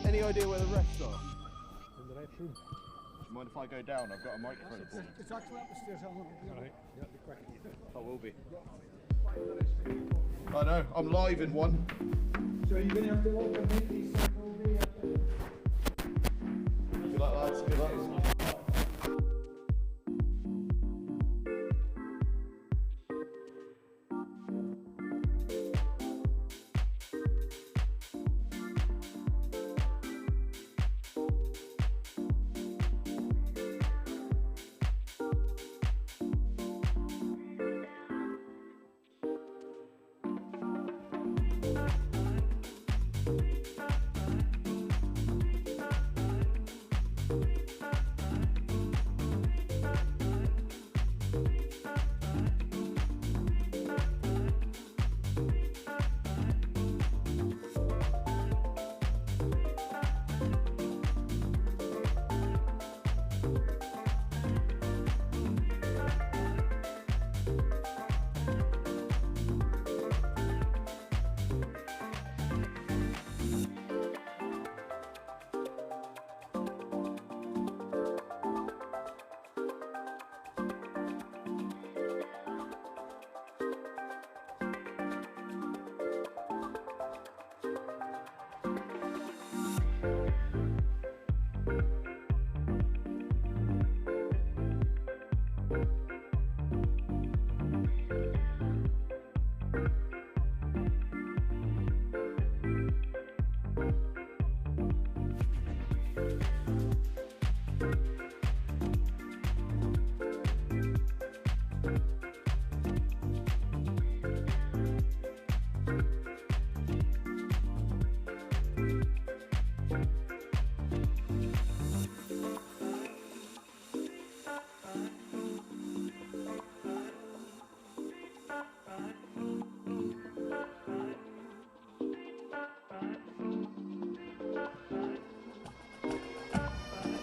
Any idea where the refs are? In the ref room. Do you mind if I go down? I've got a microphone for you. It's actually up the stairs. Alright, yeah, be quick. I will be. I know, I'm live in one. So you're going to have to walk and make these all day. Good luck, lads. Good luck.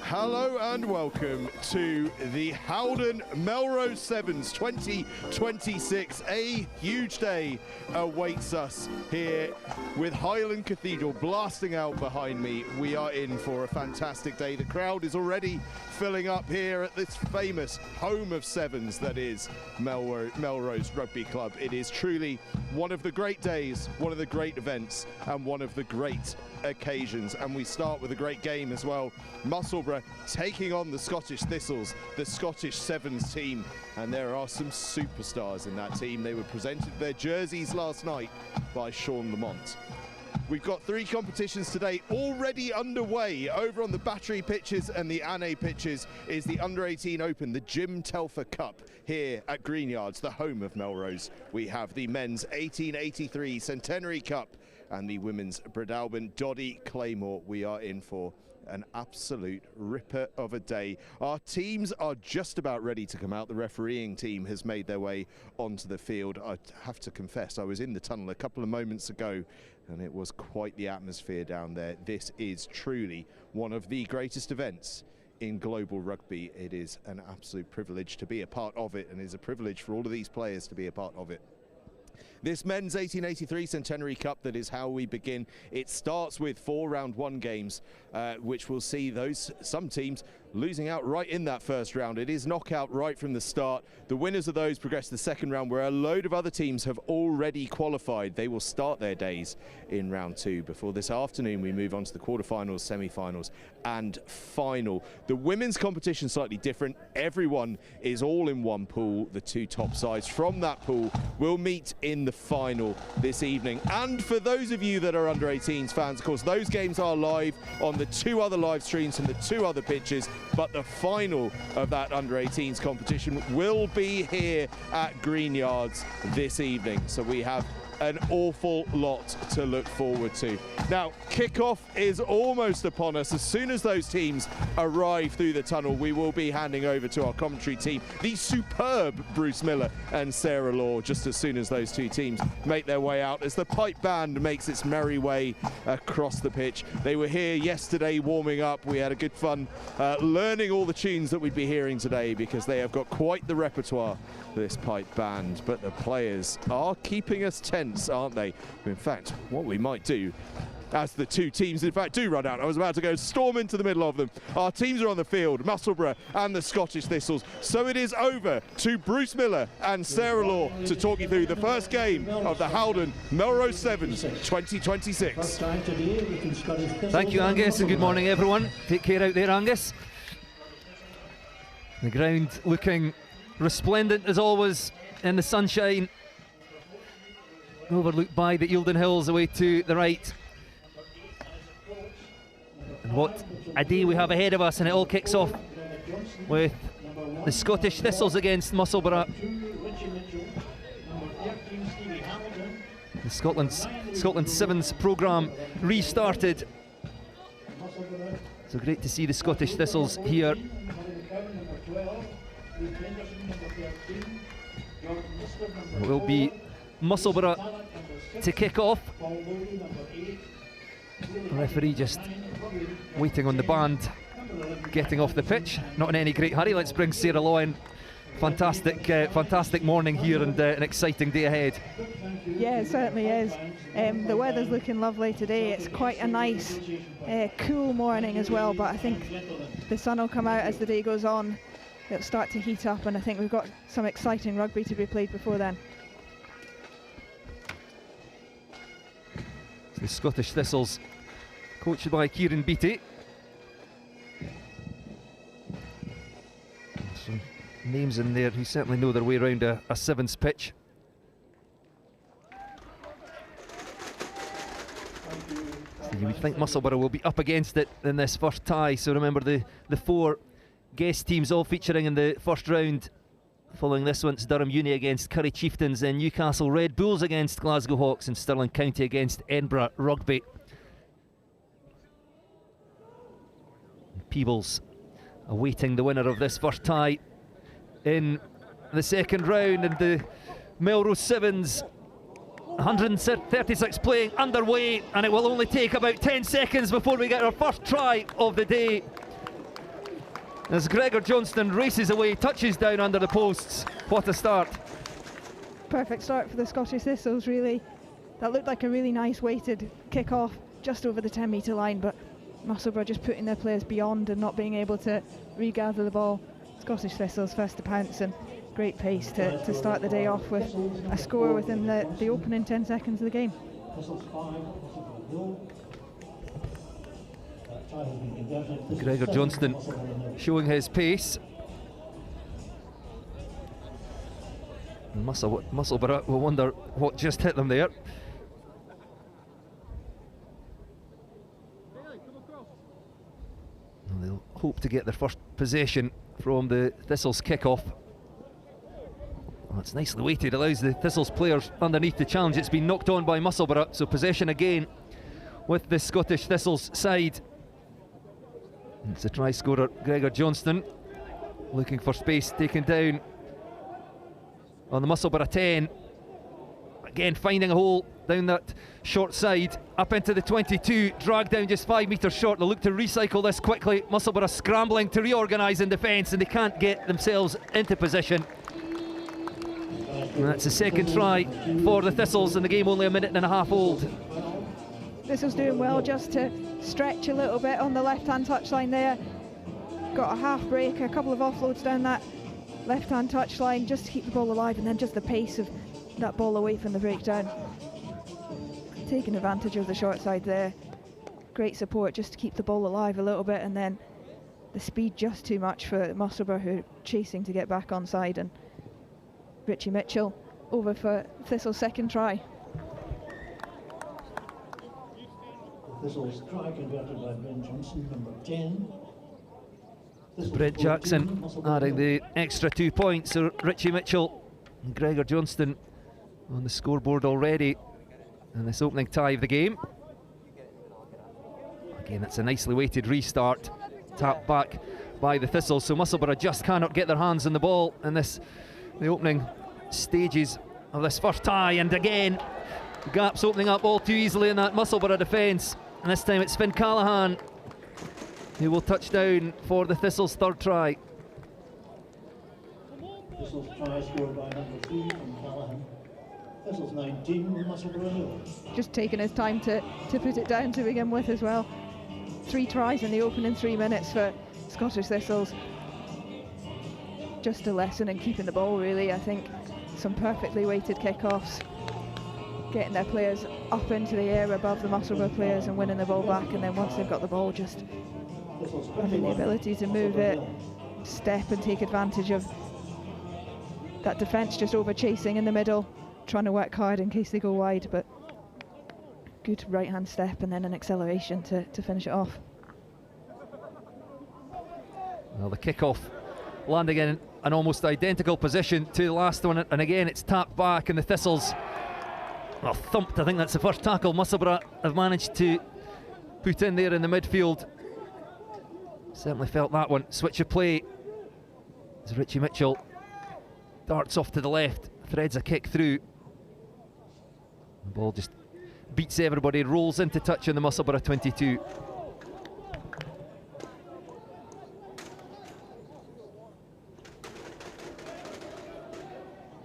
Hello and welcome to the Howden Melrose Sevens 2026. A huge day awaits us here with Highland Cathedral blasting out behind me. We are in for a fantastic day. The crowd is already filling up here at this famous home of sevens that is Melrose Rugby Club. It is truly one of the great days, one of the great events, and one of the great occasions. And we start with a great game as well. Musselburgh taking on the Scottish Thistles, the Scottish Sevens team, and there are some superstars in that team. They were presented their jerseys last night by Sean Lamont. We've got 3 competitions today already underway. Over on the Battery pitches and the Anne pitches is the Under-18 Open, the Jim Telfer Cup here at Greenyards, the home of Melrose. We have the men's 1883 Centenary Cup and the women's Breadalbane Doddy Claymore. We are in for an absolute ripper of a day. Our teams are just about ready to come out. The refereeing team has made their way onto the field. I have to confess, I was in the tunnel a couple of moments ago and it was quite the atmosphere down there. This is truly one of the greatest events in global rugby. It is an absolute privilege to be a part of it, and is a privilege for all of these players to be a part of it. This men's 1883 Centenary Cup, that is how we begin. It starts with 4 round 1 games, which will see some teams losing out right in that first round. It is knockout right from the start. The winners of those progress to the second round, where a load of other teams have already qualified. They will start their days in round 2. Before this afternoon, we move on to the quarterfinals, semi-finals and final. The women's competition is slightly different. Everyone is all in one pool. The 2 top sides from that pool will meet in the final this evening. And for those of you that are under 18s fans, of course, those games are live on the 2 other live streams from the 2 other pitches. But the final of that under-18s competition will be here at Green Yards this evening. So we have an awful lot to look forward to. Now, kickoff is almost upon us. As soon as those teams arrive through the tunnel, we will be handing over to our commentary team, the superb Bruce Miller and Sarah Law, just as soon as those 2 teams make their way out, as the pipe band makes its merry way across the pitch. They were here yesterday warming up. We had a good fun learning all the tunes that we'd be hearing today, because they have got quite the repertoire, this pipe band. But the players are keeping us tense, aren't they? In fact, what we might do, as the 2 teams in fact do run out, I was about to go storm into the middle of them. Our teams are on the field, Musselburgh and the Scottish Thistles. So it is over to Bruce Miller and Sarah Law to talk you through the first game of the Howden Melrose Sevens 2026. Thank you, Angus, and good morning, everyone. Take care out there, Angus. The ground looking resplendent as always in the sunshine, overlooked by the Eildon Hills away to the right. And what a day we have ahead of us, and it all kicks off with the Scottish Thistles against Musselburgh. The Scotland Sevens programme restarted, so great to see the Scottish Thistles here. It will be Musselburgh to kick off. The referee just waiting on the band, getting off the pitch. Not in any great hurry. Let's bring Sarah Law in. Fantastic morning here, and an exciting day ahead. Yeah, it certainly is. The weather's looking lovely today. It's quite a nice, cool morning as well, but I think the sun will come out as the day goes on. It'll start to heat up, and I think we've got some exciting rugby to be played before then. The Scottish Thistles, coached by Kieran Beattie. Some names in there who certainly know their way around a sevens pitch. So you would think Musselburgh will be up against it in this first tie, so remember the 4 guest teams all featuring in the first round. Following this one, it's Durham Uni against Curry Chieftains, then Newcastle Red Bulls against Glasgow Hawks, and Stirling County against Edinburgh Rugby. Peebles awaiting the winner of this first tie in the second round, and the Melrose Sevens 136 playing underway, and it will only take about 10 seconds before we get our first try of the day. As Gregor Johnston races away, touches down under the posts. What a start. Perfect start for the Scottish Thistles, really. That looked like a really nice weighted kick-off just over the 10-metre line, but Musselburgh just putting their players beyond and not being able to regather the ball. Scottish Thistles first to pounce, and great pace to start the day off with a score within the opening 10 seconds of the game. Gregor Johnston showing his pace. Musselburgh will wonder what just hit them there. And they'll hope to get their first possession from the Thistles kick-off. Well, it's nicely weighted, allows the Thistles players underneath to challenge. It's been knocked on by Musselburgh, so possession again with the Scottish Thistles side. It's a try scorer, Gregor Johnston, looking for space, taken down on the Musselburgh 10. Again, finding a hole down that short side, up into the 22, dragged down just 5 metres short. They look to recycle this quickly. Musselburgh scrambling to reorganise in defence, and they can't get themselves into position. And that's the second try for the Thistles, and the game only a minute and a half old. Thistles doing well just to stretch a little bit on the left-hand touchline there. Got a half break, a couple of offloads down that left-hand touchline just to keep the ball alive, and then just the pace of that ball away from the breakdown. Taking advantage of the short side there. Great support just to keep the ball alive a little bit, and then the speed just too much for Musselburgh, who are chasing to get back onside. And Richie Mitchell over for Thistle's second try. Thistle's try converted by Ben Johnson, number 10. Brett Jackson adding the extra 2 points. So Richie Mitchell and Gregor Johnston on the scoreboard already in this opening tie of the game. Again, that's a nicely weighted restart, tapped back by the Thistles. So Musselburgh just cannot get their hands on the ball in the opening stages of this first tie. And again, the gaps opening up all too easily in that Musselburgh defence. And this time it's Finn Callahan who will touch down for the Thistles' third try. Thistles try scored by number 3 from Callahan. Thistles 19, Musselburgh 0. Just taking his time to put it down to begin with as well. 3 tries in the opening 3 minutes for Scottish Thistles. Just a lesson in keeping the ball, really. I think some perfectly weighted kickoffs, getting their players up into the air above the Musselburgh players and winning the ball back, and then once they've got the ball, just having the ability to move it, step and take advantage of that defence just over chasing in the middle, trying to work hard in case they go wide, but good right hand step and then an acceleration to finish it off. Well, the kick-off landing in an almost identical position to the last one, and again it's tapped back, and the Thistles, well, thumped. I think that's the first tackle Musselburgh have managed to put in there in the midfield. Certainly felt that one. Switch of play as Richie Mitchell darts off to the left, threads a kick through. The ball just beats everybody, rolls into touch in the Musselburgh 22.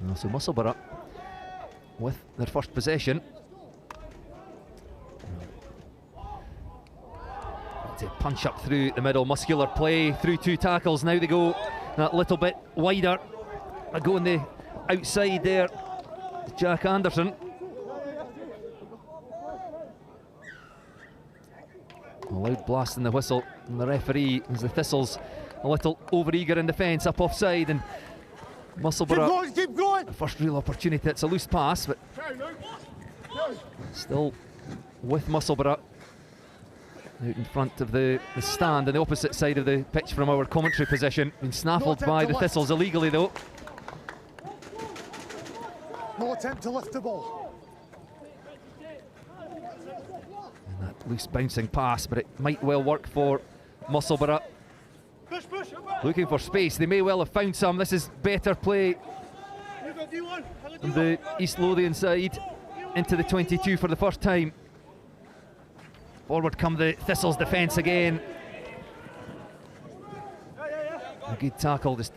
Well, so Musselburgh with their first possession. To punch up through the middle, muscular play through 2 tackles. Now they go that little bit wider. They go on the outside there, Jack Anderson. A loud blast in the whistle from the referee as the Thistles a little over-eager in defence, up offside, and Musselburgh, Keep going. first real opportunity. It's a loose pass, but still with Musselburgh out in front of the stand on the opposite side of the pitch from our commentary position. Been snaffled by the Thistles illegally though. No attempt to lift the ball. And that loose bouncing pass, but it might well work for Musselburgh. Looking for space, they may well have found some. This is better play on the East Lothian side into the 22 for the first time. Forward come the Thistles defence again. A good tackle, just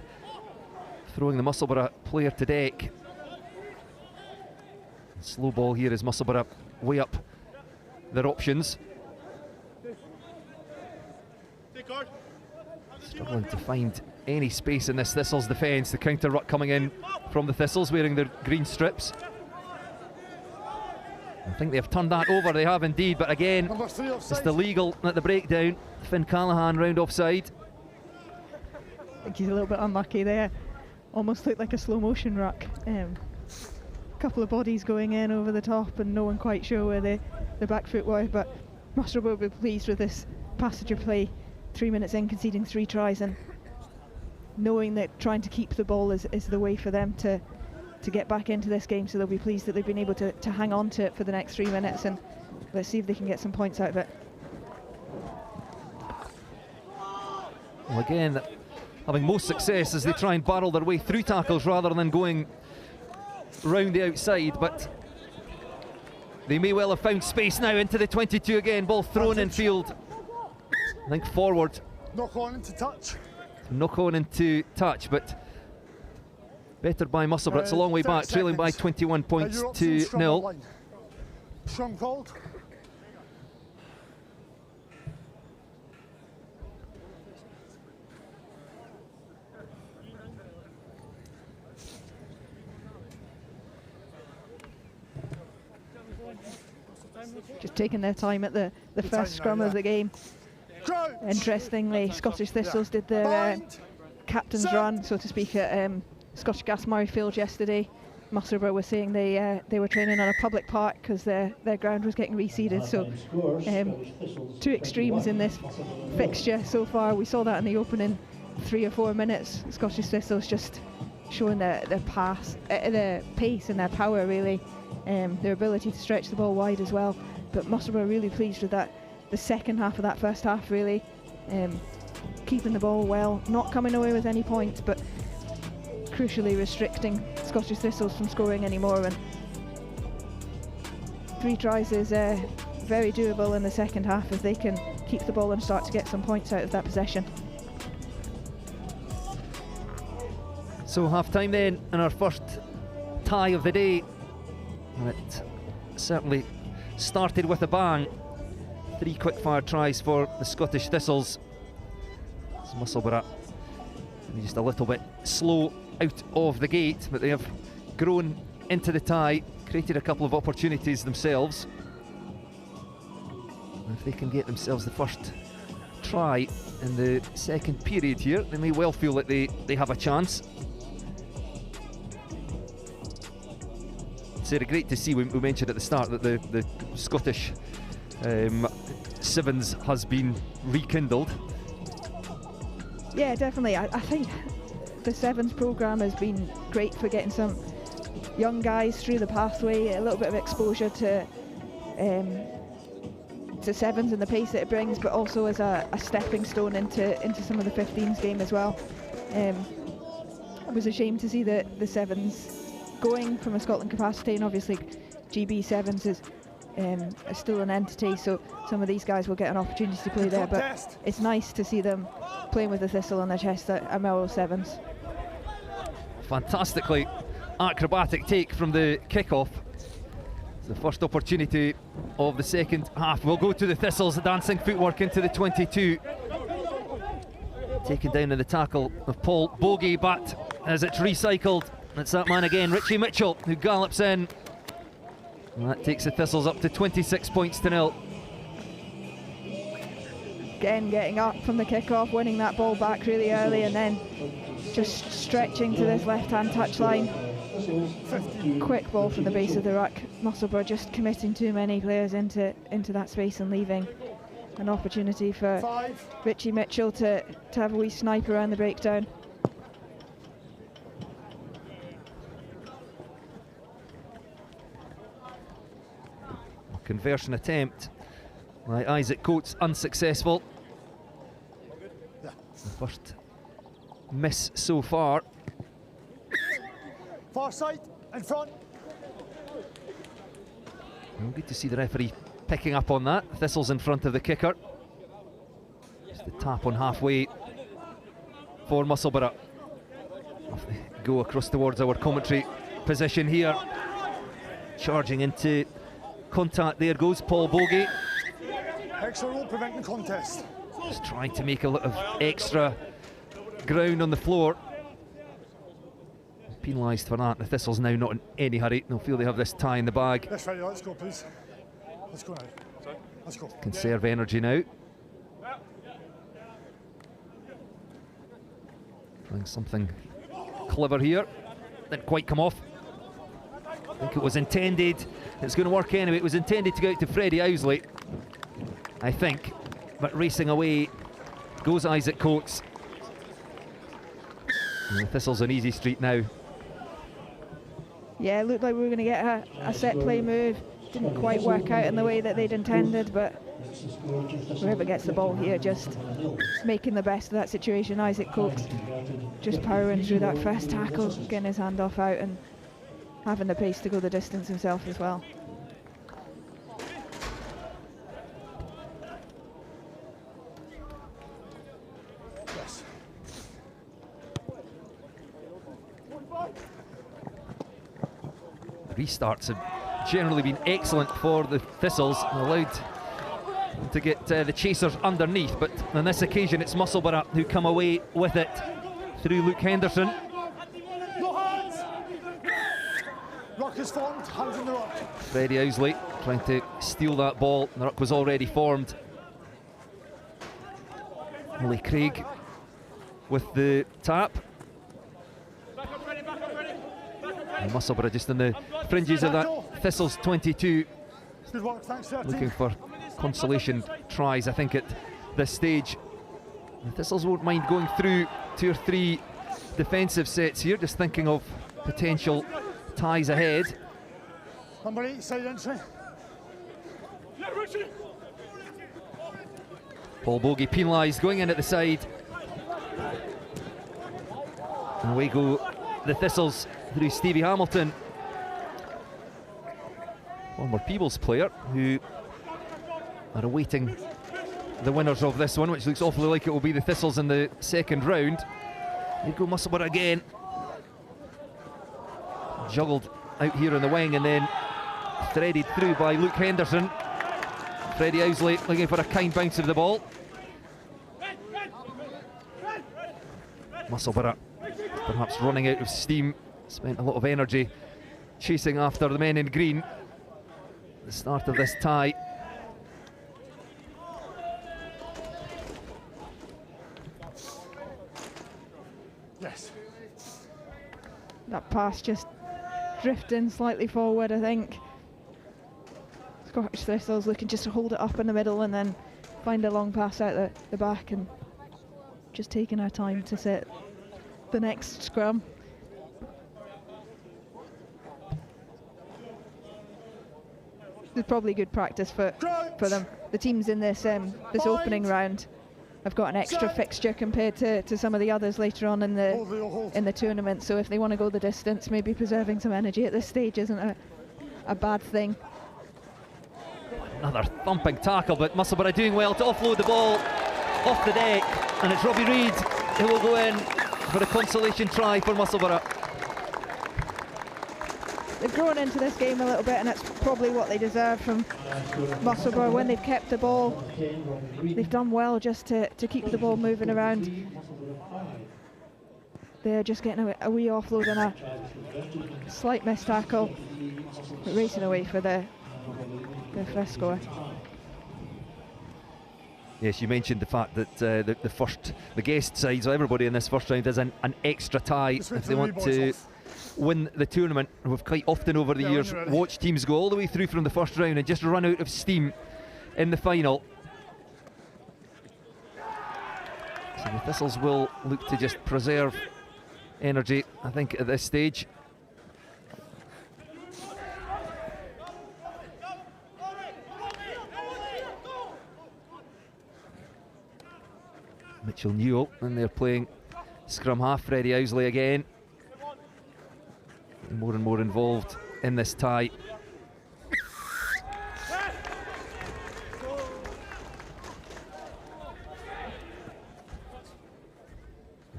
throwing the Musselburgh player to deck. Slow ball here as Musselburgh way up their options. Struggling to find any space in this Thistles defence. The counter ruck coming in from the Thistles wearing their green strips. I think they have turned that over, they have indeed, but again, it's the legal at the breakdown. Finn Callahan round offside. I think he's a little bit unlucky there. Almost looked like a slow motion ruck. Couple of bodies going in over the top and no one quite sure where the back foot were, but Musselburgh will be pleased with this passage of play. 3 minutes in, conceding 3 tries, and knowing that trying to keep the ball is the way for them to get back into this game, so they'll be pleased that they've been able to hang on to it for the next 3 minutes, and let's see if they can get some points out of it. Well, again, having most success as they try and barrel their way through tackles rather than going round the outside, but They may well have found space now into the 22 again. Ball thrown in field. I think forward. Knock on into touch. Knock on into touch, but better by Musselburgh. It's a long way back, trailing by 21 points to 0. Scrum called. Just taking their time at the first scrum of the game. Interestingly, Scottish Thistles did their captain's run, so to speak, at Scottish Gas Murrayfield yesterday. Musselburgh were saying they were training on a public park because their ground was getting reseeded. So two extremes in this fixture so far. We saw that in the opening 3 or 4 minutes. Scottish Thistles just showing their pace and their power, really, their ability to stretch the ball wide as well. But Musselburgh are really pleased with that. The second half of that first half, really, keeping the ball well, not coming away with any points, but crucially restricting Scottish Thistles from scoring anymore. And 3 tries is very doable in the second half if they can keep the ball and start to get some points out of that possession. So half-time then, and our first tie of the day. And it certainly started with a bang. 3 quick-fire tries for the Scottish Thistles. It's Musselburgh just a little bit slow out of the gate, but they have grown into the tie, created a couple of opportunities themselves. And if they can get themselves the first try in the second period here, they may well feel that they have a chance. Sarah, great to see, we mentioned at the start that the Scottish Sevens has been rekindled. Yeah, definitely. I think the Sevens programme has been great for getting some young guys through the pathway, a little bit of exposure to Sevens and the pace that it brings, but also as a stepping stone into some of the 15s game as well. It was a shame to see the Sevens going from a Scotland capacity, and obviously GB Sevens is still an entity, so some of these guys will get an opportunity to play there, but it's nice to see them playing with the thistle on their chest at Melrose Sevens. Fantastically acrobatic take from the kick-off. It's the first opportunity of the second half. We'll go to the Thistles, dancing footwork into the 22. Taken down in the tackle of Paul Bogey, but as it's recycled, it's that man again, Richie Mitchell, who gallops in. And that takes the Thistles up to 26 points to 0. Again, getting up from the kick-off, winning that ball back really early, and then just stretching to this left-hand touchline. Quick ball from the base of the ruck. Musselburgh just committing too many players into that space and leaving an opportunity for Richie Mitchell to have a wee snipe around the breakdown. Conversion attempt by Isaac Coates unsuccessful. The first miss so far. Far side, in front. Well, good to see the referee picking up on that. Thistles in front of the kicker. Just the tap on halfway for Musselburgh. Off they go across towards our commentary position here. Charging into contact, there goes Paul Bogey. Extra roll preventing contest. Just trying to make a lot of extra ground on the floor. Penalised for that. The Thistles now not in any hurry. They'll feel they have this tie in the bag. That's right, let's go please. Let's go now. Let's go. Conserve energy now. Trying something clever here. Didn't quite come off. I think it was intended. It's going to work anyway. It was intended to go out to Freddie Owsley, I think. But racing away goes Isaac Coates. And the Thistles on easy street now. Yeah, it looked like we were going to get a set play move. Didn't quite work out in the way that they'd intended, but whoever gets the ball here just making the best of that situation. Isaac Coates just powering through that first tackle, getting his handoff out and having the pace to go the distance himself as well. Restarts have generally been excellent for the Thistles, allowed to get the chasers underneath, but on this occasion it's Musselburgh who come away with it through Luke Henderson. Ruck is formed, hands in the ruck. Freddie Owsley trying to steal that ball. The ruck was already formed. Ollie Craig with the tap. And Musselburgh just in the fringes of that Thistles 22. Good work, thanks, 13. Looking for consolation tries, I think, at this stage. The Thistles won't mind going through 2 or 3 defensive sets here, just thinking of potential ties ahead. Number 8, side entry. Paul Bogey penalised, going in at the side. And away go the Thistles through Stevie Hamilton, former Peebles player, who are awaiting the winners of this one, which looks awfully like it will be the Thistles in the second round. Here go Musselburgh again. Juggled out here on the wing and then threaded through by Luke Henderson. Freddie Owsley looking for a kind bounce of the ball. Musselburgh perhaps running out of steam, spent a lot of energy chasing after the men in green. The start of this tie. Yes. That pass just drifting slightly forward, I think. Scottish Thistles looking just to hold it up in the middle and then find a long pass out the back, and just taking our time to set the next scrum. It's probably good practice for them. The teams in this opening round have got an extra fixture compared to some of the others later on in the tournament. So if they want to go the distance, maybe preserving some energy at this stage isn't a bad thing. Another thumping tackle, but Musselburgh doing well to offload the ball off the deck, and it's Robbie Reid who will go in for a consolation try for Musselburgh. They've grown into this game a little bit, and that's probably what they deserve from Musselburgh. When they've kept the ball, they've done well just to keep the ball moving around. They're just getting a wee offload and a slight missed tackle, but racing away for the first score. Yes, you mentioned the fact that the guest sides, so everybody in this first round is an extra tie if they want to win the tournament. We've quite often over the years watched teams go all the way through from the first round and just run out of steam in the final. So the Thistles will look to just preserve energy, I think, at this stage. Mitchell Newell, and they're playing scrum half. Freddie Owsley again. More and more involved in this tie.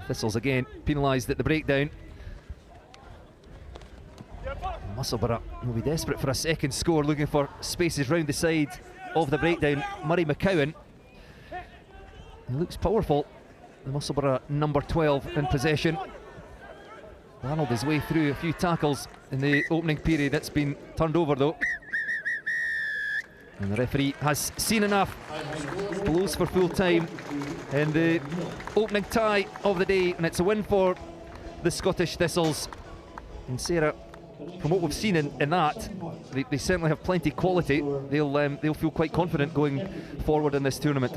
Thistles again penalised at the breakdown. Musselburgh will be desperate for a second score, looking for spaces round the side of the breakdown. Murray McCowan, he looks powerful. The Musselburgh number 12 in possession. Arnold his way through a few tackles in the opening period. It's been turned over though. And the referee has seen enough. Blows for full time in the opening tie of the day, and it's a win for the Scottish Thistles. And Sarah, from what we've seen in that, they certainly have plenty of quality. They'll feel quite confident going forward in this tournament.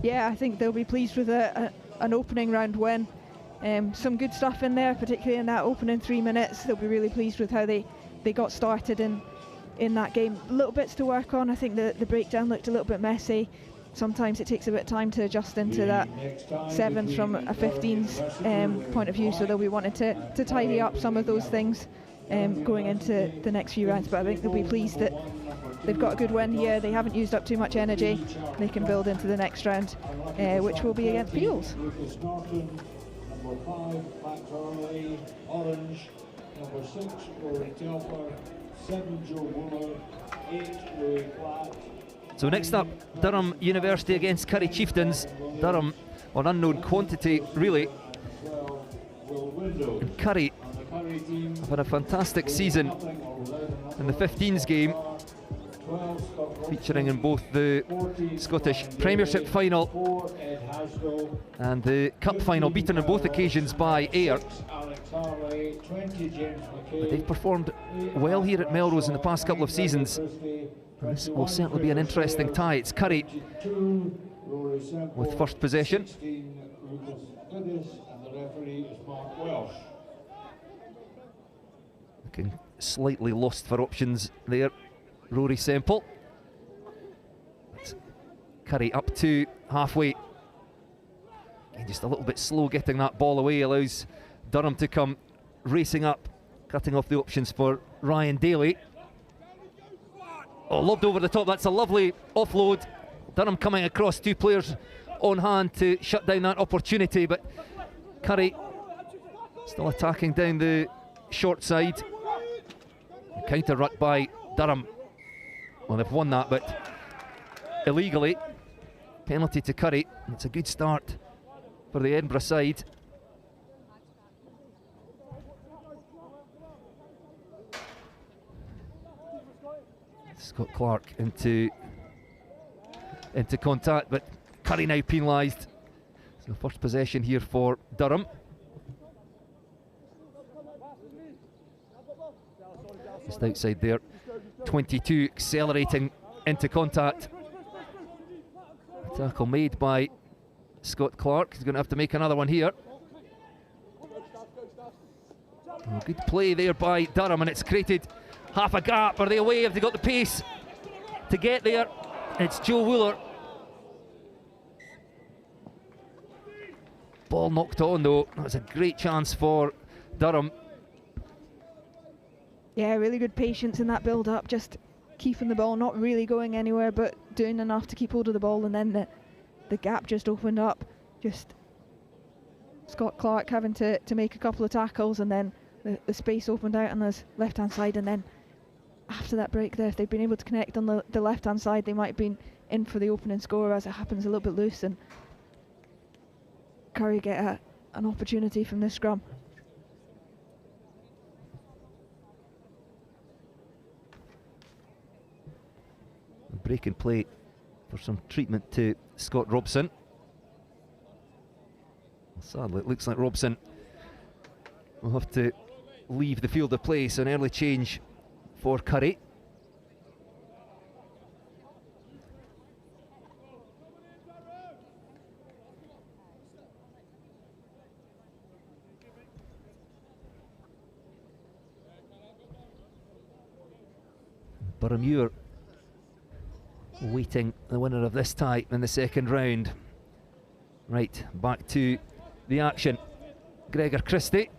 Yeah, I think they'll be pleased with an opening round win. Some good stuff in there, particularly in that opening 3 minutes. They'll be really pleased with how they got started in that game. Little bits to work on. I think the breakdown looked a little bit messy. Sometimes it takes a bit of time to adjust into that 7s from a 15s point of view, so they'll be wanting to tidy up some of those things going into the next few rounds. But I think they'll be pleased that they've got a good win here. They haven't used up too much energy. They can build into the next round, which will be against Peebles. Number 5, Pat Hurley, orange. Number 6, Rory Telfer, 7 Joe Wooler, 8 Louis Platt. So next up, Durham University against Curry Chieftains. Durham on unknown quantity, really. And Curry have had a fantastic season in the 15s game, featuring in both the Scottish Premiership final and the Cup final, beaten on both occasions by Ayr. But they've performed well here at Melrose in the past couple of seasons. And this will certainly be an interesting tie. It's Curry with first possession. Looking slightly lost for options there, Rory Semple. It's Curry up to halfway. And just a little bit slow getting that ball away, allows Durham to come racing up, cutting off the options for Ryan Daly. Oh, lobbed over the top, that's a lovely offload. Durham coming across, 2 players on hand to shut down that opportunity, but Curry still attacking down the short side. Counter ruck by Durham. Well, they've won that, but illegally. Penalty to Curry. It's a good start for the Edinburgh side. Scott Clark into contact, but Curry now penalised. So first possession here for Durham. Just outside there, 22 accelerating into contact. Tackle made by Scott Clark. He's going to have to make another one here. Oh, good play there by Durham, and it's created half a gap. Are they away? Have they got the pace to get there? It's Joe Wooler. Ball knocked on though. That's a great chance for Durham. Yeah, really good patience in that build-up, just keeping the ball, not really going anywhere, but doing enough to keep hold of the ball, and then the gap just opened up. Just Scott Clark having to make a couple of tackles, and then the space opened out on his left-hand side, and then after that break there, if they'd been able to connect on the left-hand side, they might have been in for the opening score. As it happens, a little bit loose, and Curry get an opportunity from this scrum. Break and play for some treatment to Scott Robson. Sadly, it looks like Robson will have to leave the field of play, so an early change for Curry. Boroughmuir waiting the winner of this tie in the second round. Right, back to the action. Gregor Christie.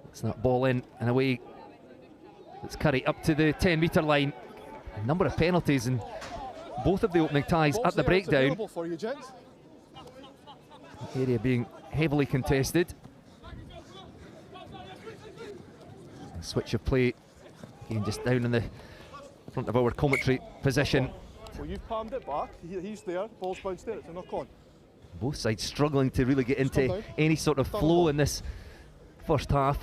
That's that ball in and away. It's Curry up to the 10-metre line. A number of penalties in both of the opening ties at the breakdown. For you, gents. Area being heavily contested. A switch of play. Again, just down in the front of our commentary position. Well, you've palmed it back. He's there. Ball's bounced there. It's a knock on. Both sides struggling to really get into any sort of flow in this first half.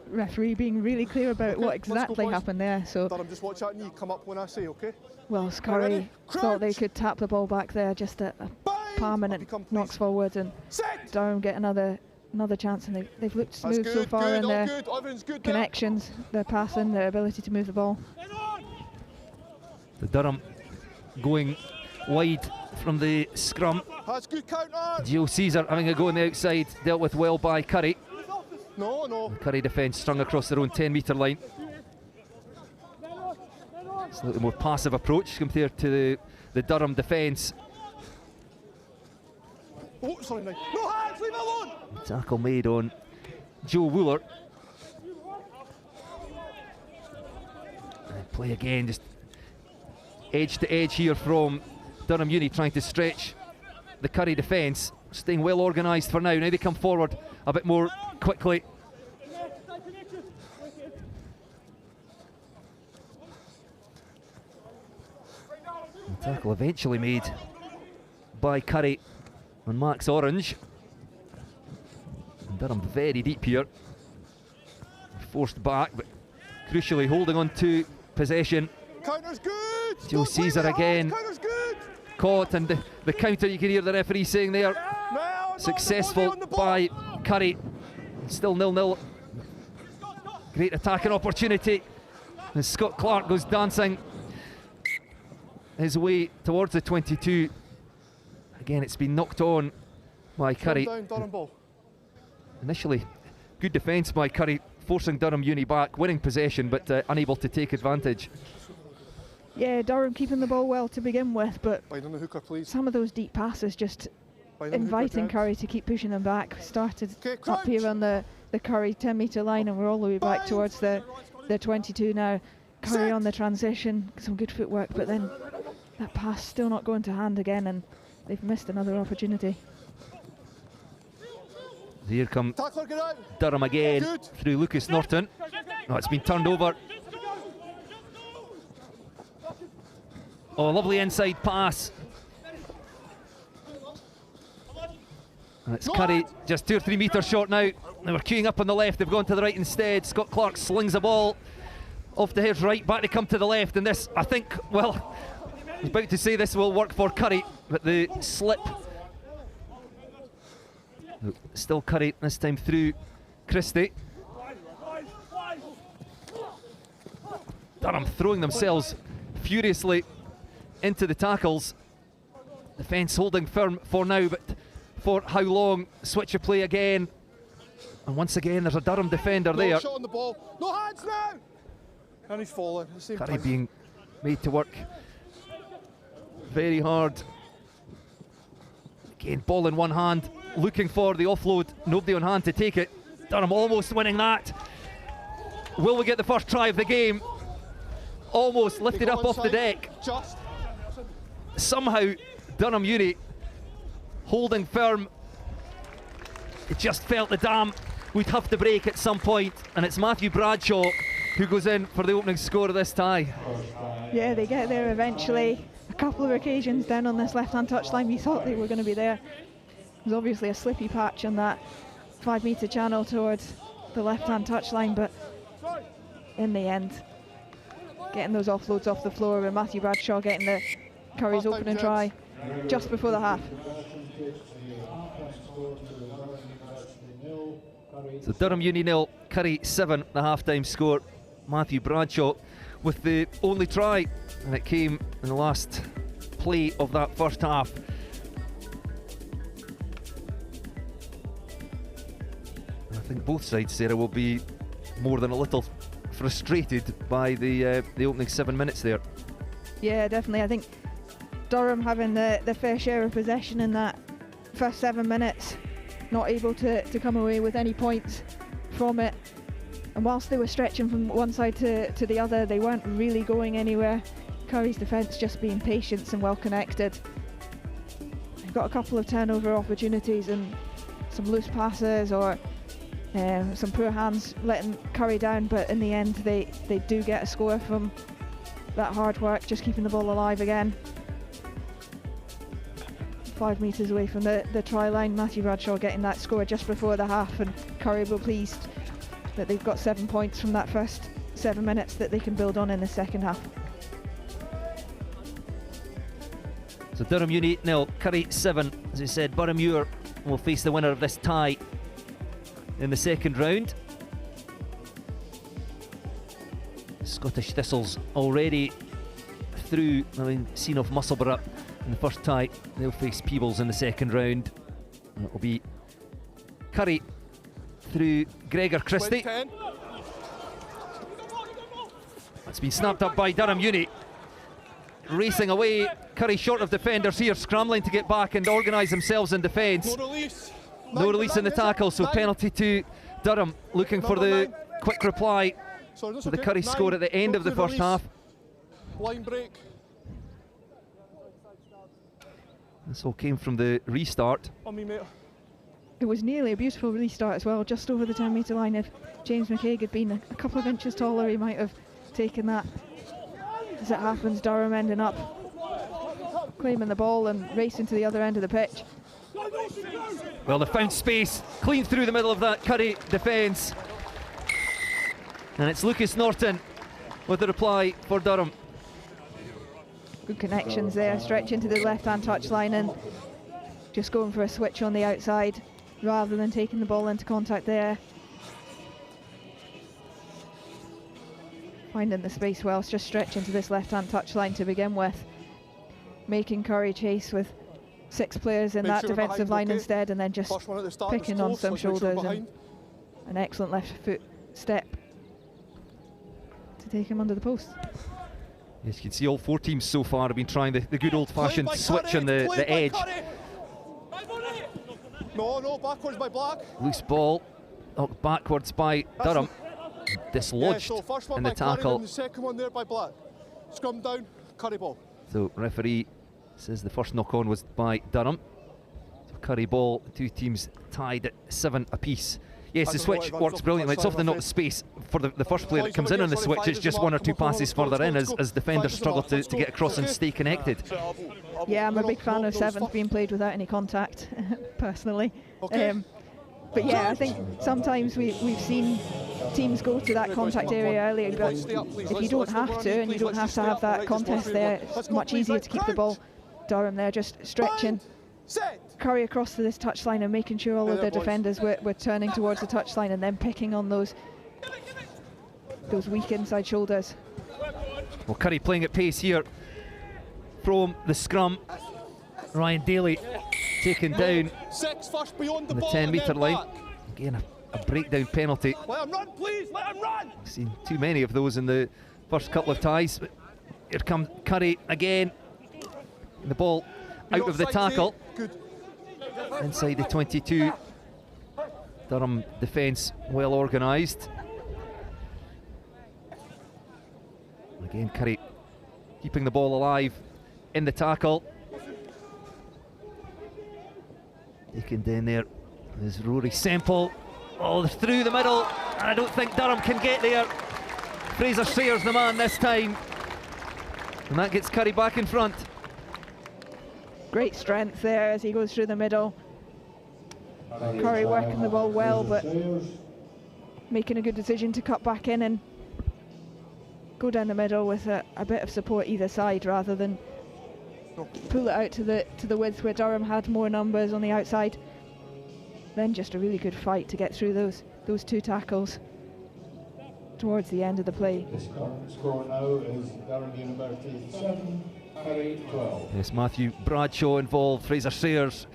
Referee being really clear about what exactly happened there. So Durham, just watch that knee come up when I say, okay? Well, Curry thought they could tap the ball back there, just a palm, and it knocks forward, and Durham get another chance, and they've looked smooth so far in their connections, their passing, their ability to move the ball. The Durham going wide from the scrum. That's good counter. Gio Caesar having a go on the outside, dealt with well by Curry. No. Curry defence strung across their own 10-metre line. Slightly more passive approach compared to the Durham defence. Oh, sorry, no hands, leave it alone. Tackle made on Joe Wooler. And play again, just edge to edge here from Durham Uni, trying to stretch the Curry defence. staying well organised for now. Now they come forward a bit more quickly. The tackle eventually made by Curry on Max Orange. And Durham very deep here. Forced back, but crucially holding on to possession. Counter's good. Joe Caesar again. Counter's good. Caught, and the counter, you can hear the referee saying there, successful by Curry. Still 0-0. Great attacking opportunity. And Scott Clark goes dancing his way towards the 22. Again, it's been knocked on by Curry. Down, Durham ball. Initially, good defence by Curry, forcing Durham Uni back, winning possession, but unable to take advantage. Yeah, Durham keeping the ball well to begin with, but Wide on the hooker, please. some of those deep passes just Wide on the hooker, inviting James. Curry to keep pushing them back. Started Okay, up crouch. here on the Curry 10-metre line, and we're all the way back towards the 22 now. Curry on the transition, some good footwork, but then that pass still not going to hand again, and they've missed another opportunity. Here come Tackler, get out. Durham again Good. through Lucas Norton. Oh, it's been turned over. Oh, lovely inside pass. And it's Curry, just 2 or 3 metres short now. They were queuing up on the left, they've gone to the right instead. Scott Clark slings the ball off to his right, back to come to the left. And this, I think, well, I was about to say this will work for Curry, but the slip. Still Curry, this time through Christie. Durham throwing themselves furiously into the tackles. Defence holding firm for now, but for how long? Switch of play again. And once again, there's a Durham defender there. No shot on the ball. No hands now. And he's falling at the same Curry time. being made to work very hard. Again, ball in one hand, looking for the offload. Nobody on hand to take it. Durham almost winning that. Will we get the first try of the game? Almost lifted up off the deck. Just. Somehow, Durham Uni holding firm. It just felt the dam would have to break at some point, and it's Matthew Bradshaw who goes in for the opening score of this tie. Yeah, they get there eventually. A couple of occasions down on this left-hand touchline, we thought they were going to be there. There's obviously a slippy patch on that 5-metre channel towards the left-hand touchline, but in the end, getting those offloads off the floor, and Matthew Bradshaw getting the Curry's opening try just before the half. So Durham Uni 0, Curry 7, the half-time score. Matthew Bradshaw with the only try, and it came in the last play of that first half. I think both sides, Sarah, will be more than a little frustrated by the opening 7 minutes there. Yeah, definitely. I think Durham having the fair share of possession in that first 7 minutes, not able to come away with any points from it. And whilst they were stretching from one side to the other, they weren't really going anywhere. Curry's defence just being patient and well connected. They've got a couple of turnover opportunities and some loose passes or some poor hands letting Curry down, but in the end they do get a score from that hard work, just keeping the ball alive again. 5 metres away from the try line, Matthew Bradshaw getting that score just before the half, and Curry were pleased that they've got 7 points from that first 7 minutes that they can build on in the second half. So Durham Uni 0, Curry 7. As I said, Boroughmuir will face the winner of this tie in the second round. Scottish Thistles already through, seen off Musselburgh in the first tie. They'll face Peebles in the second round. And it'll be Curry through Gregor Christie. 10. That's been snapped up by Durham Uni. Racing away, Curry short of defenders here, scrambling to get back and organise themselves in defence. No release. No release in the tackle, so penalty to Durham, looking for the quick reply to the Curry score at the end of the first half. Line break. This all came from the restart. On me, mate. It was nearly a beautiful restart as well, just over the 10-metre line. If James McCaig had been a couple of inches taller, he might have taken that. As it happens, Durham ending up claiming the ball and racing to the other end of the pitch. Well, they found space, clean through the middle of that Curry defence. And it's Lucas Norton with the reply for Durham. Good connections there, stretching to the left-hand touchline and just going for a switch on the outside rather than taking the ball into contact there. Finding the space well, just stretching to this left-hand touchline to begin with. Making Curry chase with 6 players in that defensive line instead, and then just picking on some shoulders and an excellent left foot step to take him under the post. Yes, you can see all 4 teams so far have been trying the good old-fashioned switch on the edge. No, backwards by Black. Loose ball, knocked backwards by Durham. Dislodged so first one in the by Curry, tackle. and the second one there by Black. Scrum down, Curry ball. So referee says the first knock-on was by Durham. So Curry ball, 2 teams tied at 7 apiece. Yes, the switch works brilliantly. It's often not the space for the first player that comes in on the switch. It's just 1 or 2 passes further in as defenders struggle to get across and stay connected. Yeah, I'm a big fan of 7th being played without any contact, personally. But yeah, I think sometimes we've seen teams go to that contact area earlier, but if you don't have to, and you don't have to have that contest there, it's much easier to keep the ball. Durham there just stretching Curry across to this touchline and making sure all of the defenders were turning towards the touchline and then picking on those weak inside shoulders. Well, Curry playing at pace here from the scrum. Ryan Daly taken down on the 10-metre line. Again, a breakdown penalty. Let him run, please, let him run! We've seen too many of those in the first couple of ties. But here comes Curry again. The ball out of the tackle. Inside the 22. Durham defence well organised. Again, Curry keeping the ball alive in the tackle. Taken down there is Rory Semple. Oh, through the middle, and I don't think Durham can get there. Fraser Sayre's the man this time, and that gets Curry back in front. Great strength there as he goes through the middle. Curry working the ball well, but making a good decision to cut back in and go down the middle with a bit of support either side rather than pull it out to the width where Durham had more numbers on the outside. Then just a really good fight to get through those 2 tackles towards the end of the play. The score now is Durham University 7, Curry 12. Yes, Matthew Bradshaw involved, Fraser Sayers,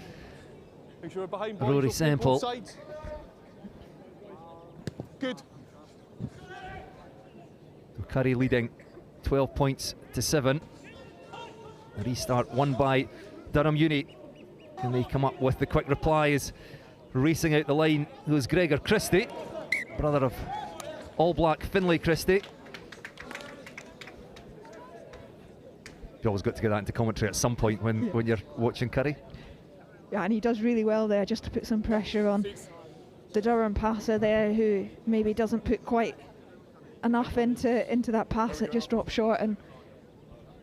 Rory Semple. Good. Curry leading 12 points to 7. A restart won by Durham Uni. Can they come up with the quick reply as racing out the line goes Gregor Christie, brother of All Black Finlay Christie. You always got to get that into commentary at some point when you're watching Curry. Yeah, and he does really well there just to put some pressure on the Durham passer there, who maybe doesn't put quite enough into that pass. It just drops short and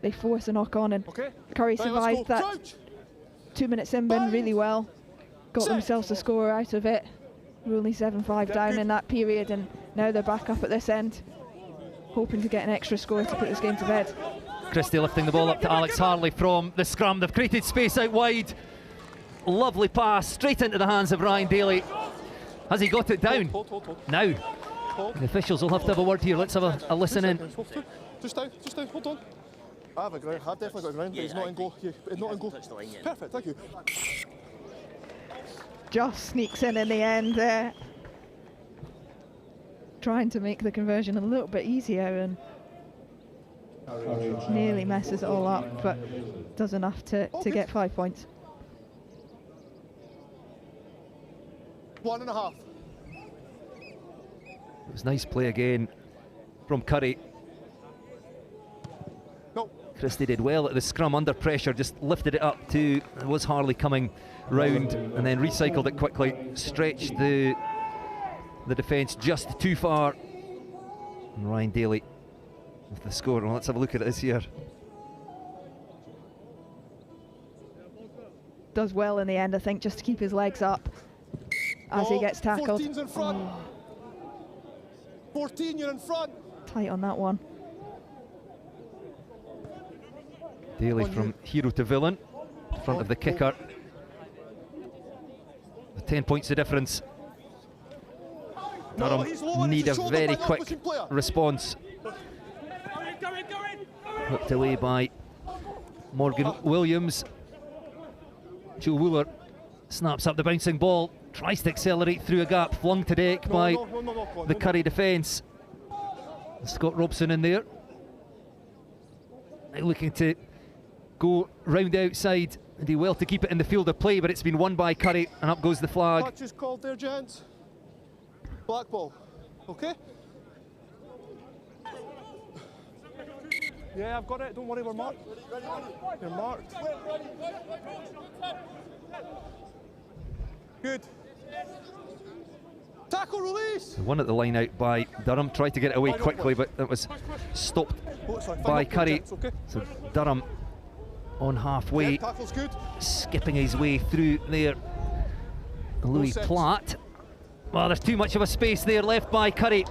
they force a knock on, and Curry survived that 2-minute sin bin really well. Got themselves a score out of it. We're only 7-5 down in that period, and now they're back up at this end, hoping to get an extra score to put this game to bed. Christie lifting the ball up to Alex Harley from the scrum. They've created space out wide. Lovely pass straight into the hands of Ryan Daly. Has he got it down? Now, the officials will have to have a word here. Let's have a listen in. Just down, hold on. I've definitely got a ground, but he's not in goal. He's not in goal. Perfect, thank you. Just sneaks in the end there, trying to make the conversion a little bit easier, and nearly messes it all up, but does enough to get 5 points. 1.5. It was nice play again from Curry. No, Christie did well at the scrum under pressure, just lifted it up to, was Harley coming round, and then recycled it quickly, stretched the defence just too far. And Ryan Daly with the score. Well, let's have a look at it this year. Does well in the end, I think, just to keep his legs up as he gets tackled. 14's in front. 14, you're in front. Tight on that one. Daly from hero to villain, in front of the kicker. The 10 points the difference. Durham need a very quick response. Whipped away by Morgan Williams. Joe Wooler snaps up the bouncing ball, tries to accelerate through a gap, flung to deck by the Curry defence. Scott Robson in there, looking to go round the outside and do well to keep it in the field of play, but it's been won by Curry, and up goes the flag. Touch is called there, gents. Black ball, okay? Yeah, I've got it, don't worry, we're marked. You're marked. Good. Tackle release! One at the line out by Durham, tried to get it away quickly, but that was stopped by Curry. So Durham on halfway, skipping his way through there. Louis Platt. Well, there's too much of a space there left by Curry,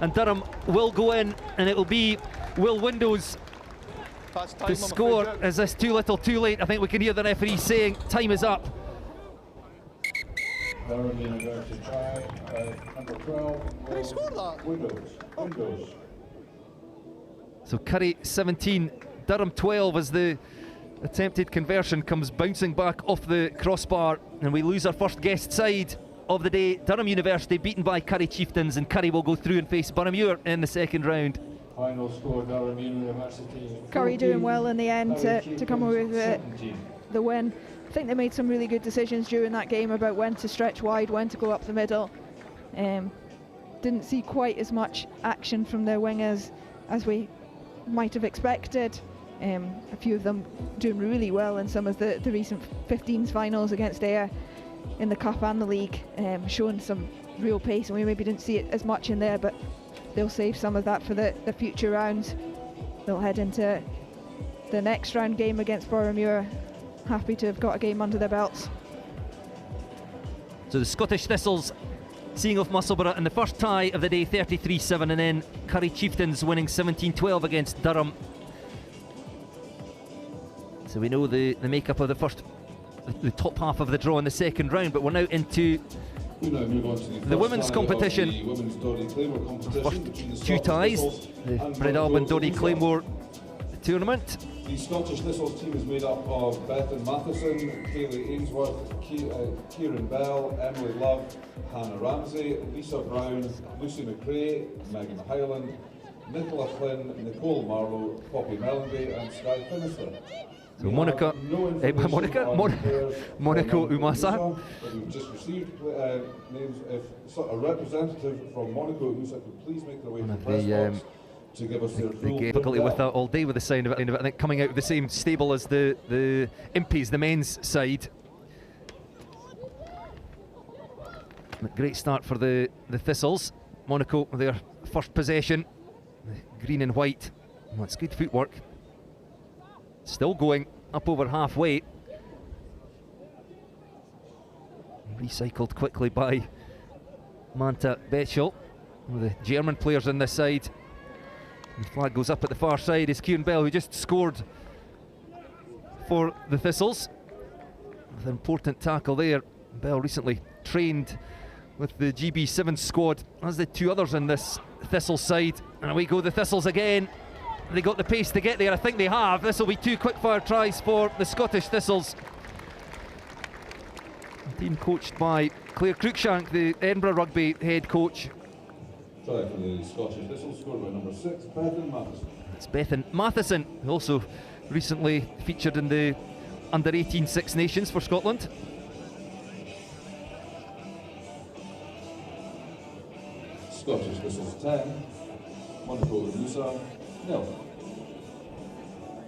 and Durham will go in, and it will be Will Windows to score. Is this too little too late? I think we can hear the referee saying time is up. Durham University try, number 12. Did he score that? Windows. So Curry 17, Durham 12 as the attempted conversion comes bouncing back off the crossbar, and we lose our first guest side of the day. Durham University beaten by Curry Chieftains, and Curry will go through and face Boroughmuir in the second round. Final score, Durham University. Curry doing well in the end to come away with the win. I think they made some really good decisions during that game about when to stretch wide, when to go up the middle. Didn't see quite as much action from their wingers as we might have expected. A few of them doing really well in some of the recent 15s finals against Ayr in the Cup and the League, showing some real pace, and we maybe didn't see it as much in there, but they'll save some of that for the future rounds. They'll head into the next round game against Boroughmuir happy to have got a game under their belts. So the Scottish Thistles seeing off Musselburgh in the first tie of the day, 33-7, and then Curry Chieftains winning 17-12 against Durham. So we know the makeup of the top half of the draw in the second round, but we're now into the women's competition. The first two ties, the Breidablan Doddy Claymore tournament. The Scottish Thistles team is made up of Bethan Matheson, Kayleigh Ainsworth, Kieran Bell, Emily Love, Hannah Ramsey, Lisa Brown, Lucy McRae, Megan Hyland, Nicola Flynn, Nicole Marlowe, Poppy Mellenby and Sky Finister. So Monica Umasa. We've just received names. If a representative from Monaco Umasa could please make their way to the press box to give us their full difficulty with that all day with the sound of it. I think coming out of the same stable as the Impies, the men's side. Great start for the Thistles. Monaco, their first possession, green and white. Well, it's good footwork. Still going up over halfway. Recycled quickly by Manta Betschel. One of the German players on this side. The flag goes up at the far side. Is Kieran Bell, who just scored for the Thistles. With an important tackle there. Bell recently trained with the GB7 squad, as the two others in this Thistle side. And away go the Thistles again. They got the pace to get there, I think they have. This will be two quick-fire tries for the Scottish Thistles. The team coached by Claire Cruikshank, the Edinburgh Rugby head coach. Try for the Scottish Thistles, scored by number 6, Bethan Matheson. It's Bethan Matheson, who also recently featured in the under-18 Six Nations for Scotland. Scottish Thistles 10, Monaco Musa, 0.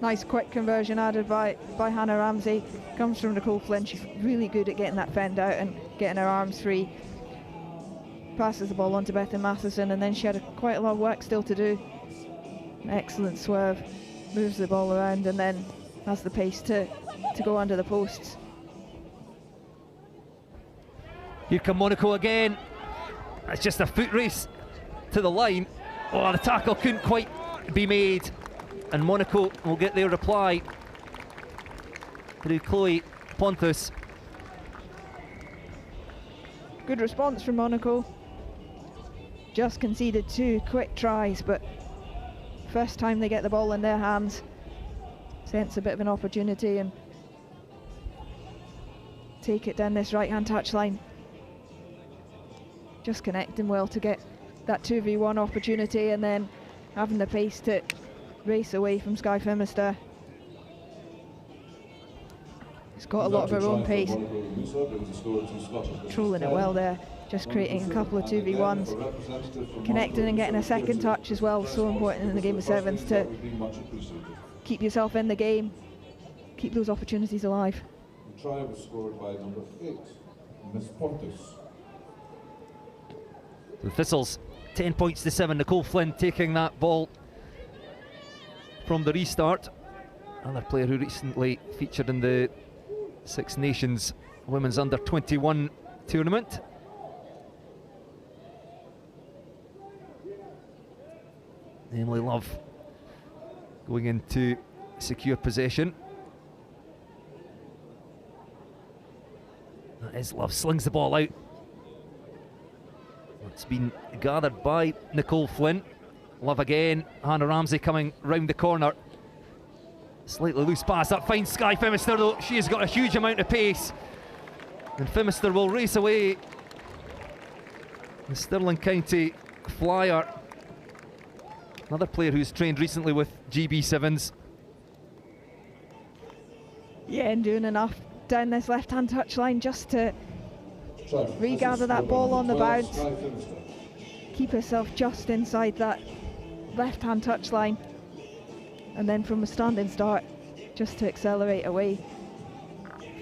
Nice quick conversion added by Hannah Ramsey. Comes from Nicole Flynn. She's really good at getting that fend out and getting her arms free. Passes the ball on to Bethan Matheson, and then she had quite a lot of work still to do. An excellent swerve. Moves the ball around and then has the pace to go under the posts. Here come Monaco again. It's just a foot race to the line. Oh, the tackle couldn't quite be made, and Monaco will get their reply through Chloe Ponthus. Good response from Monaco. Just conceded 2 quick tries, but first time they get the ball in their hands, sense a bit of an opportunity and take it down this right-hand touchline. Just connecting well to get that 2v1 opportunity, and then having the pace to race away from Sky Phimister. She's got a lot of her own pace. Controlling it well there, just creating a couple of 2v1s. Connecting and getting a second touch as well, so important in the game of sevens to keep yourself in the game, keep those opportunities alive. The try was scored by number 8, Miss Pontus. The Thistles 10 points to 7. Nicole Flynn taking that ball from the restart. Another player who recently featured in the Six Nations Women's Under-21 tournament. Emily Love going into secure possession. That is Love, slings the ball out. It's been gathered by Nicole Flynn. Love again, Hannah Ramsey coming round the corner. Slightly loose pass, that finds Sky Phimister though. She has got a huge amount of pace. And Phimister will race away. The Stirling County flyer. Another player who's trained recently with GB Sevens. Yeah, and doing enough down this left-hand touchline just to regather that ball on the bounce. Keep herself just inside that left-hand touchline. And then from a standing start, just to accelerate away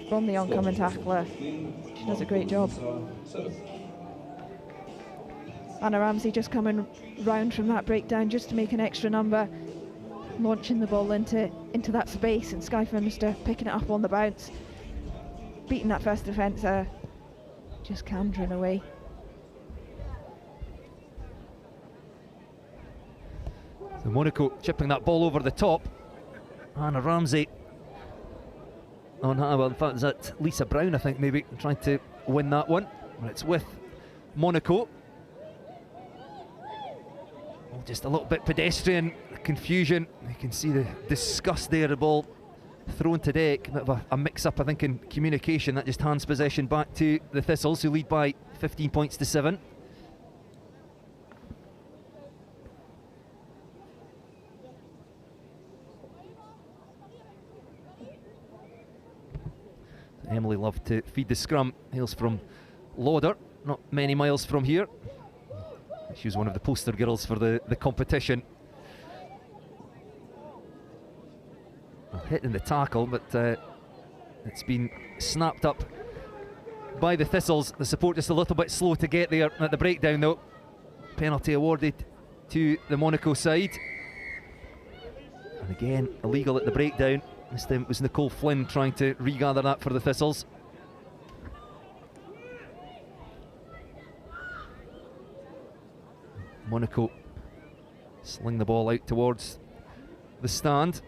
from the oncoming tackler. She does a great job. Anna Ramsey just coming round from that breakdown just to make an extra number, launching the ball into that space, and Sky Phimister picking it up on the bounce, beating that first defender, just cantering away. So Monaco chipping that ball over the top. Hannah Ramsey on her, well in fact is that Lisa Brown I think maybe trying to win that one. But it's with Monaco. Oh, just a little bit pedestrian confusion. You can see the disgust there, the ball thrown to deck. A bit of a mix-up I think in communication. That just hands possession back to the Thistles, who lead by 15 points to 7. Emily Love to feed the scrum, hails from Lauder, not many miles from here. She was one of the poster girls for the competition. Well, hitting the tackle, but it's been snapped up by the Thistles. The support just a little bit slow to get there at the breakdown though. Penalty awarded to the Monaco side. And again, illegal at the breakdown. This time it was Nicole Flynn trying to regather that for the Thistles. Monaco sling the ball out towards the stand.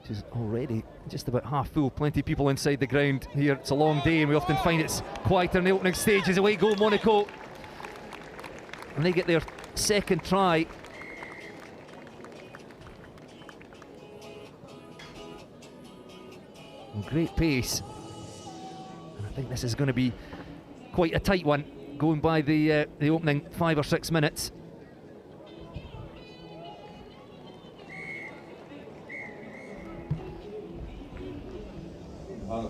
She's already just about half full, plenty of people inside the ground here. It's a long day and we often find it's quieter in the opening stages. Away go Monaco. And they get their second try. Great pace, and I think this is going to be quite a tight one going by the opening 5 or 6 minutes. Well,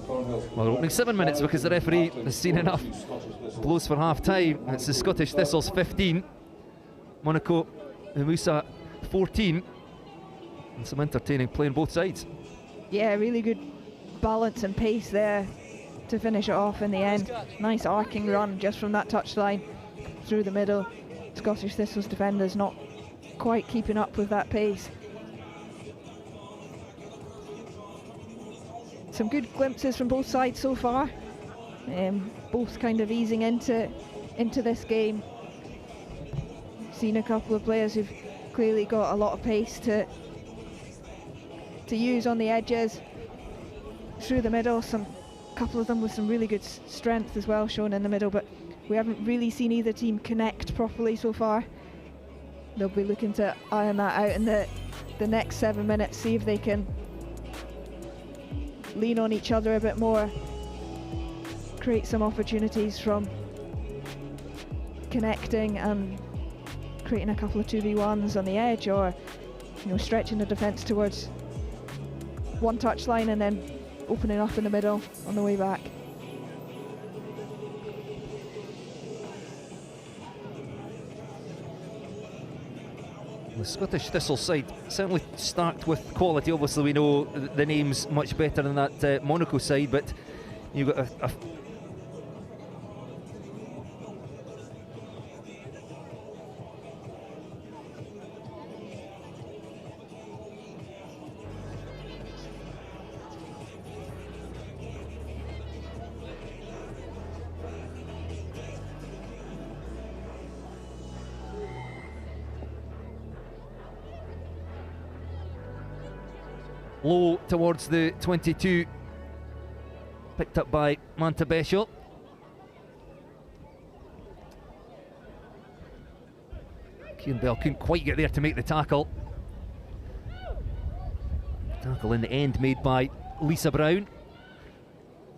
they're opening 7 minutes because the referee has seen enough blows for half time. It's the Scottish Thistles 15, Monaco Musa 14. and some entertaining play on both sides. Yeah, really good balance and pace there to finish it off in the end. Nice arcing run just from that touchline through the middle. Scottish Thistle's defenders not quite keeping up with that pace. Some good glimpses from both sides so far. Both kind of easing into this game. Seen a couple of players who've clearly got a lot of pace to use on the edges, through the middle. A couple of them with some really good strength as well shown in the middle, but we haven't really seen either team connect properly so far. They'll be looking to iron that out in the next 7 minutes, see if they can lean on each other a bit more, create some opportunities from connecting and creating a couple of 2v1s on the edge, or stretching the defence towards one touchline and then opening up in the middle on the way back. The Scottish Thistle side certainly stacked with quality. Obviously we know the names much better than that Monaco side, but you've got a low towards the 22, picked up by Montebello. Kieran Bell couldn't quite get there to make the tackle. Tackle in the end made by Lisa Brown.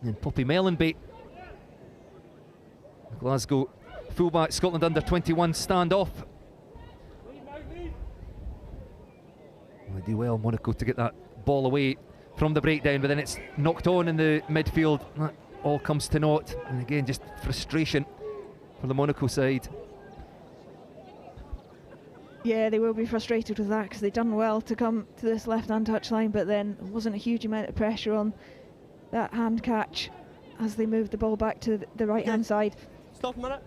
And Poppy Mellenby, Glasgow fullback, Scotland under-21 standoff. They do well, Monaco, to get that ball away from the breakdown, but then it's knocked on in the midfield. That all comes to naught, and again just frustration for the Monaco side. Yeah, they will be frustrated with that because they've done well to come to this left-hand touchline, but then there wasn't a huge amount of pressure on that hand catch as they moved the ball back to the right-hand side. Stop a minute.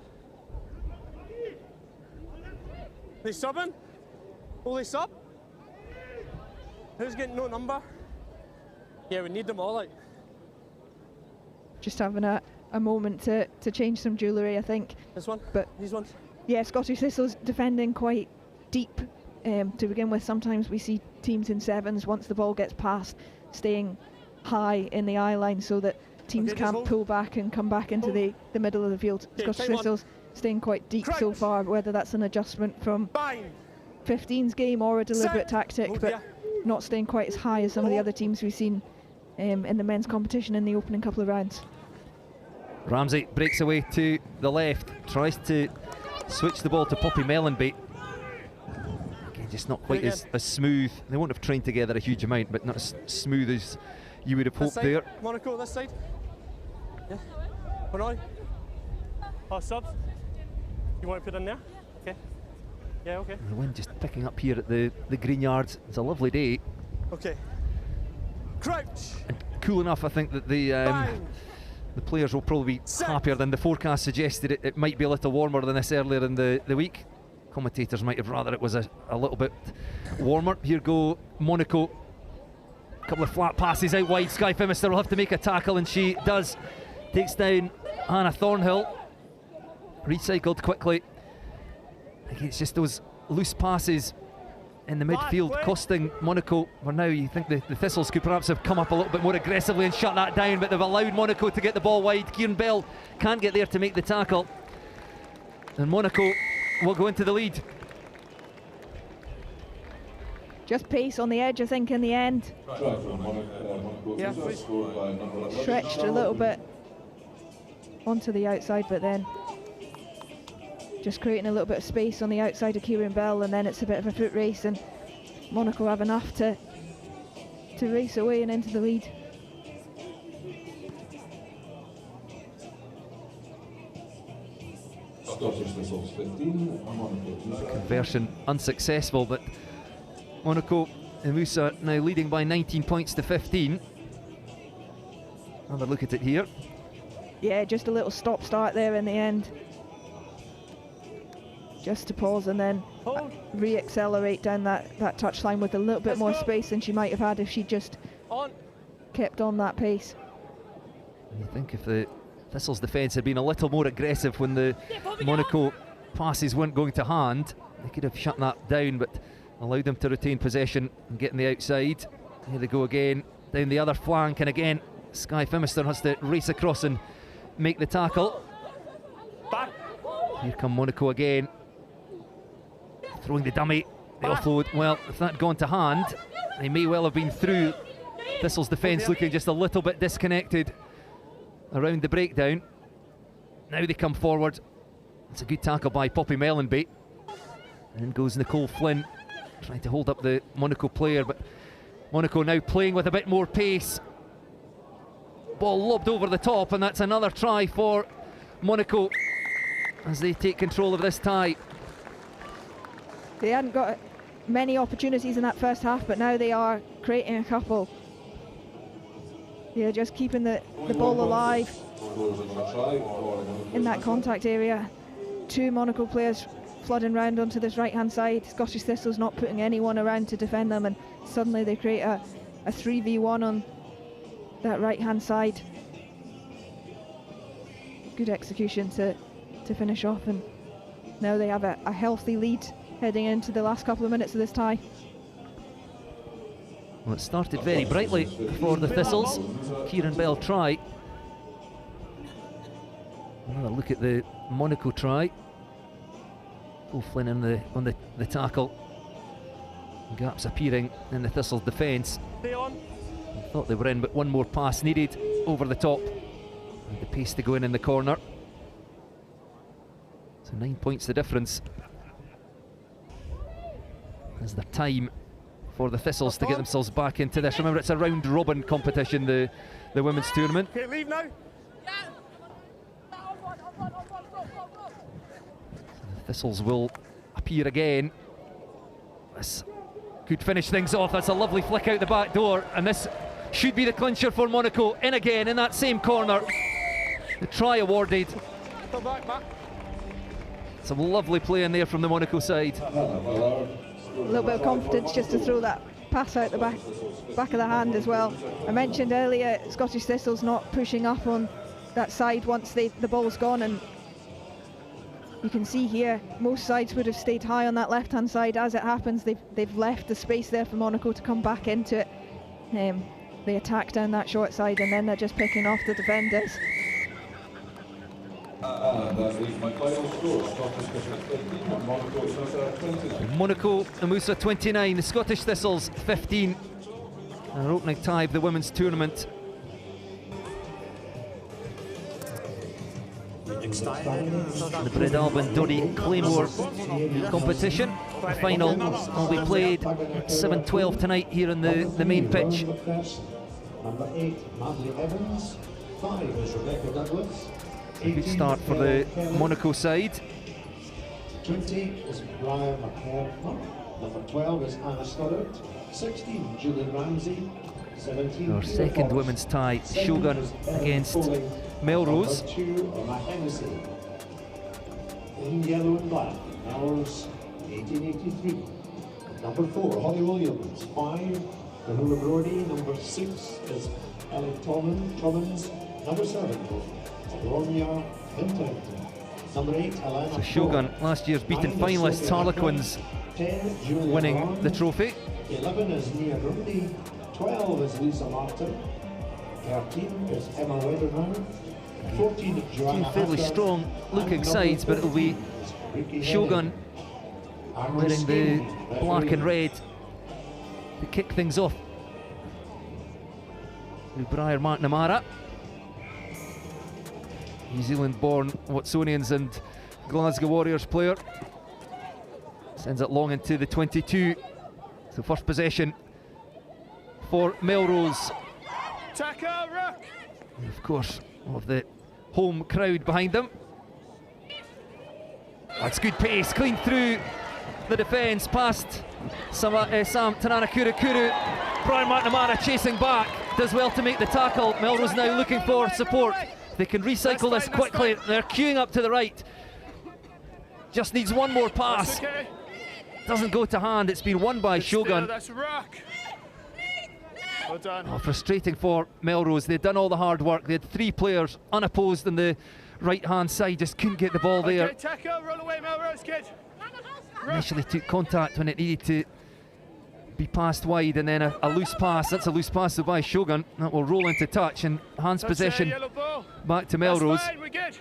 They subbing? Will they sub? Who's getting no number? Yeah, we need them all, like. Just having a moment to change some jewellery, I think. This one? But these ones? Yeah, Scottish Thistle's defending quite deep to begin with. Sometimes we see teams in sevens, once the ball gets past, staying high in the eye line so that teams can't pull back and come back into the middle of the field. Scottish Thistle's staying quite deep so far, whether that's an adjustment from 15's game or a deliberate tactic, but not staying quite as high as some of the other teams we've seen in the men's competition in the opening couple of rounds. Ramsey breaks away to the left, tries to switch the ball to Poppy Mellenby. Again, just not quite as smooth. They won't have trained together a huge amount, but not as smooth as you would have hoped there. Monaco, this side. Yeah. Hold on. Oh, subs. You want to put in there? Okay. Yeah, okay. The wind just picking up here at the green yards. It's a lovely day. Okay. Crouch. And cool enough, I think, that the players will probably be happier than the forecast suggested. It might be a little warmer than this earlier in the week. Commentators might have rather it was a little bit warmer. Here go Monaco. A couple of flat passes out wide. Skye Phimister will have to make a tackle, and she does. Takes down Hannah Thornhill. Recycled quickly. Again, it's just those loose passes in the midfield costing Monaco. Well, now you think the Thistles could perhaps have come up a little bit more aggressively and shut that down, but they've allowed Monaco to get the ball wide. Kieran Bell can't get there to make the tackle, and Monaco will go into the lead. Just pace on the edge, I think, in the end. Yeah, stretched a little bit onto the outside, but then just creating a little bit of space on the outside of Kieran Bell, and then it's a bit of a foot race, and Monaco have enough to race away and into the lead. Conversion unsuccessful, but Monaco Musa now leading by 19 points to 15. Have a look at it here. Yeah, just a little stop-start there in the end. Just to pause and then re-accelerate down that touchline with a little bit more space than she might have had if she just kept on that pace. I think if the Thistles defence had been a little more aggressive when the Monaco passes weren't going to hand, they could have shut that down, but allowed them to retain possession and get on the outside. Here they go again, down the other flank, and again Skye Phimister has to race across and make the tackle. Here come Monaco again, throwing the dummy, the offload. Well, if that had gone to hand, they may well have been through. Thistle's defence looking just a little bit disconnected around the breakdown. Now they come forward. It's a good tackle by Poppy Mellenby. In goes Nicole Flynn, trying to hold up the Monaco player, but Monaco now playing with a bit more pace. Ball lobbed over the top, and that's another try for Monaco as they take control of this tie. They hadn't got many opportunities in that first half, but now they are creating a couple. Yeah, just keeping the ball alive in that contact area. Two Monaco players flooding round onto this right-hand side. Scottish Thistles not putting anyone around to defend them, and suddenly they create a 3v1 on that right-hand side. Good execution to finish off, and now they have a healthy lead heading into the last couple of minutes of this tie. Well, it started very brightly for the Thistles. Kieran Bell try. Another look at the Monaco try. Paul Flynn on the tackle. Gaps appearing in the Thistles' defence. Thought they were in, but one more pass needed over the top. And the pace to go in the corner. So 9 points the difference. As the time for the Thistles to get themselves back into this. Remember, it's a round robin competition, the women's tournament. Okay, leave now. The Thistles will appear again. This could finish things off. That's a lovely flick out the back door, and this should be the clincher for Monaco. In again in that same corner. The try awarded. Come back. Some lovely play in there from the Monaco side. A little bit of confidence just to throw that pass out the back of the hand as well. I mentioned earlier Scottish Thistles not pushing up on that side once the ball's gone, and you can see here most sides would have stayed high on that left hand side. As it happens, they've left the space there for Monaco to come back into it. They attack down that short side, and then they're just picking off the defenders. Monaco and Musa 29, the Scottish Thistles 15. Our opening tie of the women's tournament. The Breadalbin Doddy Claymore competition. The final will be played at 7:12 tonight here on the main pitch. Number 8, Madeleine Evans. 5 is Rebecca Douglas. A good start for the Monaco side. 20 is Brian McHale. Number 12 is Anna Stoddart. 16, Julian Ramsey. 17, Our second women's tie, Shogun against Melrose. Number 2, Emma Hennessy. In yellow and black, Melrose, 1883. Number 4, Holly Williams. 5, Rahula Brody. Number 6 is Ellen Tommins. Number 7, Romeo Hinton. Number 8, Alana. So Shogun, last year's beaten finalists, Harlequins, 10, winning the trophy. 11 is Nia Grundy. 12 is Lisa Martin. 13 is Emma Weatherman. 14 is Joanna Two fairly Hatter. strong looking And sides, but it'll be Ricky Shogun Henry. wearing the black and red to kick things off. Briar McNamara, New Zealand-born Watsonians and Glasgow Warriors player, sends it long into the 22. So first possession for Melrose. And of course, all of the home crowd behind them. That's good pace, clean through the defence, past Sam Tanana Kuru. Brian McNamara chasing back, does well to make the tackle. Melrose now looking for support. They can recycle this quickly. They're queuing up to the right. Just needs one more pass. Doesn't go to hand. It's been won by Shogun. That's a rock. Well done. Oh, frustrating for Melrose. They'd done all the hard work. They had 3 players unopposed on the right-hand side. Just couldn't get the ball there. Okay, tackle, roll away, Melrose, kid. Initially took contact when it needed to be passed wide, and then a loose pass. That's a loose pass by Shogun. That will roll into touch and hands possession back to Melrose. That's fine, we're good.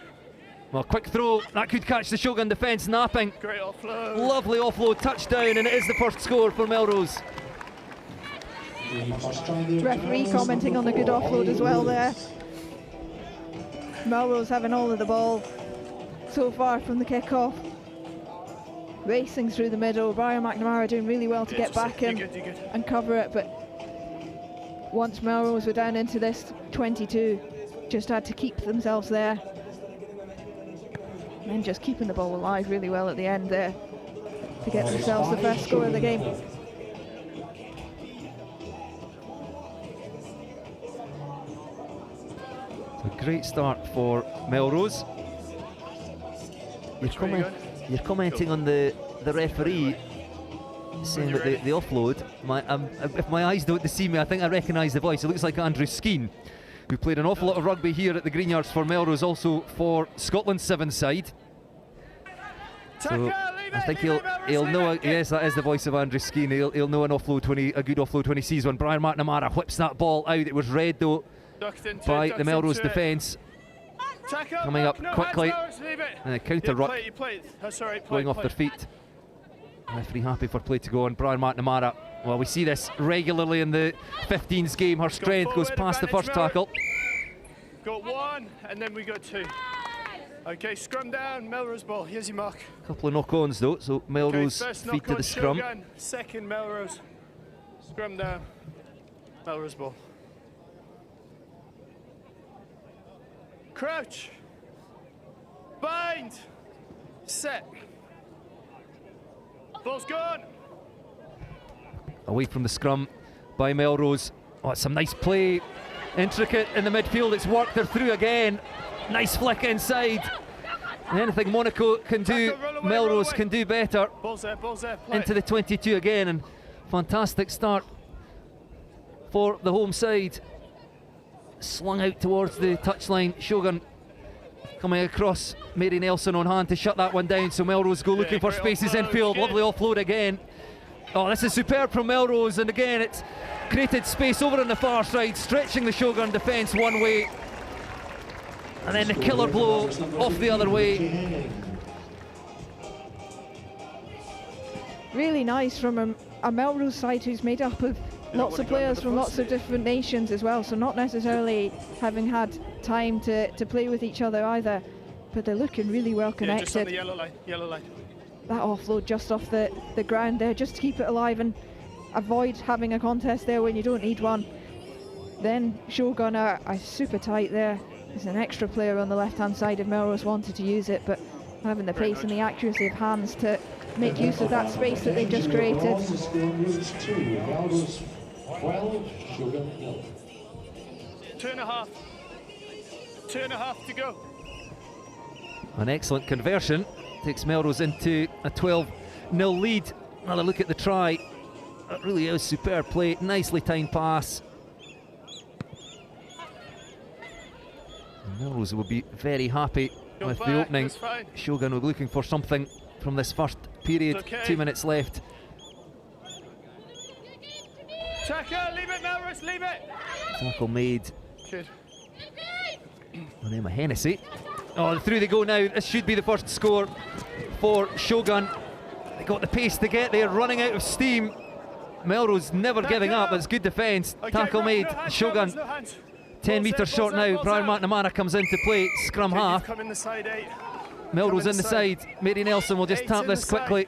Well, quick throw. That could catch the Shogun defence napping. Great offload. Lovely offload, touchdown, and it is the first score for Melrose. Referee commenting on a good offload as well there. Melrose having all of the ball so far from the kick-off. Racing through the middle. Brian McNamara doing really well to get back in and cover it, but once Melrose were down into this 22, just had to keep themselves there. And then just keeping the ball alive really well at the end there to get themselves the first score of the game. A great start for Melrose. You're commenting on the referee saying that the offload. If my eyes don't deceive me, I think I recognise the voice. It looks like Andrew Skeen, who played an awful lot of rugby here at the Greenyards for Melrose, also for Scotland's 7 side. So I think he'll know. Yes, that is the voice of Andrew Skeen. He'll know an offload a good offload when he sees one. Brian McNamara whips that ball out. It was read though by the Melrose defence. Coming up quickly, counter ruck, going off their feet. Referee happy for play to go on. Brian McNamara, well, we see this regularly in the 15s game. Her strength goes past the first tackle. Got 1 and then we got 2. Okay, scrum down, Melrose ball, here's your mark. Couple of knock-ons though, so Melrose feed to the scrum. Shogun, second Melrose, scrum down, Melrose ball. Crouch, bind, set. Ball's gone. Away from the scrum by Melrose. Oh, it's some nice play. Intricate in the midfield, it's worked. They're through again. Nice flick inside. Anything Monaco can do, Melrose can do better. Ball's there, play. Into the 22 again, and fantastic start for the home side. Slung out towards the touchline. Shogun coming across. Mary Nelson on hand to shut that one down, so Melrose go looking for spaces infield. Lovely offload again. Oh, this is superb from Melrose, and again it's created space over on the far side, stretching the Shogun defence one way, and then the killer blow off the other way. Really nice from a Melrose side who's made up of lots of players from lots of different nations as well, so not necessarily having had time to play with each other either, but they're looking really well connected. Just on the yellow line. That offload just off the ground there, just to keep it alive and avoid having a contest there when you don't need one. Then Shogun are super tight there. There's an extra player on the left-hand side if Melrose wanted to use it, but having the pace and the accuracy of hands to make use of that space that they've just created. 2.5. 2.5 to go. An excellent conversion takes Melrose into a 12-0 lead. Another look at the try. That really is superb play, nicely timed pass. And Melrose will be very happy with the opening. Shogun will be looking for something from this first period. Okay. 2 minutes left. Tackle, leave it, Melrose, leave it. Tackle made Good. on Emma Hennessy. Oh, through they go now. This should be the first score for Shogun. They got the pace to get there, running out of steam. Melrose never giving up. It's good defence. Okay, Tackle right, made. no hands, Shogun no hands. 10 metres short now. Brian McNamara comes into play. Scrum Okay, half. come in the side 8. Melrose in the side. Mary Nelson will just Eight's tap in the this quickly.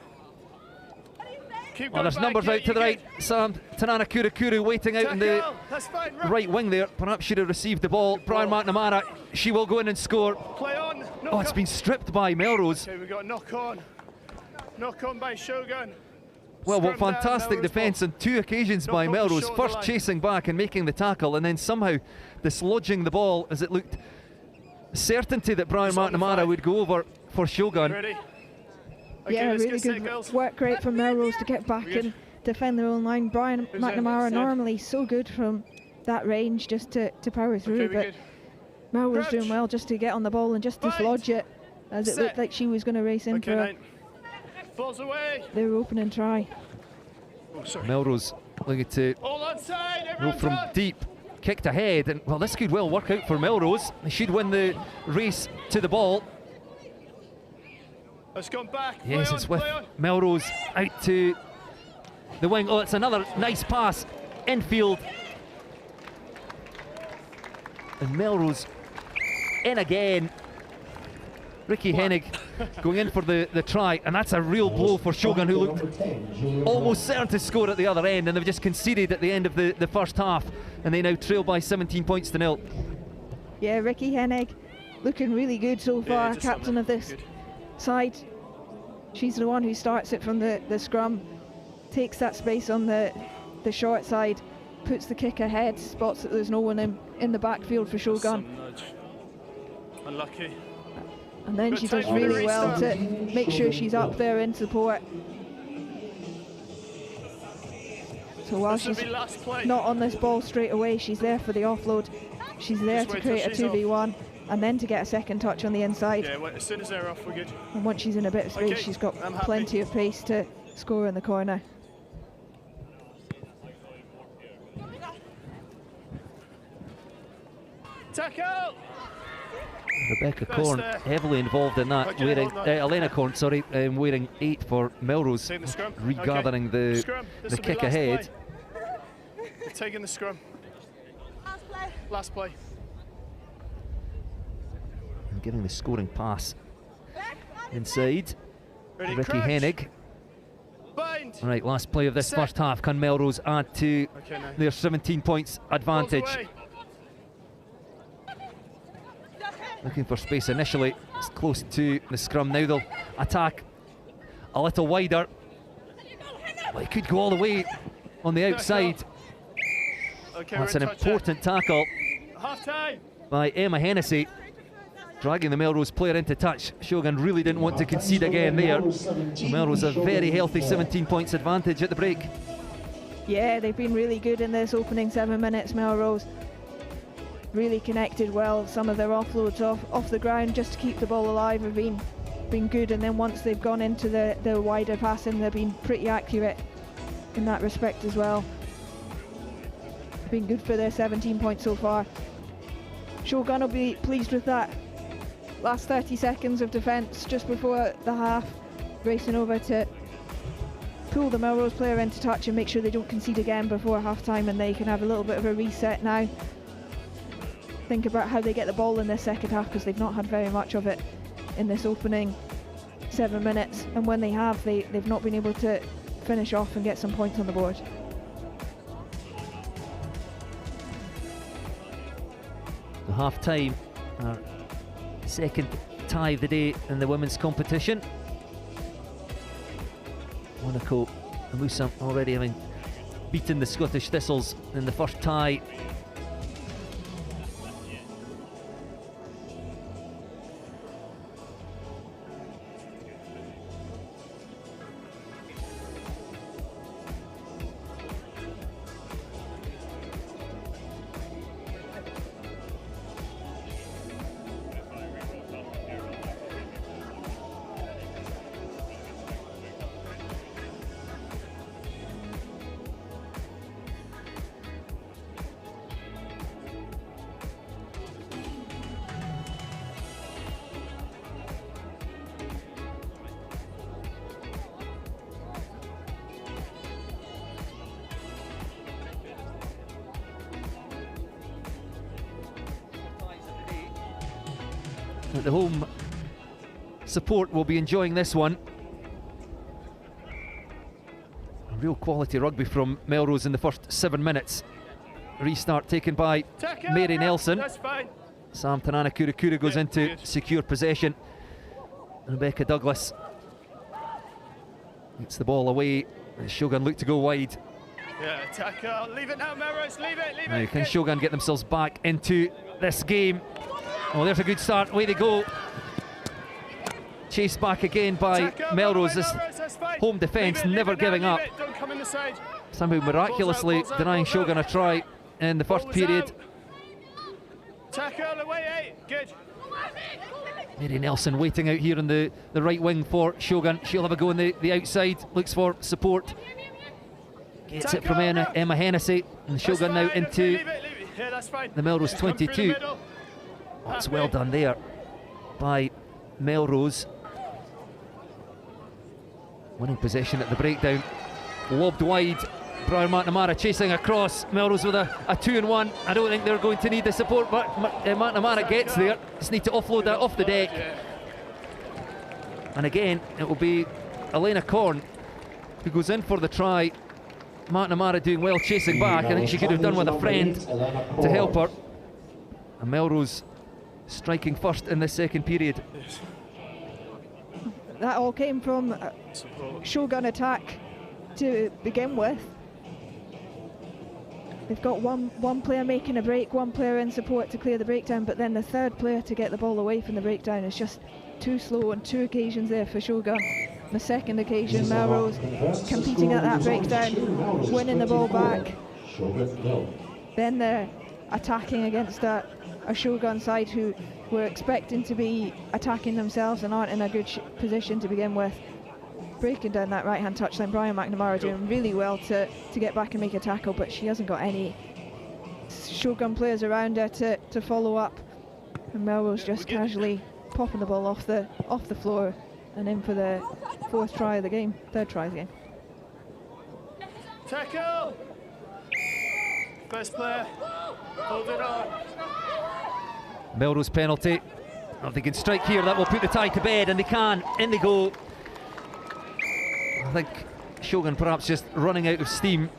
Keep Oh, going there's back, numbers yeah, out to the you right. Sam Tanana Kuru waiting out in the Tackle, that's fine, right wing there. Perhaps should have received the ball. Brian McNamara, she will go in and score. Play on. Oh, it's been stripped by Melrose. Okay, we got knock on. Knock on by Shogun. Well, what Scrum down, fantastic Melrose defence on 2 occasions Don't by put the Melrose. shot on the First line. chasing back and making the tackle, and then somehow dislodging the ball as it looked certainty that Brian It's on the McNamara flag. would go over for Shogun. Ready? Okay, Yeah, let's really get set, good girls. work rate from Melrose to get back We good? and defend their own line. Brian Who's in? McNamara Who's in? normally so good from that range just to power through, Okay, we but good. Melrose Crouch. doing well just to get on the ball and just Bind. dislodge it, as it Set. looked like she was going to race in Okay, for 9. Balls away. their opening try. Oh, sorry. Melrose looking to All onside, go everyone from done. deep, kicked ahead, and well, this could well work out for Melrose. They should win the race to the ball. Let's go back. Yes, Play it's on, with play on. Melrose out to the wing. Oh, it's another nice pass infield. And Melrose in again. Ricky Hennig going in for the try, and that's a real blow for Shogun, who looked almost certain to score at the other end, and they've just conceded at the end of the first half, and they now trail by 17 points to 0. Yeah, Ricky Hennig looking really good so far, just captain on of this Good. side. She's the one who starts it from the scrum, takes that space on the short side, puts the kick ahead, spots that there's no one in the backfield for Shogun, Some nudge. Unlucky. and then Good she time does for the really well to restart. make sure she's up there in support. So while This will she's be last play. not on this ball straight away, she's there for the offload, she's there Just to wait till create a she's off. 2v1 and then to get a second touch on the inside. Yeah, wait, as soon as they're off, we're good. And once she's in a bit of space, Okay, she's got I'm happy. plenty of pace to score in the corner. Tackle! Rebecca That's Korn there. heavily involved in that, Okay, wearing hold on. Elena Korn, sorry, wearing 8 for Melrose, Taking the scrum. regathering Okay. the Scrum. This the will be kick last ahead. play. We're taking the scrum. Last play. And giving the scoring pass inside. Ready, Ricky crouch. Hennig. Bind. Right, last play of this Set. first half. Can Melrose add to Okay, now. their 17 points advantage? Balls away. Looking for space initially. It's close to the scrum. Now they'll attack a little wider. Well, he could go all the way on the outside. Okay, That's we're an in touch important tackle now. Half time. by Emma Hennessy, dragging the Melrose player into touch. Shogun really didn't want to concede again there. Melrose a very healthy 17 points advantage at the break. Yeah, they've been really good in this opening 7 minutes, Melrose. Really connected well. Some of their offloads off the ground just to keep the ball alive have been good, and then once they've gone into the wider passing, they've been pretty accurate in that respect as well. Been good for their 17 points so far. Shogun will be pleased with that. Last 30 seconds of defence just before the half, racing over to pull the Melrose player into touch and make sure they don't concede again before half time, and they can have a little bit of a reset now. Think about how they get the ball in this second half, because they've not had very much of it in this opening 7 minutes, and when they have, they've not been able to finish off and get some points on the board. So half time, our second tie of the day in the women's competition. Monaco and Musa already having beaten the Scottish Thistles in the first tie. The home support will be enjoying this one. Real quality rugby from Melrose in the first 7 minutes. Restart taken by Tackle. Mary Nelson. That's fine. Sam Tanana Kurikura goes Yeah, into good. secure possession. Rebecca Douglas gets the ball away Shogun look to go wide. Yeah, tackle. Leave it now, Melrose. Leave it, leave Now, it. can Shogun get themselves back into this game? Oh, there's a good start. Away they go. Chased back again by Tackle, Melrose. away, This Melrose, that's fine. home defence Leave it never now, giving leave up. it. Don't come in the side. Somehow miraculously balls out, denying balls Shogun a out. try in the first Balls period. out. Tackle away, 8. Good. Mary Nelson waiting out here on the right wing for Shogun. She'll have a go on the outside. Looks for support. Gets it from Emma Hennessy. And Shogun now That's fine, into okay, leave it. Yeah, that's fine. the Melrose Just come through the 22. middle. That's well done there by Melrose. Winning possession at the breakdown. Lobbed wide. Brian McNamara chasing across. Melrose with a 2-1. I don't think they're going to need the support, but McNamara gets there. Just need to offload that off the deck. And again, it will be Elena Korn who goes in for the try. McNamara doing well chasing back. I think she could have done with a friend to help her. And Melrose striking first in the second period. That all came from a Shogun attack to begin with. They've got one player making a break, one player in support to clear the breakdown, but then the third player to get the ball away from the breakdown is just too slow on 2 occasions there for Shogun. The second occasion, Melrose competing at that breakdown, winning the ball back. Then they're attacking against a Shogun side who were expecting to be attacking themselves and aren't in a good position to begin with. Breaking down that right-hand touchline, Brian McNamara doing really well to get back and make a tackle, but she hasn't got any Shogun players around her to follow up. And Melrose just casually popping the ball off the floor and in for the third try of the game. Tackle. First player. Hold it on. Melrose penalty. If they can strike here, that will put the tie to bed, and they can. In they go. I think Shogun perhaps just running out of steam.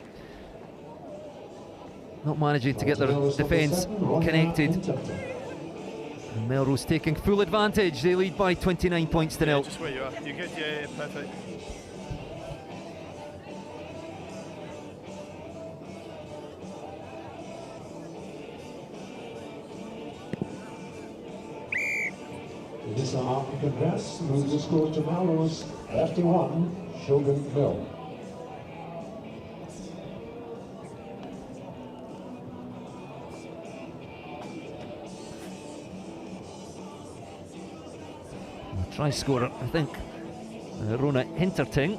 Not managing to get their defence connected. And Melrose taking full advantage. They lead by 29 points to 0. Just where you are. You're good, yeah, perfect. This African press moves the score to Melrose 31, Shogun 0. Try scorer, I think, Rona Hinterting.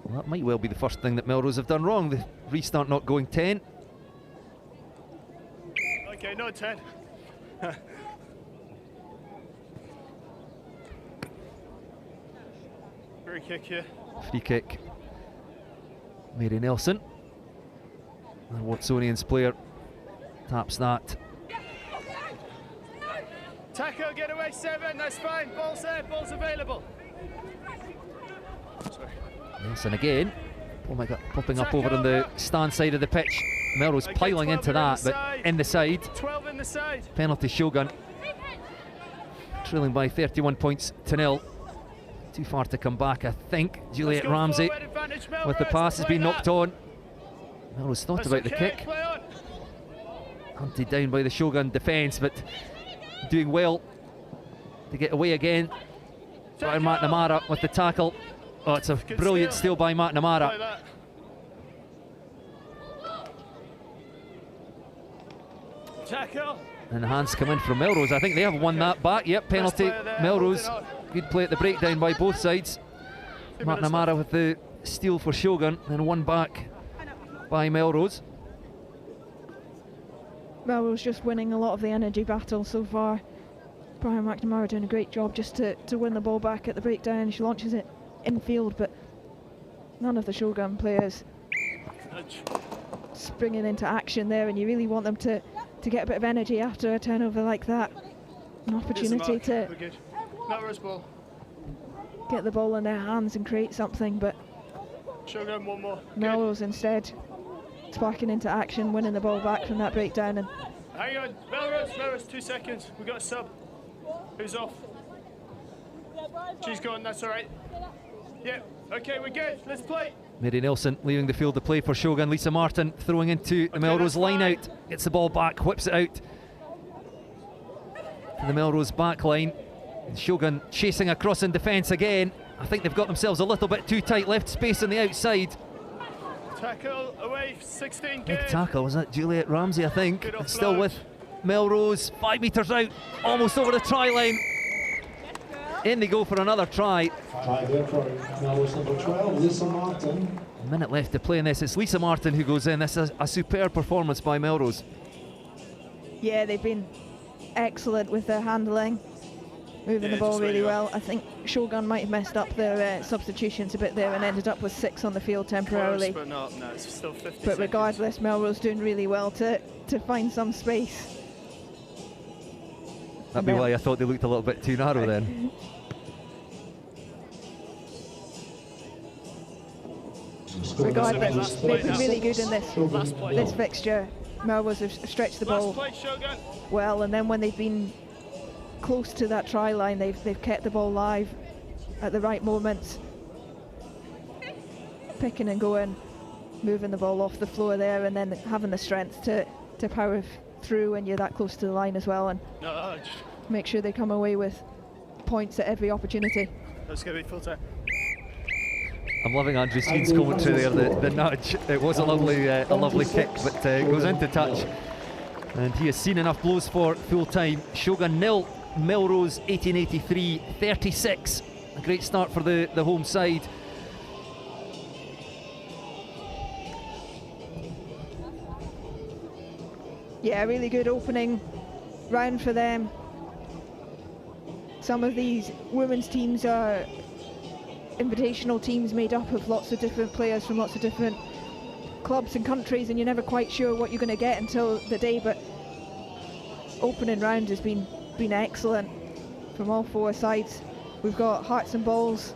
Well, that might well be the first thing that Melrose have done wrong. The restart not going 10. Okay, not 10. Free kick here. Free kick. Mary Nelson. And Watsonian's player taps that. Tackle, get away 7, that's fine. Ball's there, ball's available. Sorry. Nelson again. Oh my God, popping up over on the stand side of the pitch. Melrose Okay, piling 12 into in that, the but side. in the side. 12 in the side. Penalty Shogun. Trailing by 31 points to 0. Too far to come back, I think. Juliet Ramsey with the pass has been knocked on. Melrose thought about the kick. Hunted down by the Shogun defence, but doing well to get away again. Brian McNamara with the tackle. Oh, it's a brilliant steal by McNamara. Tackle. And the hands come in from Melrose. I think they have won that back. Yep, penalty. Melrose. Good play at the breakdown by both sides. McNamara with the steal for Shogun and one back by Melrose. Melrose just winning a lot of the energy battle so far. Brian McNamara doing a great job just to win the ball back at the breakdown. She launches it infield, but none of the Shogun players springing into action there, and you really want them to get a bit of energy after a turnover like that. An opportunity to get the ball in their hands and create something, but Shogun, one more. Melrose instead sparking into action, winning the ball back from that breakdown and Hang on, Melrose, 2 seconds. We got a sub. Who's off? She's gone, that's all right. Yeah, okay, we're good. Let's play. Mary Nelson leaving the field to play for Shogun. Lisa Martin throwing into the Melrose line out. Gets the ball back, whips it out to the Melrose back line. Shogun chasing across in defence again. I think they've got themselves a little bit too tight, left space on the outside. Tackle away, 16 Big good. tackle, was that Juliet Ramsey, I think. Good It's still offload. with Melrose, 5 metres out, almost over the try line. In they go for another try. Try there for Melrose number 12, Lisa Martin. A minute left to play in this. It's Lisa Martin who goes in. This is a superb performance by Melrose. Yeah, they've been excellent with their handling, moving the ball just really really well. I think Shogun might have messed up their substitutions a bit there and ended up with 6 on the field temporarily. Close, but not, no, it's still 50 But seconds. regardless, Melrose doing really well to find some space. That'd be why I thought they looked a little bit too narrow then. Regardless, they've been really good in Last play. this fixture. Melrose have stretched the ball Last play, Shogun. well, and then when they've been close to that try line, they've kept the ball live at the right moments, picking and going, moving the ball off the floor there, and then having the strength to power through when you're that close to the line as well, and No, make sure they come away with points at every opportunity. that's going to be full time. I'm loving Andrew Skeen's commentary there, the nudge. It was a lovely kick, but it goes into touch. And he has seen enough blows for full time. Shogun 0, Melrose 1883 36. A great start for the home side. Yeah, really good opening round for them. Some of these women's teams are invitational teams made up of lots of different players from lots of different clubs and countries, and you're never quite sure what you're going to get until the day, but opening round has been excellent from all 4 sides. We've got Hearts and Balls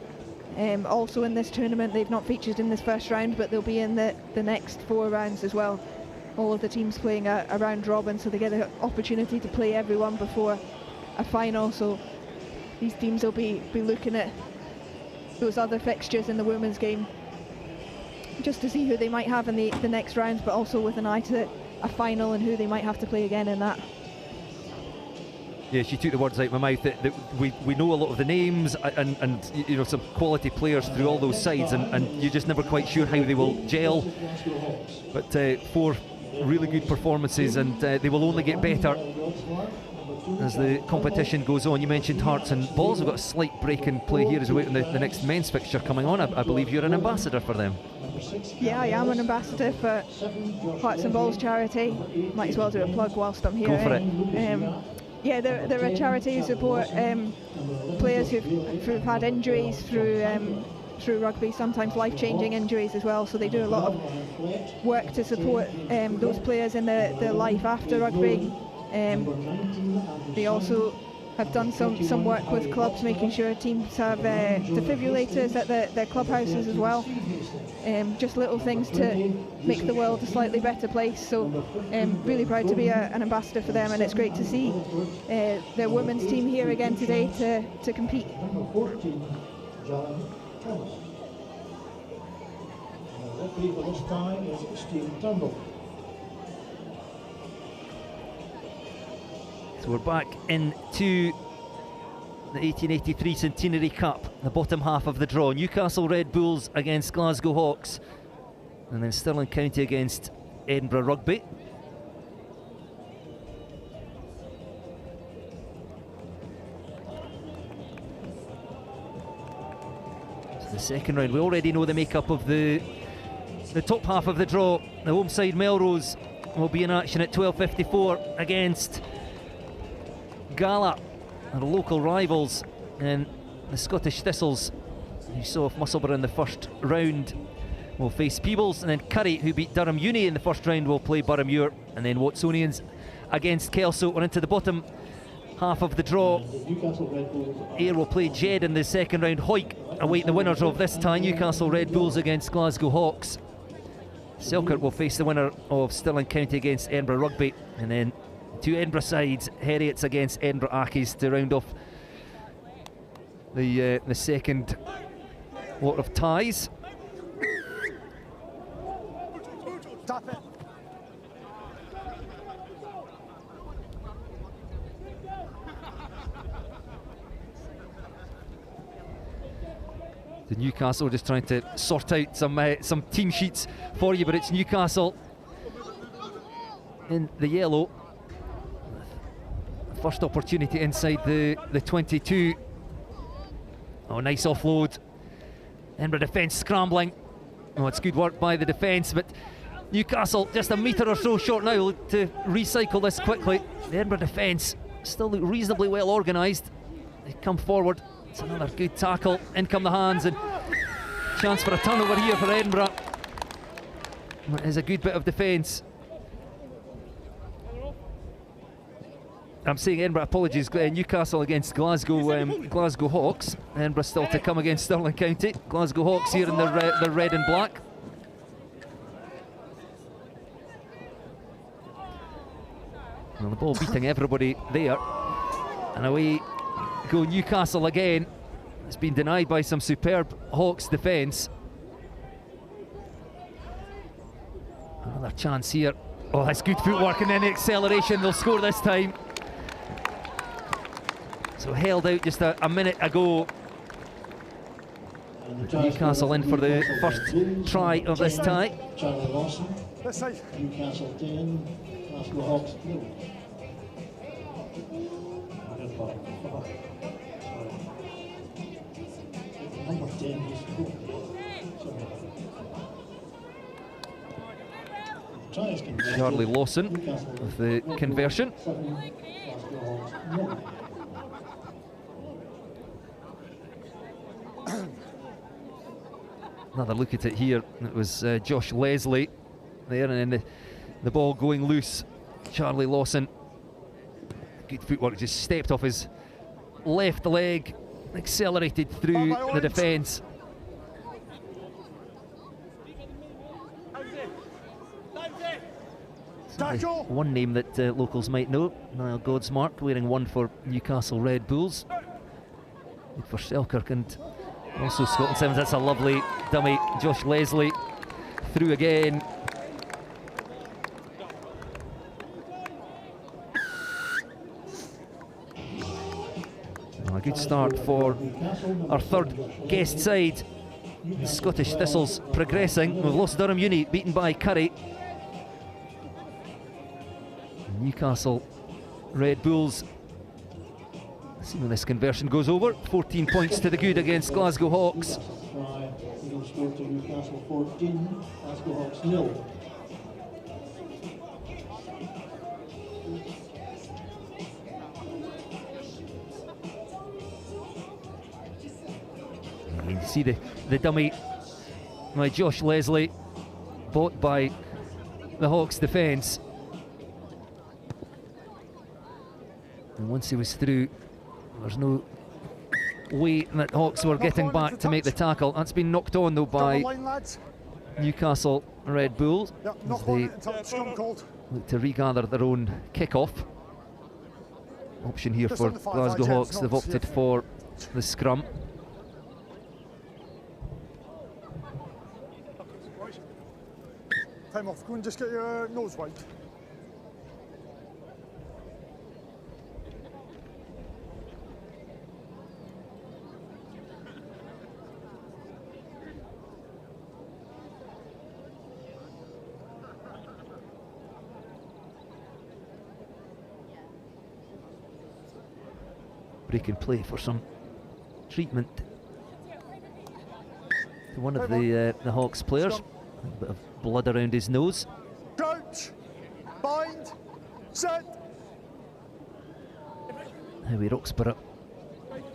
also in this tournament. They've not featured in this first round, but they'll be in the next 4 rounds as well. All of the teams playing a round robin, so they get an opportunity to play everyone before a final, so these teams will be looking at those other fixtures in the women's game just to see who they might have in the next rounds, but also with an eye to a final and who they might have to play again in that. Yeah, she took the words out of my mouth that we know a lot of the names and you know, some quality players through all those sides, and you're just never quite sure how they will gel. But 4 really good performances, and they will only get better as the competition goes on. You mentioned Hearts and Balls. We've got a slight break in play here as we wait on the next men's fixture coming on. I believe you're an ambassador for them. Yeah, I am an ambassador for Hearts and Balls charity. Might as well do a plug whilst I'm here. Go for it. Yeah, they're a charity who support players who've had injuries through rugby, sometimes life-changing injuries as well. So they do a lot of work to support those players in their life after rugby. They also have done some work with clubs, making sure teams have defibrillators at their clubhouses as well. Just little things to make the world a slightly better place. So really proud to be an ambassador for them, and it's great to see their women's team here again today to compete. Number 14, John Thomas. And the referee for this time is Steve Turnbull. So we're back into the 1883 Centenary Cup, the bottom half of the draw. Newcastle Red Bulls against Glasgow Hawks, and then Stirling County against Edinburgh Rugby. So the second round, we already know the makeup of the top half of the draw. The home side Melrose will be in action at 12:54 against Gala, our local rivals, and the Scottish Thistles, who saw off Musselburgh in the first round, will face Peebles, and then Curry, who beat Durham Uni in the first round, will play Boroughmuir, and then Watsonians against Kelso. We're into the bottom half of the draw. Ayr will play Jed in the second round. Hoyk await the winners of this tie, Newcastle Red Bulls against Glasgow Hawks. Selkirk will face the winner of Stirling County against Edinburgh Rugby, and then two Edinburgh sides, Heriots against Edinburgh Accies to round off the second lot of ties. Tap it. The Newcastle just trying to sort out some team sheets for you, but it's Newcastle in the yellow. First opportunity inside the 22. Oh, nice offload. Edinburgh defence scrambling. Oh, it's good work by the defence, but Newcastle just a metre or so short now. Look to recycle this quickly. The Edinburgh defence still look reasonably well organised. They come forward. It's another good tackle. In come the hands, and chance for a turnover here for Edinburgh. That is a good bit of defence. I'm saying Edinburgh, apologies, Newcastle against Glasgow Hawks. Edinburgh still to come against Stirling County. Glasgow Hawks here in the red and black. Well, the ball beating everybody there. And away go Newcastle again. It's been denied by some superb Hawks defence. Another chance here. Oh, that's good footwork, and then the acceleration. They'll score this time. So held out just a minute ago. Newcastle in for the first try of this tie. Charlie Lawson, Newcastle 10, Glasgow Hawks 0. Number 10 is Charlie Lawson with the conversion. Another look at it here. It was Josh Leslie there, and then the ball going loose. Charlie Lawson, good footwork, just stepped off his left leg, accelerated through the defence. So one name that locals might know, Niall Godsmark, wearing one for Newcastle Red Bulls. Good for Selkirk and also Scotland Sevens. That's a lovely dummy. Josh Leslie through again. A good start for our third guest side. The Scottish Thistles progressing. We've lost Durham Uni, beaten by Curry. Newcastle Red Bulls. Let's see when this conversion goes over. 14 points to the good against Glasgow Hawks. Newcastle 14, Glasgow Hawks 0. You can see the dummy by Josh Leslie, bought by the Hawks defence. And once he was through, there's no way that Hawks were getting back to make the tackle. That's been knocked on though by Newcastle Red Bulls. As they look to regather their own kick-off. Option here for Glasgow Hawks. They've opted for the scrum. Time off. Go and just get your nose wiped. Break and play for some treatment to one of the Hawks players. A bit of blood around his nose. Crouch, bind, set. Howie Roxburgh,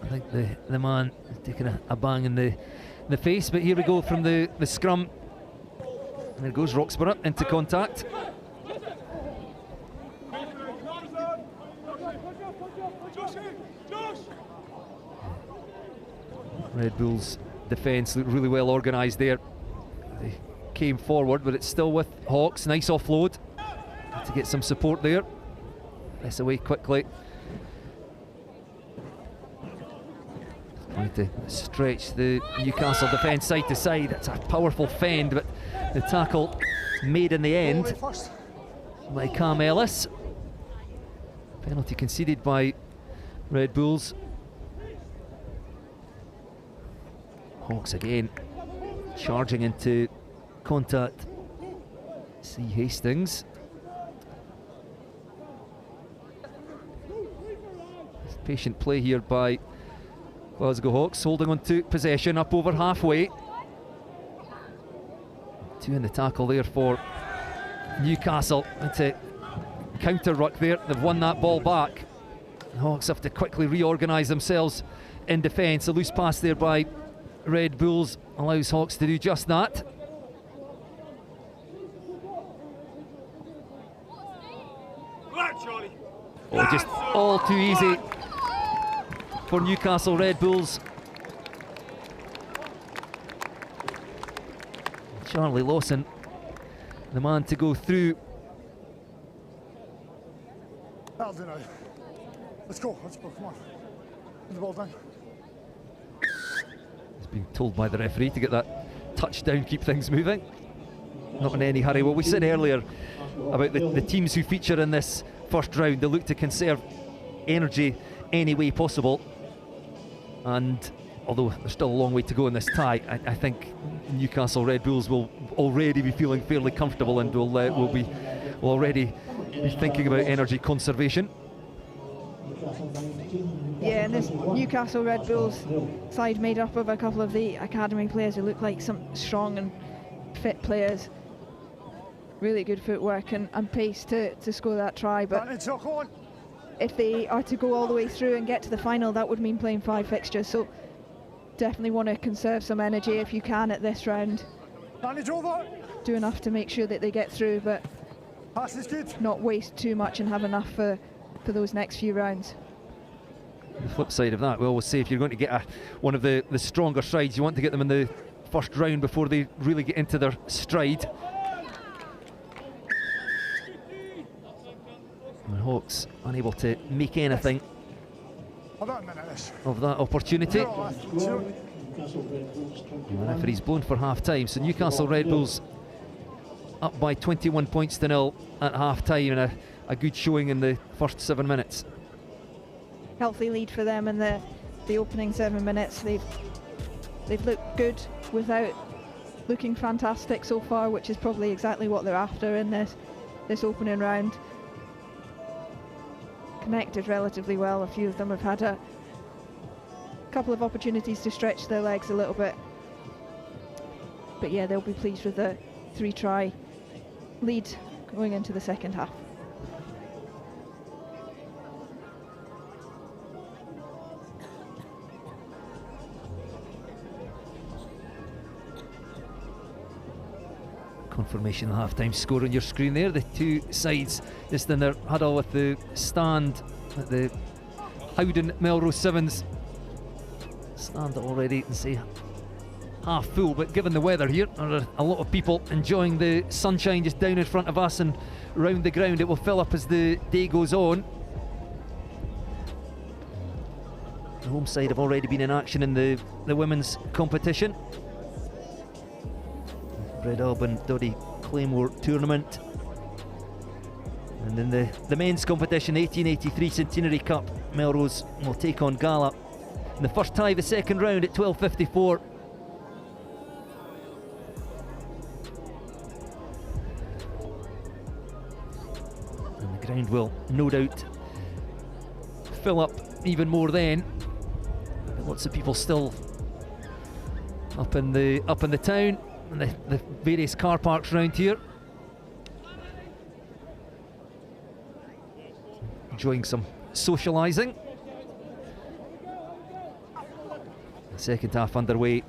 I think the man taking a bang in the face, but here we go from the scrum. And there goes Roxburgh into contact. Red Bulls defence looked really well organised there. They came forward, but it's still with Hawks. Nice offload to get some support there. this away quickly. Trying to stretch the Newcastle defence side to side. It's a powerful fend, but the tackle made in the end by Cam Ellis. Penalty conceded by Red Bulls. Hawks again charging into contact. See Hastings. Patient play here by Glasgow Hawks, holding on to possession up over halfway. Two in the tackle there for Newcastle. It's a counter ruck there. They've won that ball back. The Hawks have to quickly reorganise themselves in defence. A loose pass there by Red Bulls allows Hawks to do just that. Oh, just all too easy for Newcastle Red Bulls. Charlie Lawson, the man to go through. That'll do now. Let's go, come on. Put the ball down. He's being told by the referee to get that touchdown, keep things moving. Not in any hurry. Well, we said earlier about the teams who feature in this first round, they look to conserve energy any way possible. And although there's still a long way to go in this tie, I think Newcastle Red Bulls will already be feeling fairly comfortable and will already be thinking about energy conservation. Yeah, and this Newcastle Red Bulls side made up of a couple of the academy players who look like some strong and fit players. Really good footwork and pace to score that try, but if they are to go all the way through and get to the final, that would mean playing 5 fixtures, so definitely want to conserve some energy if you can at this round. Do enough to make sure that they get through, but not waste too much and have enough for those next few rounds. The flip side of that, we always say if you're going to get one of the stronger sides, you want to get them in the first round before they really get into their stride. And Hawks unable to make anything of that opportunity. And the referee's blown for half-time, so Newcastle Red Bulls up by 21 points to 0 at half-time, and a good showing in the first 7 minutes. Healthy lead for them in the opening 7 minutes. They've looked good without looking fantastic so far, which is probably exactly what they're after in this opening round. Connected relatively well. A few of them have had a couple of opportunities to stretch their legs a little bit, but yeah, they'll be pleased with the 3-try lead going into the second half. Confirmation of the half-time score on your screen there. The two sides just in their huddle with the stand at the Howden Melrose Sevens. Stand already, you can say, half full, but given the weather here, there are a lot of people enjoying the sunshine just down in front of us and round the ground. It will fill up as the day goes on. The home side have already been in action in the women's competition. Red Alban Doddy Claymore tournament, and in the men's competition, 1883 Centenary Cup, Melrose will take on Gala in the first tie of the second round at 12:54. And the ground will no doubt fill up even more then. Lots of people still up in the town and the various car parks around here, enjoying some socialising. The second half underway.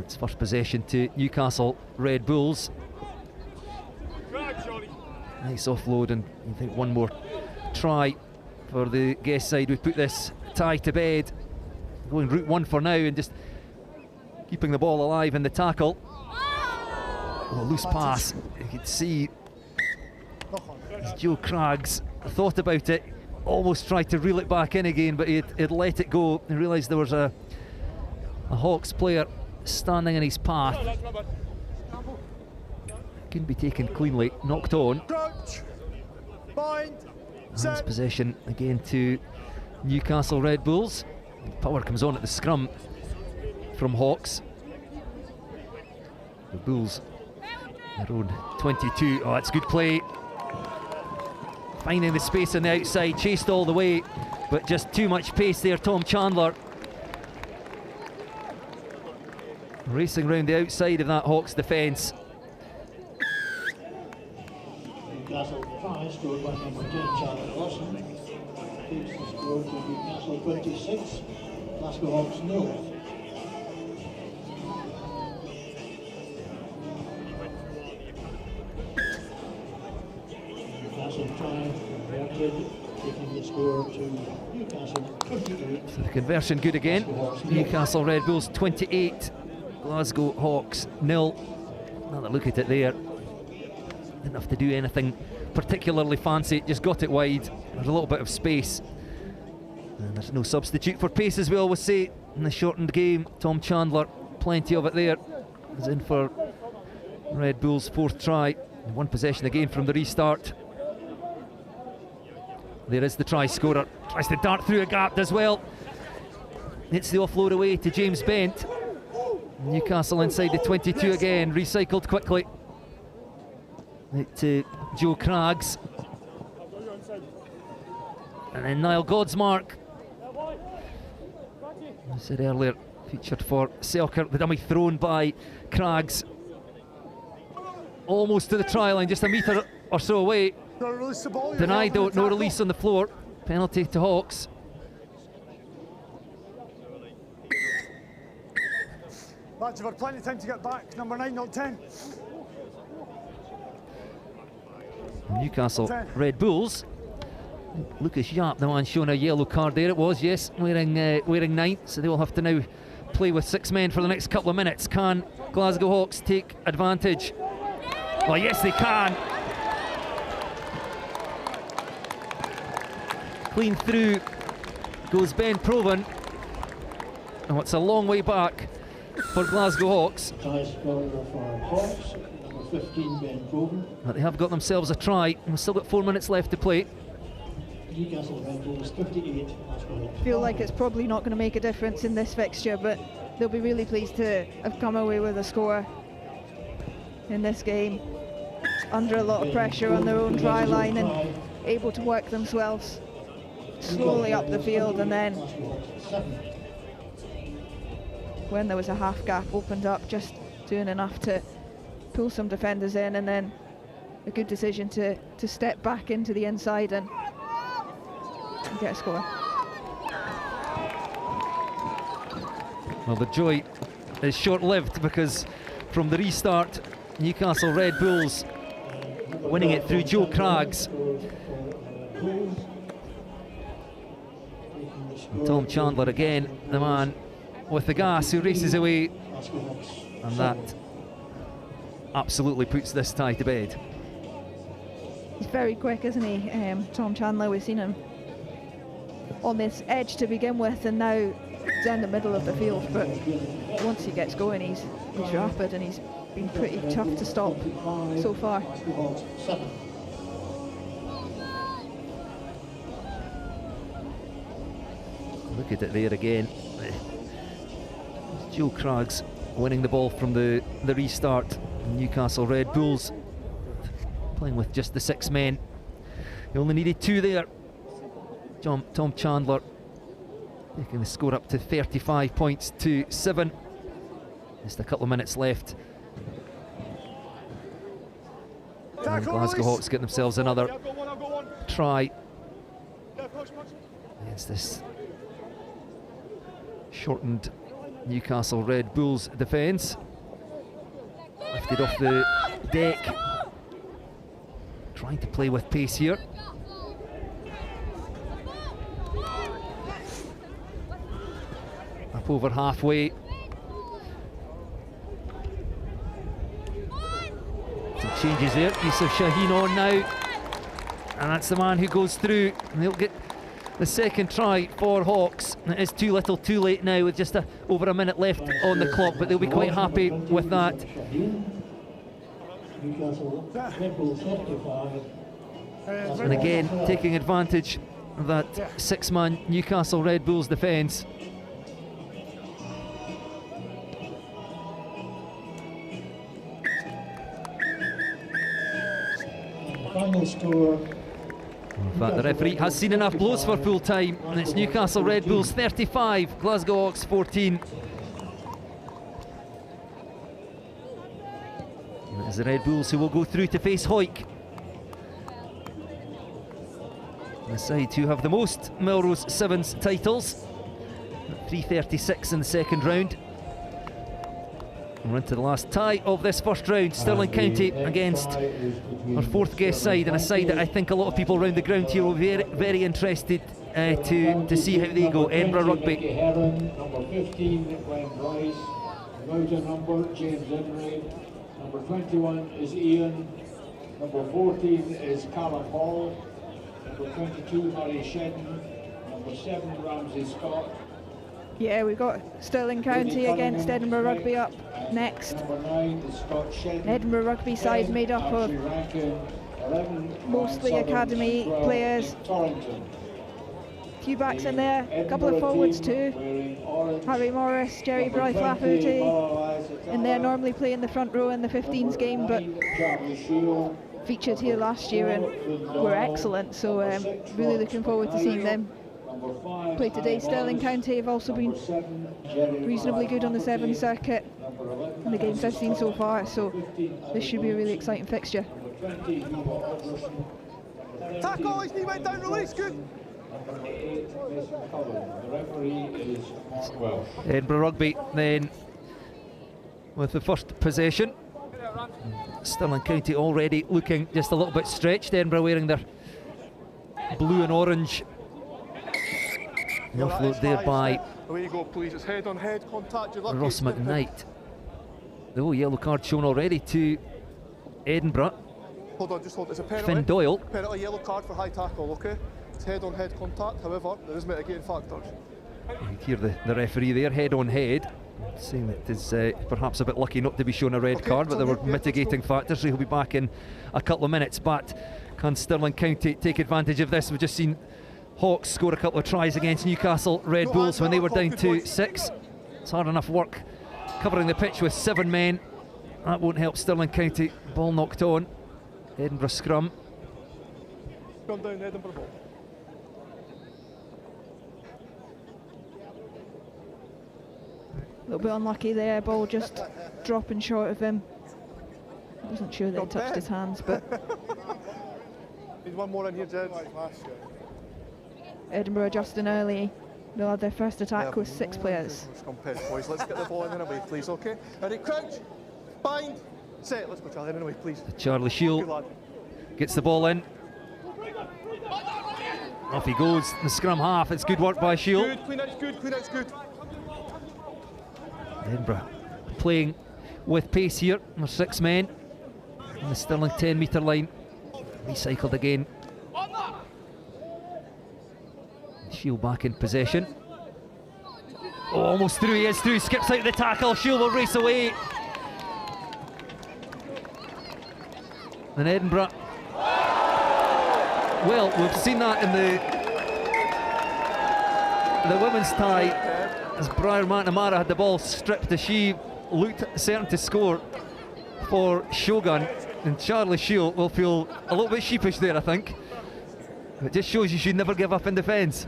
It's first possession to Newcastle Red Bulls. Nice offload, and I think one more try for the guest side. We put this tie to bed, going route one for now and just keeping the ball alive in the tackle. Oh, loose pass. You could see As Joe Craggs thought about it, almost tried to reel it back in again, but he'd let it go. He realised there was a Hawks player standing in his path. Couldn't be taken cleanly, knocked on. Hands possession again to Newcastle Red Bulls. Power comes on at the scrum from Hawks. The Bulls, their own 22. Oh, that's good play. Finding the space on the outside, chased all the way, but just too much pace there, Tom Chandler. Racing round the outside of that Hawks defence. Newcastle try, scored by number 10, Charlotte Lawson. Takes the score to Newcastle 26, Glasgow Hawks 0. Newcastle try, converted, taking the score to Newcastle 28. So the conversion good again. Newcastle Red Bulls 28, Glasgow Hawks 0. Another look at it there. Didn't have to do anything particularly fancy, just got it wide. There's a little bit of space. And there's no substitute for pace, as we always say, in the shortened game. Tom Chandler, plenty of it there. Is in for Red Bulls' 4th try. One possession again from the restart. There is the try scorer. Tries to dart through a gap, does well. Hits the offload away to James Bent. Newcastle inside the 22 again, recycled quickly. To Joe Craggs. And then Niall Godsmark. I said earlier, featured for Selkirk, the dummy thrown by Craggs. Almost to the try line, just a metre or so away. Denied though, no release on the floor. Penalty to Hawks. Lads, you've had plenty of time to get back. Number 9, not 10. Newcastle Red Bulls. Lucas Sharp, the one shown a yellow card there. It was, yes, wearing 9. So they will have to now play with 6 men for the next couple of minutes. Can Glasgow Hawks take advantage? Well, yes, they can. Clean through goes Ben Provan. Oh, it's a long way back for Glasgow Hawks. Try scorer for Hawks, number 15, Ben Provan. But they have got themselves a try. We've still got 4 minutes left to play. Newcastle Red Bulls 58. I feel like it's probably not going to make a difference in this fixture, but they'll be really pleased to have come away with a score in this game. Under a lot of pressure on their own try line and able to work themselves slowly up the field, and then when there was a half gap opened up, just doing enough to pull some defenders in, and then a good decision to step back into the inside and get a score. Well, the joy is short-lived, because from the restart, Newcastle Red Bulls winning it through Joe Craggs. And Tom Chandler again, the man with the gas, who races away, and that absolutely puts this tie to bed. He's very quick, isn't he, Tom Chandler? We've seen him on this edge to begin with, and now down the middle of the field, but once he gets going, he's rapid, and he's been pretty tough to stop so far. Look at it there again. Joe Craggs winning the ball from the restart. Newcastle Red Bulls playing with just the 6 men. He only needed 2 there. Tom Chandler taking the score up to 35 points to 7. Just a couple of minutes left. And Glasgow Hawks get themselves another try against this shortened Newcastle Red Bulls defence. Lifted off the deck. Trying to play with pace here. Up over halfway. Some changes there. Yusuf Shaheen on now. and that's the man who goes through, and they'll get the second try for Hawks. It is too little too late now with just over a minute left on the clock, but they'll be quite happy with that. And again, taking advantage of that six-man Newcastle Red Bulls defence. Final score. In fact, the referee has seen enough blows for full time, and it's Newcastle Red Bulls 35, Glasgow Hawks 14. And it's the Red Bulls who will go through to face Hoyk, the side who have the most Melrose Sevens titles, 336 in the second round. And we're into the last tie of this first round. Stirling County against our fourth guest side, and a side that I think a lot of people around the ground here will be very interested to see how they go. Edinburgh Rugby. Number 15, Glenn Bryce. Router number, James Henry. Number 21 is Ian. Number 14 is Callum Hall. Number 22, Murray Shedden. Number 7, Ramsey Scott. Yeah, we've got Stirling County against Edinburgh Rugby up next. Number 9 is Scott Shedden. Edinburgh Rugby side made up of mostly academy players. A few backs in there, a couple of forwards too. Harry Morris, Jerry Bryce Lafferty, and they're normally playing the front row in the 15s game, but featured here last year and were excellent, so really looking forward to seeing them play today. Stirling County have also been reasonably good on the Sevens circuit in the games I've seen so far, so this should be a really exciting fixture. Tackle, his knee went down, release, good. Edinburgh Rugby then with the first possession. Stirling County already looking just a little bit stretched. Edinburgh wearing their blue and orange. Offload there by Away you go, please. It's head-on-head contact. You're lucky. Ross McKnight. Oh, yellow card shown already to Edinburgh. Hold on, just hold. It's a penalty. Finn Doyle. Penalty, yellow card for high tackle, okay? It's head-on-head contact, however, there is mitigating factors. You hear the referee there, head on head, saying that it's perhaps a bit lucky not to be shown a red card, but there were mitigating factors, so he'll be back in a couple of minutes. But can Stirling County take advantage of this? We've just seen Hawks score a couple of tries against Newcastle Red Bulls when they were down to 6. It's hard enough work covering the pitch with 7 men. That won't help Stirling County. Ball knocked on. Edinburgh scrum. Come down, Edinburgh ball. A little bit unlucky there, ball just dropping short of him. I wasn't sure that it touched his hands, but Need one more in here, Jed. Edinburgh adjusting early. They'll have their first attack with 6 players. Boys, let's get the ball in and away, please, okay? Ready, crouch, bind, set. Let's go, Charlie, in and away, please. Charlie Good Shield lad. gets the ball in. Off he goes, the scrum half. It's good work by Shield. Good, clean out's good, clean out's good. Edinburgh playing with pace here. There's 6 men on the Stirling 10-metre line. Recycled again. Shield back in possession. Oh, almost through, he is through, skips out the tackle. Shield will race away. And Edinburgh, well, we've seen that in the women's tie as Briar McNamara had the ball stripped as she looked certain to score for Shogun, and Charlie Shield will feel a little bit sheepish there, I think. It just shows you should never give up in defence.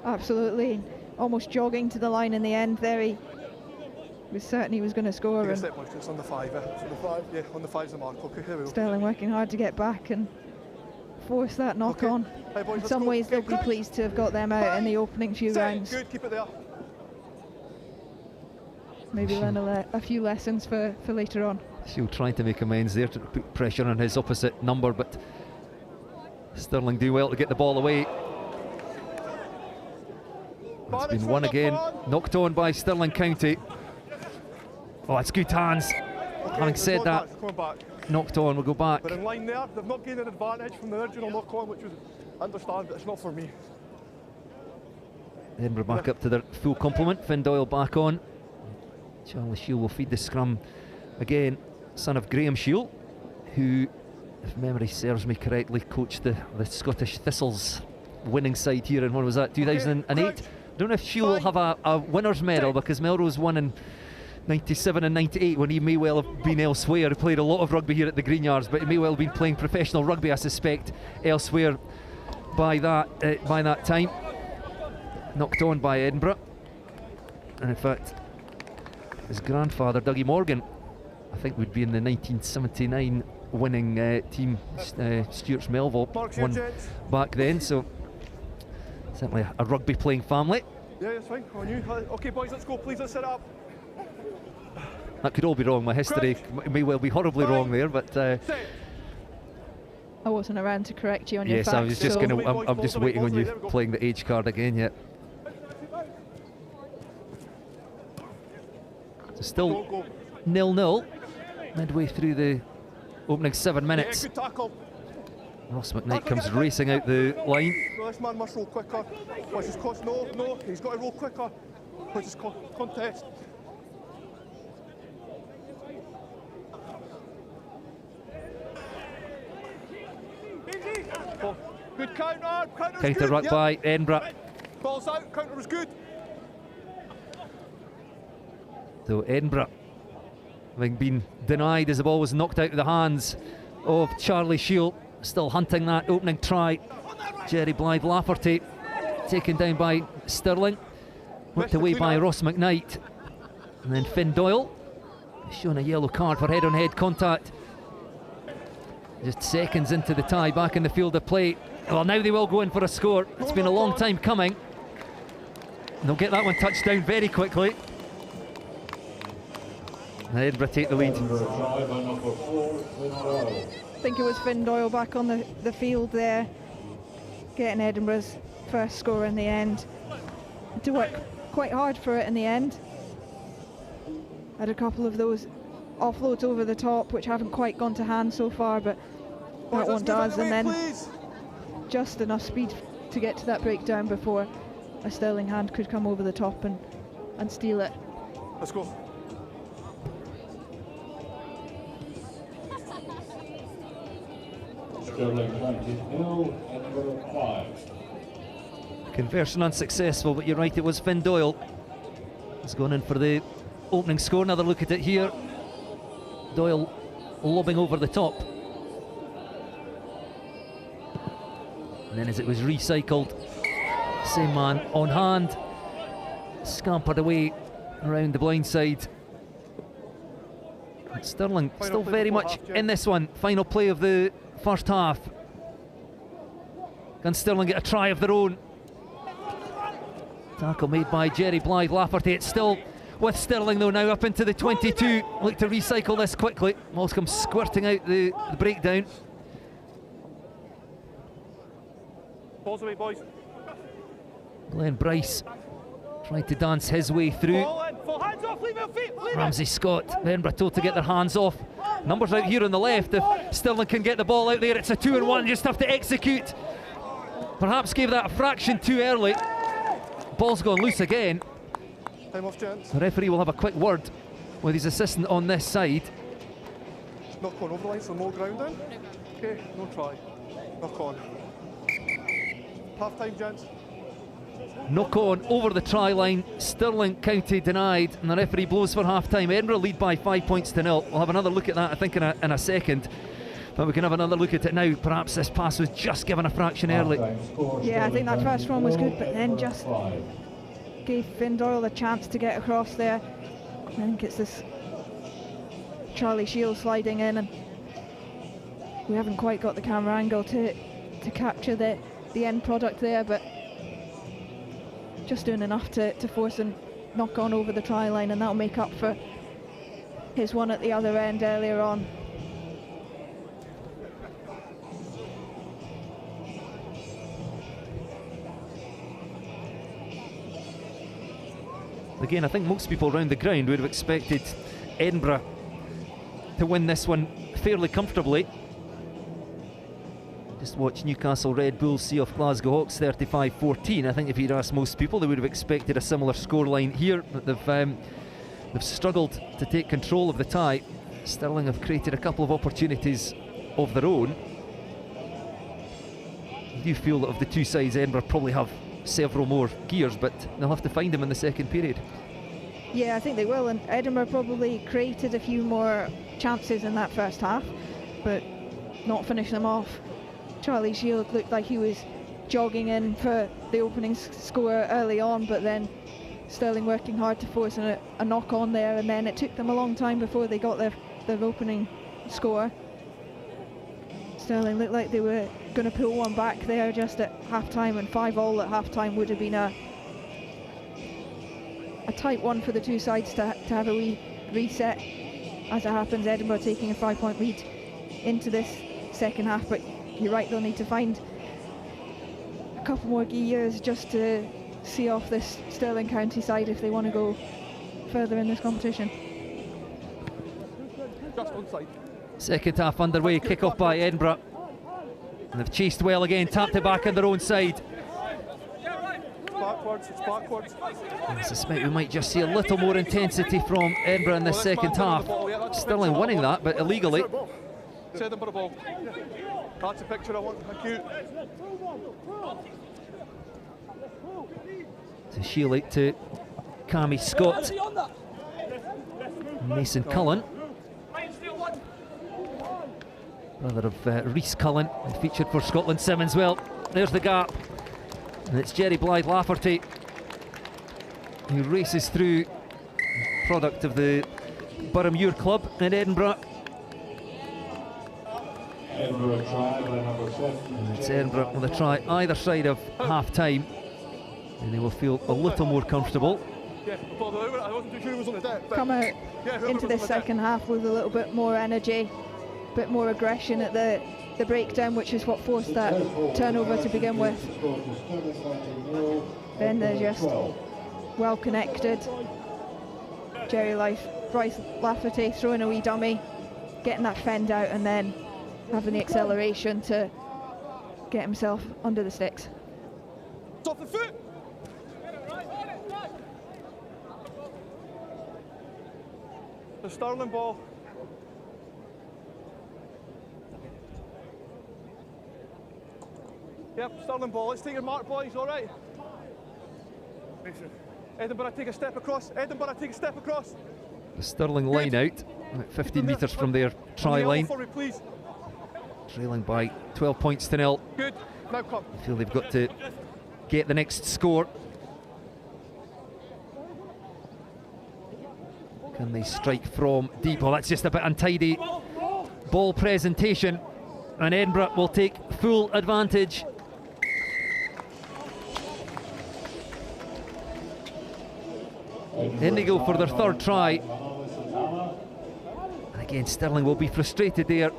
Absolutely, almost jogging to the line in the end there. He was certain he was going to score. Take a And step, boys, it's on the 5, It's on the 5? Yeah, on the 5's the mark. Okay, here we go. Stirling working hard to get back and force that knock on. Hey, boys, In let's some go. ways they'll Okay, be crouch. pleased to have got them out in the opening few Set. rounds. Good, keep it there. Maybe learn a few lessons for later on. Shield trying to make amends there to put pressure on his opposite number, but Stirling do well to get the ball away. It's been won again, knocked on by Stirling County. Oh, it's good hands. Okay, Having said come that, on back, come on back. knocked on. We'll go back. But in line there, they've not gained an advantage from the original knock-on, which was, I understand, but it's not for me. Edinburgh back up to their full complement. Finn Doyle back on. Charlie Shield will feed the scrum again. Son of Graham Shield, who, if memory serves me correctly, coached the Scottish Thistles winning side here in, when was that, 2008? I don't know if Shield will have a winner's medal, because Melrose won in 97 and 98 when he may well have been elsewhere. He played a lot of rugby here at the Greenyards, but he may well have been playing professional rugby, I suspect, elsewhere by that time. Knocked on by Edinburgh, and in fact his grandfather Dougie Morgan, I think, would be in the 1979 winning team. Stuart's Melville won back then, so certainly a rugby playing family. Yeah, it's fine, on you. Okay boys, let's go, please, let's set it up. That could all be wrong. My history may well be horribly wrong there, but I wasn't around to correct you on your facts. yes, I was just so going to. I'm just waiting on you playing the age card again. Yet. So still 0-0 midway through the opening 7 minutes. Yeah, good tackle. Ross McKnight comes racing out the line. No, this man must roll quicker. Which is cost. No, he's got to roll quicker. Which is contest. Oh, good counter. Counter ruck by Edinburgh. Ball's out. Counter was good. So Edinburgh, having been denied as the ball was knocked out of the hands of Charlie Shield, still hunting that opening try. Jerry Blythe Lafferty taken down by Stirling, whipped away by Ross McKnight, and then Finn Doyle shown a yellow card for head-on-head contact. Just seconds into the tie, back in the field of play. Well, now they will go in for a score. It's been a long time coming. And they'll get that one touched down very quickly. And Edinburgh take the lead. I think it was Finn Doyle back on the field there, getting Edinburgh's first score in the end. Had to work quite hard for it in the end. Had a couple of those offloads over the top which haven't quite gone to hand so far, but that one does, and then just enough speed to get to that breakdown before a Stirling hand could come over the top and steal it. Let's go. Stirling 20-0, Edinburgh 5. Conversion unsuccessful, but you're right, it was Finn Doyle. He's gone in for the opening score. Another look at it here. Doyle lobbing over the top. And then as it was recycled, same man on hand, scampered away around the blind side. And Stirling still very much in this one. Final play of the first half. Can Stirling get a try of their own? Tackle made by Jerry Blythe Lafferty. It's still with Stirling though, now up into the 22. Look to recycle this quickly. Ball's come squirting out the breakdown. Balls away, boys. Glenn Bryce tried to dance his way through. Hands off, leave your feet, Ramsey Scott, Edinburgh told to get their hands off. Numbers out here on the left. If Stirling can get the ball out there, it's a 2-on-1. Just have to execute. Perhaps gave that a fraction too early. Ball's gone loose again. Time off, gents. The referee will have a quick word with his assistant on this side. Knock on over the line, so no ground then? Okay, no try. Knock on. Half time, gents. Knock on over the try line. Stirling County denied, and the referee blows for half time. Edinburgh lead by 5 points to 0. We'll have another look at that, I think, in a second. But we can have another look at it now. Perhaps this pass was just given a fraction early. Yeah, I think that first one was good, but then just gave Finn Doyle a chance to get across there. I think it's this Charlie Shield sliding in, and we haven't quite got the camera angle to capture the end product there, but just doing enough to force him knock on over the try line, and that'll make up for his one at the other end earlier on. Again, I think most people around the ground would have expected Edinburgh to win this one fairly comfortably. Just watch Newcastle Red Bulls see off Glasgow Hawks 35-14. I think if you'd asked most people, they would have expected a similar scoreline here, but they've struggled to take control of the tie. Stirling have created a couple of opportunities of their own. I do feel that of the two sides, Edinburgh probably have several more gears, but they'll have to find them in the second period. Yeah, I think they will, and Edinburgh probably created a few more chances in that first half, but not finishing them off. Charlie Shield looked like he was jogging in for the opening score early on, but then Stirling working hard to force a knock on there, and then it took them a long time before they got their opening score. Stirling looked like they were going to pull one back there just at half-time, and 5-all at half-time would have been a tight one for the two sides to have a wee reset. As it happens, Edinburgh taking a 5-point lead into this second half, but you're right, they'll need to find a couple more gears just to see off this Stirling County side if they want to go further in this competition. Second half underway, kick-off by Edinburgh. And they've chased well again, tapped it back on their own side. It's backwards. I suspect we might just see a little more intensity from Edinburgh in this second half. Stirling winning that, but illegally. It's Edinburgh ball. That's a picture I want. Thank you. So Shield out to Cammy Scott. Mason Cullen, brother of Rhys Cullen, featured for Scotland Simmons. Well, there's the gap, and it's Jerry Blythe Lafferty who races through, product of the Boroughmuir Club in Edinburgh. Edinburgh try by number 7. And it's Edinburgh with a try either side of half-time, and they will feel a little more comfortable. Come out into this second half with a little bit more energy, a bit more aggression at the breakdown, which is what forced that turnover to begin with. Then they're just well connected. Bryce Lafferty throwing a wee dummy, getting that fend out, and then having the acceleration to get himself under the sticks. Off the foot. The Stirling ball. Yep, Stirling ball. Let's take your mark, boys, all right? Edinburgh take a step across. Edinburgh take a step across. The Stirling line out, about 15 metres from their try line. For me, please. Trailing by 12 points to 0. Good. Now come. I feel they've got to get the next score. Can they strike from deep? Oh, that's just a bit untidy ball presentation, and Edinburgh will take full advantage. In they go for their third try. And again, Stirling will be frustrated there.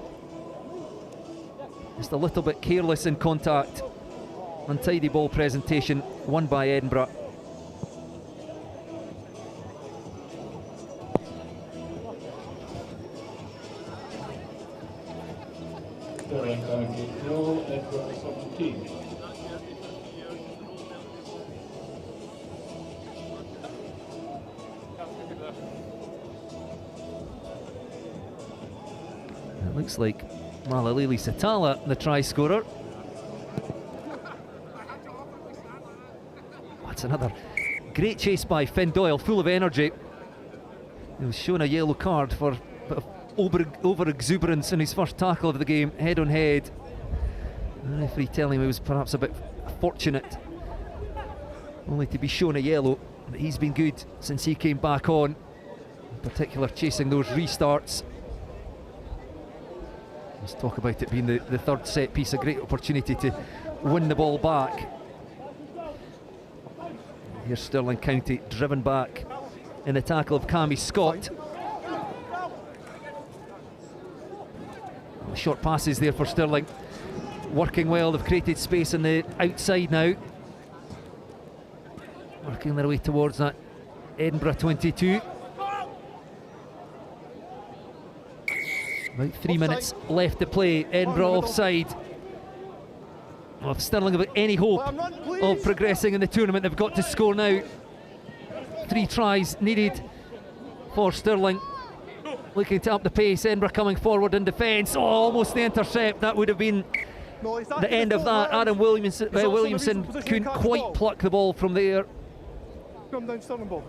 Just a little bit careless in contact. Untidy ball presentation, won by Edinburgh. Stirling County 0, Edinburgh 17. It looks like Malalili Satala, the try scorer. That's another great chase by Finn Doyle, full of energy. He was shown a yellow card for a bit of over-exuberance in his first tackle of the game, head on head. The referee telling him he was perhaps a bit fortunate only to be shown a yellow, but he's been good since he came back on, in particular chasing those restarts. Let's talk about it being the third set piece, a great opportunity to win the ball back. Here's Stirling County driven back in the tackle of Cammy Scott. Short passes there for Stirling, working well. They've created space on the outside now, working their way towards that Edinburgh 22. About 3 minutes left to play. Edinburgh offside. Well, if Stirling have any hope of progressing in the tournament, they've got to score now. 3 tries needed for Stirling. Looking to up the pace. Edinburgh coming forward in defence. Oh, almost the intercept. That would have been the end of that. Adam Williamson couldn't quite pluck the ball from there. Come down, Stirling ball.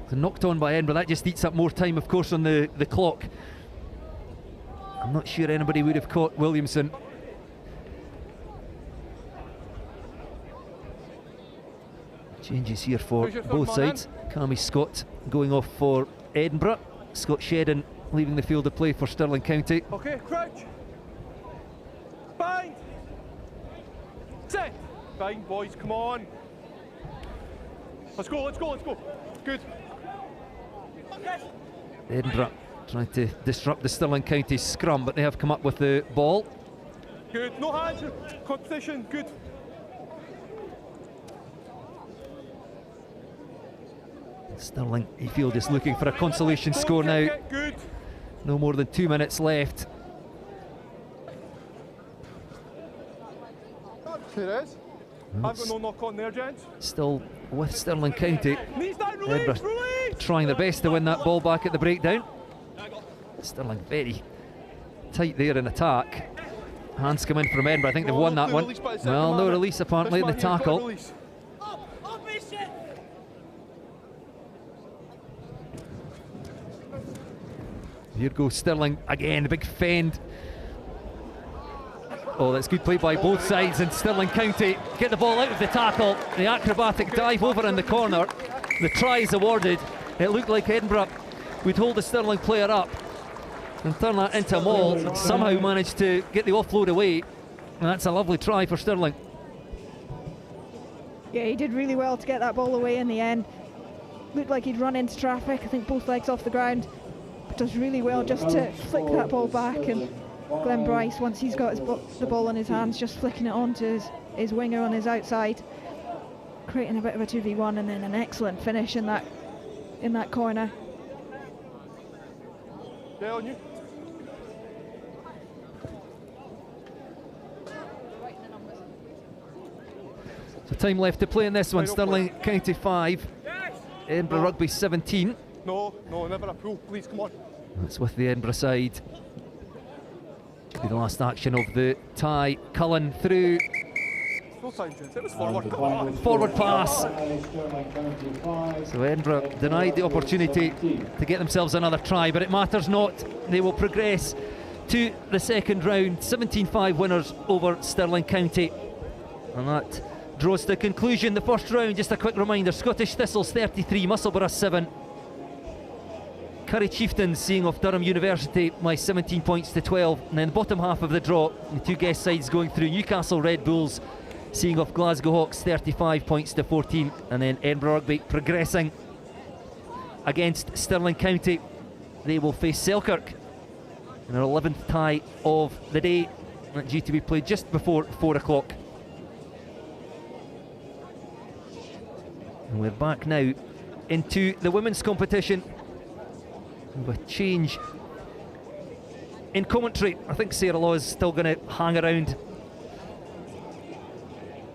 So knocked on by Edinburgh. That just eats up more time, of course, on the clock. I'm not sure anybody would have caught Williamson. Changes here for both sides. Cammy Scott going off for Edinburgh. Scott Shedden leaving the field of play for Stirling County. Okay, crouch. Bind. Set. Bind, boys, come on. Let's go, let's go, let's go. Good. Edinburgh trying to disrupt the Stirling County scrum, but they have come up with the ball. Good, no hands, competition, good. Stirling, you feel, just looking for a consolation score now. Good. No more than 2 minutes left. Here it is. I've got no knock on there, gents. Still with Stirling County. Needs that Edinburgh release. trying their best to win that ball back at the breakdown. Stirling very tight there in attack. Hands come in from Edinburgh. I think they've won that one. Well, no release apparently in the tackle. Here goes Stirling again, a big fend. Oh, that's good play by both sides, and Stirling County get the ball out of the tackle. The acrobatic dive over in the corner. The try is awarded. It looked like Edinburgh would hold the Stirling player up and turn that into a maul, and somehow managed to get the offload away. And that's a lovely try for Stirling. Yeah, he did really well to get that ball away in the end. Looked like he'd run into traffic, I think both legs off the ground. But does really well just to flick that ball back, and Glenn Bryce, once he's got the ball in his hands, just flicking it onto his winger on his outside, creating a bit of a 2v1, and then an excellent finish in that corner. Yeah, on you. So time left to play in this one. Stirling County 5, Edinburgh Rugby 17. No, never a pull, please, come on. That's with the Edinburgh side. Should be the last action of the tie. Cullen through. No time, gents. It was forward, come on. Forward pass. So Edinburgh denied the opportunity to get themselves another try, but it matters not. They will progress to the second round. 17-5 winners over Stirling County. And that draws to conclusion the first round. Just a quick reminder, Scottish Thistles 33, Musselburgh 7. Curry Chieftains seeing off Durham University by 17 points to 12. And then the bottom half of the draw, the two guest sides going through. Newcastle Red Bulls seeing off Glasgow Hawks 35 points to 14. And then Edinburgh Rugby progressing against Stirling County. They will face Selkirk in their 11th tie of the day. That's due to be played just before 4 o'clock. And we're back now into the women's competition with change in commentary. I think Sarah Law is still going to hang around,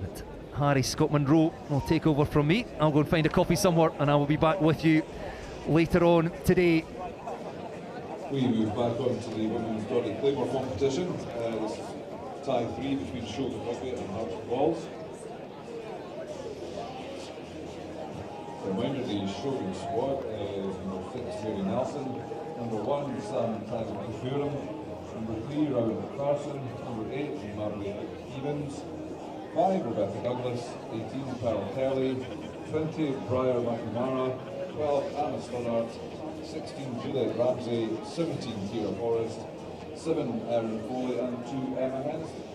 but Harry Scott Monroe will take over from me. I'll go and find a coffee somewhere, and I will be back with you later on today. We move back on to the women's Dotty Claymore competition. This is tie 3 between Shoulder Rugby and Hearts Balls. Reminder, the Shogun squad is number 6, Mary Nelson, number 1, Sam Tazik-Kafurum, number 3, Robin Carson, number 8, Marley Evans, 5, Rebecca Douglas, 18, Pearl Kelly, 20, Briar McNamara, 12, Anna Stoddart, 16, Juliet Ramsey, 17, Kira Forrest, 7, Erin Foley, and 2, Emma Henson.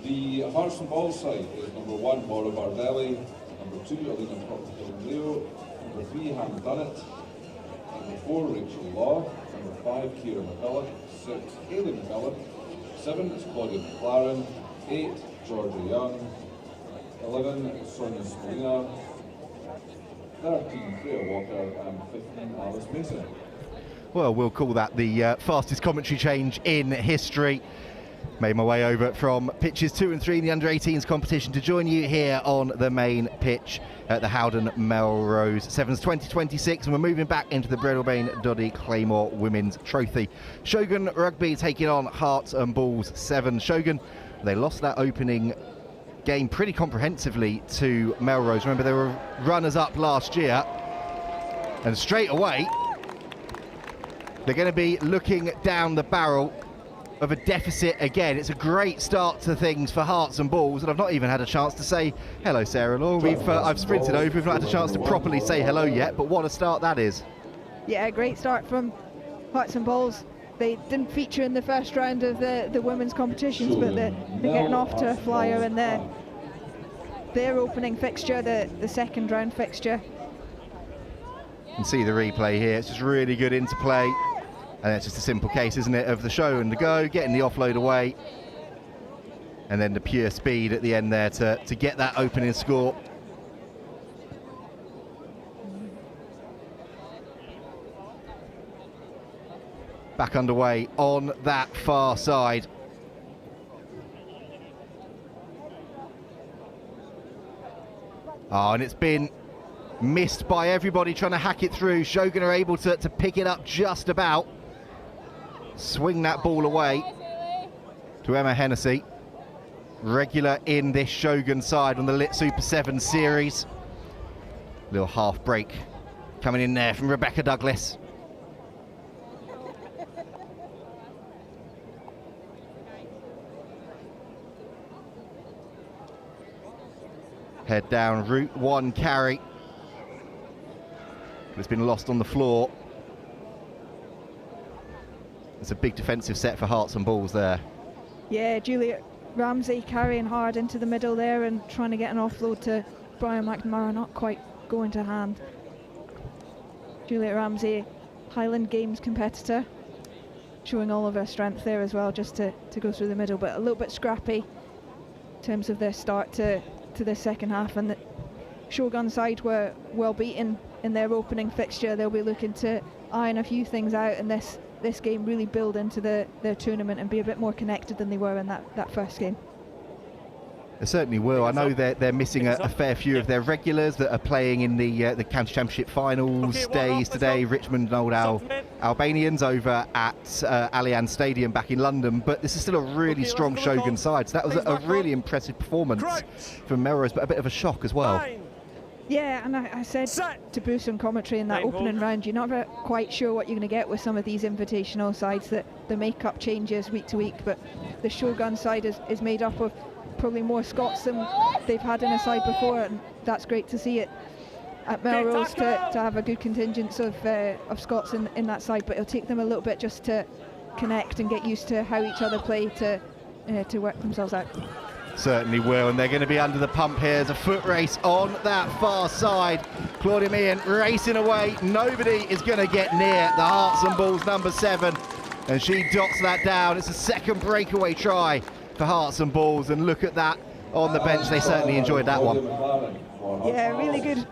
The Hearts and Balls side is number 1, Maura Bardelli, number 2, Alina Leo, number 3, Hannah Dunnett, number 4, Rachel Law, number 5, Ciara McCulloch, 6, Hayley McCulloch, 7 is Claudia McLaren, 8, Georgia Young, 11, Sonia Spalina, 13 Freya Walker, and 15 Alice Mason. Well, we'll call that the fastest commentary change in history. Made my way over from pitches 2 and 3 in the under-18s competition to join you here on the main pitch at the Howden Melrose Sevens 2026, and we're moving back into the Breadalbane Doddy Claymore Women's Trophy. Shogun Rugby taking on Hearts and Balls 7. Shogun, they lost that opening game pretty comprehensively to Melrose. Remember, they were runners-up last year, and straight away they're going to be looking down the barrel of a deficit again. It's a great start to things for Hearts and Balls, and I've not even had a chance to say hello, Sarah Law. I've sprinted over, we've not had a chance to properly say hello yet, but what a start that is. Yeah, great start from Hearts and Balls. They didn't feature in the first round of the women's competitions, but they're getting off to a flyer in their opening fixture, the second round fixture. You can see the replay here, it's just really good interplay. And it's just a simple case, isn't it, of the show and the go, getting the offload away, and then the pure speed at the end there to get that opening score. Back underway on that far side. Oh, and it's been missed by everybody trying to hack it through. Shogun are able to pick it up just about. Swing that ball away to Emma Hennessy, regular in this Shogun side on the Lit Super 7 series. Little half break coming in there from Rebecca Douglas. Head down, route 1 carry. It's been lost on the floor. It's a big defensive set for Hearts and Balls there. Yeah, Juliet Ramsey carrying hard into the middle there and trying to get an offload to Brian McNamara, not quite going to hand. Juliet Ramsey, Highland Games competitor, showing all of her strength there as well, just to go through the middle, but a little bit scrappy in terms of their start to the second half. And the Shogun side were well beaten in their opening fixture. They'll be looking to iron a few things out in this game, really build into their tournament and be a bit more connected than they were in that first game. They certainly will. I know they're missing a fair few of their regulars that are playing in the county championship finals days today. Richmond and Old Albanians over at Allianz Stadium back in London, but this is still a really strong Shogun side. So that was a really impressive performance from Melrose, but a bit of a shock as well. Yeah, and I said to Bruce on commentary in that opening round, you're never quite sure what you're going to get with some of these invitational sides, that the makeup changes week to week, but the Shogun side is made up of probably more Scots than they've had in a side before, and that's great to see it at Melrose to have a good contingent of Scots in that side, but it'll take them a little bit just to connect and get used to how each other play to work themselves out. Certainly will, and they're going to be under the pump here. There's a foot race on that far side. Claudia Meehan racing away. Nobody is going to get near the Hearts and Balls number 7, and she dots that down. It's a second breakaway try for Hearts and Balls, and look at that on the bench. They certainly enjoyed that one. Yeah, really good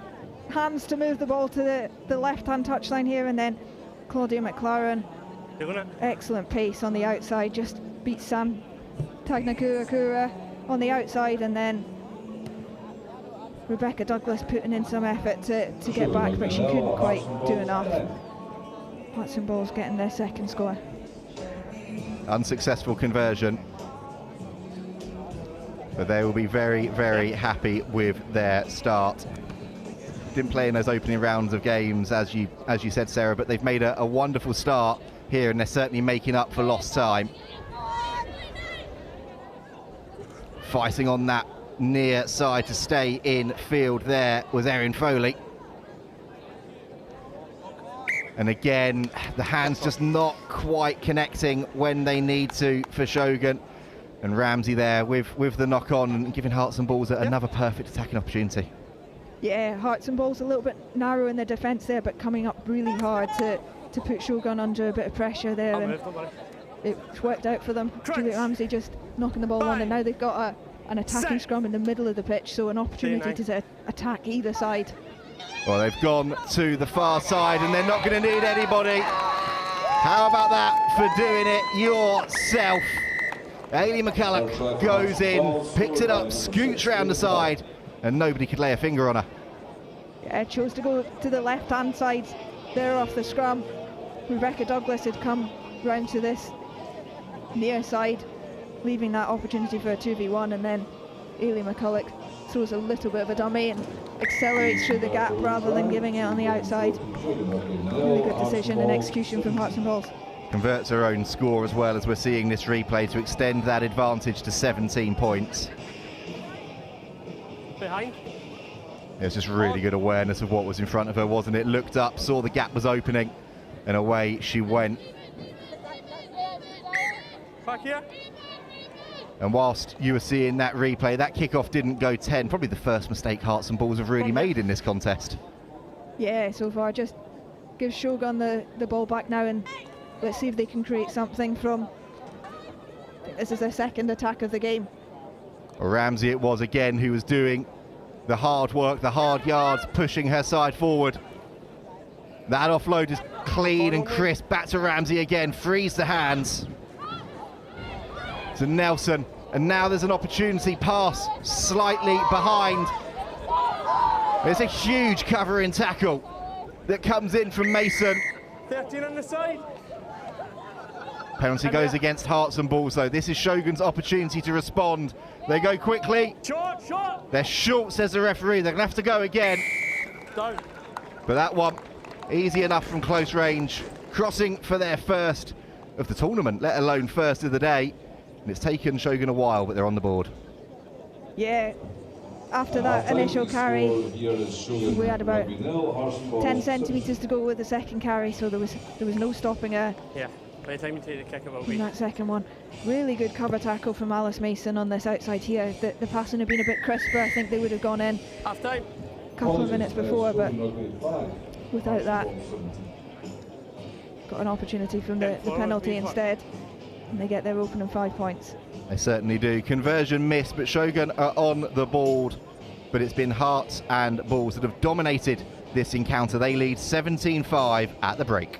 hands to move the ball to the left-hand touchline here, and then Claudia McLaren, excellent pace on the outside, just beats Sam Tagnakura on the outside, and then Rebecca Douglas putting in some effort to get back, but she couldn't quite do enough. Hearts and Balls getting their second score. Unsuccessful conversion, but they will be very, very happy with their start. Didn't play in those opening rounds of games, as you said, Sarah, but they've made a wonderful start here, and they're certainly making up for lost time. Fighting on that near side to stay in field there was Erin Foley. And again, the hands just not quite connecting when they need to for Shogun. And Ramsey there with the knock on and giving Hearts and Balls another perfect attacking opportunity. Yeah, Hearts and Balls a little bit narrow in their defence there, but coming up really hard to put Shogun under a bit of pressure there, and it's worked out for them. Juliet Ramsey just knocking the ball on, and now they've got an attacking scrum in the middle of the pitch, so an opportunity to attack either side Well, they've gone to the far side and they're not going to need anybody. How about that for doing it yourself? Ailey McCulloch goes in, picks it up, scoots round the side, and nobody could lay a finger on her. Yeah, chose to go to the left-hand side there off the scrum. Rebecca Douglas had come round to this near side, leaving that opportunity for a 2v1, and then Ailey McCulloch throws a little bit of a dummy and accelerates through the gap rather than giving it on the outside. Really good decision and execution from Hearts and Balls. Converts her own score as well, as we're seeing this replay, to extend that advantage to 17 points. Behind. It's just really good awareness of what was in front of her, wasn't it? Looked up, saw the gap was opening, and away she went. Back here. And whilst you were seeing that replay, that kickoff didn't go 10. Probably the first mistake Hearts and Balls have really made in this contest. Yeah, so far. Just give Shogun the ball back now, and let's see if they can create something from... I think this is their second attack of the game. Ramsey it was again who was doing the hard work, the hard yards, pushing her side forward. That offload is clean and crisp. Back to Ramsey again, frees the hands. To Nelson, and now there's an opportunity pass slightly behind. There's a huge covering tackle that comes in from Mason. 13 on the side. Penalty goes against Hearts and Balls though. This is Shogun's opportunity to respond. They go quickly. Short. They're short, says the referee. They're gonna have to go again. Down. But that one, easy enough from close range. Crossing for their first of the tournament, let alone first of the day. And it's taken Shogun a while, but they're on the board. Yeah, after that initial carry, we had about 10 centimetres to go with the second carry, so there was no stopping her. Yeah, by the time you take the kick, it will In be. that second one. Really good cover tackle from Alice Mason on this outside here. The passing had been a bit crisper. I think they would have gone in Half time. a couple of minutes before, but without that, got an opportunity from the penalty instead. And they get their opening 5 points. They certainly do. Conversion missed, but Shogun are on the board. But it's been Hearts and Balls that have dominated this encounter. They lead 17-5 at the break.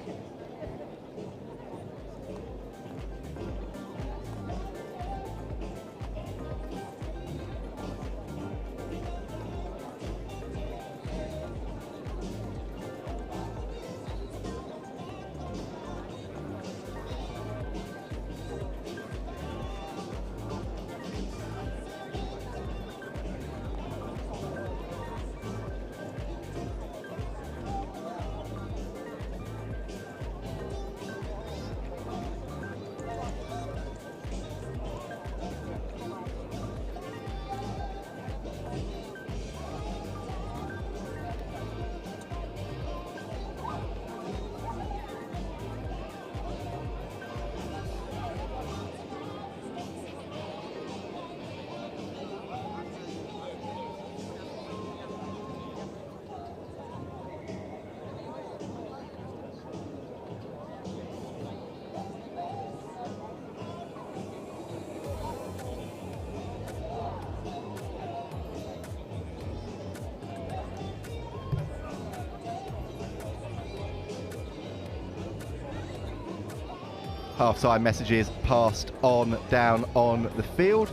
Half-time messages passed on down on the field,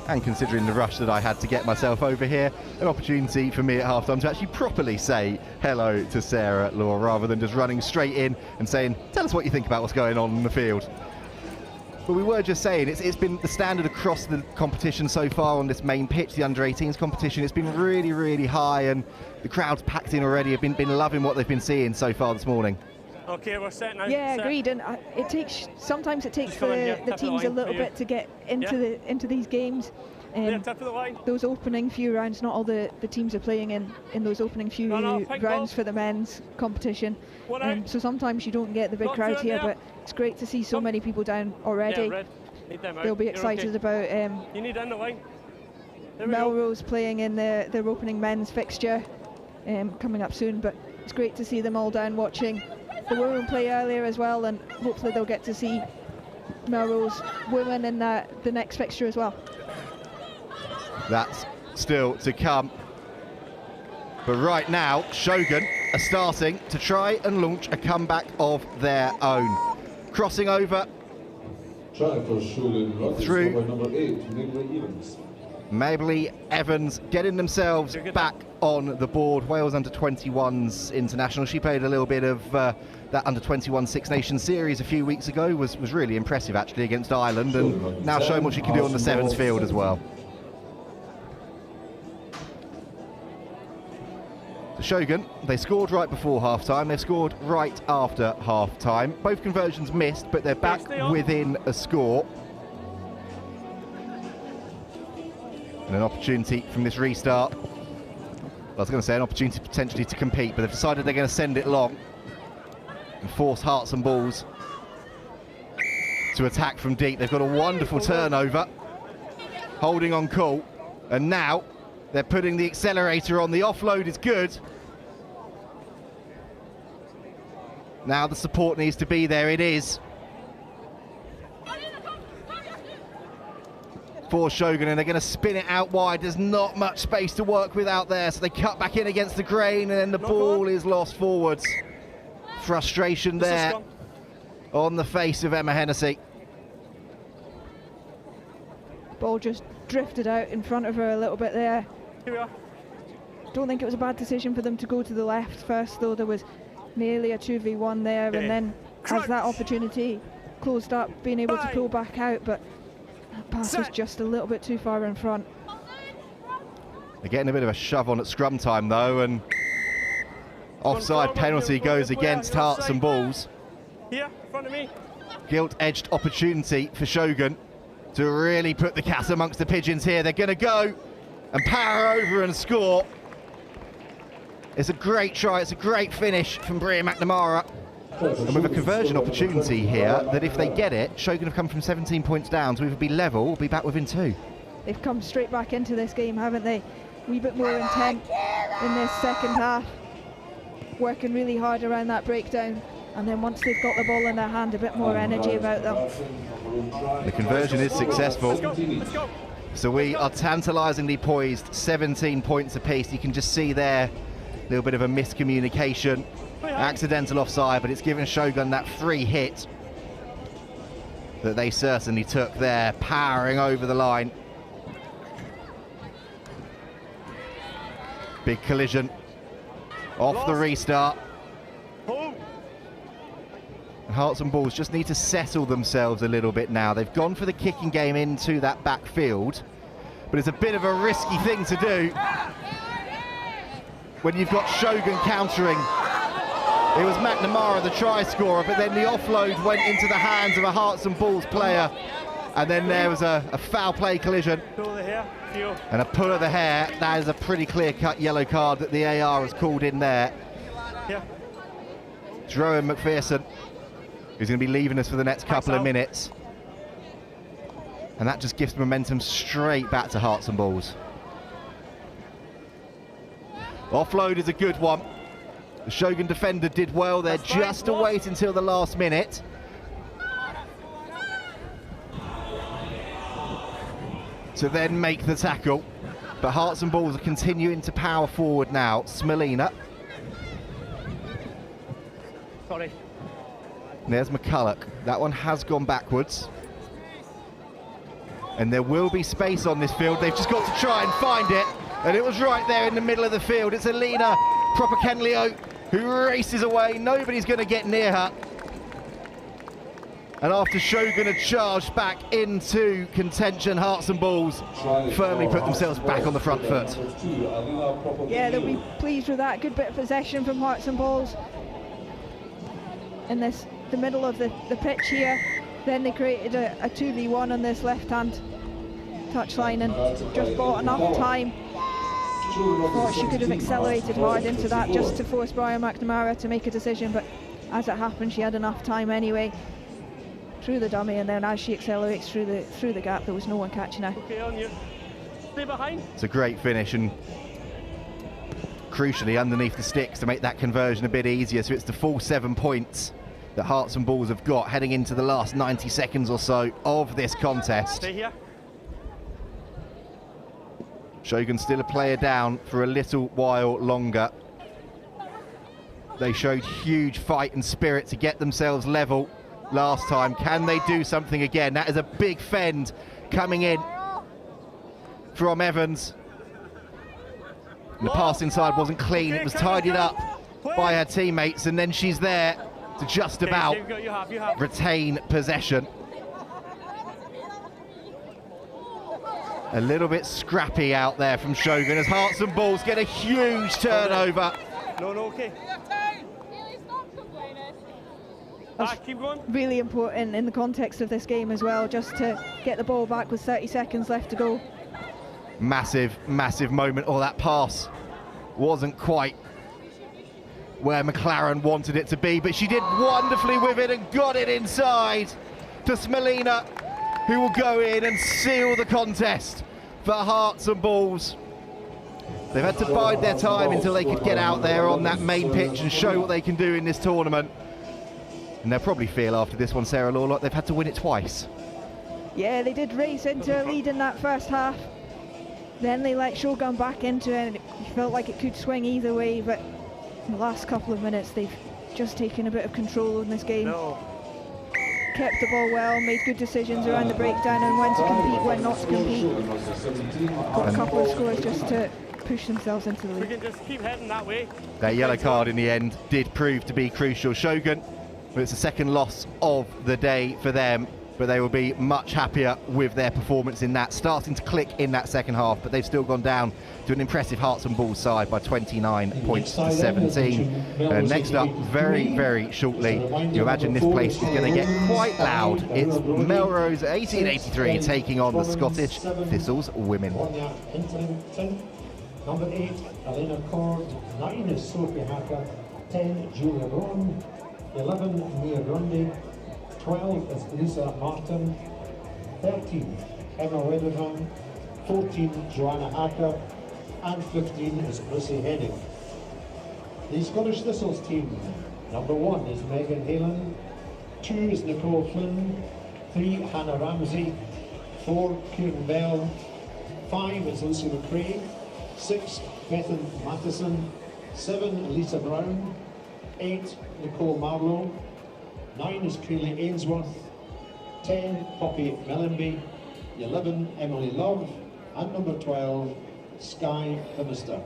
and considering the rush that I had to get myself over here, an opportunity for me at half-time to actually properly say hello to Sarah Law rather than just running straight in and saying, tell us what you think about what's going on in the field. But we were just saying, it's been the standard across the competition so far on this main pitch, the under-18s competition. It's been really, really high, and the crowd's packed in already. Have been loving what they've been seeing so far this morning. Okay, we're set now. Yeah, set. agreed. And sometimes it takes Come on, yeah, the tap the teams a line little for you. bit to get into these games. Yeah, tap of the line. Those opening few rounds, not all the teams are playing in those opening few pink rounds ball. for the men's competition. One out. So sometimes you don't get the big Not crowd to here, it, but it's great to see so many people down already. Yeah, red. Need them out. They'll be You're excited okay. about You need on the line. There we go. Melrose playing in their opening men's fixture coming up soon, but it's great to see them all down watching the women play earlier as well, and hopefully they'll get to see Melrose women in the next fixture as well. That's still to come. But right now, Shogun are starting to try and launch a comeback of their own. Crossing over Try for Shogun Rugby, through by number 8, Mabley Evans. Mabley Evans getting themselves back on the board. Wales under-21s international. She played a little bit of that under-21 Six Nations series a few weeks ago. Was really impressive actually against Ireland, and now showing what she can do on the sevens field as well. The Shogun, they scored right before half-time, they've scored right after half-time. Both conversions missed, but they're back within a score. And an opportunity from this restart. I was going to say an opportunity potentially to compete, but they've decided they're going to send it long and force Hearts and Balls to attack from deep. They've got a wonderful turnover, holding on cool, and now they're putting the accelerator on. The offload is good. Now the support needs to be there. It is. For Shogun, and they're going to spin it out wide. There's not much space to work with out there, so they cut back in against the grain, and then the ball is lost forwards. Frustration there on the face of Emma Hennessy. Ball just drifted out in front of her a little bit there. Here we are. Don't think it was a bad decision for them to go to the left first, though. There was nearly a 2v1 there, and then as that opportunity closed up, being able to pull back out, but that pass was just a little bit too far in front. They're getting a bit of a shove on at scrum time though, and offside penalty goes against Hearts and Balls. Here, in front of me. Gilt-edged opportunity for Shogun to really put the cat amongst the pigeons here. They're going to go and power over and score. It's a great try, it's a great finish from Bria McNamara. And with a conversion opportunity here, that if they get it, Shogun have come from 17 points down, so we would be level, we'll be back within 2. They've come straight back into this game, haven't they? A wee bit more intent in this second half. Working really hard around that breakdown. And then once they've got the ball in their hand, a bit more energy about them. The conversion is successful. Let's go. So we are tantalisingly poised, 17 points apiece. You can just see there, a little bit of a miscommunication. Accidental offside, but it's given Shogun that free hit that they certainly took there, powering over the line. Big collision off the restart. And Hearts and Balls just need to settle themselves a little bit now. They've gone for the kicking game into that backfield, but it's a bit of a risky thing to do when you've got Shogun countering. It was McNamara, the try scorer, but then the offload went into the hands of a Hearts and Balls player, and then there was a foul play collision and a pull of the hair. That is a pretty clear-cut yellow card that the AR has called in there. Rowan McPherson, who's going to be leaving us for the next couple of minutes, and that just gives momentum straight back to Hearts and Balls. Offload is a good one. The Shogun defender did well there, just to wait until the last minute. To then make the tackle. But Hearts and Balls are continuing to power forward now. Smolina. Sorry. There's McCulloch. That one has gone backwards. And there will be space on this field. They've just got to try and find it. And it was right there in the middle of the field. It's Alina Propakenlio who races away. Nobody's going to get near her. And after Shogun had charged back into contention, Hearts and Balls firmly put themselves back on the front foot. Yeah, they'll be pleased with that. Good bit of possession from Hearts and Balls in the middle of the pitch here. Then they created a 2v1 on this left-hand touchline and just bought enough time. Thought she could have accelerated hard into that just to force Brian McNamara to make a decision, but as it happened, she had enough time anyway. Through the dummy, and then as she accelerates through the gap, there was no one catching her. Okay, on you. Stay behind. It's a great finish, and crucially underneath the sticks to make that conversion a bit easier. So it's the full 7 points that Hearts and Balls have got heading into the last 90 seconds or so of this contest. Stay here. Shogun still a player down for a little while longer. They showed huge fight and spirit to get themselves level last time. Can they do something again? That is a big fend coming in from Evans. And the pass inside wasn't clean. It was tidied up by her teammates, and then she's there to just about retain possession. A little bit scrappy out there from Shogun as Hearts and Balls get a huge turnover. No, okay. Keep going. Really important in the context of this game as well, just to get the ball back with 30 seconds left to go. Massive, massive moment. Oh, that pass wasn't quite where McLaren wanted it to be, but she did wonderfully with it and got it inside to Smelina, who will go in and seal the contest for Hearts and Balls. They've had to bide their time until they could get out there on that main pitch and show what they can do in this tournament. And they'll probably feel after this one, Sarah Law, like they've had to win it twice. Yeah, they did race into a lead in that first half. Then they let Shogun back into it, and it felt like it could swing either way, but in the last couple of minutes they've just taken a bit of control in this game. Kept the ball well, made good decisions around the breakdown and when to compete, when not to compete. Got a couple of scores just to push themselves into the lead. We can just keep heading that way. That yellow card in the end did prove to be crucial. Shogun, well, it's the second loss of the day for them, but they will be much happier with their performance in that, starting to click in that second half, but they've still gone down to an impressive Hearts and Balls side by 29 points to 17. Next up, very, very shortly, you imagine this place is going to get quite loud. It's Melrose 1883 taking on the Scottish Thistles women. Number 8, Elena Cord. 9 is Sophie Hacker. 10, Julia Rowan. 11, Mia Grundy. 12 is Lisa Martin. 13, Emma Wedderman. 14, Joanna Hacker. And 15 is Chrissy Henning. The Scottish Thistles team. Number 1 is Megan Halen. 2 is Nicole Flynn. 3, Hannah Ramsey. 4, Kieran Bell. 5 is Lucy McCrae. 6, Bethan Matheson. 7, Lisa Brown. 8, Nicole Marlowe. 9 is Kaylee Ainsworth. 10, Poppy Mellenby. 11, Emily Love. And number 12, Sky Phimister.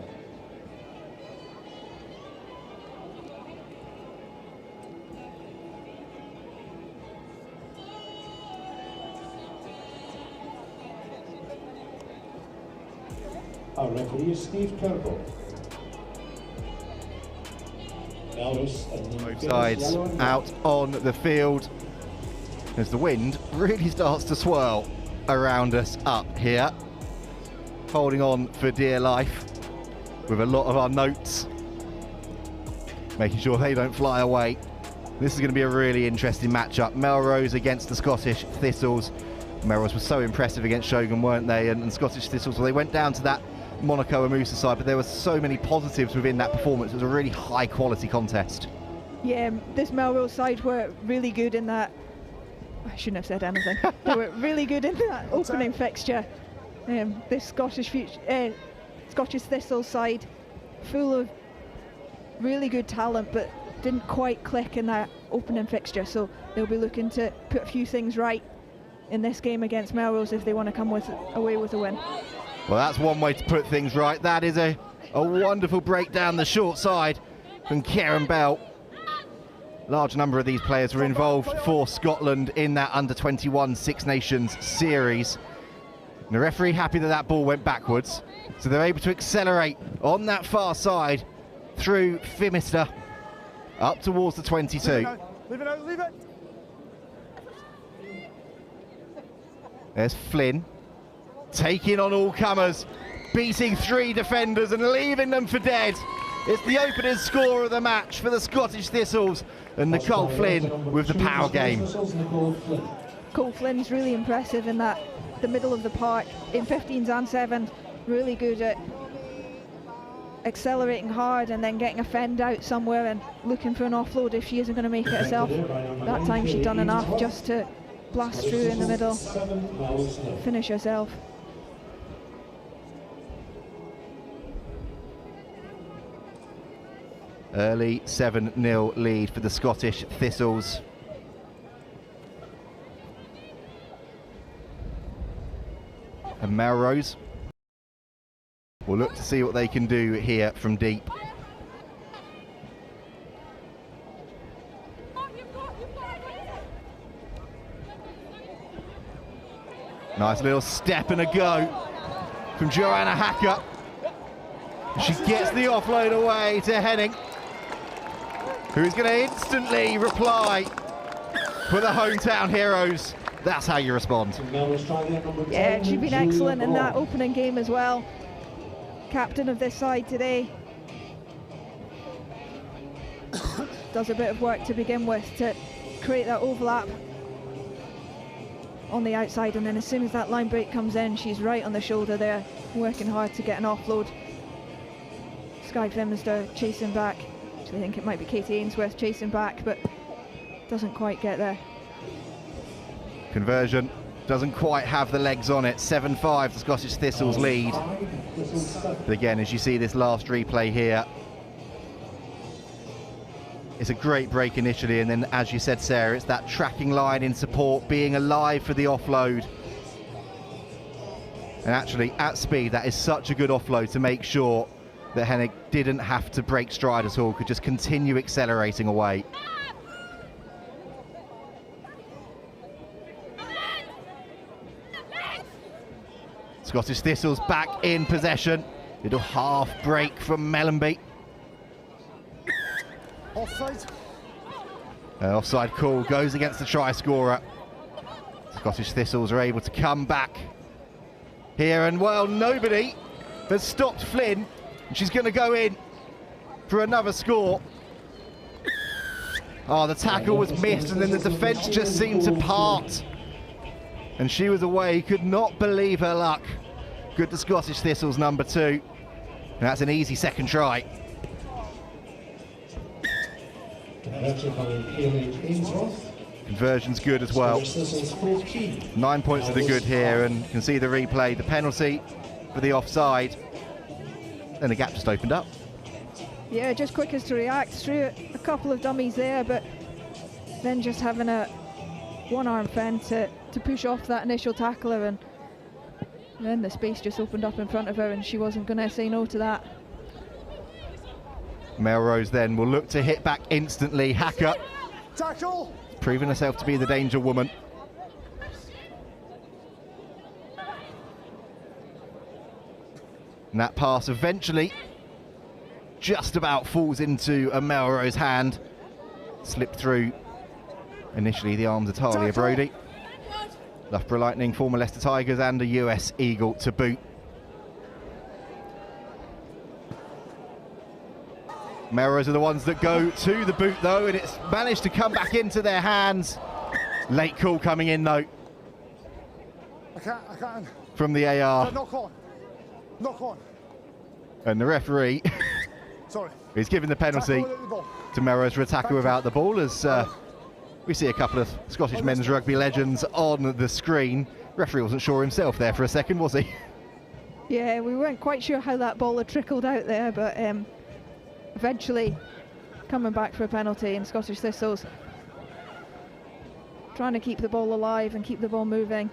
Our referee is Steve Kerbel. Both sides out on the field as the wind really starts to swirl around us up here. Holding on for dear life with a lot of our notes, making sure they don't fly away. This is going to be a really interesting matchup. Melrose against the Scottish Thistles. Melrose was so impressive against Shogun, weren't they? And Scottish Thistles, well, they went down to that Monaco and Musa side, but there were so many positives within that performance. It was a really high quality contest. Yeah, this Melrose side were really good in that. I shouldn't have said anything. They were really good in that opening fixture. This Scottish Thistles side, full of really good talent, but didn't quite click in that opening fixture. So they'll be looking to put a few things right in this game against Melrose if they want to come away with a win. Well, that's one way to put things right. That is a wonderful break down the short side from Kieran Bell. Large number of these players were involved for Scotland in that under-21 Six Nations series. And the referee happy that that ball went backwards, so they're able to accelerate on that far side through Phimister up towards the 22. Leave it out, leave it. There's Flynn, taking on all comers, beating 3 defenders and leaving them for dead. It's the opening score of the match for the Scottish Thistles, and Nicole Flynn with the power game. Nicole Flynn's really impressive in that the middle of the park in 15s and 7s, really good at accelerating hard and then getting a fend out somewhere and looking for an offload if she isn't going to make it herself. That time she'd done enough just to blast through in the middle, finish herself. Early 7-0 lead for the Scottish Thistles. And Melrose will look to see what they can do here from deep. Nice little step and a go from Joanna Hacker. She gets the offload away to Henning, who's going to instantly reply for the hometown heroes. That's how you respond. Yeah, she's been excellent in that opening game as well. Captain of this side today. Does a bit of work to begin with to create that overlap on the outside, and then as soon as that line break comes in, she's right on the shoulder there, working hard to get an offload. Sky Fimster chasing back. Actually, I think it might be Katie Ainsworth chasing back, but doesn't quite get there. Conversion doesn't quite have the legs on it. 7-5, the Scottish Thistles lead. But again, as you see this last replay here, it's a great break initially, and then, as you said, Sarah, it's that tracking line in support, being alive for the offload. And actually, at speed, that is such a good offload to make sure that Hennig didn't have to break stride at all, could just continue accelerating away. Scottish Thistles back in possession. Little half break from Mellenby. Offside. Offside call goes against the try scorer. Scottish Thistles are able to come back here, and well, nobody has stopped Flynn. She's going to go in for another score. Oh, the tackle was missed, and then the defence just seemed to part. And she was away, could not believe her luck. Good to Scottish Thistles, number 2. And that's an easy second try. Conversion's good as well. 9 points to the good here, and you can see the replay, the penalty for the offside. And the gap just opened up. Yeah, just quickest to react through a couple of dummies there, but then just having a one-arm fend to push off that initial tackler, and then the space just opened up in front of her, and she wasn't going to say no to that. Melrose then will look to hit back instantly. Hacker, Tackle! proving herself to be the danger woman. And that pass eventually just about falls into a Melrose hand. Slipped through initially the arms of Talia Brodie. Loughborough Lightning, former Leicester Tigers, and a US Eagle to boot. Melrose are the ones that go to the boot though, and it's managed to come back into their hands. Late call coming in though. I can't. From the AR. Knock on. Knock on. And the referee Sorry. is giving the penalty to Melrose for a tackle without the ball, as we see a couple of Scottish men's rugby legends on the screen. Referee wasn't sure himself there for a second, was he? Yeah, we weren't quite sure how that ball had trickled out there, but eventually coming back for a penalty, and Scottish Thistles trying to keep the ball alive and keep the ball moving.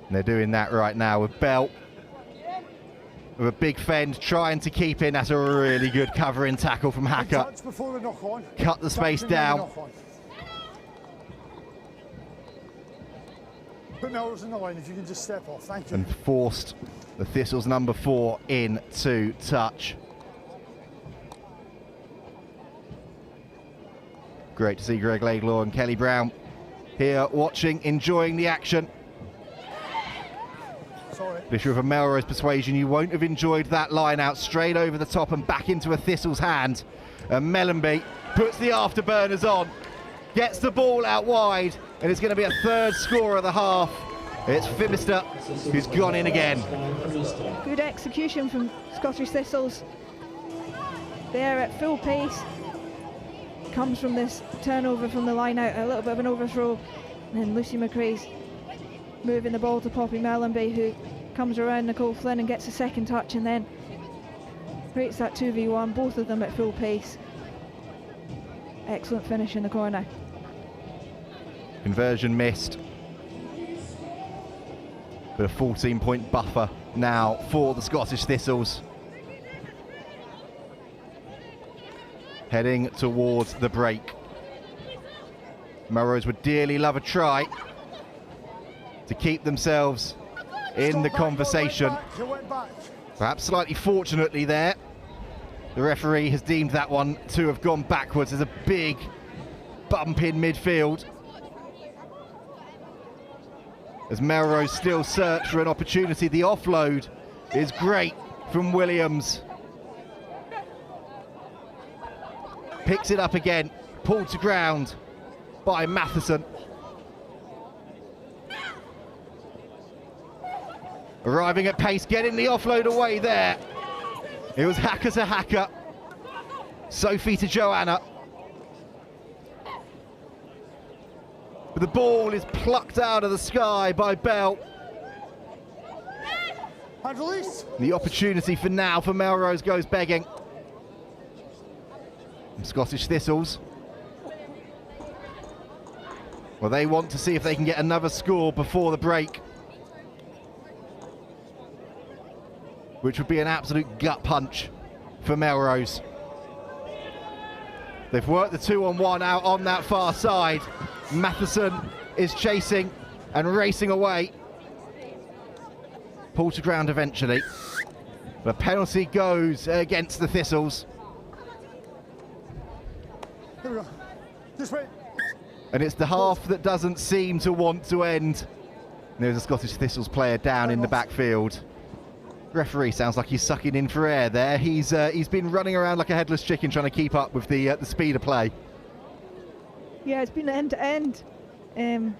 And they're doing that right now with Bell. With a big fend trying to keep in. That's a really good covering tackle from Hacker. Cut the space down. Put Melrose in the line if you can just step off, thank you. And forced the Thistles number 4 into touch. Great to see Greg Laidlaw and Kelly Brown here watching, enjoying the action. If you're of a Melrose persuasion, you won't have enjoyed that line out straight over the top and back into a Thistle's hand. And Mellenby puts the afterburners on, gets the ball out wide, and it's going to be a third score of the half. It's Fimister who's gone in again. Good execution from Scottish Thistles. There at full pace. Comes from this turnover from the line out, a little bit of an overthrow. And then Lucy McRae's moving the ball to Poppy Mellenby, who comes around Nicole Flynn and gets a second touch, and then Creates that 2v1, both of them at full pace. Excellent finish in the corner. Conversion missed. But a 14-point buffer now for the Scottish Thistles. Heading towards the break. Melrose would dearly love a try to keep themselves in the conversation. Perhaps slightly fortunately there, the referee has deemed that one to have gone backwards. There's a big bump in midfield as Melrose still search for an opportunity. The offload is great from Williams. Picks it up again, pulled to ground by Matheson. Arriving at pace, getting the offload away there. It was Hacker to Hacker. Sophie to Joanna. But the ball is plucked out of the sky by Bell. The opportunity for now for Melrose goes begging. And Scottish Thistles, well, they want to see if they can get another score before the break, which would be an absolute gut punch for Melrose. They've worked the 2-on-1 out on that far side. Matheson is chasing and racing away. Pulled to ground eventually. The penalty goes against the Thistles. Here we go. This way. And it's the half that doesn't seem to want to end. There's a Scottish Thistles player down in the backfield. Referee sounds like he's sucking in for air there. He's been running around like a headless chicken trying to keep up with the speed of play. Yeah, it's been end to end. In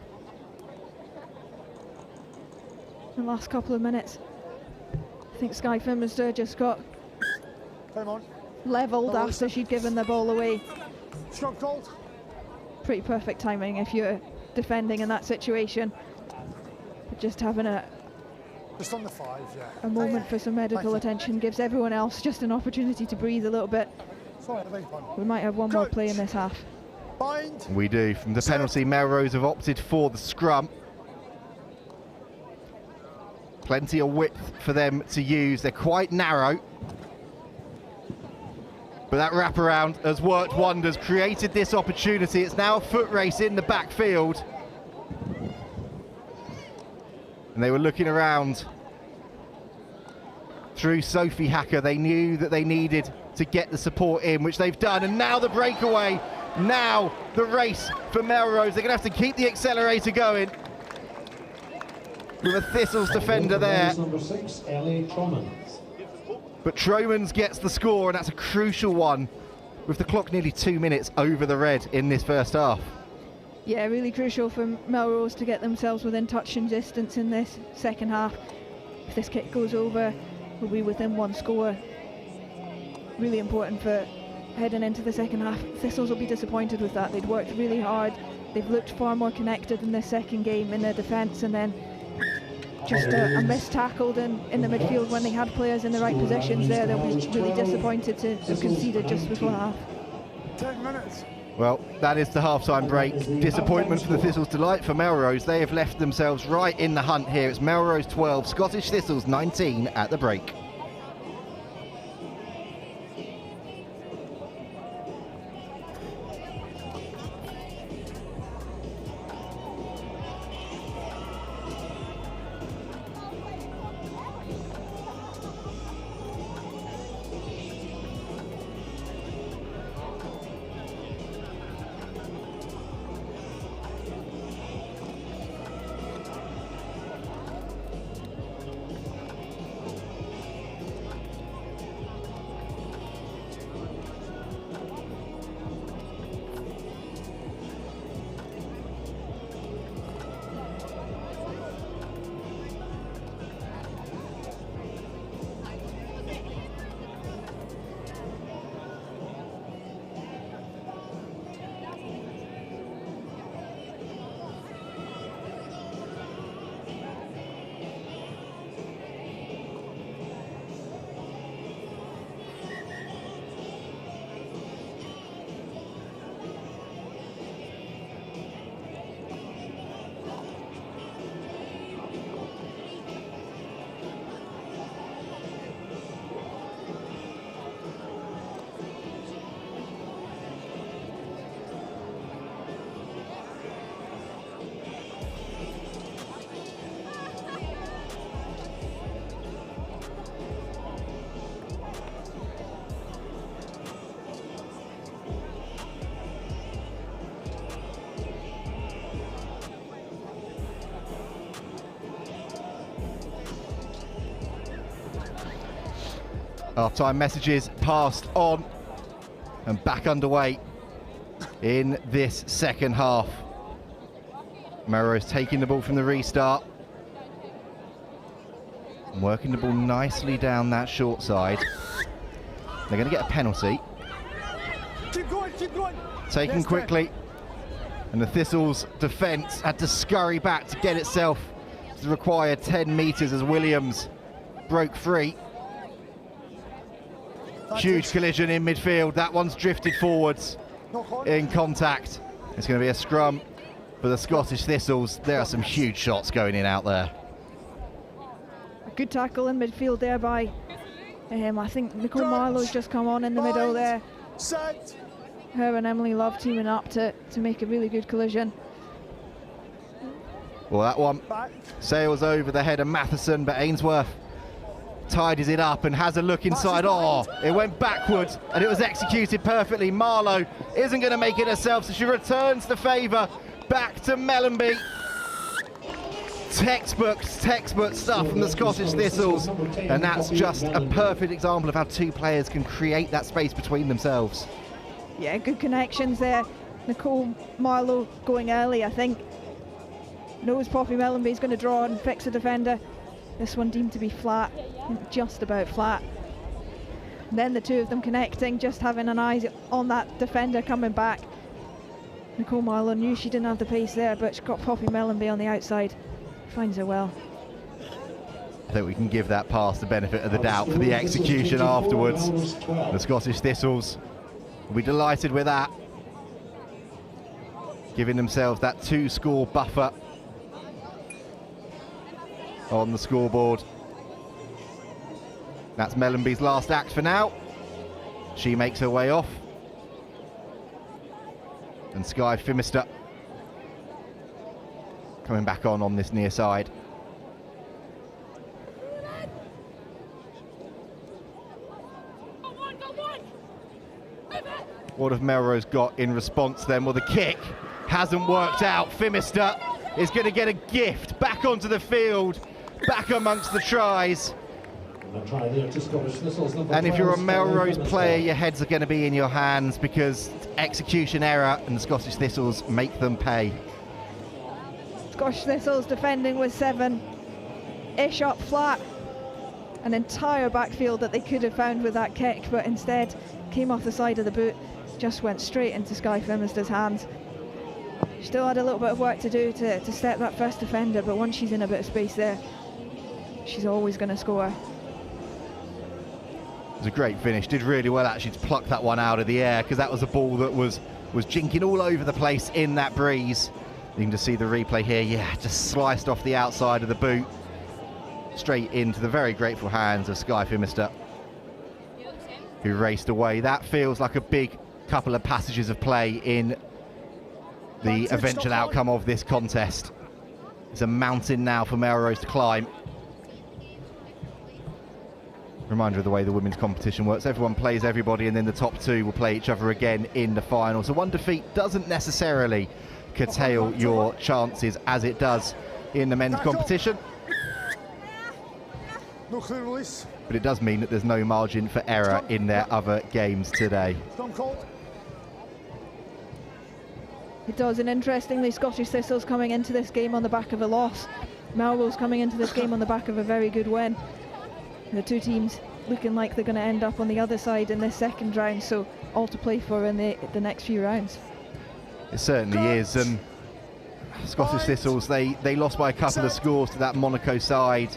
the last couple of minutes. I think Sky Finminster just got levelled after she'd given the ball away. Pretty perfect timing if you're defending in that situation. But just having a moment for some medical attention gives everyone else just an opportunity to breathe a little bit. We might have one more play in this half. We do. From the penalty, Melrose have opted for the scrum. Plenty of width for them to use. They're quite narrow. But that wraparound has worked wonders, created this opportunity. It's now a foot race in the backfield. And they were looking around through Sophie Hacker. They knew that they needed to get the support in, which they've done. And now the breakaway, now the race for Melrose. They're going to have to keep the accelerator going. With a Thistles defender there. Number 6, Ellie Tromans. But Tromans gets the score, and that's a crucial one, with the clock nearly 2 minutes over the red in this first half. Yeah, really crucial for Melrose to get themselves within touching distance in this second half. If this kick goes over, we'll be within one score. Really important for heading into the second half. Thistles will be disappointed with that. They'd worked really hard. They've looked far more connected in this second game in their defence, and then just a miss tackled in the midfield when they had players in the right positions there. They'll be really disappointed to have conceded just before half. 10 minutes. Well, that is the half-time break. Disappointment for the Thistles, delight for Melrose. They have left themselves right in the hunt here. It's Melrose 12, Scottish Thistles 19 at the break. Half-time messages passed on and back underway in this second half. Melrose taking the ball from the restart. And working the ball nicely down that short side. They're going to get a penalty. Keep going, keep going. Taken quickly. And the Thistles defence had to scurry back to get itself to the required 10 metres as Williams broke free. Huge collision in midfield. That one's drifted forwards in contact. It's going to be a scrum for the Scottish Thistles. There are some huge shots going in out there. A good tackle in midfield there by, I think Nicole Marlowe's just come on in the middle there. Set. Her and Emily Love teaming up to make a really good collision. Well, that one sails over the head of Matheson, but Ainsworth tidies it up and has a look inside. Oh, it went backwards and it was executed perfectly. Marlowe isn't going to make it herself, so she returns the favour back to Mellenby. Textbook stuff from the Scottish Thistles, and that's just a perfect example of how two players can create that space between themselves. Yeah, good connections there. Nicole Marlowe going early, I think. Knows Poppy Mellenby's going to draw and fix the defender. This one deemed to be flat, just about flat. And then the two of them connecting, just having an eye on that defender coming back. Nicole Marlowe knew she didn't have the pace there, but she got Poppy Mellenby on the outside. Finds her well. I think we can give that pass the benefit of the doubt for the execution afterwards. The Scottish Thistles will be delighted with that, giving themselves that 2-score buffer on the scoreboard. That's Mellenby's last act for now. She makes her way off. And Skye Phimister coming back on this near side. What have Melrose got in response then? Well, the kick hasn't worked out. Phimister is going to get a gift back onto the field, back amongst the tries. And if you're a Melrose player, your heads are going to be in your hands because execution error, and the Scottish Thistles make them pay. Scottish Thistles defending with 7-ish up flat. An entire backfield that they could have found with that kick, but instead came off the side of the boot, just went straight into Skye Phimister's hands. Still had a little bit of work to do to step that first defender, but once she's in a bit of space there, she's always going to score. It was a great finish. Did really well actually to pluck that one out of the air, because that was a ball that was jinking all over the place in that breeze. You can just see the replay here. Yeah, just sliced off the outside of the boot, straight into the very grateful hands of Skye Phimister, who raced away. That feels like a big couple of passages of play in the eventual outcome of this contest. It's a mountain now for Melrose to climb. Reminder of the way the women's competition works. Everyone plays everybody, and then the top two will play each other again in the final. So one defeat doesn't necessarily curtail your chances as it does in the men's competition. No clear release. But it does mean that there's no margin for error in their other games today. It does, and interestingly, Scottish Thistles coming into this game on the back of a loss. Melrose coming into this game on the back of a very good win. The two teams looking like they're going to end up on the other side in this second round, so all to play for in the next few rounds. It certainly is, and Scottish Thistles, they lost by a couple of scores to that Monaco side.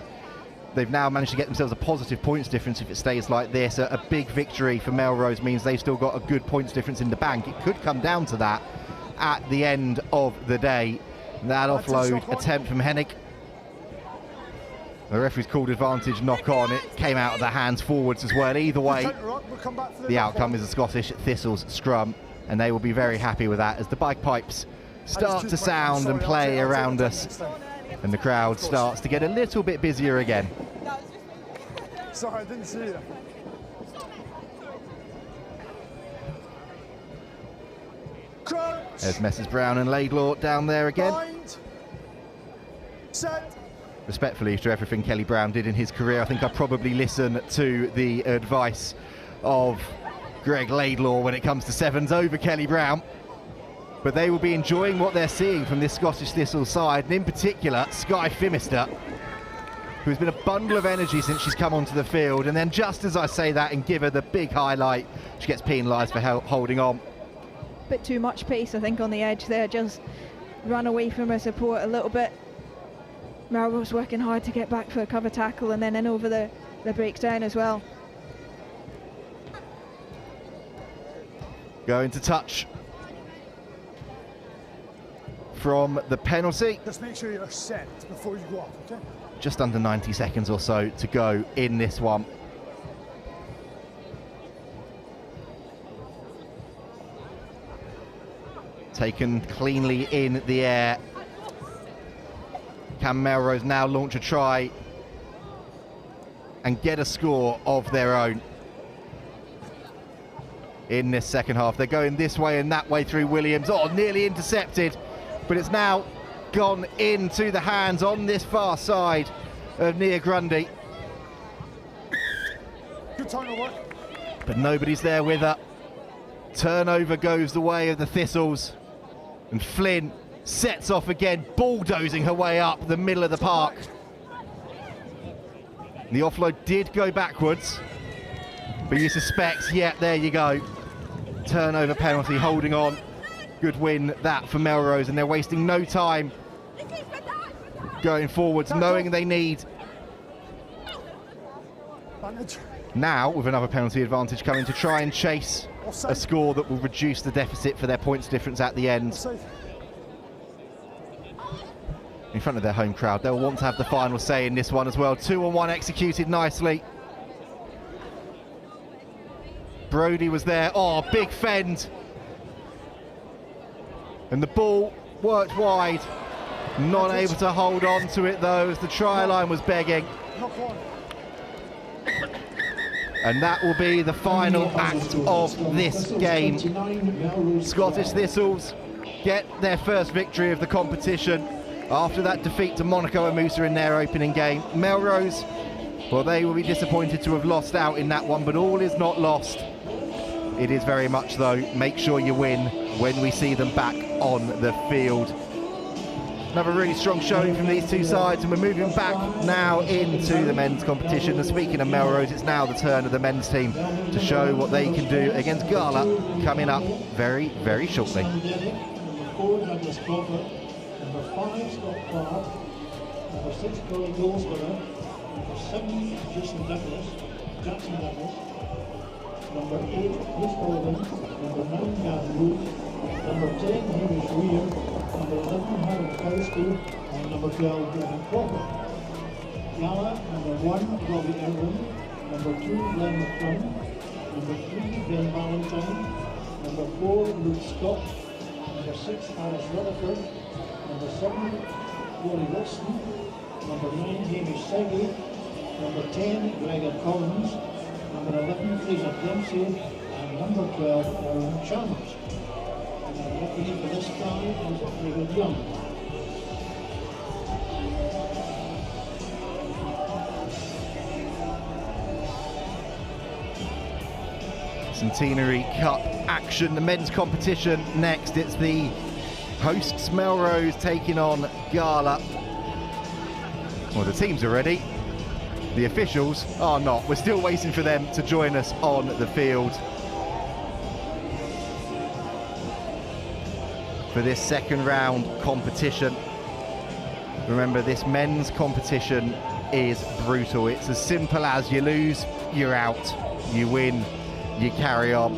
They've now managed to get themselves a positive points difference if it stays like this. A big victory for Melrose means they've still got a good points difference in the bank. It could come down to that at the end of the day. That offload attempt from Hennig. The referee's called advantage knock on. It came out of the hands forwards as well. Either way, the outcome is a Scottish Thistles scrum, and they will be very happy with that as the bagpipes start to sound and play around us, and the crowd starts to get a little bit busier again. Sorry, I didn't see you. There's Messrs Brown and Laidlaw down there again. Mind. Set. respectfully to everything Kelly Brown did in his career, I think I'd probably listen to the advice of Greg Laidlaw when it comes to sevens over Kelly Brown. But they will be enjoying what they're seeing from this Scottish Thistle side, and in particular Skye Phimister, who's been a bundle of energy since she's come onto the field. And then just as I say that and give her the big highlight, she gets penalised for holding on. Bit too much pace, I think, on the edge there. Just run away from her support a little bit. Melrose working hard to get back for a cover tackle and then in over the breakdown as well. Going to touch from the penalty. Just make sure you're set before you go up, okay? Just under 90 seconds or so to go in this one. Taken cleanly in the air. Can Melrose now launch a try and get a score of their own in this second half? They're going this way and that way through Williams. Oh, nearly intercepted, but it's now gone into the hands on this far side of Nia Grundy. Good turnover. But nobody's there with her. Turnover goes the way of the Thistles, and Flynn sets off again, bulldozing her way up the middle of the park. The offload did go backwards, but you suspect, yeah, there you go. Turnover penalty, holding on. Good win that for Melrose, and they're wasting no time going forwards, knowing they need now, with another penalty advantage coming, to try and chase a score that will reduce the deficit for their points difference at the end. In front of their home crowd, they'll want to have the final say in this one as well. 2-on-1 executed nicely. Brodie was there. Oh, big fend. And the ball worked wide. Not able to hold on to it though, as the try line was begging. And that will be the final act of this game. Scottish Thistles get their first victory of the competition after that defeat to Monaco and Musa in their opening game. Melrose, well, they will be disappointed to have lost out in that one, but all is not lost. It is very much, though, make sure you win when we see them back on the field. Another really strong showing from these two sides, and we're moving back now into the men's competition. And speaking of Melrose, it's now the turn of the men's team to show what they can do against Gala, coming up very, very shortly. Number 5, Scott Clark. Number 6, Corey Goldsborough. Number 7, Jackson Douglas. Number 8, Chris Colvin. Number 9, Gavin Root. Number 10, Hamish Weir. Number 11, Harold Kowski. And number 12, Gavin Crawford. Gala, number 1, Robbie Irwin. Number 2, Glenn McCrum. Number 3, Ben Valentine. Number 4, Luke Scott. Number 6, Alice Rutherford. Number 7, Rory Wilson. Number 9, Hamish Segley. Number 10, Gregor Collins. Number 11, Fraser Dempsey. And number 12, Owen Chalmers. And the referee for this tie is David Young. Centenary Cup action, the men's competition next. It's the hosts Melrose taking on Gala. Well, the teams are ready. The officials are not. We're still waiting for them to join us on the field for this second round competition. Remember, this men's competition is brutal. It's as simple as you lose, you're out. You win, you carry on.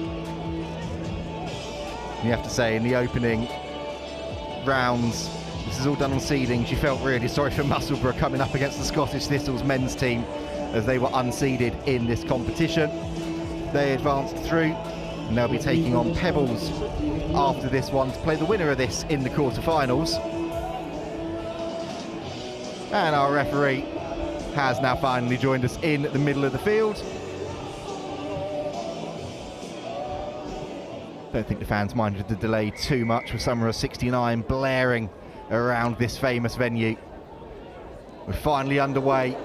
You have to say, in the opening rounds, this is all done on seedings. You felt really sorry for Musselburgh coming up against the Scottish Thistles men's team, as they were unseeded in this competition. They advanced through, and they'll be taking on Pebbles after this one to play the winner of this in the quarterfinals. And our referee has now finally joined us in the middle of the field. Don't think the fans minded the delay too much, with Summer of '69 blaring around this famous venue. We're finally underway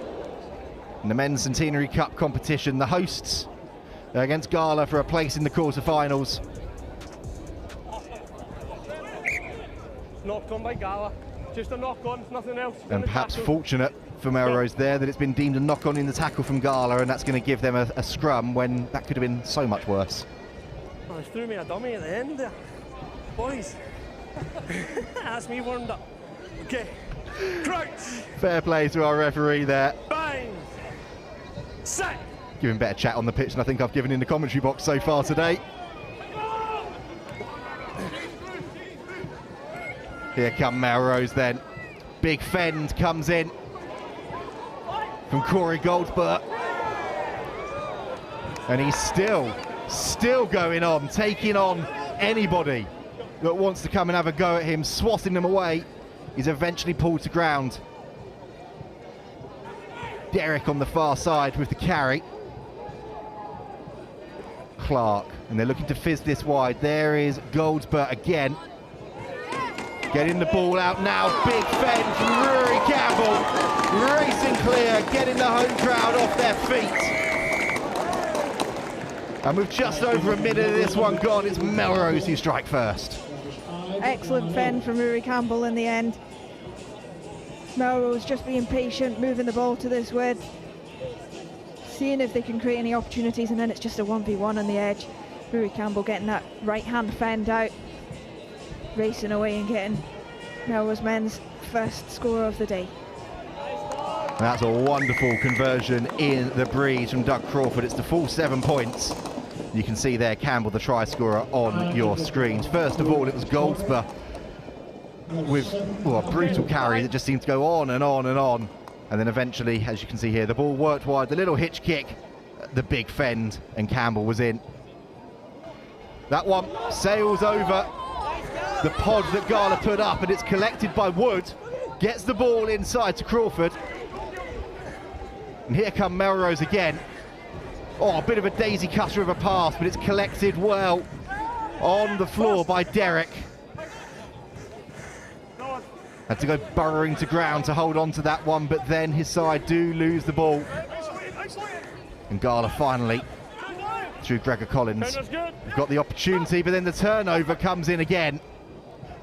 in the Men's Centenary Cup competition. The hosts against Gala for a place in the quarterfinals. Knocked on by Gala. Just a knock on, nothing else. And perhaps fortunate for Melrose there that it's been deemed a knock on in the tackle from Gala, and that's going to give them a scrum when that could have been so much worse. Oh, they threw me a dummy at the end there. Boys, that's me warmed up. Okay, crouch. Fair play to our referee there. Bang. Set. Giving better chat on the pitch than I think I've given in the commentary box so far today. Here come Melrose then. Big fend comes in from Corey Goldsbert. And he's still going on, taking on anybody that wants to come and have a go at him, swatting them away. He's eventually pulled to ground. Derek on the far side with the carry. Clark, and they're looking to fizz this wide. There is Goldsbert again. Getting the ball out now, big fend from Rory Campbell. Racing clear, getting the home crowd off their feet. And with just over a minute of this one gone, it's Melrose who strike first. Excellent fend from Rory Campbell in the end. Melrose just being patient, moving the ball to this width, seeing if they can create any opportunities, and then it's just a 1v1 on the edge. Rory Campbell getting that right-hand fend out, racing away and getting Melrose men's first score of the day. And that's a wonderful conversion in the breeze from Doug Crawford. It's the full 7 points. You can see there Campbell, the try scorer, on your screens. First of all, it was Goldsbert with a brutal carry that just seemed to go on and on and on. And then eventually, as you can see here, the ball worked wide, the little hitch kick, the big fend, and Campbell was in. That one sails over the pod that Gala put up, and it's collected by Wood. Gets the ball inside to Crawford. And here come Melrose again. Oh, a bit of a daisy cutter of a pass, but it's collected well on the floor by Derek. Had to go burrowing to ground to hold on to that one, but then his side do lose the ball. And Gala finally, through Gregor Collins, got the opportunity, but then the turnover comes in again.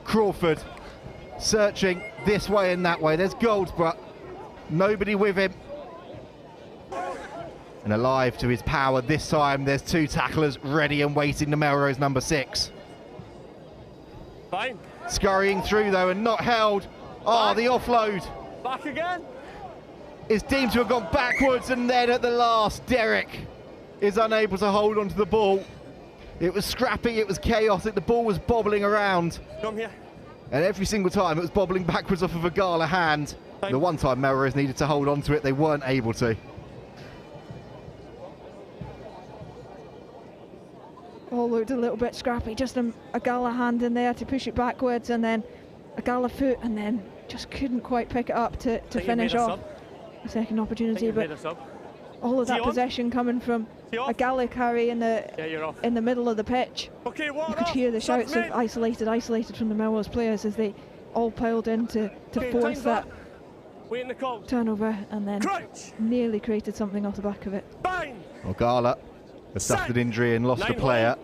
Crawford searching this way and that way. There's Goldsbert, nobody with him. And alive to his power this time, there's two tacklers ready and waiting to Melrose number 6. Fine. Scurrying through though and not held. Oh, the offload. Back again. Is deemed to have gone backwards, and then at the last, Derek is unable to hold onto the ball. It was scrappy, it was chaotic, the ball was bobbling around. Come here. And every single time it was bobbling backwards off of a Gala hand. The one time Melrose needed to hold on to it, they weren't able to. All looked a little bit scrappy, just a Gala hand in there to push it backwards, and then a Gala foot, and then just couldn't quite pick it up to finish off a second opportunity. But all of that possession coming from a Gala carry in the middle of the pitch. Okay, you could hear the shouts of isolated from the Melrose players as they all piled in to force that turnover, and then nearly created something off the back of it. Bang! Well, Gala has suffered an injury and lost a player.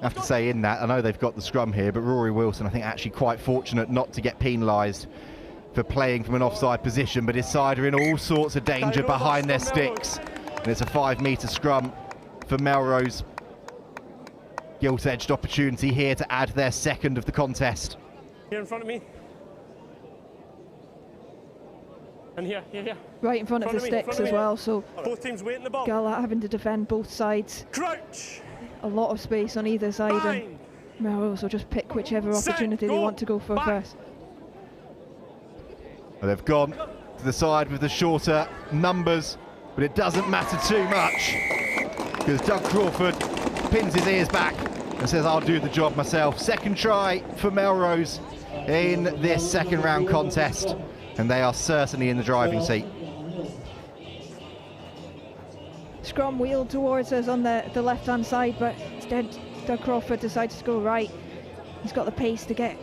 I have to say in that, I know they've got the scrum here, but Rory Wilson, I think, actually quite fortunate not to get penalised for playing from an offside position, but his side are in all sorts of danger behind their sticks. And it's a 5-metre scrum for Melrose. Gilt-edged opportunity here to add their second of the contest. Here in front of me. And here. Right in front of the sticks as well, so both teams waiting the ball. Gala having to defend both sides. Crouch! A lot of space on either side, and Melrose will just pick whichever opportunity they want to go for first. Well, they've gone to the side with the shorter numbers, but it doesn't matter too much, because Doug Crawford pins his ears back and says, I'll do the job myself. Second try for Melrose in this second round contest, and they are certainly in the driving seat. Scrum wheeled towards us on the left-hand side, but instead Doug Crawford decides to go right. He's got the pace to get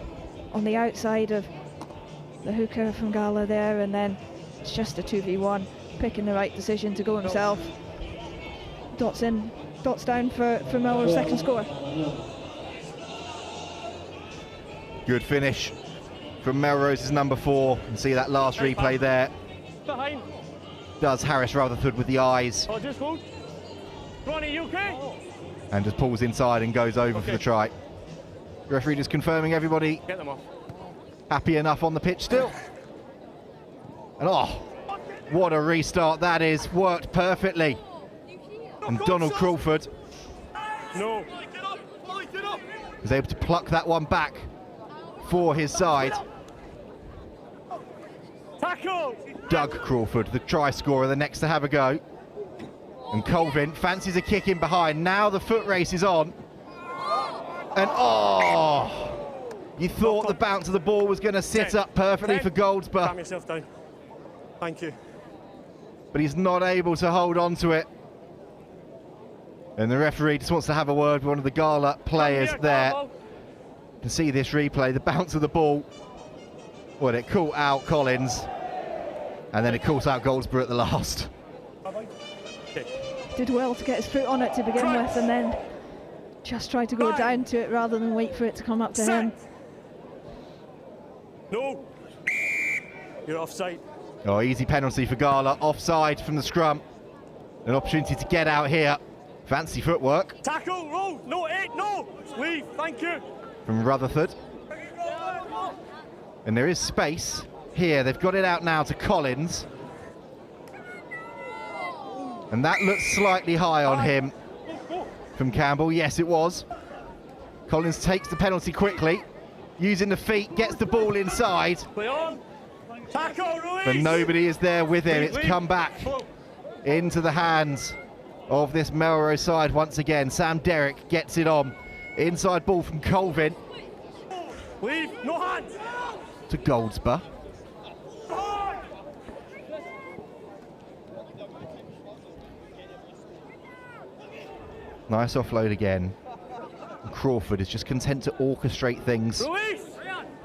on the outside of the hooker from Gala there, and then It's just a 2v1, picking the right decision to go himself. Dots in, dots down for Melrose, second score. Good finish from Melrose's number 4. You can see that last replay there. Behind. Does Harris Rutherford with the eyes. Oh, just hold. Ronnie, you okay? And just pulls inside and goes over for the try. The referee just confirming everybody Get them off. happy enough on the pitch still. And oh, what a restart that is. Worked perfectly. And Donald Crawford No. was able to pluck that one back for his side. Tackle! Doug Crawford, the try scorer, the next to have a go. And Colvin fancies a kick in behind. Now the foot race is on. And oh, you thought the bounce of the ball was going to sit up perfectly for Goldsborough. Calm yourself down. Thank you. But he's not able to hold on to it. And the referee just wants to have a word with one of the Gala players there. To see this replay, the bounce of the ball. Well, it caught out Collins. And then it caught out Goldsborough at the last. Did well to get his foot on it to begin with, and then just tried to go down to it rather than wait for it to come up to him. No. You're offside. Oh, easy penalty for Gala. Offside from the scrum. An opportunity to get out here. Fancy footwork. Tackle, roll. No, 8, no. Leave, thank you. From Rutherford. And there is space here. They've got it out now to Collins. And that looks slightly high on him from Campbell. Yes, it was. Collins takes the penalty quickly, using the feet, gets the ball inside. Play on. Tackle, release. But nobody is there with him. It's come back into the hands of this Melrose side once again. Sam Derrick gets it on. Inside ball from Colvin. Leave, no hands. To Goldsborough. Nice offload again. Crawford is just content to orchestrate things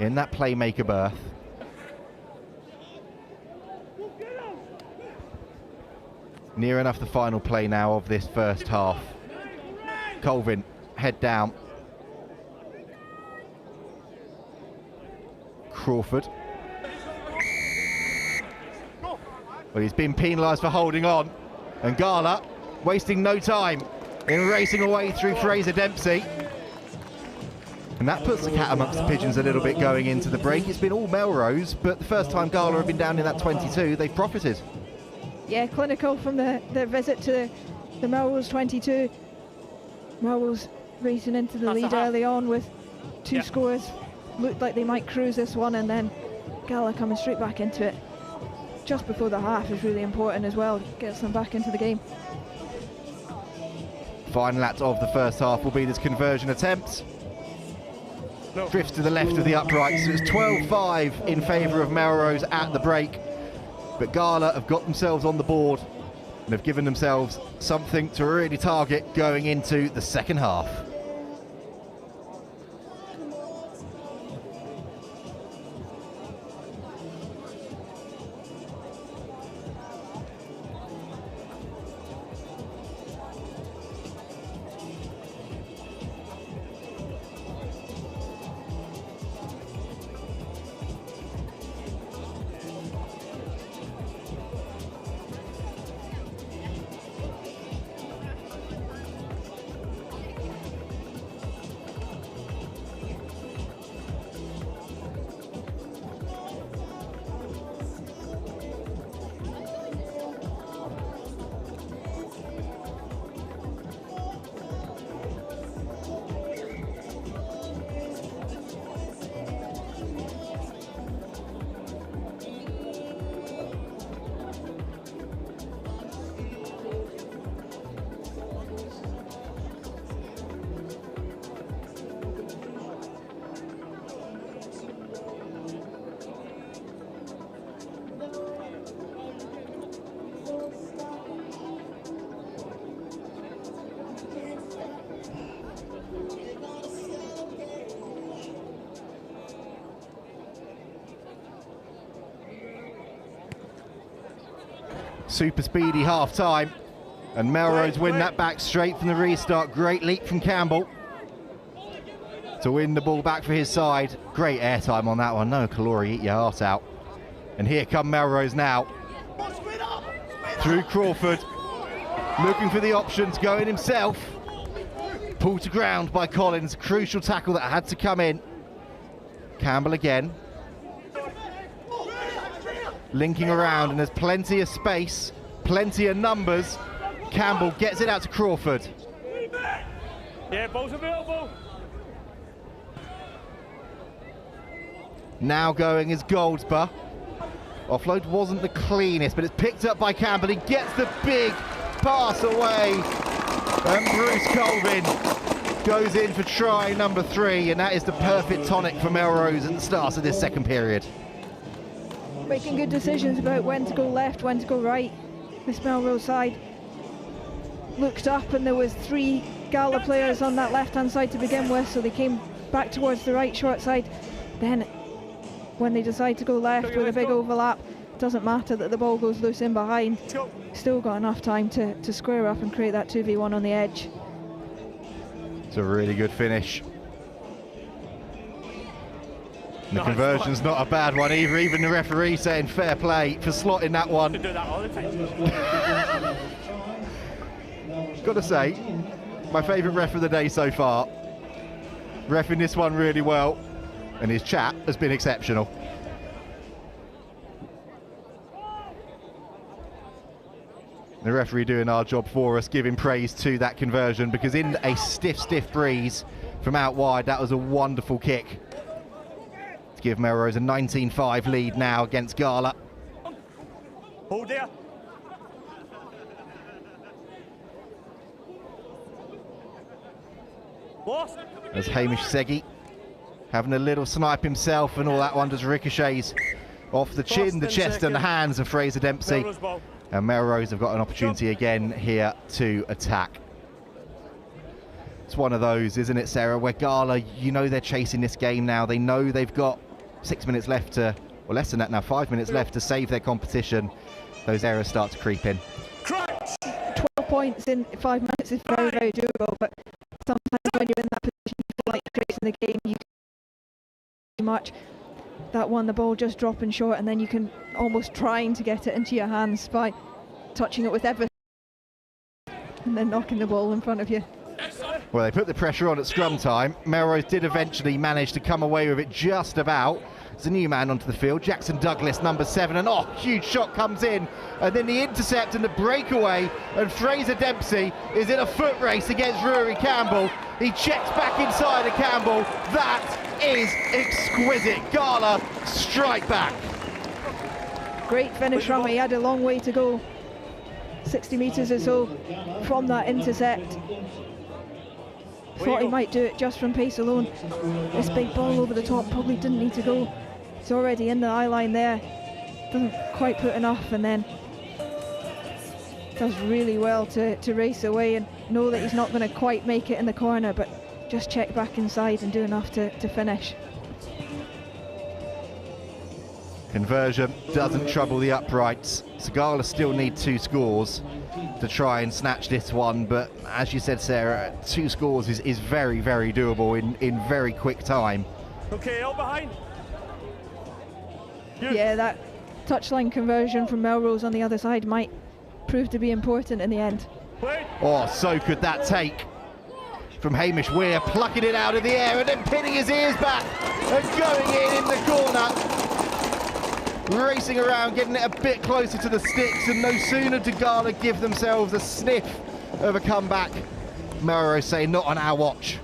in that playmaker berth. Near enough the final play now of this first half. Colvin, head down. Crawford. Well, he's been penalised for holding on. And Gala wasting no time in racing away through Fraser Dempsey. And that puts the cat amongst the pigeons a little bit going into the break. It's been all Melrose, but the first time Gala have been down in that 22, they've profited. Yeah, clinical from their visit to the Melrose 22. Melrose racing into the lead early on with 2 scores. Looked like they might cruise this one, and then Gala coming straight back into it just before the half is really important as well. Gets them back into the game. Final act of the first half will be this conversion attempt. No. Drifts to the left of the upright, so it's 12-5 in favour of Melrose at the break. But Gala have got themselves on the board and have given themselves something to really target going into the second half. Super speedy half time, and Melrose win that back straight from the restart. Great leap from Campbell to win the ball back for his side. Great airtime on that one. No, Calori, eat your heart out. And here come Melrose now. Through Crawford, looking for the options, going himself. Pulled to ground by Collins. Crucial tackle that had to come in. Campbell again. Linking around, and there's plenty of space, plenty of numbers. Campbell gets it out to Crawford. Yeah, ball's available. Now going is Goldsborough. Offload wasn't the cleanest, but it's picked up by Campbell. He gets the big pass away. And Bruce Colvin goes in for try number 3, and that is the perfect tonic for Melrose at the start of this second period. Making good decisions about when to go left, when to go right. This Melrose side looked up and there was 3 Gala players on that left-hand side to begin with, so they came back towards the right short side. Then when they decide to go left with a big overlap, it doesn't matter that the ball goes loose in behind. Still got enough time to square up and create that 2v1 on the edge. It's a really good finish. And the conversion's not a bad one either. Even the referee saying fair play for slotting that one. Gotta say, my favourite ref of the day so far. Reffing this one really well, and his chat has been exceptional. The referee doing our job for us, giving praise to that conversion, because in a stiff breeze from out wide, that was a wonderful kick to give Melrose a 19-5 lead now against Gala. Hold there. As Hamish Seggy having a little snipe himself, and all that one just ricochets off the chin, the chest and the hands of Fraser Dempsey. And Melrose have got an opportunity again here to attack. It's one of those, isn't it, Sarah, where Gala, you know they're chasing this game now. They know they've got 6 minutes left to, or less than that now, 5 minutes left to save their competition. Those errors start to creep in. 12 points in 5 minutes is very, very doable, but sometimes when you're in that position, you feel like you're creating the game, you too much. That one, the ball just dropping short, and then you can almost trying to get it into your hands by touching it with everything and then knocking the ball in front of you. Well, they put the pressure on at scrum time. Melrose did eventually manage to come away with it just about. There's a new man onto the field, Jackson Douglas, number 7, and huge shot comes in, and then the intercept and the breakaway, and Fraser Dempsey is in a foot race against Rory Campbell. He checks back inside of Campbell. That is exquisite. Gala strike back. Great finish from him. He had a long way to go, 60 metres or so from that intercept. Thought he might do it just from pace alone. This big ball over the top probably didn't need to go. He's already in the eye line there. Doesn't quite put enough, and then does really well to race away and know that he's not going to quite make it in the corner, but just check back inside and do enough to finish. Conversion doesn't trouble the uprights. Gala still need 2 scores to try and snatch this one, but as you said, Sarah, 2 scores is very, very doable in very quick time. Okay, all behind. Yeah, that touchline conversion from Melrose on the other side might prove to be important in the end. Oh, so could that take from Hamish Weir, plucking it out of the air and then pinning his ears back and going in the corner. Racing around, getting it a bit closer to the sticks, and no sooner did Gala give themselves a sniff of a comeback, Melrose saying not on our watch.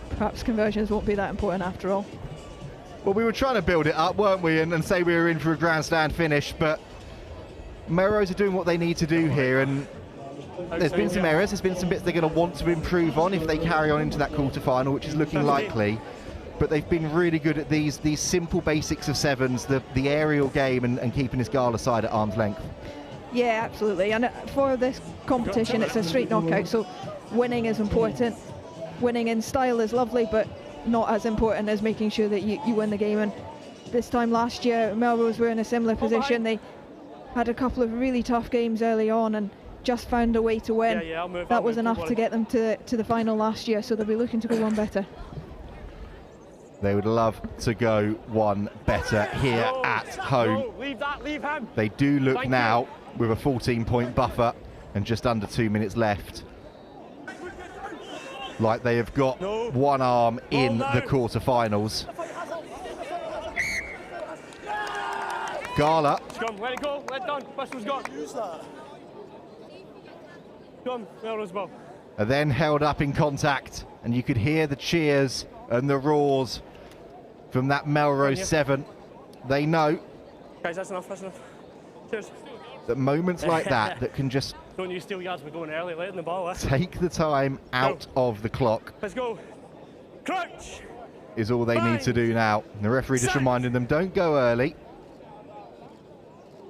Perhaps conversions won't be that important after all. Well, we were trying to build it up, weren't we, and say we were in for a grandstand finish, but Melrose are doing what they need to do here, and there's been some errors, there's been some bits they're going to want to improve on if they carry on into that quarter-final, which is looking likely. But they've been really good at these simple basics of sevens, the aerial game and keeping his Gala side at arm's length. Yeah, absolutely. And for this competition, it's a straight knockout, so winning is important. Winning in style is lovely, but not as important as making sure that you win the game. And this time last year, Melrose were in a similar position. They had a couple of really tough games early on and just found a way to win. Yeah, I'll move. That was enough to get them to the final last year, so they'll be looking to go one better. They would love to go one better here at home. Leave that, leave him. They do look now with a 14-point buffer and just under 2 minutes left, like they have got one arm in the quarterfinals. Gala. Come, let it go, let it done. Whistle's gone. Use that. Come, Melrose ball. Are then held up in contact, and you could hear the cheers and the roars from that Melrose 7. They know, guys, that's enough, that's enough. Cheers. That moments like that can just don't use steel yards, we're going early, letting the ball. Take the time out of the clock. Let's go. Crouch. Is all they need to do now. And the referee just reminding them, don't go early,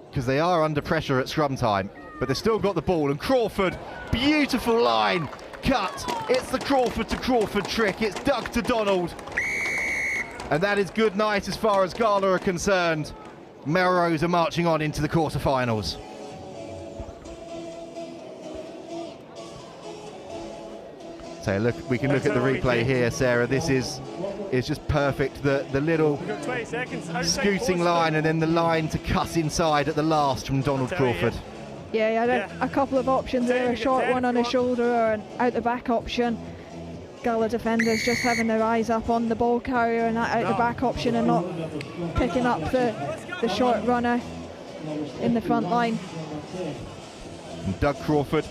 because they are under pressure at scrum time. But they've still got the ball, and Crawford, beautiful line, cut. It's the Crawford to Crawford trick. It's Doug to Donald. And that is good night as far as Gala are concerned. Melrose are marching on into the quarterfinals. So look, we can look at the replay here, Sarah. This is just perfect. The little scooting line and then the line to cut inside at the last from Donald Crawford. Yeah, he had a couple of options there, a short one on his shoulder or an out the back option. Gala defenders just having their eyes up on the ball carrier and that out the back option and not picking up the short runner in the front line. And Doug Crawford,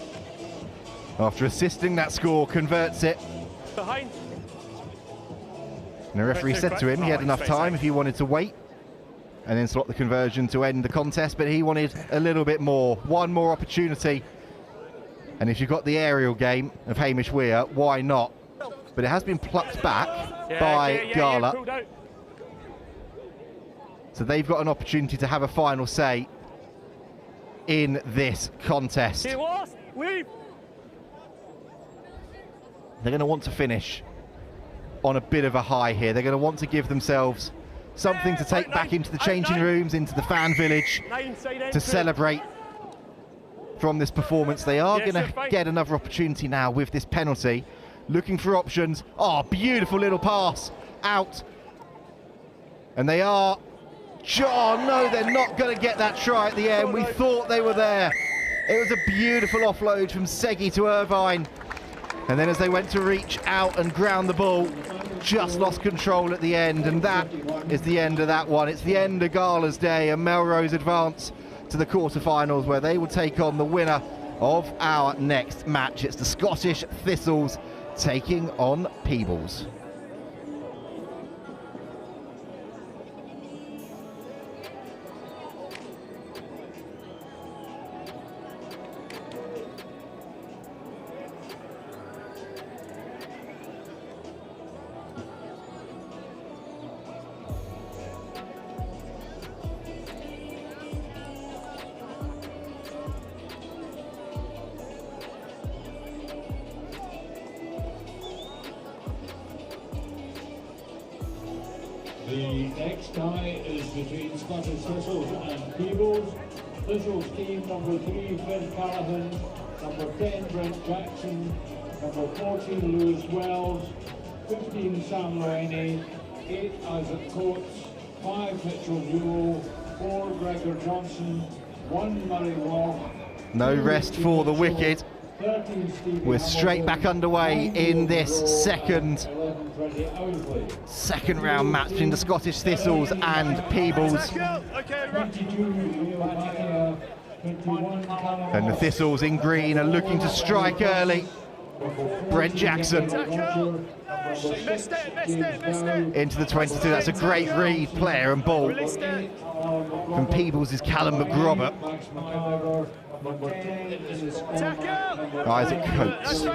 after assisting that score, converts it. Behind. And the referee said to him he had enough time if he wanted to wait and then slot the conversion to end the contest, but he wanted a little bit more, one more opportunity. And if you've got the aerial game of Hamish Weir, why not? But it has been plucked back by Gala. So they've got an opportunity to have a final say in this contest. He lost. Leave. They're going to want to finish on a bit of a high here. They're going to want to give themselves something to take back into the changing rooms, into the fan village, to celebrate from this performance. They are going to get another opportunity now with this penalty. Looking for options. Oh, beautiful little pass out. And they are... Oh, no, they're not going to get that try at the end. We thought they were there. It was a beautiful offload from Segi to Irvine. And then as they went to reach out and ground the ball, just lost control at the end. And that is the end of that one. It's the end of Gala's day, and Melrose advance to the quarterfinals, where they will take on the winner of our next match. It's the Scottish Thistles taking on Peebles. The next tie is between Scottish Thistles and Peebles. Thistles team number 3, Fred Callahan, number 10, Brent Jackson, number 14, Lewis Wells, 15, Sam Loaney, 8, Isaac Coates, 5, Mitchell Buell, 4, Gregor Johnson, 1, Murray Wong. No rest for the wicked. We're straight back underway in this second round match between the Scottish Thistles and Peebles. And the Thistles in green are looking to strike early. Brent Jackson into the 22. That's a great read, player and ball. From Peebles is Callum McGrobert. Isaac Coates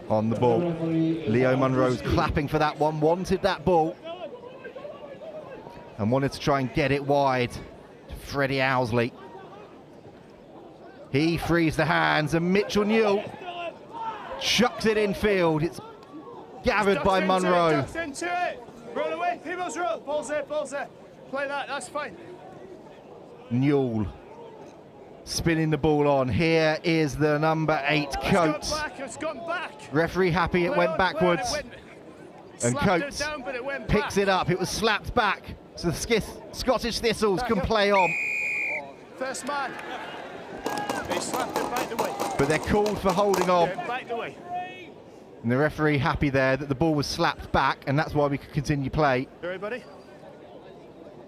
on the ball. Leo Munro's clapping for that one, wanted that ball and wanted to try and get it wide to Freddie Owsley. He frees the hands and Mitchell Newell chucks it infield. It's gathered by Munro. Roll away, Peebles roll. Ball's there, ball's there. Play that, that's fine. Newell spinning the ball on. Here is the number 8 Coates. It's gone back. Referee happy it went backwards. And Coates picks it up. It was slapped back. So the Scottish Thistles can play on. First man. They slapped it back the way. But they're called for holding on. Yeah, back the way. And the referee happy there that the ball was slapped back, and that's why we could continue play. You ready, buddy?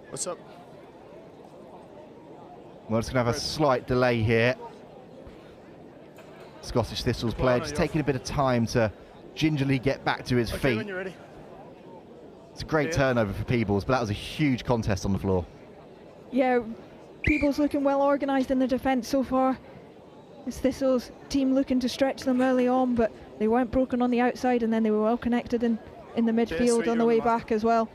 What's up? We're just going to have a slight delay here. Scottish Thistles player just taking a bit of time to gingerly get back to his feet. When you're ready. It's a great turnover for Peebles, but that was a huge contest on the floor. Yeah, Peebles looking well organised in the defence so far. It's Thistles team looking to stretch them early on, but they weren't broken on the outside, and then they were well connected in the midfield on the way back as well.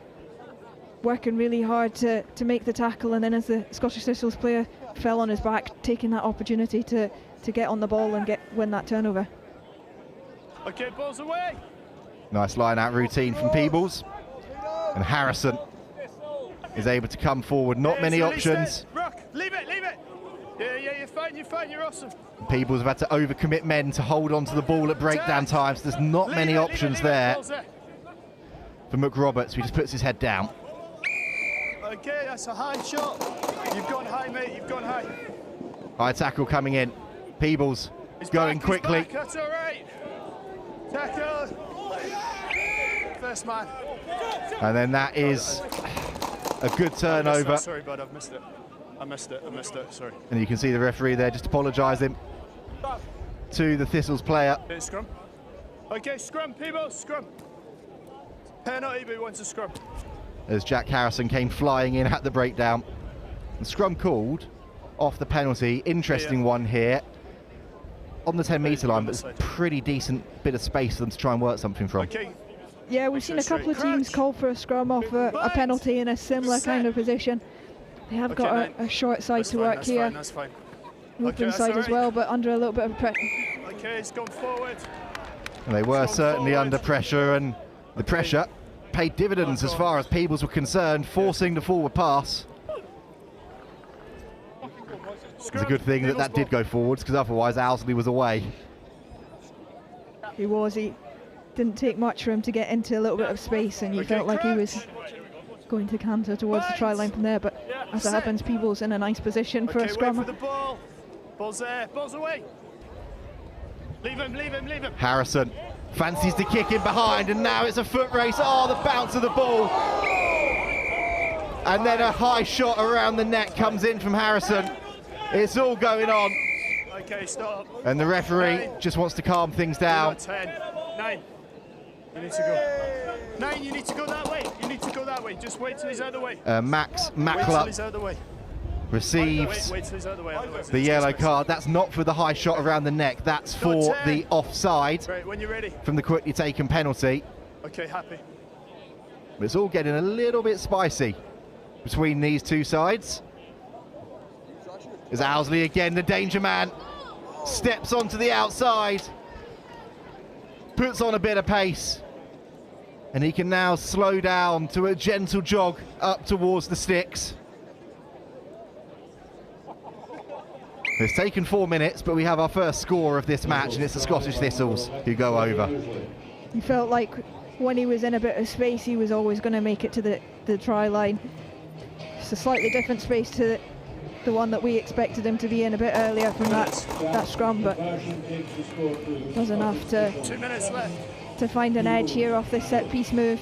Working really hard to make the tackle, and then as the Scottish Thistles player fell on his back, taking that opportunity to get on the ball and win that turnover. Okay, balls away. Nice line-out routine from Peebles. And Harrison is able to come forward. Not many options. Rock, leave it. Yeah, you're fine, you're awesome. Peebles have had to overcommit men to hold on to the ball at breakdown times. There's not many options there for McRoberts, who just puts his head down. Okay, that's a high shot. You've gone high, mate, you've gone high. High tackle coming in. Peebles going quickly. That's all right. Tackle. First man. And then that is a good turnover. Sorry, bud, I've missed it. I missed it, sorry. And you can see the referee there just apologising to the Thistles player. Scrum. Okay, scrum, Peebles, scrum. Penalty, but he wants a scrum. As Jack Harrison came flying in at the breakdown. The scrum called off the penalty. Interesting one here. On the 10-metre line, but it's a pretty decent bit of space for them to try and work something from. Okay. Yeah, we've seen a couple of teams call for a scrum off a penalty in a similar kind of position. They have got a short side to work here. That's fine. Open side as well, but under a little bit of pressure. Okay, it's gone forward. And they were certainly under pressure, and the pressure paid dividends as far as Peebles were concerned, forcing the forward pass. It's a good thing that did go forwards, because otherwise Owsley was away. He didn't take much for him to get into a little bit of space, and you felt like he was going to canter towards the try line from there, but as it happens, Peebles in a nice position for a scrum. Wait for the ball. Ball's there, ball's away. Leave him. Harrison fancies to kick in behind, and now it's a foot race. Oh, the bounce of the ball. And then a high shot around the net comes in from Harrison. It's all going on. Okay, stop. And the referee just wants to calm things down. 10, 9. You need to go. 9, you need to go that way. Just wait till he's out of the way. Max Wait till Mackler he's out of the way. receives Wait till he's out of the way. the yellow card. That's not for the high shot around the neck. That's for the offside Right, when you're ready. from the quickly taken penalty. Okay, happy. It's all getting a little bit spicy between these two sides. As Owsley again, the danger man, steps onto the outside, puts on a bit of pace, and he can now slow down to a gentle jog up towards the sticks. It's taken 4 minutes, but we have our first score of this match, and it's the Scottish Thistles who go over. He felt like when he was in a bit of space, he was always going to make it to the try line. It's a slightly different space to the one that we expected him to be in a bit earlier from that scrum, but was enough to 2 minutes left. To find an edge here off this set piece move.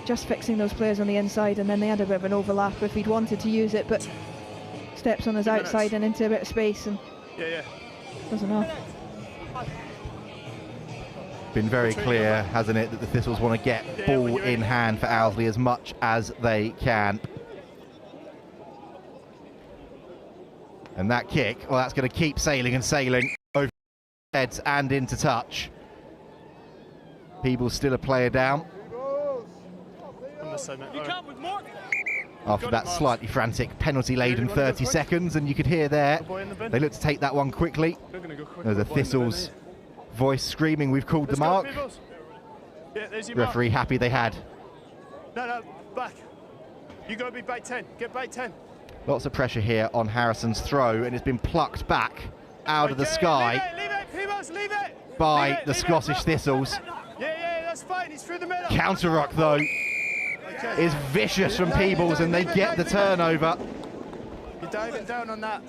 Just fixing those players on the inside, and then they had a bit of an overlap if he'd wanted to use it, but steps on his outside and into a bit of space, and was enough. Been very clear, hasn't it, that the Thistles want to get ball in hand for Owsley as much as they can. And that kick, well, that's going to keep sailing and sailing over heads and into touch. Peebles still a player down. After that slightly frantic penalty-laden 30 seconds, and you could hear there, they look to take that one quickly. There's a Thistles voice screaming, "We've called the mark." Referee happy they had. No, back. You got to be back 10. Get back 10. Lots of pressure here on Harrison's throw, and it's been plucked back out of the sky by the Scottish Thistles. Yeah, that's fine. He's through the middle. Counter rock, though, is vicious from Peebles, and they get the turnover. You're diving down on that.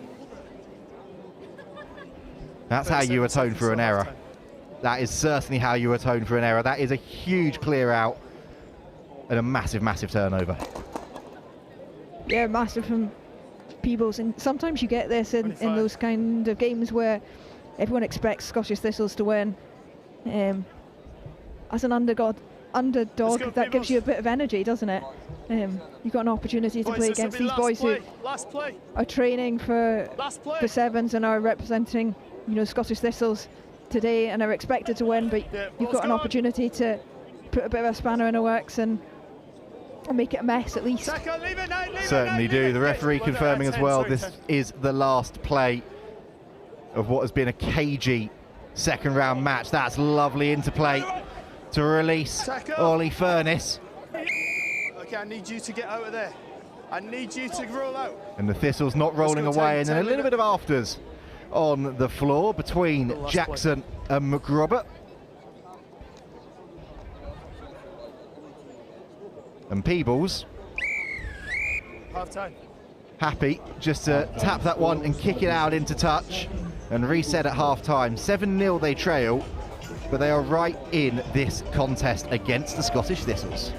That's how you atone for an error. That is certainly how you atone for an error. That is a huge clear out and a massive, massive turnover. Yeah, massive from Peebles, and sometimes you get this in those kind of games where everyone expects Scottish Thistles to win. As an underdog, that gives you a bit of energy, doesn't it? You've got an opportunity to play against these boys who are training for sevens and are representing, you know, Scottish Thistles today and are expected to win, but you've got an opportunity to put a bit of a spanner in the works and make it a mess at least. Certainly do. The referee confirming as well this is the last play of what has been a cagey second round match. That's lovely interplay to release Ollie Furness. Okay, I need you to get out of there. I need you to roll out. And the Thistles not rolling away, and then a little bit of afters on the floor between Jackson and McRobert. And Peebles happy just to tap that one and kick it out into touch and reset at half-time. 7-0 they trail, but they are right in this contest against the Scottish Thistles.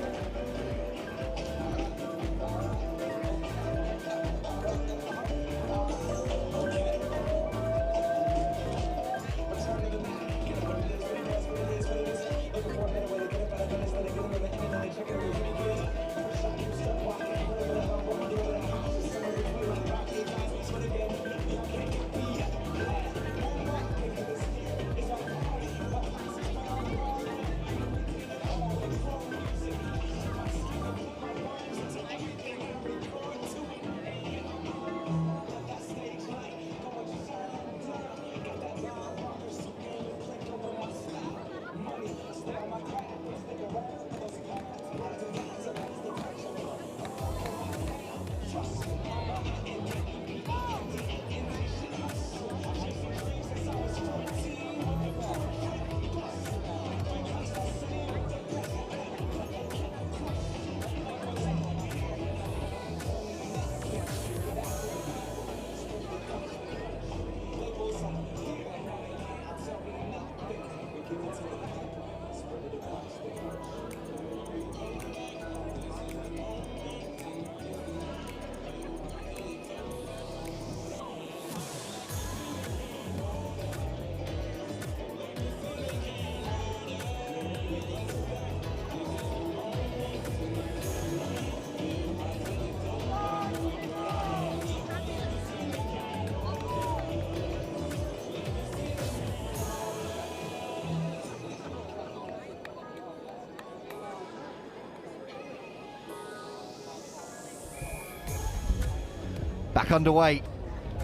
Back underway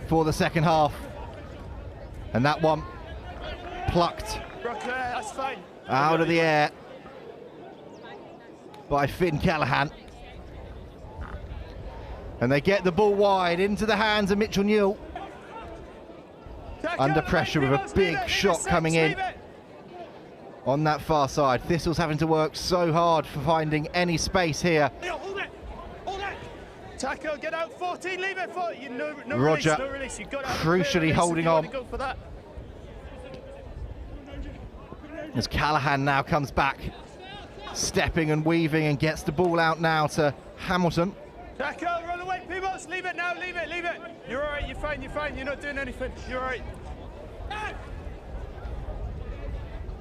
for the second half, and that one plucked out of the air by Finn Callaghan, and they get the ball wide into the hands of Mitchell Newell under pressure with a big shot coming in on that far side. Thistles having to work so hard for finding any space here. Tackle, get out, 14, leave it, 14. No Roger release, no release. You've got crucially holding on. Go for that. As Callaghan now comes back, stepping and weaving, and gets the ball out now to Hamilton. Tackle, run away, Peebles, leave it now, leave it. You're all right, you're fine, you're not doing anything, you're all right.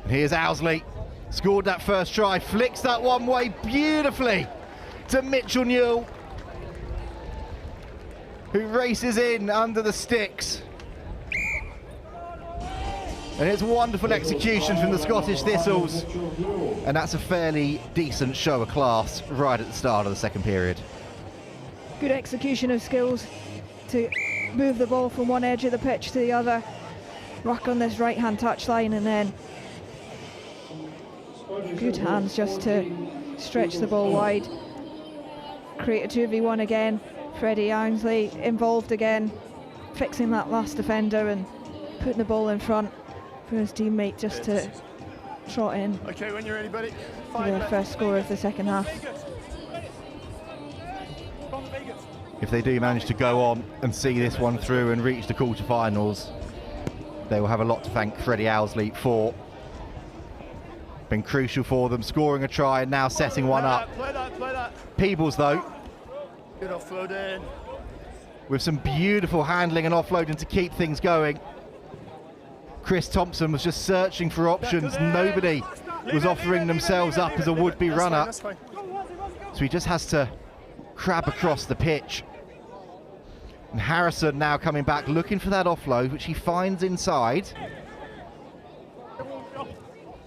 And here's Owsley, scored that first try, flicks that one way beautifully to Mitchell Newell, who races in under the sticks. And it's wonderful execution from the Scottish Thistles, and that's a fairly decent show of class right at the start of the second period. Good execution of skills to move the ball from one edge of the pitch to the other, rock on this right-hand touchline, and then good hands just to stretch the ball wide, create a 2v1 again Freddie Ownsley involved again, fixing that last defender and putting the ball in front for his teammate just to trot in. Okay, when you're ready, buddy. For the first score of the second half. If they do manage to go on and see this one through and reach the quarterfinals, they will have a lot to thank Freddie Owsley for. Been crucial for them, scoring a try and now setting one up. Play that. Peebles, though, Good offload in. with some beautiful handling and offloading to keep things going. Chris Thompson was just searching for options. Nobody was offering themselves up as a would-be runner. That's fine. So he just has to crab across the pitch. And Harrison now coming back, looking for that offload, which he finds inside.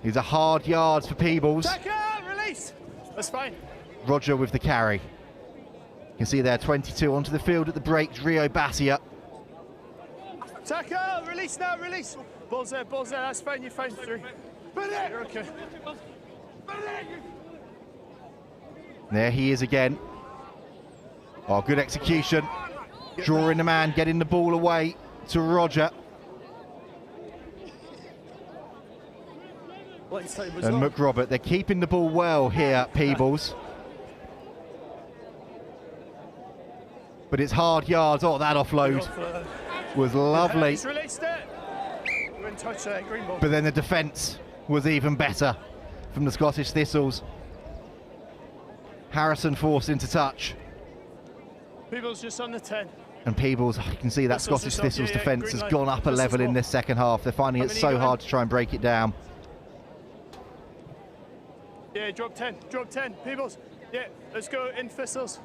These are hard yards for Peebles. Release. That's fine. Roger with the carry. You can see there, 22 onto the field at the break, Rio Bassia. Tackle. Release now. Release. Ball's there. That's fine. You're fine. Through. You're okay. There he is again. Oh, good execution. Drawing the man, getting the ball away to Roger. And McRobert, they're keeping the ball well here, Peebles. But it's hard yards. Oh, that offload was lovely. But then the defence was even better from the Scottish Thistles. Harrison forced into touch. Peebles just on the 10. And Peebles, you can see that Scottish Thistles defence has gone up a level in this second half. They're finding it so hard to try and break it down. Yeah, drop 10, Peebles. Yeah, let's go in Thistles.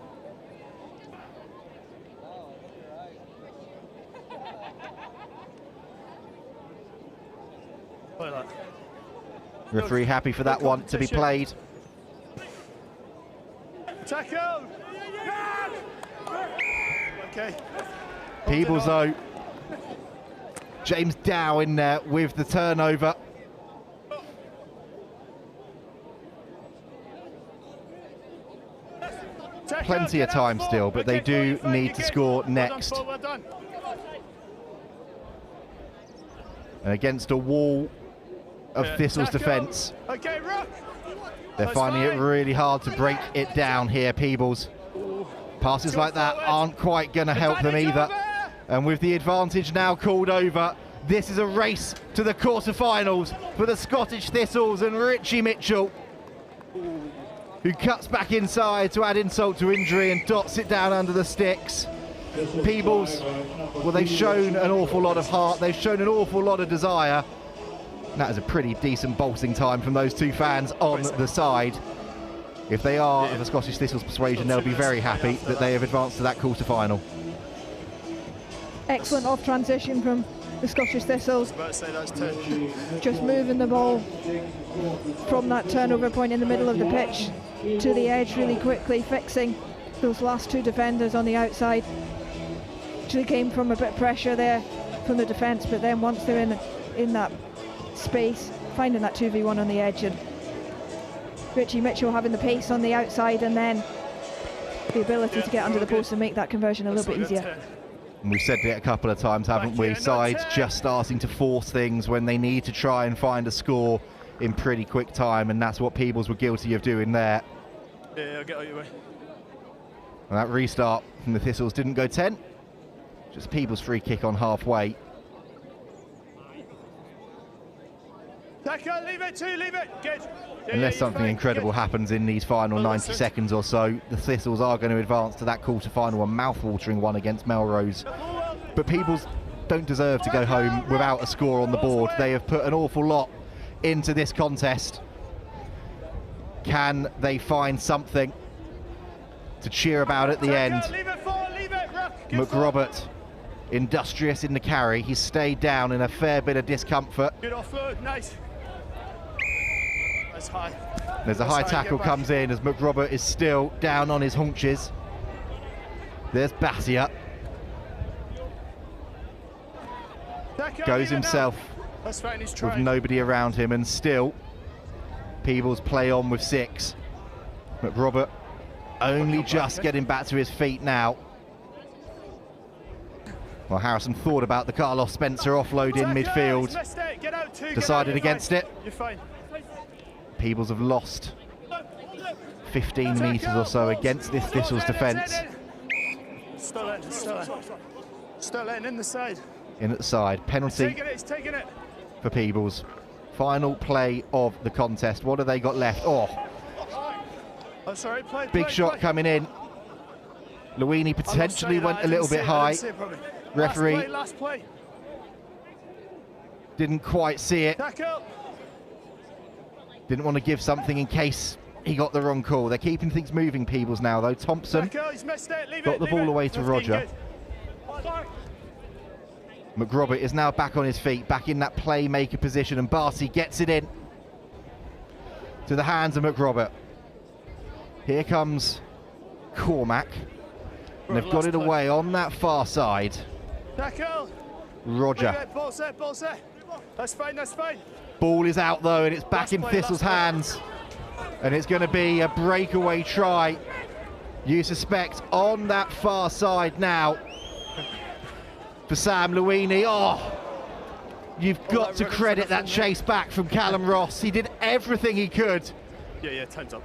Play that. Referee happy for that one to be played. Tackle! Okay. Peebles though. James Dow in there with the turnover. Plenty of time still, but they do need to score next. And against a wall of Thistle's defence, they're finding it really hard to break it down here, Peebles. Passes like that aren't quite going to help them either. And with the advantage now called over, this is a race to the quarterfinals for the Scottish Thistles and Richie Mitchell, who cuts back inside to add insult to injury and dots it down under the sticks. Peebles, well, they've shown an awful lot of heart, they've shown an awful lot of desire. And that is a pretty decent bolting time from those two fans on the side. If they are of the Scottish Thistles persuasion, they'll be very happy that they have advanced to that quarter-final. Excellent off transition from the Scottish Thistles. Just moving the ball from that turnover point in the middle of the pitch to the edge really quickly, fixing those last two defenders on the outside. Actually came from a bit of pressure there from the defence, but then once they're in that space, finding that 2v1 on the edge, and Richie Mitchell having the pace on the outside and then the ability to get under the post and make that conversion a little bit easier. And we've said it a couple of times, haven't we? Sides just starting to force things when they need to try and find a score in pretty quick time, and that's what Peebles were guilty of doing there. Yeah, I'll get out your way. And that restart from the Thistles didn't go 10. Just Peebles' free kick on halfway. Leave it, leave it. Good. Unless something incredible happens in these final 90 seconds or so, the Thistles are going to advance to that quarter-final, a mouth-watering one against Melrose. But Peebles don't deserve to go home without a score on the board. They have put an awful lot into this contest. Can they find something to cheer about at the end? McRobert, industrious in the carry. He's stayed down in a fair bit of discomfort. Good offload, nice. That's high. There's a high tackle comes in as McRobert is still down on his haunches. There's Bassia. Goes himself with nobody around him, and still Peebles play on with 6. McRobert only just getting back to his feet now. Well, Harrison thought about the Carlos Spencer offload in midfield, decided against it. You're fine. Peebles have lost 15 metres or so against this Thistles defence. Still letting in the side. In at the side, penalty He's taking it. for Peebles. Final play of the contest. What have they got left? Oh, That's all right, big shot coming in. Luini potentially went a little bit high. Referee Last play. didn't quite see it. Tackle. Didn't want to give something in case he got the wrong call. They're keeping things moving, Peebles, now, though. Thompson He's missed it. Leave got it, the leave ball it. away to 15 Roger. good. McRobert is now back on his feet, back in that playmaker position, and Barty gets it in to the hands of McRobert. Here comes Cormac, and they've got it away on that far side. Tackle. Roger. Ball set, ball set. That's fine, that's fine. Ball is out though, and it's back Last in play, Thistle's last play. hands, and it's going to be a breakaway try, you suspect, on that far side now for Sam Luini. Oh, you've got to credit that chase back from Callum Ross. He did everything he could, Yeah, time's up.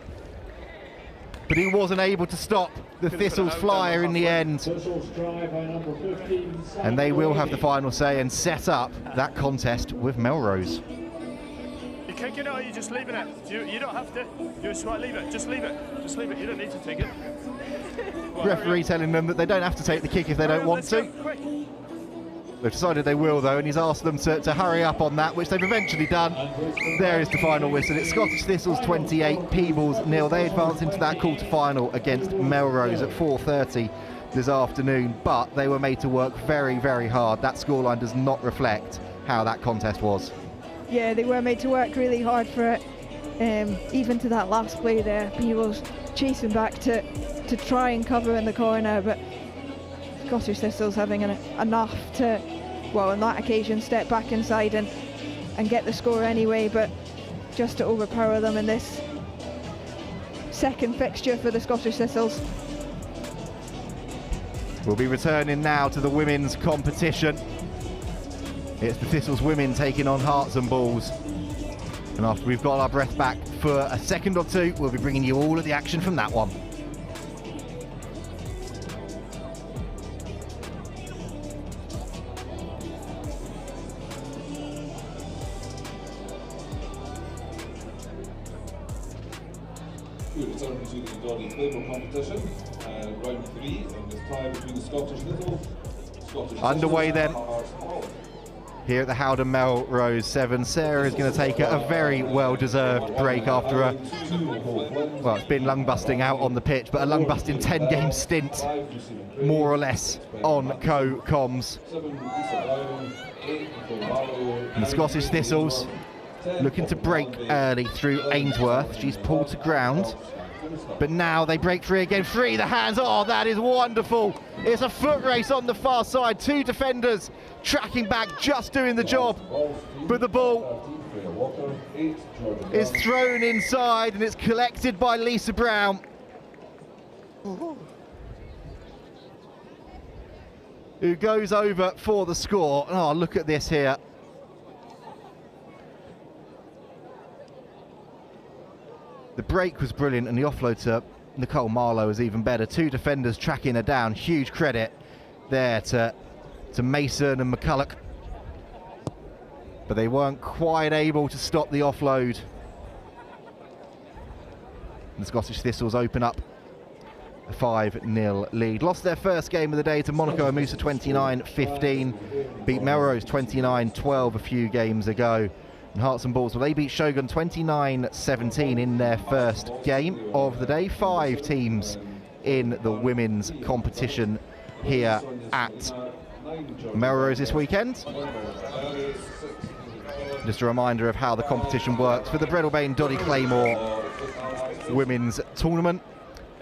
but he wasn't able to stop the Thistles flyer in the end. Thistles try by number 15. And they will have the final say and set up that contest with Melrose. You kicking it or are you just leaving it? You don't have to. You just want to leave it. Just leave it. Just leave it. You don't need to take it. Referee telling them that they don't have to take the kick if they don't want to. They've decided they will though, and he's asked them to hurry up on that, which they've eventually done. There is the final whistle. It's Scottish Thistles 28, Peebles 0. They advance into that quarter-final against Melrose at 4:30 this afternoon, but they were made to work very, very hard. That scoreline does not reflect how that contest was. Yeah, they were made to work really hard for it. Even to that last play there, Peebles chasing back to try and cover in the corner, but Scottish Thistles having enough to, well, on that occasion, step back inside and get the score anyway, but just to overpower them in this second fixture for the Scottish Thistles. We'll be returning now to the women's competition. It's the Thistles women taking on Hearts and Balls. And after we've got our breath back for a second or two, we'll be bringing you all of the action from that one. We return to the Doddy Claymore competition, round 3 in this tie between the Scottish Thistles. Underway then. Here at the Howden Melrose 7, Sarah is going to take a very well-deserved break after a, well, it's been lung-busting out on the pitch, but a lung-busting 10-game stint, more or less, on co-coms. And the Scottish Thistles looking to break early through Ainsworth. She's pulled to ground, but now they break free again. Free the hands. Oh, that is wonderful. It's a foot race on the far side. Two defenders tracking back, just doing the job. But the ball is thrown inside and it's collected by Lisa Brown. Who goes over for the score. Oh, look at this here. The break was brilliant and the offload to Nicole Marlowe was even better. Two defenders tracking her down. Huge credit there to Mason and McCulloch. But they weren't quite able to stop the offload. And the Scottish Thistles open up a 5-0 lead. Lost their first game of the day to Monaco and Musa 29-15. Beat Melrose 29-12 a few games ago. And Hearts and Balls, well, they beat Shogun 29-17 in their first game of the day. 5 teams in the women's competition here at Melrose this weekend. Just a reminder of how the competition works for the Breadalbane Doddy Claymore women's tournament.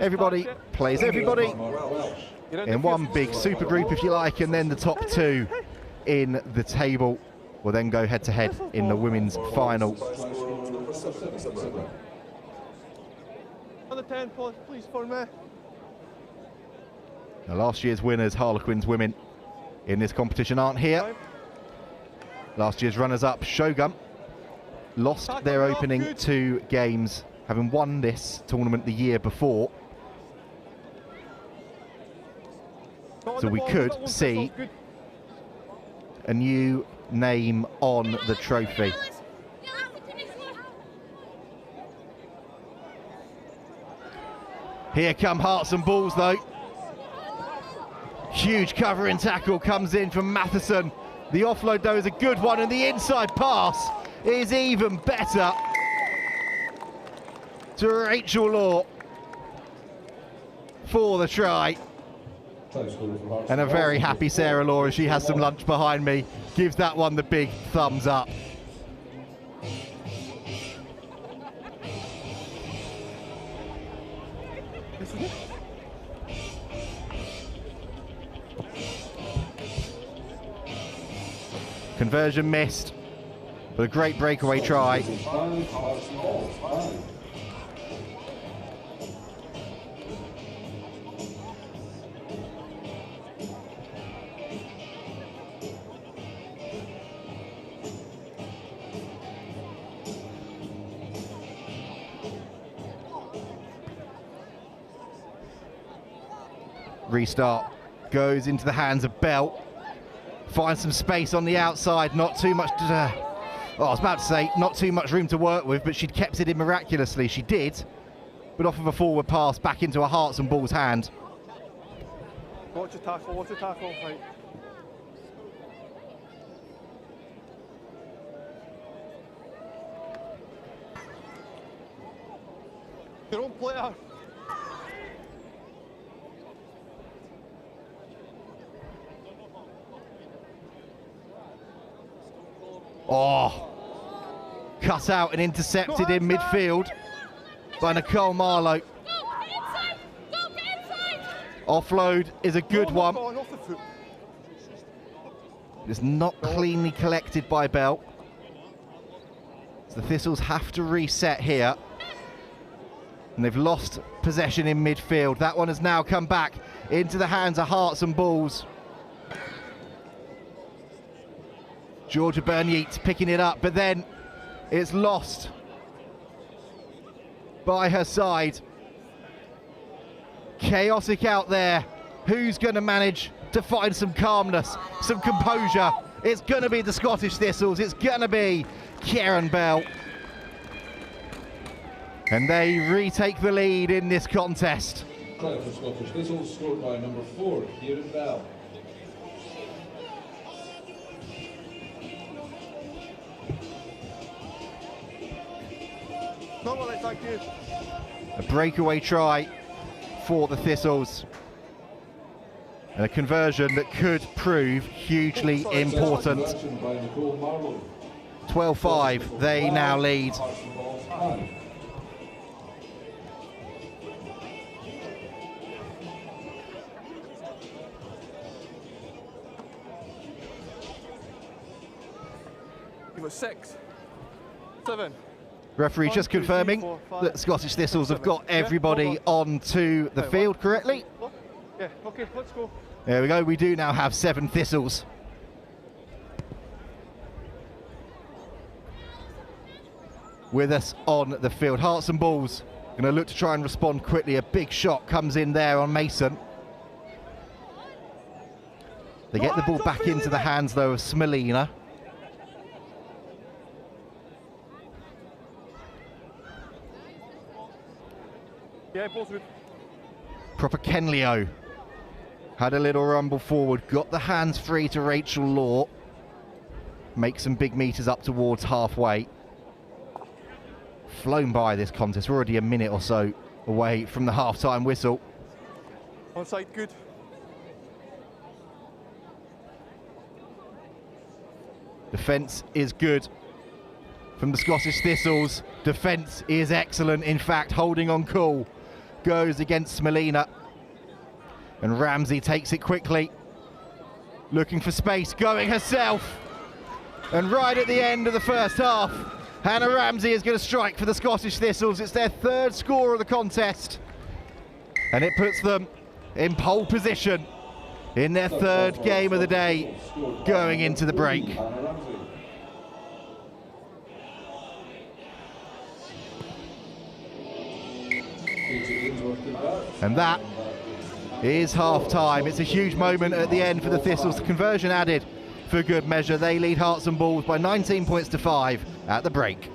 Everybody plays everybody in one big super group, if you like, and then the top 2 in the table will then go head-to-head in the women's final. On the 10, please, for me. Now, last year's winners, Harlequins women, in this competition aren't here. Last year's runners-up, Shogun, lost their opening 2 games, having won this tournament the year before. So we could see a new name on the trophy. Here come Hearts and Balls though. Huge covering tackle comes in from Matheson. The offload though is a good one, and the inside pass is even better to Rachel Law for the try. And a very happy Sarah Law as she has some lunch behind me, gives that one the big thumbs up. Conversion missed, but a great breakaway try. Restart goes into the hands of Bell. Finds some space on the outside, not too much I was about to say not too much room to work with, but she'd kept it in miraculously. She did, but off of a forward pass back into a Hearts and Balls hand. Watch the tackle, right. Your own player. Oh, cut out and intercepted in midfield by Nicole Marlowe. Offload is a good one. It's not cleanly collected by Bell. So the Thistles have to reset here. And they've lost possession in midfield. That one has now come back into the hands of Hearts and Balls. Georgia Bernyeats picking it up, but then it's lost by her side. Chaotic out there. Who's going to manage to find some calmness, some composure? It's going to be the Scottish Thistles. It's going to be Kieran Bell. And they retake the lead in this contest. Credit for Scottish Thistles, scored by number 4, Kieran Bell. A breakaway try for the Thistles. And a conversion that could prove hugely important. 12-5, they now lead. Give it 6, 7. Referee just confirming that Scottish Thistles have got everybody onto the field correctly. Yeah, okay, let's go. There we go, we do now have 7 Thistles. With us on the field. Hearts and Balls going to look to try and respond quickly. A big shot comes in there on Mason. They get the ball back into the hands though of Smelina. Yeah, both good. Proper Kenleo had a little rumble forward, got the hands free to Rachel Law, make some big meters up towards halfway. Flown by this contest. We're already a minute or so away from the half-time whistle. Onside, good. Defence is good from the Scottish Thistles. Defence is excellent, in fact, holding on cool. Goes against Smelina. And Ramsey takes it quickly. Looking for space, going herself. And right at the end of the first half, Hannah Ramsey is going to strike for the Scottish Thistles. It's their 3rd score of the contest. And it puts them in pole position in their third game of the day, going into the break. And that is half-time. It's a huge moment at the end for the Thistles. The conversion added for good measure. They lead Hearts and Balls by 19 points to 5 at the break.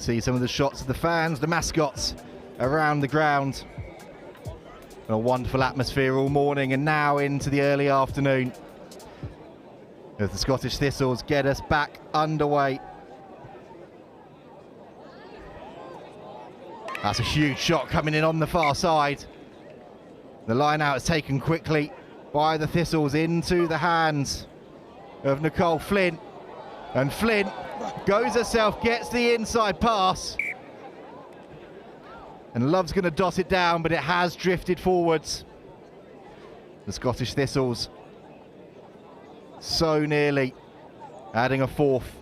See some of the shots of the fans, the mascots around the ground. A wonderful atmosphere all morning and now into the early afternoon as the Scottish Thistles get us back underway. That's a huge shot coming in on the far side. The line out is taken quickly by the Thistles into the hands of Nicole Flint. And Flint goes herself, gets the inside pass. And Love's going to dot it down, but it has drifted forwards. The Scottish Thistles so nearly adding a fourth.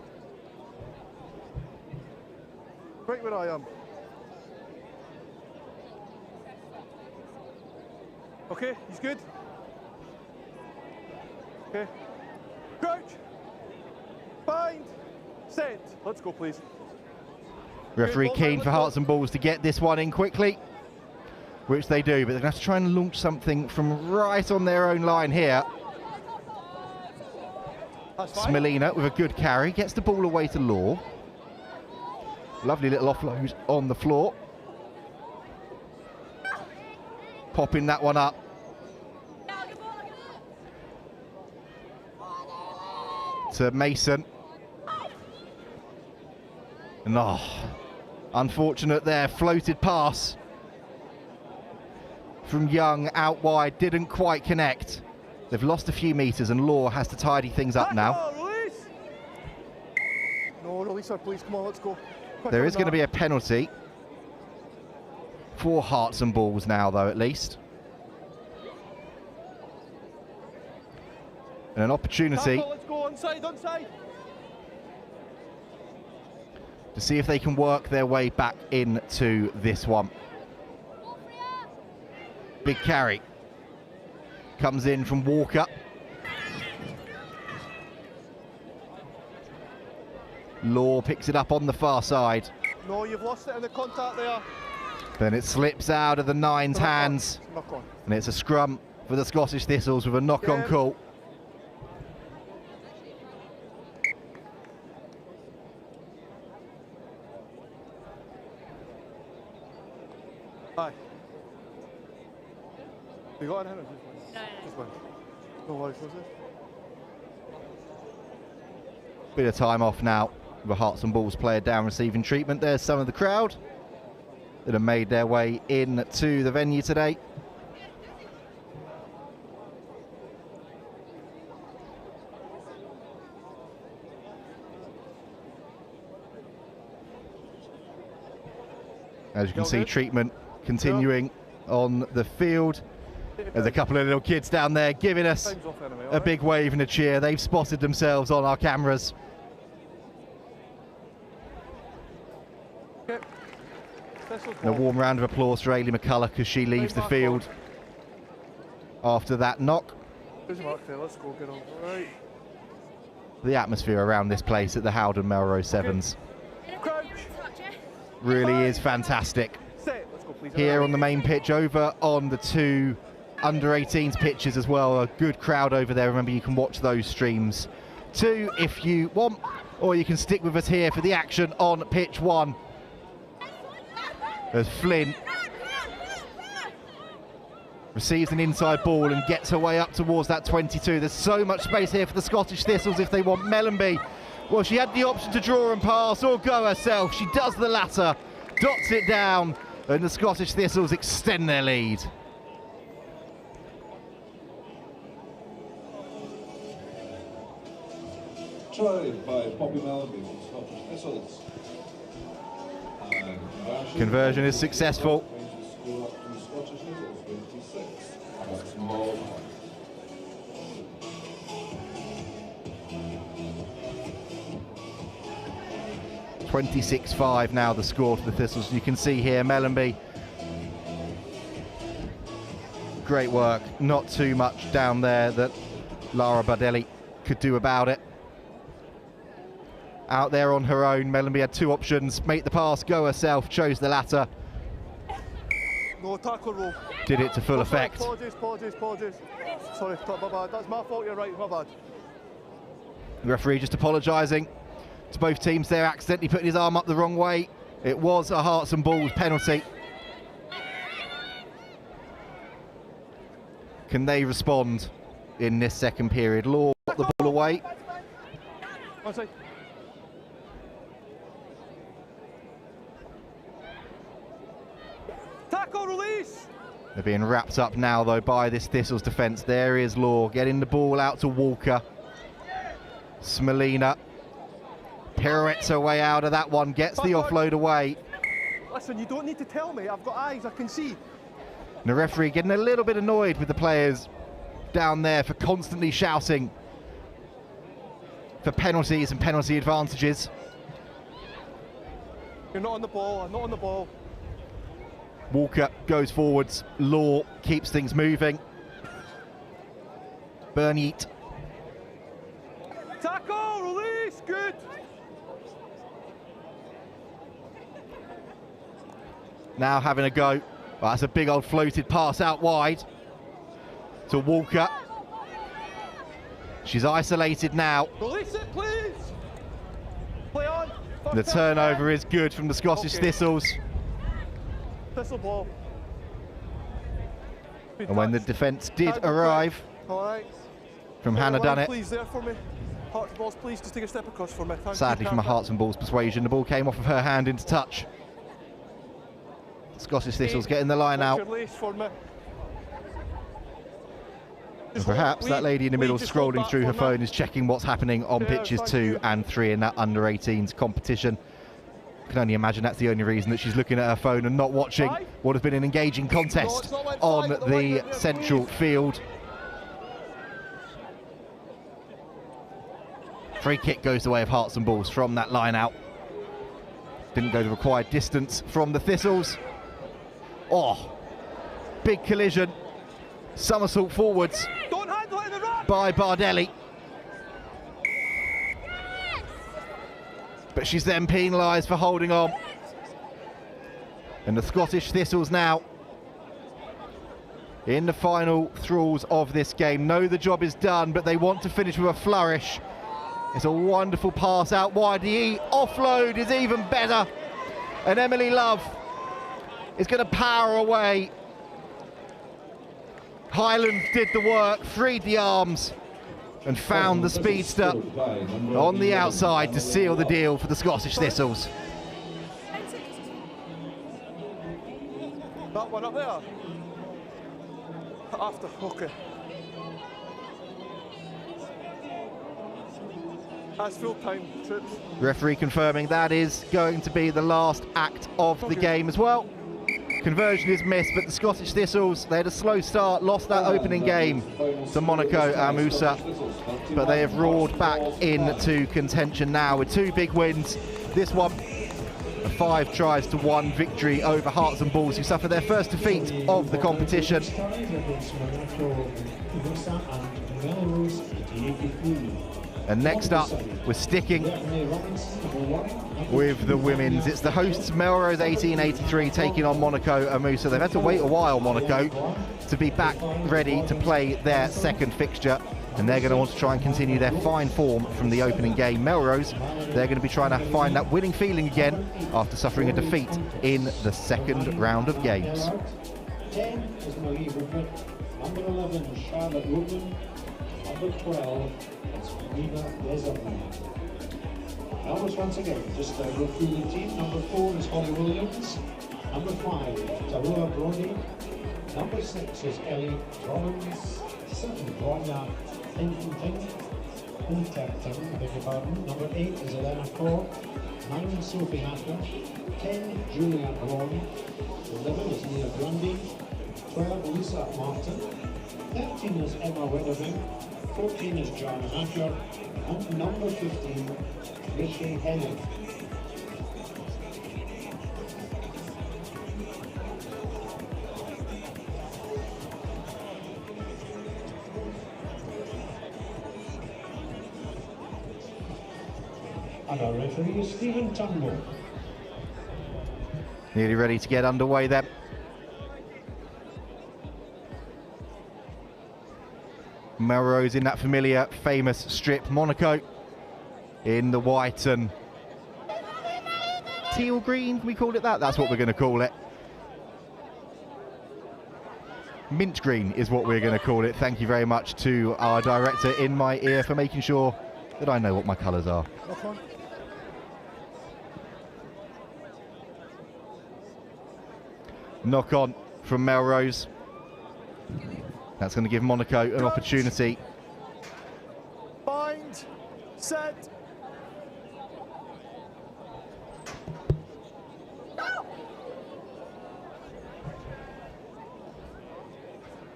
Right where I am. Okay, he's good. Okay. Crouch. Bind. Set. Let's go, please. Referee keen for Hearts and Balls to get this one in quickly, which they do, but they're going to have to try and launch something from right on their own line here. Smelina with a good carry, gets the ball away to Law. Lovely little offload on the floor. Popping that one up. To Mason. And unfortunate there, floated pass from Young out wide, didn't quite connect. They've lost a few metres and Law has to tidy things up now. No, release her, please. Come on, let's go. There is going to be a penalty for Hearts and Balls now, though, at least. And an opportunity Let's go onside. to see if they can work their way back into this one. Big carry. Comes in from Walker. Law picks it up on the far side. No, you've lost it in the contact there. Then it slips out of the Nine's hands. Knock on. And it's a scrum for the Scottish Thistles with a knock-on call. Aye. You got an hand? No. Just one. No worries, was it? Bit of time off now. The Hearts and Balls player down receiving treatment. There's some of the crowd that have made their way in to the venue today. As you can see, treatment continuing on the field. There's a couple of little kids down there giving us a big wave and a cheer. They've spotted themselves on our cameras. And a warm round of applause for Ailey McCullough because she leaves the field after that knock. The atmosphere around this place at the Howden Melrose Sevens really is fantastic. Here on the main pitch, over on the two under-18s pitches as well, a good crowd over there. Remember, you can watch those streams too if you want, or you can stick with us here for the action on pitch 1. As Flynn receives an inside ball and gets her way up towards that 22. There's so much space here for the Scottish Thistles if they want. Mellenby, well, she had the option to draw and pass or go herself. She does the latter, dots it down, and the Scottish Thistles extend their lead. Try by Poppy Mellenby from Scottish Thistles. Conversion is successful. 26-5 now the score for the Thistles. You can see here Mellenby. Great work. Not too much down there that Lara Bardelli could do about it. Out there on her own, Mellenby had two options: make the pass, go herself, chose the latter. No tackle roll. Did it to full effect. Apologies. Sorry, my bad. That's my fault, you're right, my bad. The referee just apologising to both teams there, accidentally putting his arm up the wrong way. It was a Hearts and Balls penalty. Can they respond in this second period? Law got the ball away. Tackle release! They're being wrapped up now though by this Thistles defence. There is Law getting the ball out to Walker. Smolina pirouettes her way out of that one, gets the offload away. Listen, you don't need to tell me, I've got eyes, I can see. And the referee getting a little bit annoyed with the players down there for constantly shouting for penalties and penalty advantages. You're not on the ball, I'm not on the ball. Walker goes forwards, Law keeps things moving. Burnyeat. Tackle, release, good. Now having a go. Well, that's a big old floated pass out wide to Walker. She's isolated now. Release it, please. Play on. The turnover is good from the Scottish Thistles. Thistle ball. And when the defence did arrive from Hannah Dunnett, please, there for me. Hearts and Balls, please just take a step across for me. sadly from a Hearts and Balls persuasion, the ball came off of her hand into touch. Scottish Thistles getting the line out. And perhaps that lady in the middle scrolling through her phone is checking what's happening on pitches 2 and 3 in that under-18s competition. I can only imagine that's the only reason that she's looking at her phone and not watching what has been an engaging contest on the central field. Free kick goes the way of Hearts and Balls from that line out. Didn't go the required distance from the Thistles. Oh, big collision. Somersault forwards by Bardelli. But she's then penalised for holding on. And the Scottish Thistles now in the final thralls of this game. Know the job is done, but they want to finish with a flourish. It's a wonderful pass out wide. The offload is even better. And Emily Love is going to power away. Highland did the work, freed the arms, and found the speedster on the outside to seal the deal for the Scottish Thistles. That one up there. After, okay. That's full time, troops. Referee confirming that is going to be the last act of the game as well. Conversion is missed, but the Scottish Thistles, they had a slow start, lost that opening game to Monaco and Musa, but they have roared back into contention now with 2 big wins. This one, a 5-tries-to-1 victory over Hearts and Bulls, who suffered their first defeat of the competition. And next up, we're sticking with the women's. It's the hosts Melrose 1883 taking on Monaco and Musa. They've had to wait a while, Monaco, to be back ready to play their second fixture. And they're going to want to try and continue their fine form from the opening game. Melrose, they're going to be trying to find that winning feeling again after suffering a defeat in the second round of games. 10 is Marie Rupert. Number 11, Charlotte Rupert. Number 12, it's Reba Desiree. Melrose once again, just go through the team. Number 4 is Holly Williams. Number 5, Tarua Brody. Number 6 is Ellie Rollins. 7, Ronya Tintin. I beg your pardon. Number 8 is Elena Kaur. 9, Sophie Hacker. 10, Julia Braun. 11 is Nia Grundy. 12, Lisa Martin. 13 is Emma Weatherman. 14 is John Hatcher. And number 15, Rishi Hennig. And our referee is Stephen Turnbull. Nearly ready to get underway then. Melrose in that familiar, famous strip. Monaco in the white and teal green, can we call it that? That's what we're going to call it. Mint green is what we're going to call it. Thank you very much to our director in my ear for making sure that I know what my colours are. Knock on from Melrose. That's going to give Monaco an opportunity. Bind, set.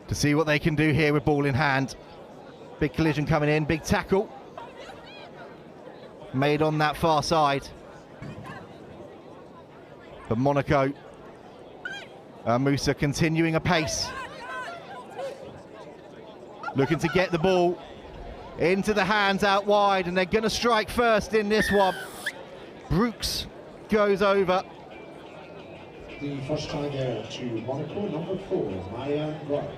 To see what they can do here with ball in hand. Big collision coming in, big tackle. Made on that far side. But Monaco, Musa continuing apace. Looking to get the ball into the hands out wide, and they're going to strike first in this one. Brooks goes over. The first try there to Monaco, number 4, Maya Rock.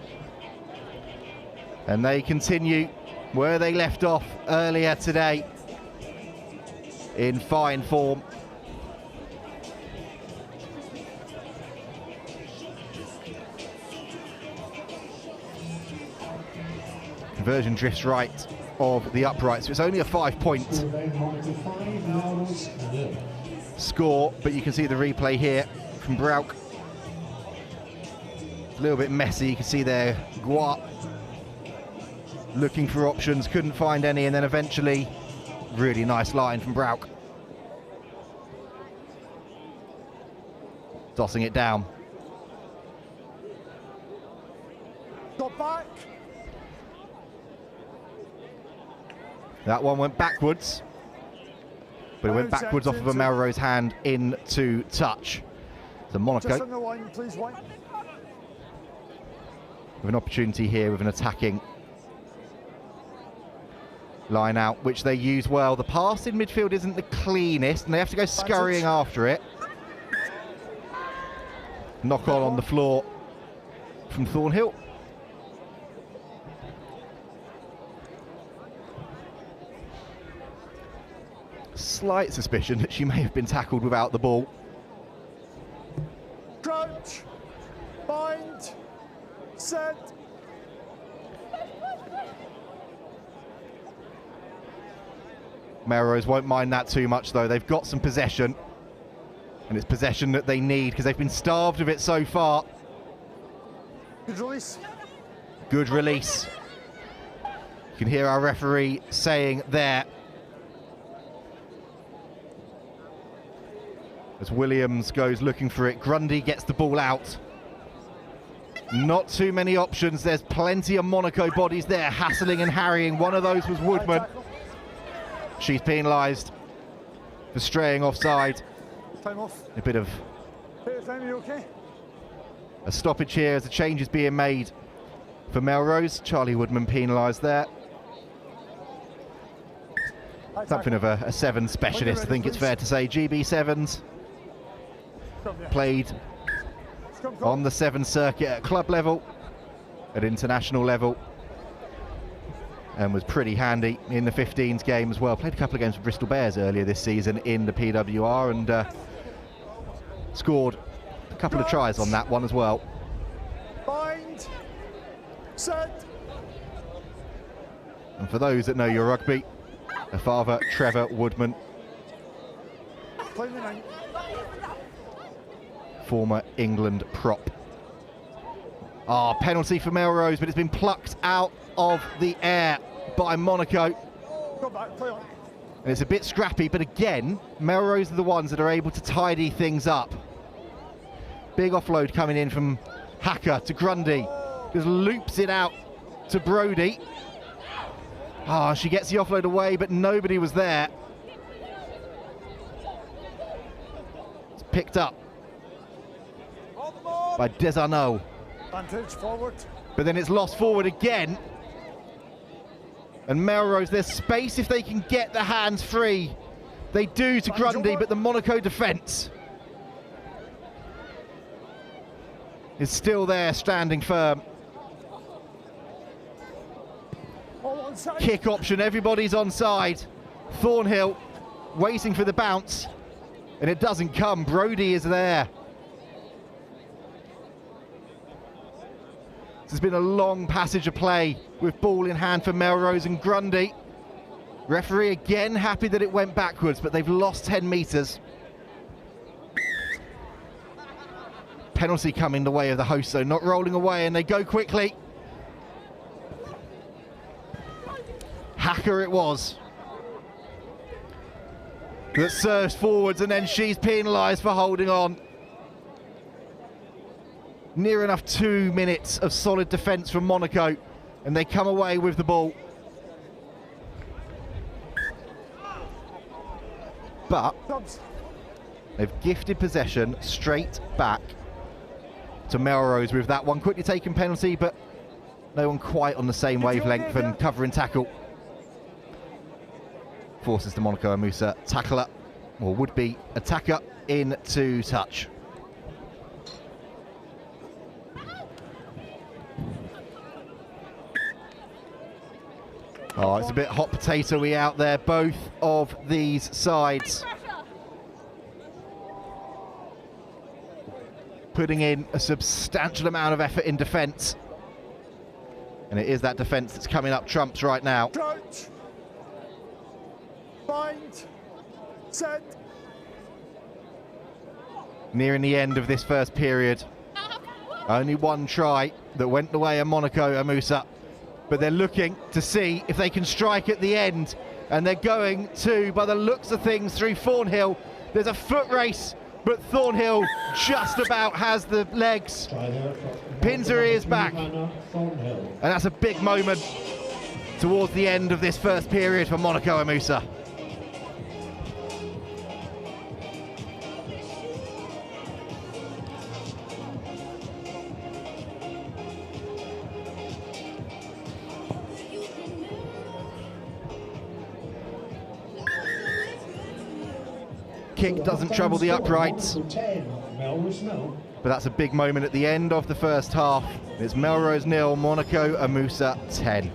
And they continue where they left off earlier today in fine form. Conversion drifts right of the upright, so it's only a 5-point score, but you can see the replay here from Brauk. A little bit messy, you can see there Guat looking for options, couldn't find any, and then eventually, really nice line from Brauk. Tossing it down. Got back. That one went backwards, but it went backwards off of a Melrose hand into touch. So Monaco Just on the line, please, White. with an opportunity here with an attacking line out, which they use well. The pass in midfield isn't the cleanest, and they have to go scurrying after it. Knock on the floor from Thornhill. Slight suspicion that she may have been tackled without the ball. Crouch. Bind. Set. Melrose won't mind that too much though. They've got some possession, and it's possession that they need because they've been starved of it so far. Good release. Good release. You can hear our referee saying there. As Williams goes looking for it, Grundy gets the ball out. Not too many options. There's plenty of Monaco bodies there hassling and harrying. One of those was Woodman. She's penalised for straying offside. Time off. A bit of Time, you okay? a stoppage here as the change is being made for Melrose. Charlie Woodman penalised there. Something of a 7 specialist, I think it's fair to say. GB7s played on the 7 circuit at club level, at international level, and was pretty handy in the 15s game as well. Played a couple of games for Bristol Bears earlier this season in the PWR and scored a couple of tries on that one as well. Bind. Set. And for those that know your rugby, her father, Trevor Woodman, Play the 9. former England prop. Penalty for Melrose, but it's been plucked out of the air by Monaco. Go back, play on. And it's a bit scrappy, but again, Melrose are the ones that are able to tidy things up. Big offload coming in from Hacker to Grundy. Just loops it out to Brodie. She gets the offload away, but nobody was there. It's picked up by Desarnaud. Vantage forward. But then it's lost forward again. And Melrose, there's space if they can get the hands free. They do to Grundy, but the Monaco defence is still there, standing firm. Kick option, everybody's onside. Thornhill waiting for the bounce, and it doesn't come. Brodie is there. There's been a long passage of play with ball in hand for Melrose and Grundy. Referee again happy that it went backwards, but they've lost 10 metres. Penalty coming the way of the hosts, though, not rolling away, and they go quickly. Hacker it was that serves forwards, and then she's penalised for holding on. Near enough 2 minutes of solid defence from Monaco, and they come away with the ball. But they've gifted possession straight back to Melrose with that one. Quickly taken penalty, but no one quite on the same wavelength and covering tackle. Forces the Monaco and Musa tackler, or would-be attacker, into touch. It's a bit hot potato-y out there, both of these sides. Putting in a substantial amount of effort in defence. And it is that defence that's coming up trumps right now. Crouch. Bind. Set. Nearing the end of this first period. Only one try that went the way of Monaco and Musa. But they're looking to see if they can strike at the end. And they're going to, by the looks of things, through Thornhill. There's a foot race, but Thornhill just about has the legs. Pins her ears back. And that's a big moment towards the end of this first period for Monaco and Musa. Kick doesn't trouble the uprights, but that's a big moment at the end of the first half. It's Melrose 0, Monaco and Musa 10.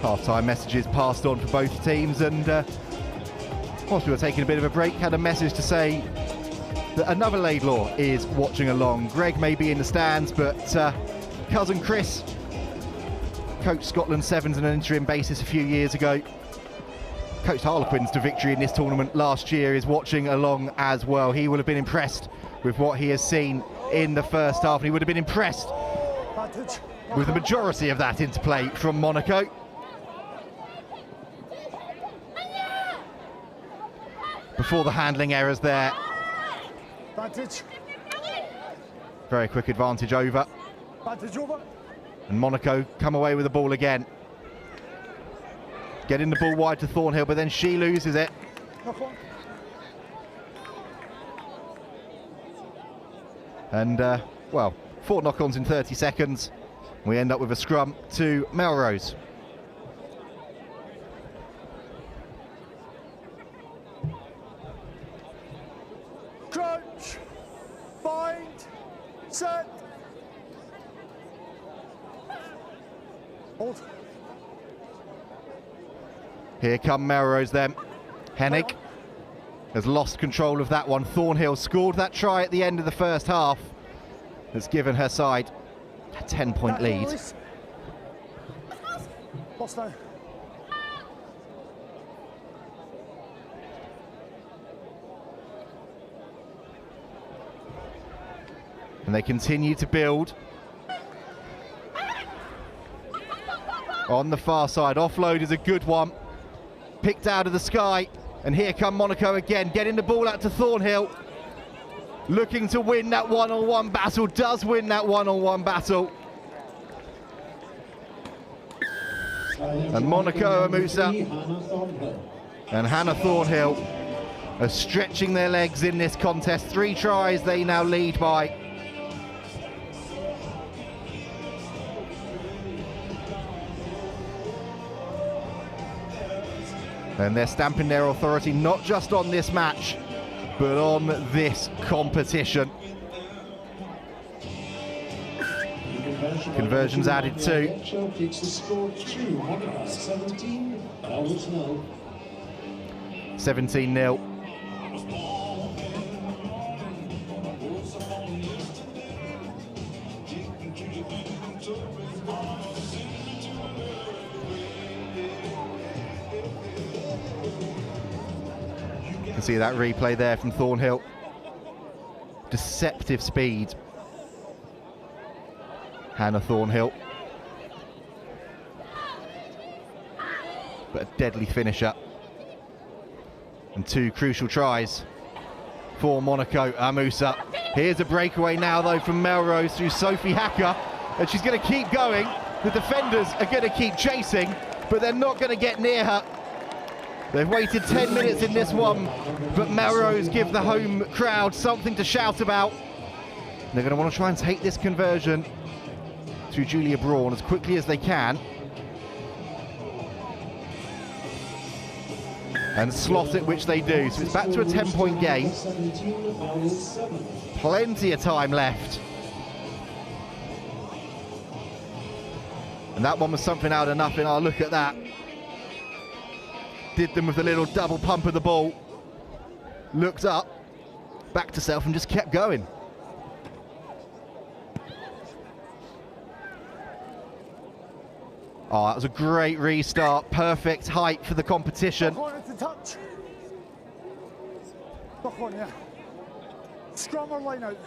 Half-time messages passed on for both teams, and whilst we were taking a bit of a break, had a message to say that another Laidlaw is watching along. Greg may be in the stands, but cousin Chris, coached Scotland Sevens on an interim basis a few years ago, coached Harlequins to victory in this tournament last year, is watching along as well. He will have been impressed with what he has seen in the first half, and he would have been impressed with the majority of that interplay from Monaco. Before the handling errors there. Advantage. Very quick advantage over. Advantage over. And Monaco come away with the ball again. Getting the ball wide to Thornhill, but then she loses it. Knock on. And, well, 4 knock-ons in 30 seconds. We end up with a scrum to Melrose. Crouch. Bind. Set. Hold. Here come Melrose then. Hennig has lost control of that one. Thornhill scored that try at the end of the first half. That's given her side a 10-point lead. Lost now. And they continue to build. On the far side, offload is a good one. Picked out of the sky. And here come Monaco again, getting the ball out to Thornhill. Looking to win that one-on-one battle, does win that one-on-one battle. And Monaco Amusa and Hannah Thornhill are stretching their legs in this contest. 3 tries they now lead by. And they're stamping their authority not just on this match, but on this competition. Conversions added too. 17-0. You can see that replay there from Thornhill. Deceptive speed. Hannah Thornhill. But a deadly finisher. And 2 crucial tries for Monaco Amusa. Here's a breakaway now though from Melrose through Sophie Hacker. And she's going to keep going. The defenders are going to keep chasing, but they're not going to get near her. They've waited 10 minutes in this one, but Melrose give the home crowd something to shout about. They're going to want to try and take this conversion through Julia Braun as quickly as they can. And slot it, which they do. So it's back to a 10-point game. Plenty of time left. And that one was something out of nothing. I'll look at that. Did them with a little double pump of the ball. Looked up, back to self and just kept going. Oh, that was a great restart. Perfect height for the competition. Knock on to touch. Knock on, yeah. Scrum or line out.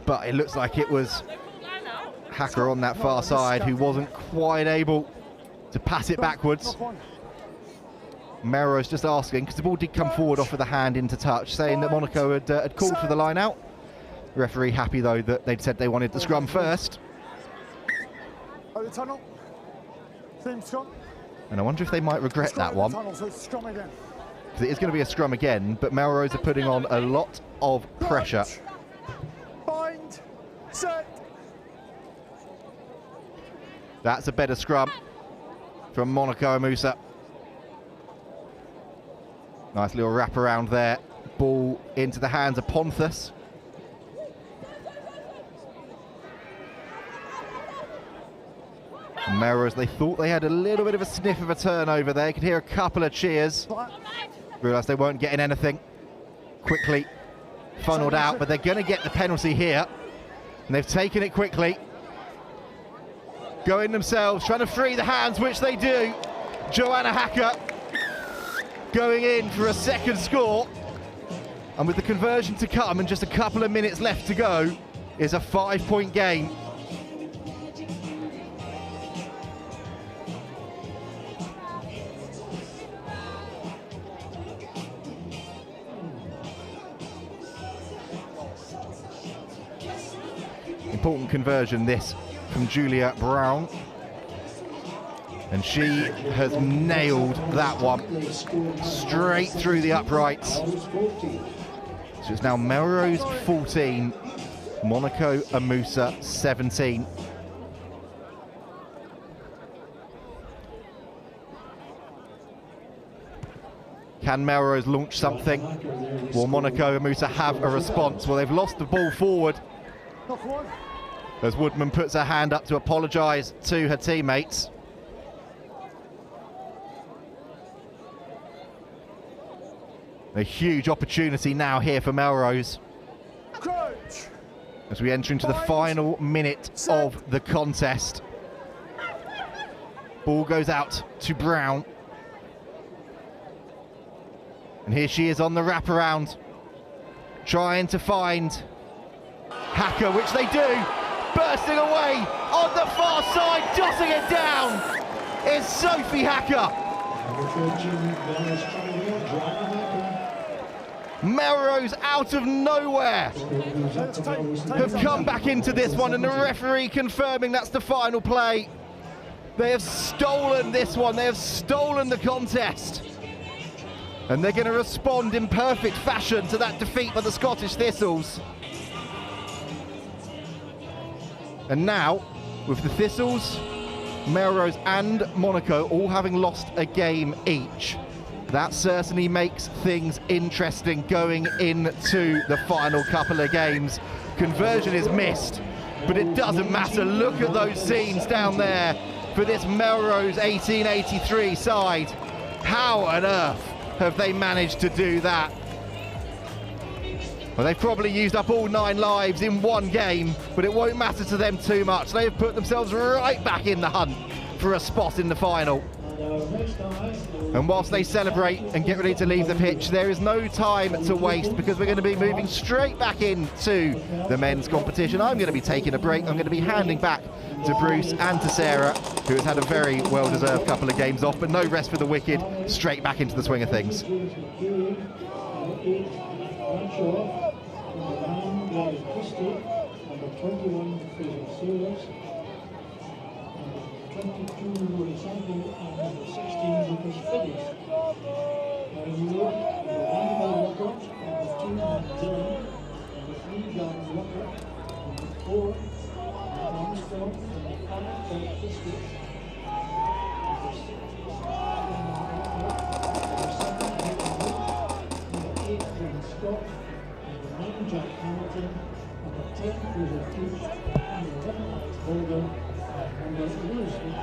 But it looks like it was Hacker on that far side who wasn't quite able to pass it backwards. Melrose just asking, because the ball did come forward off of the hand into touch, saying that Monaco had called for the line out. The referee happy though that they'd said they wanted the scrum first. Out the tunnel. Same scrum. And I wonder if they might regret that one. So it's scrum again. Because it is going to be a scrum again, but Melrose are putting on a lot of pressure. Bind. Set. That's a better scrum from Monaco Amusa. Nice little wrap around there. Ball into the hands of Ponthus. Melrose, they thought they had a little bit of a sniff of a turnover there. You could hear a couple of cheers. Realised they weren't getting anything. Quickly funneled out, but they're going to get the penalty here. And they've taken it quickly. Going themselves, trying to free the hands, which they do. Joanna Hacker going in for a second score. And with the conversion to come and just a couple of minutes left to go, is a 5-point game. Important conversion this from Julia Brown, and she has nailed that one straight through the uprights. So it's now Melrose 14, Monaco Amusa 17. Can Melrose launch something? Will Monaco Amusa have a response? Well, they've lost the ball forward as Woodman puts her hand up to apologise to her teammates. A huge opportunity now here for Melrose as we enter into the final minute of the contest. Ball goes out to Brown. And here she is on the wraparound, trying to find Hacker, which they do. Bursting away on the far side, dotting it down is Sophie Hacker. Melrose out of nowhere have come back into this one, and the referee confirming that's the final play. They have stolen this one, they have stolen the contest. And they're going to respond in perfect fashion to that defeat by the Scottish Thistles. And now, with the Thistles, Melrose and Monaco all having lost a game each, that certainly makes things interesting going into the final couple of games. Conversion is missed, but it doesn't matter. Look at those scenes down there for this Melrose 1883 side. How on earth have they managed to do that? Well, they've probably used up all 9 lives in one game, but it won't matter to them too much. They've put themselves right back in the hunt for a spot in the final. And whilst they celebrate and get ready to leave the pitch, there is no time to waste, because we're going to be moving straight back into the men's competition. I'm going to be taking a break. I'm going to be handing back to Bruce and to Sarah, who has had a very well-deserved couple of games off, but no rest for the wicked, straight back into the swing of things.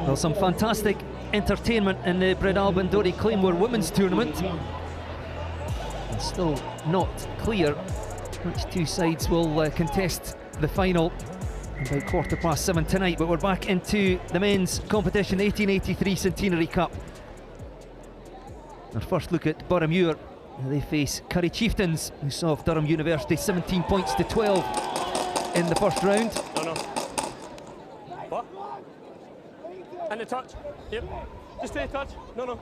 Well, some fantastic entertainment in the Breadalbyn Dory Claymore Women's Tournament. And still not clear which two sides will contest the final about 7:15 tonight, but we're back into the men's competition, 1883 Centenary Cup. Our first look at Boroughmuir. They face Curry Chieftains, who saw Durham University 17 points to 12 in the first round. No. What? And the touch. Yep. Just stay touch. No.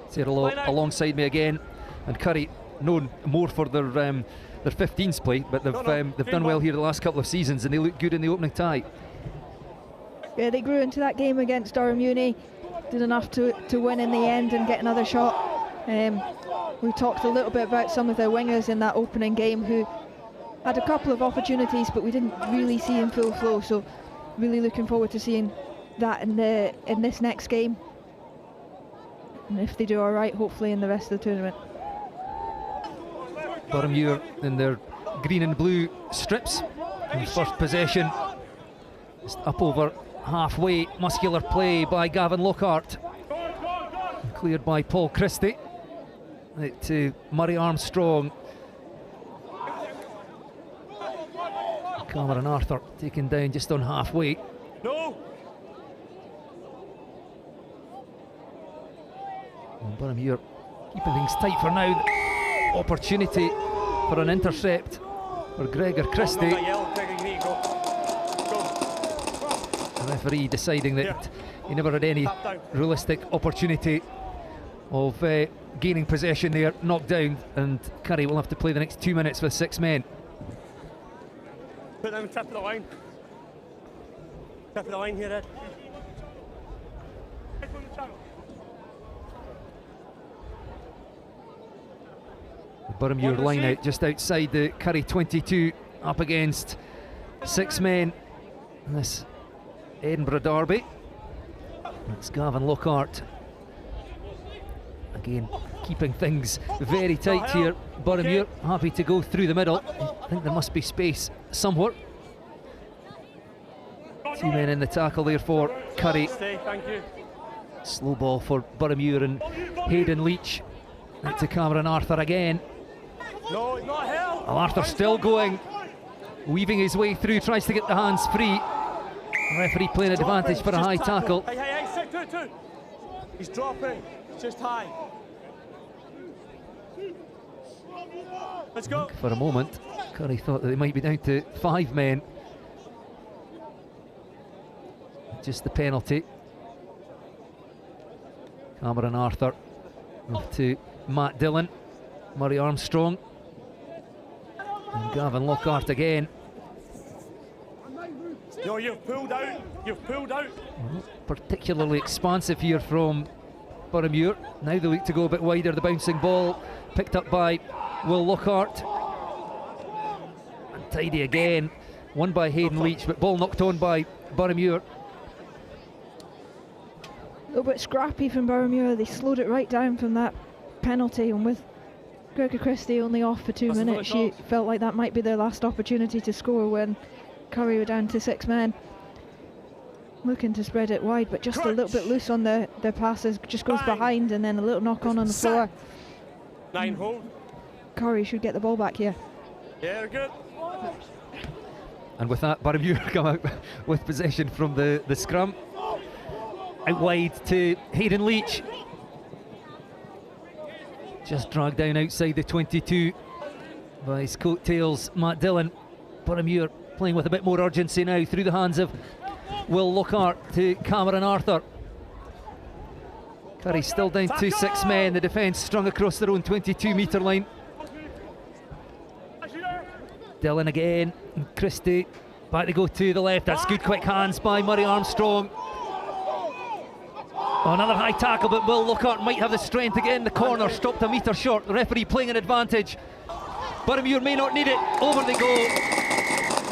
Cyril alongside me again, and Curry known more for their 15s play, but they've done well here the last couple of seasons, and they look good in the opening tie. Yeah, they grew into that game against Durham Uni, did enough to win in the end and get another shot. We talked a little bit about some of their wingers in that opening game who had a couple of opportunities, but we didn't really see in full flow, so really looking forward to seeing that in this next game, and if they do all right, hopefully in the rest of the tournament. Boroughmuir in their green and blue strips in first possession, just up over halfway. Muscular play by Gavin Lockhart. Cleared by Paul Christie. Out to Murray Armstrong. Cameron Arthur taken down just on halfway. No. And Boroughmuir keeping things tight for now. Opportunity for an intercept for Gregor Christie. The referee deciding that he never had any realistic opportunity of gaining possession there, knocked down, and Curry will have to play the next 2 minutes with 6 men. Put them on the tip of the line. Tip of the line here, Ed. Boroughmuir line out just outside the Curry 22, up against 6 men in this Edinburgh derby. It's Gavin Lockhart again keeping things very tight here. Boroughmuir happy to go through the middle. I think there must be space somewhere. 2 men in the tackle there for Curry. Slow ball for Boroughmuir and Hayden Leach. Out to Cameron Arthur again. No, it's not hell. Arthur still going, weaving his way through, tries to get the hands free. Referee playing advantage for a high tackle. Hey, sit, two. He's dropping, it's just high. Let's go. For a moment, Curry thought that they might be down to 5 men. Just the penalty. Cameron Arthur off to Matt Dillon, Murray Armstrong, and Gavin Lockhart again. No, you've pulled out. Well, particularly expansive here from Boroughmuir. Now they look to go a bit wider. The bouncing ball picked up by Will Lockhart. And tidy again. Won by Hayden Leach, but ball knocked on by Boroughmuir. A little bit scrappy from Boroughmuir. They slowed it right down from that penalty, and with Gregor Christie only off for 2 minutes, you felt like that might be their last opportunity to score when Curry were down to 6 men. Looking to spread it wide, but just a little bit loose on their passes. Just goes behind and then a little knock on the floor. 9 hold. Curry should get the ball back here. Yeah, good. And with that, Boroughmuir come out with possession from the scrum. Out wide to Hayden Leach. Just dragged down outside the 22 by his coattails, Matt Dillon. Boroughmuir playing with a bit more urgency now through the hands of Will Lockhart to Cameron Arthur. Curry still down to 6 men. The defence strung across their own 22-metre line. Dillon again, and Christie back to go to the left. That's good quick hands by Murray Armstrong. Oh, another high tackle, but Will Lockhart might have the strength to get in the corner. Stopped a metre short. The referee playing an advantage. Boroughmuir may not need it. Over they go.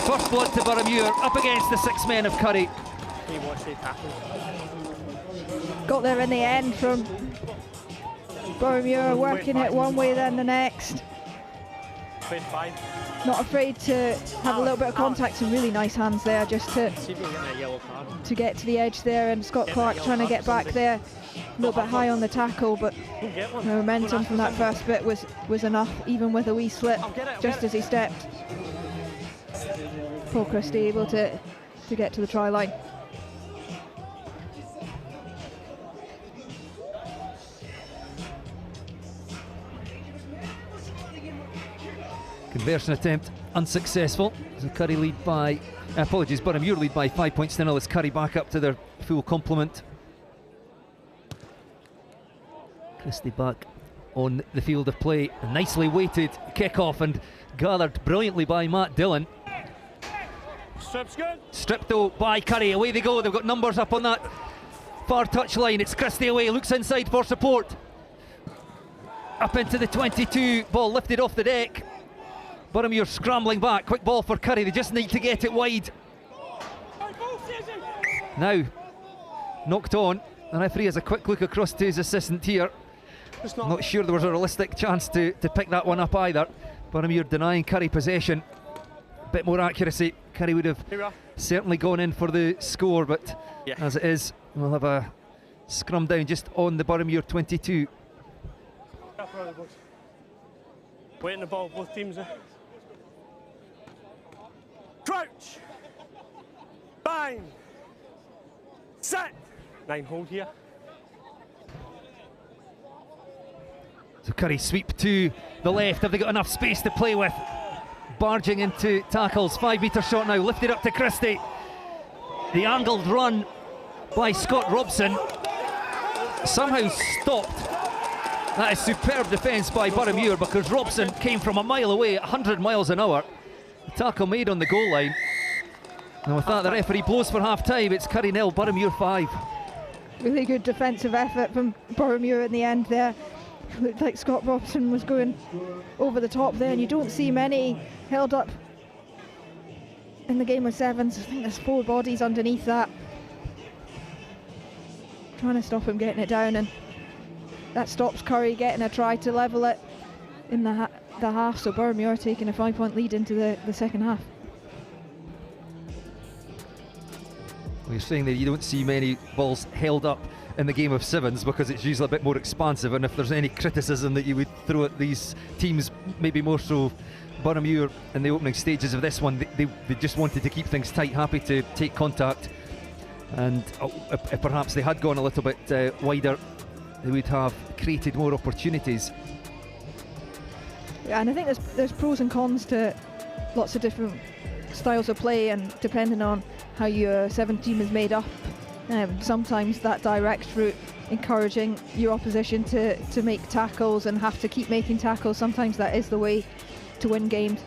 First blood to Boroughmuir, up against the 6 men of Curry. Got there in the end from Boroughmuir, working it one way then the next. Not afraid to have a little bit of contact. Some really nice hands there just to get to the edge there, and Scott Clark trying to get back there. A little bit high on the tackle, but the momentum from that first bit was enough, even with a wee slip just as he stepped. Paul Christie able to get to the try line. Conversion attempt unsuccessful. So Curry lead by, Boroughmuir lead by 5 points to 0 as Curry back up to their full complement. Christie back on the field of play. A nicely weighted kick-off and gathered brilliantly by Matt Dillon. Strip's good. Stripped though by Curry. Away they go. They've got numbers up on that far touch line. It's Christie away. Looks inside for support. Up into the 22. Ball lifted off the deck. Boroughmuir scrambling back. Quick ball for Curry. They just need to get it wide. Now knocked on. The referee has a quick look across to his assistant here. Not sure there was a realistic chance to pick that one up either. Boroughmuir denying Curry possession. A bit more accuracy. Curry would have certainly gone in for the score, but Yeah. as it is, we'll have a scrum down just on the Boroughmuir 22. Waiting the ball, both teams there. Crouch! Bind! Set! 9 hold here. So Curry sweep to the left. Have they got enough space to play with? Barging into tackles. 5 metre shot now, lifted up to Christie. The angled run by Scott Robson somehow stopped. That is superb defence by Boroughmuir, because Robson came from a mile away at 100 miles an hour. The tackle made on the goal line. And with that, the referee blows for half time. It's Curry 0, Boroughmuir 5. Really good defensive effort from Boroughmuir in the end there. Looked like Scott Robson was going over the top there, and you don't see many held up in the game of sevens. I think there's 4 bodies underneath that, trying to stop him getting it down, and that stops Curry getting a try to level it in the half. So Boroughmuir taking a 5-point lead into the second half. Well, you're saying that you don't see many balls held up in the game of sevens because it's usually a bit more expansive, and if there's any criticism that you would throw at these teams, maybe more so Boroughmuir in the opening stages of this one, they just wanted to keep things tight, happy to take contact, and if perhaps they had gone a little bit wider, they would have created more opportunities. Yeah, and I think there's pros and cons to lots of different styles of play, and depending on how your 7 team is made up, sometimes that direct route, encouraging your opposition to make tackles and have to keep making tackles, sometimes that is the way to win games.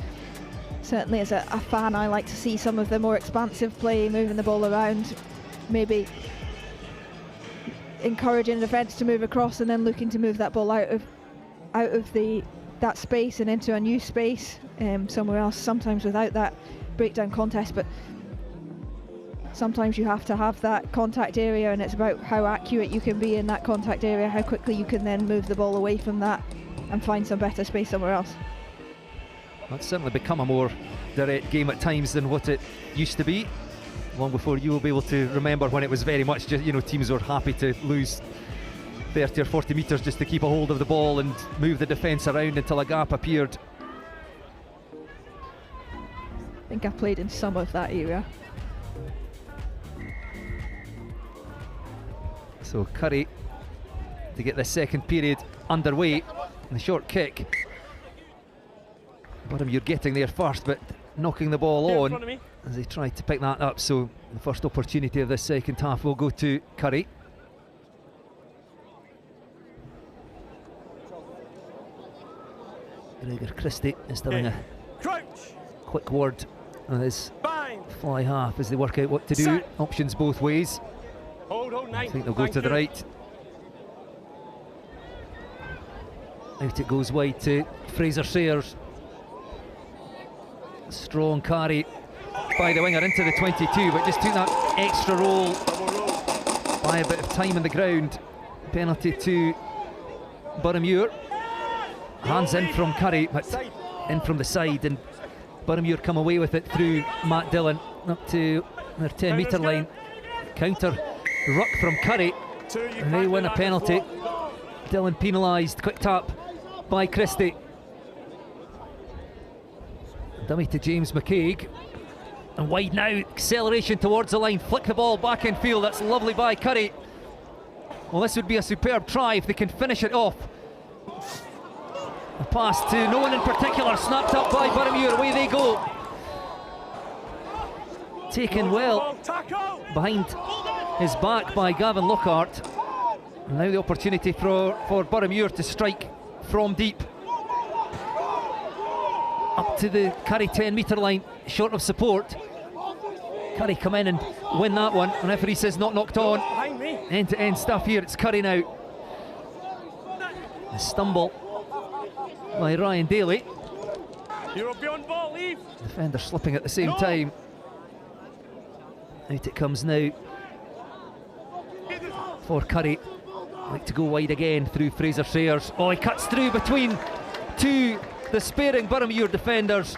Certainly as a fan, I like to see some of the more expansive play, moving the ball around, maybe encouraging the defence to move across and then looking to move that ball out of that space and into a new space somewhere else, sometimes without that breakdown contest. But sometimes you have to have that contact area, and it's about how accurate you can be in that contact area, how quickly you can then move the ball away from that and find some better space somewhere else. That's certainly become a more direct game at times than what it used to be. Long before you will be able to remember when it was very much just, teams were happy to lose 30 or 40 metres just to keep a hold of the ball and move the defence around until a gap appeared. I think I've played in some of that era. So Curry to get the second period underway. The short kick. Boroughmuir getting there first, but knocking the ball on as they try to pick that up. So the first opportunity of this second half will go to Curry. Gregor Christie is telling a quick word on his fly half as they work out what to do. Options both ways. I think they'll go to the right. Out it goes wide to Fraser Sayers. Strong carry by the winger into the 22, but just took that extra roll by a bit of time on the ground. Penalty to Boroughmuir. Hands in from Curry, but in from the side, and Boroughmuir come away with it through Matt Dillon up to their 10 metre line. Counter ruck from Curry, and they win a penalty. Dillon penalised. Quick tap by Christie. Dummy to James McCaig, and wide now, acceleration towards the line, flick the ball back in field. That's lovely by Curry. Well, this would be a superb try if they can finish it off. A pass to no one in particular, snapped up by Boroughmuir. Away they go. Taken well behind his back by Gavin Lockhart. And now the opportunity for Boroughmuir to strike from deep. Up to the Curry 10 metre line, short of support. Curry come in and win that one. The referee says not knocked on. End to end stuff here. It's Curry now. A stumble by Ryan Daly. You're beyond ball, leave. Defender slipping at the same time. Out it comes now for Curry. Like to go wide again through Fraser Sayers. Oh, he cuts through between two despairing Boroughmuir defenders.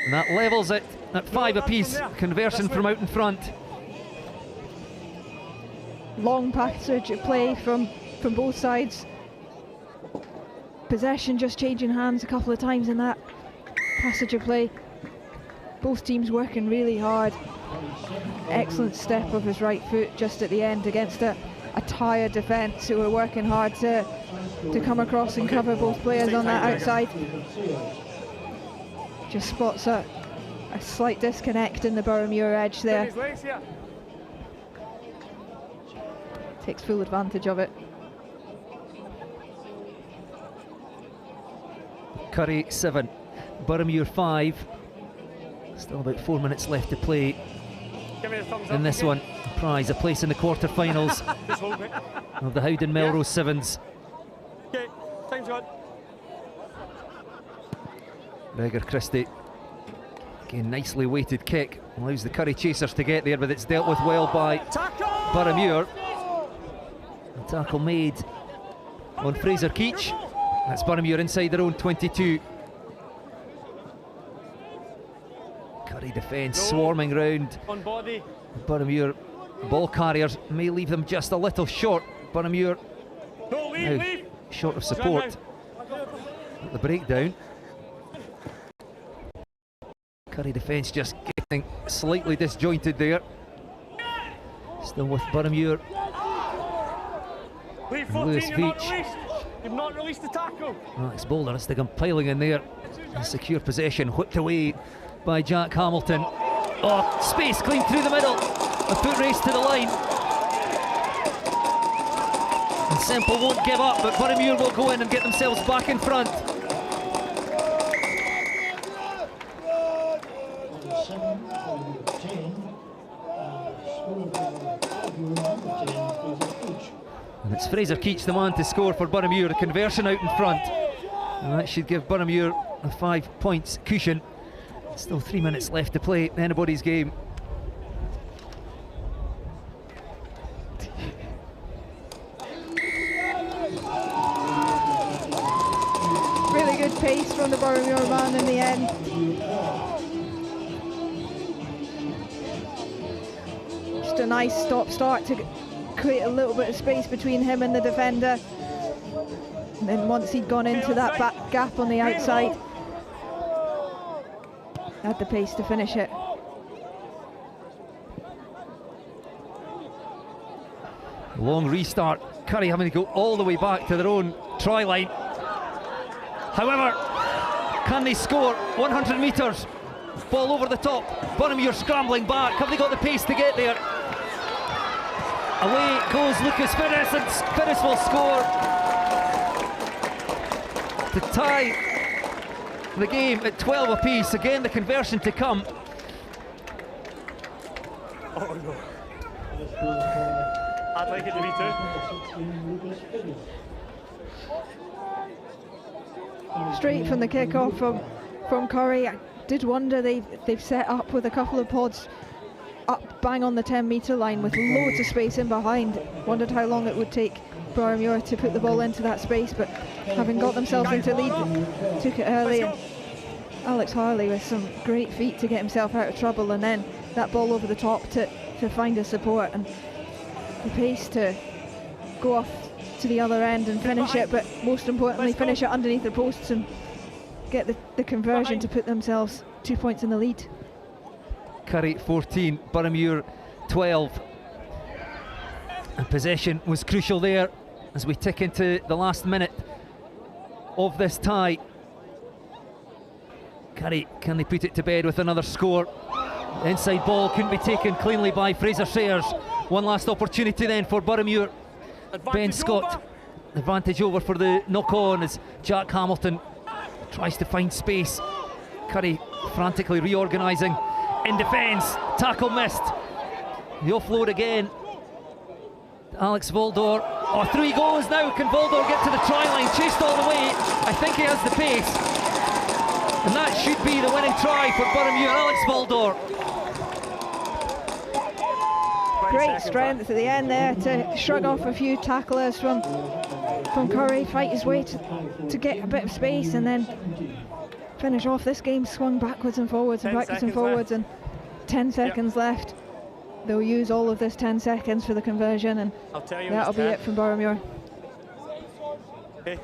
And that levels it at 5 apiece. Conversion from out in front. Long passage of play from both sides. Possession just changing hands a couple of times in that passage of play. Both teams working really hard. Excellent step of his right foot just at the end against a tired defence who were working hard to come across and cover both players on that outside. Just spots a slight disconnect in the Boroughmuir edge there. Takes full advantage of it. Curry 7, Boroughmuir 5. Still about 4 minutes left to play in this one. Prize a place in the quarter-finals of the Howden Melrose Sevens. Okay, time's gone. Gregor Christie, again nicely weighted kick, allows the Curry chasers to get there, but it's dealt with well by Boroughmuir. A tackle made on Fraser Keach. That's Boroughmuir inside their own 22. Curry defence swarming round. On body. Boroughmuir ball carriers may leave them just a little short. Boroughmuir now short of support at the breakdown. Curry defence just getting slightly disjointed there. Still with Boroughmuir. Lewis Veach. You've not released the tackle. Alex Boulder has to come piling in there. And secure possession, whipped away by Jack Hamilton. Oh, space clean through the middle. A foot race to the line. And Semple won't give up, but Boroughmuir will go in and get themselves back in front. And it's Fraser Keach, the man to score for Boroughmuir. A conversion out in front. And that should give Boroughmuir a 5 points cushion. Still 3 minutes left to play. Anybody's game. Really good pace from the Boroughmuir man in the end. Just a nice stop-start to create a little bit of space between him and the defender. And then once he'd gone into that back gap on the outside, had the pace to finish it. Long restart. Curry having to go all the way back to their own try line. However, can they score? 100 metres. Ball over the top. Boroughmuir scrambling back. Have they got the pace to get there? Away goes Lucas Finis, and Finis will score to tie the game at 12 apiece. Again, the conversion to come. Oh no. I'd like it to be too. Straight from the kick-off from Curry. I did wonder they've set up with a couple of pods up bang on the 10-metre line with loads of space in behind. Wondered how long it would take Boroughmuir to put the ball into that space, but having got themselves into lead, took it early. And Alex Harley with some great feet to get himself out of trouble, and then that ball over the top to find a support, and the pace to go off to the other end and finish it, but most importantly finish it underneath the posts and get the conversion to put themselves 2 points in the lead. Curry 14, Boroughmuir 12. And possession was crucial there as we tick into the last minute of this tie. Curry, can they put it to bed with another score? The inside ball couldn't be taken cleanly by Fraser Sayers. One last opportunity then for Boroughmuir. Ben Scott, advantage over for the knock-on as Jack Hamilton tries to find space. Curry frantically reorganising in defence. Tackle missed. The offload again. Alex Voldor. Oh, through he goes now. Can Voldor get to the try line? Chased all the way. I think he has the pace. And that should be the winning try for Boroughmuir. Alex Voldor. Great strength at the end there to shrug off a few tacklers from Curry, fight his way to get a bit of space, and then finish off. This game swung backwards and forwards and 10 backwards and seconds forwards, and 10 seconds left. They'll use all of this 10 seconds for the conversion, and I'll tell you that'll be it from Boroughmuir. Okay.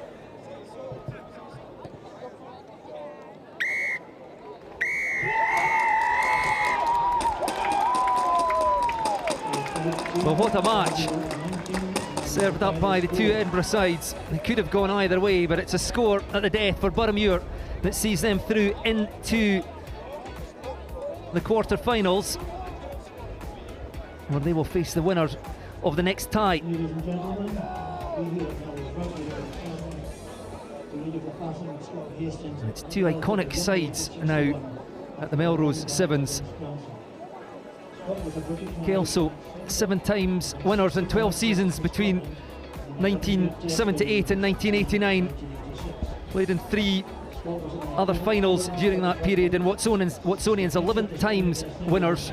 Well, what a match. Served up by the two Edinburgh sides. It could have gone either way, but it's a score at the death for Boroughmuir that sees them through into the quarter-finals, where they will face the winners of the next tie. And it's two iconic sides now at the Melrose Sevens. Kelso, 7 times winners in 12 seasons between 1978 and 1989. Played in 3 other finals during that period, and Watsonians 11 times winners,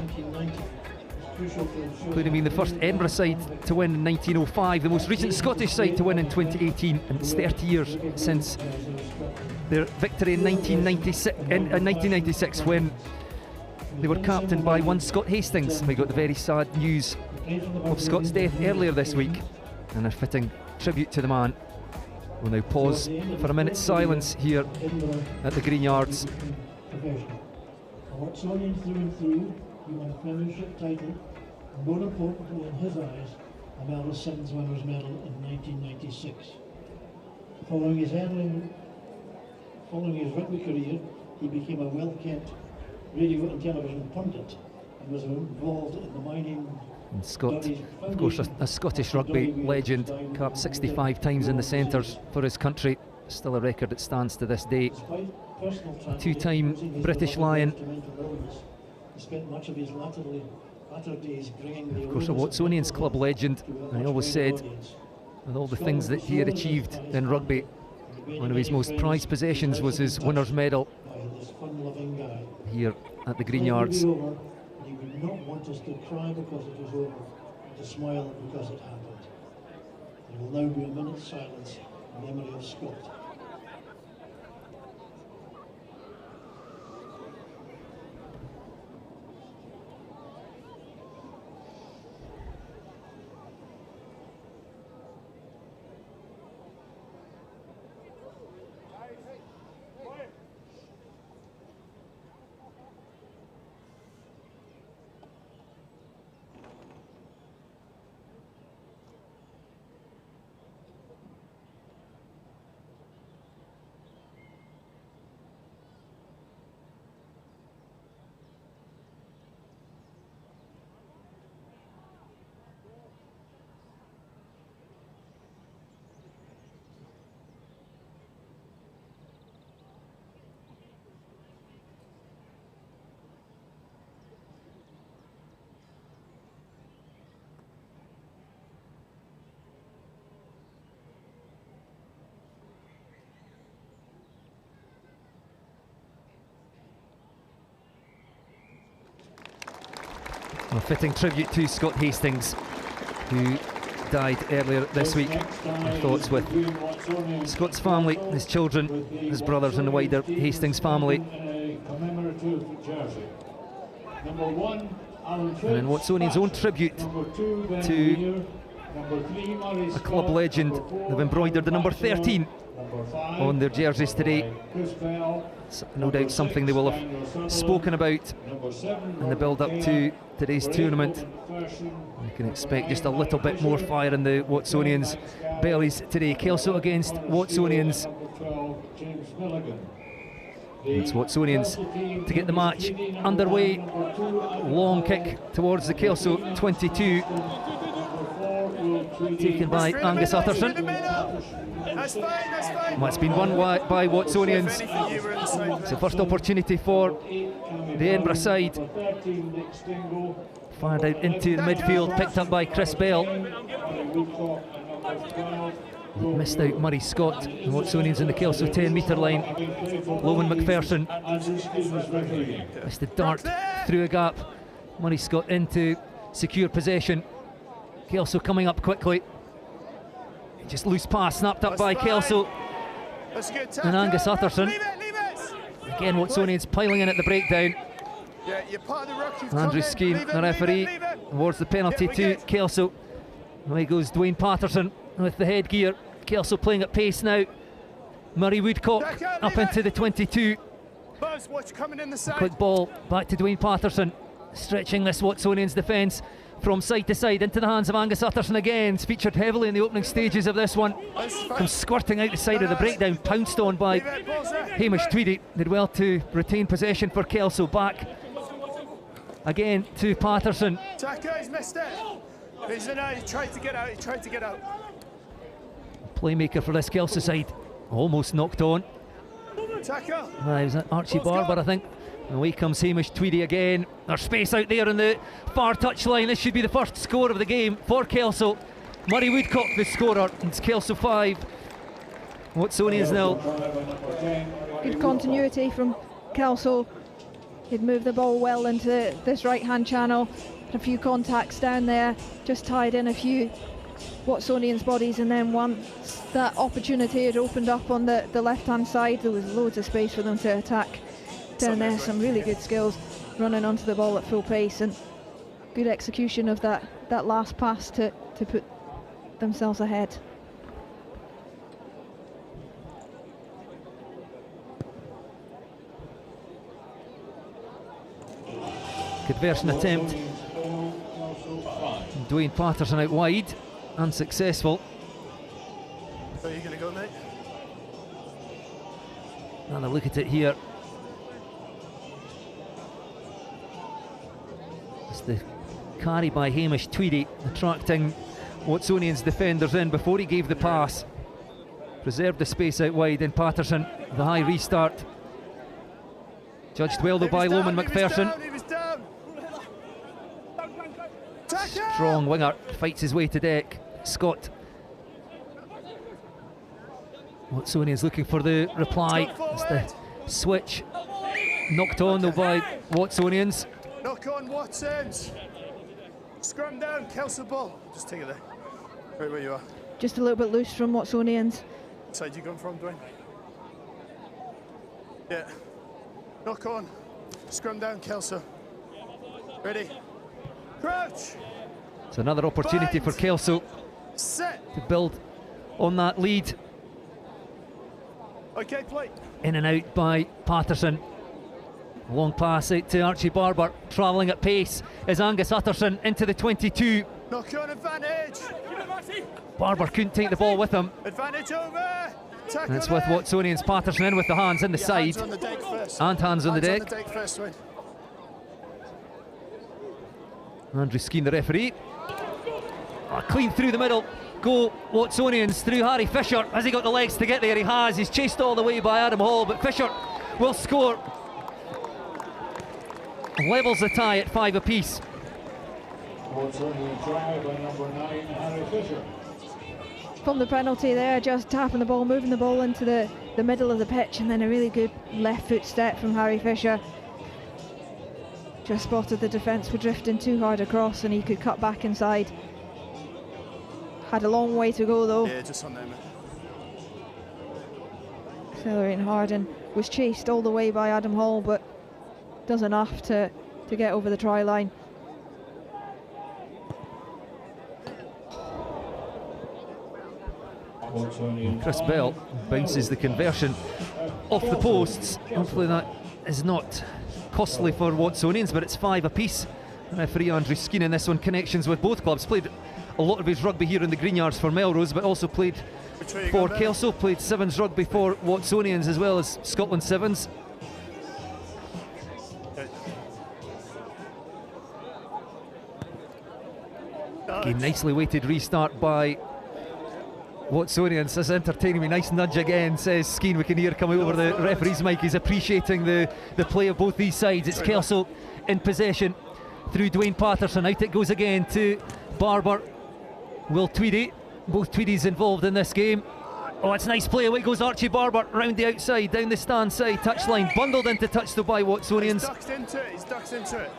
including being the first Edinburgh side to win in 1905, the most recent Scottish side to win in 2018, and it's 30 years since their victory in 1996 when they were captained by one Scott Hastings. We got the very sad news of Scott's death earlier this week, and a fitting tribute to the man. We'll now pause for a minute's silence here at the Green Yards. Watsonian through and through, he won a premiership title, and more importantly in his eyes, a Melrose Sevens winners medal in 1996. Following his rugby career, he became a well-kept radio and television pundit and was involved in the mining. And Scott, of course, a Scottish rugby legend, capped 65 times in the centres for his country, still a record that stands to this day. A 2-time British Lion. Of course, a Watsonians club legend. I always said, with all the things that he had achieved in rugby, one of his most prized possessions was his winner's medal here at the Green Yards. He would not want us to cry because it was over, to smile because it happened. There will now be a minute's silence in memory of Scott. A fitting tribute to Scott Hastings, who died earlier this week. Our thoughts with Scott's family, his children, his brothers, and the wider Hastings family. And in Watsonian's own tribute to a club legend, they've embroidered the number 13 on their jerseys today. It's no doubt something they will have spoken about in the build-up to today's tournament. You can expect just a little bit more fire in the Watsonians' bellies today. Kelso against Watsonians. It's Watsonians to get the match underway. Long kick towards the Kelso 22, taken by Angus Utterson. That's fine, that's fine. Well, it's been won by Watsonians. It's the first opportunity for the Edinburgh side. Fired out into the midfield, picked up by Chris Bell. Missed out Murray Scott. The Watsonians in the Kelso 10-metre line. Loman McPherson missed the dart through a gap. Murray Scott in to secure possession. Kelso coming up quickly. Just loose pass snapped up by Kelso. That's good. And Angus Utterson. Again, Watsonians piling in at the breakdown. Yeah, you're part of the ruck. Andrew Skeen, the referee, awards the penalty to Kelso. Away goes Dwayne Patterson with the headgear. Kelso playing at pace now. Murray Woodcock up into the 22. Buzz, watch coming in the side. Quick ball back to Dwayne Patterson, stretching this Watsonians defence from side to side into the hands of Angus Utterson again. It's featured heavily in the opening stages of this one. Comes squirting out the side of the breakdown, pounced on by Hamish Tweedy. Did well to retain possession for Kelso. Back again to Patterson. Tucker, he's missed it. He's in out, he tried to get out, Playmaker for this Kelso side, almost knocked on. Tucker. It was Archie Barber, I think. Away comes Hamish Tweedy again. There's space out there on the far touchline. This should be the first score of the game for Kelso. Murray Woodcock the scorer. It's Kelso 5, Watsonians 0. Good continuity from Kelso. He'd moved the ball well into this right-hand channel. Had a few contacts down there, just tied in a few Watsonians' bodies, and then once that opportunity had opened up on the left-hand side, there was loads of space for them to attack down there. Some really good skills running onto the ball at full pace, and good execution of that last pass to put themselves ahead. Conversion attempt. Dwayne Patterson out wide, unsuccessful. Where are you going to go, mate? And a look at it here. It's the carry by Hamish Tweedy, attracting Watsonians defenders in before he gave the pass. Preserved the space out wide in Patterson. The high restart. Judged well though by Loman McPherson. He was down. Strong winger, fights his way to deck. Scott. Watsonians looking for the reply. It's the switch. Knocked on though by Watsonians. Knock on Watsons. Scrum down, Kelso ball. Just take it there. Right where you are. Just a little bit loose from Watsonians. Side you going from, Dwayne? Yeah. Knock on. Scrum down, Kelso. Ready. Crouch. It's another opportunity for Kelso to build on that lead. Okay, play. In and out by Patterson. Long pass out to Archie Barber. Travelling at pace is Angus Utterson into the 22. Knock on advantage. Barber couldn't take the ball with him. Advantage over. And it's with Watsonians. Patterson in with the hands in the side. Hands on the deck first. And hands on the deck. On the deck first, Dwayne. Andrew Skeen, the referee. Clean through the middle. Go Watsonians through Harry Fisher. Has he got the legs to get there? He has. He's chased all the way by Adam Hall, but Fisher will score. Levels the tie at 5 apiece. Watsonian try by number 9, Harry Fisher. From the penalty there, just tapping the ball, moving the ball into the middle of the pitch, and then a really good left foot step from Harry Fisher. Just spotted the defence were drifting too hard across, and he could cut back inside. Had a long way to go though. Yeah, just on there, mate. Accelerating hard and was chased all the way by Adam Hall, but does enough to get over the try line. Chris Bell bounces the conversion off the posts. Hopefully that is not costly for Watsonians, but it's 5 apiece. Referee Andrew Skeen in this one, connections with both clubs. Played a lot of his rugby here in the Green Yards for Melrose, but also played for Kelso, played Sevens rugby for Watsonians as well as Scotland Sevens. Okay, nicely weighted restart by Watsonians. This is entertaining me. Nice nudge again, says Skeen. We can hear coming over the referee's mic. He's appreciating the play of both these sides. It's Kelso in possession through Dwayne Patterson. Out it goes again to Barber. Will Tweedy. Both Tweedies involved in this game. Oh, it's nice play. Away goes Archie Barber round the outside, down the stand side, touchline. Bundled into touch though by Watsonians. He's ducked into it. He's ducked into it.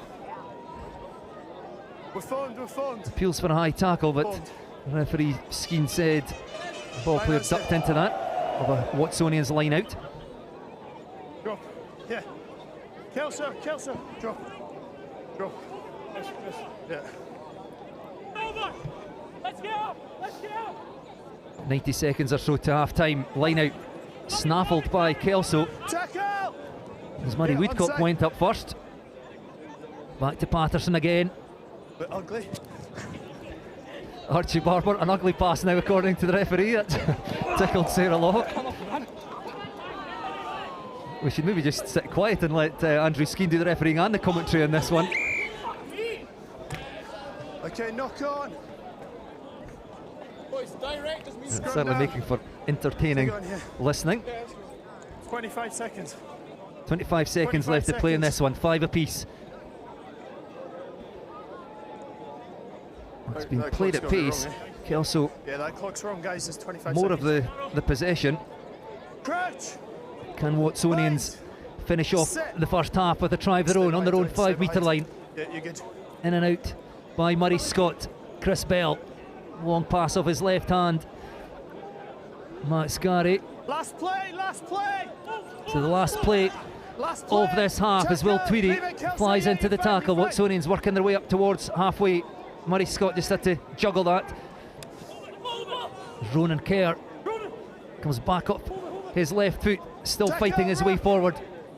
We're formed. We're formed. Appeals for a high tackle, but referee Skeen said the ball player ducked into that of a Watsonians line out. Go. Yeah. Kelso, drop. Drop. Yes. Yeah. Over! Let's go! 90 seconds or so to half time. Line out snaffled by Kelso. Tackle! As Murray Woodcock went up first. Back to Patterson again. Bit ugly. Archie Barber, an ugly pass now according to the referee. That tickled Sarah Locke. We should maybe just sit quiet and let Andrew Skeen do the refereeing and the commentary on this one. Okay, knock on. Boys, direct as me. It's certainly making for entertaining listening. 25 seconds. 25 seconds left to play in this one, 5 apiece. It's been played at pace. Kelso, yeah, that clock's wrong, guys. It's 25 more seconds. of the possession. Crouch! Can Watsonians finish off the first half with a try of their own on their own 5 metre line? Yeah, you're good. In and out by Murray Scott. Chris Bell, long pass off his left hand. Max Gary. Last play. So the last play of this half as Will Tweedy flies into the tackle. Watsonians working their way up towards halfway. Murray Scott just had to juggle that. Ronan Kerr comes back up his left foot, still fighting his way forward.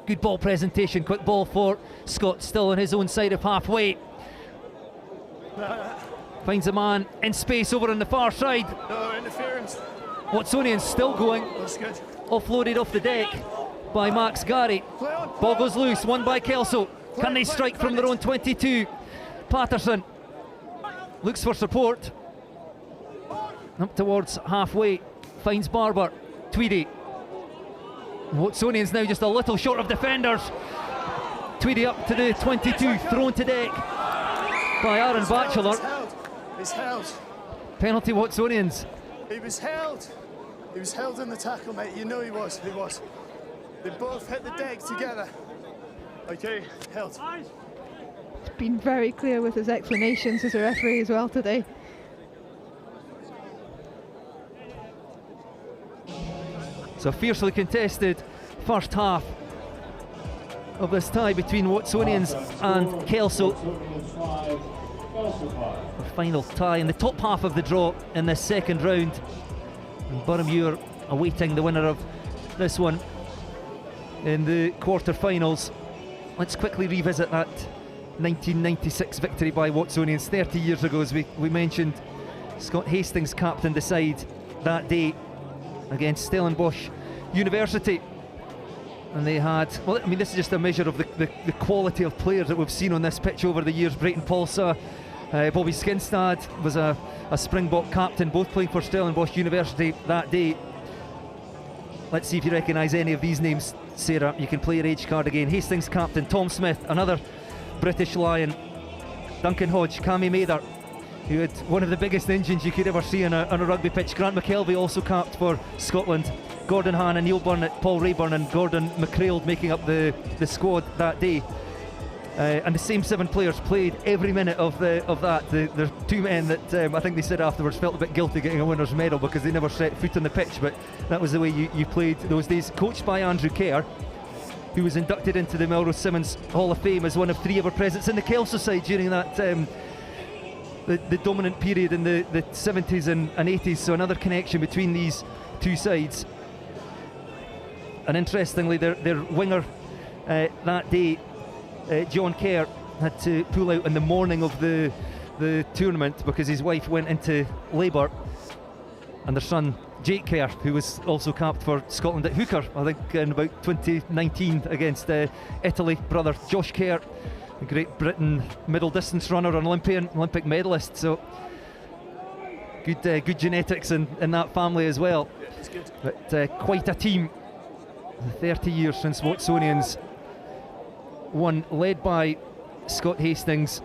Good ball presentation, quick ball for Scott, still on his own side of halfway. Finds a man in space over on the far side. No interference. Watsonians still going. That's good. Offloaded off the deck by Max Gary. Ball goes loose, won by Kelso. Can they strike from their own 22? Patterson looks for support. Up towards halfway, finds Barber. Tweedy. Watsonians now just a little short of defenders. Tweedy up to the 22, thrown to deck by Aaron Batchelor. He's held. Penalty Watsonians. He was held. He was held in the tackle, mate. You know he was. He was. They both hit the deck together. Okay, held. He's been very clear with his explanations as a referee as well today. So fiercely contested first half of this tie between Watsonians and Kelso. The final tie in the top half of the draw in this second round. And Boroughmuir awaiting the winner of this one in the quarter-finals. Let's quickly revisit that 1996 victory by Watsonians 30 years ago. As we mentioned, Scott Hastings captained the side that day against Stellenbosch University, and they had, well, I mean, this is just a measure of the quality of players that we've seen on this pitch over the years. Brayton Paulsa, Bobby Skinstad was a Springbok captain, both playing for Stellenbosch University that day. Let's see if you recognise any of these names, Sarah. You can play your age card again. Hastings captain Tom Smith, another British Lion. Duncan Hodge, Cammy Mather, who had one of the biggest engines you could ever see on a rugby pitch. Grant McKelvey also capped for Scotland. Gordon Hanna, Neil Burnett, Paul Rayburn and Gordon McCrail making up the squad that day. And the same 7 players played every minute of that. There's 2 men that I think they said afterwards felt a bit guilty getting a winner's medal because they never set foot on the pitch, but that was the way you played those days. Coached by Andrew Kerr, who was inducted into the Melrose Simmons Hall of Fame as one of 3 ever presents in the Kelso side during that the dominant period in the 70s and 80s. So another connection between these 2 sides. And interestingly, their winger that day, John Kerr, had to pull out in the morning of the tournament because his wife went into labour, and their son Jake Kerr, who was also capped for Scotland at hooker, I think in about 2019 against Italy, brother Josh Kerr, a Great Britain middle distance runner, an Olympic medalist. So good genetics in that family as well. But quite a team. 30 years since Watsonians won, led by Scott Hastings.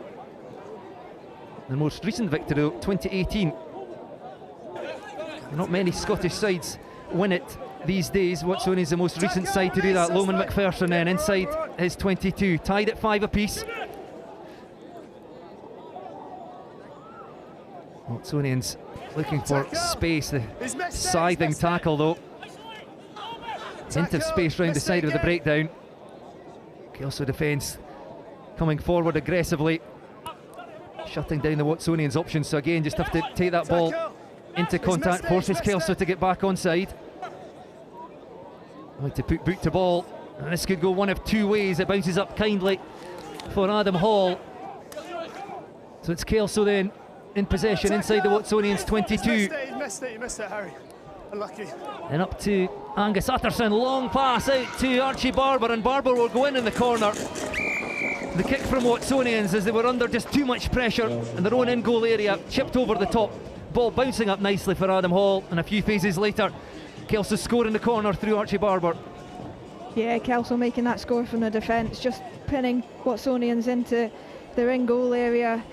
The most recent victory, 2018. Not many Scottish sides win it these days. Watsonians the most recent side to do that. Loman McPherson then inside his 22, tied at 5 apiece. Watsonians looking for space. The scything tackle though. Into space round the side of the breakdown. Kelso defence coming forward aggressively, shutting down the Watsonians' options. So again, just have to take that ball into contact, forces Kelso to get back onside. Like to put boot to ball, and this could go one of two ways. It bounces up kindly for Adam Hall. So it's Kelso then in possession inside the Watsonians' 22. He missed it, Harry. Unlucky. And up to Angus Utterson, long pass out to Archie Barber, and Barber will go in the corner. The kick from Watsonians as they were under just too much pressure in their own in-goal area, chipped over the top. Ball bouncing up nicely for Adam Hall, and a few phases later, Kelso scored in the corner through Archie Barber. Yeah, Kelso making that score from the defence, just pinning Watsonians into their in-goal area,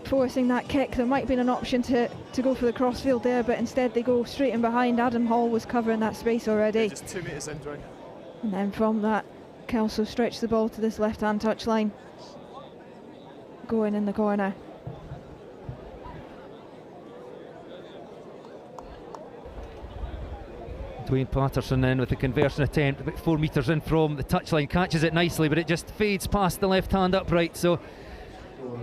forcing that kick. There might have been an option to go for the crossfield there, but instead they go straight in behind. Adam Hall was covering that space already. Yeah, just 2 metres in, Dwayne. And then from that, Kelso stretched the ball to this left-hand touchline, going in the corner. Dwayne Patterson then with the conversion attempt, about 4 metres in from the touchline, catches it nicely, but it just fades past the left-hand upright. So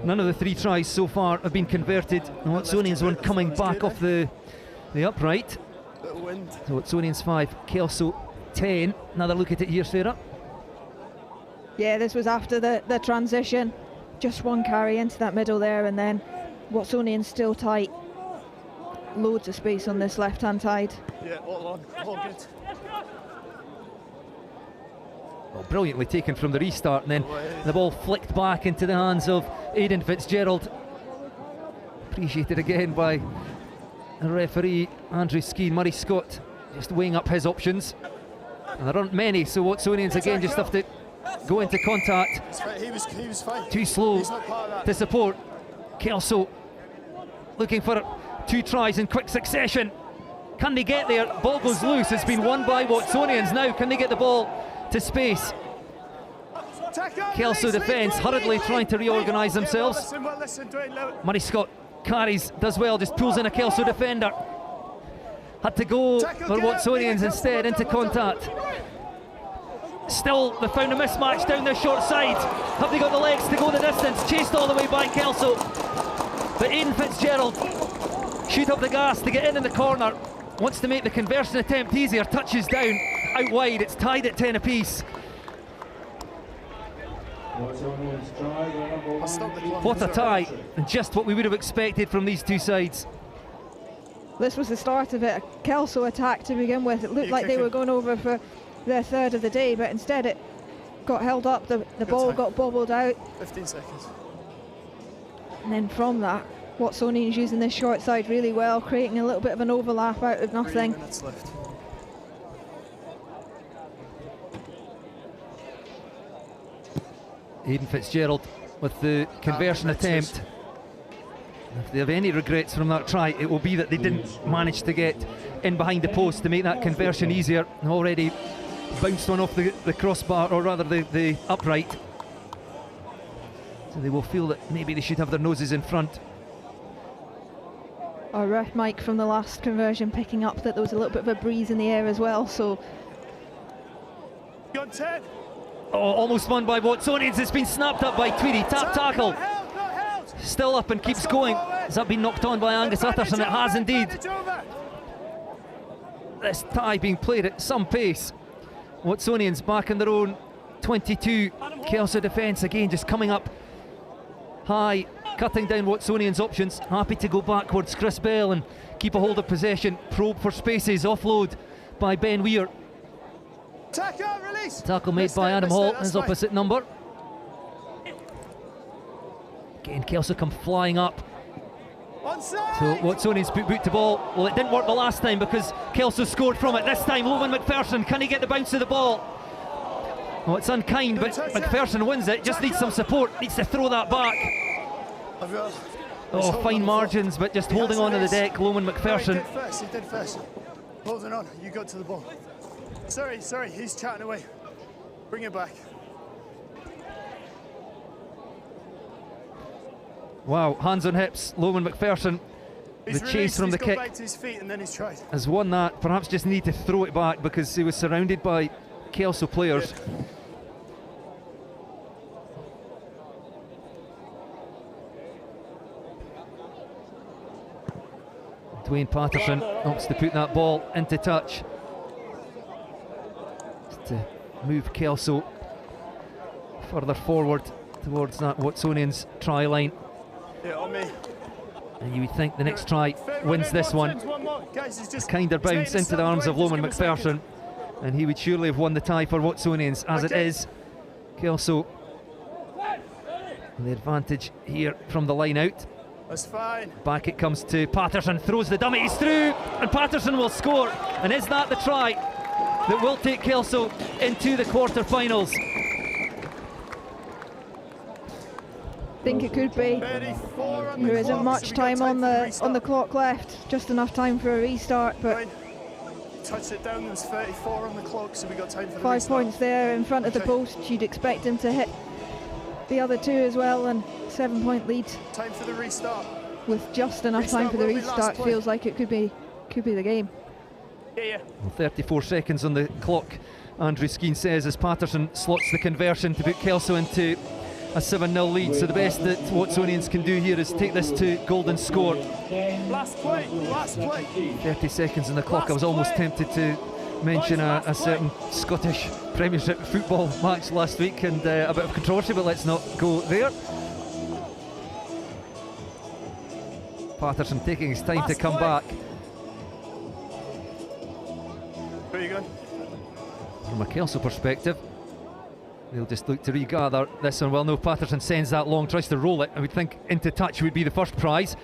none of the 3 tries so far have been converted. And Watsonians one coming back off the upright. So Watsonians 5, Kelso 10. Another look at it here, Sarah. Yeah, this was after the transition. Just one carry into that middle there, and then Watsonians still tight. Loads of space on this left-hand side. Yeah, all on, all good. Well, brilliantly taken from the restart, and then the ball flicked back into the hands of Aidan Fitzgerald. Appreciated again by the referee, Andrew Skeen. Murray Scott just weighing up his options. And there aren't many, so Watsonians again just have to go into contact. He was fine. Too slow to support. Kelso looking for 2 tries in quick succession. Can they get there? Ball goes loose. It's been won by Watsonians. Now can they get the ball to space? Kelso defence hurriedly trying to reorganise themselves. Murray Scott carries, does well, just pulls in a Kelso defender. Had to go for Watsonians instead, into contact. Still, they found a mismatch down the short side. Have they got the legs to go the distance? Chased all the way by Kelso. But Aidan Fitzgerald shoot up the gas to get in the corner. Wants to make the conversion attempt easier. Touches down, out wide. It's tied at 10 apiece. What a tie, and just what we would have expected from these 2 sides. This was the start of it, a Kelso attack to begin with. It looked like they were going over for their 3rd of the day, but instead it got held up, the ball got bobbled out. 15 seconds. And then from that, Watsonians using this short side really well, creating a little bit of an overlap out of nothing. 3 minutes left. Aidan Fitzgerald with the conversion attempt. If they have any regrets from that try, it will be that they didn't manage to get in behind the post to make that conversion easier. Already bounced one off the crossbar, or rather the upright. So they will feel that maybe they should have their noses in front. Our ref Mike from the last conversion picking up that there was a little bit of a breeze in the air as well, so... Got 10. Oh, almost won by Watsonians. It's been snapped up by Tweedy. Tap tackle. Still up and keeps going. Has that been knocked on by Angus Utterson? It has indeed. This tie being played at some pace. Watsonians back in their own 22. Kelso defence again just coming up high, cutting down Watsonians' options. Happy to go backwards, Chris Bell, and keep a hold of possession. Probe for spaces, offload by Ben Weir. Tackle made by Adam Hall, his opposite number. Again, Kelso come flying up. So Watsonians put boot to ball. Well, it didn't work the last time because Kelso scored from it. This time, Loman McPherson, can he get the bounce of the ball? Well, it's unkind, but McPherson wins it. Just needs some support, needs to throw that back. Oh, fine margins, but just holding on to the deck, Loman McPherson. He did first. Holding on, you got to the ball. Sorry, he's chatting away. Bring it back. Wow, hands on hips, Loman McPherson. The chase from the kick back to his feet and then he's tried. has won that. Perhaps just need to throw it back because he was surrounded by Kelso players. Dwayne Patterson opts to put that ball into touch. Just to move Kelso further forward towards that Watsonians try line. Yeah, on me. And you would think the next try wins this one. A kinder bounce into the arms of Loman McPherson, and he would surely have won the tie for Watsonians. As it is, Kelso the advantage here from the line out. That's fine. Back it comes to Patterson, throws the dummy, he's through, and Patterson will score. And is that the try that will take Kelso into the quarter-finals? I think it could be. There isn't much time on the clock left, just enough time for a restart, but touched it down, there's 34 on the clock, so we got time for the 5 restart. points there in front of the post. You'd expect him to hit the other two as well, and 7-point lead. Time for the restart. With just enough time for the restart, feels like it could be the game. Yeah. Well, 34 seconds on the clock, Andrew Skeen says, as Patterson slots the conversion to put Kelso into a 7-0 lead. So the best that Watsonians can do here is take this to golden score. Last play. 30 seconds on the clock. I was almost tempted to mention a certain Scottish Premiership football match last week and a bit of controversy, but let's not go there. Patterson taking his time to come back. Where are you going? From a Kelso perspective, they'll just look to regather this one. Well, no, Patterson sends that long, tries to roll it. I would think into touch would be the first prize.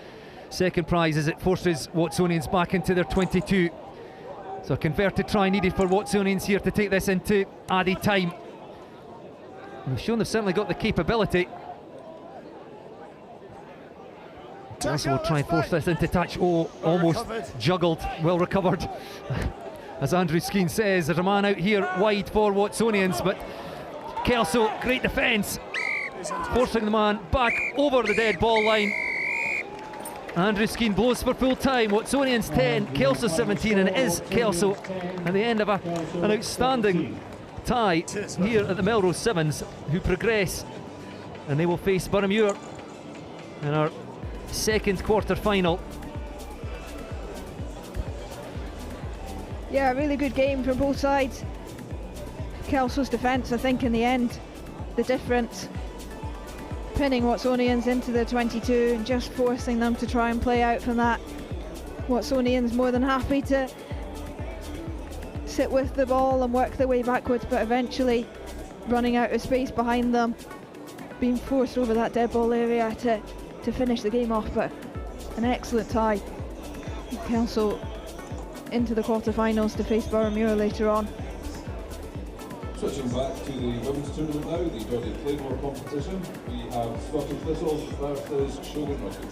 Second prize is it forces Watsonians back into their 22. So a converted try needed for Watsonians here to take this into added time. They've shown they've certainly got the capability. Also will try and force this into touch. Oh, almost juggled, well recovered. As Andrew Skeen says, there's a man out here wide for Watsonians, but Kelso, great defence, forcing the man back over the dead ball line. Andrew Skeen blows for full time. Watsonians 10, Kelso 17, and it is Kelso at the end of an outstanding tie here at the Melrose Sevens, who progress, and they will face Boroughmuir in our second quarter final. Yeah, a really good game from both sides. Kelso's defence, I think, in the end, the difference. Pinning Watsonians into the 22 and just forcing them to try and play out from that. Watsonians more than happy to sit with the ball and work their way backwards, but eventually running out of space behind them, being forced over that dead ball area to finish the game off. But an excellent tie. Kelso into the quarter-finals to face Boroughmuir later on. Switching back to the women's tournament now, the Geordie Claymore competition, we have Scottish Thistles versus Shogun Rugby.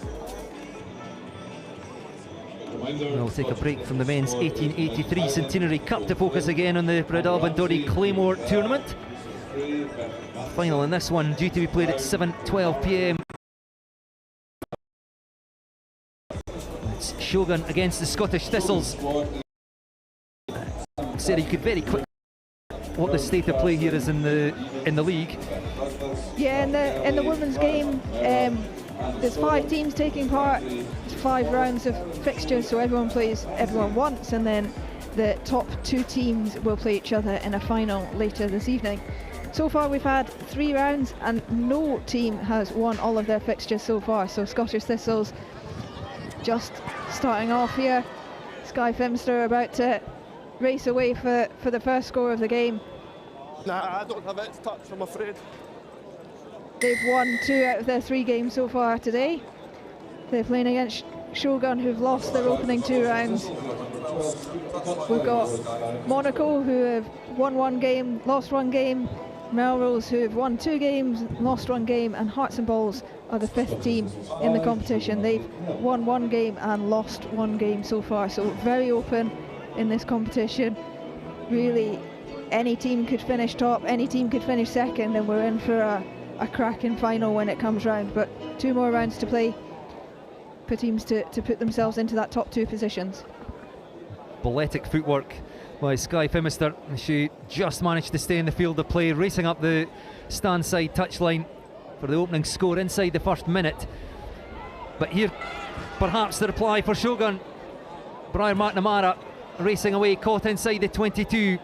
We'll take a break from the men's 1883 Centenary Cup to focus again on the Breadalbin Geordie Claymore tournament. Final in this one due to be played at 7:12 p.m. It's Shogun against the Scottish Thistles. Sarah, you could very quickly what the state of play here is in the league. Yeah, in the women's game, there's 5 teams taking part. It's 5 rounds of fixtures, so everyone plays everyone once, and then the top 2 teams will play each other in a final later this evening. So far we've had 3 rounds and no team has won all of their fixtures so far, so Scottish Thistles just starting off here. Sky Fimster about to race away for the first score of the game. Nah, I don't have it to touch, I'm afraid. They've won 2 out of their 3 games so far today. They're playing against Shogun, who've lost their opening 2 rounds. We've got Monaco, who have won 1 game, lost 1 game. Melrose, who have won 2 games, lost 1 game, and Hearts and Balls are the 5th team in the competition. They've won 1 game and lost 1 game so far, so very open in this competition. Really, any team could finish top, any team could finish second, and we're in for a cracking final when it comes round. But 2 more rounds to play for teams to put themselves into that top 2 positions. Balletic footwork by Sky Fimister. She just managed to stay in the field of play, racing up the stand side touchline for the opening score inside the first minute. But here, perhaps the reply for Shogun. Brian McNamara racing away, caught inside the 22.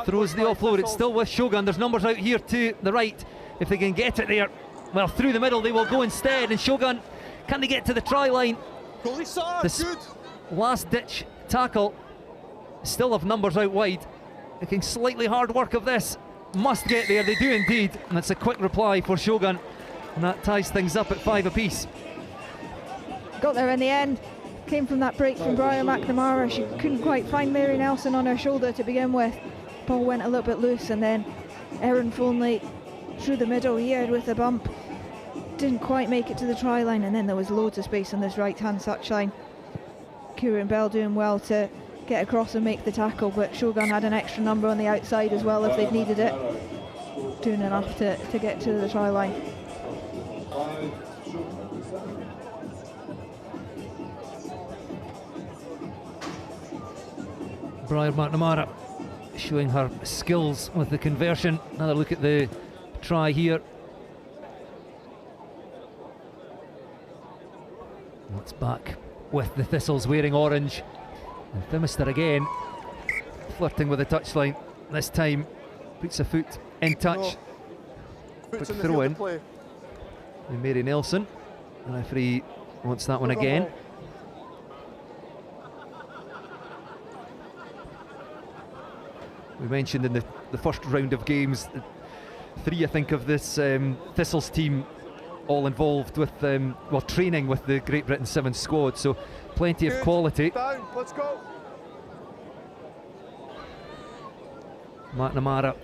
Throws the offload, it's still with Shogun. There's numbers out here to the right. If they can get it there, well, through the middle they will go instead. And Shogun, can they get to the try line? This last ditch tackle, still have numbers out wide. Making slightly hard work of this. Must get there, they do indeed. And it's a quick reply for Shogun. And that ties things up at 5 apiece. Got there in the end. Came from that break from Brian McNamara. She couldn't quite find Mary Nelson on her shoulder to begin with. Ball went a little bit loose, and then Erin Foley through the middle here with a bump. Didn't quite make it to the try line, and then there was loads of space on this right-hand touchline. Kieran Bell doing well to get across and make the tackle, but Shogun had an extra number on the outside as well if they'd needed it. Doing enough to get to the try line. Brian McNamara showing her skills with the conversion. Another look at the try here. It's back with the Thistles wearing orange. And Thimister again flirting with the touchline. This time puts a foot in touch. Quick throw in. And Mary Nelson. The referee wants that one again. We mentioned in the first round of games, 3 I think of this Thistles team all involved with well, training with the Great Britain Sevens squad, so plenty of quality. Down, let's go. McNamara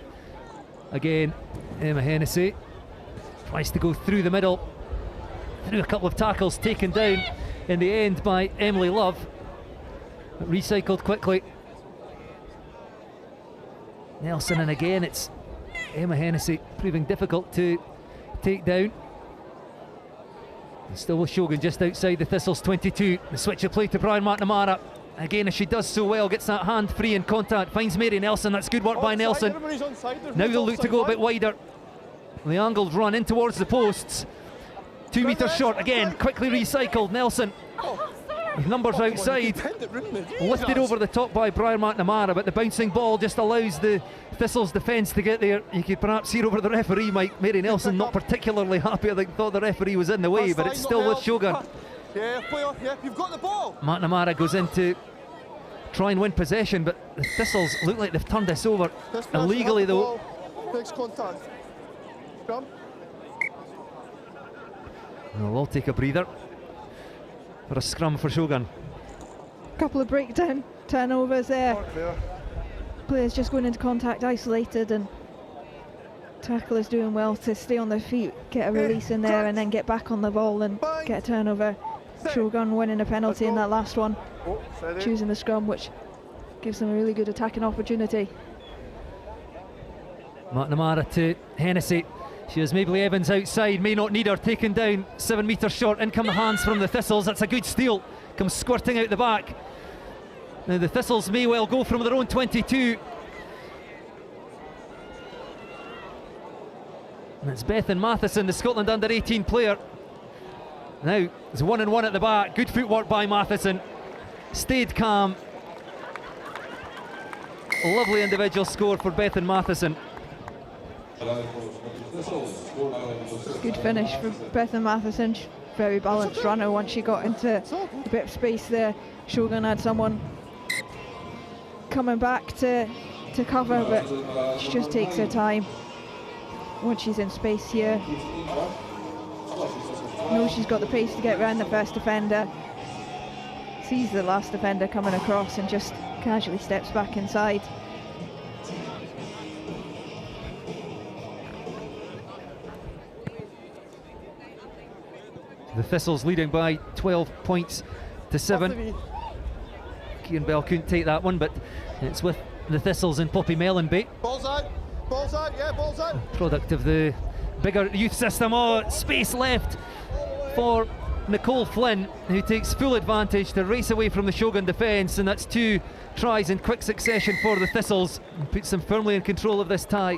again. Emma Hennessy tries to go through the middle, through a couple of tackles, taken down in the end by Emily Love, but recycled quickly. Nelson, and again it's Emma Hennessy proving difficult to take down. And still with Shogun just outside the Thistles 22. The switch of play to Brian McNamara. Again, as she does so well, gets that hand free in contact, finds Mary Nelson. That's good work by Nelson. Now they'll look to go a bit wider. The angled run in towards the posts. 2 metres short again, quickly recycled. Nelson. Numbers outside, lifted over the top by Brian McNamara, but the bouncing ball just allows the Thistles defence to get there. You could perhaps hear over the referee, Mary Nelson not particularly happy. I think thought the referee was in the way, but it's still with Shogun. Yeah, player, yeah, you've got the ball. McNamara goes in to try and win possession, but the Thistles look like they've turned this over illegally though. Makes contact. Come. They'll all take a breather for a scrum for Shogun. Couple of breakdown turnovers there. Players just going into contact isolated, and tacklers doing well to stay on their feet, get a release in there and then get back on the ball and get a turnover. Shogun winning a penalty in that last one, choosing the scrum, which gives them a really good attacking opportunity. McNamara to Hennessy. She has Mabley Evans outside, may not need her, taken down 7 metres short. In come the hands from the Thistles. That's a good steal, comes squirting out the back. Now the Thistles may well go from their own 22. And it's Bethan Matheson, the Scotland under-18 player. Now it's 1-1 at the back. Good footwork by Matheson. Stayed calm. Lovely individual score for Bethan Matheson. Good finish for Bethan Matheson. Very balanced runner once she got into a bit of space there. Shogun had someone coming back to cover, but she just takes her time once she's in space here. Knows she's got the pace to get around the first defender. Sees the last defender coming across and just casually steps back inside. The Thistles leading by 12 points to 7. Kieran Bell couldn't take that one, but it's with the Thistles and Poppy Mellenby. Ball's out, yeah, ball's out. Product of the bigger youth system. Oh, space left for Nicole Flynn, who takes full advantage to race away from the Shogun defence, and that's 2 tries in quick succession for the Thistles, and puts them firmly in control of this tie.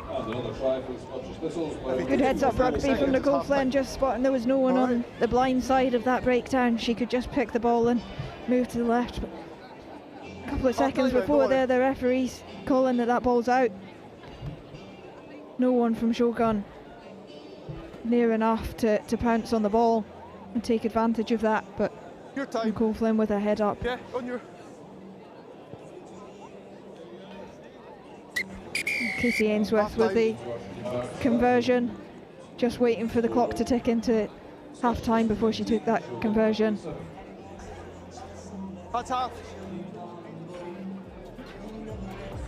Good heads up rugby from Nicole Flynn, just spotting there was no one on the blind side of that breakdown. She could just pick the ball and move to the left, but couple of seconds before there, the referee's calling that ball's out. No one from Shogun near enough to pounce on the ball and take advantage of that, but Your time. Nicole Flynn with her head up. Yeah, on your. Katie Ainsworth with the conversion, just waiting for the clock to tick into half time before she took that conversion. That's half.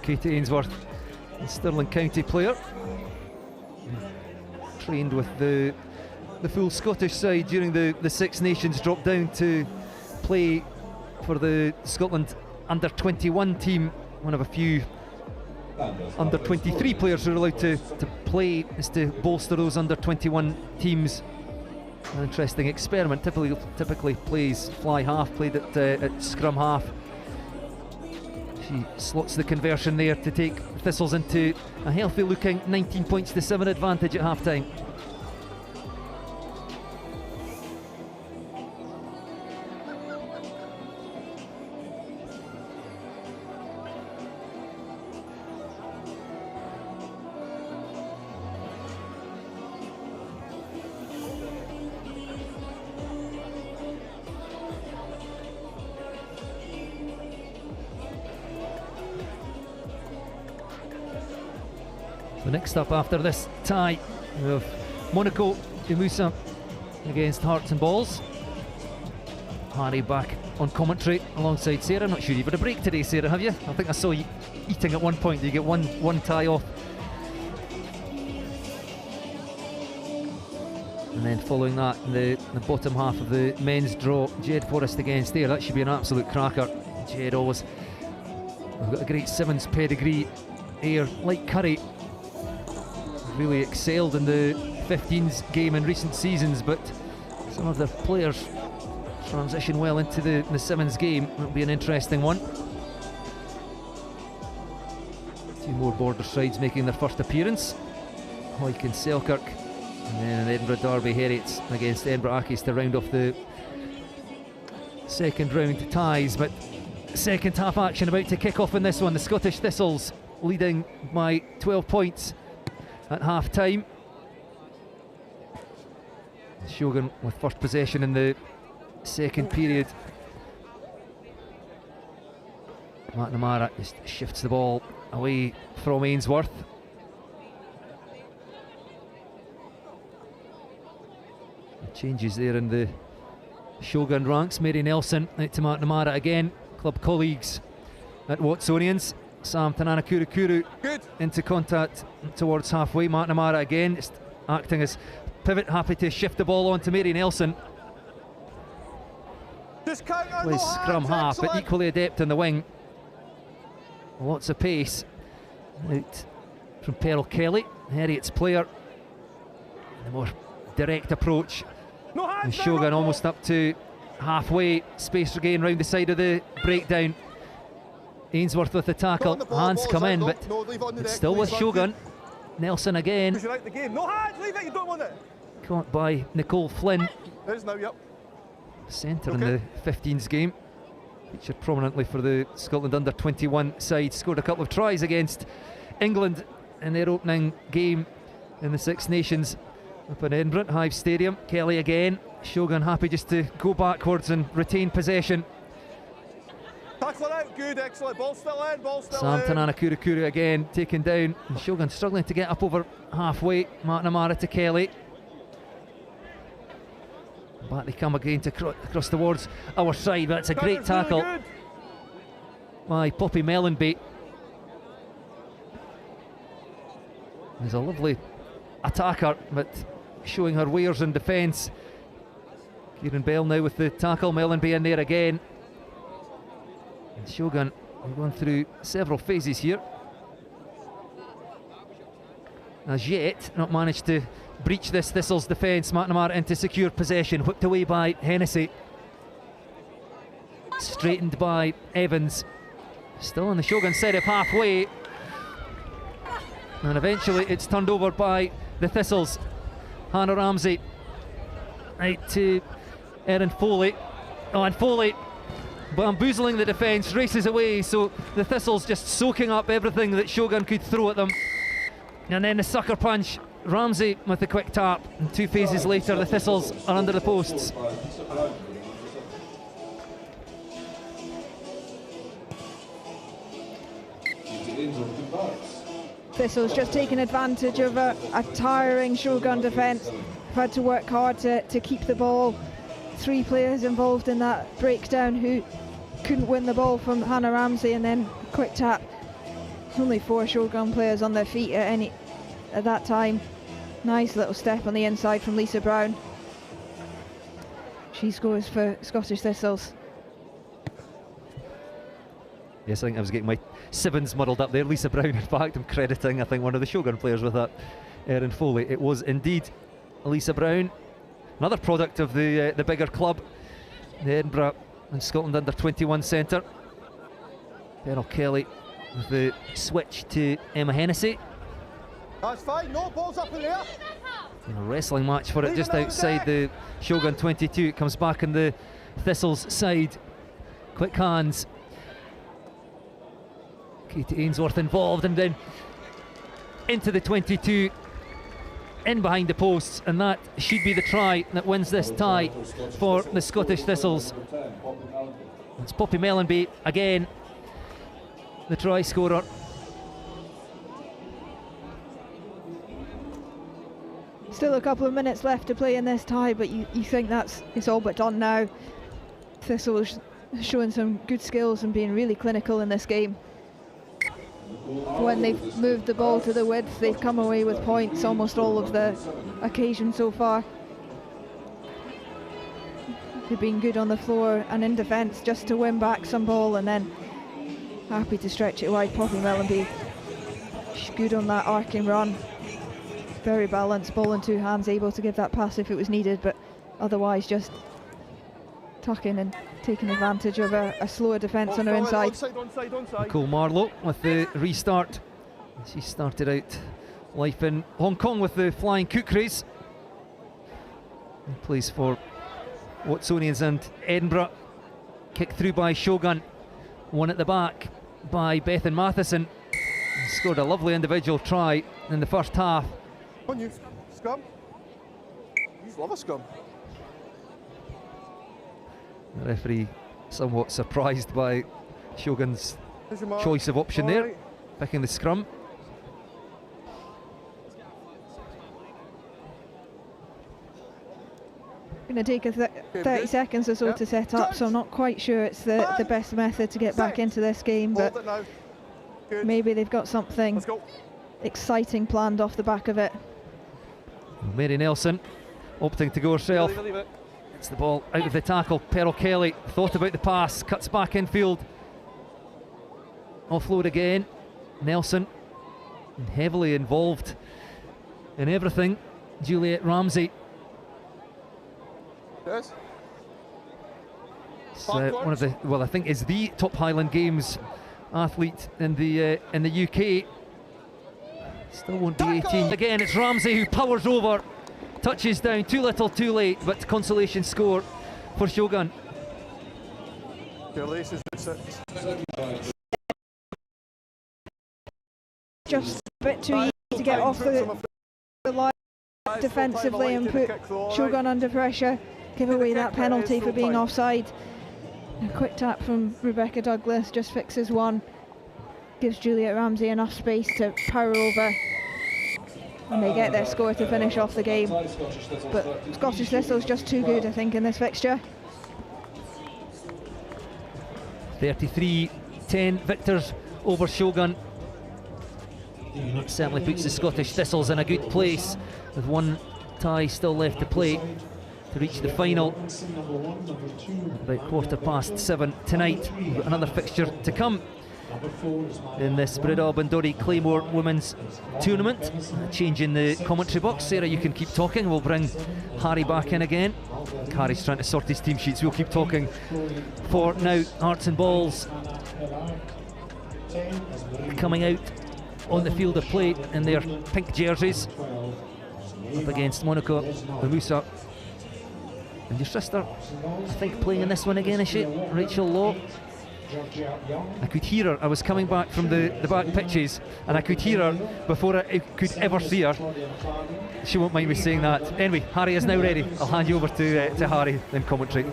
Katie Ainsworth, a Stirling County player, trained with the full Scottish side during the Six Nations, dropped down to play for the Scotland under-21 team, one of a few under-23 players who are allowed to play, is to bolster those under-21 teams. An interesting experiment. Typically plays fly half, played at scrum half. She slots the conversion there to take Thistles into a healthy looking 19 points to 7 advantage at half time. Next up after this tie, we have Monaco Imusa against Hearts and Balls. Harry back on commentary alongside Sarah. Not sure you've had a break today, Sarah, have you? I think I saw you eating at one point. You get one tie off. And then following that, in the bottom half of the men's draw, Jed Forrest against there. That should be an absolute cracker. Jed always got a great sevens pedigree here, like Curry. Really excelled in the 15s game in recent seasons, but some of the players transition well into the sevens game. It'll be an interesting one. Two more border sides making their first appearance, Hoyk and Selkirk, and then an Edinburgh Derby Heriots against Edinburgh Accies to round off the second round ties. But second half action about to kick off in this one. The Scottish Thistles leading by 12 points at half time. Shogun with first possession in the second period. McNamara just shifts the ball away from Ainsworth. Changes there in the Shogun ranks. Mary Nelson out to McNamara again. Club colleagues at Watsonians. Sam Tanana-Kurukuru into contact towards halfway. McNamara again, just acting as pivot, happy to shift the ball on to Mary Nelson. Plays scrum half, but equally adept in the wing. Lots of pace. Out from Pearl Kelly, Heriots player. The more direct approach. And Shogun almost up to halfway. Space regain round the side of the breakdown. Ainsworth with the tackle, hands come in, but it's still with Shogun. Nelson again. No hands, leave it, you don't want it. Caught by Nicole Flynn. There's now, yep. Centre in the 15s game. Featured prominently for the Scotland under-21 side. Scored a couple of tries against England in their opening game in the Six Nations up in Edinburgh, Hive Stadium. Kelly again. Shogun happy just to go backwards and retain possession. Tackle it out, good, excellent. Ball still in, ball still Sam in. Tanana-Kurukuru again taken down. And Shogun struggling to get up over halfway. McNamara to Kelly. Back they come again to across towards our side. That's a great tackle really by Poppy Mellenby. He's a lovely attacker, but showing her wares in defence. Kieran Bell now with the tackle. Mellenby in there again. And Shogun have gone through several phases here. As yet, not managed to breach this Thistles defence. McNamara into secure possession, whipped away by Hennessy. Straightened by Evans. Still on the Shogun side of halfway. And eventually it's turned over by the Thistles. Hannah Ramsey out to Erin Foley. Oh, and Foley bamboozling the defence, races away, so the Thistles just soaking up everything that Shogun could throw at them. And then the sucker punch, Ramsey with the quick tap, and 2 phases later the Thistles are under the posts. Thistles just taking advantage of a tiring Shogun defence. Had to work hard to keep the ball. 3 players involved in that breakdown who couldn't win the ball from Hannah Ramsey, and then quick tap. Only 4 Shogun players on their feet at that time. Nice little step on the inside from Lisa Brown. She scores for Scottish Thistles. Yes, I think I was getting my sevens muddled up there. Lisa Brown, in fact, I'm crediting, I think, one of the Shogun players with that. Erin Foley. It was indeed Lisa Brown, another product of the bigger club, the Edinburgh and Scotland under-21 centre. Beryl Kelly with the switch to Emma Hennessy. That's fine, no balls up in the air. In a wrestling match for it just outside the Shogun 22. It comes back on the Thistles side. Quick hands. Katie Ainsworth involved, and then into the 22, in behind the posts, and that should be the try that wins this tie for the Scottish Thistles. It's Poppy Mellenby again, the try scorer. Still a couple of minutes left to play in this tie, but you think it's all but done now. Thistles showing some good skills and being really clinical in this game. When they've moved the ball to the width, they've come away with points almost all of the occasion so far. They've been good on the floor and in defence just to win back some ball, and then happy to stretch it wide. Poppy Mellenby, she's good on that arcing run. Very balanced, ball in 2 hands, able to give that pass if it was needed, but otherwise just tucking and taking advantage of a slower defence on her inside. Nicole Marlowe with the restart. She started out life in Hong Kong with the Flying Kukris. Plays for Watsonians and Edinburgh. Kicked through by Shogun. One at the back by Bethan Matheson. Scored a lovely individual try in the first half. On you, scum. You love a scum. The referee somewhat surprised by Shogun's choice of option there, picking the scrum. Going to take a 30 seconds or so to set up, so I'm not quite sure it's the best method to get back into this game, but maybe they've got something exciting planned off the back of it. Mary Nelson opting to go herself. It's the ball out of the tackle. Pearl Kelly thought about the pass, cuts back infield. Offload again. Nelson heavily involved in everything. Juliet Ramsey. Yes. One of the, well, I think is the top Highland Games athlete in the UK. Still won't be 18. Again, it's Ramsey who powers over. Touches down, too little, too late, but consolation score for Shogun. Just a bit too easy to get off the line defensively and put Shogun under pressure. Give away that penalty for being offside. A quick tap from Rebecca Douglas just fixes one. Gives Juliet Ramsey enough space to power over. And they get their score to finish off the game. But Scottish Thistle's just too good, I think, in this fixture. 33-10 victors over Shogun. That certainly puts the Scottish Thistles in a good place, with one tie still left to play to reach the final. About 7:15 tonight. We've got another fixture to come in this Brydal Bandori Claymore Women's Tournament. Change in the commentary box. Sarah, you can keep talking. We'll bring Harry back in again. Harry's trying to sort his team sheets. We'll keep talking for now. Hearts and Balls coming out on the field of play in their pink jerseys up against Monaco Ramusa And your sister, I think, playing in this one again, is she? Rachel Law. I could hear her. I was coming back from the back pitches, and I could hear her before I could ever see her. She won't mind me saying that. Anyway, Harry is now ready. I'll hand you over to Harry in commentary.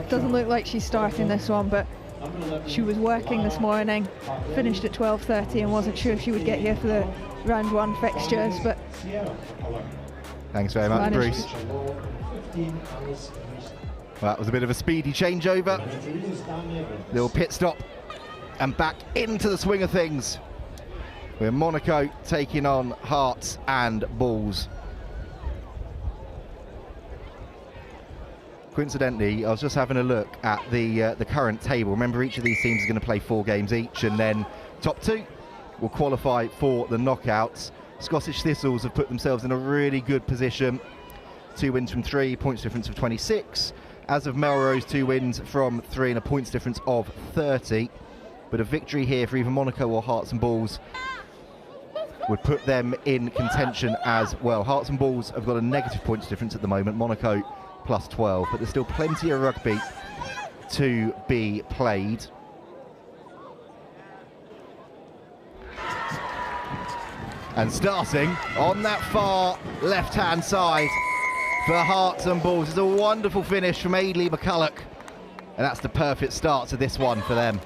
Doesn't look like she's starting this one, but she was working this morning, finished at 12:30 and wasn't sure if she would get here for the round 1 fixtures, but thanks very much, Bruce. Well, that was a bit of a speedy changeover. Little pit stop and back into the swing of things. With Monaco taking on Hearts and Bulls. Coincidentally, I was just having a look at the current table. Remember, each of these teams is going to play 4 games each, and then top 2 will qualify for the knockouts. Scottish Thistles have put themselves in a really good position. 2 wins from 3, points difference of 26. As of Melrose, 2 wins from 3 and a points difference of 30. But a victory here for either Monaco or Hearts and Bulls would put them in contention as well. Hearts and Bulls have got a negative points difference at the moment, Monaco plus 12, but there's still plenty of rugby to be played. And starting on that far left-hand side for Hearts and Bulls is a wonderful finish from Aidley McCulloch, and that's the perfect start to this one for them.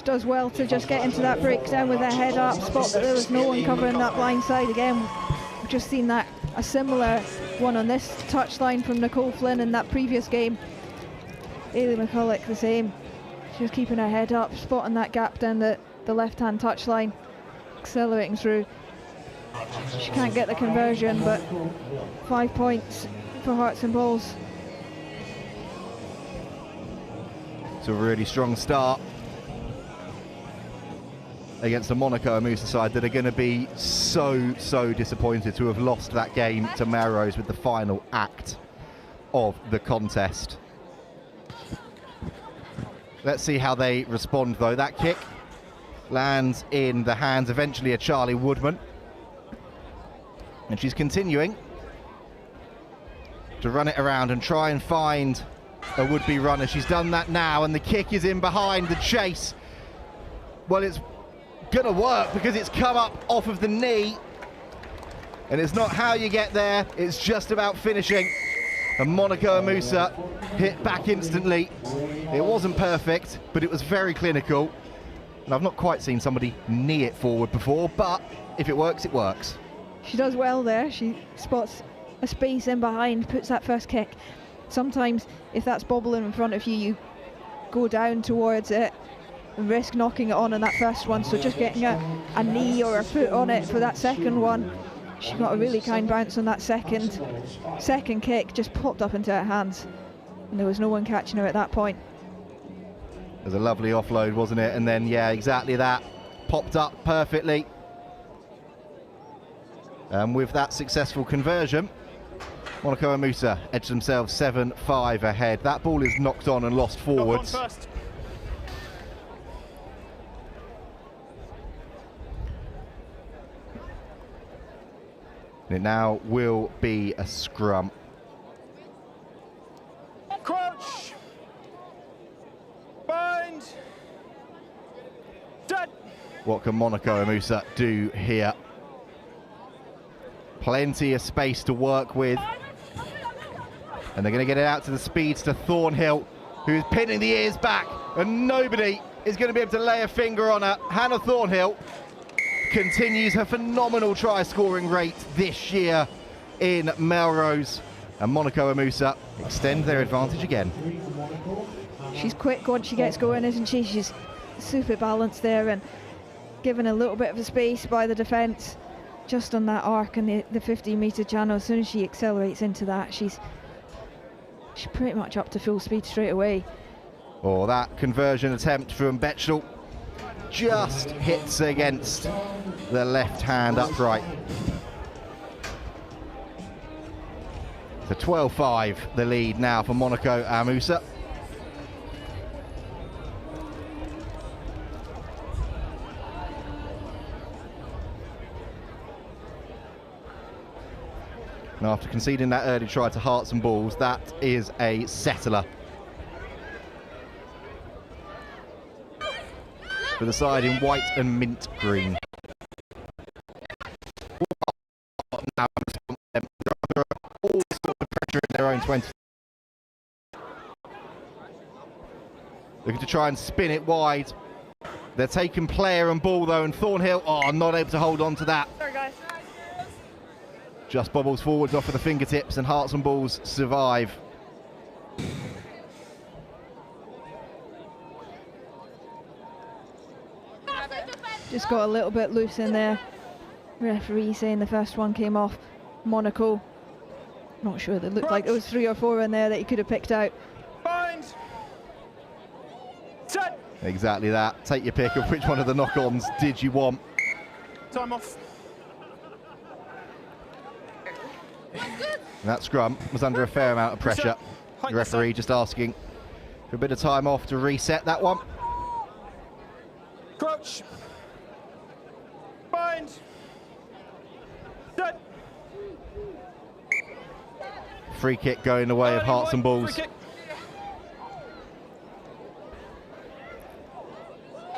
she does well to just get into that breakdown with her head up, spot that there was no one covering that blind side again. We've just seen that, a similar one on this touchline from Nicole Flynn in that previous game. Ailey McCulloch the same. She was keeping her head up, spotting that gap down the left-hand touchline, accelerating through. She can't get the conversion, but 5 points for Hearts and Bulls. It's a really strong start against the Monaco and Musa side that are going to be so disappointed to have lost that game to Melrose with the final act of the contest. Let's see how they respond though. That kick lands in the hands eventually of Charlie Woodman, and she's continuing to run it around and try and find a would-be runner. She's done that now, and the kick is in behind the chase. Well, it's gonna work because it's come up off of the knee, and it's not how you get there, it's just about finishing. And Monaco and Musa hit back instantly. It wasn't perfect, but it was very clinical, and I've not quite seen somebody knee it forward before, but if it works, it works. She does well there. She spots a space in behind, puts that first kick. Sometimes if that's bobbling in front of you, you go down towards it and risk knocking it on that first one, so just getting a knee or a foot on it for that second one. She got a really kind bounce on that second kick, just popped up into her hands, and there was no one catching her at that point. It was a lovely offload, wasn't it? And then, yeah, exactly that, popped up perfectly. And with that successful conversion, Monaco and Musa edged themselves 7-5 ahead. That ball is knocked on and lost forwards. It now will be a scrum. Crouch. Bind. Dead. What can Monaco and Musa do here? Plenty of space to work with. And they're going to get it out to the speedster Thornhill, who is pinning the ears back, and nobody is going to be able to lay a finger on her. Hannah Thornhill continues her phenomenal try-scoring rate this year in Melrose, and Monaco and Musa extend their advantage again. She's quick once she gets going, isn't she? She's super balanced there and given a little bit of a space by the defence just on that arc and the 15-metre channel. As soon as she accelerates into that, she's pretty much up to full speed straight away. Oh, that conversion attempt from Betchel just hits against the left-hand upright. So 12-5 the lead now for Monaco and Musa. And after conceding that early try to Hearts and Balls, that is a settler for the side in white and mint green. Now they're under all sorts of pressure in their own 20. Looking to try and spin it wide. They're taking player and ball though, and Thornhill, not able to hold on to that. Sorry, guys. Just bobbles forwards off of the fingertips, and Hearts and Balls survive. Just got a little bit loose in there. Referee saying the first one came off Monaco. Not sure, they looked like there was 3 or 4 in there that he could have picked out. Bind. Set. Exactly that. Take your pick of which one of the knock-ons did you want. Time off. And that scrum was under a fair amount of pressure. The referee just asking for a bit of time off to reset that one. Crouch. Bind. Set. Free kick going the way of Hearts and Balls.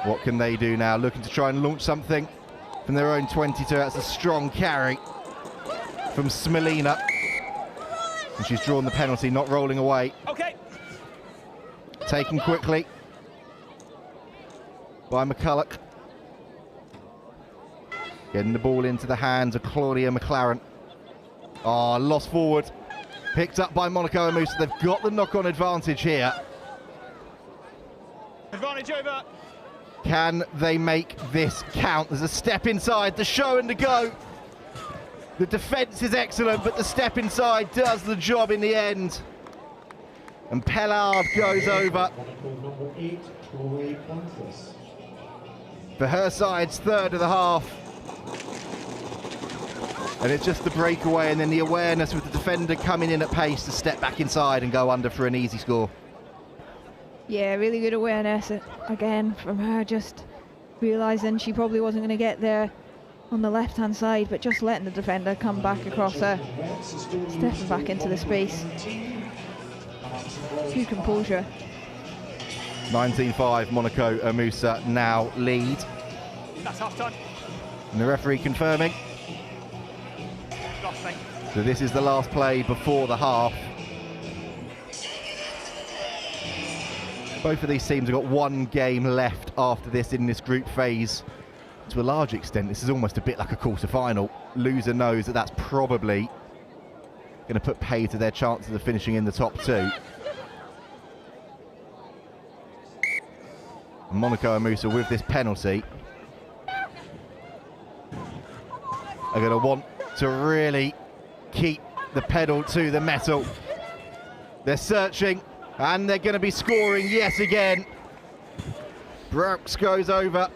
What can they do now? Looking to try and launch something from their own 22. That's a strong carry from Smolina. And she's drawn the penalty, not rolling away. Okay. Taken quickly by McCulloch. Getting the ball into the hands of Claudia McLaren. Lost forward. Picked up by Monaco and Musa. They've got the knock-on advantage here. Advantage over. Can they make this count? There's a step inside, the show and the go. The defence is excellent, but the step inside does the job in the end. And Pellard goes over. For her side's third of the half. And it's just the breakaway and then the awareness with the defender coming in at pace to step back inside and go under for an easy score. Yeah, really good awareness again from her, just realising she probably wasn't going to get there on the left-hand side, but just letting the defender come back across her, stepping back into the space. True composure. 19-5, Monaco and Musa now lead. That's half time. And the referee confirming. So this is the last play before the half. Both of these teams have got one game left after this in this group phase. To a large extent, this is almost a bit like a quarter-final. Loser knows that that's probably going to put pay to their chances of finishing in the top 2. And Monaco and Musa with this penalty are going to want to really keep the pedal to the metal. They're searching. And they're going to be scoring yet again. Brooks goes over.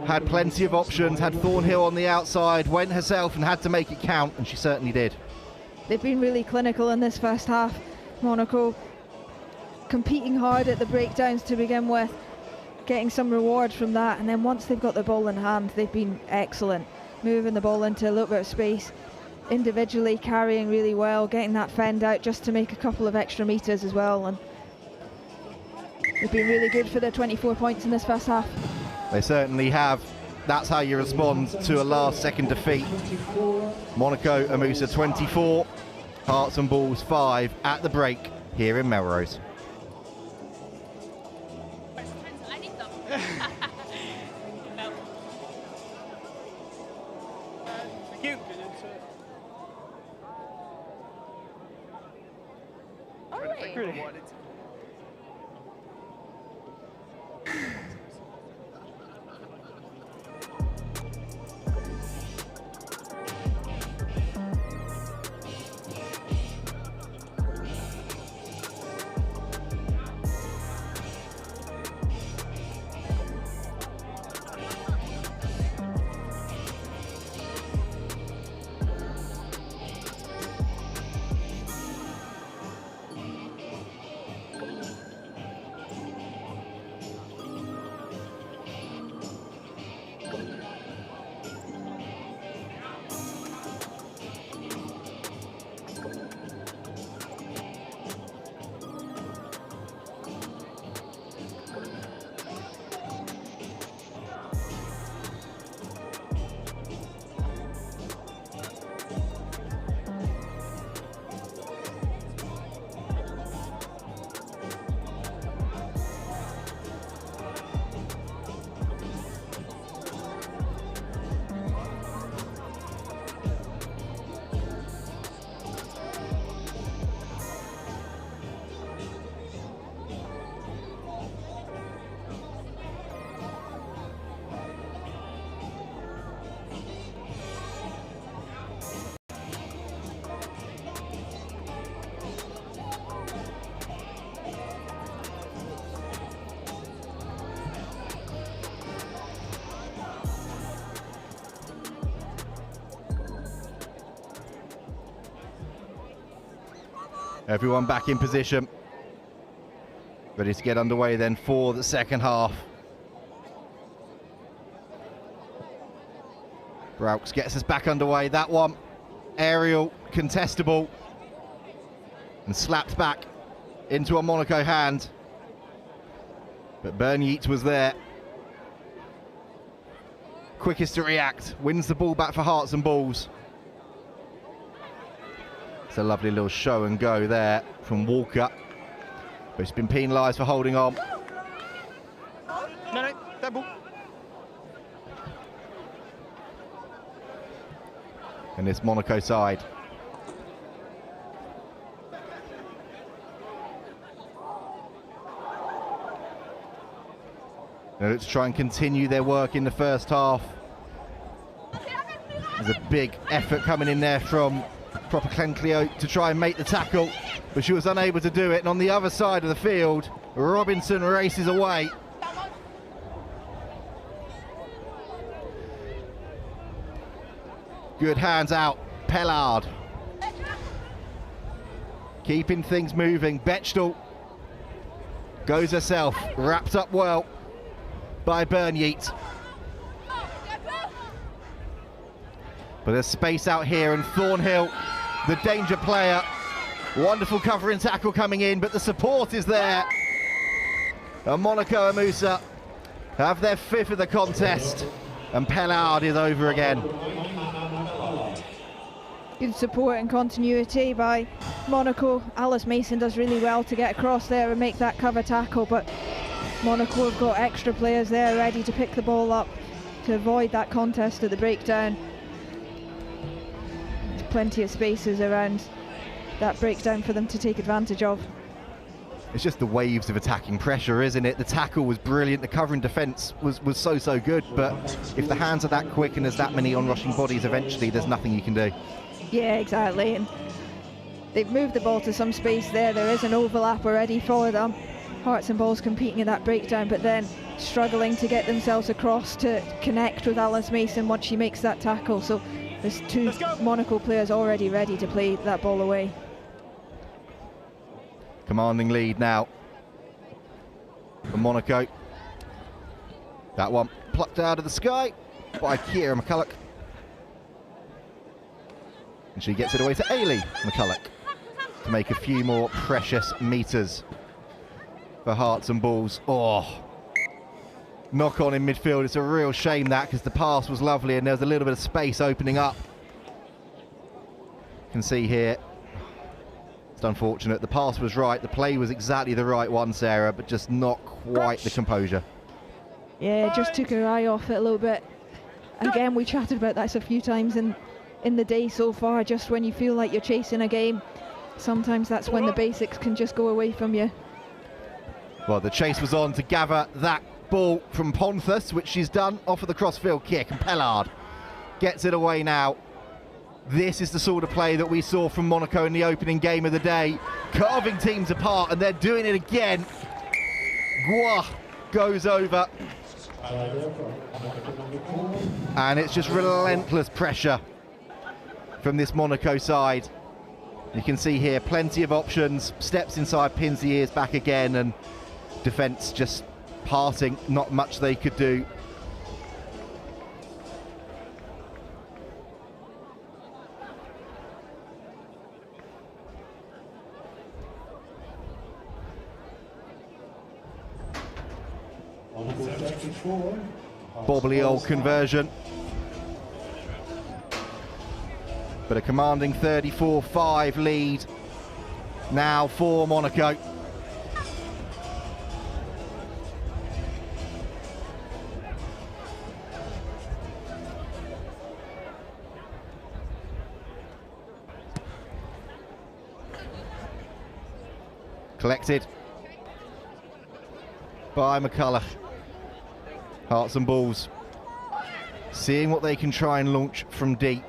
Had plenty of options, had Thornhill on the outside, went herself and had to make it count, and she certainly did. They've been really clinical in this first half. Monaco competing hard at the breakdowns to begin with, getting some rewards from that, and then once they've got the ball in hand, they've been excellent. Moving the ball into a little bit of space, individually carrying really well, getting that fend out just to make a couple of extra meters as well, and they've been really good for their 24 points in this first half. They certainly have. That's how you respond to a last-second defeat. Monaco and Musa 24, Hearts and Balls 5 at the break here in Melrose. I need them. Thank you. Really? Everyone back in position. Ready to get underway then for the second half. Braux gets us back underway. That one, aerial, contestable, and slapped back into a Monaco hand. But Bernyeat was there. Quickest to react, wins the ball back for Hearts and Balls. It's a lovely little show and go there from Walker. But he's been penalised for holding on. No, that ball. And this Monaco side. Now let's try and continue their work in the first half. There's a big effort coming in there from Proper Clenclio to try and make the tackle, but she was unable to do it. And on the other side of the field, Robinson races away. Good hands out, Pellard. Keeping things moving. Bechtel goes herself, wrapped up well by Bernyeat. But there's space out here, and Thornhill, the danger player. Wonderful covering tackle coming in, but the support is there. And Monaco and Musa have their fifth of the contest, and Pellard is over again. Good support and continuity by Monaco. Alice Mason does really well to get across there and make that cover tackle, but Monaco have got extra players there ready to pick the ball up to avoid that contest at the breakdown. There's plenty of spaces around that breakdown for them to take advantage of. It's just the waves of attacking pressure, isn't it? The tackle was brilliant, the covering defence was so good, but if the hands are that quick and there's that many on-rushing bodies, eventually there's nothing you can do. Yeah, exactly, and they've moved the ball to some space there. There is an overlap already for them. Hearts and Balls competing in that breakdown, but then struggling to get themselves across to connect with Alice Mason once she makes that tackle. So there's two Monaco players already ready to play that ball away. Commanding lead now for Monaco. That one plucked out of the sky by Ciara McCulloch. And she gets it away to Ailey McCulloch to make a few more precious metres for Hearts and Balls. Oh, knock on in midfield. It's a real shame that, because the pass was lovely and there was a little bit of space opening up. You can see here, it's unfortunate. The pass was right, the play was exactly the right one, Sarah, but just not quite the composure. Yeah, just took her eye off it a little bit. Again, we chatted about this a few times in the day so far. Just when you feel like you're chasing a game, sometimes that's when the basics can just go away from you. Well, the chase was on to gather that ball from Ponthus, which she's done off of the crossfield kick, and Pellard gets it away now. This is the sort of play that we saw from Monaco in the opening game of the day, carving teams apart, and they're doing it again. Gua goes over, and it's just relentless pressure from this Monaco side. You can see here plenty of options, steps inside, pins the ears back again, and defence just parting, not much they could do. Bobbly old conversion, but a commanding 34-5 lead now for Monaco. Collected by McCulloch. Hearts and Balls seeing what they can try and launch from deep.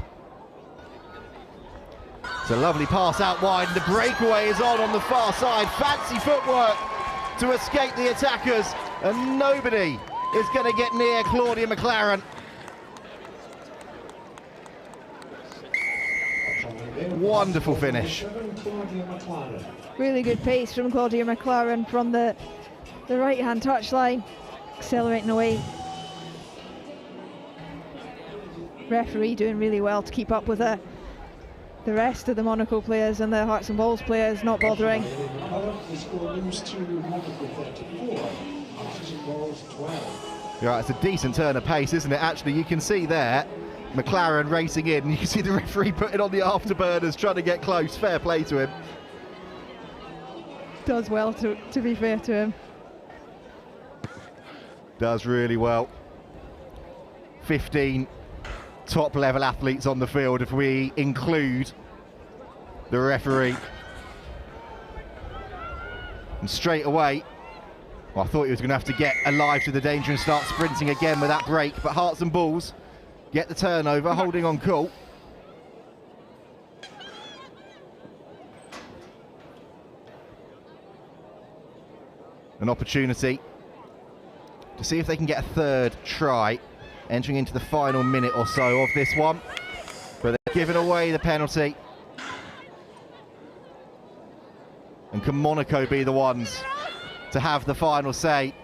It's a lovely pass out wide, and the breakaway is on the far side. Fancy footwork to escape the attackers, and nobody is going to get near Claudia McLaren. Wonderful finish. Really good pace from Claudia McLaren from the right-hand touchline, accelerating away. Referee doing really well to keep up with her. The rest of the Monaco players and the Hearts and Balls players not bothering. Yeah, it's a decent turn of pace, isn't it? Actually, you can see there McLaren racing in. You can see the referee putting on the afterburners, trying to get close. Fair play to him. Does well, to be fair to him. Does really well. 15 top level athletes on the field if we include the referee. And straight away, well, I thought he was going to have to get alive to the danger and start sprinting again with that break, but Hearts and Balls get the turnover, holding on cool. An opportunity to see if they can get a third try, entering into the final minute or so of this one. But they're giving away the penalty. And can Monaco be the ones to have the final say?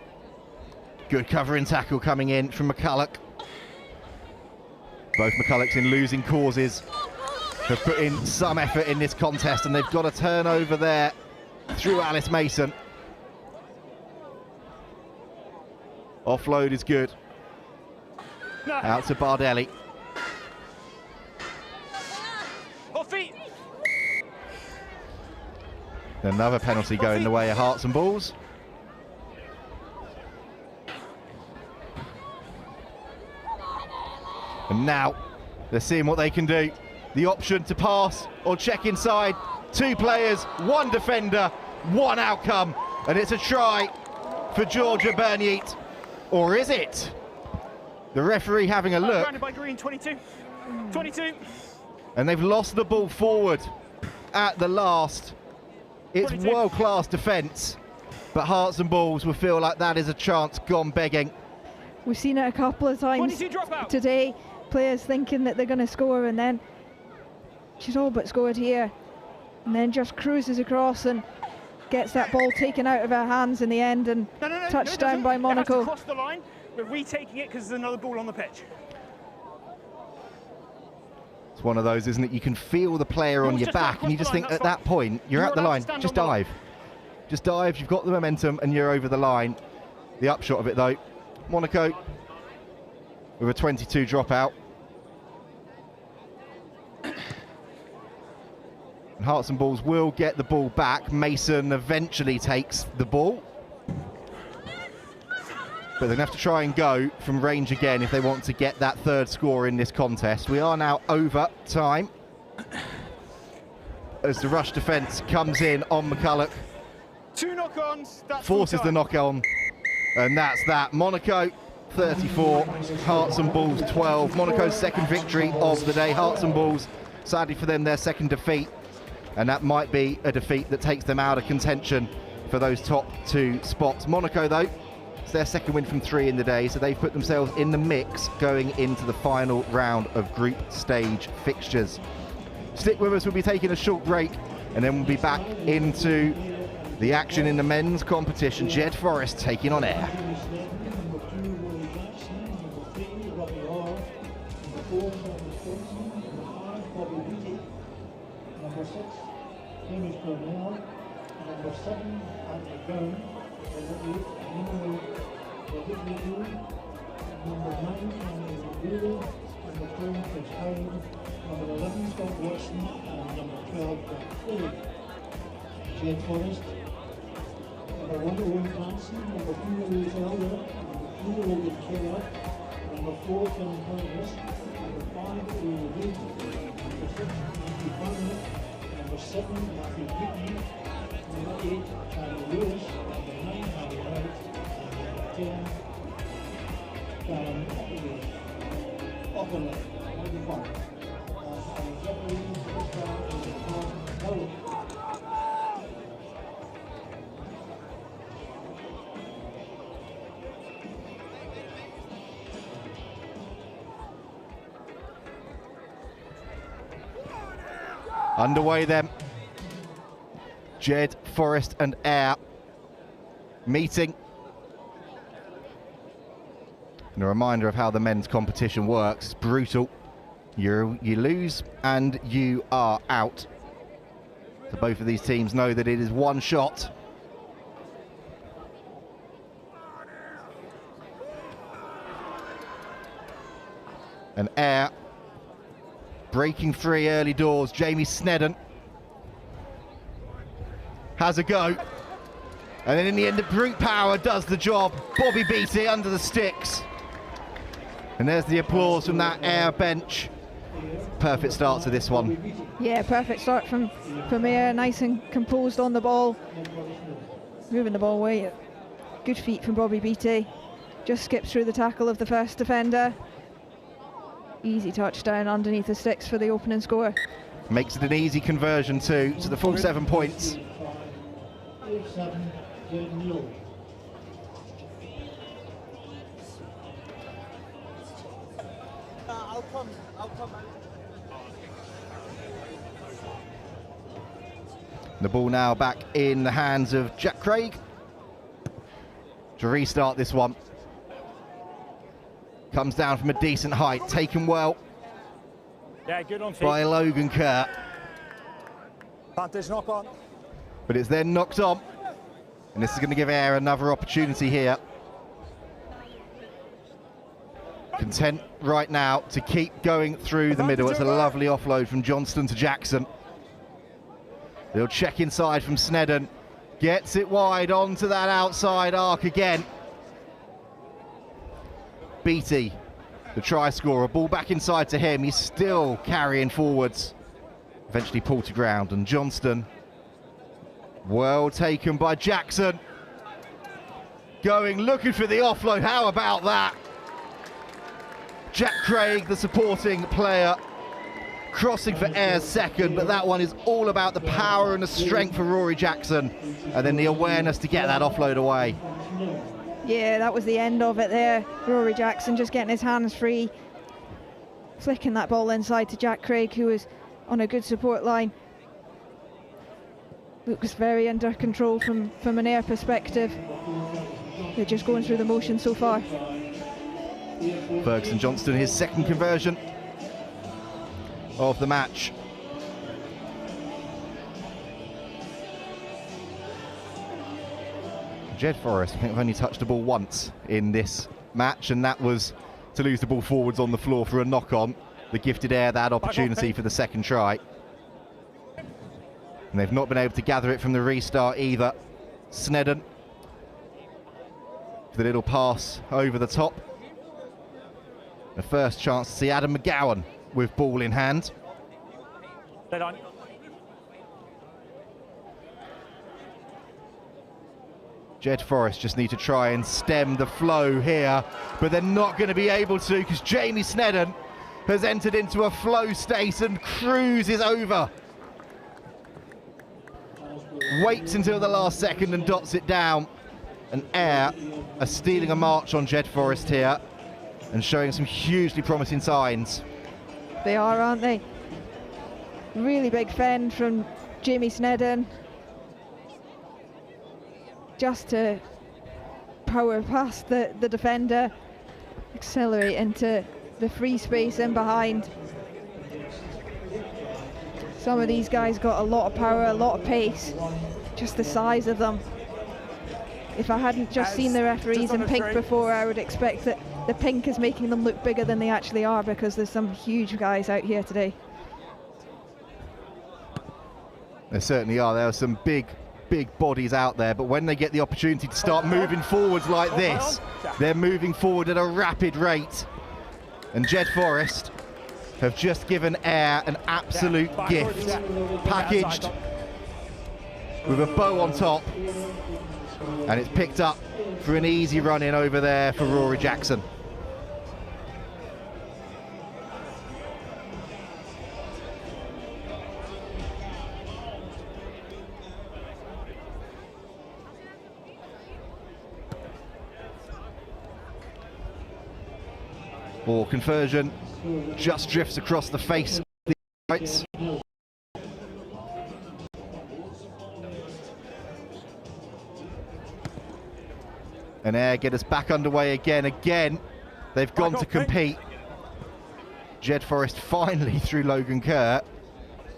Good covering tackle coming in from McCulloch. Both McCullochs in losing causes have put in some effort in this contest, and they've got a turnover there through Alice Mason. Offload is good. Out to Bardelli. Another penalty going the way of Hearts and Balls. And now they're seeing what they can do. The option to pass or check inside. Two players, one defender, one outcome. And it's a try for Georgia Berniet. Or is it? The referee having a look. Surrounded by green, 22. 22. And they've lost the ball forward at the last. It's world-class defence, but Hearts and Balls will feel like that is a chance gone begging. We've seen it a couple of times today. Players thinking that they're going to score, and then she's all but scored here, and then just cruises across and gets that ball taken out of her hands in the end, and touchdown by Monaco. Across the line, we're retaking it because there's another ball on the pitch. It's one of those, isn't it? You can feel the player on your back, and you just think at that point, you're at the line, just dive. Just dive, you've got the momentum, and you're over the line. The upshot of it, though, Monaco with a 22 dropout. And Hearts and Balls will get the ball back. Mason eventually takes the ball. But they're going to have to try and go from range again if they want to get that third score in this contest. We are now over time as the rush defence comes in on McCulloch. Two knock-ons. Forces the knock-on, and that's that. Monaco 34, Hearts and Balls 12. Monaco's second victory of the day. Hearts and Balls, sadly for them, their second defeat. And that might be a defeat that takes them out of contention for those top two spots. Monaco, though, it's their second win from 3 in the day, so they've put themselves in the mix going into the final round of group stage fixtures. Stick with us, we'll be taking a short break, and then we'll be back into the action in the men's competition. Jed Forrest taking on air. Number 6, Hamish Cornell. Number 7, Anthony Brown. Number 8, Nino Rodriguez. Number 9, Anthony Rodriguez. Number 10, Chris Hyde. Number 11, Scott Watson. And number 12, Grant Foley. Jed Forrest. Number 1, Owen Clancy. Number 2, Louise Elder. Number 3, Logan Keller. Number 4, Tim Curtis. Number 5, Louis Reed. Number 6, Matthew Barnett. Number 7, Matthew Whitney. Number 8, Charlie Lewis. Number 9, Harry Wright. And number 10, Karen Ockerley. 91. And referee for this round is Howden Melrose. Underway then. Jed, Forrest and Air meeting. And a reminder of how the men's competition works. It's brutal. You lose and you are out. So both of these teams know that it is one shot. And Air breaking free early doors. Jamie Snedden has a go. And then in the end, the brute power does the job. Bobby Beattie under the sticks. And there's the applause from that Air bench. Perfect start to this one. Yeah, perfect start from Air. Nice and composed on the ball. Moving the ball away. Good feet from Bobby Beattie. Just skips through the tackle of the first defender. Easy touchdown underneath the sticks for the opening score. Makes it an easy conversion too, to the full 7 points. I'll come. The ball now back in the hands of Jack Craig to restart this one. Comes down from a decent height, taken well Yeah, good on feet. by Logan Kerr. Vantage knock on. But it's then knocked on. And this is going to give Air another opportunity here. Content right now to keep going through the middle. It's a lovely offload from Johnston to Jackson. They'll check inside from Snedden. Gets it wide onto that outside arc again. Beattie, the try scorer. Ball back inside to him. He's still carrying forwards. Eventually pulled to ground. And Johnston, well taken by Jackson. Going, looking for the offload. How about that? Jack Craig, the supporting player, crossing for Air's second, but that one is all about the power and the strength for Rory Jackson, and then the awareness to get that offload away. Yeah, that was the end of it there. Rory Jackson just getting his hands free, flicking that ball inside to Jack Craig, who was on a good support line. Looks very under control from an Air perspective. They're just going through the motion so far. Ferguson Johnston, his second conversion of the match. Jed Forrest, I think, have only touched the ball once in this match, and that was to lose the ball forwards on the floor for a knock-on. The gifted Air that opportunity for the second try. And they've not been able to gather it from the restart either. Snedden, the little pass over the top. The first chance to see Adam McGowan with ball in hand. Dead on. Jed Forrest just need to try and stem the flow here, but they're not going to be able to because Jamie Snedden has entered into a flow state and cruises over. Waits until the last second and dots it down. And Air are stealing a march on Jed Forrest here and showing some hugely promising signs. They are, aren't they? Really big fend from Jamie Snedden. Just to power past the defender, accelerate into the free space in behind. Some of these guys got a lot of power, a lot of pace, just the size of them. If I hadn't just seen the referees in pink before, I would expect that the pink is making them look bigger than they actually are, because there's some huge guys out here today. There certainly are. There are some big bodies out there, but when they get the opportunity to start moving forwards like this, they're moving forward at a rapid rate. And Jed Forrest have just given Air an absolute gift, packaged with a bow on top, and it's picked up for an easy run in over there for Rory Jackson. Ball conversion just drifts across the face of the rights. And Air get us back underway again. They've gone to compete. Jed Forrest finally, through Logan Kerr,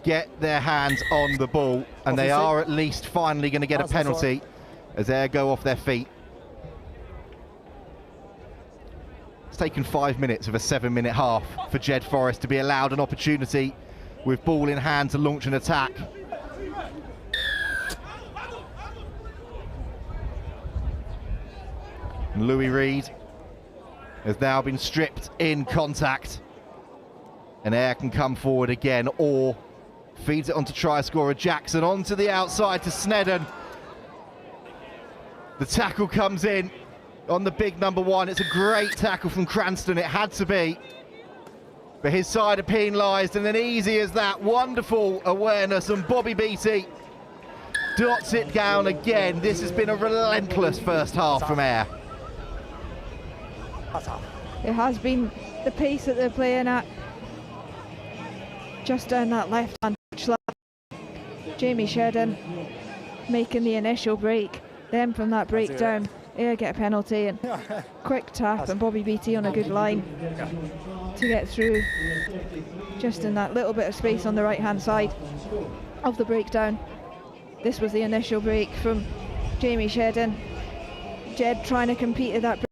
get their hands on the ball, and they are at least finally going to get a penalty as Air go off their feet. It's taken 5 minutes of a 7-minute half for Jed Forrest to be allowed an opportunity with ball in hand to launch an attack. And Louis Reed has now been stripped in contact. And Air can come forward again, or feeds it onto try scorer Jackson, onto the outside to Snedden. The tackle comes in on the big number 1. It's a great tackle from Cranston, it had to be. But his side are penalised, and then easy as that, wonderful awareness, and Bobby Beattie dots it down again. This has been a relentless first half from Air. It has been the pace that they're playing at. Just down that left-hand touchline. Jamie Sheridan making the initial break. Then from that breakdown, Air get a penalty, and quick tap, and Bobby Beattie on a good line to get through. Just in that little bit of space on the right-hand side of the breakdown. This was the initial break from Jamie Sheridan. Jed trying to compete at that break.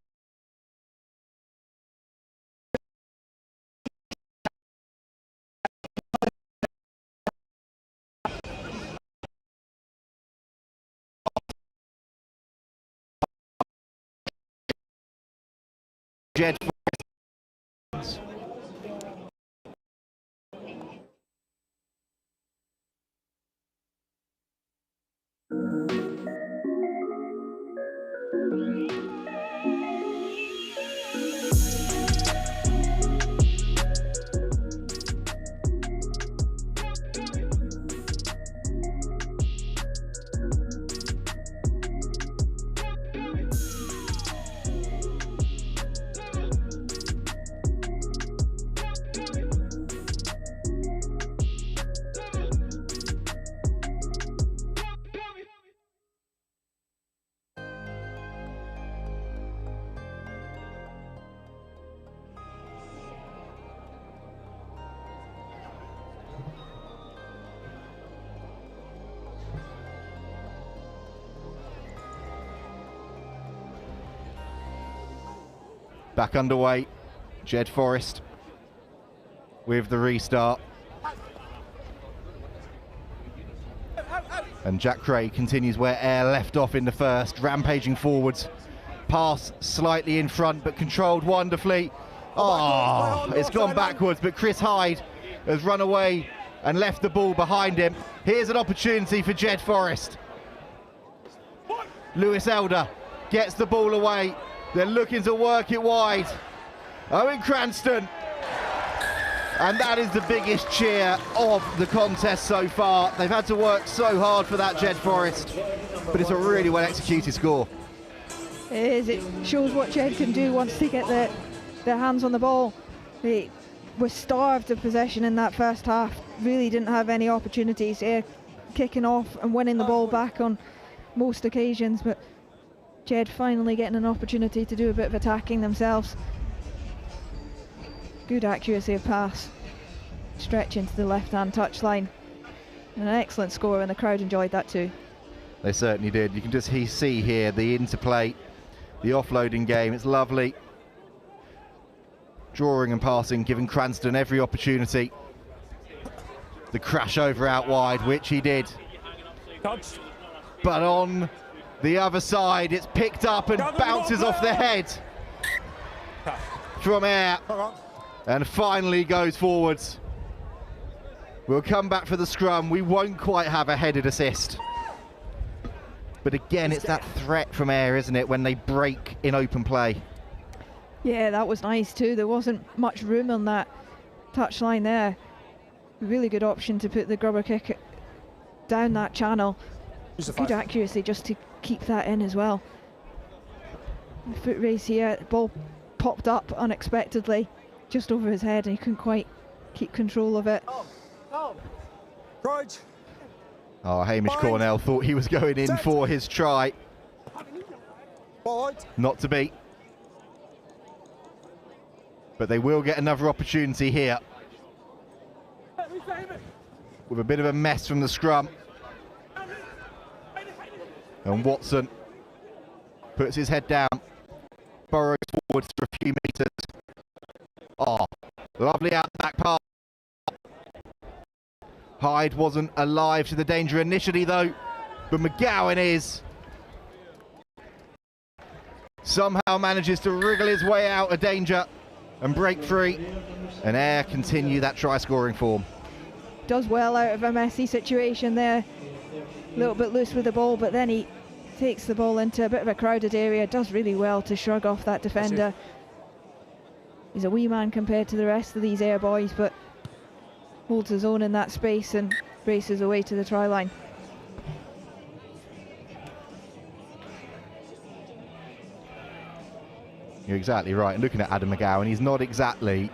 Jed back underway. Jed Forrest with the restart. And Jack Craig continues where Air left off in the first, rampaging forwards. Pass slightly in front, but controlled wonderfully. Oh, it's gone backwards, but Chris Hyde has run away and left the ball behind him. Here's an opportunity for Jed Forrest. Lewis Elder gets the ball away. They're looking to work it wide. Owen Cranston. And that is the biggest cheer of the contest so far. They've had to work so hard for that, Jed Forrest, but it's a really well executed score. It is. It shows what Jed can do once they get their hands on the ball. They were starved of possession in that first half. Really didn't have any opportunities. Air kicking off and winning the ball back on most occasions, but Jed finally getting an opportunity to do a bit of attacking themselves. Good accuracy of pass, stretching to the left-hand touchline. An excellent score, and the crowd enjoyed that too. They certainly did. You can just see here the interplay, the offloading game. It's lovely. Drawing and passing, giving Cranston every opportunity. The crash over out wide, which he did. But on the other side, it's picked up and bounces off the head from Air, and finally goes forwards. We'll come back for the scrum. We won't quite have a headed assist. But again, it's that threat from Air, isn't it, when they break in open play. Yeah, that was nice too. There wasn't much room on that touchline there. Really good option to put the grubber kick down that channel. Good accuracy just to keep that in as well. The foot race here, the ball popped up unexpectedly just over his head, and he couldn't quite keep control of it. Oh, Hamish Cornell thought he was going in for his try. Not to be. But they will get another opportunity here. With a bit of a mess from the scrum. And Watson puts his head down, burrows forwards for a few metres. Oh, lovely out the back pass. Hyde wasn't alive to the danger initially though, but McGowan is. Somehow manages to wriggle his way out of danger and break free. And Ayr continue that try scoring form. Does well out of a messy situation there. A little bit loose with the ball, but then he takes the ball into a bit of a crowded area. Does really well to shrug off that defender. He's a wee man compared to the rest of these Ayr boys, but holds his own in that space and races away to the try line. You're exactly right. And looking at Adam McGowan, he's not exactly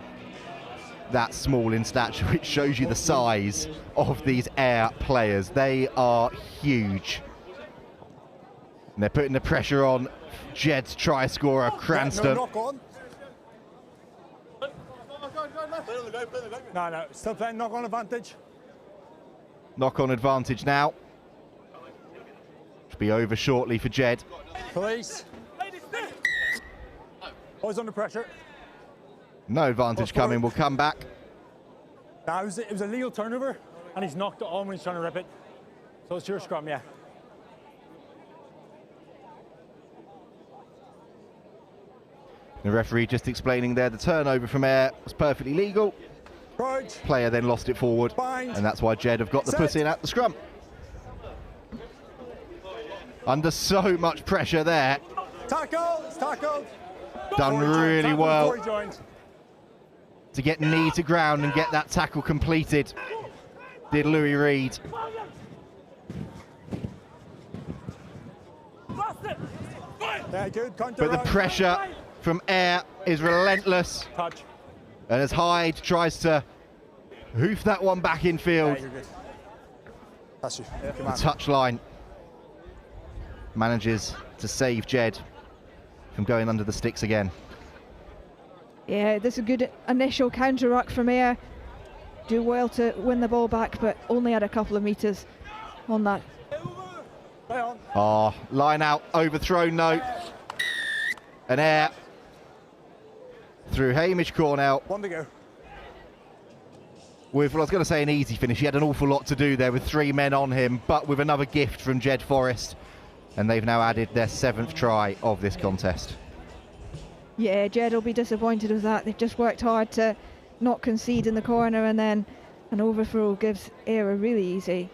that small in stature, which shows you the size of these Ayr players. They are huge. And they're putting the pressure on Jed's try scorer, Cranston. No, still playing knock-on advantage. Knock-on advantage now. Should be over shortly for Jed. Police. Always under pressure. No advantage coming, we'll come back. No, it was a legal turnover, and he's knocked it on when he's trying to rip it. So it's your scrum, yeah. The referee just explaining there the turnover from Ayr was perfectly legal. Right. Player then lost it forward, and that's why Jed have got the push in at the scrum. Under so much pressure there. Tackle, it's tackled. Done really well to get knee to ground and get that tackle completed. Did Louis Reed. Yeah, good. But the pressure from Ayr is relentless. Touch. And as Hyde tries to hoof that one back in field. Yeah, you're good. That's you. The touchline manages to save Jed from going under the sticks again. Yeah, this is a good initial counter ruck from Ayr. Do well to win the ball back, but only had a couple of metres on that. Oh, line out, overthrown though. And Ayr through Hamish Cornell. One to go. With, well, I was going to say an easy finish. He had an awful lot to do there with 3 men on him, but with another gift from Jed Forrest. And they've now added their 7th try of this contest. Yeah, Jed will be disappointed with that. They've just worked hard to not concede in the corner, and then an overthrow gives Ayr a really easy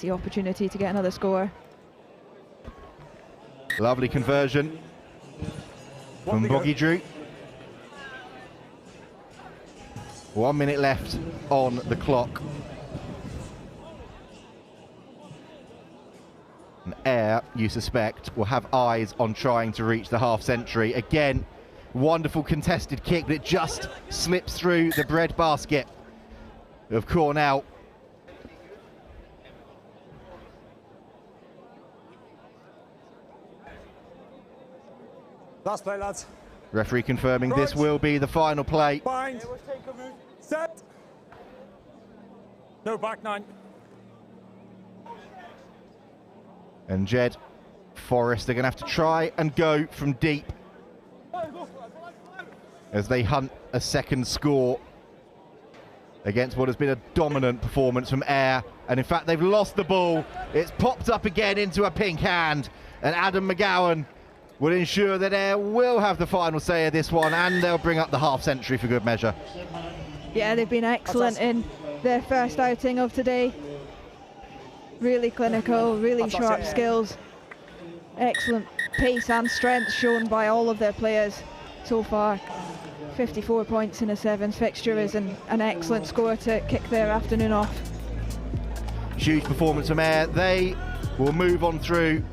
opportunity to get another score. Lovely conversion from Boggy Drew. 1 minute left on the clock. And Ayr, you suspect, will have eyes on trying to reach the half century. Again, wonderful contested kick, but it just slips through the bread basket of Cornell. Last play, lads. Referee confirming this will be the final play. Bind. Set. No, back 9. And Jed Forrest are going to have to try and go from deep as they hunt a second score against what has been a dominant performance from Ayr. And in fact, they've lost the ball. It's popped up again into a pink hand, and Adam McGowan will ensure that Ayr will have the final say of this one, and they'll bring up the half century for good measure. Yeah, they've been excellent in their first outing of today. Really clinical, really sharp skills. Excellent pace and strength shown by all of their players so far. 54 points in a 7th fixture is an excellent score to kick their afternoon off. Huge performance from Ayr. They will move on through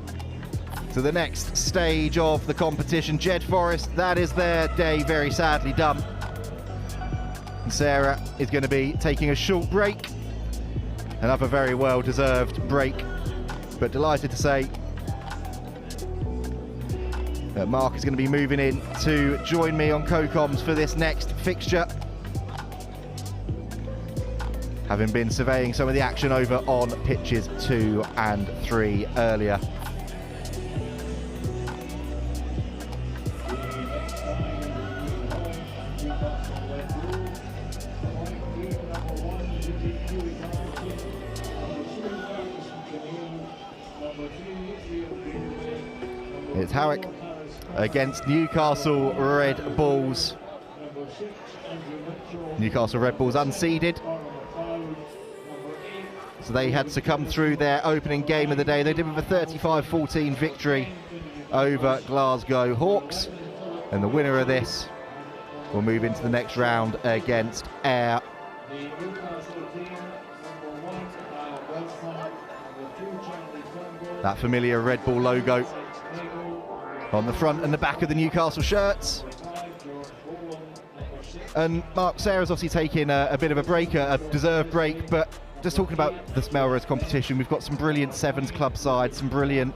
to the next stage of the competition. Jed Forrest, that is their day very sadly done. And Sarah is going to be taking a short break. Another very well-deserved break, but delighted to say Mark is going to be moving in to join me on co-coms for this next fixture, having been surveying some of the action over on pitches 2 and 3 earlier. It's Howick against Newcastle Red Bulls. Newcastle Red Bulls unseeded, so they had to come through their opening game of the day. They did with a 35-14 victory over Glasgow Hawks, and the winner of this will move into the next round against Ayr. That familiar Red Bull logo on the front and the back of the Newcastle shirts. And Mark, Sarah's obviously taking a bit of a break, a deserved break, but just talking about this Melrose competition, we've got some brilliant Sevens club sides, some brilliant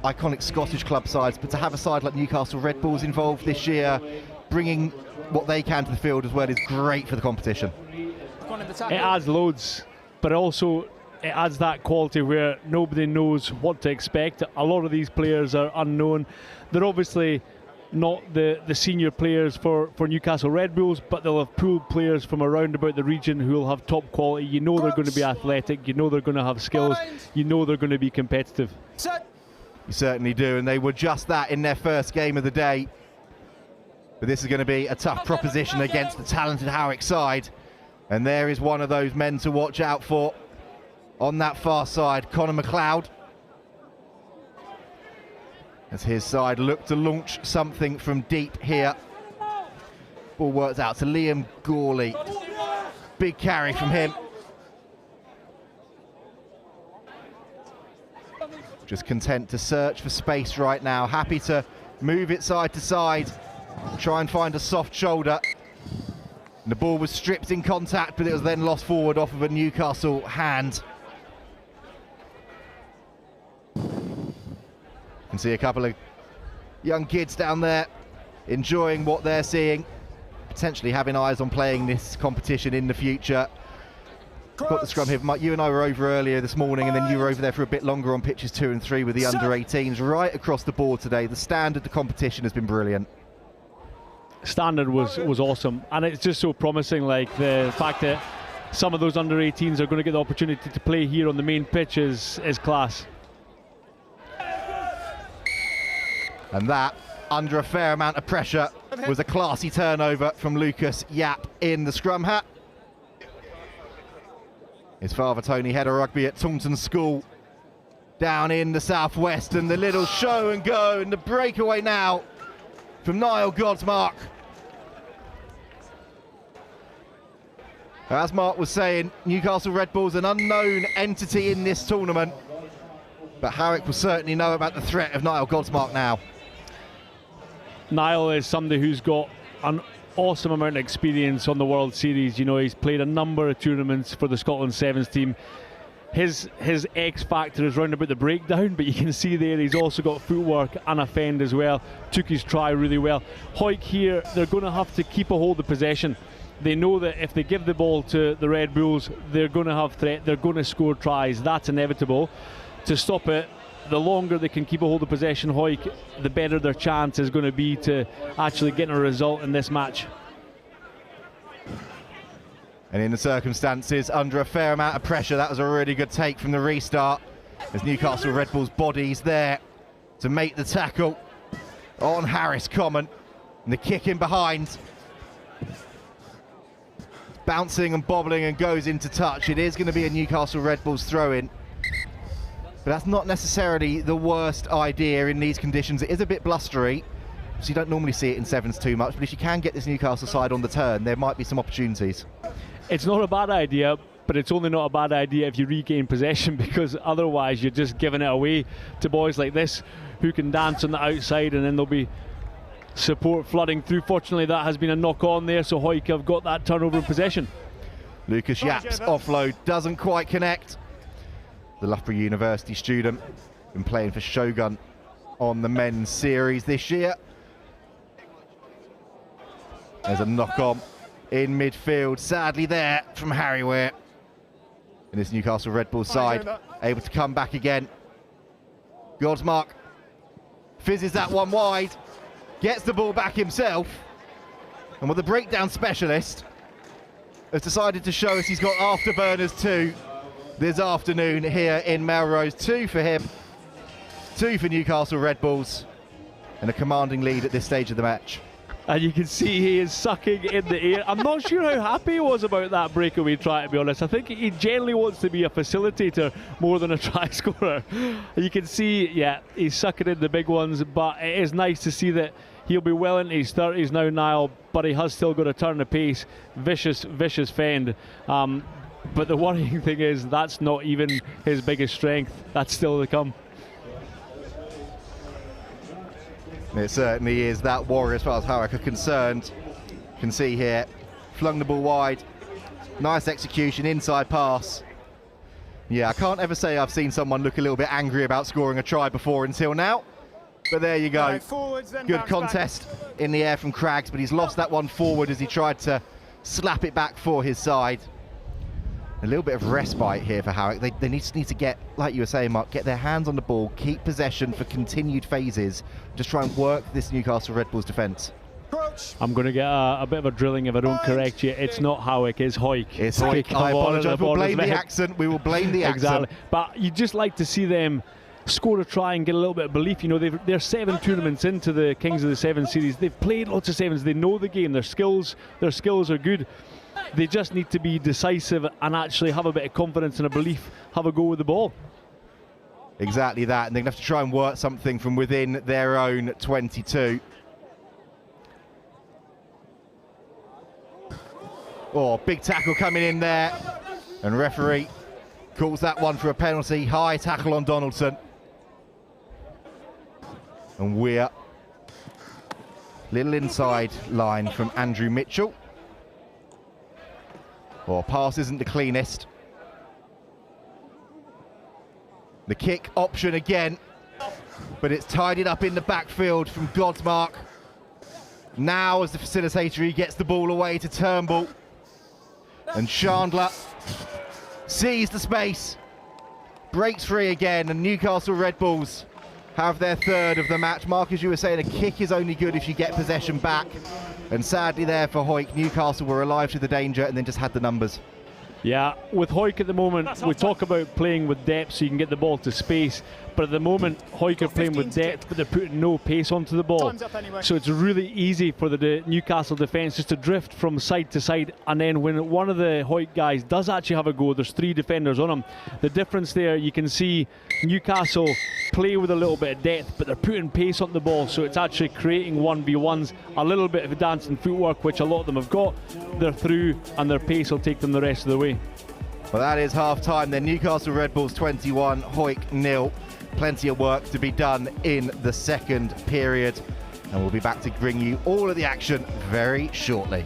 iconic Scottish club sides, but to have a side like Newcastle Red Bulls involved this year, bringing what they can to the field as well, is great for the competition. It adds loads, but also it adds that quality where nobody knows what to expect. A lot of these players are unknown. They're obviously not the senior players for Newcastle Red Bulls, but they'll have pooled players from around about the region who will have top quality. You know they're going to be athletic, you know they're going to have skills, you know they're going to be competitive. You certainly do, and they were just that in their first game of the day. But this is going to be a tough proposition against the talented Howick side, and there is one of those men to watch out for. On that far side, Connor McLeod, as his side look to launch something from deep here. Ball works out to Liam Gawley. Big carry from him. Just content to search for space right now. Happy to move it side to side. Try and find a soft shoulder. And the ball was stripped in contact, but it was then lost forward off of a Newcastle hand. You can see a couple of young kids down there enjoying what they're seeing, potentially having eyes on playing this competition in the future. Got the scrum here. Mike, you and I were over earlier this morning, and then you were over there for a bit longer on pitches 2 and 3 with the under-18s. Right across the board today, the standard, the competition has been brilliant. Standard was awesome, and it's just so promising, like the fact that some of those under-18s are going to get the opportunity to play here on the main pitch is class. And that, under a fair amount of pressure, was a classy turnover from Lucas Yap in the scrum hat. His father, Tony, head of rugby at Taunton School down in the southwest, and the little show and go and the breakaway now from Niall Godsmark. As Mark was saying, Newcastle Red Bulls an unknown entity in this tournament, but Howick will certainly know about the threat of Niall Godsmark now. Niall is somebody who's got an awesome amount of experience on the World Series. You know, he's played a number of tournaments for the Scotland Sevens team. His X factor is round about the breakdown, but you can see there he's also got footwork and a fend as well. Took his try really well. Hoyk here, they're going to have to keep a hold of possession. They know that if they give the ball to the Red Bulls, they're going to have threat, they're going to score tries. That's inevitable. To stop it, the longer they can keep a hold of possession, Hoyk, the better their chance is going to be to actually get a result in this match. And in the circumstances, under a fair amount of pressure, that was a really good take from the restart, as Newcastle Red Bulls bodies there to make the tackle on Harris Common, and the kick in behind. Bouncing and bobbling and goes into touch. It is going to be a Newcastle Red Bulls throw-in. But that's not necessarily the worst idea in these conditions. It is a bit blustery, so you don't normally see it in sevens too much, but if you can get this Newcastle side on the turn, there might be some opportunities. It's not a bad idea, but it's only not a bad idea if you regain possession, because otherwise you're just giving it away to boys like this who can dance on the outside, and then there'll be support flooding through. Fortunately, that has been a knock on there, so Hoyk have got that turnover in possession. Lucas Yap's offload doesn't quite connect. The Loughborough University student, been playing for Shogun on the men's series this year. There's a knock-on in midfield, sadly there from Harry Weir. And this Newcastle Red Bull side able to come back again. Godsmark fizzes that one wide, gets the ball back himself, and with the breakdown specialist has decided to show us he's got afterburners too this afternoon here in Melrose. 2 for him, 2 for Newcastle Red Bulls, and a commanding lead at this stage of the match. And you can see he is sucking in the air. I'm not sure how happy he was about that breakaway try, to be honest. I think he generally wants to be a facilitator more than a try scorer. You can see, yeah, he's sucking in the big ones, but it is nice to see that he'll be well into his 30s now, Niall, but he has still got a turn of pace. Vicious, vicious fend. But the worrying thing is that's not even his biggest strength. That's still to come. It certainly is that warrior as far as Howick are concerned. You can see here, flung the ball wide. Nice execution, inside pass. Yeah, I can't ever say I've seen someone look a little bit angry about scoring a try before until now. But there you go. Right, forwards, good contest in the air from Craggs, but he's lost that one forward as he tried to slap it back for his side. A little bit of respite here for Howick. They need to get, like you were saying, Mark, get their hands on the ball, keep possession for continued phases, just try and work this Newcastle Red Bulls defence. I'm going to get a bit of a drilling if I don't correct you. It's not Howick, it's Hoik. It's Hoik. I apologise. We'll blame the accent. We will blame the accent. Exactly. But you just like to see them score a try and get a little bit of belief. You know, they're 7 tournaments into the Kings of the Seven series. They've played lots of sevens. They know the game. Their skills are good. They just need to be decisive and actually have a bit of confidence and a belief, have a go with the ball. Exactly that, and they're going to have to try and work something from within their own 22. Oh, big tackle coming in there, and referee calls that one for a penalty. High tackle on Donaldson. And Weir, little inside line from Andrew Mitchell. Oh, pass isn't the cleanest. The kick option again, but it's tidied up in the backfield from Godsmark. Now as the facilitator, he gets the ball away to Turnbull. And Chandler sees the space, breaks free again, and Newcastle Red Bulls have their 3rd of the match. Mark, as you were saying, a kick is only good if you get possession back. And sadly there for Hoik, Newcastle were alive to the danger and then just had the numbers. Yeah, with Hoik at the moment, we talk about playing with depth so you can get the ball to space. But at the moment, Hoik are playing with depth, but they're putting no pace onto the ball. So it's really easy for the Newcastle defence just to drift from side to side. And then when one of the Hoik guys does actually have a go, there's 3 defenders on him. The difference there, you can see Newcastle play with a little bit of depth, but they're putting pace on the ball. So it's actually creating 1v1s, a little bit of dancing footwork, which a lot of them have got. They're through, and their pace will take them the rest of the way. Well, that is half-time then. Newcastle Red Bulls 21, Hoik 0. Plenty of work to be done in the second period. And we'll be back to bring you all of the action very shortly.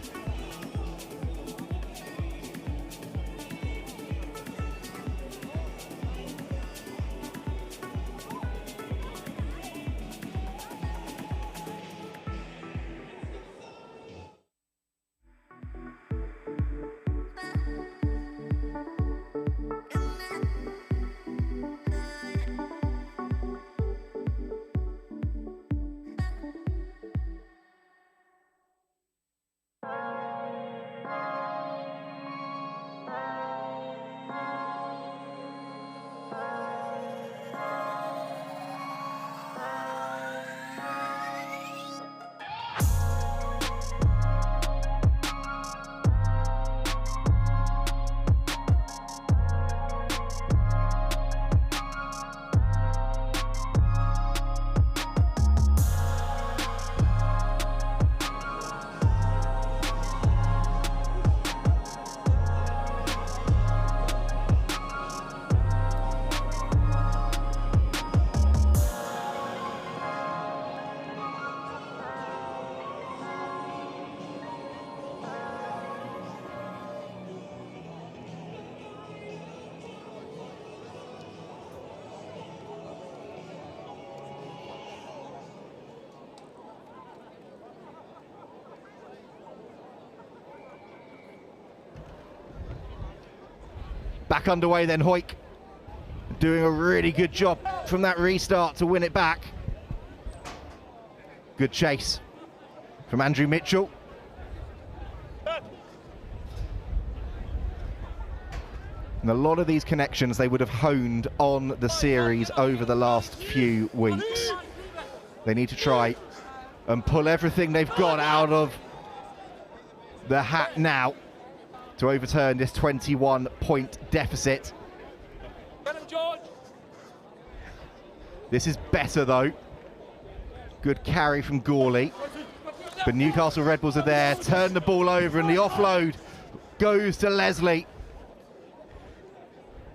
Back underway then, Hoyk doing a really good job from that restart to win it back. Good chase from Andrew Mitchell. And a lot of these connections they would have honed on the series over the last few weeks. They need to try and pull everything they've got out of the hat now to overturn this 21-point deficit. This is better though. Good carry from Gawley. But Newcastle Red Bulls are there, turn the ball over and the offload goes to Leslie.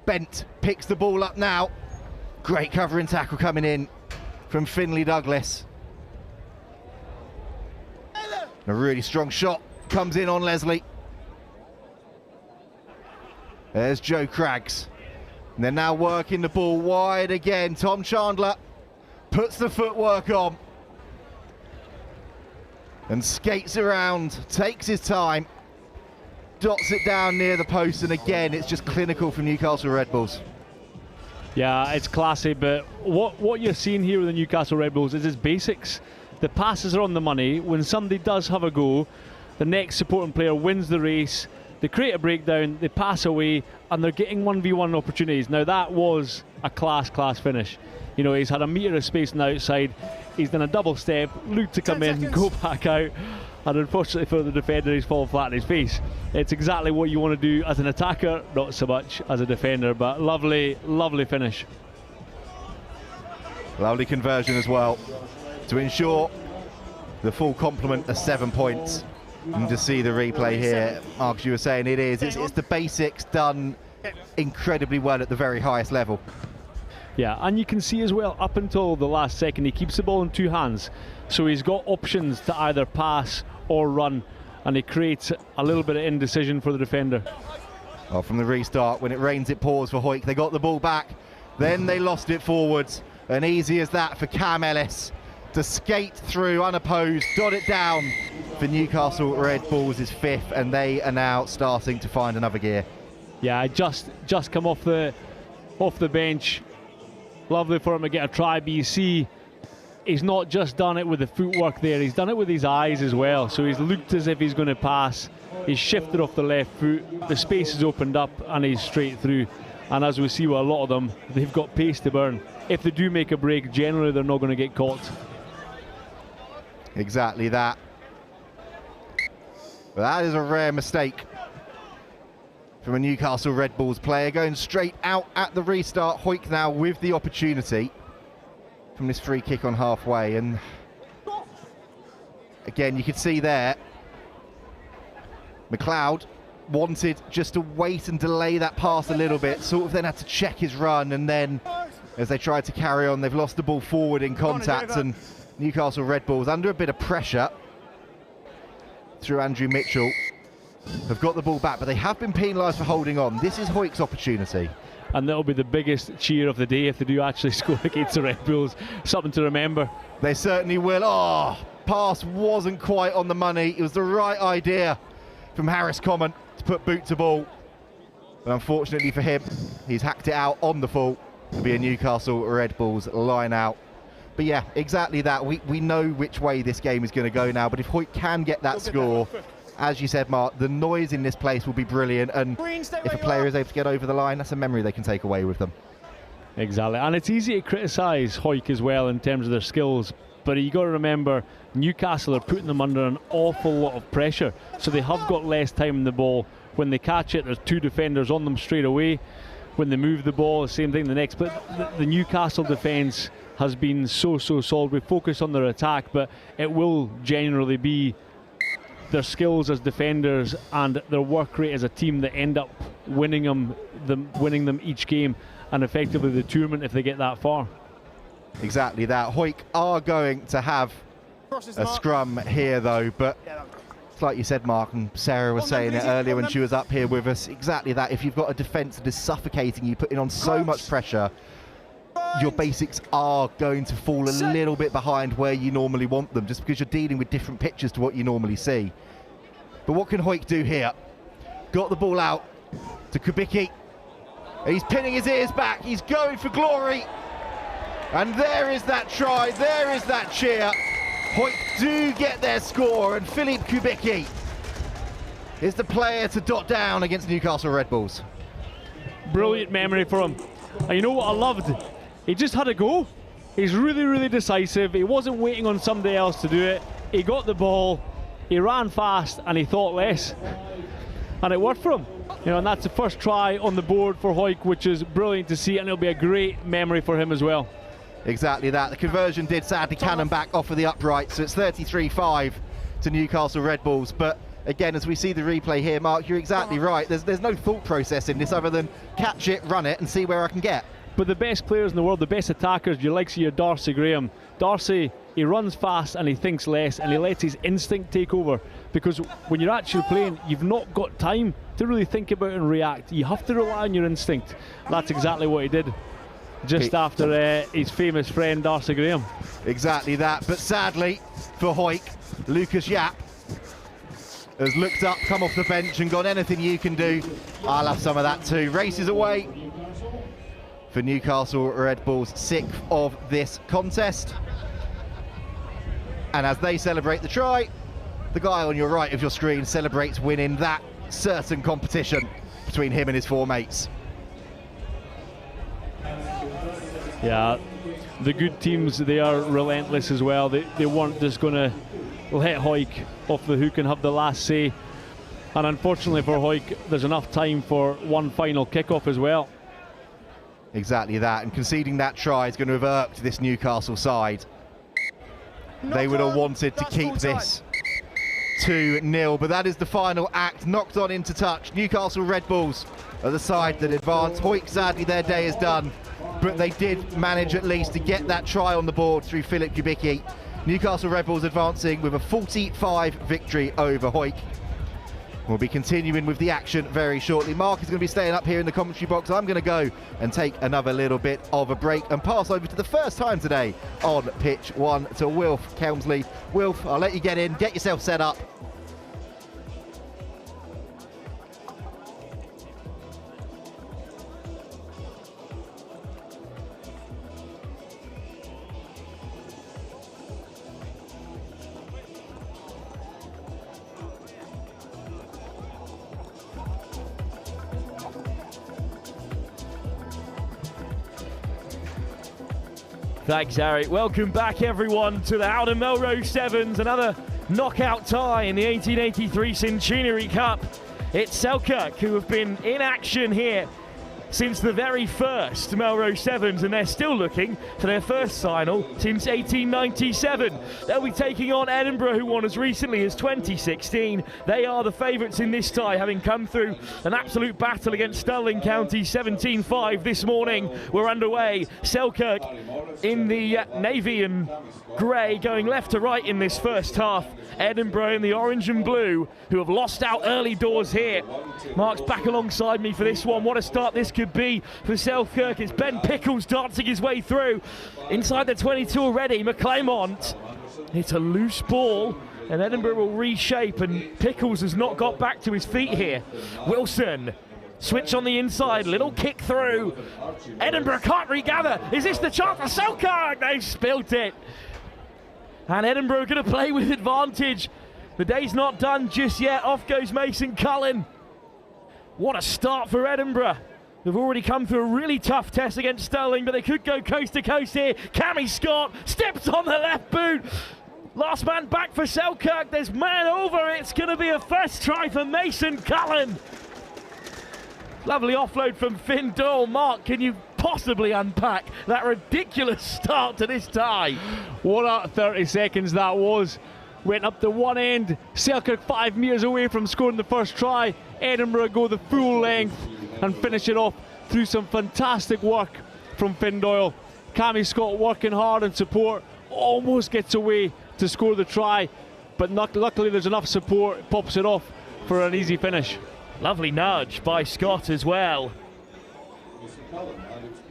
Bent picks the ball up now. Great covering tackle coming in from Finley Douglas. A really strong shot comes in on Leslie. There's Joe Craggs. And they're now working the ball wide again. Tom Chandler puts the footwork on and skates around, takes his time, dots it down near the post, and again it's just clinical from Newcastle Red Bulls. Yeah, it's classy, but what you're seeing here with the Newcastle Red Bulls is its basics. The passes are on the money. When somebody does have a go, the next supporting player wins the race, they create a breakdown, they pass away, and they're getting 1v1 opportunities. Now that was a class finish. You know, he's had a metre of space on the outside, he's done a double step, looked to come in, go back out, and unfortunately for the defender he's fallen flat on his face. It's exactly what you want to do as an attacker, not so much as a defender, but lovely finish. Lovely conversion as well to ensure the full complement of 7 points. And to see the replay here, Mark, you were saying it's the basics done incredibly well at the very highest level. Yeah, and you can see as well, up until the last second, he keeps the ball in two hands. So he's got options to either pass or run, and he creates a little bit of indecision for the defender. Well, from the restart, when it rains, it pours for Hoyk. They got the ball back, then they lost it forwards. And easy as that for Cam Ellis to skate through unopposed, dot it down for Newcastle Red Bulls is fifth, and they are now starting to find another gear. Yeah, just come off the bench. Lovely for him to get a try, but you see he's not just done it with the footwork there, he's done it with his eyes as well. So he's looked as if he's going to pass, he's shifted off the left foot, the space is opened up and he's straight through. And as we see with a lot of them, they've got pace to burn. If they do make a break, generally they're not going to get caught. Exactly that. But that is a rare mistake from a Newcastle Red Bulls player, going straight out at the restart. Hoyk now with the opportunity from this free kick on halfway, and again you could see there McLeod wanted just to wait and delay that pass a little bit, sort of then had to check his run, and then as they tried to carry on, they've lost the ball forward in contact, and Newcastle Red Bulls under a bit of pressure through Andrew Mitchell have got the ball back, but they have been penalised for holding on. This is Hoyk's opportunity. And that'll be the biggest cheer of the day if they do actually score against the Red Bulls. Something to remember. They certainly will. Oh, pass wasn't quite on the money. It was the right idea from Harris Common to put boot to ball. But unfortunately for him, he's hacked it out on the full to be a Newcastle Red Bulls line out. But yeah, exactly that. We know which way this game is going to go now, but if Hoyk can get that score, as you said, Mark, the noise in this place will be brilliant, and if a player is able to get over the line, that's a memory they can take away with them. Exactly, and it's easy to criticise Hoyk as well in terms of their skills, but you got to remember Newcastle are putting them under an awful lot of pressure, so they have got less time in the ball. When they catch it, there's two defenders on them straight away. When they move the ball, the same thing the next. But the Newcastle defence has been so solid. We focus on their attack, but it will generally be their skills as defenders and their work rate as a team that end up winning them each game, and effectively the tournament if they get that far. Exactly that. Hoyk are going to have a scrum here though, but it's like you said, Mark, and Sarah was saying it earlier when she was up here with us, exactly that. If you've got a defence that is suffocating you, putting on so much pressure, your basics are going to fall a little bit behind where you normally want them, just because you're dealing with different pitches to what you normally see. But what can Hoyk do here? Got the ball out to Kubicki. He's pinning his ears back. He's going for glory. And there is that try. There is that cheer. Hoyt do get their score, and Philippe Kubicki is the player to dot down against Newcastle Red Bulls. Brilliant memory for him. And you know what I loved? He just had a go. He's really, really decisive. He wasn't waiting on somebody else to do it. He got the ball, he ran fast, and he thought less. And it worked for him. You know, and that's the first try on the board for Hoyt, which is brilliant to see, and it'll be a great memory for him as well. Exactly that. The conversion did sadly cannon back off of the upright, so it's 33-5 to Newcastle Red Bulls. But again, as we see the replay here, Mark, you're exactly right. There's no thought process in this other than catch it, run it, and see where I can get. But the best players in the world, the best attackers, you like see your Darcy Graham. Darcy, he runs fast and he thinks less, and he lets his instinct take over. Because when you're actually playing, you've not got time to really think about and react. You have to rely on your instinct. That's exactly what he did just after his famous friend Darcy Graham. Exactly that. But sadly for Hoyt, Lucas Yap has looked up, come off the bench and gone, anything you can do, I'll have some of that too. Races away for Newcastle Red Bulls, 6th of this contest. And as they celebrate the try, the guy on your right of your screen celebrates winning that certain competition between him and his four mates. Yeah, the good teams, they are relentless as well. They weren't just going to let Hoyt off the hook and have the last say. And unfortunately for Hoyt, there's enough time for one final kickoff as well. Exactly that, and conceding that try is going to have irked this Newcastle side. They would have wanted to keep this 2-0, but that is the final act. Knocked on into touch. Newcastle Red Bulls are the side that advance. Hoyt, sadly, their day is done, but they did manage at least to get that try on the board through Philippe Kubicki. Newcastle Red Bulls advancing with a 45 victory over Hoyt. We'll be continuing with the action very shortly. Mark is going to be staying up here in the commentary box. I'm going to go and take another little bit of a break and pass over to the first time today on pitch one to Wilf Kelmsley. Wilf, I'll let you get in, get yourself set up. Thanks, Eric. Welcome back, everyone, to the Howden Melrose Sevens. Another knockout tie in the 1883 Centenary Cup. It's Selkirk who have been in action here since the very first Melrose Sevens, and they're still looking for their first final since 1897. They'll be taking on Edinburgh, who won as recently as 2016. They are the favourites in this tie, having come through an absolute battle against Stirling County 17-5 this morning. We're underway. Selkirk in the navy and grey, going left to right in this first half. Edinburgh in the orange and blue, who have lost out early doors here. Mark's back alongside me for this one. What a start this could be for Selkirk. It's Ben Pickles dancing his way through. Inside the 22 already, McClaymont. It's a loose ball, and Edinburgh will reshape, and Pickles has not got back to his feet here. Wilson. Switch on the inside, little kick through. Edinburgh can't regather. Is this the chance for Selkirk? They've spilt it. And Edinburgh are going to play with advantage. The day's not done just yet. Off goes Mason Cullen. What a start for Edinburgh. They've already come through a really tough test against Stirling, but they could go coast to coast here. Cammy Scott steps on the left boot. Last man back for Selkirk. There's man over. It's going to be a first try for Mason Cullen. Lovely offload from Finn Doyle. Mark, can you possibly unpack that ridiculous start to this tie? What a 30 seconds that was. Went up to one end. Selkirk 5 metres away from scoring the first try. Edinburgh go the full length and finish it off through some fantastic work from Finn Doyle. Cammy Scott working hard in support. Almost gets away to score the try, but luckily there's enough support. Pops it off for an easy finish. Lovely nudge by Scott as well.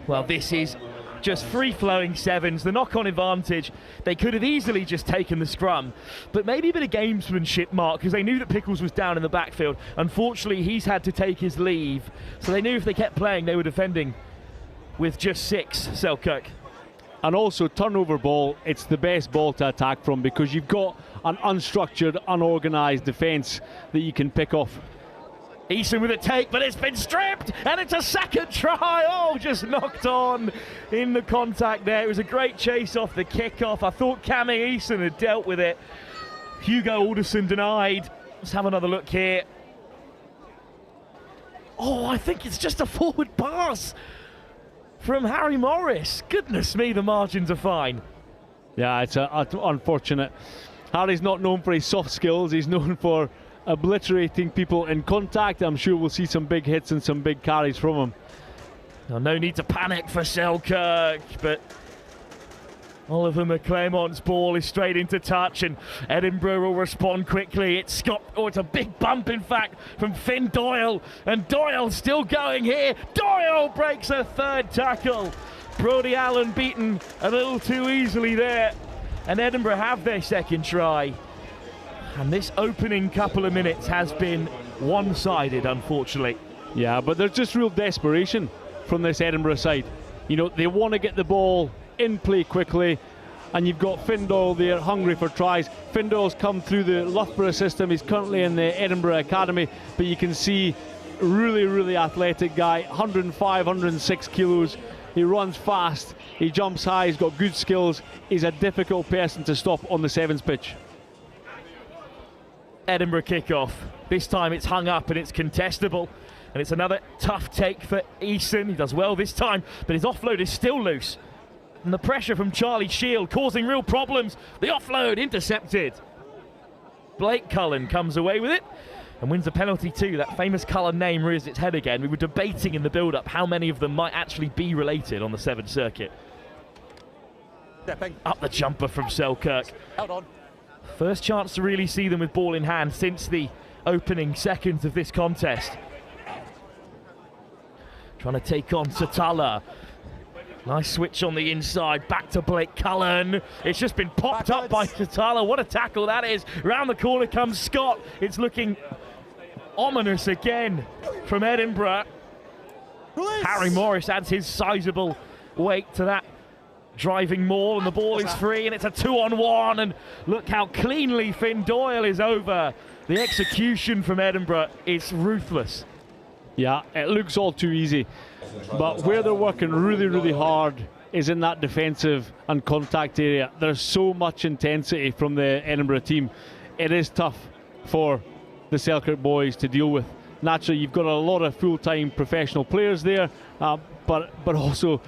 Well, this is just free-flowing sevens, the knock-on advantage. They could have easily just taken the scrum, but maybe a bit of gamesmanship, Mark, because they knew that Pickles was down in the backfield. Unfortunately, he's had to take his leave, so they knew if they kept playing, they were defending with just 6, Selkirk. And also, turnover ball, it's the best ball to attack from because you've got an unstructured, unorganised defence that you can pick off. Eason with a take, but it's been stripped, and it's a second try. Oh, just knocked on in the contact there. It was a great chase off the kickoff. I thought Cammy Eason had dealt with it. Hugo Alderson denied. Let's have another look here. Oh, I think it's just a forward pass from Harry Morris. Goodness me, the margins are fine. Yeah, it's unfortunate. Harry's not known for his soft skills. He's known for obliterating people in contact. I'm sure we'll see some big hits and some big carries from him. Now, no need to panic for Selkirk, but Oliver McClermont's ball is straight into touch, and Edinburgh will respond quickly. It's a big bump, in fact, from Finn Doyle, and Doyle still going here. Doyle breaks a third tackle. Brodie Allen beaten a little too easily there, and Edinburgh have their second try. And this opening couple of minutes has been one-sided, unfortunately. Yeah, but there's just real desperation from this Edinburgh side. You know, they want to get the ball in play quickly, and you've got Finn Doyle there hungry for tries. Finn Doyle's come through the Loughborough system. He's currently in the Edinburgh Academy, but you can see really athletic guy, 105, 106 kilos. He runs fast, he jumps high, he's got good skills. He's a difficult person to stop on the sevens pitch. Edinburgh kickoff. This time it's hung up and it's contestable, and it's another tough take for Eason. He does well this time, but his offload is still loose, and the pressure from Charlie Shield causing real problems. The offload intercepted. Blake Cullen comes away with it and wins the penalty too. That famous Cullen name rears its head again. We were debating in the build-up how many of them might actually be related on the 7th circuit. Stepping. Up the jumper from Selkirk. Held on. First chance to really see them with ball in hand since the opening seconds of this contest. Trying to take on Satala. Nice switch on the inside, back to Blake Cullen. It's just been popped up by Satala. What a tackle that is. Round the corner comes Scott. It's looking ominous again from Edinburgh. Harry Morris adds his sizable weight to that driving maul, and the ball is free, and it's a 2-on-1, and look how cleanly Finn Doyle is over. The execution from Edinburgh is ruthless. Yeah, it looks all too easy, but where they're working really hard is in that defensive and contact area. There's so much intensity from the Edinburgh team. It is tough for the Selkirk boys to deal with. Naturally, you've got a lot of full-time professional players there, but also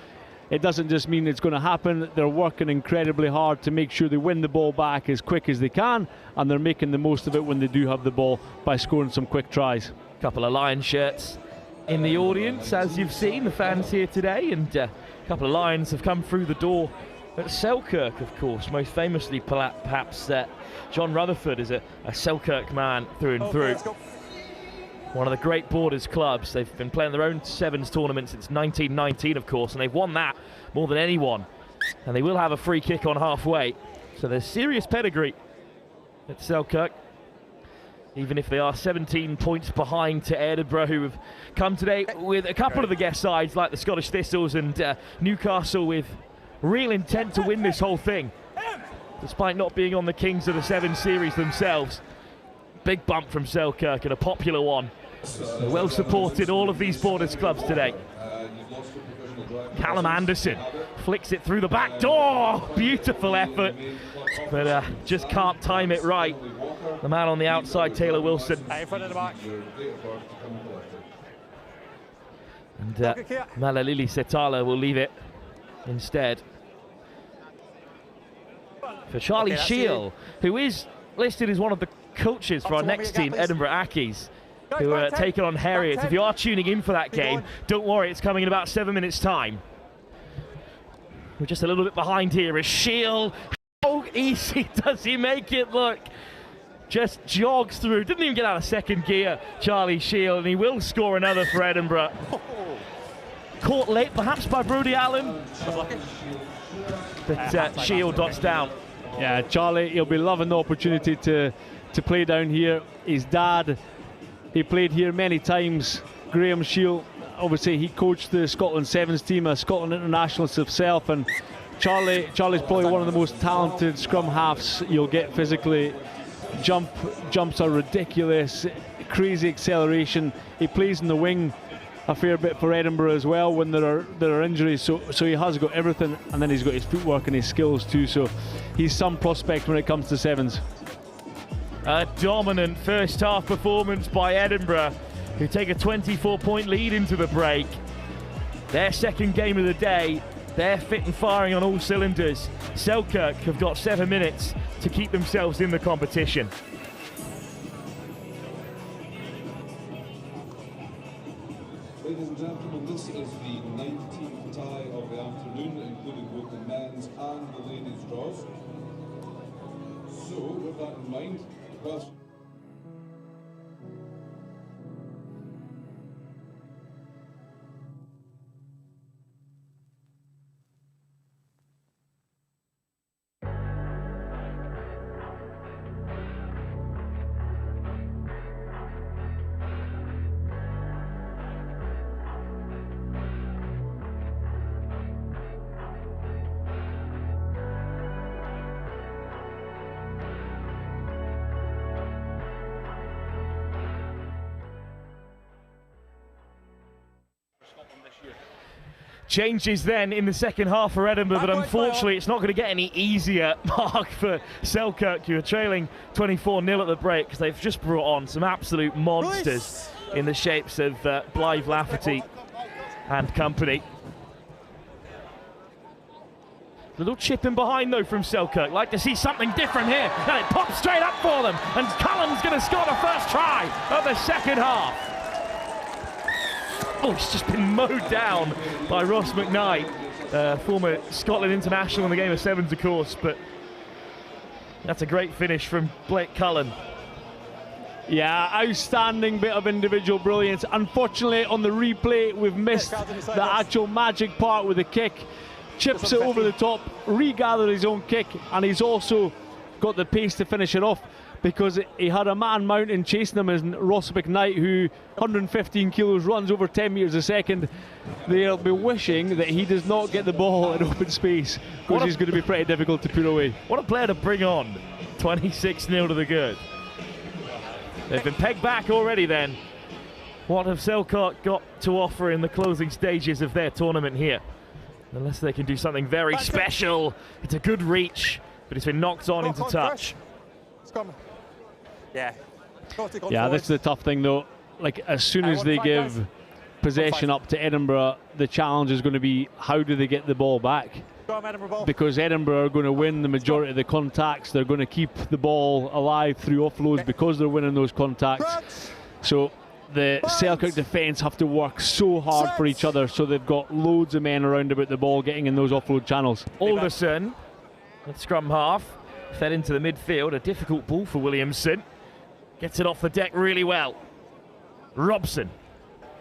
it doesn't just mean it's going to happen. They're working incredibly hard to make sure they win the ball back as quick as they can, and they're making the most of it when they do have the ball by scoring some quick tries. Couple of Lion shirts in the audience, as you've seen, the fans here today, and a couple of Lions have come through the door at Selkirk, of course. Most famously, perhaps, John Rutherford is a Selkirk man through and through. One of the great Borders clubs. They've been playing their own sevens tournament since 1919, of course, and they've won that more than anyone. And they will have a free kick on halfway. So there's serious pedigree at Selkirk, even if they are 17 points behind to Edinburgh, who have come today with a couple of the guest sides, like the Scottish Thistles and Newcastle, with real intent to win this whole thing, despite not being on the Kings of the Seven series themselves. Big bump from Selkirk, and a popular one. They're well supported, all of these Borders clubs today. Callum Anderson flicks it through the back door. Beautiful effort, but just can't time it right. The man on the outside, Taylor Wilson. In front of the back. And Malalili Setala will leave it instead for Charlie Shield, who is listed as one of the coaches for our next team, Edinburgh Ackies, who are taking on Harriets. If you are tuning in for that game, don't worry, it's coming in about 7 minutes' time. We're just a little bit behind here as Shield. How easy does he make it look? Just jogs through. Didn't even get out of second gear, Charlie Shield, and he will score another for Edinburgh. Caught late, perhaps by Brodie Allen. But Shield dots down. Yeah, Charlie, he'll be loving the opportunity to play down here. His dad, he played here many times. Graham Shield, obviously he coached the Scotland Sevens team, a Scotland internationalist himself, and Charlie's probably one of the most talented scrum halves you'll get physically. Jumps are ridiculous, crazy acceleration. He plays in the wing a fair bit for Edinburgh as well when there are injuries, so he has got everything, and then he's got his footwork and his skills too, so he's some prospect when it comes to sevens. A dominant first half performance by Edinburgh, who take a 24-point lead into the break. Their second game of the day, they're fit and firing on all cylinders. Selkirk have got 7 minutes to keep themselves in the competition. Ladies and gentlemen, this is the 19th tie of the afternoon, including both the men's and the ladies' draws. So, with that in mind, the question... Changes then in the second half for Edinburgh, but unfortunately it's not going to get any easier, Mark, for Selkirk, who are trailing 24-0 at the break, because they've just brought on some absolute monsters in the shapes of Blythe Lafferty and company. Little chip in behind though from Selkirk. Like to see something different here, and it pops straight up for them, and Cullen's going to score the first try of the second half. Oh, he's just been mowed down by Ross McKnight, former Scotland international in the game of sevens, of course, but that's a great finish from Blake Cullen. Yeah, outstanding bit of individual brilliance. Unfortunately, on the replay, we've missed the actual magic part with the kick. Chips it over the top, regathered his own kick, and he's also got the pace to finish it off, because he had a man mountain chasing him, and Ross McKnight, who 115 kilos, runs over 10 metres a second. They'll be wishing that he does not get the ball in open space, because he's going to be pretty difficult to put away. What a player to bring on. 26-0 to the good. They've been pegged back already then. What have Selkirk got to offer in the closing stages of their tournament here? Unless they can do something very special. It's a good reach, but it's been knocked on into touch. Yeah. Yeah, this is the tough thing though. Like, as soon as they give possession up to Edinburgh, the challenge is going to be, how do they get the ball back? Because Edinburgh are going to win the majority of the contacts. They're going to keep the ball alive through offloads because they're winning those contacts. So the Selkirk defence have to work so hard for each other, so they've got loads of men around about the ball getting in those offload channels. Alderson at scrum half, fed into the midfield, a difficult ball for Williamson. Gets it off the deck really well. Robson,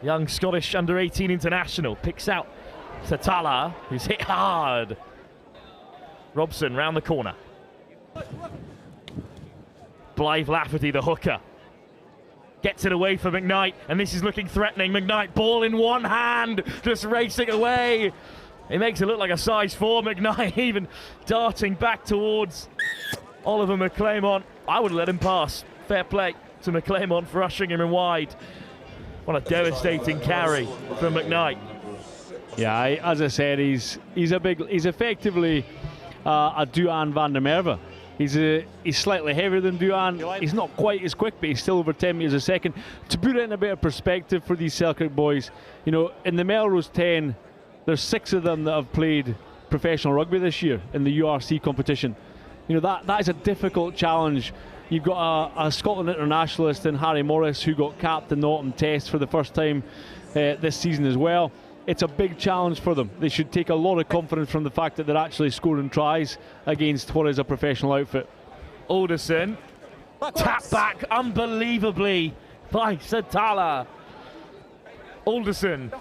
young Scottish under-18 international, picks out Satala, who's hit hard. Robson round the corner. Blythe Lafferty, the hooker. Gets it away for McKnight, and this is looking threatening. McKnight, ball in one hand, just racing away. It makes it look like a size 4 McKnight, even darting back towards Oliver McClymont. I would let him pass. Fair play to McClymont for ushering him in wide. What a devastating carry from McKnight. Yeah, as I said, he's effectively a Duan van der Merwe. He's slightly heavier than Duan. He's not quite as quick, but he's still over 10 metres a second. To put it in a bit of perspective for these Selkirk boys, you know, in the Melrose 10, there's 6 of them that have played professional rugby this year in the URC competition. You know, that is a difficult challenge. You've got a Scotland internationalist in Harry Morris, who got capped in the autumn test for the first time this season as well. It's a big challenge for them. They should take a lot of confidence from the fact that they're actually scoring tries against what is a professional outfit. Alderson, tap back unbelievably by Satala. Alderson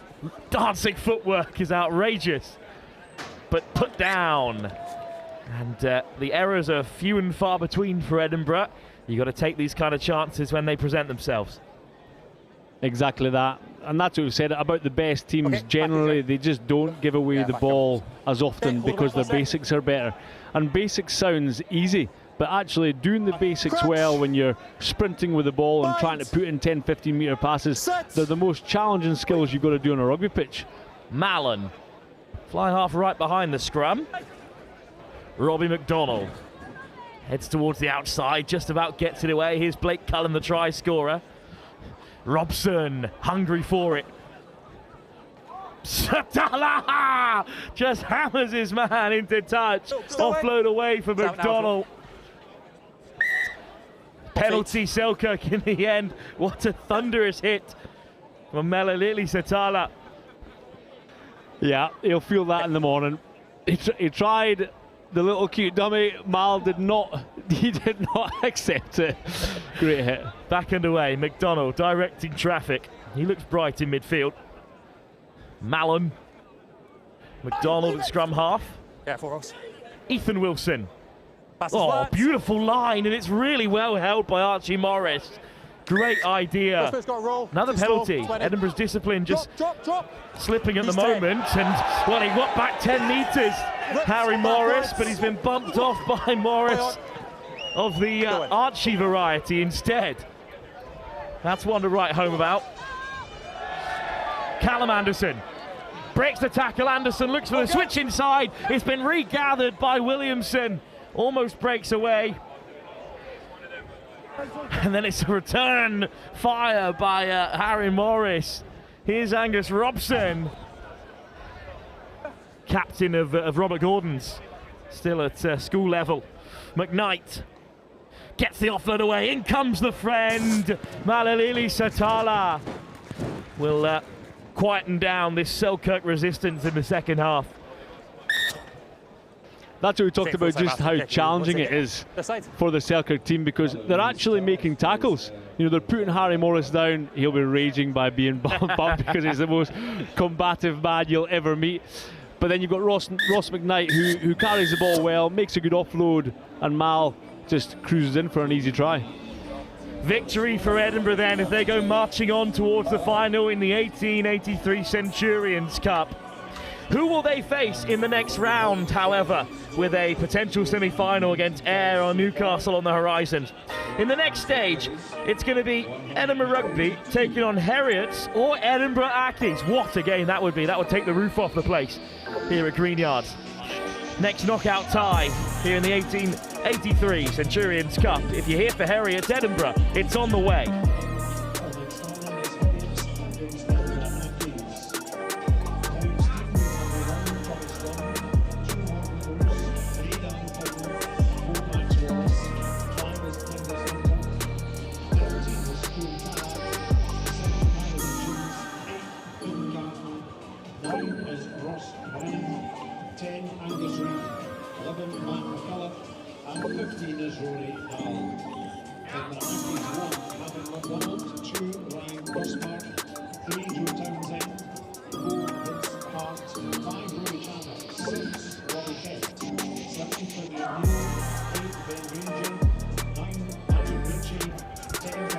dancing footwork is outrageous, but put down. And the errors are few and far between for Edinburgh. You've got to take these kind of chances when they present themselves. Exactly that. And that's what we've said about the best teams. Generally, they just don't give away the ball as often because their basics are better. And basics sounds easy, but actually doing the basics well when you're sprinting with the ball and trying to put in 10-15 metre passes, they're the most challenging skills you've got to do on a rugby pitch. Mallon, fly half right behind the scrum. Robbie McDonald heads towards the outside, just about gets it away. Here's Blake Cullen, the try scorer. Robson, hungry for it. Satala just hammers his man into touch. Offload away for McDonald. Penalty Selkirk in the end. What a thunderous hit from Malalili Satala. Yeah, he'll feel that in the morning. He tried the little cute dummy. Mal did not. He did not accept it. Great hit. Back underway. McDonald directing traffic. He looks bright in midfield. Mallon. McDonald at scrum half. Yeah, for us. Ethan Wilson. Oh, beautiful line, and it's really well held by Archie Morris. Great idea. Another penalty. Edinburgh's discipline just slipping at the moment, and well, he got back 10 metres, Harry Morris, but he's been bumped off by Morris of the Archie variety instead. That's one to write home about. Callum Anderson breaks the tackle. Anderson looks for the switch inside. It's been regathered by Williamson. Almost breaks away. And then it's a return fire by Harry Morris. Here's Angus Robson, captain of Robert Gordon's, still at school level. McKnight gets the offload away. In comes the friend. Malalili Satala will quieten down this Selkirk resistance in the second half. That's what we talked about, just how challenging it is for the Selkirk team, because they're actually making tackles. You know, they're putting Harry Morris down. He'll be raging by being bumped because he's the most combative man you'll ever meet. But then you've got Ross McKnight, who carries the ball well, makes a good offload, and Mal just cruises in for an easy try. Victory for Edinburgh then, if they go marching on towards the final in the 1883 Centurions Cup. Who will they face in the next round, however, with a potential semi-final against Ayr or Newcastle on the horizon? In the next stage, it's going to be Edinburgh Rugby taking on Heriots or Edinburgh Ackies. What a game that would be. That would take the roof off the place here at Green Yards. Next knockout tie here in the 1883 Centurions Cup. If you're here for Heriots Edinburgh, it's on the way.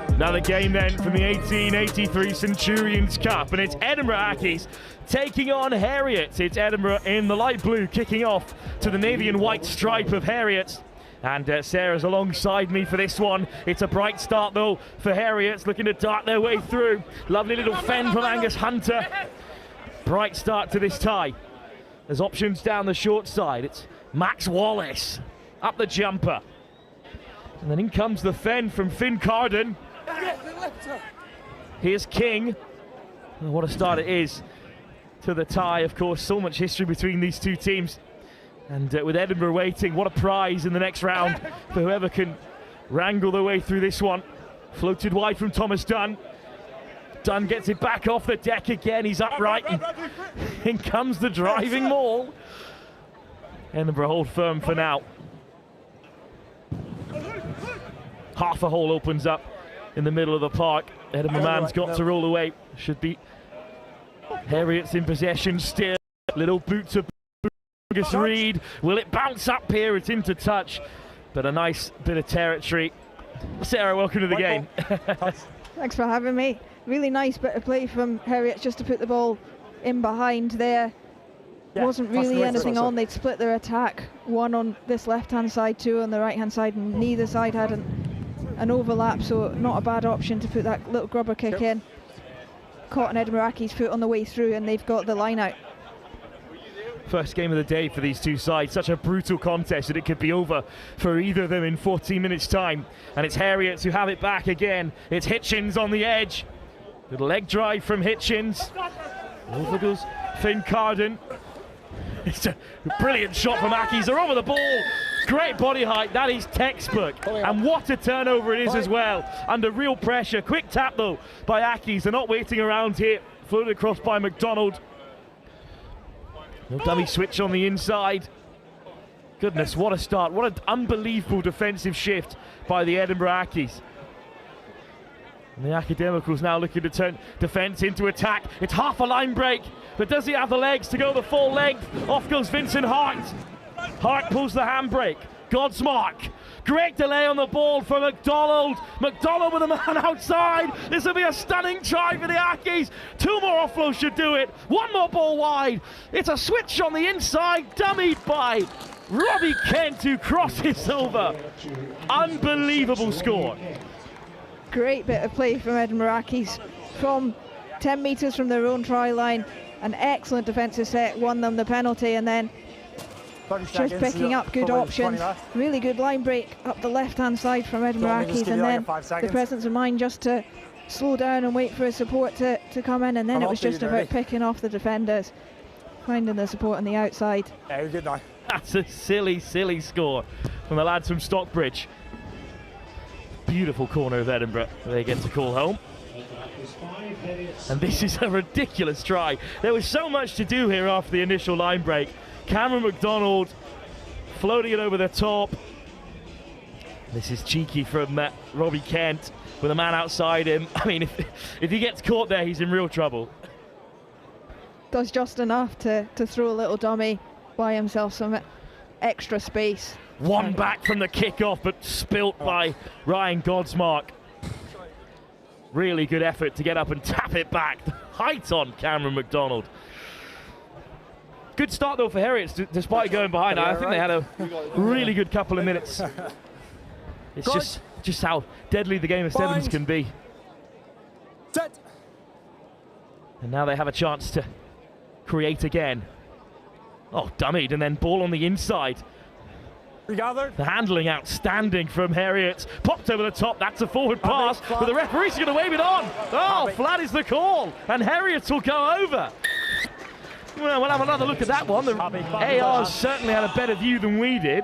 Another game then from the 1883 Centurions Cup, and it's Edinburgh Ackies taking on Heriots. It's Edinburgh in the light blue, kicking off to the navy and white stripe of Heriots. And Sarah's alongside me for this one. It's a bright start though for Heriots, looking to dart their way through. Lovely little fend from Angus Hunter. Bright start to this tie. There's options down the short side. It's Max Wallace up the jumper. And then in comes the fend from Finn Carden. Here's King. And what a start it is to the tie. Of course, so much history between these two teams. And with Edinburgh waiting, what a prize in the next round for whoever can wrangle their way through this one. Floated wide from Thomas Dunn. Dunn gets it back off the deck again. He's upright. And in comes the driving maul. Edinburgh hold firm for now. Half a hole opens up in the middle of the park. Edinburgh man's got to roll away. Should be Heriots in possession still. Little boot to Angus Reid. Will it bounce up here? It's into touch, but a nice bit of territory. Sarah, welcome to the game. Thanks for having me. Really nice bit of play from Heriots just to put the ball in behind there. Wasn't really anything on. They'd split their attack, one on this left-hand side, two on the right-hand side, and neither side had an overlap, so not a bad option to put that little grubber kick in. Caught an Edinburgh foot on the way through, and they've got the line out. First game of the day for these two sides. Such a brutal contest that it could be over for either of them in 14 minutes time. And it's Heriots who have it back again. It's Hitchens on the edge. Good leg drive from Hitchens. Over goes Finn Carden. It's a brilliant shot from Ackies. They're over the ball. Great body height. That is textbook. And what a turnover it is as well. Under real pressure. Quick tap though by Ackies. They're not waiting around here. Floated across by McDonald. No dummy switch on the inside. Goodness, what a start. What an unbelievable defensive shift by the Edinburgh Ackies. And the Academicals now looking to turn defence into attack. It's half a line break, but does he have the legs to go the full length? Off goes Vincent Hart. Hart pulls the handbrake. Godsmark. Great delay on the ball for McDonald. McDonald with a man outside. This will be a stunning try for the Ackies. Two more offloads should do it. One more ball wide. It's a switch on the inside, dummied by Robbie Kent, who crosses over. Unbelievable score. Great bit of play from Edinburgh Ackies from 10 metres from their own try line. An excellent defensive set, won them the penalty, and then just picking up good options. Really good line break up the left-hand side from Edinburgh Ackies, and then the presence of mind just to slow down and wait for his support to come in, and then it was just about picking off the defenders, finding the support on the outside. Yeah, good now. That's a silly, silly score from the lads from Stockbridge. Beautiful corner of Edinburgh. They get to call home. And this is a ridiculous try. There was so much to do here after the initial line break. Cameron McDonald floating it over the top. This is cheeky from Robbie Kent with a man outside him. I mean, if he gets caught there, he's in real trouble. Does just enough to throw a little dummy, buy himself some extra space. One back from the kickoff, but spilt by Ryan Godsmark. Really good effort to get up and tap it back. Height on Cameron McDonald. Good start though for Heriots, despite going behind. I think they had a really good couple of minutes. It's just how deadly the game of sevens can be. Set. And now they have a chance to create again. Oh, dummied, and then ball on the inside. Regathered. The handling outstanding from Heriots. Popped over the top, that's a forward pass, but the referee's going to wave it on. Oh, flat is the call, and Heriots will go over. Well, we'll have another look at that one. The ARs certainly had a better view than we did.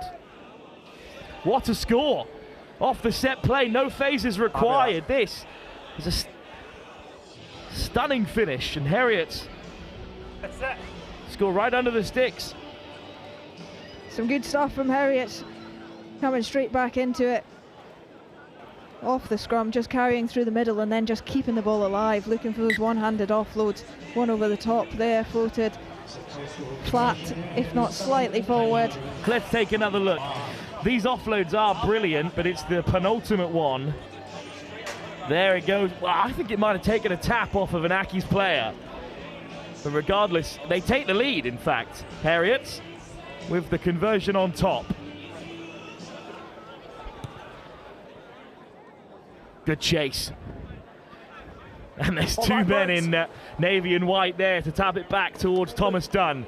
What a score. Off the set play, no phases required. This is a stunning finish, and Heriots score right under the sticks. Some good stuff from Heriots, coming straight back into it. Off the scrum, just carrying through the middle and then just keeping the ball alive, looking for those one-handed offloads. One over the top there, floated flat, if not slightly forward. Let's take another look. These offloads are brilliant, but it's the penultimate one. There it goes. Well, I think it might have taken a tap off of an Ackies player. But regardless, they take the lead, in fact. Heriots with the conversion on top. Good chase. And there's two men in navy and white there to tap it back towards Thomas Dunn.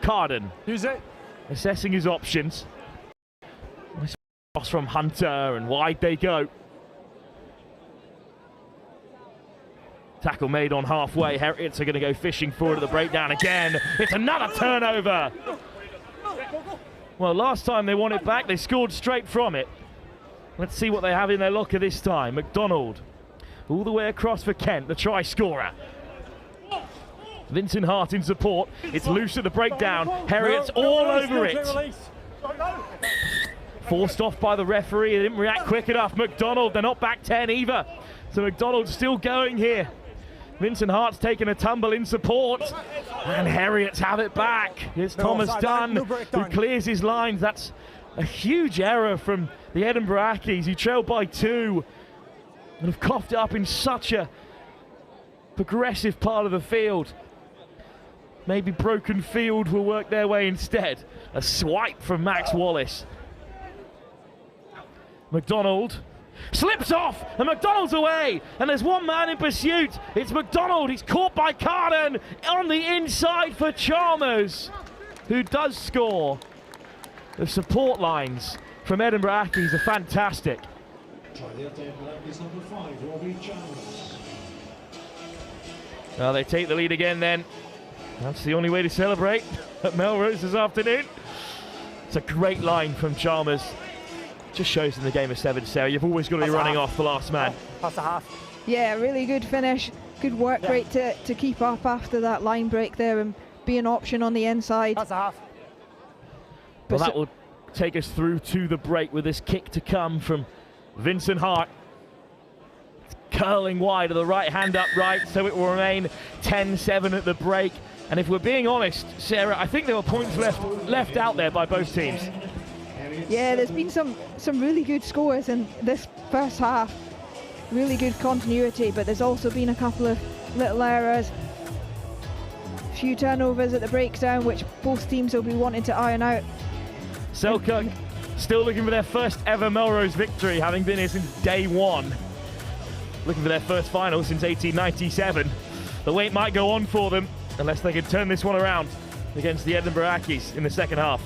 Carden. Use it. Assessing his options. Nice cross from Hunter, and wide they go. Tackle made on halfway. Heriots are going to go fishing forward at the breakdown again. It's another turnover. Well, last time they won it back, they scored straight from it. Let's see what they have in their locker this time. McDonald all the way across for Kent, the try scorer. Vincent Hart in support. It's loose at the breakdown. Heriots all over it. Forced off by the referee. They didn't react quick enough. McDonald, they're not back 10 either. So McDonald's still going here. Vincent Hart's taken a tumble in support, and Heriots have it back. Here's Thomas Dunn, who clears his lines. That's a huge error from the Edinburgh Ackies, who trailed by 2 and have coughed up in such a progressive part of the field. Maybe broken field will work their way instead. A swipe from Max Wallace. McDonald slips off, and McDonald's away, and there's one man in pursuit. It's McDonald. He's caught by Carden on the inside for Chalmers, who does score. The support lines from Edinburgh Ackies are fantastic. Well, they take the lead again then. That's the only way to celebrate at Melrose this afternoon. It's a great line from Chalmers. Just shows in the game of 7, Sarah, you've always got to be running off the last man. That's a half. Yeah, really good finish. Good work rate to keep up after that line break there and be an option on the inside. That's a half. Well, that will take us through to the break with this kick to come from Vincent Hart. It's curling wide of the right hand upright, so it will remain 10-7 at the break. And if we're being honest, Sarah, I think there were points left out there by both teams. Yeah, there's been some really good scores in this first half. Really good continuity, but there's also been a couple of little errors. A few turnovers at the breakdown, which both teams will be wanting to iron out. Selkirk still looking for their first ever Melrose victory, having been here since day 1. Looking for their first final since 1897. The wait might go on for them, unless they can turn this one around against the Edinburgh Ackies in the second half.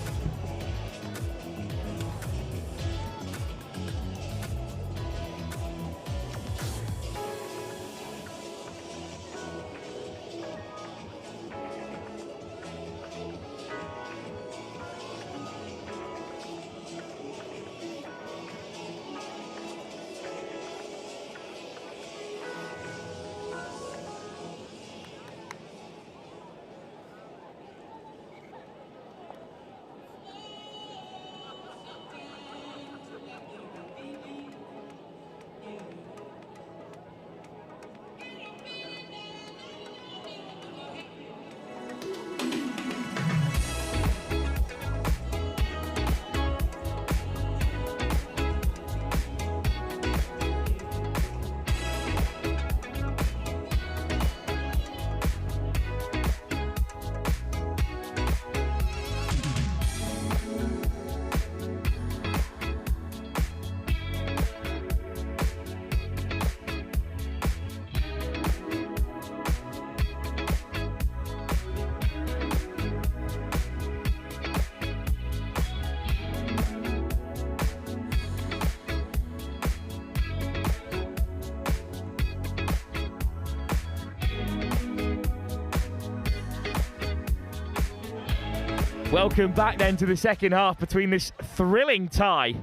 Welcome back then to the second half between this thrilling tie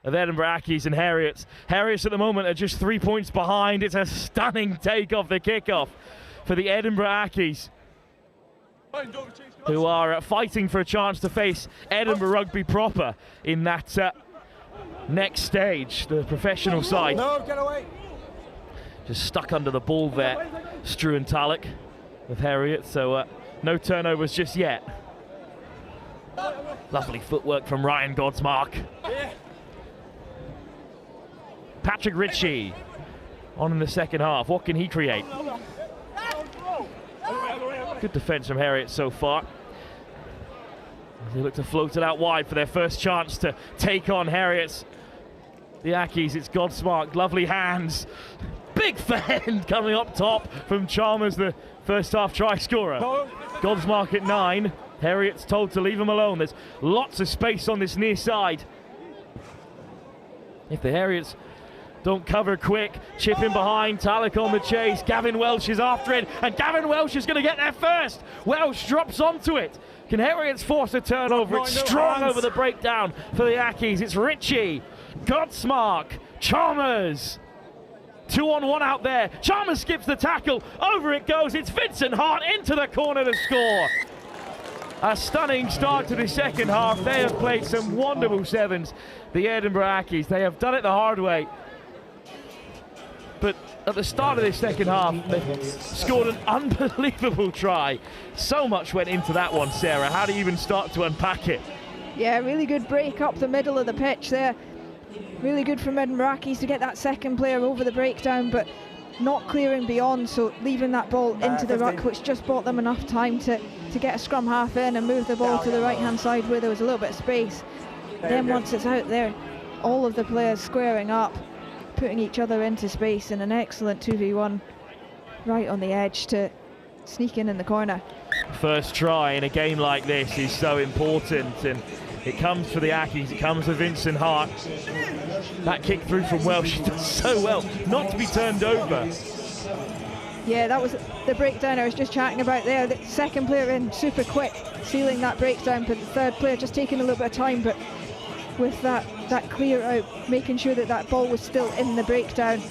of Edinburgh Ackies and Heriots. Heriots at the moment are just 3 points behind. It's a stunning take off the kickoff for the Edinburgh Ackies, who are fighting for a chance to face Edinburgh Rugby proper in that next stage, the professional side. No, get away. Just stuck under the ball there, Struan Tallock with Heriots, so no turnovers just yet. Lovely footwork from Ryan Godsmark. Patrick Ritchie on in the second half. What can he create? Good defence from Heriots so far. They look to float it out wide for their first chance to take on Heriots. The Ackies, it's Godsmark, lovely hands. Big fend coming up top from Chalmers, the first half try scorer. Godsmark at 9. Heriots told to leave him alone. There's lots of space on this near side. If the Heriots don't cover quick, chip in behind, Tallock on the chase. Gavin Welsh is after it, and Gavin Welsh is going to get there first. Welsh drops onto it. Can Heriots force a turnover? It's strong over the breakdown for the Ackies. It's Ritchie, Godsmark, Chalmers. 2-on-1 out there. Chalmers skips the tackle. Over it goes. It's Vincent Hart into the corner to score. A stunning start to the second half. They have played some wonderful sevens, the Edinburgh Ackies. They have done it the hard way. But at the start of this second half, they've scored an unbelievable try. So much went into that one, Sarah. How do you even start to unpack it? Yeah, really good break up the middle of the pitch there. Really good from Edinburgh Accies to get that second player over the breakdown, but not clearing beyond, so leaving that ball into the ruck, which just bought them enough time to get a scrum half in and move the ball to the right-hand side where there was a little bit of space. Then once it's out there, all of the players squaring up, putting each other into space, and an excellent 2v1 right on the edge to sneak in the corner. First try in a game like this is so important, and it comes for the Accies, it comes for Vincent Hart. That kick through from Welsh, he does so well not to be turned over. Yeah, that was the breakdown I was just chatting about there. The second player in super quick, sealing that breakdown, but the third player just taking a little bit of time, but with that clear out, making sure that that ball was still in the breakdown.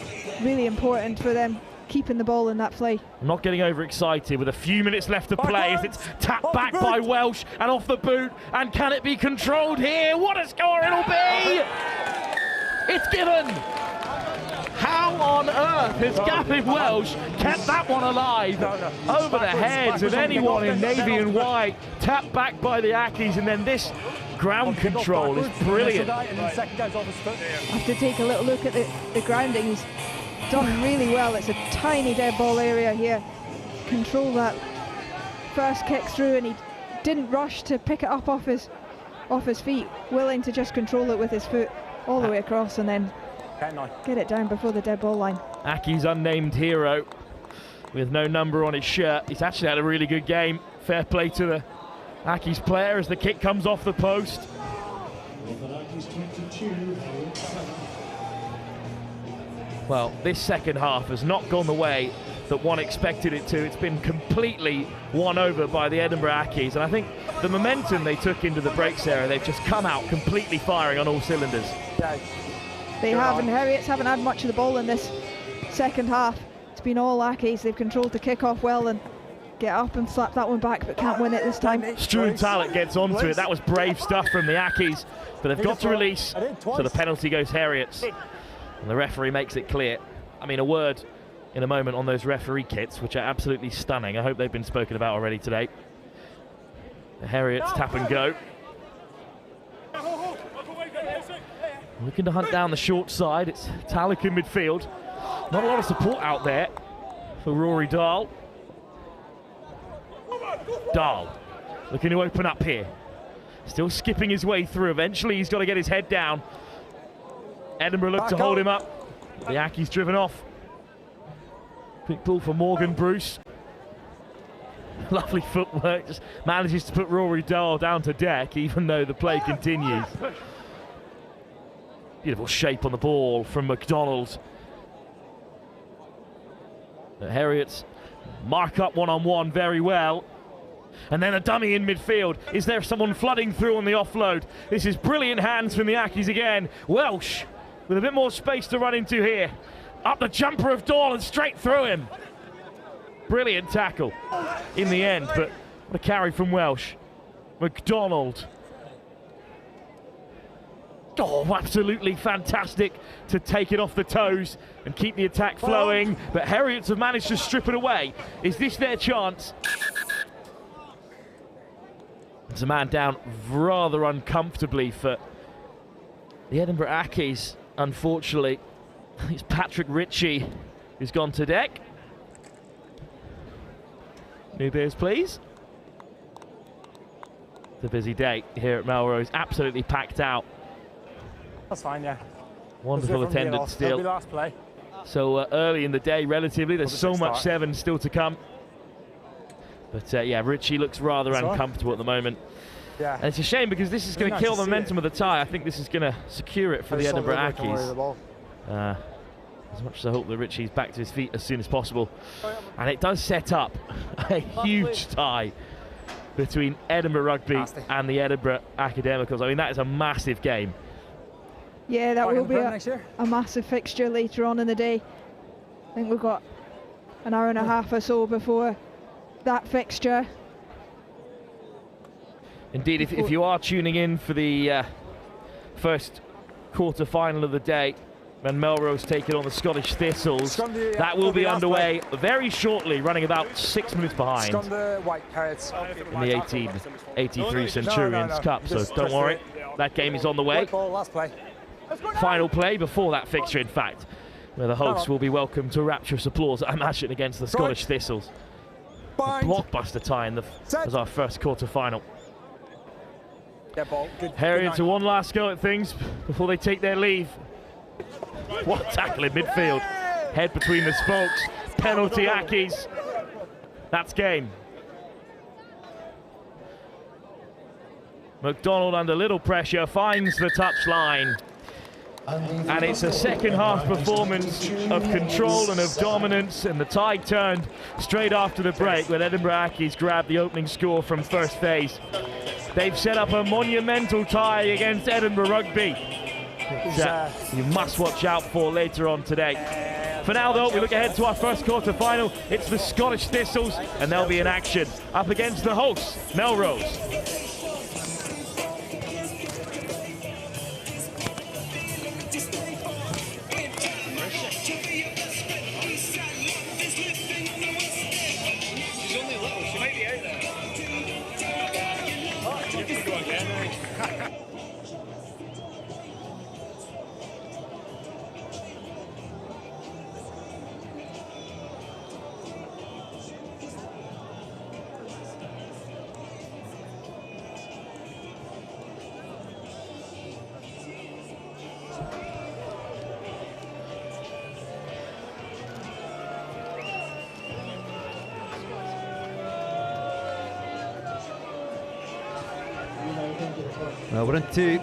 Really important for them, keeping the ball in that play. Not getting overexcited with a few minutes left to play as it's tapped back by Welsh and off the boot, and can it be controlled here? What a score it'll be! It's given! How on earth has Gavin Welsh kept that one alive over the heads of anyone in navy and white? Tapped back by the Accies, and then this ground control is brilliant. I have to take a little look at the grounding. He's done really well. It's a tiny dead ball area here. Control that first kick through, and he didn't rush to pick it up off his feet, willing to just control it with his foot all the way across and then get it down before the dead ball line. Aki's unnamed hero with no number on his shirt. He's actually had a really good game. Fair play to the Aki's player as the kick comes off the post. Well, this second half has not gone the way that one expected it to. It's been completely won over by the Edinburgh Accies, and I think the momentum they took into the breaks area, they've just come out completely firing on all cylinders. They haven't. Harriets haven't had much of the ball in this second half. It's been all Accies. They've controlled the kick off well and get up and slap that one back, but can't win it this time. Struan Tallet gets onto it. That was brave stuff from the Accies, but they've got to release, so the penalty goes Harriets. And the referee makes it clear. I mean, a word in a moment on those referee kits, which are absolutely stunning. I hope they've been spoken about already today. The Harriets tap and go. Looking to hunt down the short side. It's Talek in midfield. Not a lot of support out there for Rory Dahl. Dahl looking to open up here. Still skipping his way through. Eventually he's got to get his head down. Edinburgh look to hold him up. The Accies driven off. Quick ball for Morgan Bruce. Lovely footwork. Just manages to put Rory Dahl down to deck even though the play continues. Beautiful shape on the ball from McDonald. The Harriets mark up one-on-one very well. And then a dummy in midfield. Is there someone flooding through on the offload? This is brilliant hands from the Accies again. Welsh with a bit more space to run into here. Up the jumper of Dahl and straight through him. Brilliant tackle in the end, but what a carry from Welsh. McDonald. Oh, absolutely fantastic to take it off the toes and keep the attack flowing, but Harriets have managed to strip it away. Is this their chance? There's a man down rather uncomfortably for the Edinburgh Accies, unfortunately. It's Patrick Ritchie who's gone to deck. New beers, please. It's a busy day here at Melrose, absolutely packed out. That's fine, yeah. Wonderful attendance still. Last play. So early in the day, relatively, there's so much seven still to come. But yeah, Ritchie looks rather uncomfortable at the moment. Yeah. And it's a shame because this is going to kill the momentum of the tie. I think this is going to secure it for the Edinburgh Accies. As much as I hope that Ritchie's back to his feet as soon as possible. And it does set up a huge tie between Edinburgh Rugby and the Edinburgh Academicals. I mean, that is a massive game. Yeah, that will be a massive fixture later on in the day. I think we've got an hour and a half or so before that fixture. Indeed, if you are tuning in for the first quarter-final of the day, And Melrose taking on the Scottish Thistles. That will be underway very shortly, running about 6 minutes behind in the 1883 Centurions Cup. So don't worry, that game is on the way. Final play before that fixture, in fact, where the hosts will be welcome to rapturous applause, I imagine, against the Scottish Thistles. A blockbuster tie in as our first quarter-final. Harry into one last go at things before they take their leave. What a tackle in midfield. Head between the spokes. Penalty Ackies. That's game. McDonald under little pressure finds the touchline. And it's a second half performance of control and of dominance, and the tide turned straight after the break when Edinburgh Ackies grabbed the opening score from first phase. They've set up a monumental tie against Edinburgh Rugby. You must watch out for later on today. For now though, we look ahead to our first quarter final. It's the Scottish Thistles, and they'll be in action up against the hosts, Melrose. Well, we're into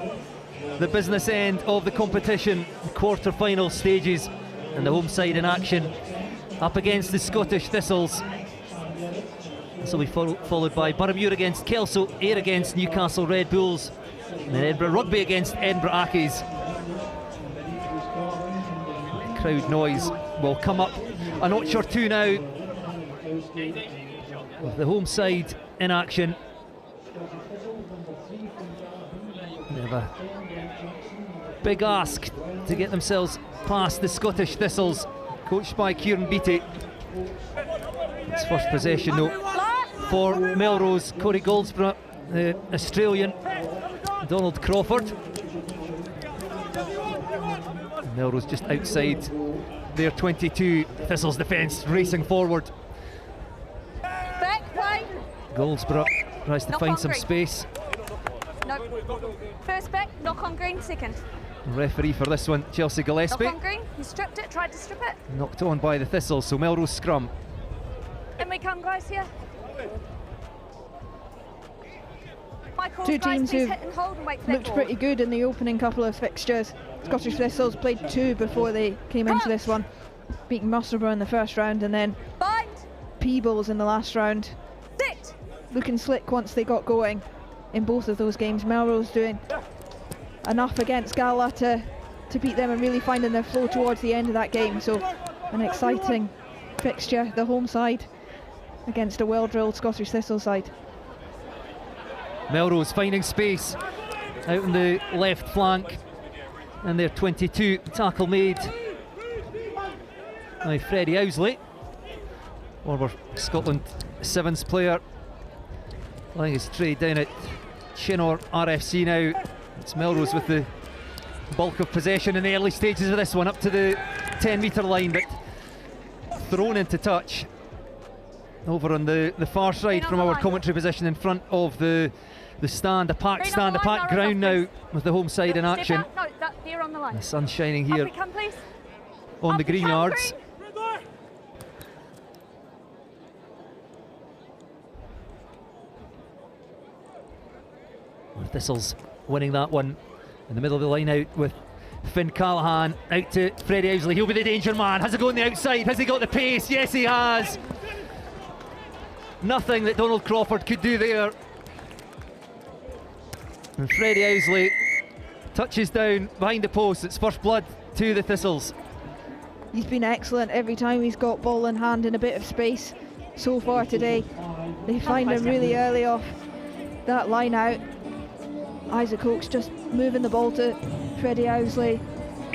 the business end of the competition, the quarter-final stages, and the home side in action up against the Scottish Thistles. This will be followed by Boroughmuir against Kelso, Ayr against Newcastle Red Bulls, and then Edinburgh Rugby against Edinburgh Ackies. Crowd noise will come up a notch or two now with the home side in action. They have a big ask to get themselves past the Scottish Thistles, coached by Kieran Beattie. It's first possession though for Melrose. Corey Goldsborough, the Australian, Donald Crawford. Melrose just outside their 22. Thistles defence racing forward. Goldsborough tries to find some space. No. First back, knock on green, second. Referee for this one, Chelsea Gillespie. Knock on green, he stripped it, tried to strip it. Knocked on by the Thistles, so Melrose scrum. In we come, guys, here. Two teams who've looked pretty good in the opening couple of fixtures. Scottish Thistles played two before they came into this one, beating Musselburgh in the first round and then Peebles in the last round. Sit. Looking slick once they got going in both of those games. Melrose doing enough against Gala to beat them and really finding their flow towards the end of that game. So an exciting fixture, the home side against a well-drilled Scottish Thistle side. Melrose finding space out on the left flank, and their 22 tackle made by Freddie Owsley, former Scotland Sevens player, playing his trade down at Chinnor RFC now. It's Melrose with the bulk of possession in the early stages of this one, up to the 10-metre line, but thrown into touch over on the far side from our commentary position in front of the stand, a packed ground now with the home side in action. No, here on the line. The sun shining here please. on the green yards. Thistles winning that one in the middle of the line out with Finn Callahan out to Freddie Owsley. He'll be the danger man. Has he got on the outside? Has he got the pace? Yes, he has. Nothing that Donald Crawford could do there. And Freddie Owsley touches down behind the post. It's first blood to the Thistles. He's been excellent every time he's got ball in hand in a bit of space so far today. They find him really early off that line out. Isaac Oakes just moving the ball to Freddie Owsley.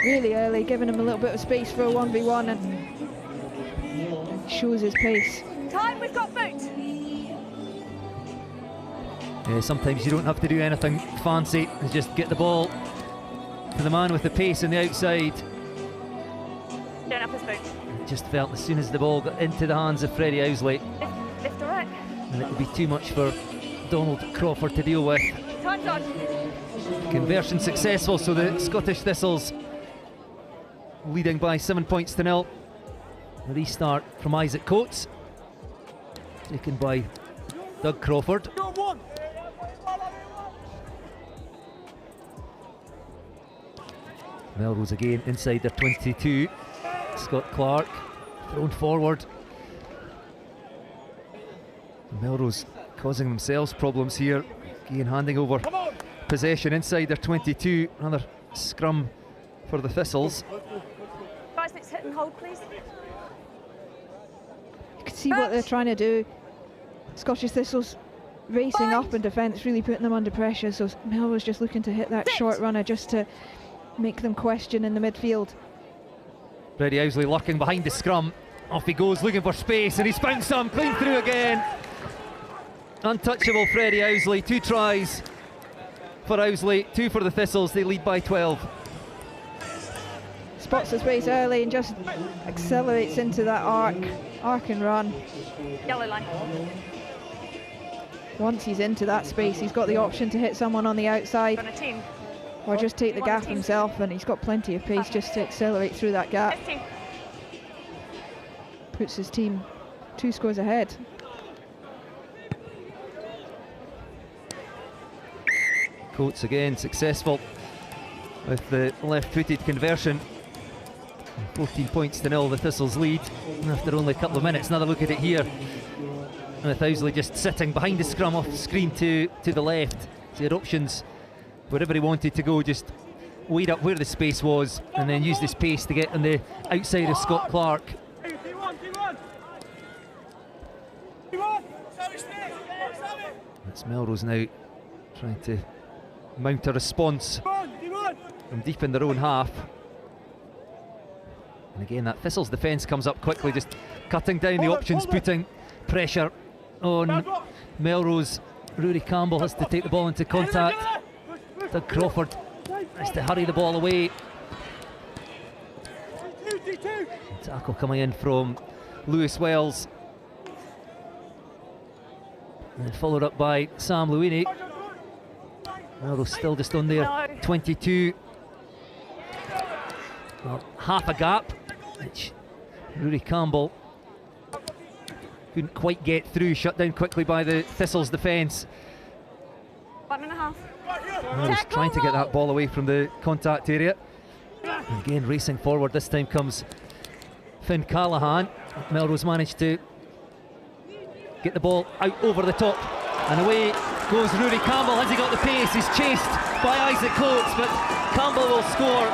really early, giving him a little bit of space for a 1v1, and shows his pace. Time, we've got boot. Yeah, sometimes you don't have to do anything fancy, you just get the ball to the man with the pace on the outside. Don't have his boot. It just felt as soon as the ball got into the hands of Freddie Owsley, Lift the rack. and it would be too much for Donald Crawford to deal with. Time's on. Conversion successful, so the Scottish Thistles leading by 7 points to 0. A restart from Isaac Coates, taken by Doug Crawford. Melrose again inside their 22. Scott Clark thrown forward. Melrose causing themselves problems here. Again handing over possession inside their 22. Another scrum for the Thistles. Guys, let's hit and hold, please. You can see what they're trying to do. Scottish Thistles racing up in defence, really putting them under pressure. So Melrose just looking to hit that short runner just to make them question in the midfield. Freddie Owsley lurking behind the scrum. Off he goes, looking for space, and he's found some. Clean through again. Untouchable Freddie Owsley. 2 tries for Owsley, 2 for the Thistles. They lead by 12. Spots the space early and just accelerates into that arc and run. Yellow line. Once he's into that space, he's got the option to hit someone on the outside, On a team. or just take the gap himself, and he's got plenty of pace just to accelerate through that gap. 15. Puts his team 2 scores ahead. Coates again successful with the left-footed conversion. 14 points to 0, the Thistles lead after only a couple of minutes. Another look at it here, with Owsley just sitting behind the scrum off the screen to the left. So he had options wherever he wanted to go, just weighed up where the space was and then used his pace to get on the outside of Scott Clark. It's Melrose now trying to mount a response from deep in their own half. And again, that Thistles defence comes up quickly, just cutting down the options, putting pressure on Melrose. Rory Campbell has to take the ball into contact. Doug Crawford has to hurry the ball away. Tackle coming in from Lewis Wells. And then followed up by Sam Luini. Melrose still just on their 22. Well, half a gap, which Rory Campbell couldn't quite get through, shut down quickly by the Thistles defence. 1.5. Melrose trying to get that ball away from the contact area. And again, racing forward, this time comes Finn Callahan. Melrose managed to get the ball out over the top, and away goes Rory Campbell. Has he got the pace? He's chased by Isaac Coates, but Campbell will score.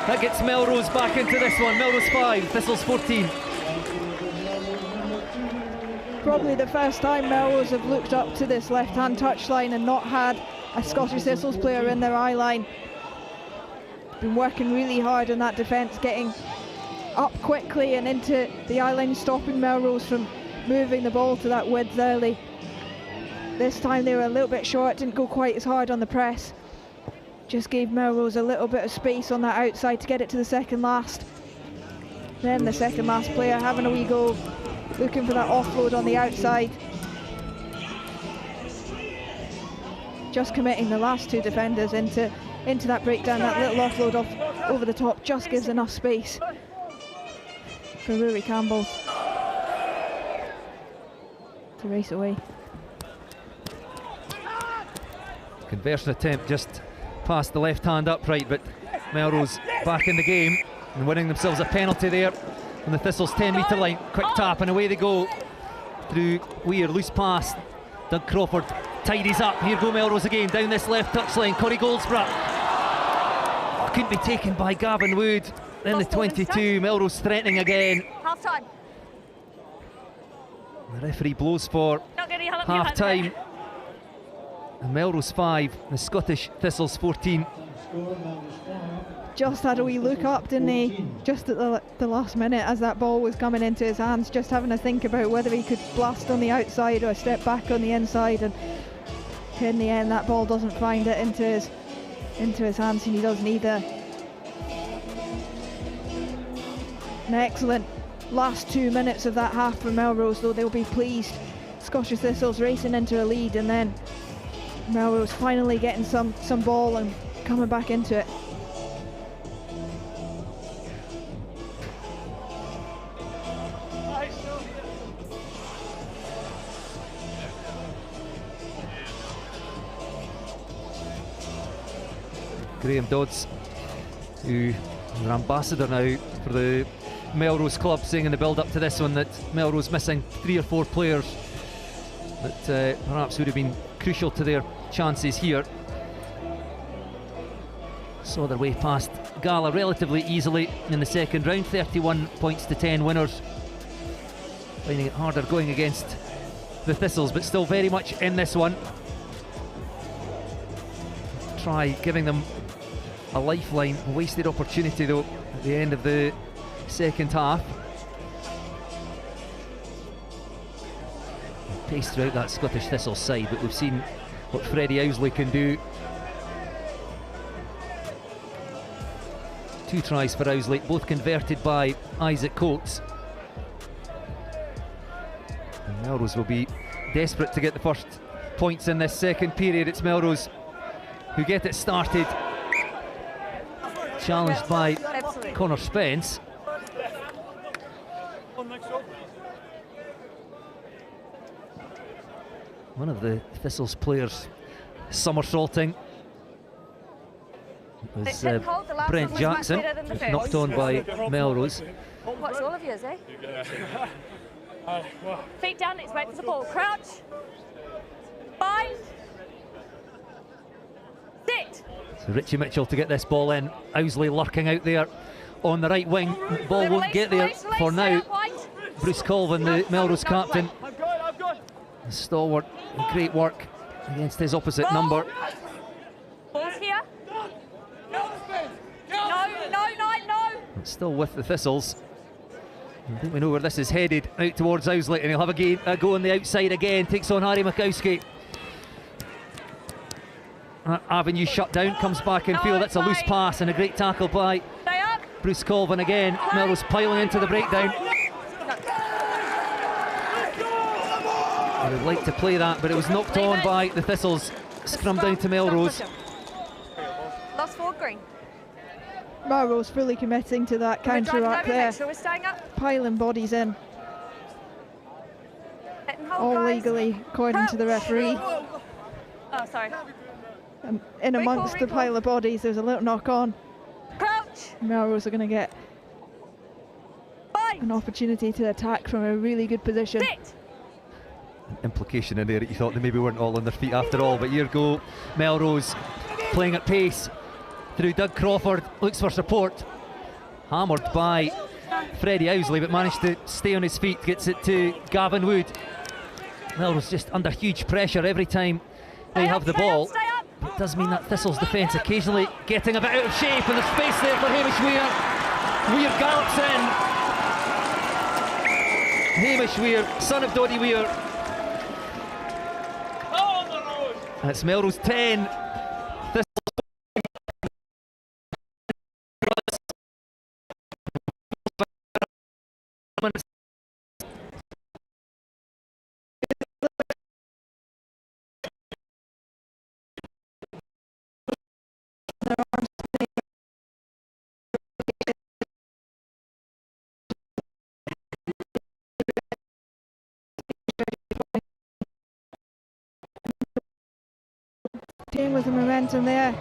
That gets Melrose back into this one. Melrose 5, Thistles 14. Probably the first time Melrose have looked up to this left-hand touchline and not had a Scottish Thistles player in their eye line. Been working really hard on that defence, getting up quickly and into the eye line, stopping Melrose from moving the ball to that width early. This time they were a little bit short, didn't go quite as hard on the press. Just gave Melrose a little bit of space on that outside to get it to the second last. Then the second last player having a wee go, looking for that offload on the outside. Just committing the last 2 defenders into that breakdown. That little offload off over the top just gives enough space for Rory Campbell to race away. Conversion attempt just past the left-hand upright, but Melrose back in the game and winning themselves a penalty there on the Thistles 10-metre line. Quick tap and away they go through Weir, loose pass. Doug Crawford tidies up. Here go Melrose again down this left touchline. Corey Goldsborough couldn't be taken by Gavin Wood. Then the 22, Melrose threatening again. Half time. The referee blows for half time. Melrose 5, the Scottish Thistles 14. Just had a wee look up, didn't he? Just at the last minute as that ball was coming into his hands, just having to think about whether he could blast on the outside or step back on the inside, and in the end that ball doesn't find it into his hands, and he does neither. An excellent last 2 minutes of that half for Melrose, though they'll be pleased. Scottish Thistles racing into a lead, and then Melrose finally getting some ball and coming back into it. Graham Dodds, who is an ambassador now for the Melrose club, saying in the build up to this one that Melrose missing 3 or 4 players that perhaps would have been crucial to their chances here. Saw their way past Gala relatively easily in the second round, 31 points to 10 winners. Finding it harder going against the Thistles, but still very much in this one. Try giving them a lifeline. Wasted opportunity though at the end of the second half. Pace throughout that Scottish Thistles side, but we've seen what Freddie Owsley can do. 2 tries for Owsley, both converted by Isaac Coates. And Melrose will be desperate to get the first points in this second period. It's Melrose who get it started. Challenged by Connor Spence. One of the Thistles players somersaulting. It was Brent Jackson, knocked on by Melrose. Watch all of yours, eh? Feet down, let's wait for the ball. Crouch. Bind. Sit. So Richie Mitchell to get this ball in. Owsley lurking out there on the right wing. Ball won't get there for now. Bruce Colvin, the Melrose captain. Stalwart, great work against his opposite number. Ball's here. No. It's still with the Thistles. I think we know where this is headed, out towards Owsley, and he'll have a go on the outside again. Takes on Harry Makowski. Avenue shut down, comes back in field. That's a loose pass and a great tackle by Bruce Colvin again. Melrose piling into the breakdown. I would like to play that, but it was knocked on by the Thistles. Scrum down to Melrose. Lost forward green. Melrose fully committing to that counter-attack there. Sure we're staying up. Piling bodies in. All legally, according to the referee. Oh, sorry. And in amongst the pile of bodies, there's a little knock-on. Crouch. Melrose are going to get an opportunity to attack from a really good position. Sit. Implication in there that you thought they maybe weren't all on their feet after all, but here go Melrose playing at pace through Doug Crawford, looks for support, hammered by Freddie Owsley, but managed to stay on his feet, gets it to Gavin Wood. Melrose just under huge pressure every time they have the ball. It does mean that Thistle's defence occasionally getting a bit out of shape, and there's space there for Hamish Weir. Weir gallops in. Hamish Weir, son of Doddy Weir. It's Melrose 10. With the momentum there,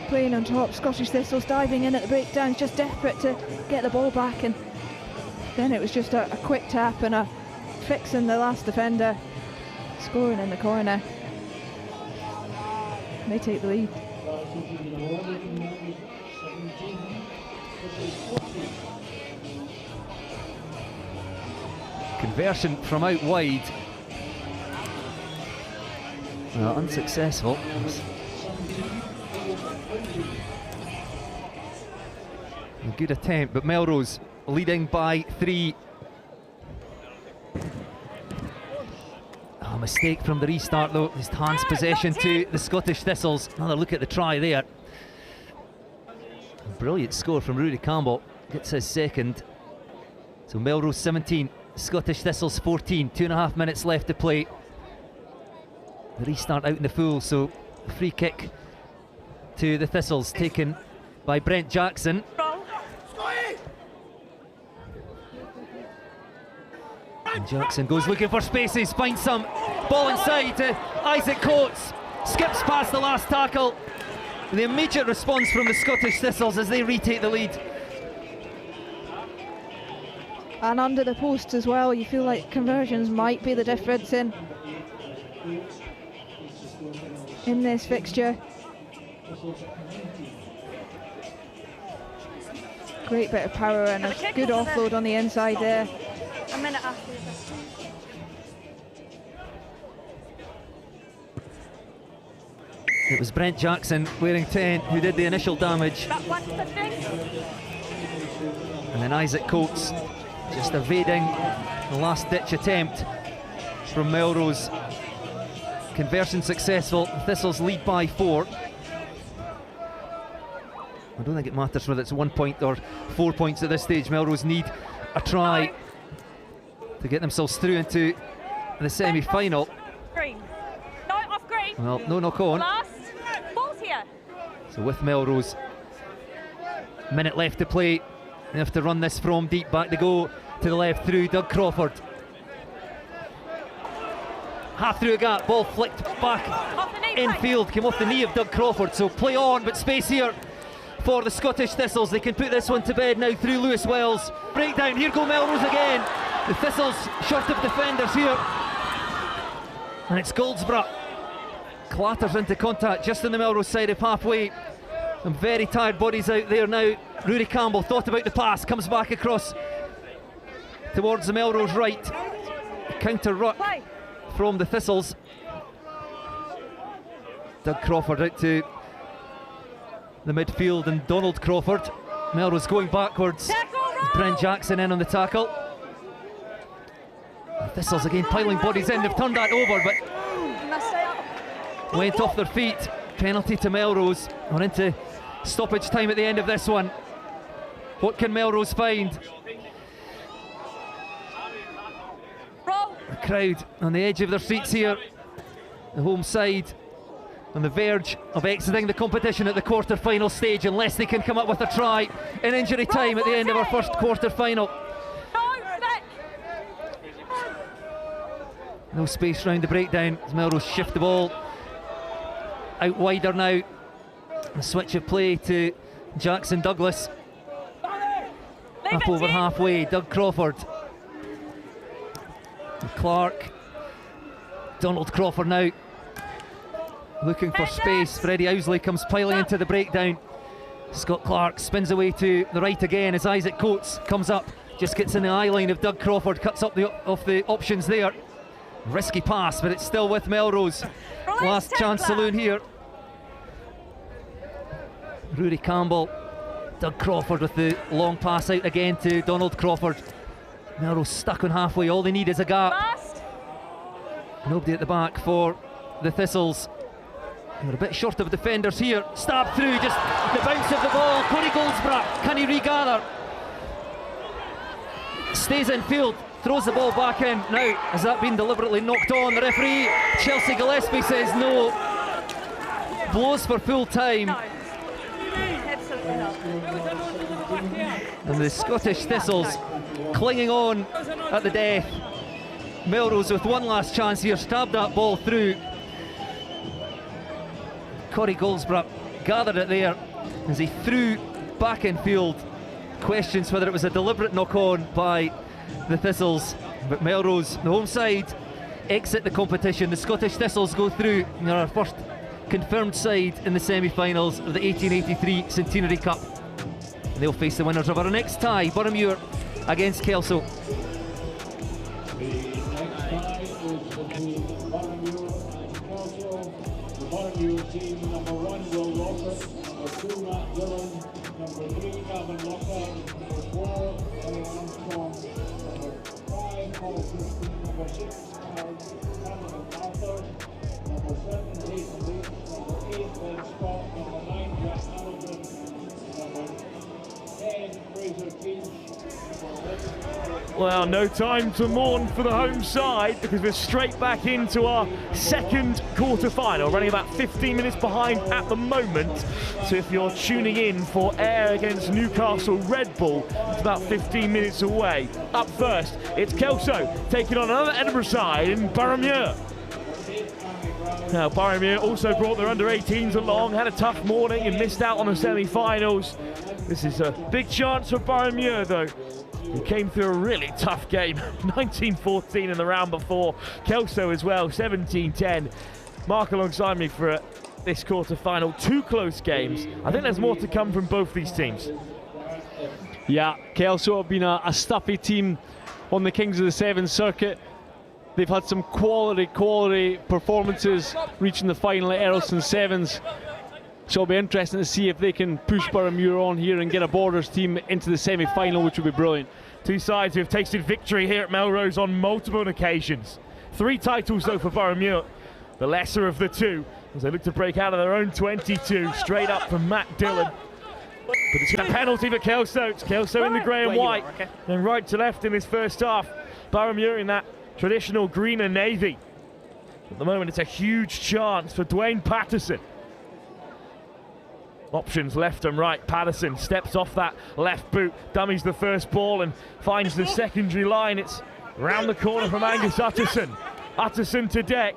playing on top. Scottish Thistles diving in at the breakdowns, just desperate to get the ball back, and then it was just a quick tap and a fixing the last defender, scoring in the corner. And they take the lead. Conversion from out wide. Well, unsuccessful. A good attempt, but Melrose leading by 3. A mistake from the restart though. Just hands possession to the Scottish Thistles. Another look at the try there. A brilliant score from Rudy Campbell. Gets his second. So Melrose 17, Scottish Thistles 14. 2.5 minutes left to play. The restart out in the full, so a free kick to the Thistles taken by Brent Jackson. And Jackson goes looking for spaces, finds some. Ball inside to Isaac Coates. Skips past the last tackle. The immediate response from the Scottish Thistles as they retake the lead. And under the post as well, you feel like conversions might be the difference in this fixture. Great bit of power and a good offload on the inside there. A minute after. It was Brent Jackson wearing 10 who did the initial damage. And then Isaac Coates just evading the last ditch attempt from Melrose. Conversion successful. Thistles lead by 4. I don't think it matters whether it's 1 point or 4 points at this stage. Melrose need a try to get themselves through into the semi-final. Green. No, off green. Well, no knock on. Last. Ball's here. So with Melrose, minute left to play. They have to run this from deep, back to go to the left through Doug Crawford. Half through a gap, ball flicked back infield, came off the knee of Doug Crawford, so play on, but space here for the Scottish Thistles. They can put this one to bed now through Lewis Wells. Breakdown, here go Melrose again. The Thistles short of defenders here. And it's Goldsborough. Clatters into contact just on the Melrose side of halfway. Some very tired bodies out there now. Rudy Campbell thought about the pass, comes back across towards the Melrose right. Counter ruck from the Thistles. Doug Crawford out to the midfield and Donald Crawford. Melrose going backwards. Brent Jackson in on the tackle. The Thistles again piling bodies in. They've turned that over, but went off their feet. Penalty to Melrose. We're into stoppage time at the end of this one. What can Melrose find? The crowd on the edge of their seats here. The home side on the verge of exiting the competition at the quarter-final stage unless they can come up with a try in injury time at the end of our first quarter-final. No space round the breakdown as Melrose shift the ball out wider now. A switch of play to Jackson Douglas. Up over halfway, Doug Crawford. And Clark. Donald Crawford now looking for space. Freddie Owsley comes piling into the breakdown. Scott Clark spins away to the right again as Isaac Coates comes up. Just gets in the eye line of Doug Crawford, cuts up off the options there. Risky pass, but it's still with Melrose. Last chance saloon here. Rudy Campbell, Doug Crawford with the long pass out again to Donald Crawford. Melrose stuck on halfway, all they need is a gap. Nobody at the back for the Thistles. They're a bit short of defenders here. Stab through, just the bounce of the ball. Corey Goldsborough, can he regather? Stays in field, throws the ball back in. Now, has that been deliberately knocked on? The referee, Chelsea Gillespie, says no. Blows for full time. And the Scottish Thistles clinging on at the death. Melrose with one last chance here, stabbed that ball through. Corey Goldsborough gathered it there as he threw back in field. Questions whether it was a deliberate knock-on by the Thistles, but Melrose, the home side, exit the competition. The Scottish Thistles go through. They're our first confirmed side in the semi-finals of the 1883 Centenary Cup. They'll face the winners of our next tie, Boroughmuir against Kelso. The next tie is between Boroughmuir and Kelso. your team. Number 1, Will Walker. Number 2, Matt Dillon. Number 3, Calvin Locker. Number 4, Ellie Armstrong. Number 5, Paul Christie. Number 6, Cameron Arthur. Number 7, Jason Lee. Number 8, Ben Scott. Number 9, Jack Hamilton. Number 10, Fraser Keach. Well, no time to mourn for the home side because we're straight back into our second quarter-final, running about 15 minutes behind at the moment. So if you're tuning in for Ayr against Newcastle Red Bull, it's about 15 minutes away. Up first, it's Kelso taking on another Edinburgh side in Boroughmuir. Now, Boroughmuir also brought their under-18s along, had a tough morning and missed out on the semi-finals. This is a big chance for Boroughmuir, though. He came through a really tough game, 19-14 in the round before. Kelso as well, 17-10. Mark alongside me for this quarter-final. 2 close games. I think there's more to come from both these teams. Yeah, Kelso have been a stuffy team on the Kings of the Sevens circuit. They've had some quality performances, reaching the final at Earlston Sevens. So it'll be interesting to see if they can push Boroughmuir on here and get a Borders team into the semi-final, which would be brilliant. Two sides who have tasted victory here at Melrose on multiple occasions. 3 titles though for Boroughmuir, the lesser of the 2, as they look to break out of their own 22, straight up from Matt Dillon. But it's a penalty for Kelso. It's Kelso in the grey and white, and right to left in this first half. Boroughmuir in that traditional green and navy. At the moment, it's a huge chance for Dwayne Patterson. Options left and right. Patterson steps off that left boot, dummies the first ball and finds the secondary line. It's round the corner from Angus Utterson. Utterson to deck.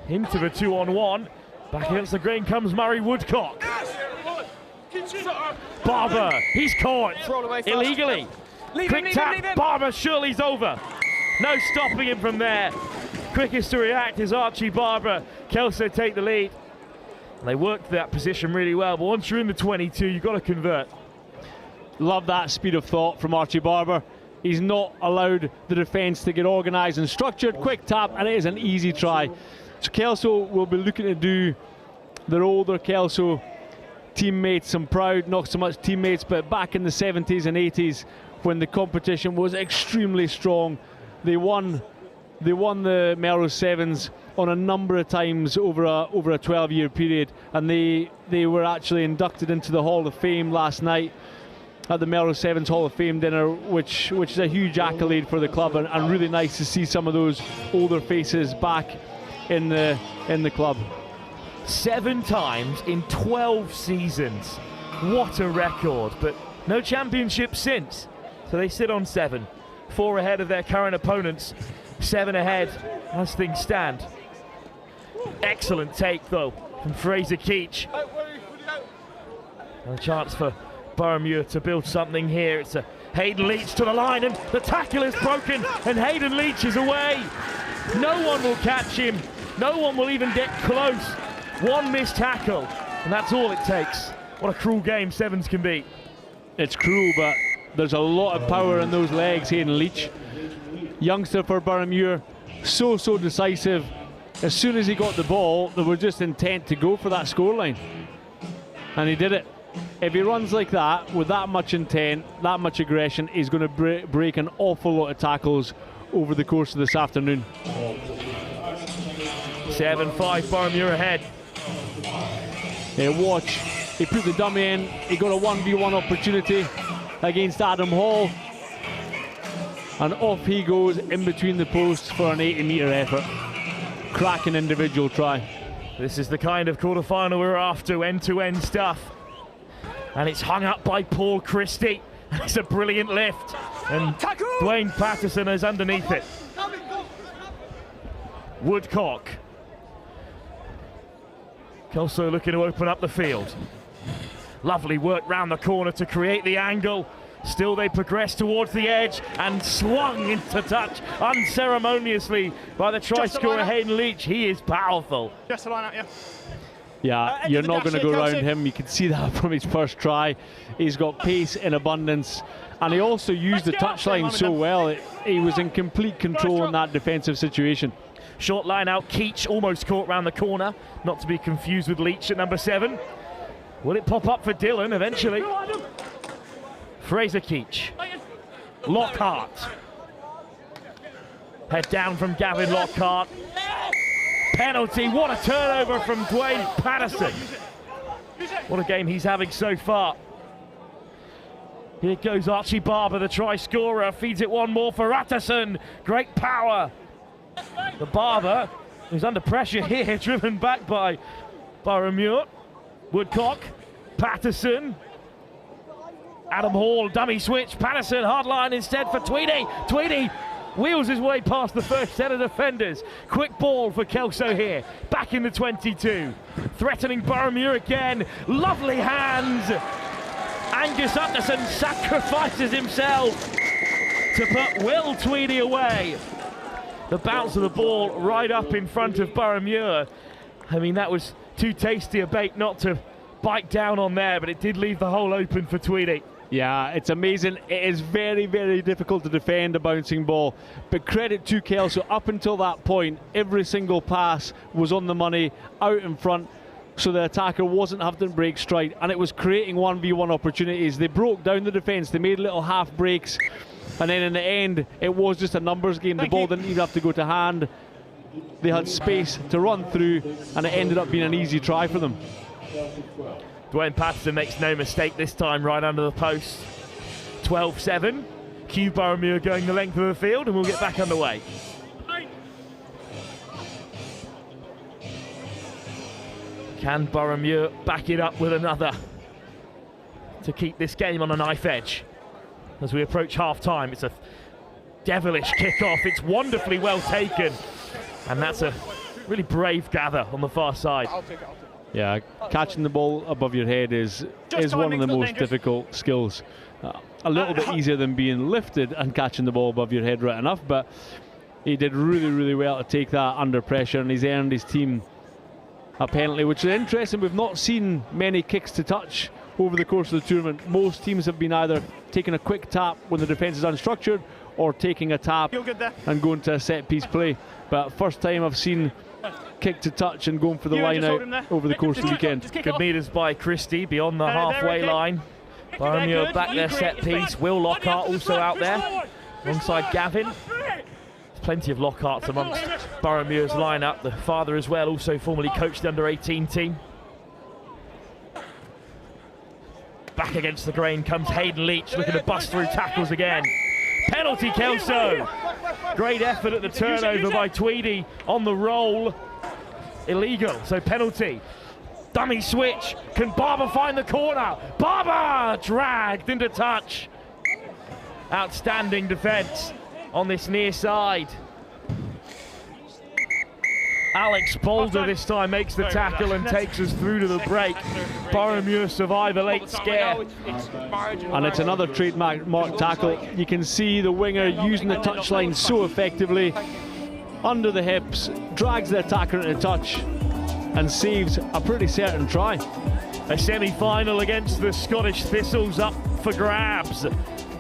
Into the 2-on-1. Back against the green comes Murray Woodcock. Barber, he's caught illegally. Quick tap, Barber, surely he's over. No stopping him from there. Quickest to react is Archie Barber. Kelso take the lead. They worked that position really well, but once you're in the 22, you've got to convert. Love that speed of thought from Archie Barber. He's not allowed the defence to get organised and structured. Quick tap, and it is an easy try. So Kelso will be looking to do their older Kelso teammates some proud, not so much teammates, but back in the 70s and 80s when the competition was extremely strong. They won the Melrose Sevens on a number of times over a 12-year period, and they were actually inducted into the Hall of Fame last night at the Melrose Sevens Hall of Fame dinner, which is a huge accolade for the club, and really nice to see some of those older faces back in the club. 7 times in 12 seasons. What a record, but no championship since. So they sit on 7, 4 ahead of their current opponents, 7 ahead as things stand. Excellent take though from Fraser Keach. And a chance for Boroughmuir to build something here. It's a Hayden Leach to the line, and the tackle is broken, and Hayden Leach is away. No one will catch him. No one will even get close. 1 missed tackle, and that's all it takes. What a cruel game Sevens can be. It's cruel, but there's a lot of power in those legs, Hayden Leach. Youngster for Boroughmuir, so decisive. As soon as he got the ball, they were just intent to go for that scoreline. And he did it. If he runs like that, with that much intent, that much aggression, he's going to break an awful lot of tackles over the course of this afternoon. 7-5, Boroughmuir ahead. Watch, he put the dummy in, he got a 1v1 opportunity against Adam Hall, and off he goes in between the posts for an 80-metre effort. Cracking individual try. This is the kind of quarter-final we're after, end-to-end stuff. And it's hung up by Paul Christie. It's a brilliant lift, and Dwayne Patterson is underneath it. Woodcock. Kelso looking to open up the field. Lovely work round the corner to create the angle. Still they progress towards the edge and swung into touch unceremoniously by the try scorer Hayden Leach. He is powerful. Just a line out, yeah. Yeah, you're not going to go around him. You can see that from his first try. He's got pace in abundance, and he also used the touchline so well. He was in complete control in that defensive situation. Short line out, Keach almost caught round the corner, not to be confused with Leach at number 7. Will it pop up for Dillon eventually? Fraser Keach. Lockhart. Head down from Gavin Lockhart. Penalty, what a turnover from Dwayne Patterson. What a game he's having so far. Here goes Archie Barber, the try scorer, feeds it one more for Atterson. Great power. The Barber, who's under pressure here, driven back by Barrowmuir. Woodcock, Patterson. Adam Hall, dummy switch, Patterson, hard line instead for Tweedy. Tweedy wheels his way past the first set of defenders. Quick ball for Kelso here, back in the 22. Threatening Barrowmuir again, lovely hands. Angus Utterson sacrifices himself to put Will Tweedy away. The bounce of the ball right up in front of Barrowmuir. I mean, that was too tasty a bait not to bite down on there, but it did leave the hole open for Tweedy. Yeah, it's amazing. It is very, very difficult to defend a bouncing ball, but credit to Kelso. Up until that point, every single pass was on the money, out in front, so the attacker wasn't having to break stride, and it was creating 1v1 opportunities. They broke down the defence, they made little half breaks, and then in the end, it was just a numbers game. The ball didn't even have to go to hand. They had space to run through, and it ended up being an easy try for them. Dwayne Patterson makes no mistake this time, right under the post. 12-7. Q Barrowmuir going the length of the field, and we'll get back underway. Can Barrowmuir back it up with another to keep this game on a knife edge? As we approach half-time, it's a devilish kick-off. It's wonderfully well taken, and that's a really brave gather on the far side. Yeah, catching the ball above your head is one of the most difficult skills. A little bit easier than being lifted and catching the ball above your head, right enough, but he did really, really well to take that under pressure, and he's earned his team a penalty, which is interesting. We've not seen many kicks to touch over the course of the tournament. Most teams have been either taking a quick tap when the defence is unstructured or taking a tap and going to a set-piece play. But first time I've seen kick to touch and going for the line out over the course of the weekend. Good meters by Christie beyond the halfway line. Barrowmuir back there, set piece. Will Lockhart also out there alongside Gavin. There's plenty of Lockharts amongst Barrowmuir's lineup. The father as well, also formerly coached the under-18 team. Back against the grain comes Hayden Leach, looking to bust through tackles again. Penalty, Kelso. Great effort at the turnover by Tweedy on the roll. Illegal, so penalty. Dummy switch. Can Barber find the corner? Barber dragged into touch. Outstanding defence on this near side. Alex Boulder this time makes the tackle and takes us through to the break. Barrowmuir survive a late scare. And it's another trademark tackle. You can see the winger using the touchline so effectively. Under the hips, drags the attacker into touch and saves a pretty certain try. A semi-final against the Scottish Thistles up for grabs.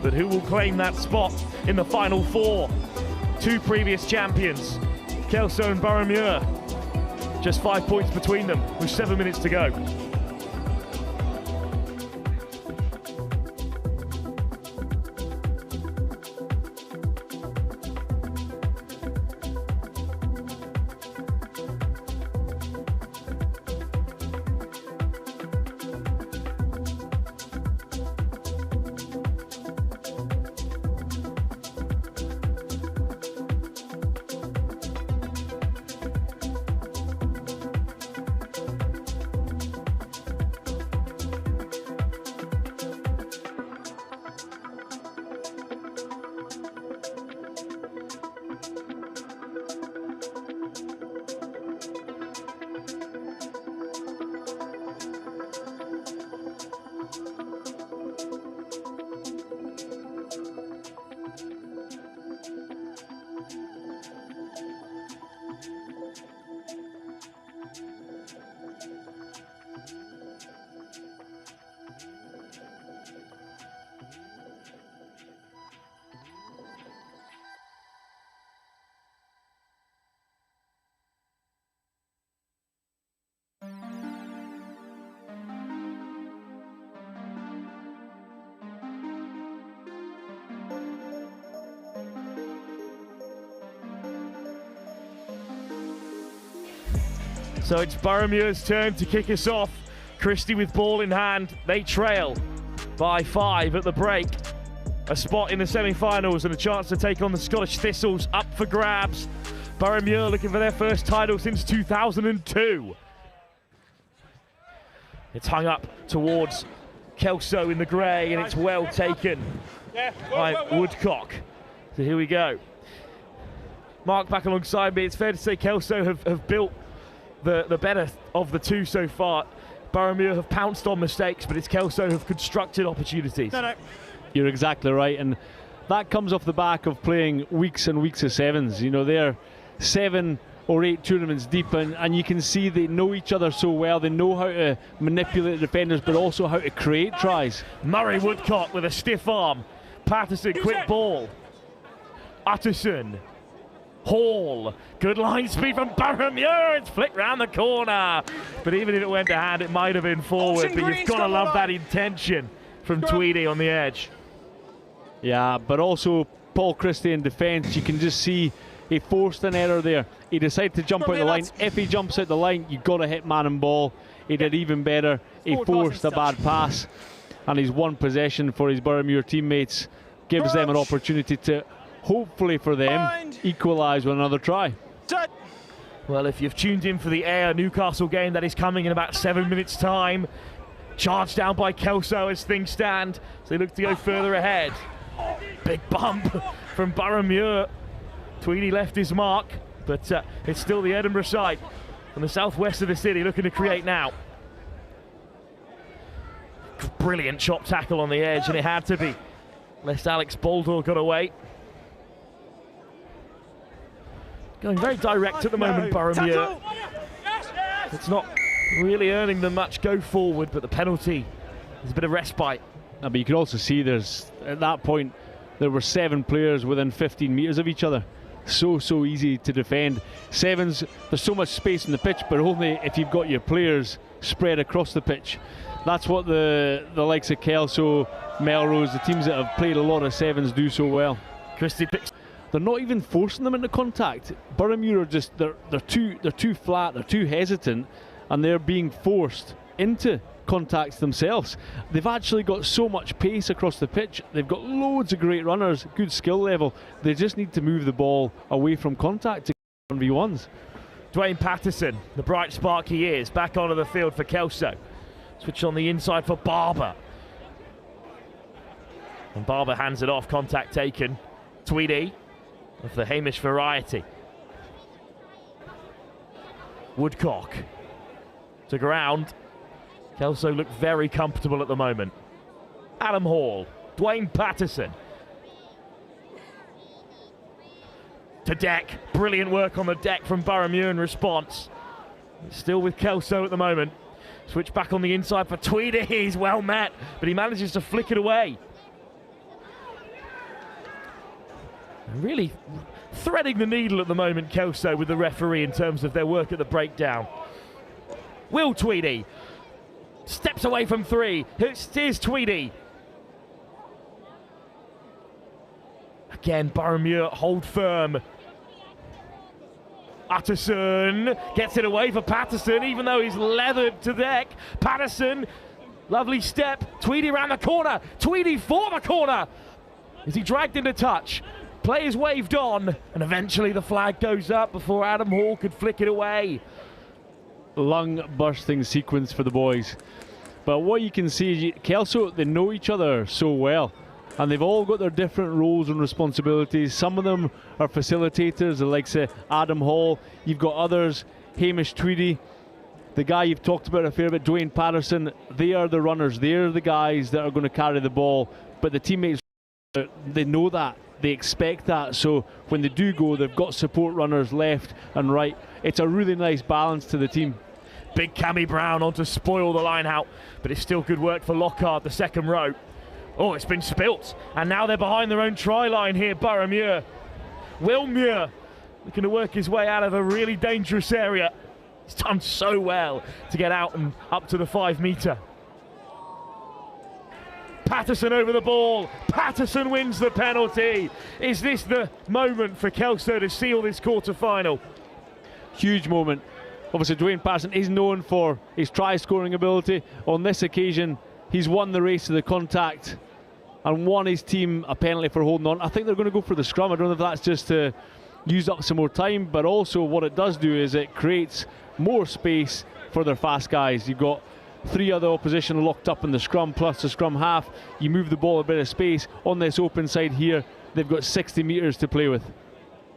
But who will claim that spot in the final four? Two previous champions, Kelso and Barrowmuir. Just 5 points between them with 7 minutes to go. So it's Boroughmuir's turn to kick us off. Christie with ball in hand. They trail by 5 at the break. A spot in the semi-finals and a chance to take on the Scottish Thistles up for grabs. Boroughmuir looking for their first title since 2002. It's hung up towards Kelso in the grey, and it's well taken by Woodcock. So here we go. Mark back alongside me. It's fair to say Kelso have built the better of the two so far. Boroughmuir have pounced on mistakes, but it's Kelso who've constructed opportunities. No. You're exactly right, and that comes off the back of playing weeks and weeks of sevens. You know, they're 7 or 8 tournaments deep, and you can see they know each other so well. They know how to manipulate the defenders, but also how to create tries. Murray Woodcock with a stiff arm. Patterson, quick ball. Utterson. Hall. Good line speed from Boroughmuir. It's flicked round the corner. But even if it went to hand, it might have been forward. But you've got to love that intention from Tweedy on the edge. Yeah, but also Paul Christie in defence, you can just see he forced an error there. He decided to jump out the line. If he jumps out the line, you've got to hit man and ball. He did even better. He forced a bad pass, and he's won possession for his Boroughmuir teammates. Gives them an opportunity to, hopefully for them, equalise with another try. Well, if you've tuned in for the Ayr Newcastle game, that is coming in about 7 minutes' time. Charged down by Kelso as things stand. So they look to go further ahead. Big bump from Boroughmuir. Tweedy left his mark, but it's still the Edinburgh side from the southwest of the city looking to create now. Brilliant chop tackle on the edge, and it had to be, lest Alex Baldor got away. Going very direct at the moment, Boroughmuir. It's not really earning them much go forward, but the penalty is a bit of respite. But you can also see there's, at that point, there were 7 players within 15 metres of each other. So easy to defend. Sevens, there's so much space in the pitch, but only if you've got your players spread across the pitch. That's what the likes of Kelso, Melrose, the teams that have played a lot of sevens do so well. Christie picks. They're not even forcing them into contact. Boroughmuir are just they're too flat, they're too hesitant, and they're being forced into contacts themselves. They've actually got so much pace across the pitch. They've got loads of great runners, good skill level. They just need to move the ball away from contact to 1v1s. Dwayne Patterson, the bright spark he is, back onto the field for Kelso. Switch on the inside for Barber. And Barber hands it off, contact taken. Tweedy of the Hamish variety. Woodcock to ground. Kelso look very comfortable at the moment. Adam Hall, Dwayne Patterson. To deck, brilliant work on the deck from Boroughmuir in response. Still with Kelso at the moment. Switch back on the inside for Tweedy, he's well met, but he manages to flick it away. Really threading the needle at the moment, Kelso, with the referee in terms of their work at the breakdown. Will Tweedy steps away from 3. Here's Tweedy. Again, Boroughmuir hold firm. Utterson gets it away for Patterson, even though he's leathered to deck. Patterson, lovely step. Tweedy around the corner. Tweedy for the corner. Is he dragged into touch? Play is waved on, and eventually the flag goes up before Adam Hall could flick it away. Lung bursting sequence for the boys. But what you can see is Kelso, they know each other so well, and they've all got their different roles and responsibilities. Some of them are facilitators, the likes of Adam Hall. You've got others, Hamish Tweedy, the guy you've talked about a fair bit, Dwayne Patterson. They are the runners, they're the guys that are going to carry the ball, but the teammates, they know that. They expect that, so when they do go, they've got support runners left and right. It's a really nice balance to the team. Big Cammy Brown on to spoil the line out, but it's still good work for Lockhart, the second row. Oh, it's been spilt, and now they're behind their own try line here, Boroughmuir. Will Muir looking to work his way out of a really dangerous area. He's done so well to get out and up to the 5 metre. Patterson over the ball. Patterson wins the penalty. Is this the moment for Kelso to seal this quarter-final? Huge moment. Obviously, Dwayne Patterson is known for his try-scoring ability. On this occasion, he's won the race to the contact and won his team a penalty for holding on. I think they're going to go for the scrum. I don't know if that's just to use up some more time, but also what it does do is it creates more space for their fast guys. You've got 3 other opposition locked up in the scrum, plus the scrum half. You move the ball a bit of space. On this open side here, they've got 60 metres to play with.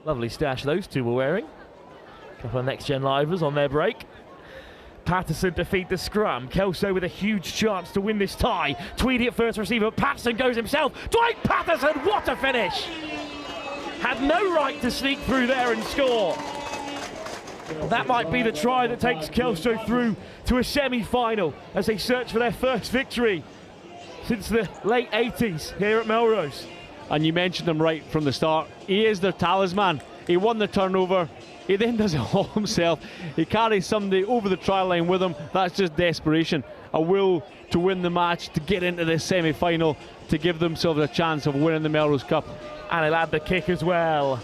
Lovely stash those two were wearing. A couple of next-gen livers on their break. Patterson to feed the scrum. Kelso with a huge chance to win this tie. Tweedy at first receiver. Patterson goes himself. Dwight Patterson, what a finish! Had no right to sneak through there and score. That might be the try that takes Kelso through to a semi-final as they search for their first victory since the late 80s here at Melrose. And you mentioned him right from the start. He is their talisman. He won the turnover. He then does it all himself. He carries somebody over the try line with him. That's just desperation. A will to win the match, to get into this semi-final, to give themselves a chance of winning the Melrose Cup. And he'll add the kick as well.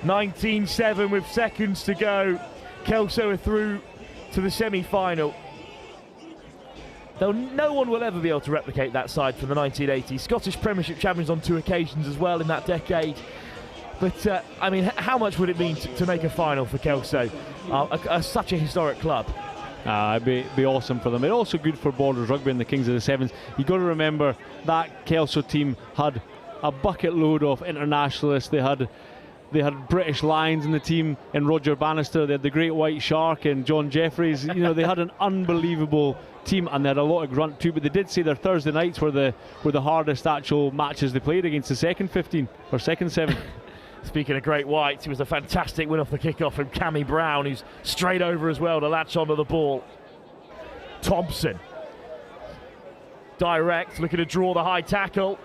19-7 with seconds to go. Kelso are through to the semi-final. Though no one will ever be able to replicate that side from the 1980s. Scottish Premiership champions on 2 occasions as well in that decade. But, I mean, how much would it mean to make a final for Kelso? Such a historic club. It'd be awesome for them. It's also good for Borders Rugby and the Kings of the Sevens. You've got to remember that Kelso team had a bucket load of internationalists. They had British Lions in the team, and Roger Bannister. They had the Great White Shark and John Jeffries. You know, they had an unbelievable team, and they had a lot of grunt too. But they did say their Thursday nights were the hardest actual matches they played against the second 15 or second 7. Speaking of Great Whites, it was a fantastic win off the kickoff from Cammy Brown, who's straight over as well to latch onto the ball. Thompson, direct, looking to draw the high tackle.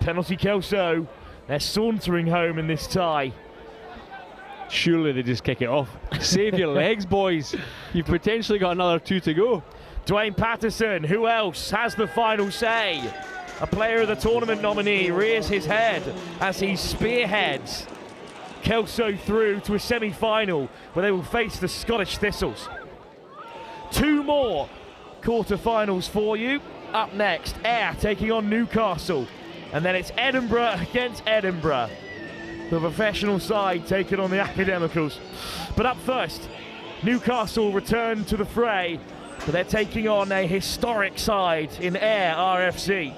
Penalty Kelso. They're sauntering home in this tie. Surely they just kick it off. Save your legs, boys. You've potentially got another 2 to go. Dwayne Patterson, who else has the final say? A player of the tournament nominee rears his head as he spearheads Kelso through to a semi-final where they will face the Scottish Thistles. 2 more quarter-finals for you. Up next, Ayr taking on Newcastle. And then it's Edinburgh against Edinburgh. The professional side taking on the Academicals. But up first, Newcastle return to the fray, but they're taking on a historic side in Ayr RFC.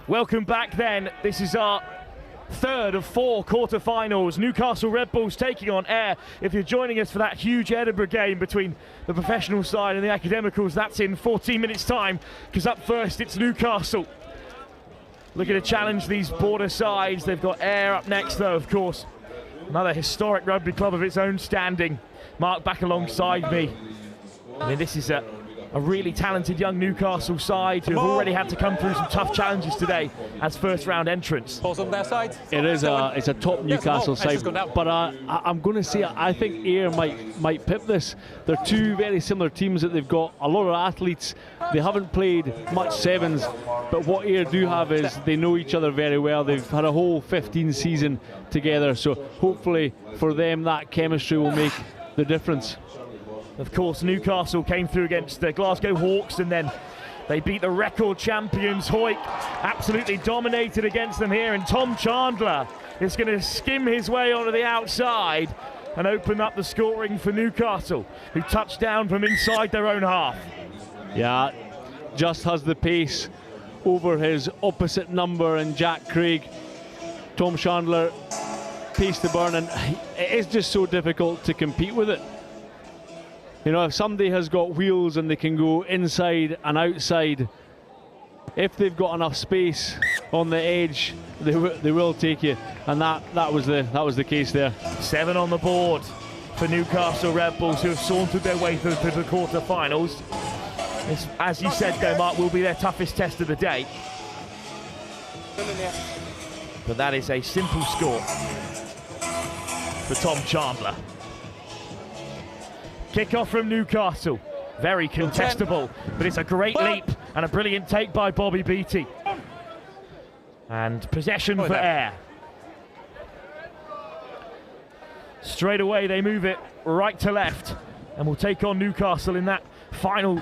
Welcome back then. This is our third of 4 quarter-finals. Newcastle Red Bulls taking on Ayr. If you're joining us for that huge Edinburgh game between the professional side and the Academicals, that's in 14 minutes' time, because up first it's Newcastle. Looking to challenge these border sides. They've got Ayr up next, though, of course. Another historic rugby club of its own standing. Mark back alongside me. I mean, this is a really talented young Newcastle side who have already had to come through some tough challenges today as first-round entrants. It is it's a top Newcastle side, but I'm going to say I think Ayr might pip this. They're 2 very similar teams that they've got a lot of athletes. They haven't played much sevens, but what Ayr do have is they know each other very well. They've had a whole 15 season together, so hopefully for them that chemistry will make the difference. Of course, Newcastle came through against the Glasgow Hawks, and then they beat the record champions Hoyk. Absolutely dominated against them here, and Tom Chandler is going to skim his way onto the outside and open up the scoring for Newcastle, who touched down from inside their own half. Yeah, just has the pace over his opposite number and Jack Craig. Tom Chandler, pace to burn, and it is just so difficult to compete with it. You know, if somebody has got wheels and they can go inside and outside, if they've got enough space on the edge, they will take you, and that was the case there. 7 on the board for Newcastle Red Bulls, who have sauntered their way through to the quarter-finals. This, as you said, though, Mark, will be their toughest test of the day. But that is a simple score for Tom Chandler. Kick-off from Newcastle. Very contestable, but it's a great leap and a brilliant take by Bobby Beattie. And possession for Ayr. Straight away they move it right to left and will take on Newcastle in that final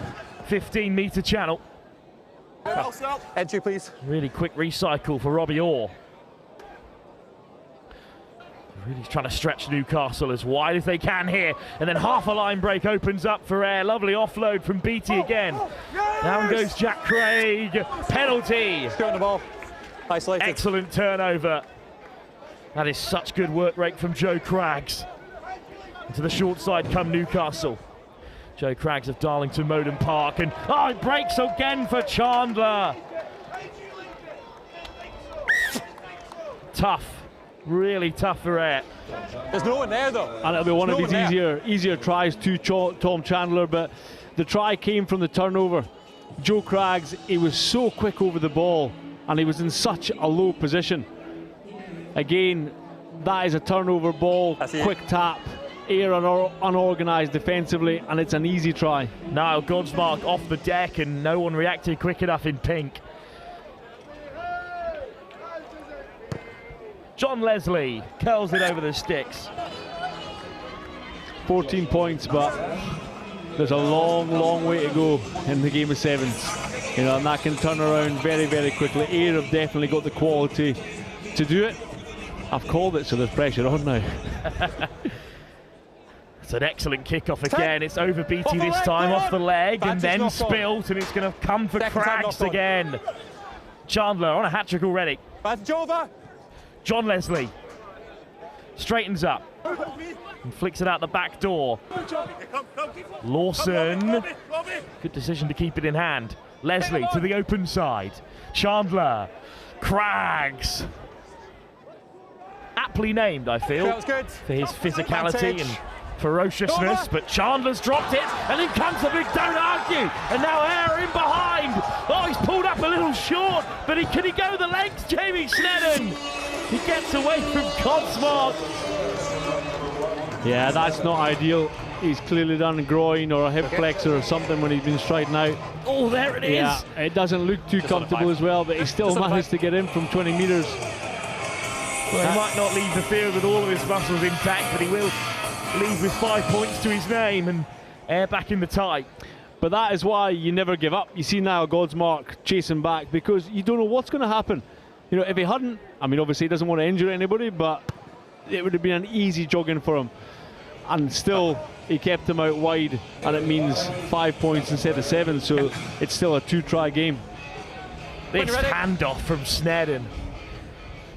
15-metre channel. Entry, please. Really quick recycle for Robbie Orr. Really trying to stretch Newcastle as wide as they can here. And then half a line break opens up for Ayr. Lovely offload from Beattie again. Down goes Jack Craig. Penalty. Still on the ball. Isolated. Excellent turnover. That is such good work rate from Joe Craggs. To the short side come Newcastle. Joe Craggs of Darlington Moden Park. And it breaks again for Chandler. Tough. Really tough for Ayr. There's no one there though. And it'll be one of his easier tries to Tom Chandler, but the try came from the turnover. Joe Craggs, he was so quick over the ball and he was in such a low position. Again, that is a turnover ball, quick tap. Ayr unorganised defensively, and it's an easy try. Niall Godsmark off the deck and no one reacted quick enough in pink. John Leslie curls it over the sticks. 14 points, but there's a long way to go in the game of sevens. You know, and that can turn around very, very quickly. Ayr have definitely got the quality to do it. I've called it, so there's pressure on now. It's an excellent kickoff again. It's over Beattie this time, off the leg, and then spilt, and it's going to come for Craggs again. Chandler on a hat-trick already. John Leslie straightens up and flicks it out the back door. Lawson, good decision to keep it in hand. Leslie to the open side. Chandler, Craggs. Aptly named, I feel, for his physicality and ferociousness, but Chandler's dropped it, and in comes the big don't argue, and now Ayr in behind. He's pulled up a little short, but can he go the length? Jamie Snedden. He gets away from Godsmark. Yeah, that's not ideal. He's clearly done a groin or a hip flexor or something when he's been striding out. Oh, there it is. Yeah, it doesn't look too comfortable as well, but he still managed to get in from 20 metres. Well, he might not leave the field with all of his muscles intact, but he will leave with 5 points to his name, and Ayr back in the tie. But that is why you never give up. You see now Godsmark chasing back, because you don't know what's going to happen. You know, if he hadn't, I mean, obviously he doesn't want to injure anybody, but it would have been an easy jogging for him. And still, he kept him out wide, and it means 5 points instead of 7, so it's still a 2-try game. This handoff from Snedden.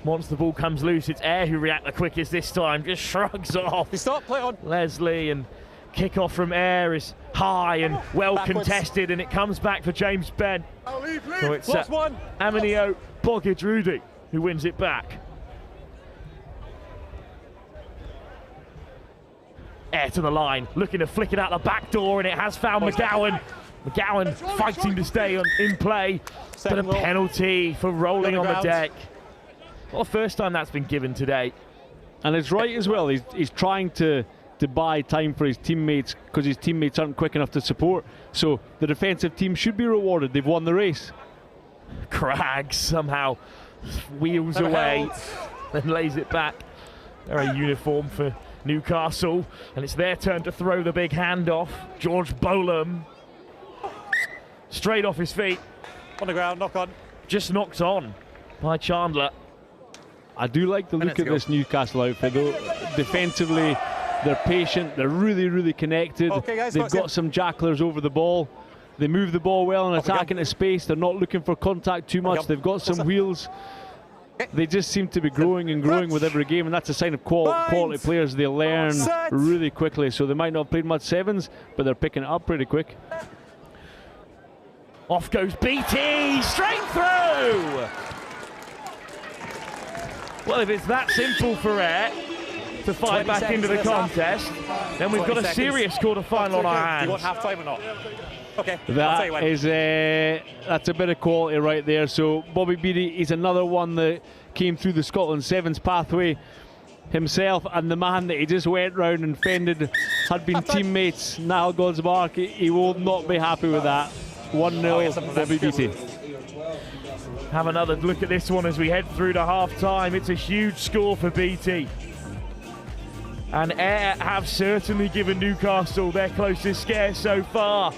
Once the ball comes loose, it's Ayr who react the quickest this time, just shrugs off. Play on. Leslie, and kick-off from Ayr is high and well contested, and it comes back for James Ben. So it's Aminio Boggidrudi who wins it back. Ayr to the line, looking to flick it out the back door, and it has found McGowan. McGowan fighting to stay in play, but a penalty for rolling on the deck. Not the first time that's been given today. And it's right as well. He's trying to buy time for his teammates, because his teammates aren't quick enough to support. So the defensive team should be rewarded. They've won the race. Craggs somehow wheels away, then lays it back. Very uniform for Newcastle, and it's their turn to throw the big handoff. George Bolam, straight off his feet. On the ground, knock on. Just knocked on by Chandler. I do like the look of this Newcastle outfit though. Defensively, They're patient, they're really connected. Okay, guys, they've got some jacklers over the ball. They move the ball well and attack into space. They're not looking for contact too much. They've got some wheels. They just seem to be growing and growing with every game, and that's a sign of quality players. They learn really quickly, so they might not have played much sevens, but they're picking it up pretty quick. Off goes BT, straight through! Well, if it's that simple for Air to fight back into the contest, then we've got a serious quarter-final on our hands. Do you want half-time or not? Okay, that is that's a bit of quality right there. So Bobby Beattie is another one that came through the Scotland Sevens pathway himself, and the man that he just went round and fended had been teammates. Niall Godsmark, he will not be happy with that. 1-0 Bobby Beattie. Have another look at this one as we head through to half-time. It's a huge score for BT. And Ayr have certainly given Newcastle their closest scare so far.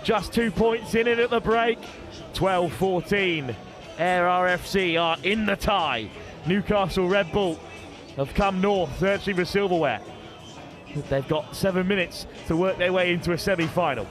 Just 2 points in it at the break. 12-14. Ayr RFC are in the tie. Newcastle Red Bull have come north searching for silverware. They've got 7 minutes to work their way into a semi-final.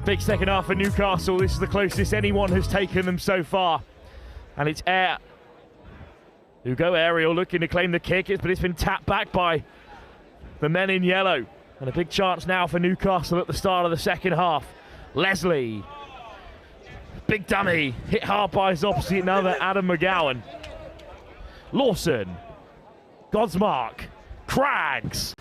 Big second half for Newcastle. This is the closest anyone has taken them so far. And it's Ayr who go aerial, looking to claim the kick, but it's been tapped back by the men in yellow. And a big chance now for Newcastle at the start of the second half. Leslie. Big dummy. Hit hard by his opposite, another Adam McGowan. Lawson. Godsmark. Craggs.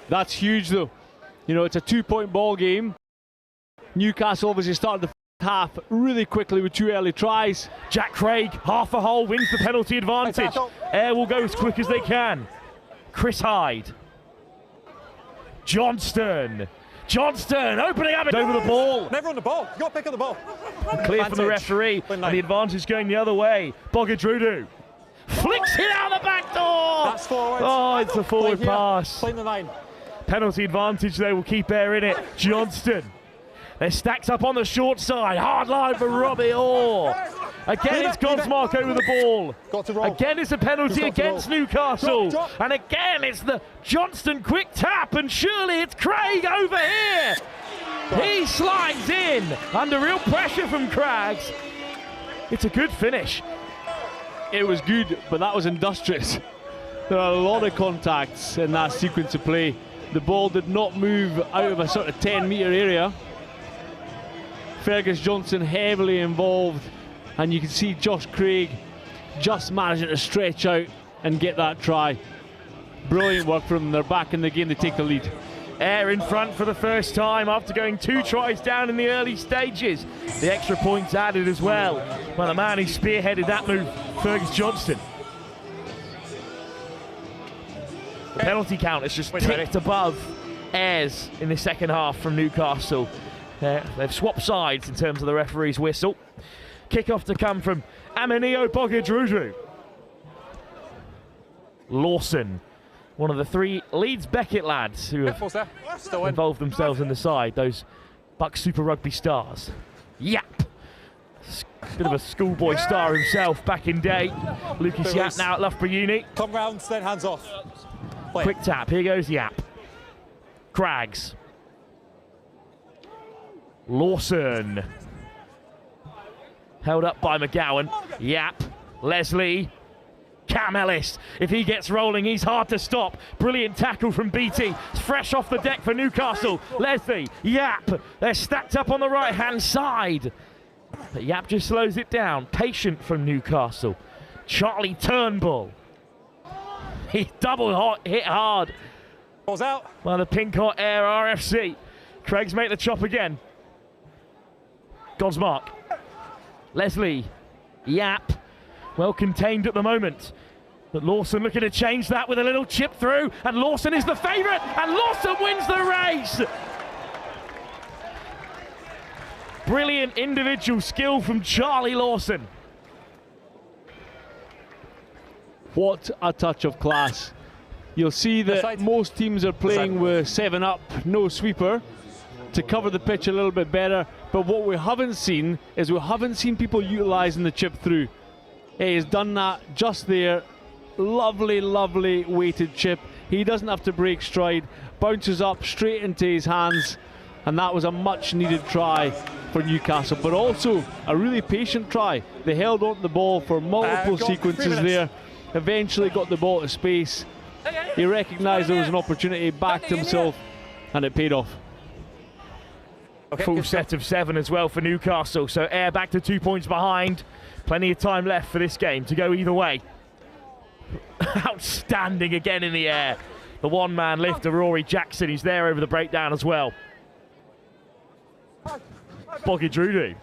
That's huge though. You know, it's a 2-point ball game. Newcastle obviously started the first half really quickly with 2 early tries. Jack Craig, half a hole, wins the penalty advantage. Ayr will go as quick as they can. Chris Hyde. Johnston, opening up over the ball. Never on the ball. You got to pick up the ball. Clear from the referee, and the advantage going the other way. Bogadrudu flicks it out the back door. That's forward. Oh, it's a forward pass. Playing the line. Penalty advantage, they will keep Ayr in it. Johnston. They're stacked up on the short side. Hard line for Robbie Orr. Again, it's Godsmark over the ball. Got to roll. Again, it's a penalty against Newcastle. Drop. And again, it's the Johnston quick tap. And surely it's Craig over here. He slides in under real pressure from Craggs. It's a good finish. It was good, but that was industrious. There are a lot of contacts in that sequence of play. The ball did not move out of a sort of 10-metre area. Fergus Johnson heavily involved, and you can see Josh Craig just managing to stretch out and get that try. Brilliant work from them. They're back in the game to take the lead. Ayr in front for the first time after going 2 tries down in the early stages. The extra points added as well by the man who spearheaded that move, Fergus Johnston. The penalty count is just ticked above Ayrs in the second half from Newcastle. They've swapped sides in terms of the referee's whistle. Kick-off to come from Aminio Bogadrudu. Lawson, one of the 3 Leeds Beckett lads who have involved themselves in the side. Those Buck Super Rugby stars. Yap. Bit of a schoolboy star himself back in day. Lucas Yap now at Loughborough Uni. Come round, then hands off. Play. Quick tap, here goes Yap. Craggs. Lawson. Held up by McGowan. Yap. Leslie. Cam Ellis. If he gets rolling, he's hard to stop. Brilliant tackle from BT. It's fresh off the deck for Newcastle. Leslie. Yap. They're stacked up on the right-hand side. But Yap just slows it down. Patient from Newcastle. Charlie Turnbull. He double hit hard. Balls out. Well, the pink hot air RFC. Craigs make the chop again. Gosmark. Leslie. Yap. Well contained at the moment. But Lawson looking to change that with a little chip through. And Lawson is the favourite. And Lawson wins the race. Brilliant individual skill from Charlie Lawson. What a touch of class. You'll see that most teams are playing with 7-up, no sweeper, to cover the pitch a little bit better. But what we haven't seen is we haven't seen people utilising the chip through. He has done that just there. Lovely, lovely weighted chip. He doesn't have to break stride. Bounces up straight into his hands. And that was a much needed try for Newcastle, but also a really patient try. They held on to the ball for multiple sequences there. Eventually got the ball to space. He recognised there was an opportunity, backed himself, and it paid off. Full set of 7 as well for Newcastle, so Ayr back to 2 points behind. Plenty of time left for this game to go either way. Outstanding again in the air. The one-man lift of Rory Jackson, who's there over the breakdown as well. Boggidrudu.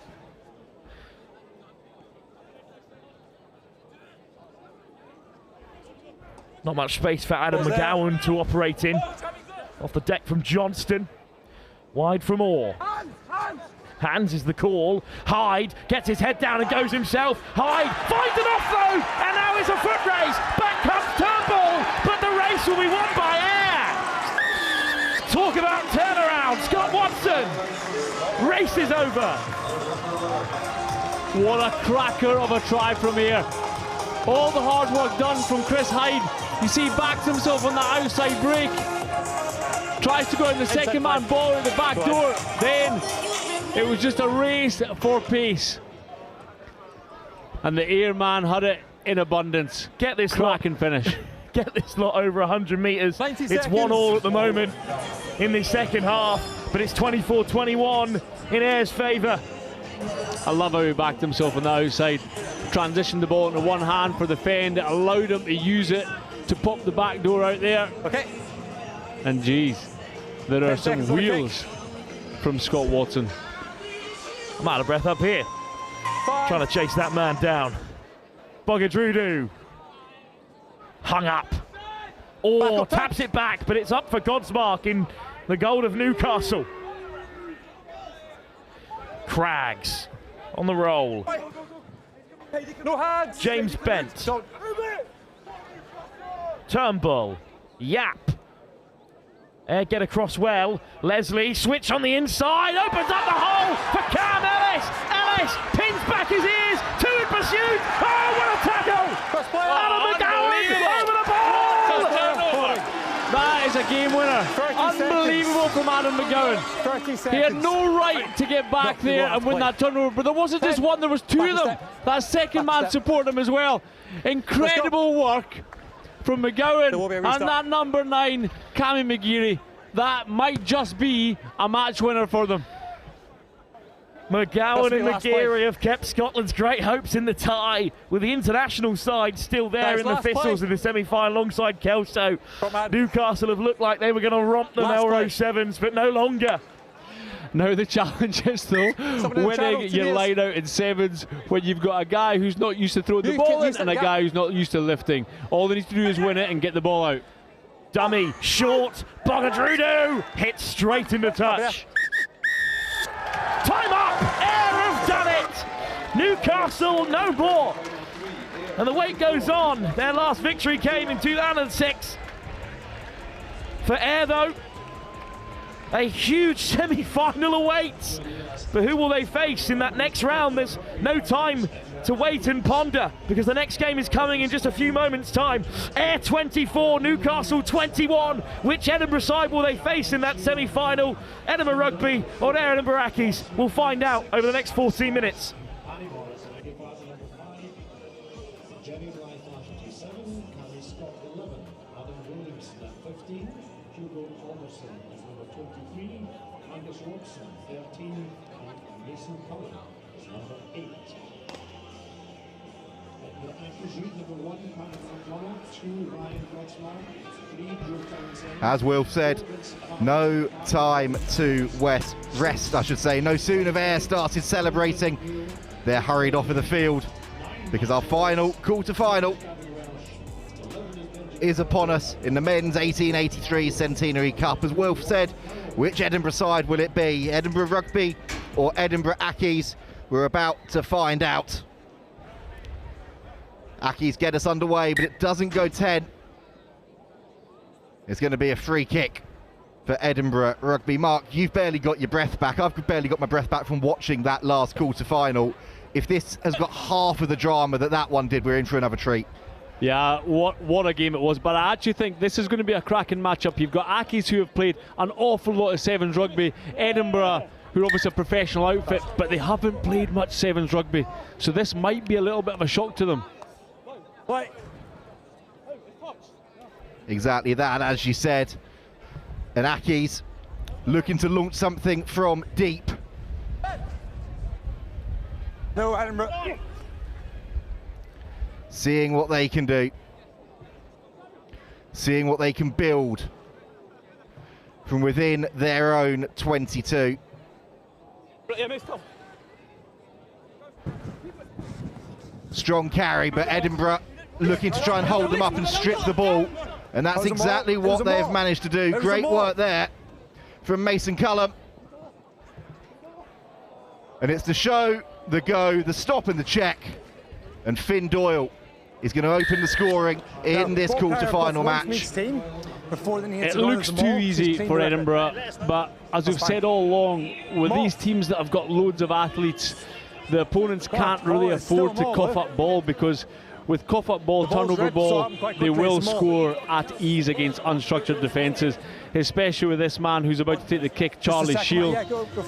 Not much space for Adam McGowan to operate in. Off the deck from Johnston. Wide from Orr. Hands is the call. Hyde gets his head down and goes himself. Hyde finds an offload, and now it's a foot race. Back comes Turnbull, but the race will be won by Ayr. Talk about turnaround. Scott Watson. Race is over. What a cracker of a try from here. All the hard work done from Chris Hyde. You see, he backs himself on the outside break. Tries to go in the second man ball at the back door. Then it was just a race for pace. And the Ayr man had it in abundance. Get this cracking finish. Get this lot over 100 metres. It's 1-1 at the moment in the second half, but it's 24-21 in Ayr's favour. I love how he backed himself on the outside. Transitioned the ball into one hand for the fend. It allowed him to use it to pop the back door out there. Okay. And geez, there are some wheels from Scott Watson. I'm out of breath up here. Trying to chase that man down. Boggidrudu. Hung up. Or taps it back, but it's up for Godsmark in the goal of Newcastle. Craggs on the roll. No hands. James Bent. Turnbull. Yap. Get across well. Leslie, switch on the inside, opens up the hole for Cam Ellis. Ellis pins back his ears, 2 in pursuit. Oh, what a tackle! Adam McGowan over the ball! That is a game winner. Unbelievable from Adam McGowan. He had no right to get back there and win that turnover, but there wasn't just one, there was 2 of them. That second man supported him as well. Incredible work from McGowan and that number 9, Cammy McGeary. That might just be a match winner for them. McGowan and McGeary have kept Scotland's great hopes in the tie, with the international side still there in the Thistles in the semi-final alongside Kelso. Newcastle have looked like they were going to romp the Melrose Sevens, but no longer. Now the challenge is though, winning your line out in 7s when you've got a guy who's not used to throwing the ball in and a guy who's not used to lifting. All they need to do is win it and get the ball out. Dummy, short, Boggidrudu, hit straight into touch. Time up! Ayr have done it! Newcastle, no more! And the wait goes on. Their last victory came in 2006. For Ayr though, A huge semi-final awaits. But who will they face in that next round? There's no time to wait and ponder because the next game is coming in just a few moments' time. Ayr 24, Newcastle 21. Which Edinburgh side will they face in that semi-final? Edinburgh Rugby or Ayr Edinburgh Accies? We'll find out over the next 14 minutes. As Wilf said, no time to rest, I should say. No sooner have Ayr started celebrating, they're hurried off of the field because our final quarter-final is upon us in the men's 1883 Centenary Cup. As Wilf said, which Edinburgh side will it be? Edinburgh Rugby or Edinburgh Accies? We're about to find out. Accies get us underway, but it doesn't go 10. It's going to be a free kick for Edinburgh Rugby. Mark, you've barely got your breath back. I've barely got my breath back from watching that last quarter-final. If this has got half of the drama that one did, we're in for another treat. Yeah, what a game it was. But I actually think this is going to be a cracking matchup. You've got Accies, who have played an awful lot of sevens rugby. Edinburgh, who are obviously a professional outfit, but they haven't played much sevens rugby. So this might be a little bit of a shock to them. Exactly that, as you said. And Accies looking to launch something from deep. No, Edinburgh. Seeing what they can do. Seeing what they can build from within their own 22. Strong carry, but Edinburgh looking to try and hold them up and strip the ball. And that's exactly what they have managed to do. Great work there from Mason Cullum. And it's the show, the go, the stop and the check. And Finn Doyle is going to open the scoring in this quarter-final match. It looks too easy for Edinburgh, but as we've said all along, with these teams that have got loads of athletes, the opponents can't really afford to cough up ball, because with cough-up ball, turnover ball, they will score at ease against unstructured defences, especially with this man who's about to take the kick, Charlie Shield.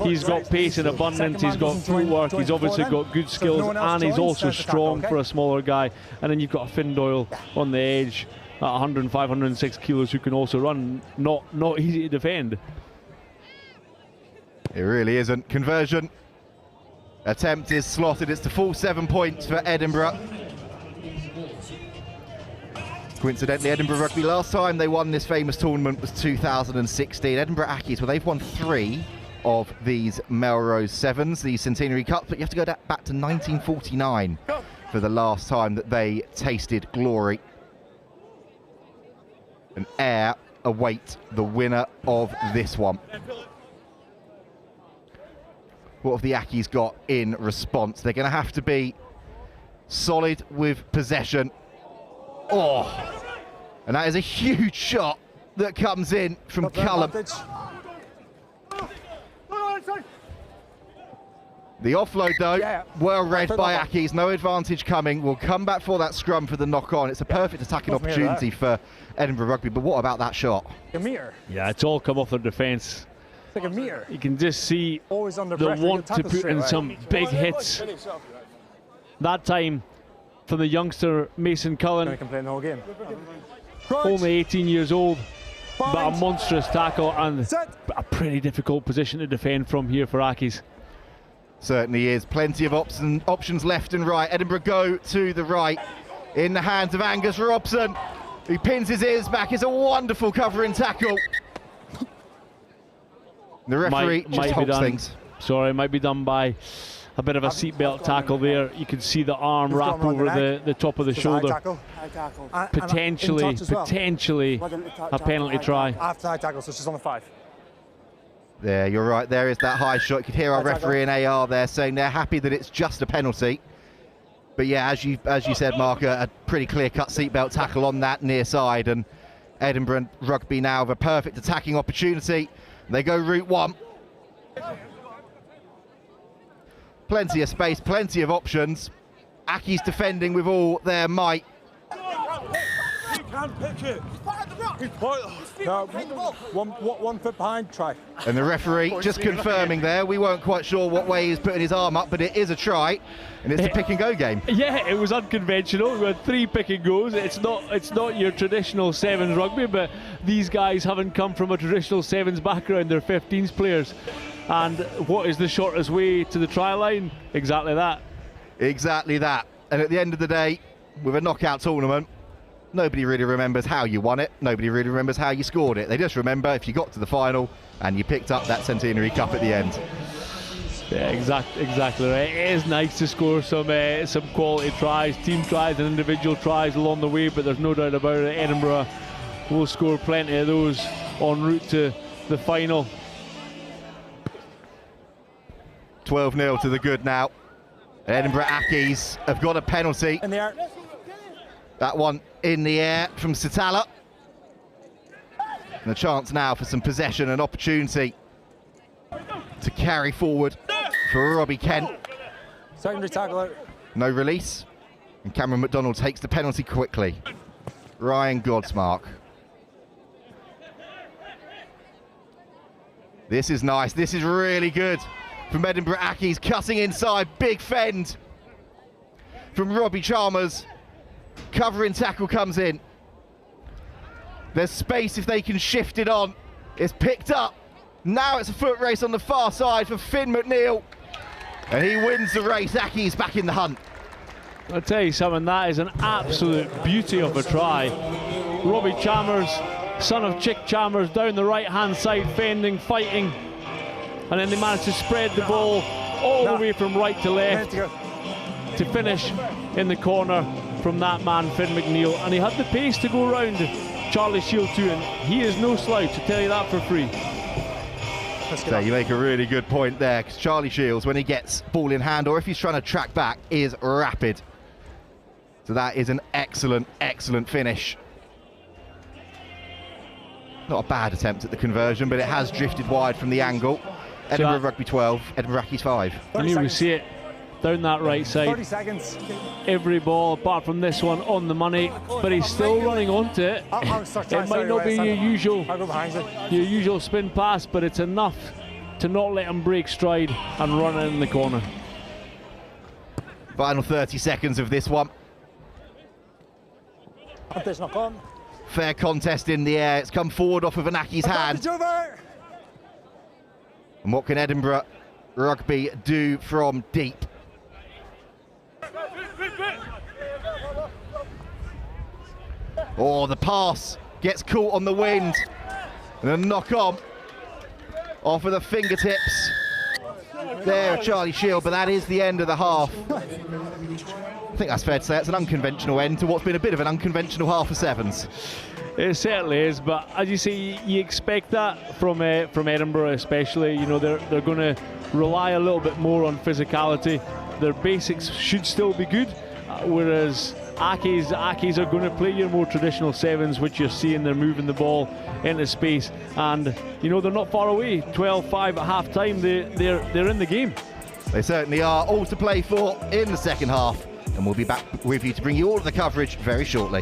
He's got pace in abundance, he's got footwork, he's obviously got good skills, and he's also strong for a smaller guy. And then you've got a Finn Doyle on the edge at 105, 106 kilos, who can also run. Not easy to defend. It really isn't. Conversion attempt is slotted. It's the full 7 points for Edinburgh. Coincidentally, Edinburgh Rugby, last time they won this famous tournament was 2016. Edinburgh Accies, well, they've won 3 of these Melrose Sevens, the Centenary Cup, but you have to go back to 1949 for the last time that they tasted glory. And Ayr await the winner of this one. What have the Accies got in response? They're going to have to be solid with possession. Oh, and that is a huge shot that comes in from Cullum. The offload, though, well read by Accies. No advantage coming. We'll come back for that scrum for the knock-on. It's a perfect attacking opportunity for Edinburgh Rugby, but what about that shot? A metre. Yeah, it's all come off their defence. It's like a metre. You can just see the want to put in some big hits. That time, from the youngster Mason Cullen, only 18 years old, but a monstrous tackle and a pretty difficult position to defend from here for Accies. Certainly is. Plenty of options left and right. Edinburgh go to the right in the hands of Angus Robson, who pins his ears back. It's a wonderful covering tackle. The referee just holds things. Sorry, might be done by a bit of a seatbelt tackle there. You can see the arm wrap over the top of the shoulder. Potentially a penalty try. After high tackle, so it's just on the 5. There, you're right. There is that high shot. You could hear our referee in AR there saying they're happy that it's just a penalty. But yeah, as you said, Mark, a pretty clear-cut seatbelt tackle on that near side, and Edinburgh Rugby now have a perfect attacking opportunity. They go route one. Plenty of space, plenty of options. Aki's defending with all their might. You can't pick it. No, 1 foot behind, try. And the referee just confirming there, we weren't quite sure what way he's putting his arm up, but it is a try, and it's a pick and go game. Yeah, it was unconventional. We had 3 pick and goes. It's not your traditional sevens rugby, but these guys haven't come from a traditional sevens background. They're 15s players. And what is the shortest way to the try line? Exactly that. Exactly that. And at the end of the day, with a knockout tournament, nobody really remembers how you won it. Nobody really remembers how you scored it. They just remember if you got to the final and you picked up that Centenary Cup at the end. Yeah, exactly right. It is nice to score some quality tries, team tries and individual tries along the way, but there's no doubt about it, Edinburgh will score plenty of those en route to the final. 12-0 to the good now. Edinburgh Ackies have got a penalty. In the air. That one in the air from Satala. And a chance now for some possession and opportunity to carry forward for Robbie Kent. Secondary tackle out. No release. And Cameron McDonald takes the penalty quickly. Ryan Godsmark. This is nice. This is really good from Edinburgh Ackies, cutting inside. Big fend from Robbie Chalmers. Covering tackle comes in. There's space if they can shift it on. It's picked up. Now it's a foot race on the far side for Finn McNeil. And he wins the race. Ackies back in the hunt. I'll tell you something, that is an absolute beauty of a try. Robbie Chalmers, son of Chick Chalmers, down the right-hand side, fending, fighting. And then they managed to spread the ball all the way from right to left to finish in the corner from that man, Finn McNeil. And he had the pace to go round Charlie Shield too, and he is no slouch, to tell you that for free. So you make a really good point there, because Charlie Shields, when he gets ball in hand, or if he's trying to track back, is rapid. So that is an excellent, excellent finish. Not a bad attempt at the conversion, but it has drifted wide from the angle. Edinburgh Rugby 12, Edinburgh Ackies 5. And here we see it down that right side. 30 seconds. Every ball apart from this one on the money, but he's still running onto it. It might not be your usual spin pass, but it's enough to not let him break stride and run it in the corner. Final 30 seconds of this one. Fair contest in the air. It's come forward off of an Ackies hand. And what can Edinburgh Rugby do from deep? Oh, the pass gets caught on the wind. And a knock on off of the fingertips there, Charlie Shield, but that is the end of the half. I think that's fair to say it's an unconventional end to what's been a bit of an unconventional half of sevens. It certainly is, but as you say, you expect that from Edinburgh especially. You know, they're going to rely a little bit more on physicality. Their basics should still be good, whereas Ackies are going to play your more traditional sevens, which you're seeing they're moving the ball into space, and you know they're not far away. 12-5 at half time. They're in the game. They certainly are. All to play for in the second half, and we'll be back with you to bring you all of the coverage very shortly.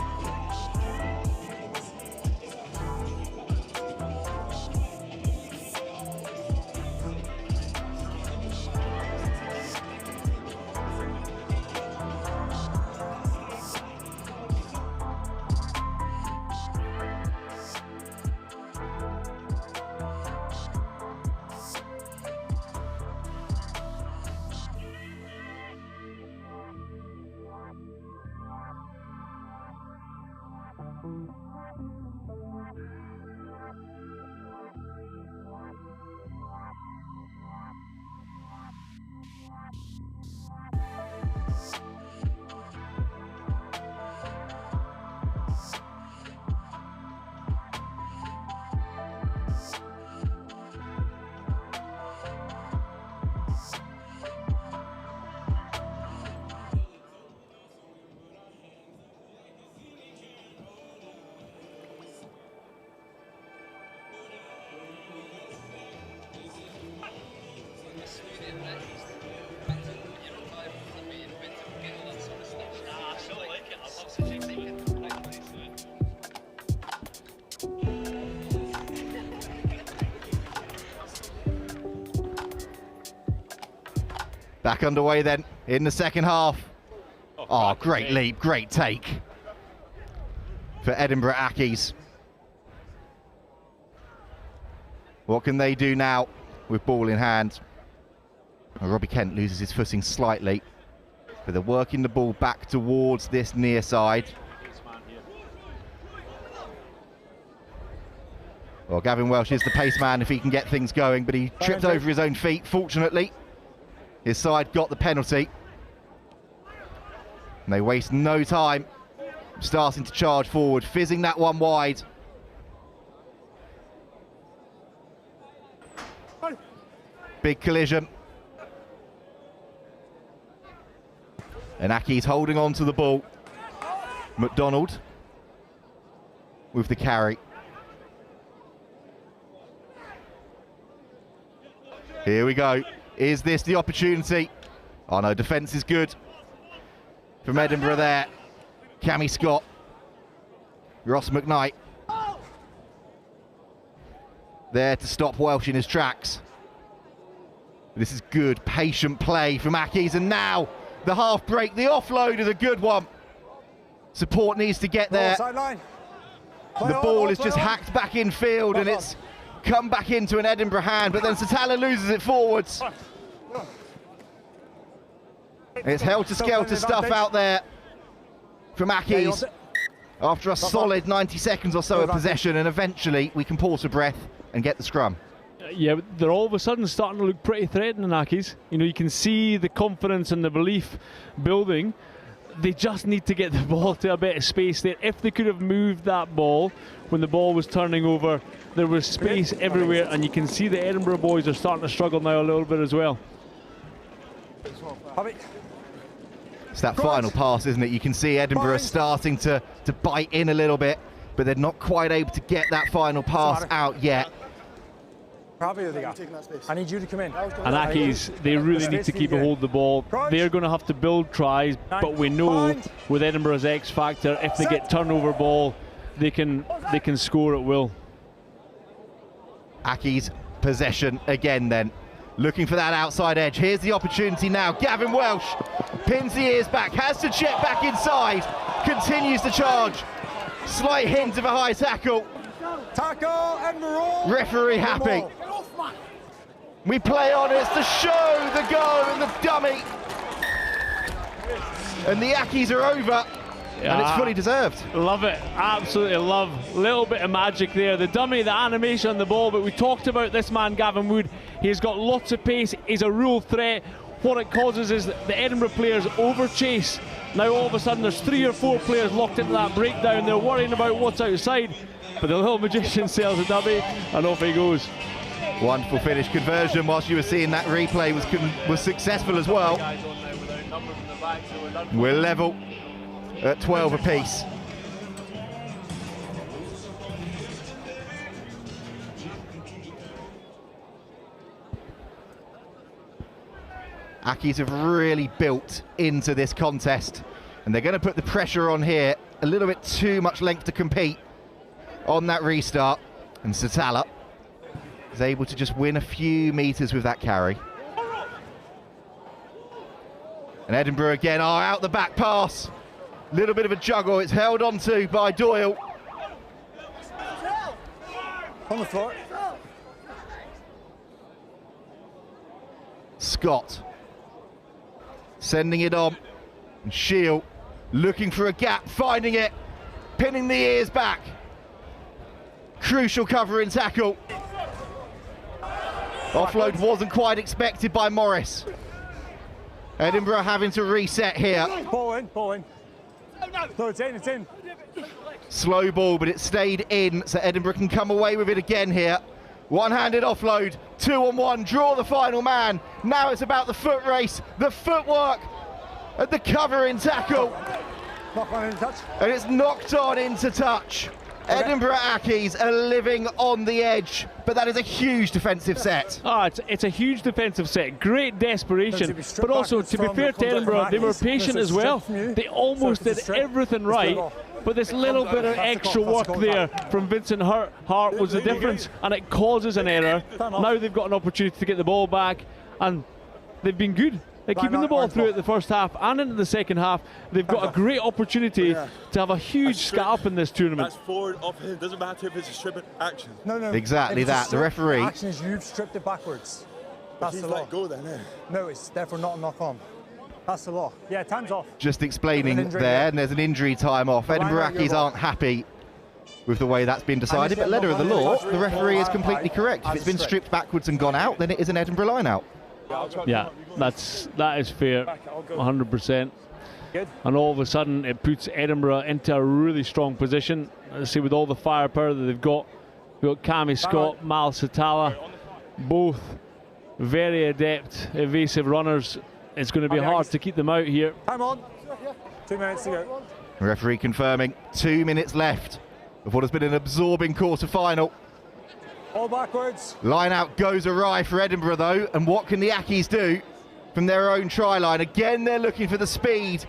Back underway then in the second half. Oh, great leap, great take for Edinburgh Accies. What can they do now with ball in hand? Well, Robbie Kent loses his footing slightly, but they're working the ball back towards this near side. Well, Gavin Welsh is the pace man if he can get things going, but he tripped over his own feet. Fortunately, his side got the penalty. And they waste no time starting to charge forward, fizzing that one wide. Big collision. And Accies holding on to the ball. McDonald with the carry. Here we go. Is this the opportunity? Oh no, defence is good from Edinburgh there. Cammy Scott, Ross McKnight there to stop Welsh in his tracks. This is good, patient play from Accies, and now the half break, the offload is a good one. Support needs to get there. The ball is just hacked back in field, and it's come back into an Edinburgh hand, but then Satala loses it forwards. It's helter-skelter stuff out there from Accies after a solid 90 seconds or so of possession, and eventually we can pause for breath and get the scrum. Yeah, they're all of a sudden starting to look pretty threatening, Accies. You know, you can see the confidence and the belief building. They just need to get the ball to a bit of space there. If they could have moved that ball when the ball was turning over, there was space everywhere, and you can see the Edinburgh boys are starting to struggle now a little bit as well. It's that final pass, isn't it? You can see Edinburgh starting to bite in a little bit, but they're not quite able to get that final pass out yet. I need you to come in. And Accies, they really need to keep a hold of the ball. They're going to have to build tries, but we know with Edinburgh's X factor, if they get turnover ball, they can score at will. Accies possession again then. Looking for that outside edge. Here's the opportunity now. Gavin Welsh pins the ears back, has to check back inside, continues to charge. Slight hint of a high tackle. Referee happy. We play on, it's the show, the go, and the dummy. And the Accies are over, and it's fully deserved. Love it, absolutely love. Little bit of magic there. The dummy, the animation on the ball, but we talked about this man, Gavin Wood. He's got lots of pace, he's a real threat. What it causes is the Edinburgh players over chase. Now all of a sudden there's 3 or 4 players locked into that breakdown. They're worrying about what's outside, but the little magician sails a dummy, and off he goes. Wonderful finish. Conversion, whilst you were seeing that replay, was successful as well. We're level at 12 apiece. Accies have really built into this contest, and they're going to put the pressure on here. A little bit too much length to compete on that restart, and Satala is able to just win a few metres with that carry. And Edinburgh again, out the back pass. Little bit of a juggle, it's held on to by Doyle. On the floor. Scott sending it on, and Shield looking for a gap, finding it, pinning the ears back. Crucial covering tackle. Offload wasn't quite expected by Morris. Edinburgh having to reset here. Ball in. No, it's in. Slow ball, but it stayed in, so Edinburgh can come away with it again here. One-handed offload, 2-on-1, draw the final man. Now it's about the foot race, the footwork, and the covering tackle. Knock on into touch. And it's knocked on into touch. Okay. Edinburgh Accies are living on the edge, but that is a huge defensive set. It's a huge defensive set. Great desperation, but also, to be fair to Edinburgh, they were patient as well. They almost did everything right, but this little bit of extra work there from Vincent Hart was the difference, and it causes an error. Now they've got an opportunity to get the ball back, and they've been good. They're keeping the ball throughout the first half and into the second half. They've got a great opportunity to have a huge scalp in this tournament. That's forward, off him. Doesn't matter if it's a stripping action. No. Exactly that. The referee. Action is you've stripped it backwards. That's the law. Let go then, eh? No, it's therefore not a knock on. That's the law. Yeah, time's off. Just explaining there, and there's an injury time off. Edinburgh Accies aren't happy with the way that's been decided, but letter of the law, the referee is completely correct. If it's been stripped backwards and gone out, then it is an Edinburgh line out. Yeah, that is fair, 100%. And all of a sudden, it puts Edinburgh into a really strong position. Let's see, with all the firepower that they've got, we've got Cammy Scott, Mal Satala, both very adept, evasive runners. It's going to be hard to keep them out here. Time on. 2 minutes to go. Referee confirming 2 minutes left of what has been an absorbing quarter-final. All backwards. Line out goes awry for Edinburgh though, and what can the Accies do from their own try line? Again, they're looking for the speed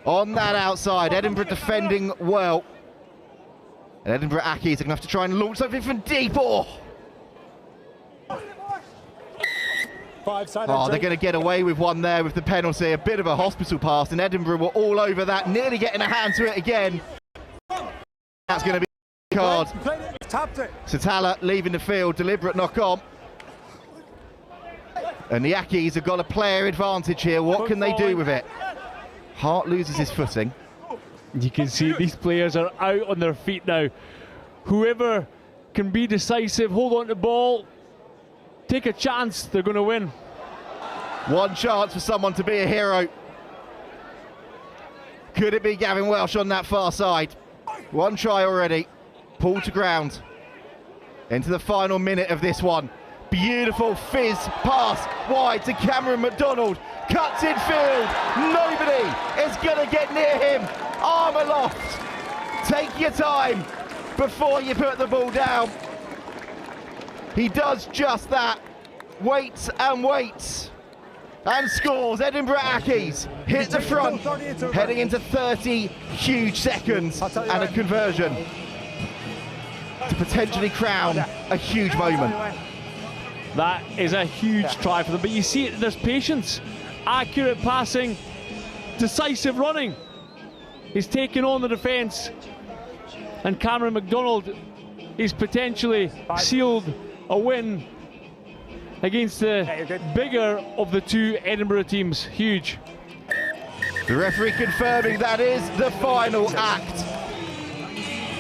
on that outside. Edinburgh defending well. And Edinburgh Accies are going to have to try and launch something from deep. Oh, they're going to get away with one there with the penalty. A bit of a hospital pass, and Edinburgh were all over that, nearly getting a hand to it again. That's going to be a card. Satala leaving the field, deliberate knock on. And the Accies have got a player advantage here. What can they do with it? Hart loses his footing. You can see these players are out on their feet now. Whoever can be decisive, hold on to the ball, take a chance, they're going to win. One chance for someone to be a hero. Could it be Gavin Welsh on that far side? One try already. Pulled to ground. Into the final minute of this one. Beautiful fizz pass wide to Cameron McDonald. Cuts in field. Nobody is going to get near him. Arm aloft. Take your time before you put the ball down. He does just that. Waits and waits. And scores. Edinburgh Accies hit the front, heading into 30 huge seconds and a conversion to potentially crown a huge moment. That is a huge try for them, but you see it, there's patience, accurate passing, decisive running. He's taking on the defence, and Cameron McDonald is potentially sealed a win against the bigger of the two Edinburgh teams. Huge. The referee confirming that is the final act.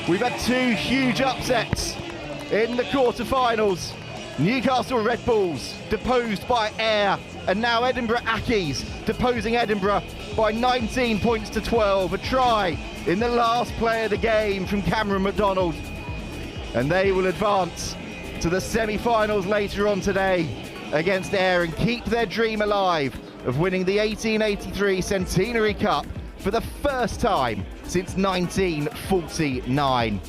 We've had two huge upsets in the quarter-finals. Newcastle Red Bulls deposed by Ayr, and now Edinburgh Accies deposing Edinburgh by 19 points to 12. A try in the last play of the game from Cameron McDonald. And they will advance to the semi-finals later on today against Ayr and keep their dream alive of winning the 1883 Centenary Cup for the first time since 1949.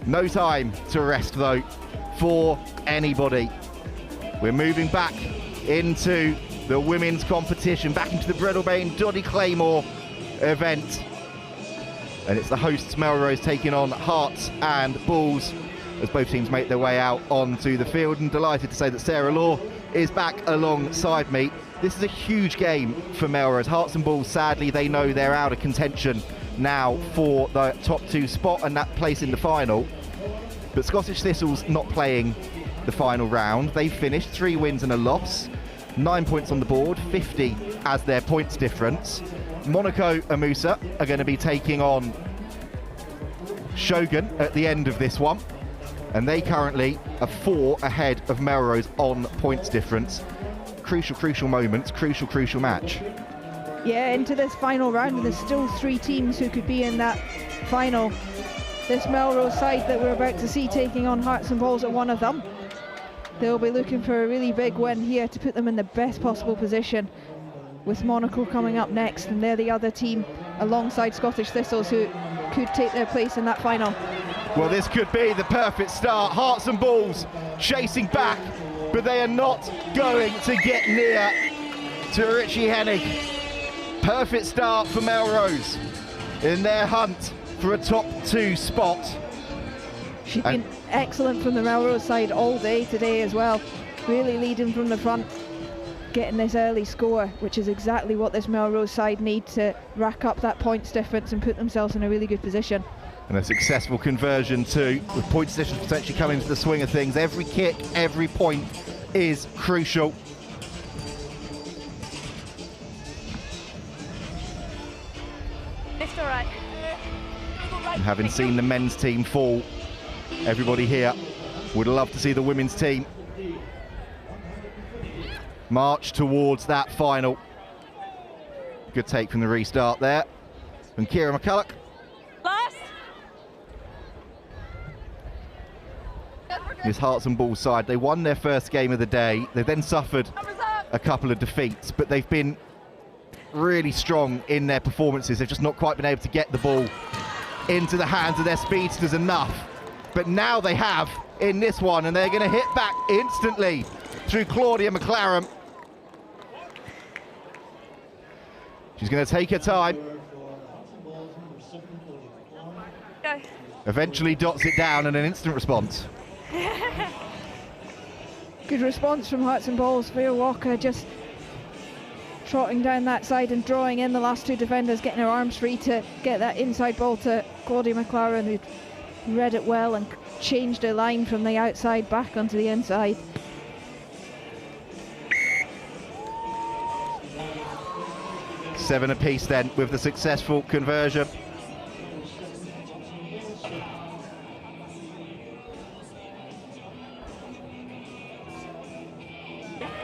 No time to rest though for anybody. We're moving back into the women's competition, back into the Breadalbane Doddy Claymore event. And it's the hosts Melrose taking on Hearts and Bulls as both teams make their way out onto the field. And delighted to say that Sarah Law is back alongside me. This is a huge game for Melrose. Hearts and Bulls, sadly, they know they're out of contention now for the top two spot and that place in the final. But Scottish Thistle's not playing the final round. They've finished 3 wins and a loss, 9 points on the board, 50 as their points difference. Monaco and Musa are going to be taking on Shogun at the end of this one, and they currently are 4 ahead of Melrose on points difference. Crucial moments, crucial match. Yeah, into this final round, and there's still 3 teams who could be in that final. This Melrose side that we're about to see taking on Hearts and Bulls are one of them. They'll be looking for a really big win here to put them in the best possible position, with Monaco coming up next, and they're the other team alongside Scottish Thistles who could take their place in that final. Well, this could be the perfect start. Hearts and Bulls chasing back, but they are not going to get near to Richie Hennig. Perfect start for Melrose in their hunt for a top 2 spot. She's been excellent from the Melrose side all day today as well, really leading from the front, getting this early score, which is exactly what this Melrose side need to rack up that points difference and put themselves in a really good position. And a successful conversion too, with points difference potentially coming into the swing of things. Every kick, every point is crucial. Lift all right. And having seen the men's team fall, everybody here would love to see the women's team march towards that final. Good take from the restart there from Ciara McCulloch. Last. This Hearts and Balls side, they won their first game of the day. They then suffered a couple of defeats, but they've been really strong in their performances. They've just not quite been able to get the ball into the hands of their speedsters enough. But now they have in this one, and they're going to hit back instantly through Claudia McLaren. She's going to take her time. Go. Eventually dots it down and an instant response. Good response from Hearts and Balls. Via Walker just trotting down that side and drawing in the last two defenders, getting her arms free to get that inside ball to Claudia McLaren, who read it well and changed her line from the outside back onto the inside. Seven apiece then with the successful conversion.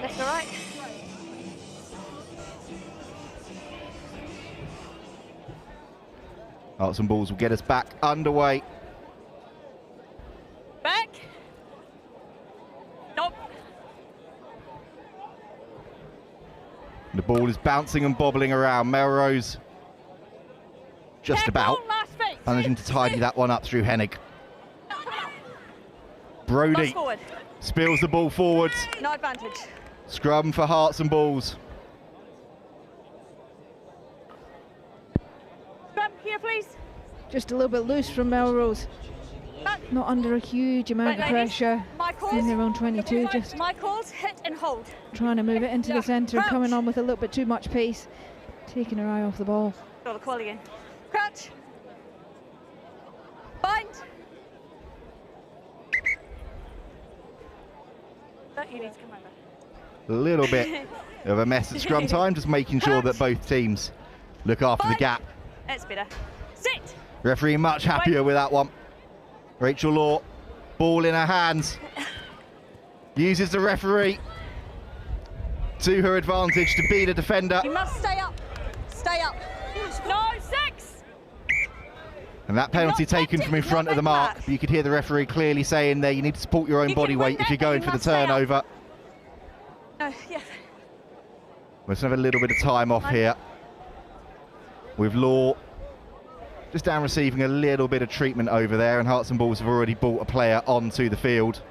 Left all right. Hearts and Balls will get us back underway. Back. Nope. The ball is bouncing and bobbling around. Melrose just about managing to tidy that one up through Hennig. Brody spills the ball forwards. No advantage. Scrum for Hearts and Balls. Scrum here, please. Just a little bit loose from Melrose. Not under a huge amount of pressure in their own 22, just my calls, hit and hold. trying to move it into the centre, coming on with a little bit too much pace, taking her eye off the ball. Got the quality in. Crouch. Bind. That you need to come over. A little bit of a mess at scrum time, just making sure that both teams look after the gap. It's better. Sit. Referee much happier with that one. Rachel Law, ball in her hands, uses the referee to her advantage to beat a defender. You must stay up. Stay up. No, 6. And that penalty taken from in front of the mark. But you could hear the referee clearly saying there, you need to support your own body weight if you're going for the turnover. No, yeah. Let's have a little bit of time off here with Law just down receiving a little bit of treatment over there, and Hearts and Balls have already brought a player onto the field.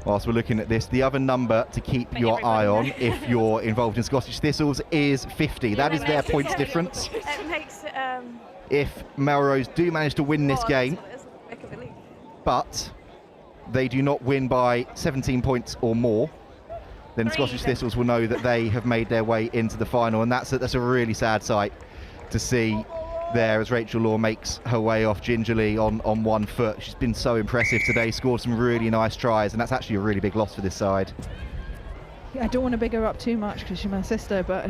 Whilst we're looking at this, the other number to keep your eye on if you're involved in Scottish Thistles is 50. That is their points difference. It makes If Melrose do manage to win this game, but they do not win by 17 points or more, then Scottish Thistles will know that they have made their way into the final, and that's a really sad sight to see there as Rachel Law makes her way off gingerly on 1 foot. She's been so impressive today, scored some really nice tries, and that's actually a really big loss for this side. I don't want to big her up too much because she's my sister, but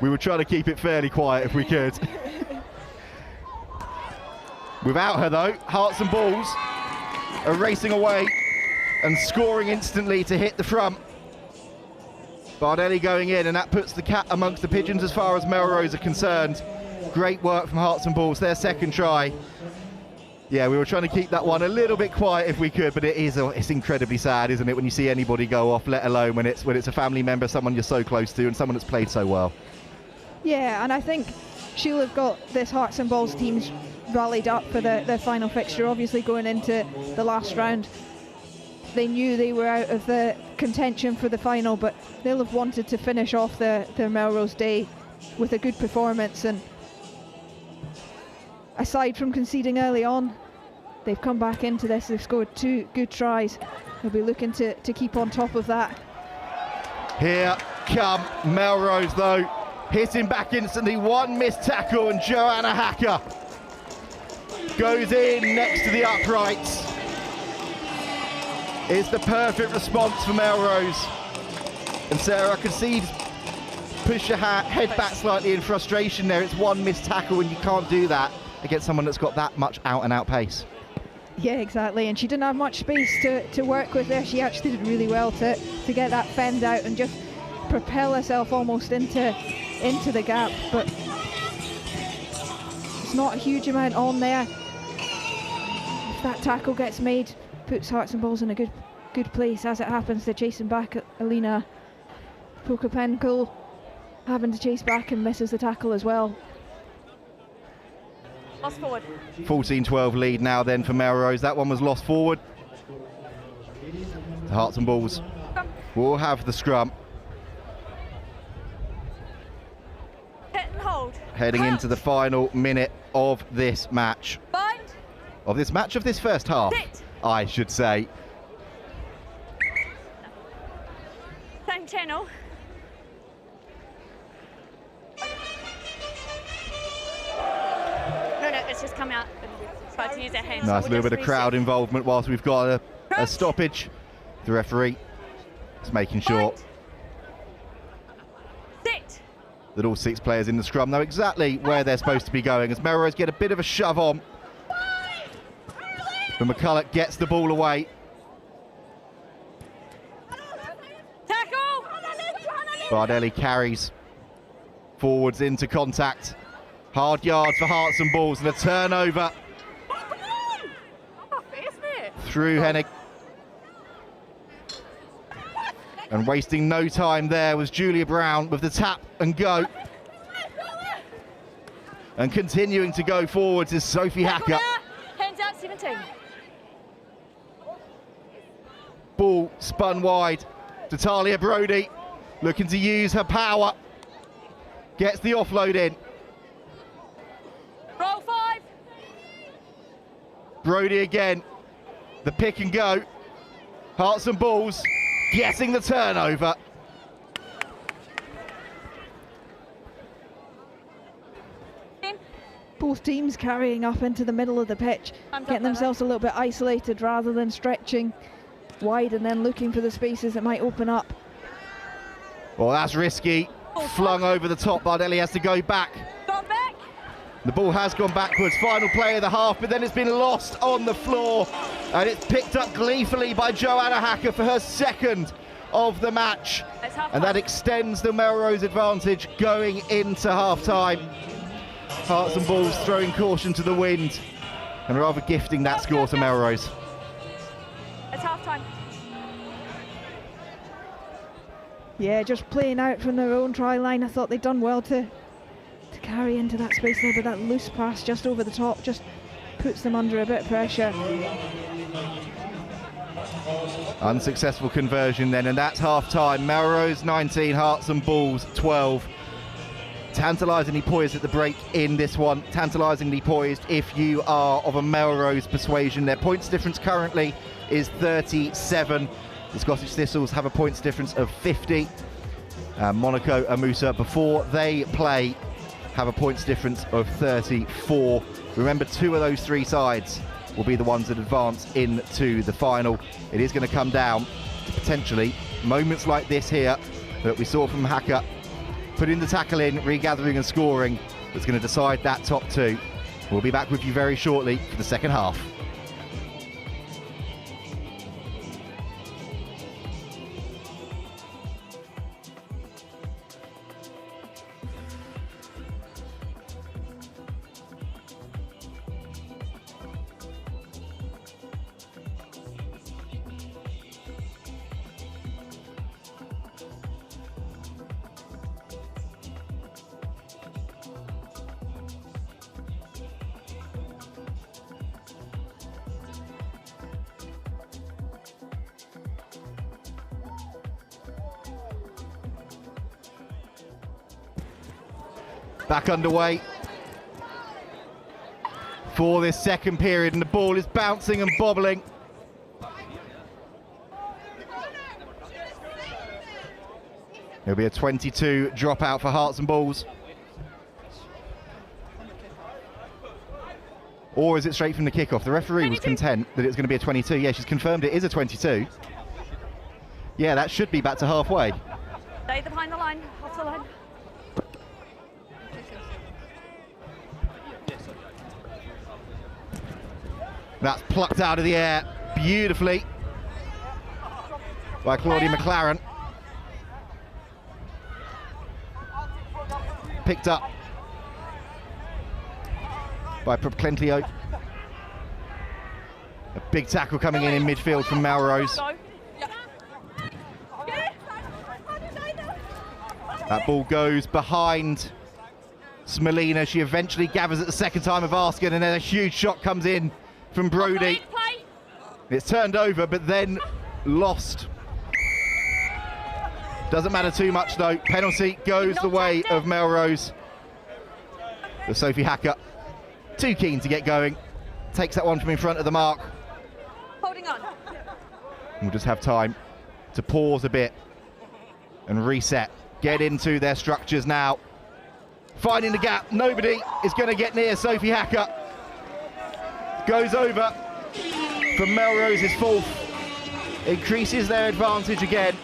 we were trying to keep it fairly quiet if we could. Without her though, Hearts and Balls are racing away and scoring instantly to hit the front. Bardelli going in, and that puts the cat amongst the pigeons as far as Melrose are concerned. Great work from Hearts and Balls, their second try. Yeah, we were trying to keep that one a little bit quiet if we could, but it's incredibly sad, isn't it, when you see anybody go off, let alone when it's a family member, someone you're so close to, and someone that's played so well. Yeah, and I think she'll have got this Hearts and Balls teams rallied up for their final fixture, obviously going into the last round. They knew they were out of the contention for the final, but they'll have wanted to finish off their Melrose day with a good performance. And aside from conceding early on, they've come back into this. They've scored 2 good tries. They'll be looking to keep on top of that. Here come Melrose though, hitting back instantly. One missed tackle and Joanna Hacker goes in next to the uprights. It's the perfect response for Melrose. And Sarah, I can see push your head back slightly in frustration there. It's one missed tackle and you can't do that against someone that's got that much out and out pace. Yeah, exactly, and she didn't have much space to work with there. She actually did really well to get that fend out and just propel herself almost into the gap, but it's not a huge amount on there. If that tackle gets made, puts Hearts and Balls in a good place. As it happens, they're chasing back at Alina Prokopenko, having to chase back and misses the tackle as well. Lost forward. 14-12 lead now then for Melrose. That one was lost forward. The Hearts and Balls will have the scrum. Hit and hold. Heading into the final minute of this match. Bind. Of this first half, Hit. I should say. Same channel. No, it's just come out and tried to use their hands. Nice little bit of crowd involvement whilst we've got a stoppage. The referee is making sure that all 6 players in the scrum know exactly where they're supposed to be going as Melrose get a bit of a shove on. But McCulloch gets the ball away. Tackle! Bardelli carries forwards into contact. Hard yards for Hearts and Balls and a turnover through Hennig. And wasting no time there was Julia Brown with the tap and go. And continuing to go forwards is Sophie Hacker. Hands out, 17. Ball spun wide to Talia Brody, looking to use her power. Gets the offload in. Roll 5. Brody again. The pick and go. Hearts and Balls getting the turnover. Both teams carrying up into the middle of the pitch, getting themselves a little bit isolated rather than stretching wide and then looking for the spaces that might open up. Well, that's risky. Flung over the top. Bardelli has to go back. The ball has gone backwards. Final play of the half, but then it's been lost on the floor. And it's picked up gleefully by Joanna Hacker for her second of the match. And that extends the Melrose advantage going into half-time. Hearts and Balls throwing caution to the wind and rather gifting that score to Melrose. It's half-time. Yeah, just playing out from their own try line. I thought they'd done well to carry into that space there, but that loose pass just over the top just puts them under a bit of pressure. Unsuccessful conversion then, and that's half-time. Melrose 19, Hearts and Balls 12. Tantalisingly poised at the break in this one. Tantalisingly poised if you are of a Melrose persuasion. Their points difference currently is 37. The Scottish Thistles have a points difference of 50. Monaco and Musa, before they play, have a points difference of 34. Remember, 2 of those 3 sides will be the ones that advance into the final. It is going to come down to potentially moments like this here that we saw from Hacker, putting the tackle in, regathering and scoring, that's going to decide that top 2. We'll be back with you very shortly for the second half. Back underway. for this second period, and the ball is bouncing and bobbling. There'll be a 22 dropout for Hearts and Balls. Or is it straight from the kickoff? The referee was content that it's going to be a 22. Yeah, she's confirmed it is a 22. Yeah, that should be back to halfway. Stay behind the line, off the line. That's plucked out of the air beautifully by Claudia McLaren. Picked up by Proclentlio. A big tackle coming in midfield from Melrose. That ball goes behind Smolina. She eventually gathers it the second time of asking, and then a huge shot comes in from Brody. It's turned over, but then lost. Doesn't matter too much though. Penalty goes the way of Melrose. But Sophie Hacker, too keen to get going, takes that one from in front of the mark. Holding on. We'll just have time to pause a bit and reset. Get into their structures now. Finding the gap. Nobody is going to get near Sophie Hacker. Goes over for Melrose's fourth. Increases their advantage again.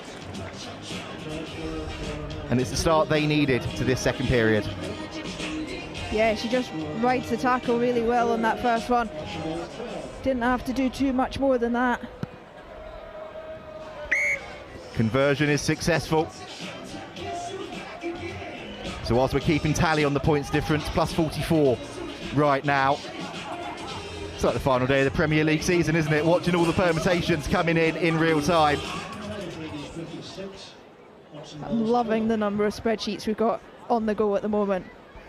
And it's the start they needed to this second period. Yeah, she just rides the tackle really well on that first one. Didn't have to do too much more than that. Conversion is successful. So whilst we're keeping tally on the points difference, plus 44 right now. It's like the final day of the Premier League season, isn't it? Watching all the permutations coming in real time. I'm loving the number of spreadsheets we've got on the go at the moment.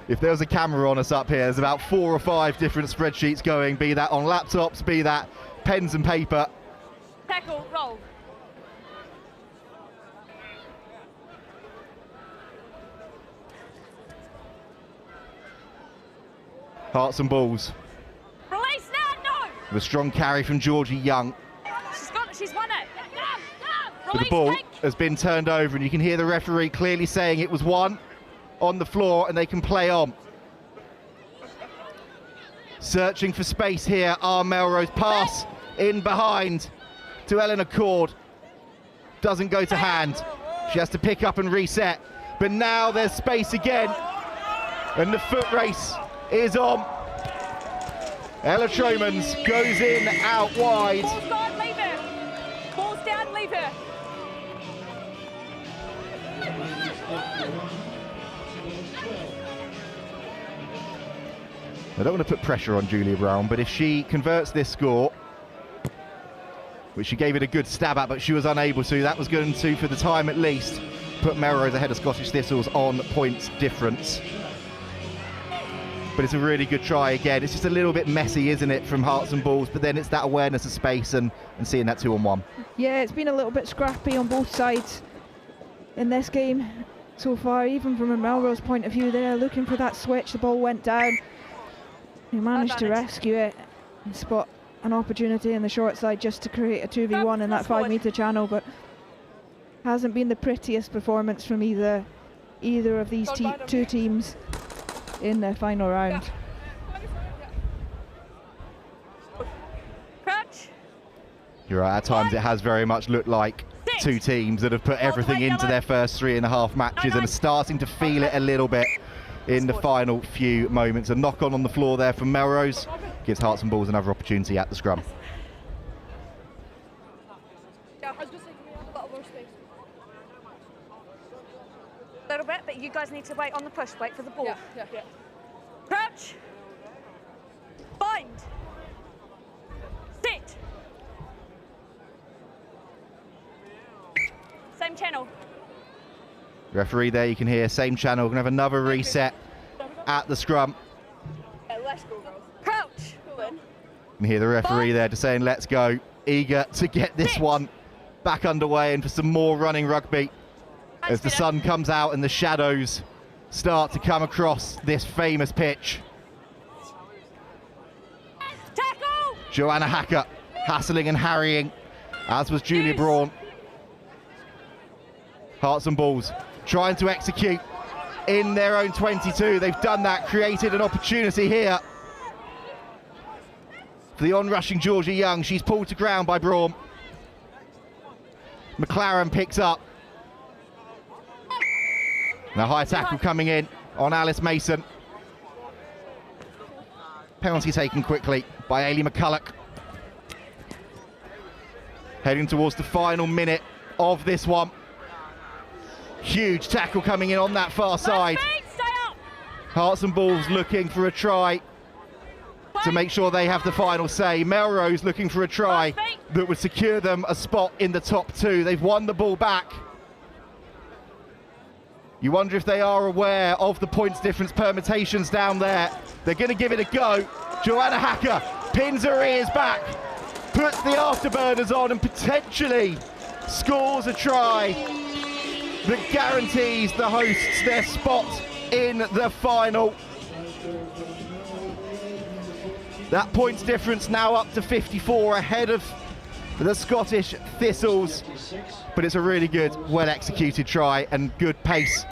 If there was a camera on us up here, there's about 4 or 5 different spreadsheets going, be that on laptops, be that pens and paper. Tackle, roll. Hearts and Balls. Release now, no! The strong carry from Georgie Young. She's won it. But the ball has been turned over, and you can hear the referee clearly saying it was one on the floor and they can play on. Searching for space here are Melrose. Pass in behind to Eleanor Cord. Doesn't go to hand. She has to pick up and reset. But now there's space again. And the foot race is on. Ella Tromans goes in out wide. Ball's gone, leave her. Ball's down, leave her. I don't want to put pressure on Julia Brown, but if she converts this score, which she gave it a good stab at, but she was unable to, that was going to, for the time at least, put Melrose ahead of Scottish Thistles on points difference. But it's a really good try again. It's just a little bit messy, isn't it, from Hearts and Balls, but then it's that awareness of space and seeing that 2-on-1. Yeah, it's been a little bit scrappy on both sides in this game so far, even from a Melrose point of view. They're looking for that switch, the ball went down. They managed to rescue it and spot an opportunity in the short side just to create a 2v1 in that 5-metre channel, but hasn't been the prettiest performance from either of these two teams in the final round. Crouch. You're right, at times it has very much looked like two teams that have put everything into their first 3.5 matches and are starting to feel it a little bit in the final few moments. A knock on the floor there from Melrose gives Hearts and Balls another opportunity at the scrum. A little bit, but you guys need to wait on the push, wait for the ball. Yeah. Crouch. Bind. Sit. Same channel. Referee there, you can hear, same channel. We're going to have another reset at the scrum. Crouch. You can hear the referee there just saying, let's go. Eager to get this one back underway and for some more running rugby as the sun comes out and the shadows start to come across this famous pitch. Joanna Hacker hassling and harrying, as was Julia Braun. Hearts and Balls trying to execute in their own 22. They've done that, created an opportunity here for the on-rushing Georgia Young. She's pulled to ground by Braun. McLaren picks up. Now high tackle coming in on Alice Mason. Penalty taken quickly by Ailey McCulloch. Heading towards the final minute of this one. Huge tackle coming in on that far side. Hearts and Balls looking for a try to make sure they have the final say. Melrose looking for a try that would secure them a spot in the top 2. They've won the ball back. You wonder if they are aware of the points difference permutations down there. They're going to give it a go. Joanna Hacker pins her ears back, puts the afterburners on and potentially scores a try that guarantees the hosts their spot in the final. That points difference now up to 54 ahead of the Scottish Thistles, but it's a really good, well executed try and good pace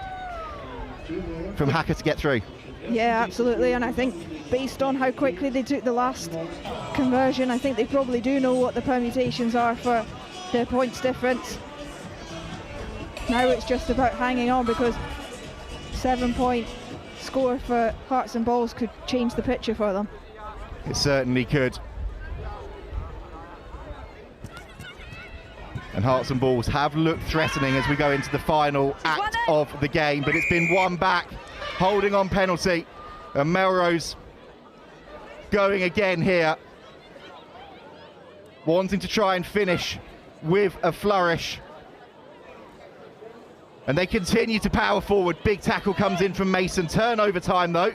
from Hacker to get through. Yeah, absolutely, and I think based on how quickly they took the last conversion, I think they probably do know what the permutations are for their points difference. Now it's just about hanging on, because 7-point score for Hearts and Balls could change the picture for them. It certainly could. And Hearts and Balls have looked threatening as we go into the final act of the game, but it's been won back, holding on penalty, and Melrose going again here, wanting to try and finish with a flourish. And they continue to power forward. Big tackle comes in from Mason. Turnover time though.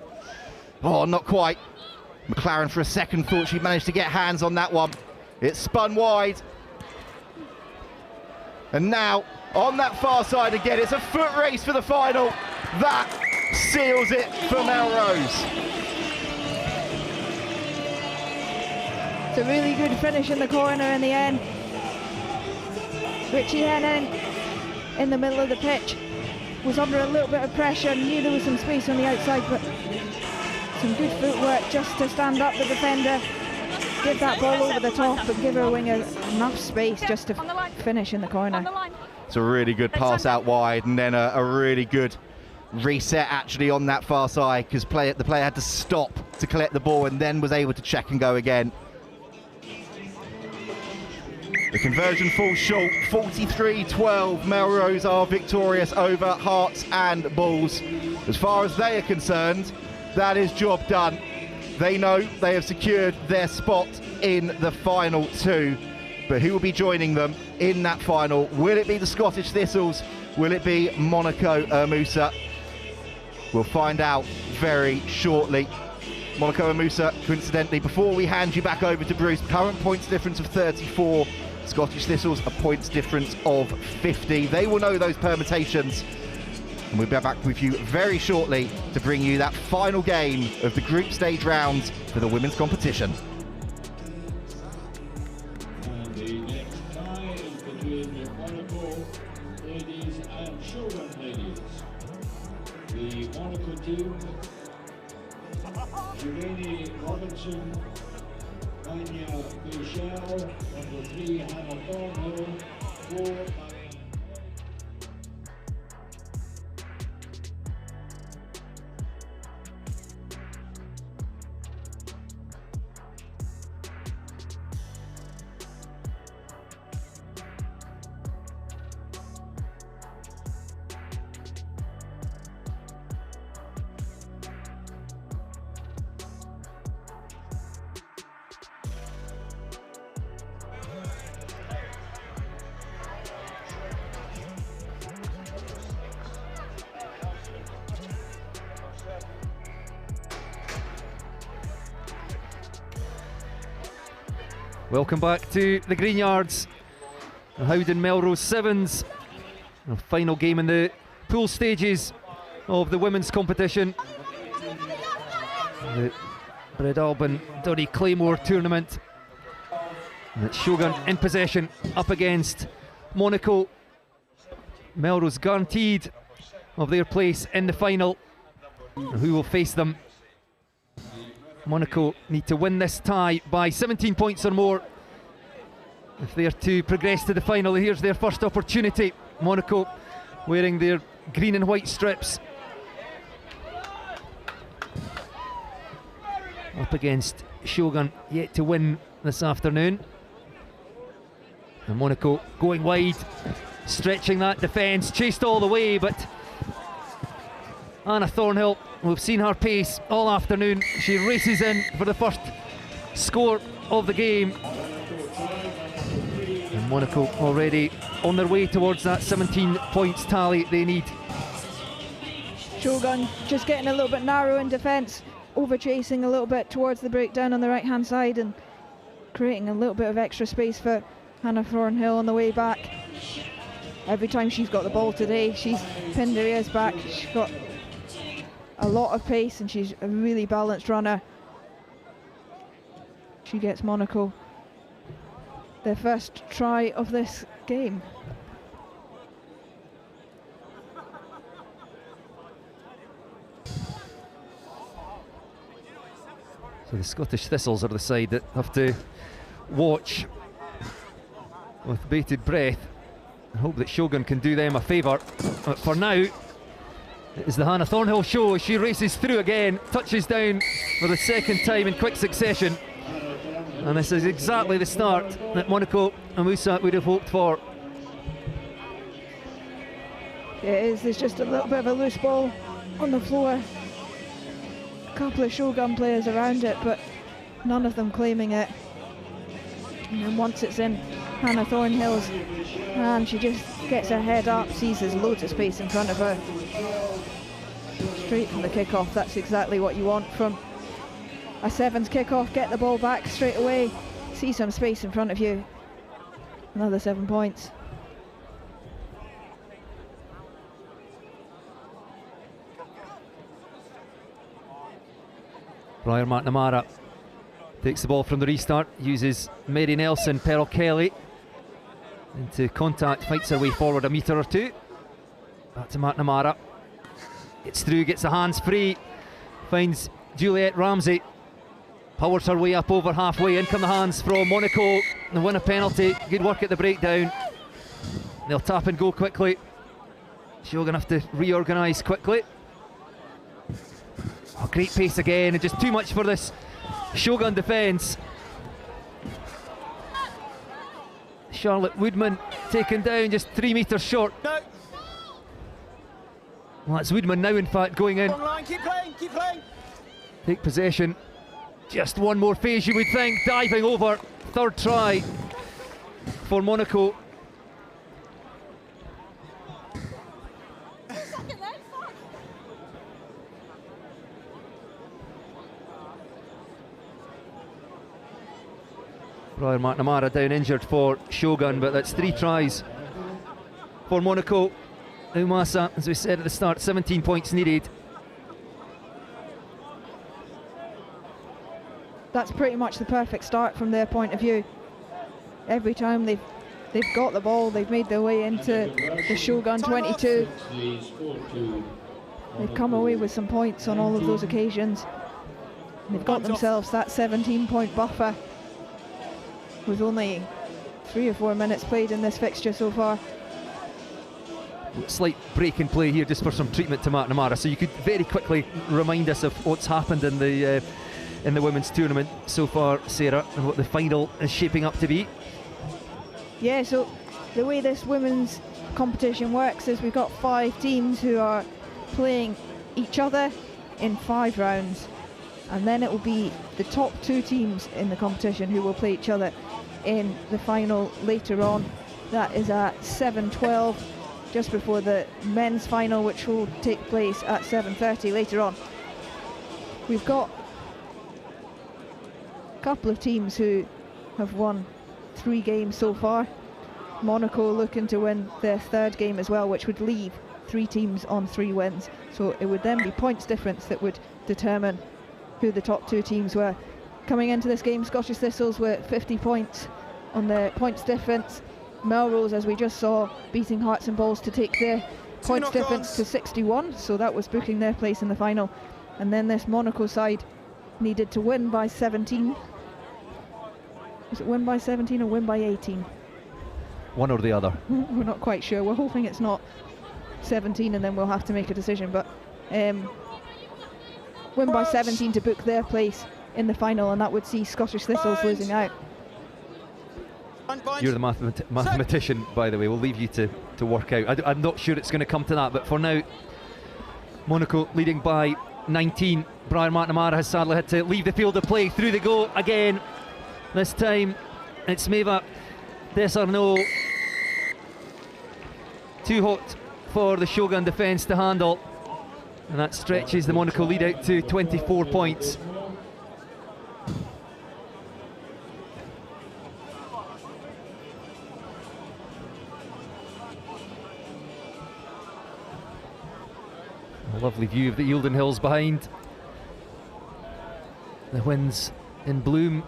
Oh, not quite. McLaren for a second thought she'd managed to get hands on that one. It spun wide. And now on that far side again, it's a foot race for the final. That seals it for Melrose. It's a really good finish in the corner in the end. Richie Hennon in the middle of the pitch was under a little bit of pressure, knew there was some space on the outside, but some good footwork just to stand up the defender, give that ball over the top and give her winger enough space just to finish in the corner. It's a really good pass out wide, and then a really good reset actually on that far side, because the player had to stop to collect the ball and then was able to check and go again. The conversion falls short, 43-12. Melrose are victorious over Hearts and Balls. As far as they are concerned, that is job done. They know they have secured their spot in the final 2. But who will be joining them in that final? Will it be the Scottish Thistles? Will it be Monaco Musa? We'll find out very shortly. Monaco Musa, coincidentally, before we hand you back over to Bruce, current points difference of 34. Scottish Thistles a points difference of 50. They will know those permutations, and we'll be back with you very shortly to bring you that final game of the group stage rounds for the women's competition. And the next tie is between Monaco ladies and Children ladies. The Monaco team, Juliani Robinson, Anya Michelle, number 3 Hannah Thornhill, 4 Welcome back to the Green Yards. The Howden Melrose Sevens. A final game in the pool stages of the women's competition. The Breadalbin Durry Claymore tournament And it's Shogun in possession up against Monaco. Melrose guaranteed of their place in the final. Who will face them? Monaco need to win this tie by 17 points or more if they are to progress to the final. Here's their first opportunity. Monaco wearing their green and white strips. Up against Shogun, yet to win this afternoon. And Monaco going wide, stretching that defence, chased all the way, but Anna Thornhill, we've seen her pace all afternoon. She races in for the first score of the game. And Monaco already on their way towards that 17 points tally they need. Shogun just getting a little bit narrow in defence, over chasing a little bit towards the breakdown on the right hand side and creating a little bit of extra space for Hannah Thornhill on the way back. Every time she's got the ball today, she's pinned her ears back. She's got a lot of pace and she's a really balanced runner. She gets Monaco their first try of this game. So the Scottish Thistles are the side that have to watch with bated breath and hope that Shogun can do them a favour. But for now, it is the Hannah Thornhill show as she races through again, touches down for the second time in quick succession. And this is exactly the start that Monaco and Musa would have hoped for. It is, there's just a little bit of a loose ball on the floor. A couple of Shogun players around it, but none of them claiming it. And then once it's in Hannah Thornhill's hand, she just gets her head up, sees there's loads of space in front of her. Straight from the kickoff, that's exactly what you want from a sevens kickoff. Get the ball back straight away, see some space in front of you. Another 7 points. Briar McNamara takes the ball from the restart, uses Mary Nelson, Pearl Kelly into contact, fights her way forward a metre or two. Back to McNamara, gets through, gets the hands free, finds Juliet Ramsey, powers her way up over halfway. In come the hands from Monaco, and win a penalty. Good work at the breakdown. They'll tap and go quickly. Shogun have to reorganise quickly. Oh, great pace again, and just too much for this Shogun defence. Charlotte Woodman taken down, just 3 metres short. No. Well, that's Woodman now, in fact, going in. Long line, keep playing, keep playing. Take possession. Just one more phase, you would think. Diving over. Third try for Monaco. Briar McNamara down injured for Shogun, but that's 3 tries for Monaco. Umasa, as we said at the start, 17 points needed. That's pretty much the perfect start from their point of view. Every time they've got the ball, they've made their way into the Shogun 22. They've come away with some points on all of those occasions. They've got themselves that 17-point buffer with only 3 or 4 minutes played in this fixture so far. Slight break in play here just for some treatment to McNamara, so you could very quickly remind us of what's happened in the women's tournament so far, Sarah, and what the final is shaping up to be. Yeah, so the way this women's competition works is we've got 5 teams who are playing each other in 5 rounds, and then it will be the top 2 teams in the competition who will play each other in the final later on. That is at 7:12, just before the men's final, which will take place at 7:30 later on. We've got a couple of teams who have won 3 games so far. Monaco looking to win their 3rd game as well, which would leave 3 teams on 3 wins. So it would then be points difference that would determine who the top 2 teams were. Coming into this game, Scottish Thistles were 50 points on the points difference. Melrose, as we just saw, beating Hearts and Balls to take their points difference to 61, so that was booking their place in the final. And then this Monaco side needed to win by 17. Is it win by 17 or win by 18? One or the other. We're not quite sure. We're hoping it's not 17 and then we'll have to make a decision, but win by 17 to book their place in the final, and that would see Scottish Thistles losing out. You're the mathematician, by the way. We'll leave you to work out. I'm not sure it's going to come to that, but for now, Monaco leading by 19. Brian McNamara has sadly had to leave the field of play. Through they go again. This time it's Maeva Desarnaud. Too hot for the Shogun defence to handle, and that stretches the Monaco lead out to 24 points. A lovely view of the Eildon Hills behind. The winds in bloom,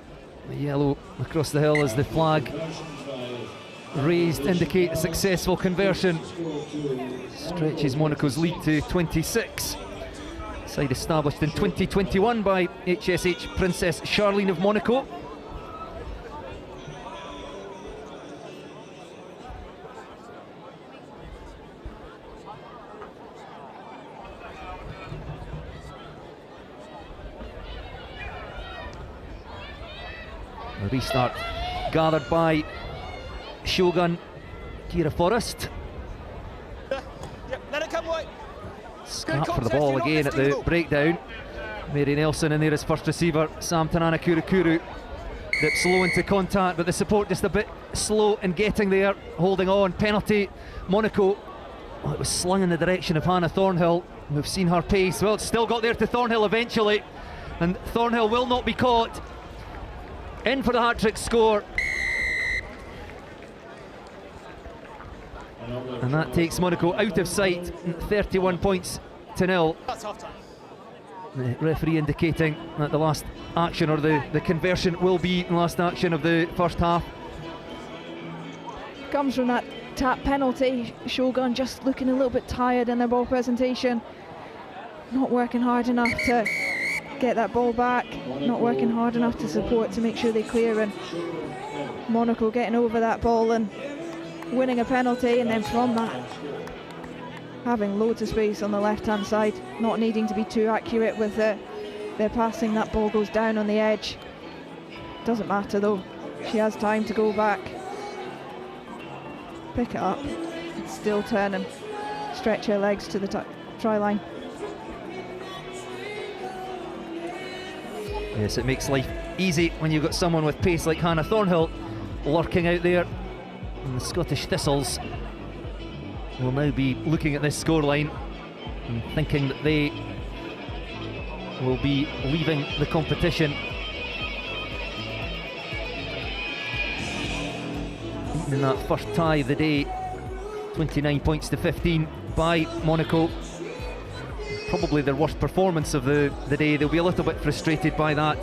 the yellow across the hill as the flag raised indicate a successful conversion. Stretches Monaco's lead to 26. Side established in 2021 by HSH Princess Charlene of Monaco. A restart gathered by Shogun Kira Forrest. Let it come away. Scrap for the ball again at the breakdown. Mary Nelson in there as first receiver. Sam Tanana Kurukuru dips low into contact, but the support just a bit slow in getting there. Holding on, penalty. Monaco. Oh, it was slung in the direction of Hannah Thornhill. We've seen her pace. Well, it's still got there to Thornhill eventually, and Thornhill will not be caught. In for the hat-trick score. And that takes Monaco out of sight, 31 points to 0. The referee indicating that the last action, or the conversion, will be the last action of the first half. Comes from that tap penalty. Shogun just looking a little bit tired in their ball presentation. Not working hard enough to get that ball back, not working hard enough to support to make sure they clear, and Monaco getting over that ball and winning a penalty, and then from that having loads of space on the left hand side, not needing to be too accurate with their passing. That ball goes down on the edge. Doesn't matter though, she has time to go back, pick it up, still turn and stretch her legs to the try line. Yes, it makes life easy when you've got someone with pace like Hannah Thornhill lurking out there. And the Scottish Thistles will now be looking at this scoreline and thinking that they will be leaving the competition. Beaten in that first tie of the day, 29 points to 15 by Monaco. Probably their worst performance of the day. They'll be a little bit frustrated by that.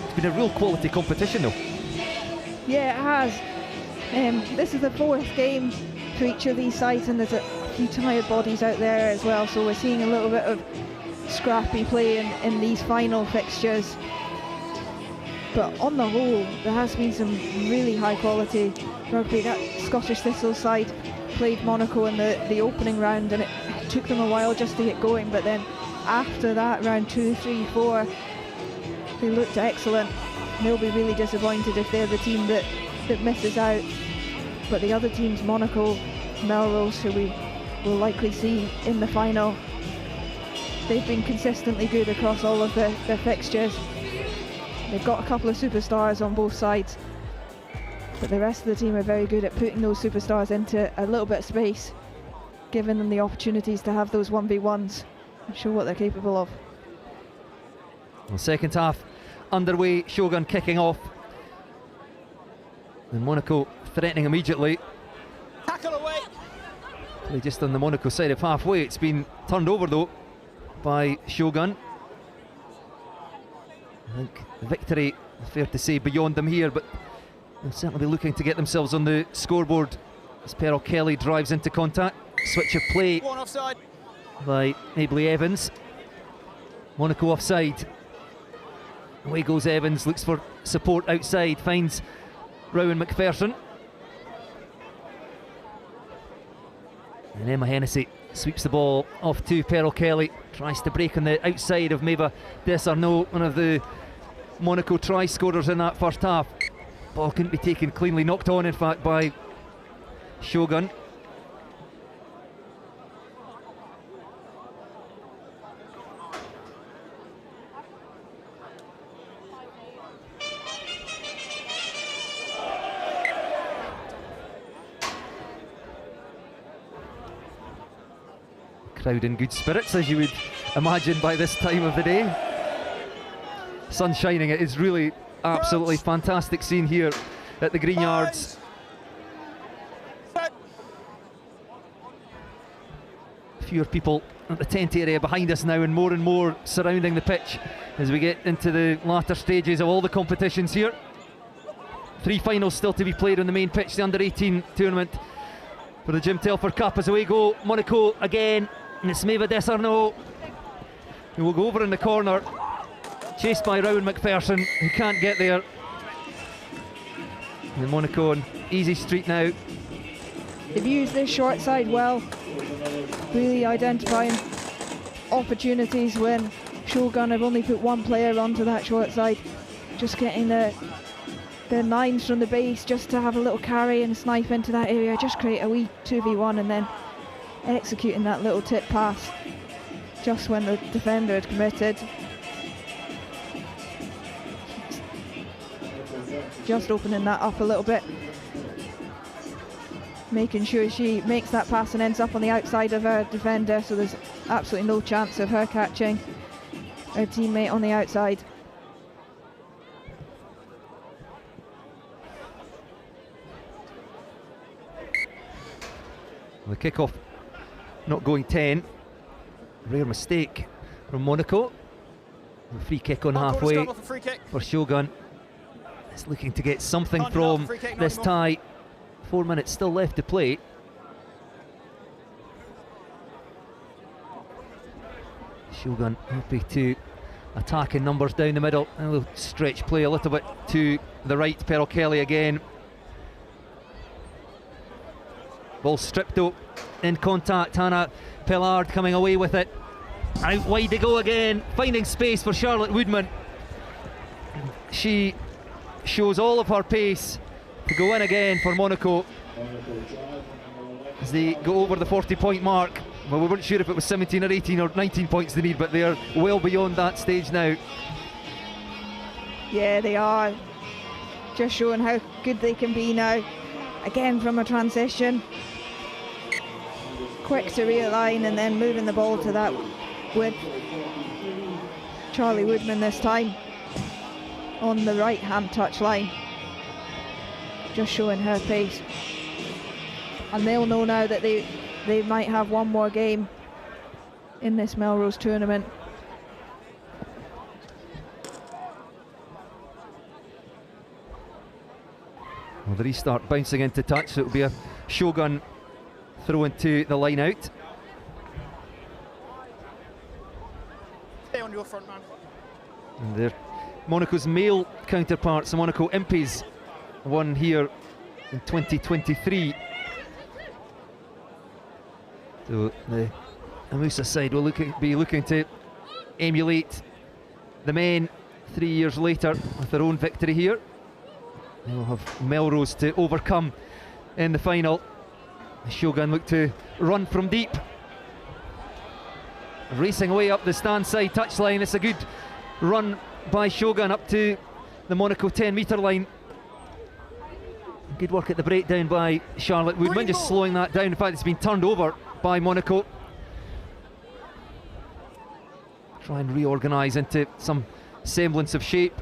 It's been a real quality competition though. Yeah, it has. This is the fourth game for each of these sides, and there's a few tired bodies out there as well, so we're seeing a little bit of scrappy play in these final fixtures. But on the whole, there has been some really high quality rugby. That Scottish Thistles side played Monaco in the opening round, and it took them a while just to get going, but then after that, round 2, 3, 4, they looked excellent. They'll be really disappointed if they're the team that misses out. But the other teams, Monaco, Melrose, who we will likely see in the final, they've been consistently good across all of their fixtures. They've got a couple of superstars on both sides, but the rest of the team are very good at putting those superstars into a little bit of space, giving them the opportunities to have those 1v1s and show what they're capable of. Well, second half underway, Shogun kicking off, and Monaco threatening immediately. Tackle away. Play just on the Monaco side of halfway. It's been turned over though by Shogun. I think the victory, fair to say, beyond them here, but they'll certainly be looking to get themselves on the scoreboard as Pearl Kelly drives into contact. Switch of play by Abley Evans. Monaco offside. Away goes Evans, looks for support outside, finds Rowan McPherson. And Emma Hennessy sweeps the ball off to Pearl Kelly, tries to break on the outside of Maeva Desarnaud, one of the Monaco try scorers in that first half. Ball couldn't be taken cleanly, knocked on in fact by Shogun. Crowd in good spirits, as you would imagine by this time of the day. Sun shining, it is really absolutely fantastic scene here at the Green Yards. Fewer people at the tent area behind us now, and more surrounding the pitch as we get into the latter stages of all the competitions here. 3 finals still to be played on the main pitch, the under-18 tournament for the Jim Telford Cup. As away go Monaco again, and it's Maeva Desarnaud who will go over in the corner, chased by Rowan McPherson, who can't get there. And Monaco on easy street now. They've used this short side well, really identifying opportunities when Shogun have only put one player onto that short side, just getting the nines from the base just to have a little carry and snipe into that area, just create a wee 2v1 and then executing that little tip pass just when the defender had committed. Just opening that up a little bit, making sure she makes that pass and ends up on the outside of her defender, so there's absolutely no chance of her catching her teammate on the outside. The kickoff not going 10. Rare mistake from Monaco. The free kick on halfway for Shogun. It's looking to get something from this tie. 4 minutes still left to play. Shogun happy to attack in numbers down the middle. And we'll stretch play a little bit to the right. Pearl Kelly again. Ball stripped up in contact. Hannah Pillard coming away with it. Out wide they go again, finding space for Charlotte Woodman. She shows all of her pace to go in again for Monaco as they go over the 40-point mark. Well, we weren't sure if it was 17 or 18 or 19 points they need, but they are well beyond that stage now. Yeah, they are. Just showing how good they can be now. Again from a transition. Quick to realign and then moving the ball to that with Charlie Woodman this time on the right hand touch line. Just showing her pace. And they'll know now that they might have one more game in this Melrose tournament. Well, the restart bouncing into touch, so it'll be a Shogun throw into the line out. Stay on your front, man. And they're Monaco's male counterparts, the Monaco Impies, won here in 2023. So the Amusa side will be looking to emulate the men 3 years later with their own victory here. They'll have Melrose to overcome in the final. Shogun look to run from deep. Racing away up the stand side touchline. It's a good run by Shogun up to the Monaco 10-metre line. Good work at the breakdown by Charlotte Woodman, just slowing that down. In fact, it's been turned over by Monaco. Try and reorganise into some semblance of shape.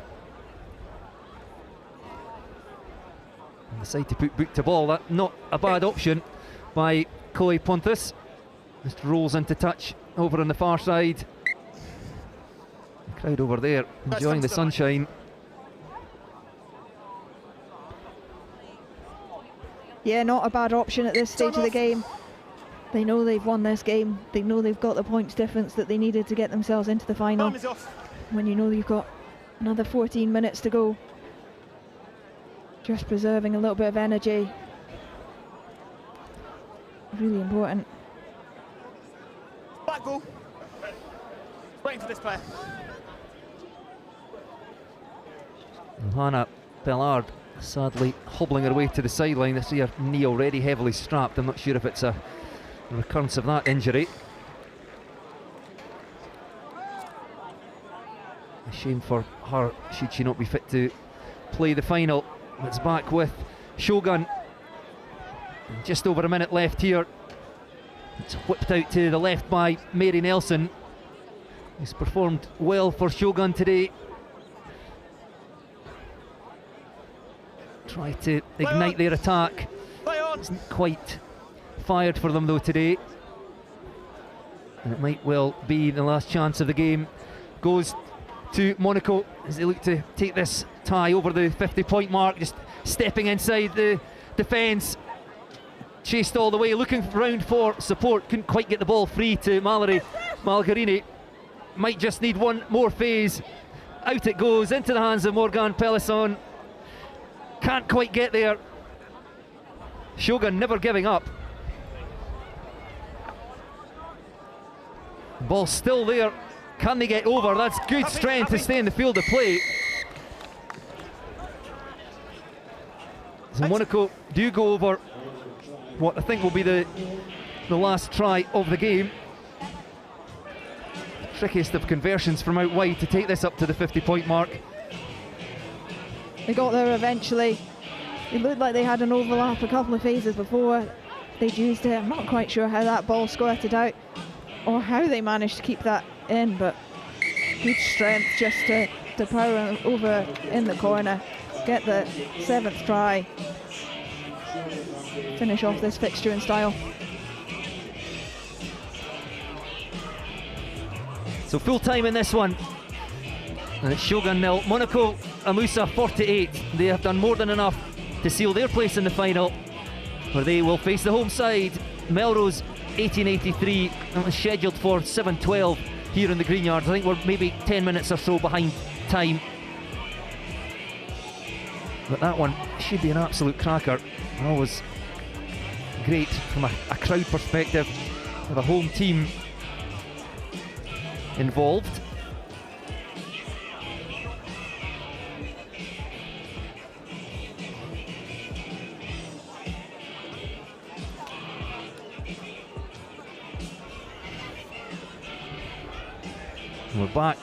And decide to put boot to ball. That not a bad option by Chloe Pontus. Just rolls into touch over on the far side. The Crowd over there enjoying the sunshine. Yeah, not a bad option at this stage of the game. They know they've won this game. They know they've got the points difference that they needed to get themselves into the final. When you know you've got another 14 minutes to go, just preserving a little bit of energy. Really important. Back ball. Waiting for this player. Hannah Bellard sadly hobbling her way to the sideline. I see her knee already heavily strapped. I'm not sure if it's a recurrence of that injury. A shame for her, should she not be fit to play the final. It's back with Shogun. And just over a minute left here. It's whipped out to the left by Mary Nelson. He's performed well for Shogun today. Try to ignite their attack. Isn't quite fired for them though today. And it might well be the last chance of the game. Goes to Monaco as they look to take this tie over the 50-point mark. Just stepping inside the defence. Chased all the way, looking round for support. Couldn't quite get the ball free to Mallory Malgarini. Might just need one more phase. Out it goes into the hands of Morgan Pelisson. Can't quite get there. Shogun never giving up. Ball still there. Can they get over? That's good strength to stay in the field of play. So Monaco do go over what I think will be the last try of the game. Trickiest of conversions from out wide to take this up to the 50-point mark. They got there eventually. It looked like they had an overlap a couple of phases before they'd used it. I'm not quite sure how that ball squirted out or how they managed to keep that in, but good strength just to power over in the corner, get the 7th try, finish off this fixture in style. So full time in this one. And it's Shogun 0, Monaco Amusa 48. They have done more than enough to seal their place in the final, where they will face the home side, Melrose 1883. That was scheduled for 7:12 here in the Green Yards. I think we're maybe 10 minutes or so behind time. But that one should be an absolute cracker. Always great from a crowd perspective with a home team involved. And we're back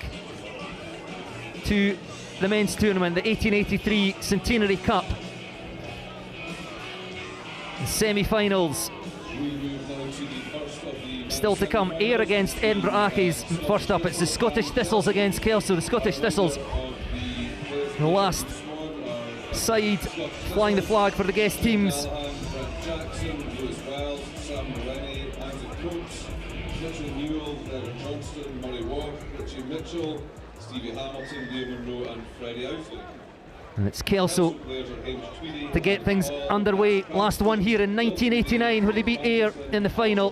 to the men's tournament, the 1883 Centenary Cup. The semi-finals still to come. Ayr against Edinburgh Accies. First up, it's the Scottish Thistles against Kelso. The Scottish Thistles, the last side flying the flag for the guest teams. Mitchell, Stevie Hamilton, Liam Monroe and Freddie Owsley. And it's Kelso to get things underway. Last one here in 1989 where they beat Ayr in the final.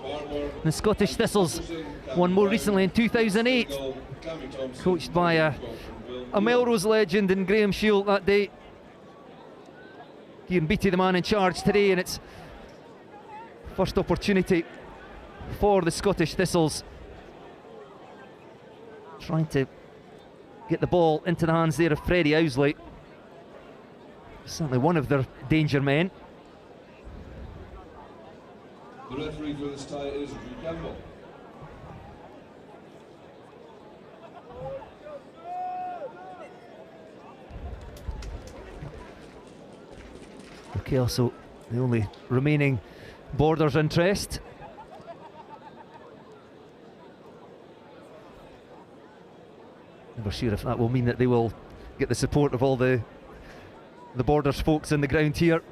The Scottish Thistles won more recently in 2008, coached by a Melrose legend in Graham Shield that day. Kieran Beattie the man in charge today, and it's first opportunity for the Scottish Thistles. Trying to get the ball into the hands there of Freddie Owsley. Certainly one of their danger men. The referee for this tie is Drew Campbell. Okay, also the only remaining Borders interest. Never sure if that will mean that they will get the support of all the Borders folks in the ground here.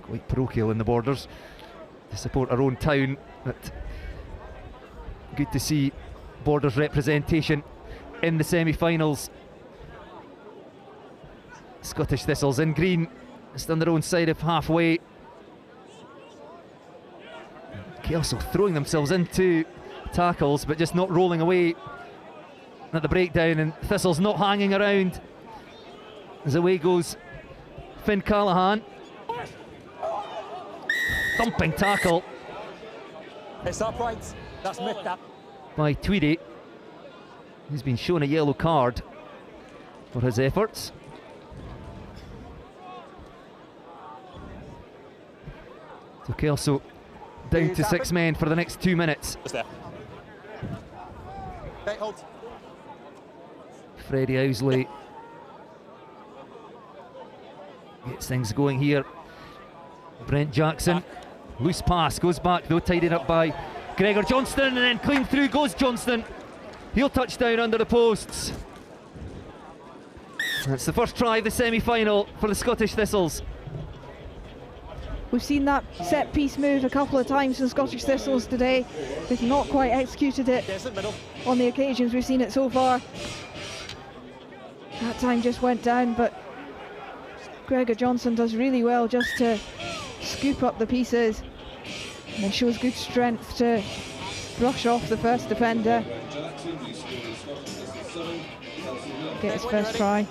Quite parochial in the Borders. to support our own town. But good to see Borders representation in the semi-finals. Scottish Thistles in green, just on their own side of halfway. Kelso throwing themselves into tackles, but just not rolling away at the breakdown, and Thistles not hanging around. As away goes Finn Callahan. Thumping tackle. It's upright. That's mid that. By Tweedy, who's been shown a yellow card for his efforts. So Kelso down to 6 men for the next 2 minutes. Just there. Okay, hold. Freddie Owsley gets things going here. Brent Jackson, loose pass, goes back though, tidied up by Gregor Johnston, and then clean through goes Johnston. He'll touch down under the posts. That's the first try of the semi-final for the Scottish Thistles. We've seen that set piece move a couple of times from Scottish Thistles today. They've not quite executed it on the occasions we've seen it so far. That time just went down, but Gregor Johnson does really well just to scoop up the pieces, and it shows good strength to brush off the first defender. Get his first try.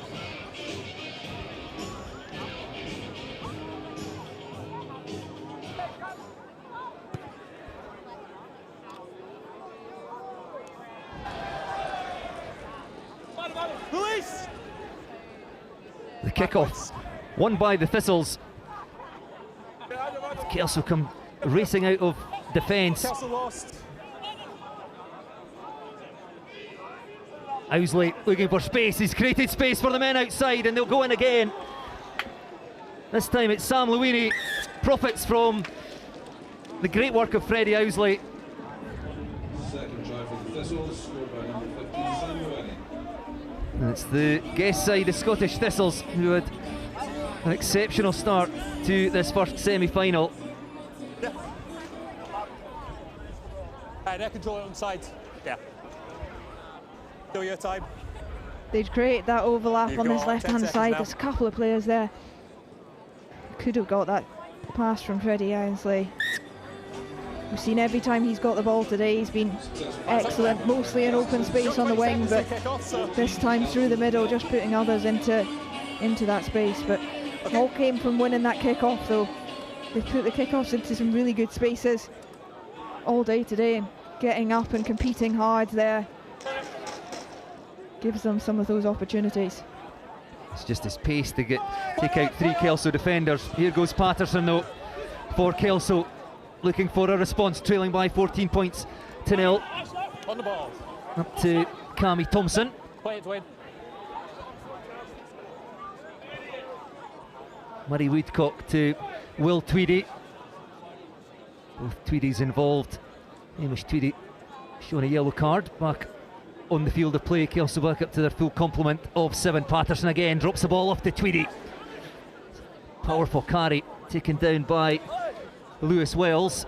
The kickoff won by the Thistles. Kelso come racing out of defence. Owsley looking for space. He's created space for the men outside, and they'll go in again. This time it's Sam Luini. Profits from the great work of Freddie Owsley. Second try for the Thistles, scored by number 15, Sam Luini. And it's the guest side, the Scottish Thistles, who had an exceptional start to this first semi-final. Yeah. They control it on side. Yeah. Still your time. They'd create that overlap You've on this got left-hand 10 side. seconds now. There's a couple of players there. Could have got that pass from Freddie Owsley. We've seen every time he's got the ball today, he's been excellent, mostly in open space on the wing, but this time through the middle, just putting others into that space. But it all came from winning that kick-off, though. They put the kick-offs into some really good spaces all day today, and getting up and competing hard there gives them some of those opportunities. It's just his pace to take out 3 Kelso defenders. Here goes Patterson though for Kelso, looking for a response, trailing by 14 points to 0. On the ball. Up to Cammy Thompson. Play it to win. Murray Woodcock to Will Tweedy. Both Tweedies involved. Hamish Tweedy showing a yellow card back on the field of play. Kelso back up to their full complement of 7. Patterson again drops the ball off to Tweedy. Powerful carry taken down by Lewis Wells.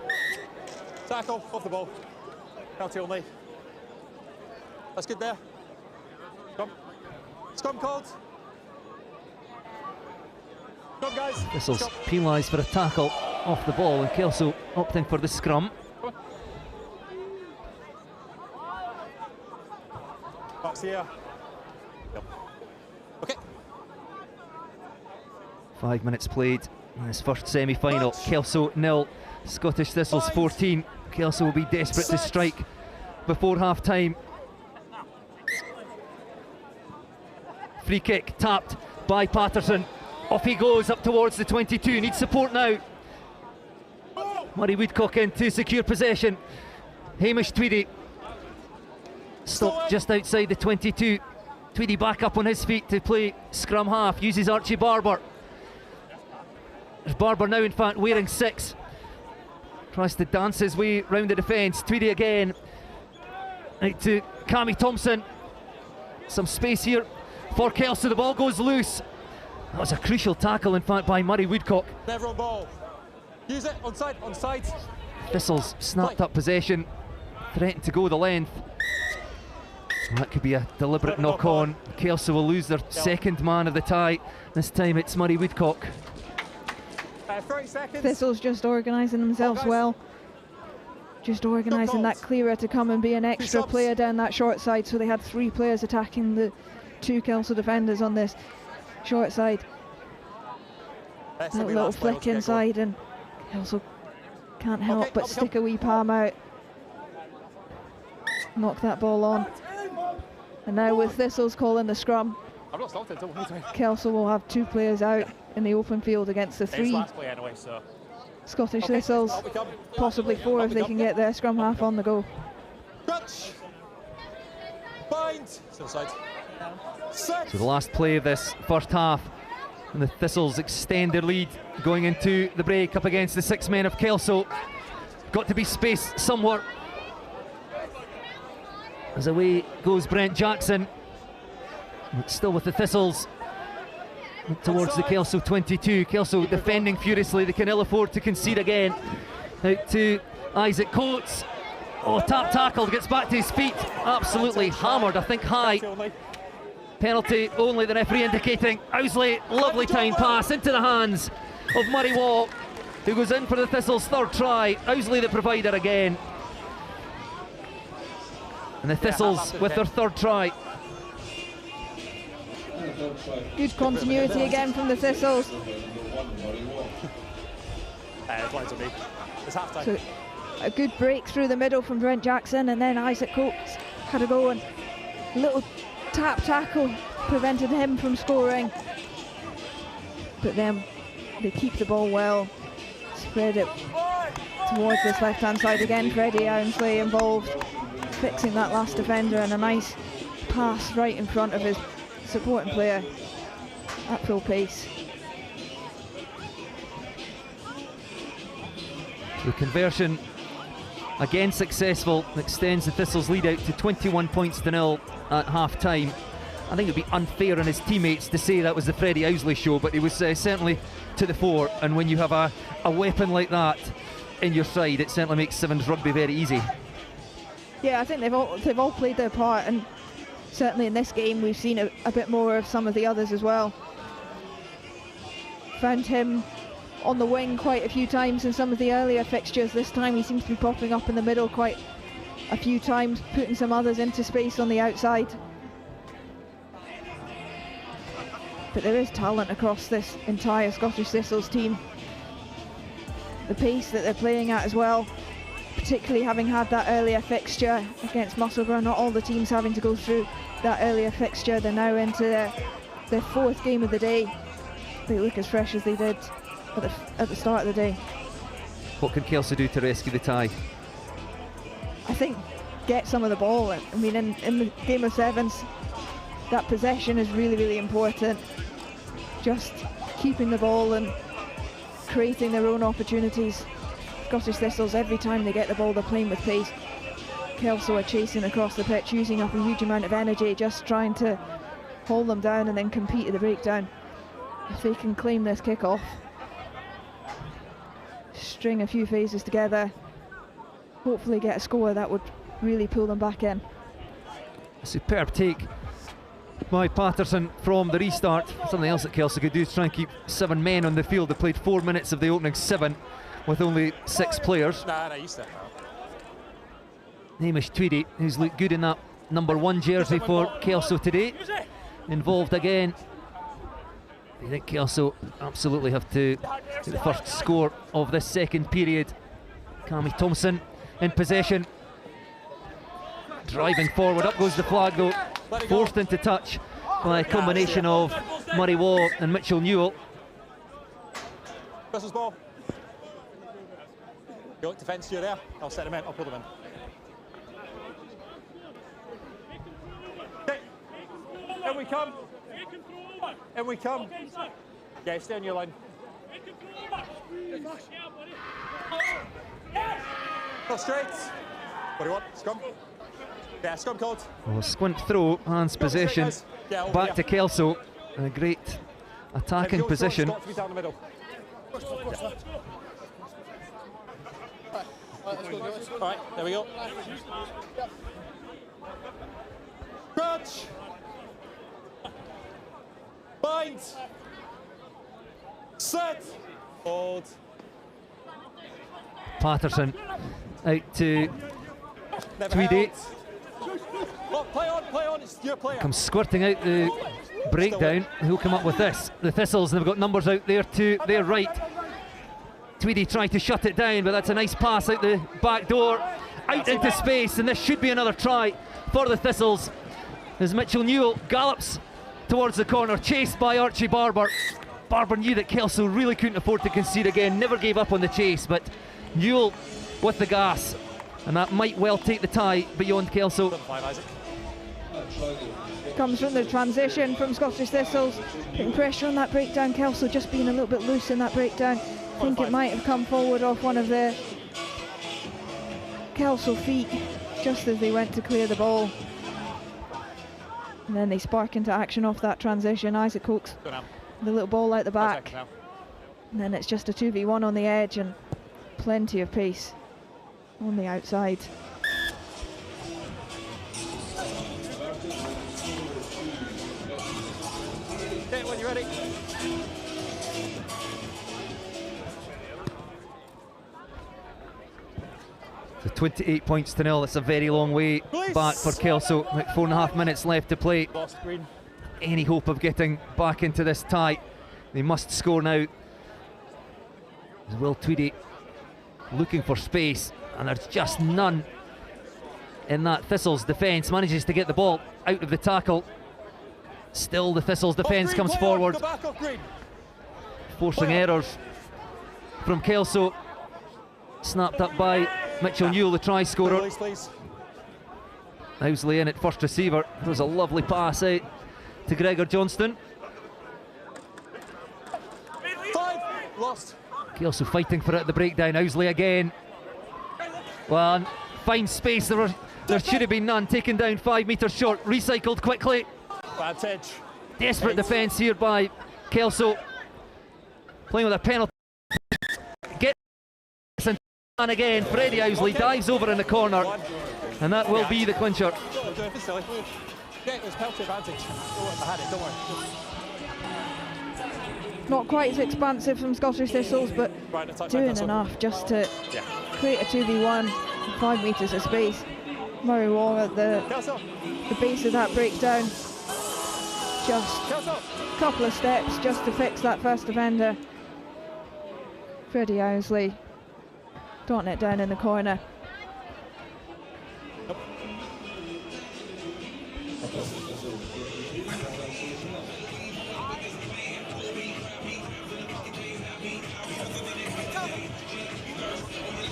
Tackle off the ball. Penalty only. That's good there. Scrum called. Scrum, guys. Thistles penalised for a tackle off the ball, and Kelso opting for the scrum. Box here. Yep. Okay. 5 minutes played in this first semi-final. Kelso 0, Scottish Thistles 14. Kelso will be desperate to strike before half-time. Free kick tapped by Patterson. Off he goes up towards the 22. Needs support now. Murray Woodcock in to secure possession. Hamish Tweedy stopped just outside the 22. Tweedy back up on his feet to play scrum half. Uses Archie Barber. There's Barber now, in fact, wearing 6. Tries to dance his way round the defence. Tweedy again. Out to Cammy Thompson. Some space here for Kelso. The ball goes loose. That was a crucial tackle, in fact, by Murray Woodcock. Never on ball. Use it on side, on side. Thistles snapped up possession, threatened to go the length. That could be a deliberate knock-on. Kelso will lose their second man of the tie. This time it's Murray Woodcock. 30 seconds. Thistles just organising themselves well. Just organising that clearer to come and be an extra player down that short side. So they had 3 players attacking the 2 Kelso defenders on this short side. That little flick inside, and Kelso can't help but stick a wee palm out. Knock that ball on. And now with Thistles calling the scrum, Kelso will have 2 players out in the open field against the 3 Scottish Thistles, possibly 4 if they can get their scrum half on the go. So the last play of this first half, and the Thistles extend their lead going into the break up against the 6 men of Kelso. Got to be space somewhere. As away goes Brent Jackson. It's still with the Thistles towards the Kelso 22. Kelso defending furiously. They can ill afford to concede again. Out to Isaac Coates. Oh, tap tackle, gets back to his feet. Absolutely hammered, I think high. Penalty only, the referee indicating. Owsley, lovely time pass into the hands of Murray Waugh, who goes in for the Thistles' 3rd try. Owsley the provider again. And the Thistles with their 3rd try. Good continuity again from the Thistles. So a good break through the middle from Brent Jackson, and then Isaac Coates had a go, and a little tap tackle prevented him from scoring. But then they keep the ball well, spread it towards this left-hand side again. Freddie Owsley involved, fixing that last defender, and a nice pass right in front of his supporting player at full pace. The conversion again successful, extends the Thistles' lead out to 21 points to 0 at half-time. I think it would be unfair on his teammates to say that was the Freddie Owsley show, but he was certainly to the fore, and when you have a weapon like that in your side, it certainly makes Sevens rugby very easy. Yeah, I think they've all played their part, and certainly in this game we've seen a bit more of some of the others as well. Found him on the wing quite a few times in some of the earlier fixtures. This time he seems to be popping up in the middle quite a few times, putting some others into space on the outside. But there is talent across this entire Scottish Thistles team. The pace that they're playing at as well, particularly having had that earlier fixture against Musselburgh. Not all the teams having to go through that earlier fixture. They're now into their 4th game of the day. They look as fresh as they did at the start of the day. What can Kelso do to rescue the tie? I think get some of the ball. I mean, in the game of sevens, that possession is really, really important. Just keeping the ball and creating their own opportunities. Scottish Thistles, every time they get the ball, they're playing with pace. Kelso are chasing across the pitch, using up a huge amount of energy, just trying to hold them down and then compete at the breakdown. If they can claim this kick-off, string a few phases together, hopefully get a score that would really pull them back in. A superb take by Patterson from the restart. Something else that Kelso could do is try and keep 7 men on the field. They played 4 minutes of the opening 7 with only 6 players. Hamish Tweedy, who's looked good in that number 1 jersey for Kelso today, involved again. I think Kelso absolutely have to get the first score of this second period. Cammy Thompson in possession, driving forward. Up goes the flag though, forced into touch by a combination of Murray Waugh and Mitchell Newell. Chris's ball. Go defence, you're there. I'll set them in, I'll pull them in. Okay. In we come. In we come. Yeah, stay on your line. Go straight. What do you want? Scrum? Yeah, scrum called. Well, squint throw, hands possession, back to Kelso. A great attacking position. Alright, there we go. Crouch. Bind. Set. Hold. Patterson out to Tweedy. Oh, play on, it's your player. Comes squirting out the breakdown. Who'll come up with this? The Thistles, they've got numbers out there to their right. Tweedy tried to shut it down, but that's a nice pass out the back door, out into space, and this should be another try for the Thistles as Mitchell Newell gallops towards the corner, chased by Archie Barber. Barber knew that Kelso really couldn't afford to concede again, never gave up on the chase, but Newell with the gas, and that might well take the tie beyond Kelso. Comes from the transition from Scottish Thistles, putting pressure on that breakdown. Kelso just being a little bit loose in that breakdown. I think it might have come forward off one of the Kelso feet just as they went to clear the ball. And then they spark into action off that transition. Isaac Coates, the little ball out the back. And then it's just a 2v1 on the edge and plenty of pace on the outside. Okay, when you're ready. So 28 points to 0. That's a very long way back for Kelso. Like 4.5 minutes left to play. Any hope of getting back into this tie, they must score now. As Will Tweedy looking for space, and there's just none in that Thistles defence. Manages to get the ball out of the tackle. Still the Thistles defence comes forward, forcing errors from Kelso. Snapped up by Mitchell Newell, the try scorer. Housley in at first receiver. It was a lovely pass out to Gregor Johnston. Lost. Kelso fighting for it at the breakdown. Housley again. Well, fine space. There should have been none. Taken down 5 metres short. Recycled quickly. Bad edge. Desperate defence here by Kelso. Playing with a penalty. Get and again, Freddie Housley dives over in the corner, and that will be the clincher. Not quite as expansive from Scottish Thistles, but doing enough just to create a 2v1, 5 metres of space. Murray Wong at the base of that breakdown. Just a couple of steps just to fix that first defender. Freddie Housley dotting it down in the corner.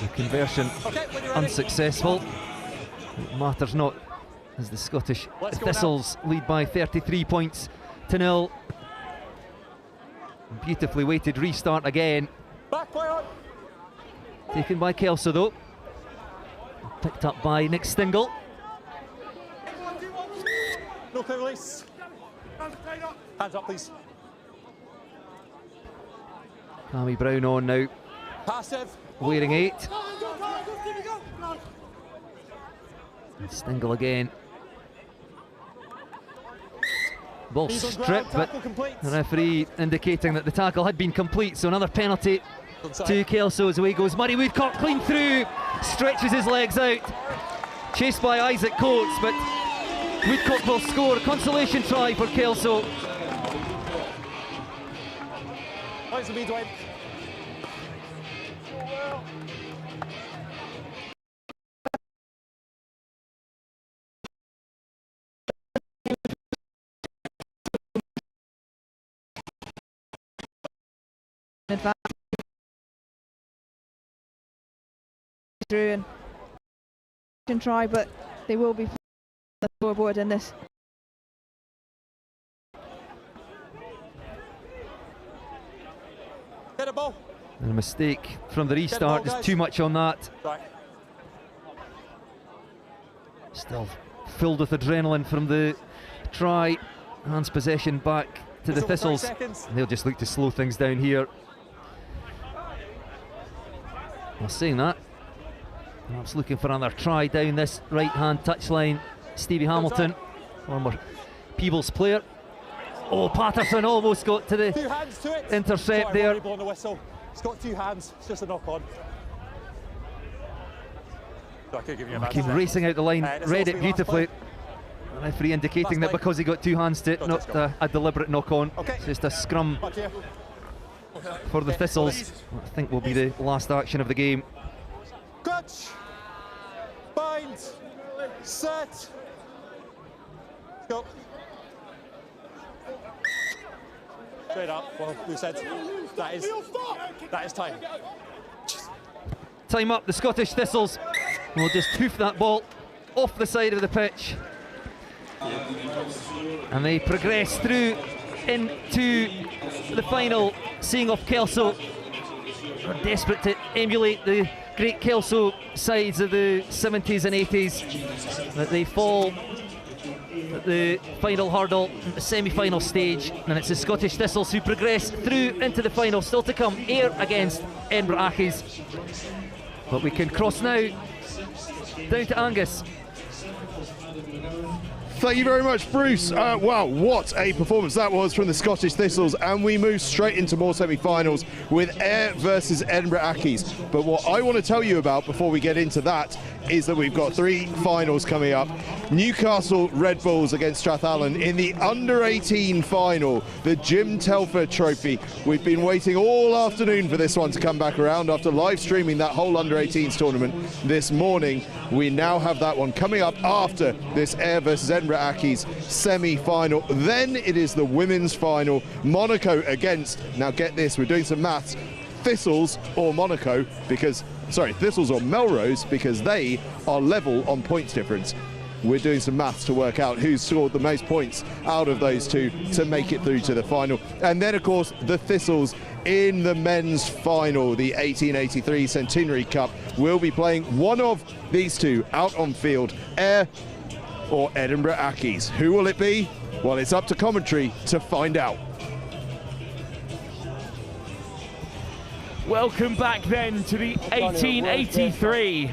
The conversion unsuccessful. It matters not as the Scottish Thistles lead by 33 points to 0. Beautifully weighted restart again. Taken by Kelso though. Picked up by Nick Stingle. No clear release. Hands up, please. Cammy Brown on now. Passive. Wearing 8. And Stingle again. Ball stripped, but the referee indicating that the tackle had been complete, so another penalty to Kelso as away goes Murray Woodcock, clean through, stretches his legs out, chased by Isaac Coates, but Woodcock will score. A consolation try for Kelso. Through and try, but they will be the scoreboard in this. Get a ball. And a mistake from the restart, just too much on that. Still filled with adrenaline from the try. Hands possession back to the Thistles. They'll just look to slow things down here. Well, saying that, Perhaps looking for another try down this right-hand touchline. Stevie Hamilton, former Peebles player. Oh, Patterson almost got to the intercept there. Blowing the whistle. It's got 2 hands. It's just a knock on. Keep racing out the line, read it beautifully. The referee indicating that because he got 2 hands to it, not a deliberate knock on. It's just a scrum for the Thistles. I think will be the last action of the game. Catch, bind, set, go. Straight up. Well, we said that is time. Time up. The Scottish Thistles will just hoof that ball off the side of the pitch, and they progress through into the final, seeing off Kelso. They're desperate to emulate the great Kelso sides of the 70s and 80s, that they fall at the final hurdle, the semi-final stage, and it's the Scottish Thistles who progress through into the final. Still to come, Ayr against Edinburgh Accies. But we can cross now down to Angus. Thank you very much, Bruce. Wow, what a performance that was from the Scottish Thistles, and we move straight into more semi-finals with Ayr versus Edinburgh Accies. But what I want to tell you about before we get into that is that we've got 3 finals coming up. Newcastle Red Bulls against Strathallan in the under-18 final, the Jim Telfer Trophy. We've been waiting all afternoon for this one to come back around after live streaming that whole under-18s tournament this morning. We now have that one coming up after this Ayr versus Edinburgh Accies semi-final. Then it is the women's final, Monaco against, now get this, we're doing some maths, Thistles or Monaco, because, sorry, Thistles or Melrose, because they are level on points difference. We're doing some maths to work out who's scored the most points out of those 2 to make it through to the final. And then, of course, the Thistles in the men's final, the 1883 Centenary Cup, will be playing one of these 2 out on field, Ayr or Edinburgh Accies. Who will it be? Well, it's up to commentary to find out. Welcome back then to the 1883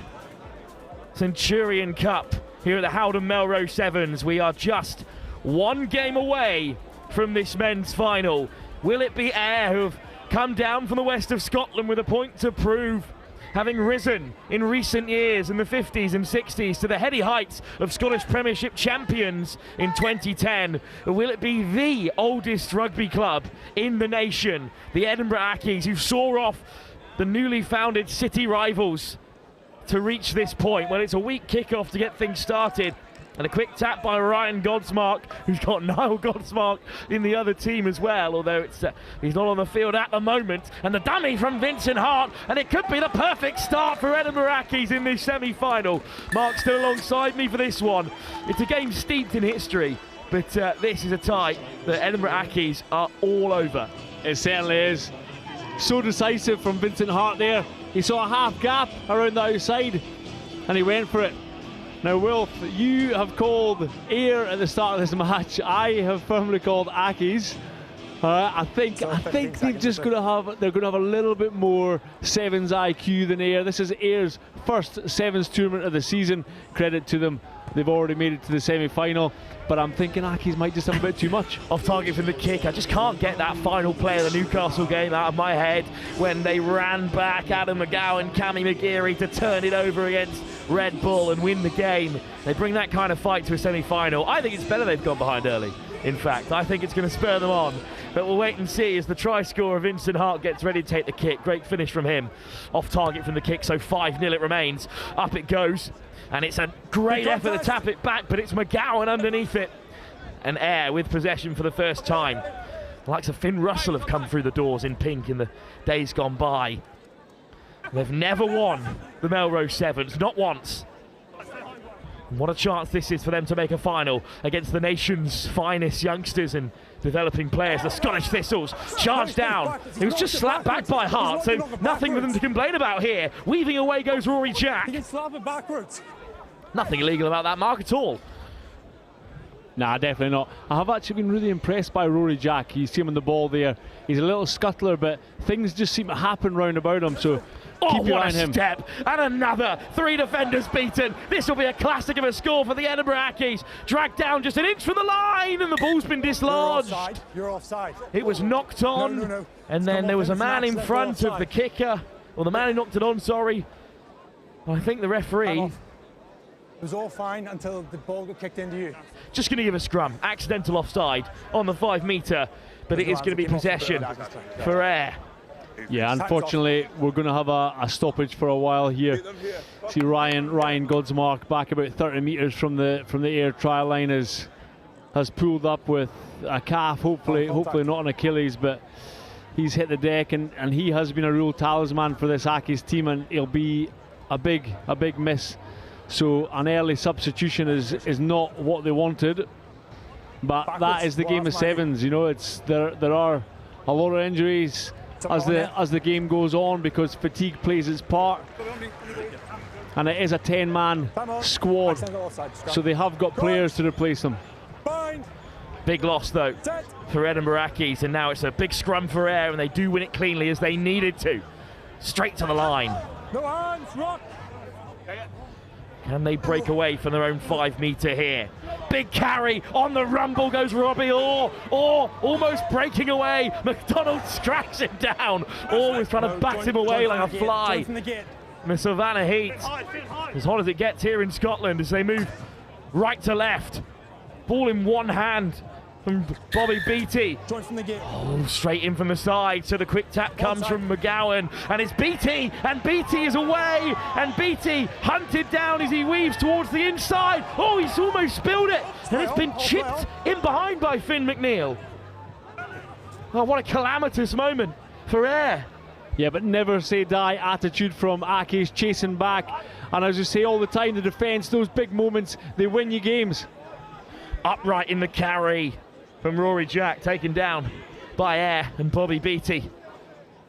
Centurion Cup here at the Howden Melrose Sevens. We are just 1 game away from this men's final. Will it be Ayr, who have come down from the west of Scotland with a point to prove, having risen in recent years in the 50s and 60s to the heady heights of Scottish Premiership champions in 2010? Or will it be the oldest rugby club in the nation, the Edinburgh Accies, who saw off the newly founded city rivals to reach this point? Well, it's a weak kickoff to get things started, and a quick tap by Ryan Godsmark, who's got Niall Godsmark in the other team as well, although he's not on the field at the moment. And the dummy from Vincent Hart, and it could be the perfect start for Edinburgh Accies in this semi-final. Mark's still alongside me for this one. It's a game steeped in history, but this is a tie that Edinburgh Accies are all over. It certainly is. So decisive from Vincent Hart there. He saw a half gap around the outside, and he went for it. Now, Wilf, you have called Ayr at the start of this match. I have firmly called Accies. I think they're going to have a little bit more sevens IQ than Ayr. This is Ayr's first sevens tournament of the season. Credit to them. They've already made it to the semi-final, but I'm thinking Accies might just have a bit too much. Off target from the kick. I just can't get that final play of the Newcastle game out of my head when they ran back Adam McGowan, Cammy McGeary to turn it over against Red Bull and win the game. They bring that kind of fight to a semi-final. I think it's better they've gone behind early. In fact, I think it's going to spur them on. But we'll wait and see as the try scorer Vincent Hart gets ready to take the kick. Great finish from him. Off target from the kick, so 5-0 it remains. Up it goes. And it's a great effort to tap it back, but it's McGowan underneath it. And Ayr with possession for the first time. The likes of Finn Russell have come through the doors in pink in the days gone by. They've never won the Melrose Sevens, not once. And what a chance this is for them to make a final against the nation's finest youngsters and developing players. The Scottish Thistles charge down. It was just slapped back by Hart, so nothing for them to complain about here. Weaving away goes Rory Jack. He can slap it backwards. Nothing illegal about that mark at all. Nah, definitely not. I have actually been really impressed by Rory Jack. You see him on the ball there. He's a little scuttler, but things just seem to happen round about him. So Keep your eye what on a him. step. And another. 3 defenders beaten. This will be a classic of a score for the Edinburgh Ackies. Dragged down just an inch from the line, and the ball's been dislodged. You're offside. You're offside. It was knocked on, No. and then there was a man in front of the kicker, or the man who knocked it on, sorry. I think the referee... It was all fine until the ball got kicked into you. Just going to give a scrum. Accidental offside on the 5 metre, but it is going to be possession for Ayr. Yeah, unfortunately, we're going to have a stoppage for a while here. See Ryan Godsmark back about 30 metres from the Ayr try line has pulled up with a calf, hopefully not an Achilles, but he's hit the deck, and he has been a real talisman for this Ackies team, and he'll be a big miss. So an early substitution is not what they wanted, but that is the game of sevens. You know, there are a lot of injuries as the game goes on, because fatigue plays its part, and it is a 10-man squad, so they have got players to replace them. Big loss though for Edinburgh Ackies, and now it's a big scrum for Ayr, and they do win it cleanly as they needed to. Straight to the line. No hands, rock. Can they break away from their own 5 metre here? Big carry on the rumble goes Robbie Orr. Orr almost breaking away. McDonald tracks him down. Orr was trying to bat him away like a fly. The Savannah Heat, as hot as it gets here in Scotland, as they move right to left. Ball in one hand from Bobby Beattie. Oh, straight in from the side, so the quick tap comes from McGowan, and it's Beattie, and Beattie is away, and Beattie hunted down as he weaves towards the inside. Oh, he's almost spilled it, and it's been chipped in behind by Finn McNeil. Oh, what a calamitous moment for Ayr. Yeah, but never say die attitude from Ackies, chasing back, and as you say all the time, the defence, those big moments, they win you games. Upright in the carry from Rory Jack, taken down by Ayr and Bobby Beattie.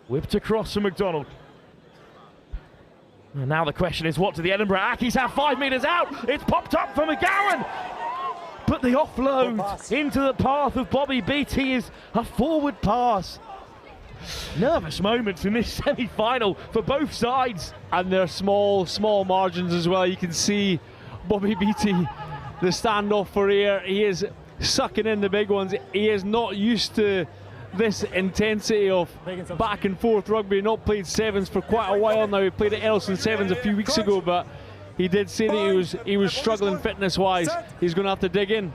Whipped across from McDonald. And now the question is, what do the Edinburgh Ackies have 5 metres out? It's popped up for McGowan. But the offload into the path of Bobby Beattie is a forward pass. Nervous moments in this semi-final for both sides. And they're small margins as well. You can see Bobby Beattie, the standoff for Ayr. He is sucking in the big ones. He is not used to this intensity of back and forth rugby. Not played sevens for quite a while now. He played at Ellison Sevens a few weeks ago, but he did say that he was struggling fitness wise. He's going to have to dig in.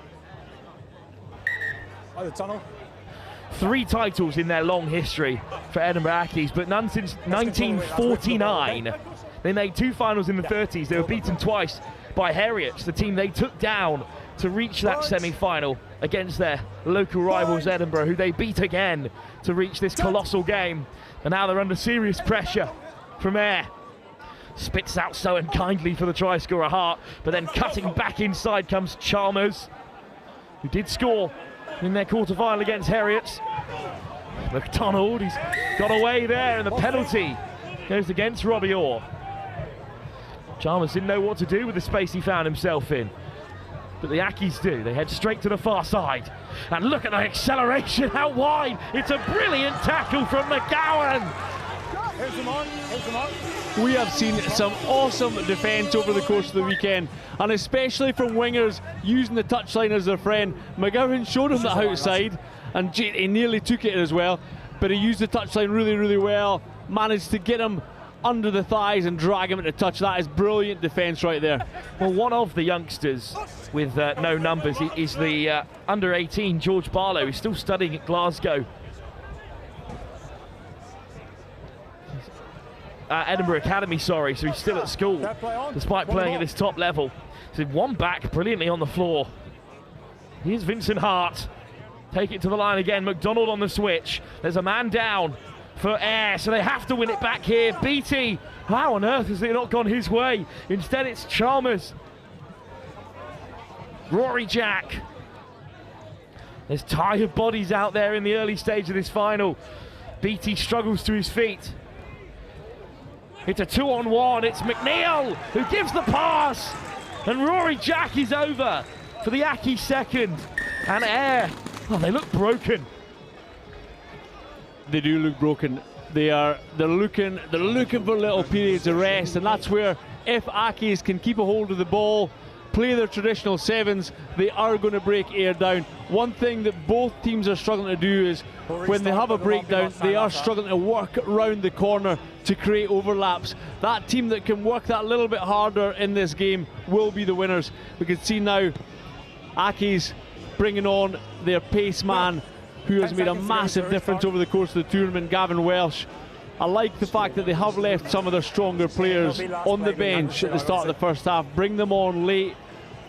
3 titles in their long history for Edinburgh Ackies, but none since 1949. They made 2 finals in the 30s. They were beaten twice by Heriots, the team they took down to reach that semi-final against their local rivals Edinburgh, who they beat again to reach this colossal game. And now they're under serious pressure from Ayr. Spits out so unkindly for the try scorer Hart, but then cutting back inside comes Chalmers, who did score in their quarter-final against Heriots. McDonald, he's got away there, and the penalty goes against Robbie Orr. Chalmers didn't know what to do with the space he found himself in, but the Ackies do. They head straight to the far side, and look at the acceleration out wide. It's a brilliant tackle from McGowan. We have seen some awesome defence over the course of the weekend, and especially from wingers using the touchline as their friend. McGowan showed him the outside, and he nearly took it as well, but he used the touchline really well, managed to get him under the thighs and drag him into touch. That is brilliant defence right there. Well, one of the youngsters with no numbers is the under 18 George Barlow. He's still studying at Glasgow. Edinburgh Academy, sorry, so he's still at school despite playing at this top level. So one back brilliantly on the floor. Here's Vincent Hart. Take it to the line again. McDonald on the switch. There's a man down for Ayr, so they have to win it back here. Beattie, how on earth has it not gone his way? Instead it's Chalmers. Rory Jack. There's tired bodies out there in the early stage of this final. Beattie struggles to his feet. It's a 2-on-1, it's McNeil who gives the pass, and Rory Jack is over for the Ackies second. And Ayr, oh, they look broken. they do look broken. They're looking for little periods of rest, and that's where, if Accies can keep a hold of the ball, play their traditional sevens, they are going to break Ayr down. One thing that both teams are struggling to do is when they have a breakdown, they are struggling to work around the corner to create overlaps. That team that can work that little bit harder in this game will be the winners. We can see now Accies bringing on their pace man, who has made a massive difference over the course of the tournament, Gavin Welsh. I like the fact that they have left some of their stronger players on the bench at the start of the first half. Bring them on late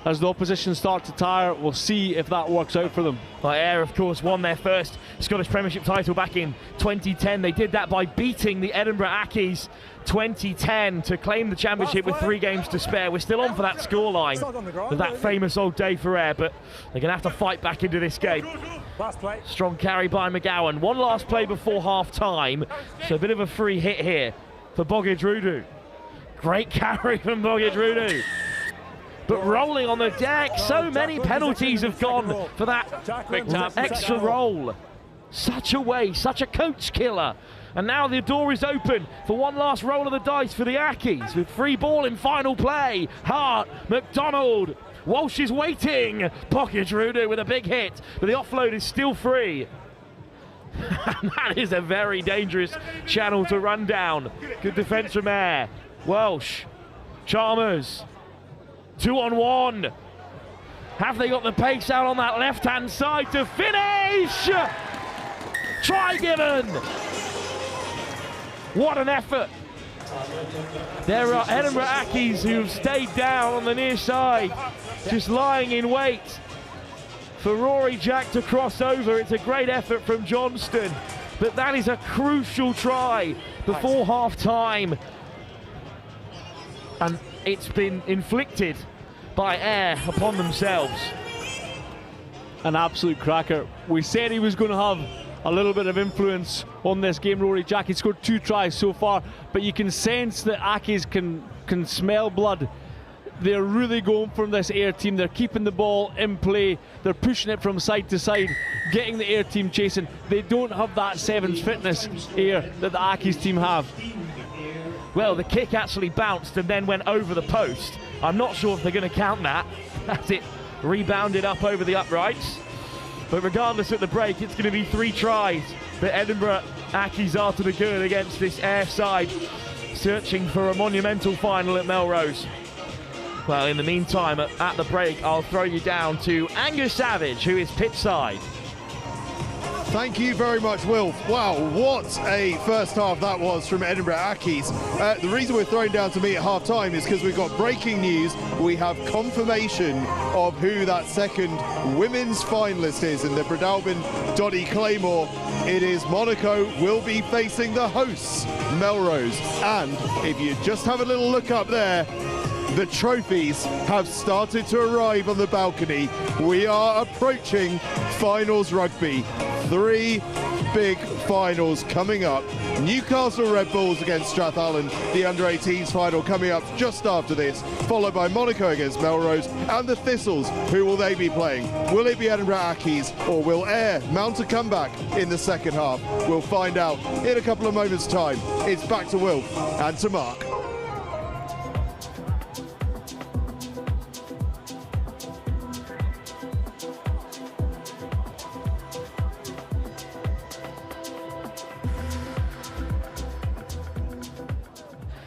as the opposition start to tire. We'll see if that works out for them. Well, Ayr, of course, won their first Scottish Premiership title back in 2010. They did that by beating the Edinburgh Accies 2010 to claim the championship with 3 games to spare. We're still on for that scoreline of that famous old day for Ayr, but they're going to have to fight back into this game. Strong carry by McGowan. One last play before half-time, so a bit of a free hit here for Bogic Rudu. Great carry from Bogic Rudu. But rolling on the deck, so many penalties have gone for that extra roll. Such a waste, such a coach killer. And now the door is open for one last roll of the dice for the Accies with free ball in final play. Hart, McDonald, Walsh is waiting. Bogic Rudu with a big hit, but the offload is still free. That is a very dangerous channel to run down. Good defence from Ayr. Welsh, Chalmers, 2-on-1. Have they got the pace out on that left-hand side to finish? Try given. What an effort. There are Edinburgh Accies who've stayed down on the near side, just lying in wait for Rory Jack to cross over. It's a great effort from Johnston, but that is a crucial try before half-time. And it's been inflicted by Ayr upon themselves. An absolute cracker. We said he was going to have a little bit of influence on this game. Rory Jack, he scored 2 tries so far, but you can sense that Accies can smell blood. They're really going from this Ayr team. They're keeping the ball in play. They're pushing it from side to side, getting the Ayr team chasing. They don't have that sevens fitness, Ayr, that the Accies team have. Well, the kick actually bounced and then went over the post. I'm not sure if they're going to count that as it rebounded up over the uprights. But regardless, at the break, it's going to be 3 tries that Edinburgh Accies are to the good against this Ayr side, searching for a monumental final at Melrose. Well, in the meantime, at the break, I'll throw you down to Angus Savage, who is pitch side. Thank you very much, Will. Wow, what a first half that was from Edinburgh Accies. The reason we're throwing down to me at half-time is because we've got breaking news. We have confirmation of who that second women's finalist is in the Breadalbyn Doddy Claymore. It is Monaco will be facing the hosts, Melrose. And if you just have a little look up there, the trophies have started to arrive on the balcony. We are approaching finals rugby. 3 big finals coming up. Newcastle Red Bulls against Strathallan, the under-18s final coming up just after this, followed by Monaco against Melrose, and the Thistles. Who will they be playing? Will it be Edinburgh Accies, or will Ayr mount a comeback in the second half? We'll find out in a couple of moments' time. It's back to Will and to Mark.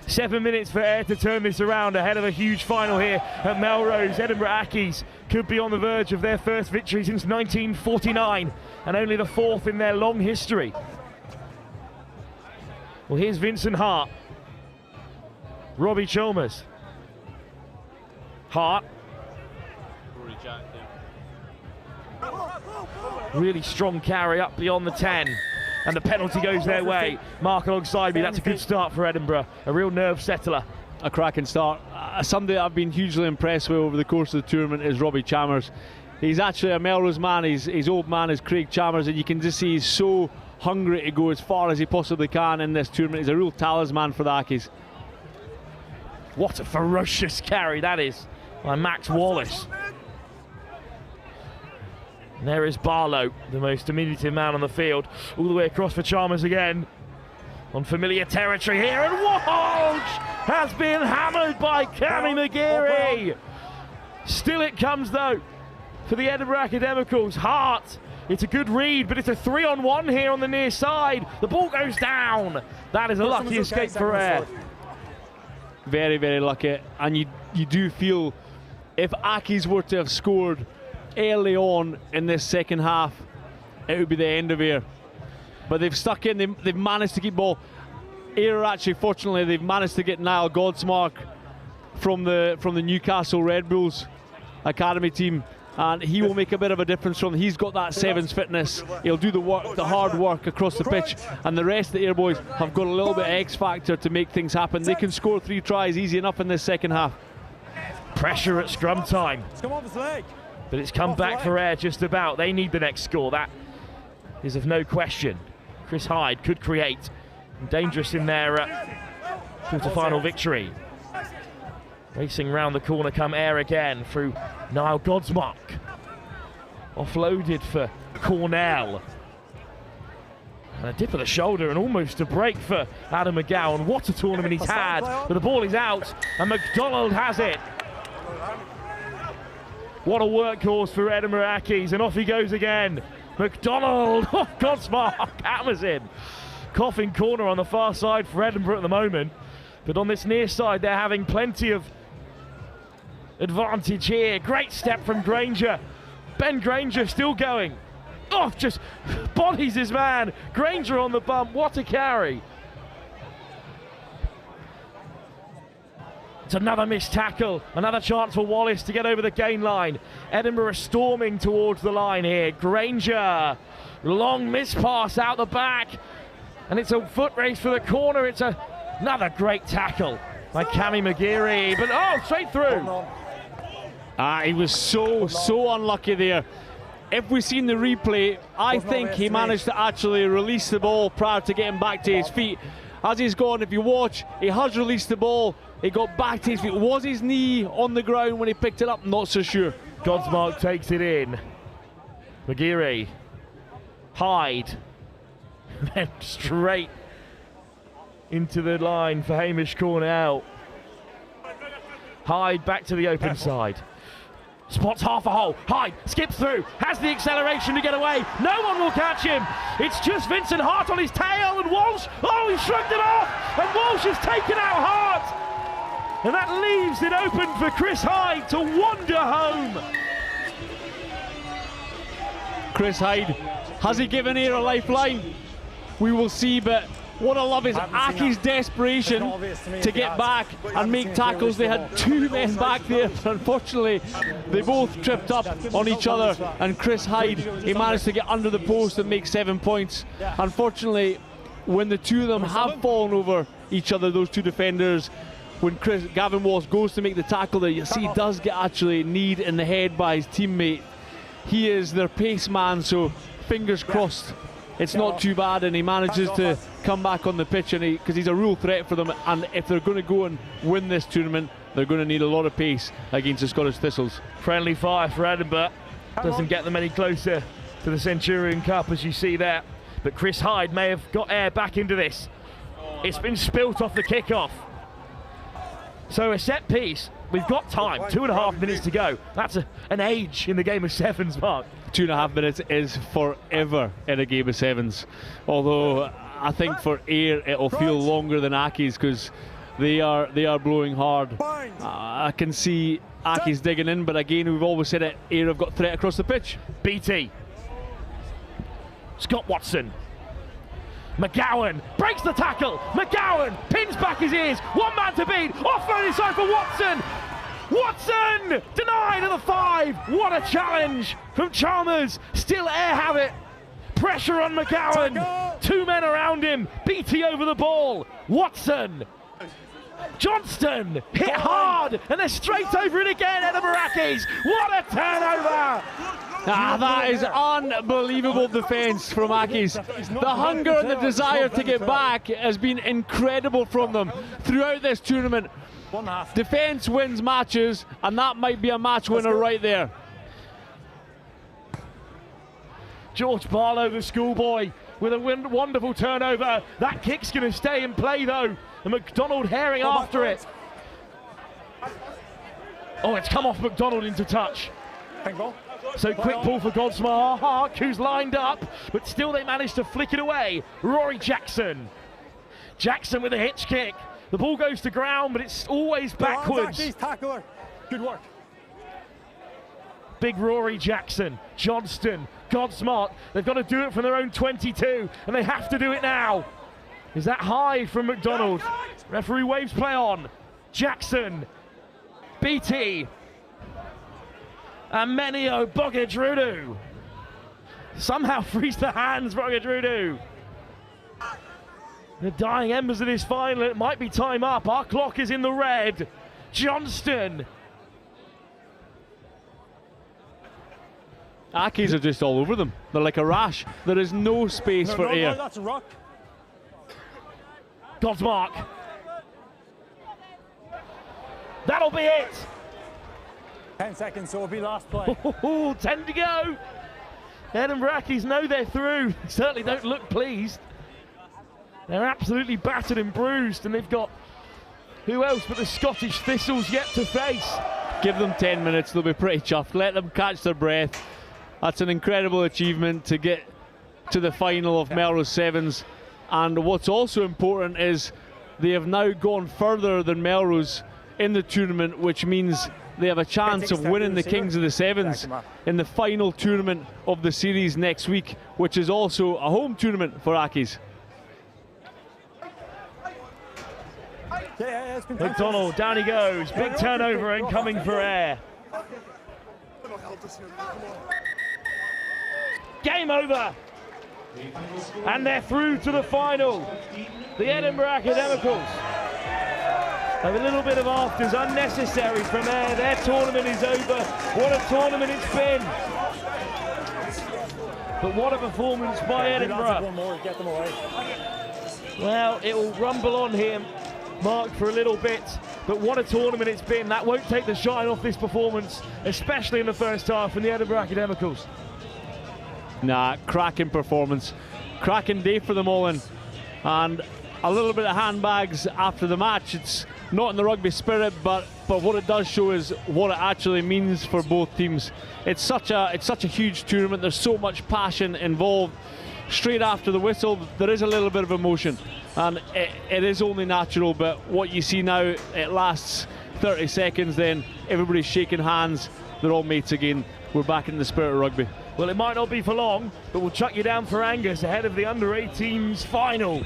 Seven minutes for Ayr to turn this around ahead of a huge final here at Melrose. Edinburgh Accies could be on the verge of their first victory since 1949 and only the 4th in their long history. Well, here's Vincent Hart. Robbie Chalmers. Hart. Really strong carry up beyond the 10. And the penalty goes their way. Mark alongside me, that's a good start for Edinburgh. A real nerve settler. A cracking start. Somebody I've been hugely impressed with over the course of the tournament is Robbie Chalmers. He's actually a Melrose man. His old man is Craig Chalmers, and you can just see he's so hungry to go as far as he possibly can in this tournament. He's a real talisman for the Accies. What a ferocious carry that is by Max Wallace. And there is Barlow, the most diminutive man on the field, all the way across for Chalmers again. On familiar territory here, and Walsh has been hammered by Cammy McGeary. Still it comes though for the Edinburgh Academicals. Hart, it's a good read, but it's a 3-on-1 here on the near side. The ball goes down. That is a lucky escape for air. Very, very lucky. And you do feel if Aki's were to have scored early on in this second half, it would be the end of Ayr. But they've stuck in, they've managed to keep ball. Ayr actually, fortunately, they've managed to get Niall Godsmark from the Newcastle Red Bulls academy team, and he will make a bit of a difference from. He's got that sevens fitness. He'll do the work, the hard work across the pitch, and the rest of the Ayr boys have got a little bit of X factor to make things happen. They can score 3 tries easy enough in this second half. Pressure at scrum time. It's come off his leg. But it's come back for Ayr just about. They need the next score. That is of no question. Chris Hyde could create. Dangerous in their quarter-final victory. Racing round the corner come Ayr again through Niall Godsmark. Offloaded for Cornell. And a dip of the shoulder and almost a break for Adam McGowan. What a tournament he's had. But the ball is out and McDonald has it. What a workhorse for Edinburgh Accies, and off he goes again. McDonald, oh, Godsmark hammers him. Coffin corner on the far side for Edinburgh at the moment, but on this near side they're having plenty of advantage here. Great step from Granger. Ben Granger still going. Oh, just bodies his man. Granger on the bump, what a carry. It's another missed tackle, another chance for Wallace to get over the gain line. Edinburgh storming towards the line here. Granger, long miss pass out the back, and it's a foot race for the corner. It's another great tackle by Cammy McGeary, but oh, straight through. He was so unlucky there. If we've seen the replay, I think he managed to actually release the ball prior to getting back to his feet. As he's gone, if you watch, he has released the ball. He got back to his feet. Was his knee on the ground when he picked it up? Not so sure. Godsmark takes it in. McGeary. Hyde. Then straight into the line for Hamish Cornell. Hyde back to the open side. Spots half a hole. Hyde skips through. Has the acceleration to get away. No one will catch him. It's just Vincent Hart on his tail, and Walsh. Oh, he shrugged it off. And Walsh has taken out Hart. And that leaves it open for Chris Hyde to wander home. Chris Hyde, has he given Ayr a lifeline? We will see, but what I love is Aki's desperation to get back and make tackles. They had 2 men back there, but unfortunately they both tripped up on each other, and Chris Hyde, he managed to get under the post and make 7 points. Unfortunately, when the 2 of them have fallen over each other, those 2 defenders, when Gavin Walsh goes to make the tackle there, you see he does get actually kneed in the head by his teammate. He is their pace man, so fingers crossed it's not too bad, and he manages to come back on the pitch, and because he's a real threat for them, and if they're going to go and win this tournament, they're going to need a lot of pace against the Scottish Thistles. Friendly fire for Edinburgh. Doesn't get them any closer to the Centurion Cup, as you see there. But Chris Hyde may have got Ayr back into this. It's been spilt off the kickoff. So a set piece. We've got time, 2.5 minutes to go. That's an age in the game of sevens, Mark. 2.5 minutes is forever in a game of sevens. Although I think for Ayr it'll feel longer than Aki's, because they are blowing hard. I can see Aki's digging in, but again, we've always said it, Ayr have got threat across the pitch. BT. Scott Watson. McGowan breaks the tackle. McGowan pins back his ears. 1 man to beat. Offload inside for Watson. Watson denied at the 5. What a challenge from Chalmers. Still Ayr have it. Pressure on McGowan. 2 men around him. BT over the ball. Watson. Johnston hit hard, and they're straight over it again. Edinburgh Accies. What a turnover. That is unbelievable defence from Accies. The hunger and the desire to get back has been incredible from them throughout this tournament. Defence wins matches, and that might be a match winner right there. George Barlow, the schoolboy, with a wonderful turnover. That kick's going to stay in play though, and McDonald herring after it. Oh, it's come off McDonald into touch. So quick ball for Godsmark, who's lined up, but still they managed to flick it away. Rory Jackson. Jackson with a hitch kick. The ball goes to ground, but it's always backwards. Tackler. Good work. Big Rory Jackson, Johnston, Godsmark. They've got to do it from their own 22, and they have to do it now. Is that high from McDonald? Referee waves play on. Jackson, BT, and Menio Bogedrudu. Somehow frees the hands, Bogedrudu. The dying embers of this final, it might be time up. Our clock is in the red. Johnston. Ackies are just all over them. They're like a rash. There is no space for air. No, that's a rock. Godsmark. That'll be it. 10 seconds, so it'll be last play. 10 to go. Edinburgh Ackies know they're through. Certainly don't look pleased. They're absolutely battered and bruised, and they've got who else but the Scottish Thistles yet to face. Give them 10 minutes, they'll be pretty chuffed. Let them catch their breath. That's an incredible achievement to get to the final of Melrose Sevens. And what's also important is they have now gone further than Melrose in the tournament, which means they have a chance of winning the Kings of the Sevens in the final tournament of the series next week, which is also a home tournament for Ackies. McDonald, down he goes. Big turnover and coming for air. Game over. And they're through to the final. The Edinburgh Academicals. A little bit of afters unnecessary from air. Their tournament is over. What a tournament it's been. But what a performance by Edinburgh. One more, get them away. Well, it will rumble on here, Mark, for a little bit, but what a tournament it's been. That won't take the shine off this performance, especially in the first half from the Edinburgh Academicals. Nah, cracking performance, cracking day for them all, and a little bit of handbags after the match. It's not in the rugby spirit, but what it does show is what it actually means for both teams. It's such a huge tournament. There's so much passion involved. Straight after the whistle, there is a little bit of emotion, and it is only natural. But what you see now, it lasts 30 seconds, then everybody's shaking hands. They're all mates again. We're back in the spirit of rugby. Well, it might not be for long, but we'll chuck you down for Angus ahead of the under-18s final.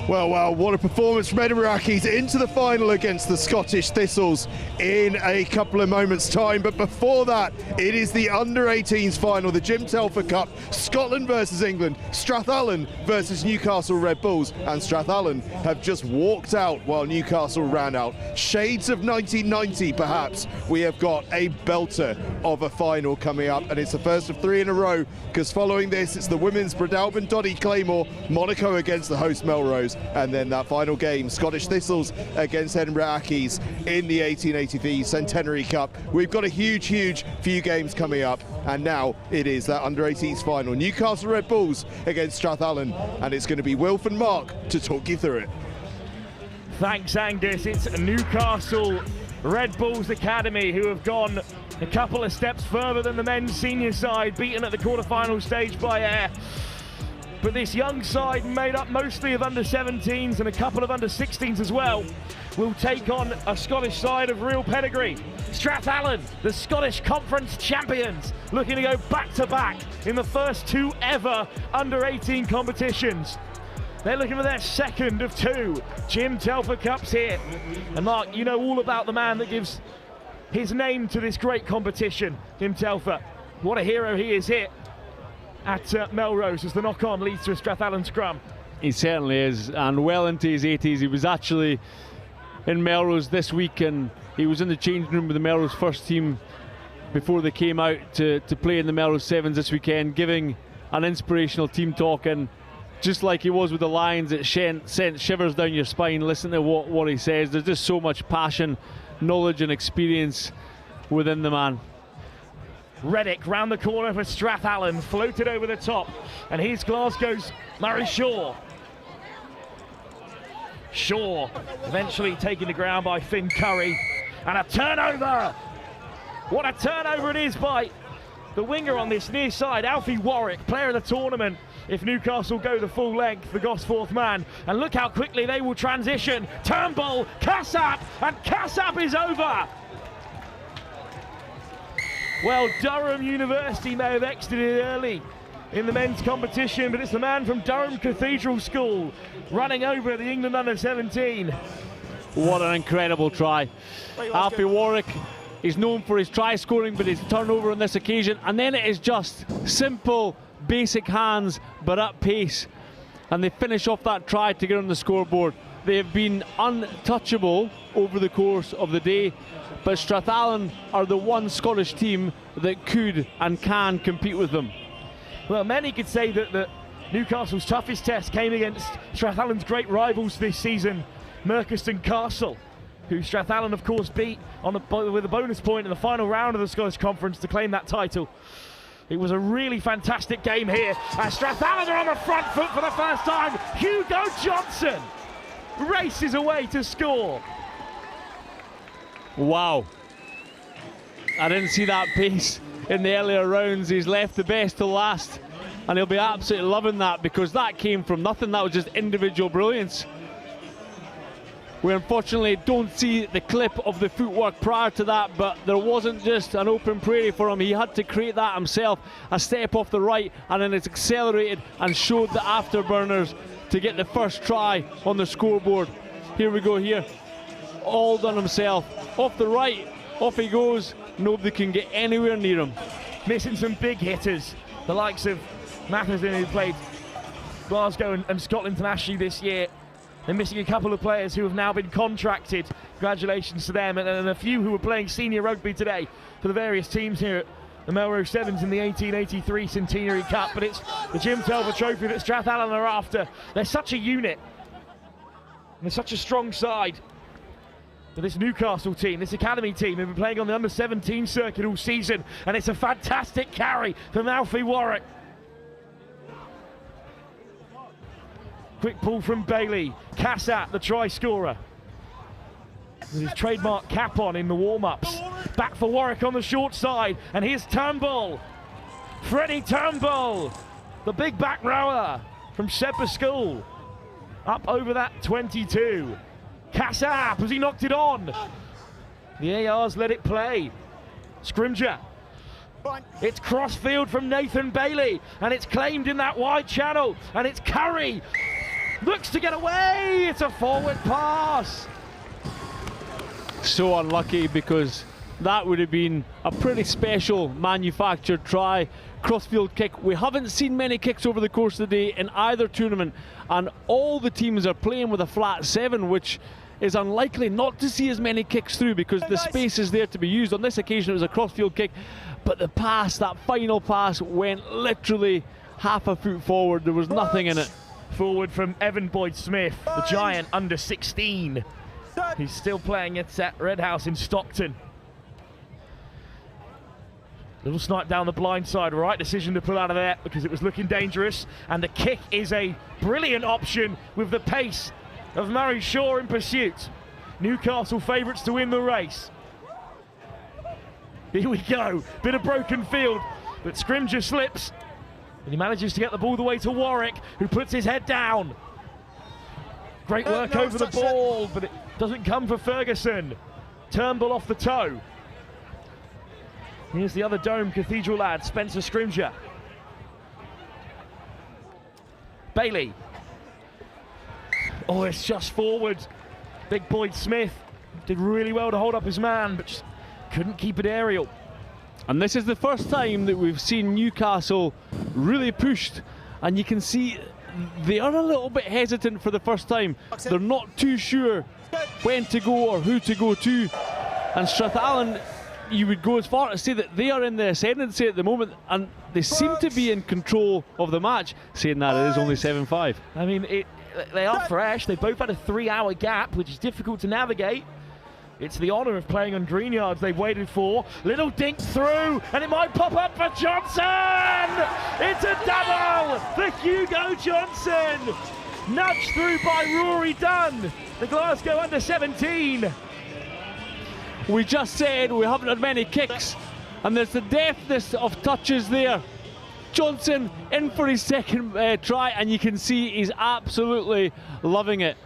Well, what a performance from Edinburgh Ackies into the final against the Scottish Thistles in a couple of moments' time. But before that, it is the under-18s final, the Jim Telfer Cup, Scotland versus England, Strathallan versus Newcastle Red Bulls, and Strathallan have just walked out while Newcastle ran out. Shades of 1990, perhaps. We have got a belter of a final coming up, and it's the first of 3 in a row, because following this, it's the women's Breadalbyn Doddy Claymore, Monaco against the host Melrose, and then that final game, Scottish Thistles against Edinburgh Ackies in the 1883 Centenary Cup. We've got a huge few games coming up, and now it is that under-18s final, Newcastle Red Bulls against Strathallan, and it's going to be Wilf and Mark to talk you through it. Thanks, Angus. It's Newcastle Red Bulls Academy who have gone a couple of steps further than the men's senior side, beaten at the quarter-final stage by Ayr. But this young side, made up mostly of under-17s and a couple of under-16s as well, will take on a Scottish side of real pedigree. Strathallan, the Scottish Conference champions, looking to go back-to-back in the first 2 ever under-18 competitions. They're looking for their second of 2 Jim Telfer Cups here. And Mark, you know all about the man that gives his name to this great competition, Jim Telfer. What a hero he is here at Melrose as the knock-on leads to a Strathallan scrum. He certainly is, and well into his 80s. He was actually in Melrose this week, and he was in the changing room with the Melrose first team before they came out to play in the Melrose Sevens this weekend, giving an inspirational team talk. And just like he was with the Lions, it sent shivers down your spine. Listen to what he says. There's just so much passion, knowledge and experience within the man. Reddick round the corner for Strathallan, floated over the top, and here's Glasgow's Murray Shaw. Shaw eventually taking the ground by Finn Curry, and a turnover! What a turnover it is by the winger on this near side, Alfie Warwick, player of the tournament. If Newcastle go the full length, the Gosforth man, and look how quickly they will transition. Turnbull, Kassab, and Kassab is over! Well, Durham University may have exited early in the men's competition, but it's the man from Durham Cathedral School running over the England under-17. What an incredible try. Alfie Warwick is known for his try scoring, but his turnover on this occasion, and then it is just simple, basic hands, but at pace. And they finish off that try to get on the scoreboard. They have been untouchable over the course of the day, but Strathallan are the one Scottish team that could and can compete with them. Well, many could say that Newcastle's toughest test came against Strathallan's great rivals this season, Merchiston Castle, who Strathallan, of course, beat with a bonus point in the final round of the Scottish Conference to claim that title. It was a really fantastic game here, and Strathallan are on the front foot for the first time. Hugo Johnson races away to score. Wow. I didn't see that pace in the earlier rounds. He's left the best to last, and he'll be absolutely loving that, because that came from nothing. That was just individual brilliance. We unfortunately don't see the clip of the footwork prior to that, but there wasn't just an open prairie for him. He had to create that himself. A step off the right, and then it's accelerated and showed the afterburners to get the first try on the scoreboard. Here we go here. All done himself. Off the right, off he goes. Nobody can get anywhere near him. Missing some big hitters, the likes of Matheson, who played Glasgow and Scotland internationally this year. They're missing a couple of players who have now been contracted. Congratulations to them, and a few who were playing senior rugby today for the various teams here at the Melrose Sevens in the 1883 Centenary Cup. But it's the Jim Telfer Trophy that Strathallan are after. They're such a unit, and they're such a strong side. But this Newcastle team, this academy team, have been playing on the under-17 circuit all season, and it's a fantastic carry from Alfie Warwick. Quick pull from Bailey. Kassab, the try scorer, with his trademark cap on in the warm-ups. Back for Warwick on the short side, and here's Turnbull. Freddie Turnbull, the big back rower from Sedbergh School. Up over that 22. Kassab, has he knocked it on? The ARs let it play. Scrimger. It's crossfield from Nathan Bailey, and it's claimed in that wide channel, and it's Curry. Looks to get away, it's a forward pass. So unlucky, because that would have been a pretty special manufactured try. Crossfield kick. We haven't seen many kicks over the course of the day in either tournament, and all the teams are playing with a flat 7, which is unlikely not to see as many kicks through, because the space is there to be used. On this occasion it was a crossfield kick, but the pass, that final pass, went literally half a foot forward. There was nothing in it. Forward from Evan Boyd-Smith, the giant under 16. He's still playing at Red House in Stockton. Little snipe down the blind side, right decision to pull out of there because it was looking dangerous, and the kick is a brilliant option with the pace of Murray Shaw in pursuit. Newcastle favourites to win the race. Here we go, bit of broken field, but Scrimger slips, and he manages to get the ball the way to Warwick, who puts his head down. Great work over the ball, but it doesn't come for Ferguson. Turnbull off the toe. Here's the other Durham Cathedral lad, Spencer Scrimger. Bailey. Oh, it's just forward. Big Boyd-Smith did really well to hold up his man, but just couldn't keep it aerial. And this is the first time that we've seen Newcastle really pushed, and you can see they are a little bit hesitant for the first time. They're not too sure when to go or who to go to. And Strathallan, you would go as far to say that they are in the ascendancy at the moment, and they seem to be in control of the match. Saying that, it is only 7-5. I mean, they are fresh. They both had a 3-hour gap, which is difficult to navigate. It's the honour of playing on green yards they've waited for. Little dink through, and it might pop up for Johnson! It's a double for Hugo Johnson! Nudged through by Rory Dunn, the Glasgow under-17. We just said we haven't had many kicks, and there's the deftness of touches there. Johnson in for his second try, and you can see he's absolutely loving it.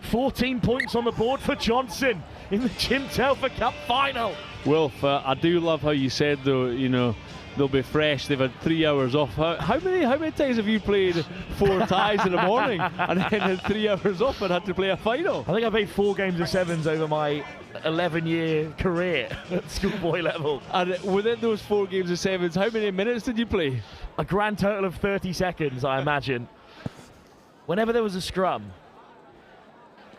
14 points on the board for Johnson in the Jim Telfer Cup final. Wilf, I do love how you said, though, you know, they'll be fresh. They've had 3 hours off. How many times have you played 4 ties in the morning and then had 3 hours off and had to play a final? I think I played 4 games of sevens over my 11-year career at schoolboy level. And within those 4 games of sevens, how many minutes did you play? A grand total of 30 seconds, I imagine. Whenever there was a scrum.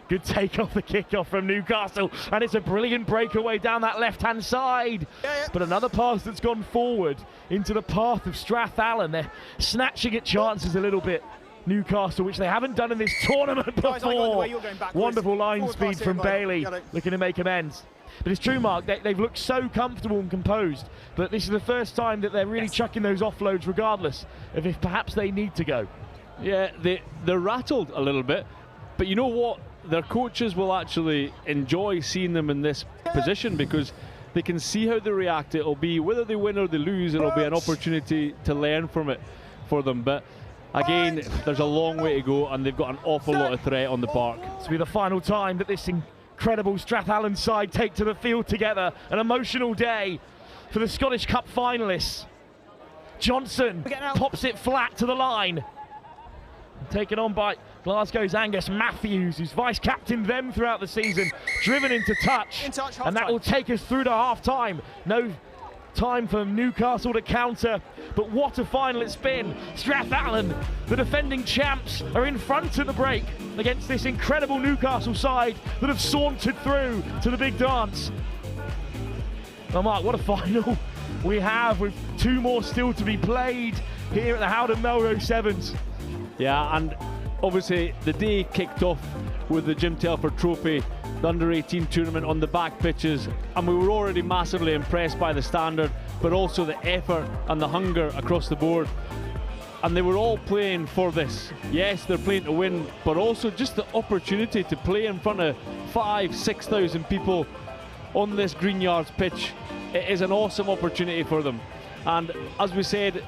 Good take off the kickoff from Newcastle, and it's a brilliant breakaway down that left-hand side. But another pass that's gone forward into the path of Strathallan. They're snatching at chances a little bit, Newcastle, which they haven't done in this tournament before. Wonderful line speed from Bailey, looking to make amends. But it's true, Mark, they've looked so comfortable and composed, but this is the first time that they're really chucking those offloads regardless of if perhaps they need to go. Yeah, they're rattled a little bit, but you know what? Their coaches will actually enjoy seeing them in this position because they can see how they react. It'll be, whether they win or they lose, it'll be an opportunity to learn from it for them. But again, there's a long way to go, and they've got an awful lot of threat on the park. This will be the final time that this incredible Strathallan side take to the field together. An emotional day for the Scottish Cup finalists. Johnson pops it flat to the line. Taken on by Glasgow's Angus Matthews, who's vice-captained them throughout the season, driven into touch, and that will take us through to half-time. No time for Newcastle to counter, but what a final it's been. Strathallan, the defending champs, are in front at the break against this incredible Newcastle side that have sauntered through to the big dance. Well, Mark, what a final we have, with 2 more still to be played here at the Howden Melrose Sevens. Yeah, and obviously the day kicked off with the Jim Telfer Trophy, the under-18 tournament on the back pitches, and we were already massively impressed by the standard, but also the effort and the hunger across the board. And they were all playing for this. Yes, they're playing to win, but also just the opportunity to play in front of 5,000-6,000 people on this Green Yards pitch. It is an awesome opportunity for them. And as we said,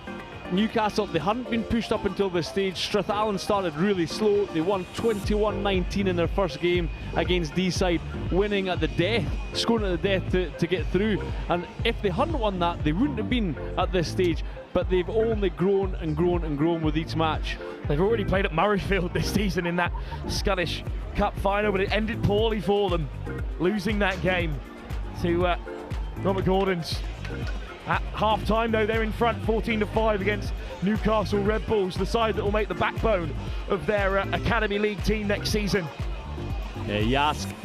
Newcastle, they hadn't been pushed up until this stage. Strathallan started really slow. They won 21-19 in their first game against D-side, winning at the death, scoring at the death to get through. And if they hadn't won that, they wouldn't have been at this stage. But they've only grown and grown and grown with each match. They've already played at Murrayfield this season in that Scottish Cup final, but it ended poorly for them, losing that game to Robert Gordon's. At half-time, though, they're in front 14-5 against Newcastle Red Bulls, the side that will make the backbone of their Academy League team next season. Yeah, you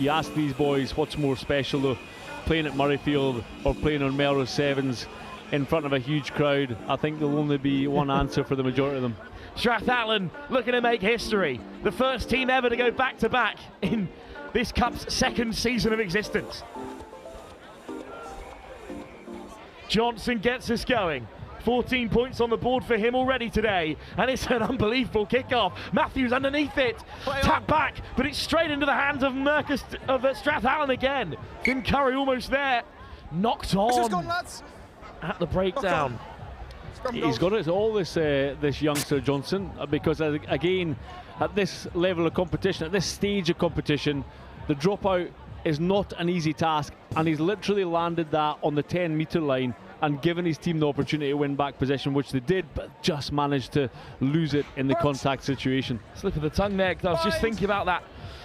ask these boys what's more special, though, playing at Murrayfield or playing on Melrose Sevens in front of a huge crowd. I think there'll only be one answer for the majority of them. Strathallan looking to make history. The first team ever to go back-to-back in this Cup's second season of existence. Johnson gets us going. 14 points on the board for him already today, and it's an unbelievable kickoff. Matthews underneath it, tap back, but it's straight into the hands of Strathallan again. Tim Curry almost there, knocked on at the breakdown. He's got it all, this youngster Johnson, because again, at this level of competition, at this stage of competition, the dropout is not an easy task, and he's literally landed that on the 10-metre line and given his team the opportunity to win back possession, which they did, but just managed to lose it in the contact situation. Slip of the tongue there, because I was just thinking about that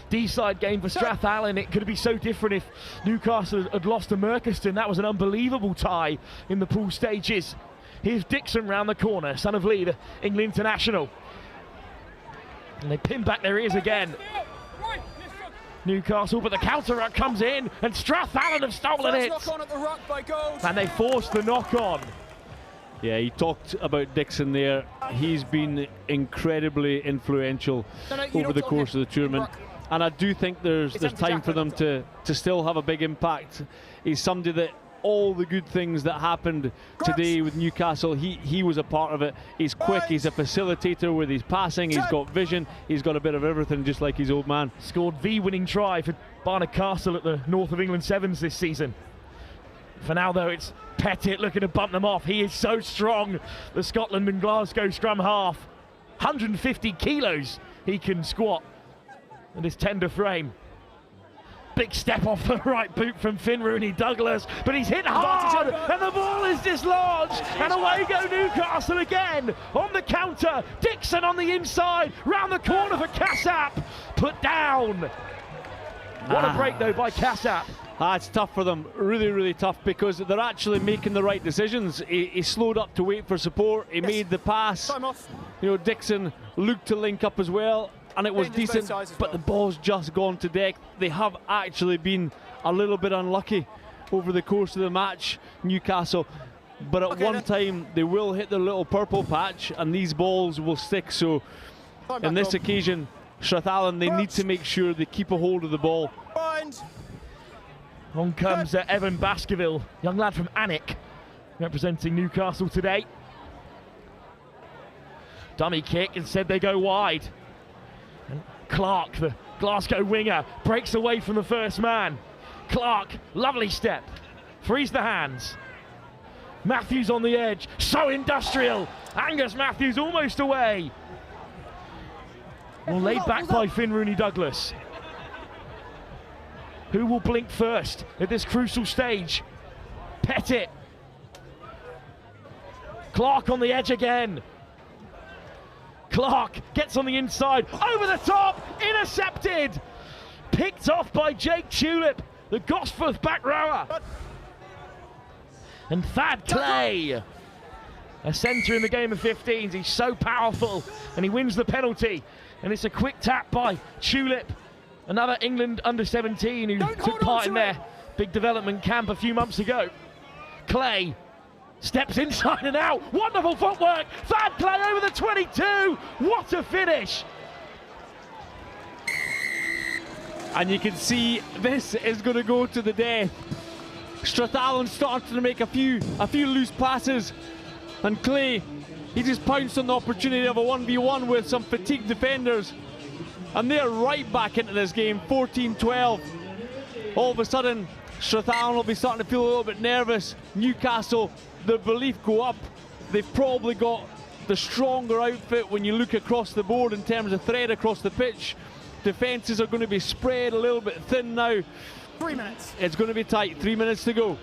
D-side game for Strathallan. It could be so different if Newcastle had lost to Merchiston. That was an unbelievable tie in the pool stages. Here's Dixon round the corner, son of Lee, the England international. And they pin back their ears again. Newcastle, but the counter-ruck comes in, and Strathallan have stolen it. And they forced the knock-on. Yeah, he talked about Dixon there. He's been incredibly influential over the course of the tournament. and I do think there's time for them to still have a big impact. He's somebody that all the good things that happened today with Newcastle, he was a part of it. He's quick, he's a facilitator with his passing, he's got vision, he's got a bit of everything, just like his old man. Scored the winning try for Barnard Castle at the North of England Sevens this season. For now, though, it's Pettit looking to bump them off. He is so strong, the Scotland and Glasgow scrum half. 150 kilos he can squat in his tender frame. Big step off the right boot from Finn Rooney-Douglas, but he's hit hard, and the ball is dislodged, and away go Newcastle again on the counter. Dixon on the inside, round the corner for Kassap, put down. What a break though by Kassap. It's tough for them, really, really tough, because they're actually making the right decisions. He slowed up to wait for support, he made the pass. You know, Dixon looked to link up as well, and it was decent, but the ball's just gone to deck. They have actually been a little bit unlucky over the course of the match, Newcastle, but at one time they will hit the little purple patch and these balls will stick. So in this occasion, Strathallan, they need to make sure they keep a hold of the ball. On comes Evan Baskerville, young lad from Alnwick, representing Newcastle today. Dummy kick, instead they go wide. And Clark, the Glasgow winger, breaks away from the first man. Clark, lovely step, frees the hands. Matthews on the edge, so industrial. Angus Matthews almost away. Well, laid back by Finn Rooney-Douglas. Who will blink first at this crucial stage? Pettit. Clark on the edge again. Clark gets on the inside, over the top, intercepted. Picked off by Jake Tulip, the Gosforth back rower. And Thad Clay, a centre in the game of 15s. He's so powerful, and he wins the penalty. And it's a quick tap by Tulip, another England under-17 who took part in their big development camp a few months ago. Clay steps inside and out. Wonderful footwork. Thad Clay over the 22. What a finish. And you can see this is going to go to the death. Strathallan starting to make a few loose passes, and Clay, he just pounced on the opportunity of a 1v1 with some fatigued defenders, and they're right back into this game. 14-12. All of a sudden Strathallan will be starting to feel a little bit nervous. Newcastle, their belief go up. They've probably got the stronger outfit when you look across the board in terms of threat across the pitch. Defences are going to be spread a little bit thin now. 3 minutes. It's going to be tight. 3 minutes to go.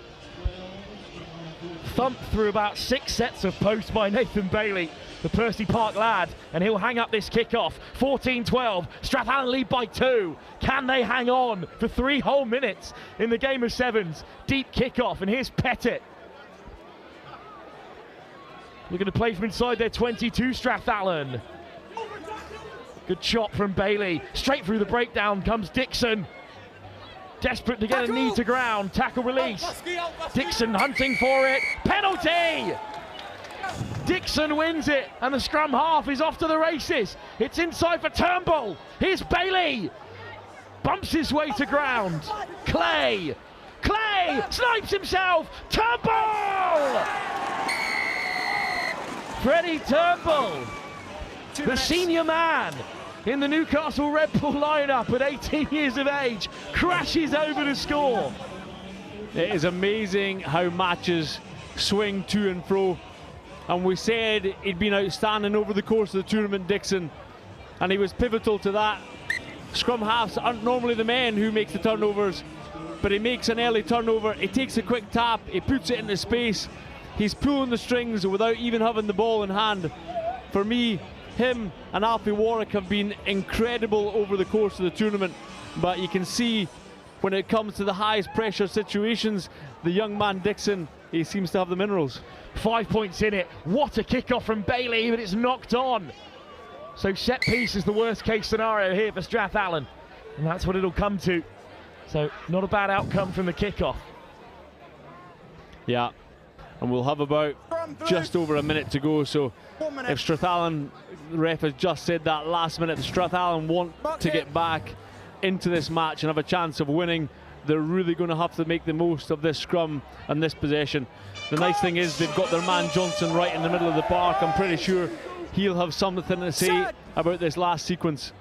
Thumped through about 6 sets of posts by Nathan Bailey, the Percy Park lad, and he'll hang up this kickoff. 14-12. Strathallan lead by 2. Can they hang on for 3 whole minutes in the game of sevens? Deep kickoff, and here's Pettit. Looking to play from inside their 22, Strathallan. Good chop from Bailey. Straight through the breakdown comes Dixon. Desperate to get a knee to ground. Tackle release. Dixon hunting for it. Penalty! Dixon wins it, and the scrum half is off to the races. It's inside for Turnbull. Here's Bailey. Bumps his way to ground. Clay. Clay snipes himself. Turnbull! Freddie Turnbull, the senior man in the Newcastle Red Bull lineup at 18 years of age, crashes over to score. It is amazing how matches swing to and fro. And we said he'd been outstanding over the course of the tournament, Dixon, and he was pivotal to that. Scrum halves aren't normally the men who makes the turnovers, but he makes an early turnover. He takes a quick tap, he puts it into space. He's pulling the strings without even having the ball in hand. For me, him and Alfie Warwick have been incredible over the course of the tournament, but you can see when it comes to the highest pressure situations, the young man Dixon, he seems to have the minerals. 5 points in it. What a kickoff from Bailey, but it's knocked on. So set piece is the worst case scenario here for Strathallan, and that's what it'll come to. So not a bad outcome from the kickoff. Yeah, and we'll have about just over a minute to go. So if Strathallan, the ref has just said that last minute, the Strathallan want to get back into this match and have a chance of winning, they're really going to have to make the most of this scrum and this possession. The nice thing is they've got their man Johnson right in the middle of the park. I'm pretty sure he'll have something to say about this last sequence.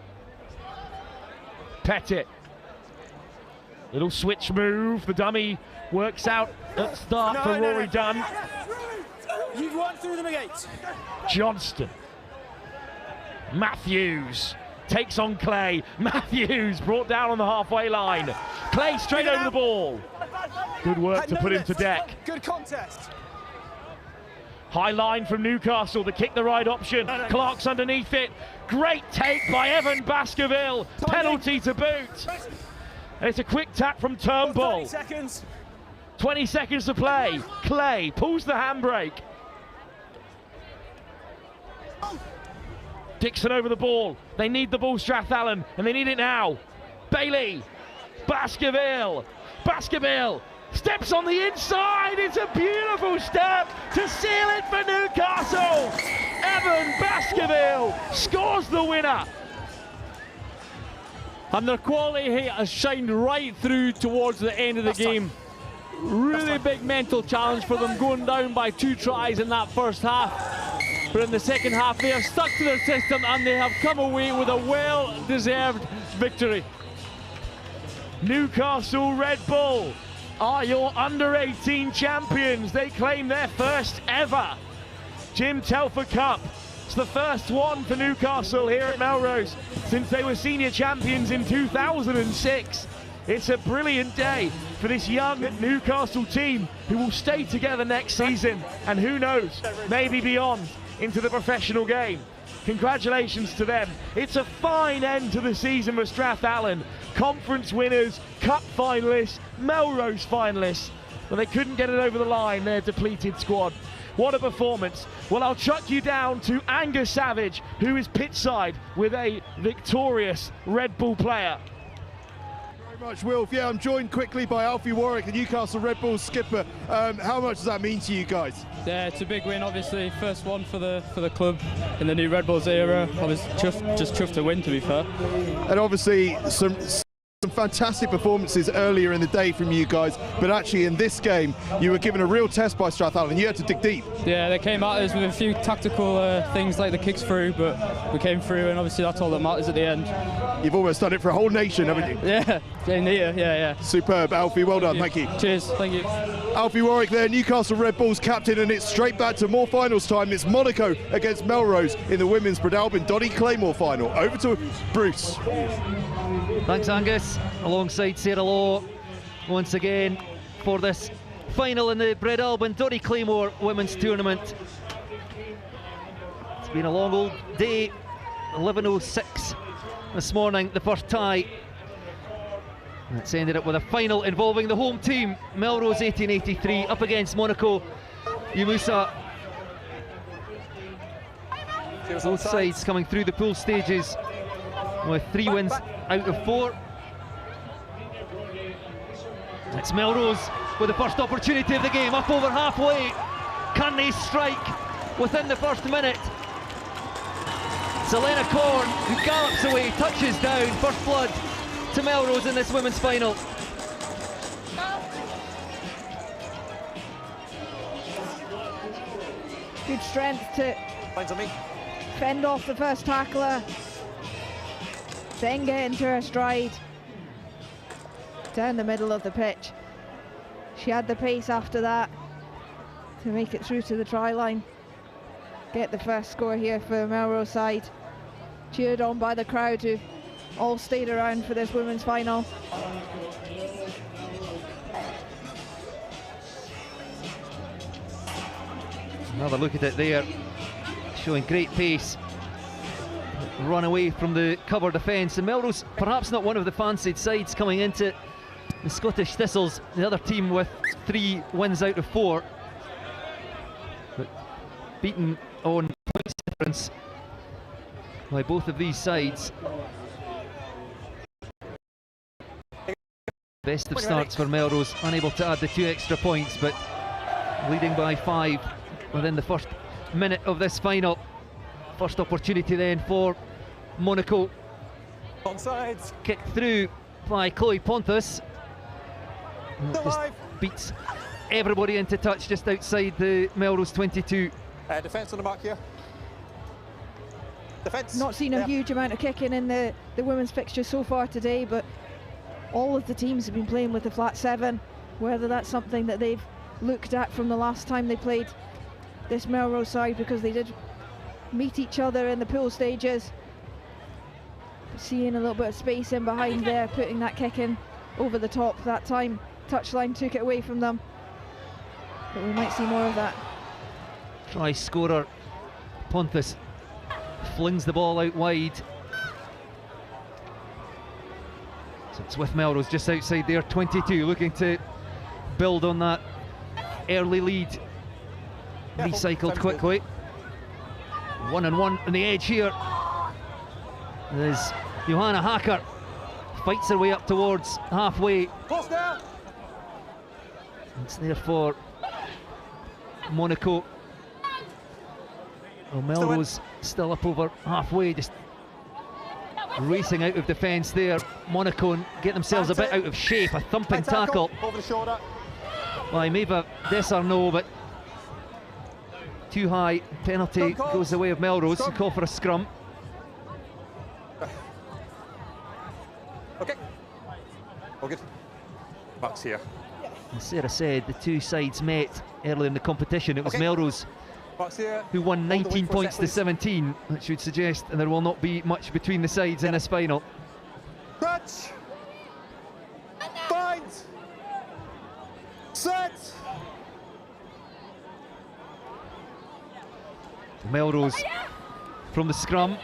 Pettit. Little switch move. The dummy works out at start for Rory Dunn. You've won through the gates. Johnston. Matthews takes on Clay. Matthews brought down on the halfway line. Clay straight over the ball. Good work to put him to deck. Good contest. High line from Newcastle, the kick the right option. Clark's underneath it. Great take by Evan Baskerville. Penalty to boot. And it's a quick tap from Turnbull. 30 seconds. 20 seconds to play. Clay pulls the handbrake. Dixon over the ball. They need the ball, Strathallan, and they need it now. Bailey. Baskerville. Baskerville steps on the inside. It's a beautiful step to seal it for Newcastle. Evan Baskerville scores the winner. And their quality has shined right through towards the end of the game. Really big mental challenge for them, going down by 2 tries in that first half. But in the second half, they have stuck to their system and they have come away with a well-deserved victory. Newcastle Red Bull are your under-18 champions. They claim their first ever Jim Telfer Cup. It's the first one for Newcastle here at Melrose since they were senior champions in 2006. It's a brilliant day for this young Newcastle team who will stay together next season and who knows, maybe beyond into the professional game. Congratulations to them. It's a fine end to the season for Strathallan. Conference winners, cup finalists, Melrose finalists, but they couldn't get it over the line, their depleted squad. What a performance. Well, I'll chuck you down to Angus Savage, who is pitchside with a victorious Red Bull player. Very much, Wilf. Yeah, I'm joined quickly by Alfie Warwick, the Newcastle Red Bull skipper. How much does that mean to you guys? Yeah, it's a big win, obviously. First one for the club in the new Red Bulls era. I was just chuffed to win, to be fair. And obviously some fantastic performances earlier in the day from you guys, but actually in this game you were given a real test by Strathallan. You had to dig deep. Yeah, they came at us with a few tactical things like the kicks through, but we came through, and obviously that's all that matters at the end. You've almost done it for a whole nation, haven't you? Yeah, yeah. Superb, Alfie, well done, thank you. Cheers, thank you. Alfie Warwick there, Newcastle Red Bulls captain, and it's straight back to more finals time. It's Monaco against Melrose in the women's Breadalbyn Doddy Claymore final. Over to Bruce. Thanks, Angus, alongside Sarah Law once again for this final in the Breadalbyn Doddy Claymore women's tournament. It's been a long old day. 11:06 this morning, the first tie. It's ended up with a final involving the home team, Melrose 1883 up against Monaco Umusa. Both sides coming through the pool stages with 3 wins out of 4. It's Melrose with the first opportunity of the game, up over halfway. Can they strike within the first minute? Selena Korn, who gallops away, touches down, first blood to Melrose in this women's final. Good strength to fend off the first tackler, then get into her stride down the middle of the pitch. She had the pace after that to make it through to the try line, get the first score here for the Melrose side, cheered on by the crowd who all stayed around for this women's final. Another look at it there, showing great pace. Run away from the cover defence, and Melrose perhaps not one of the fancied sides coming into the Scottish Thistles, the other team with 3 wins out of 4, but beaten on points difference by both of these sides. Best of starts for Melrose, unable to add the 2 extra points, but leading by 5 within the first minute of this final. First opportunity then for Monaco. Onside. Kicked through by Chloe Pontus. Just beats everybody into touch just outside the Melrose 22. Defence on the mark here. Defence. Not seen a huge amount of kicking in the women's fixture so far today, but all of the teams have been playing with the flat 7. Whether that's something that they've looked at from the last time they played this Melrose side, because they did meet each other in the pool stages. Seeing a little bit of space in behind there, putting that kick in over the top that time. Touchline took it away from them, but we might see more of that. Try scorer Pontus flings the ball out wide. So it's with Melrose just outside their 22, looking to build on that early lead. Recycled quickly. 1-on-1 on the edge here. There's Johanna Hacker, fights her way up towards halfway. Close now. It's there for Monaco. Well, Melrose still up over halfway, just racing out of defence there. Monaco get themselves a bit out of shape. A thumping tackle over the shoulder by Maeva Desarnaud, but too high. Penalty goes the way of Melrose. Call for a scrum. Okay. All good. Bucks here. As Sarah said, the two sides met earlier in the competition. It was Melrose who won 19 points to 17, which would suggest and there will not be much between the sides in this final. Crutch. Bind. Set. Melrose from the scrum.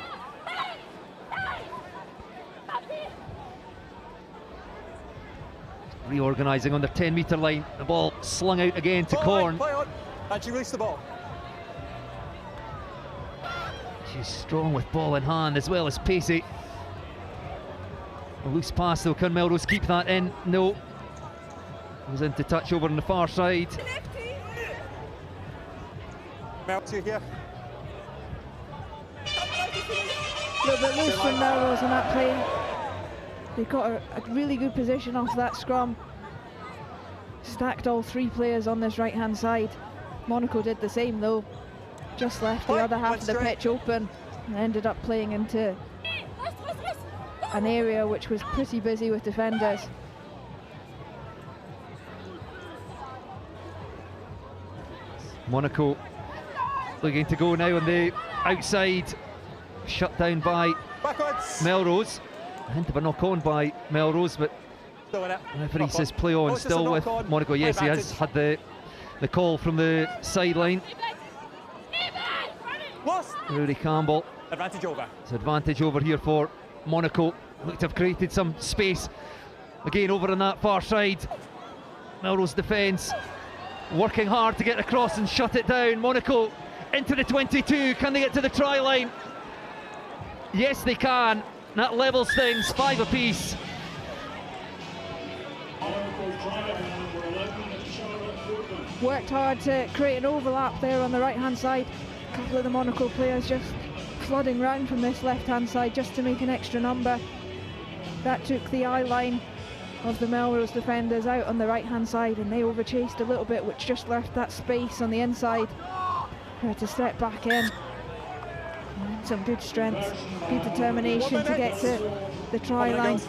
Reorganising on their 10-metre line. The ball slung out again to Korn. Play on. And she released the ball. She's strong with ball in hand as well as pacey. A loose pass though, can Melrose keep that in? No. Goes into touch over on the far side. Melty here. A little bit loose from Melrose on that play. They got a really good position off that scrum. Stacked all 3 players on this right-hand side. Monaco did the same though. Just left the other half of the pitch open and ended up playing into an area which was pretty busy with defenders. Monaco looking to go now on the outside. Shut down by Melrose. A hint of a knock on by Melrose, but the referee says play on. Still with Monaco. Yes, he has had the call from the sideline. Rory Campbell. Advantage over. It's advantage over here for Monaco. Look to have created some space again over on that far side. Melrose defence working hard to get across and shut it down. Monaco into the 22. Can they get to the try line? Yes, they can. That levels things, 5 apiece. Worked hard to create an overlap there on the right-hand side. A couple of the Monaco players just flooding round from this left-hand side just to make an extra number. That took the eye line of the Melrose defenders out on the right-hand side, and they overchased a little bit, which just left that space on the inside for her to step back in. Some good strength, good determination to get to the try line.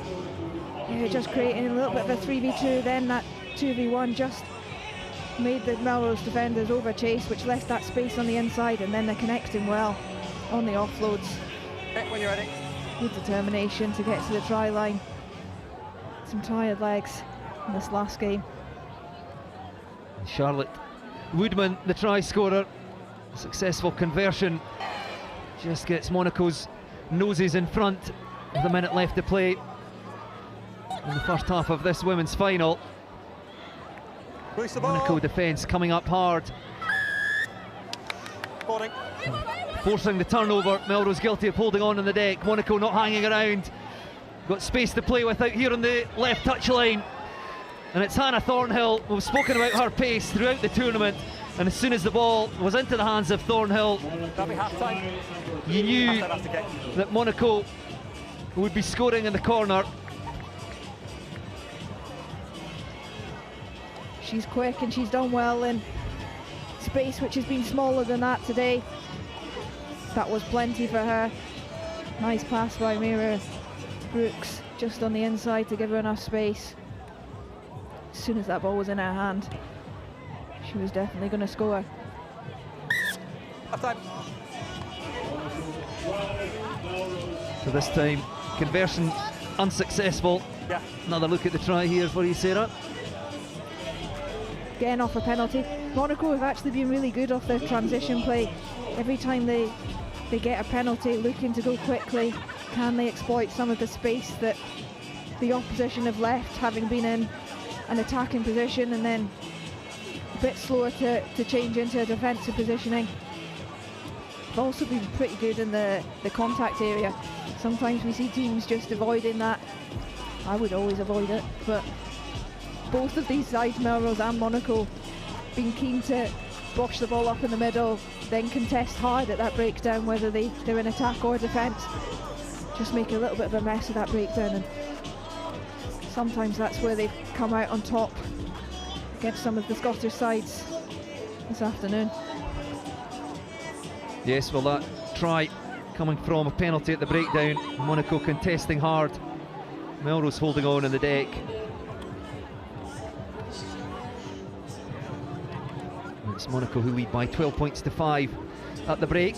Yeah, just creating a little bit of a 3v2, then that 2v1 just made the Melrose defenders overchase, which left that space on the inside, and then they're connecting well on the offloads. When you're ready. Good determination to get to the try line. Some tired legs in this last game. Charlotte Woodman, the try scorer, successful conversion. Just gets Monaco's noses in front with a minute left to play in the first half of this women's final. Monaco defence coming up hard. Forcing the turnover. Melrose guilty of holding on the deck. Monaco not hanging around. Got space to play with out here on the left touchline. And it's Hannah Thornhill. We've spoken about her pace throughout the tournament. And as soon as the ball was into the hands of Thornhill, you knew that Monaco would be scoring in the corner. She's quick and she's done well in space which has been smaller than that today. That was plenty for her. Nice pass by Mira Brooks just on the inside to give her enough space. As soon as that ball was in her hand, she was definitely going to score. So this time, conversion unsuccessful. Yeah. Another look at the try here for you, Sarah. Getting off a penalty. Monaco have actually been really good off their transition play. Every time they get a penalty, looking to go quickly, can they exploit some of the space that the opposition have left, having been in an attacking position and then a bit slower to change into a defensive positioning. They've also been pretty good in the contact area. Sometimes we see teams just avoiding that. I would always avoid it, but both of these sides, Melrose and Monaco, being keen to box the ball up in the middle, then contest hard at that breakdown, whether they're in attack or defence. Just make a little bit of a mess of that breakdown, and sometimes that's where they've come out on top against some of the Scottish sides this afternoon. Yes, well, that try coming from a penalty at the breakdown. Monaco contesting hard. Melrose holding on in the deck. It's Monaco who lead by 12 points to 5 at the break.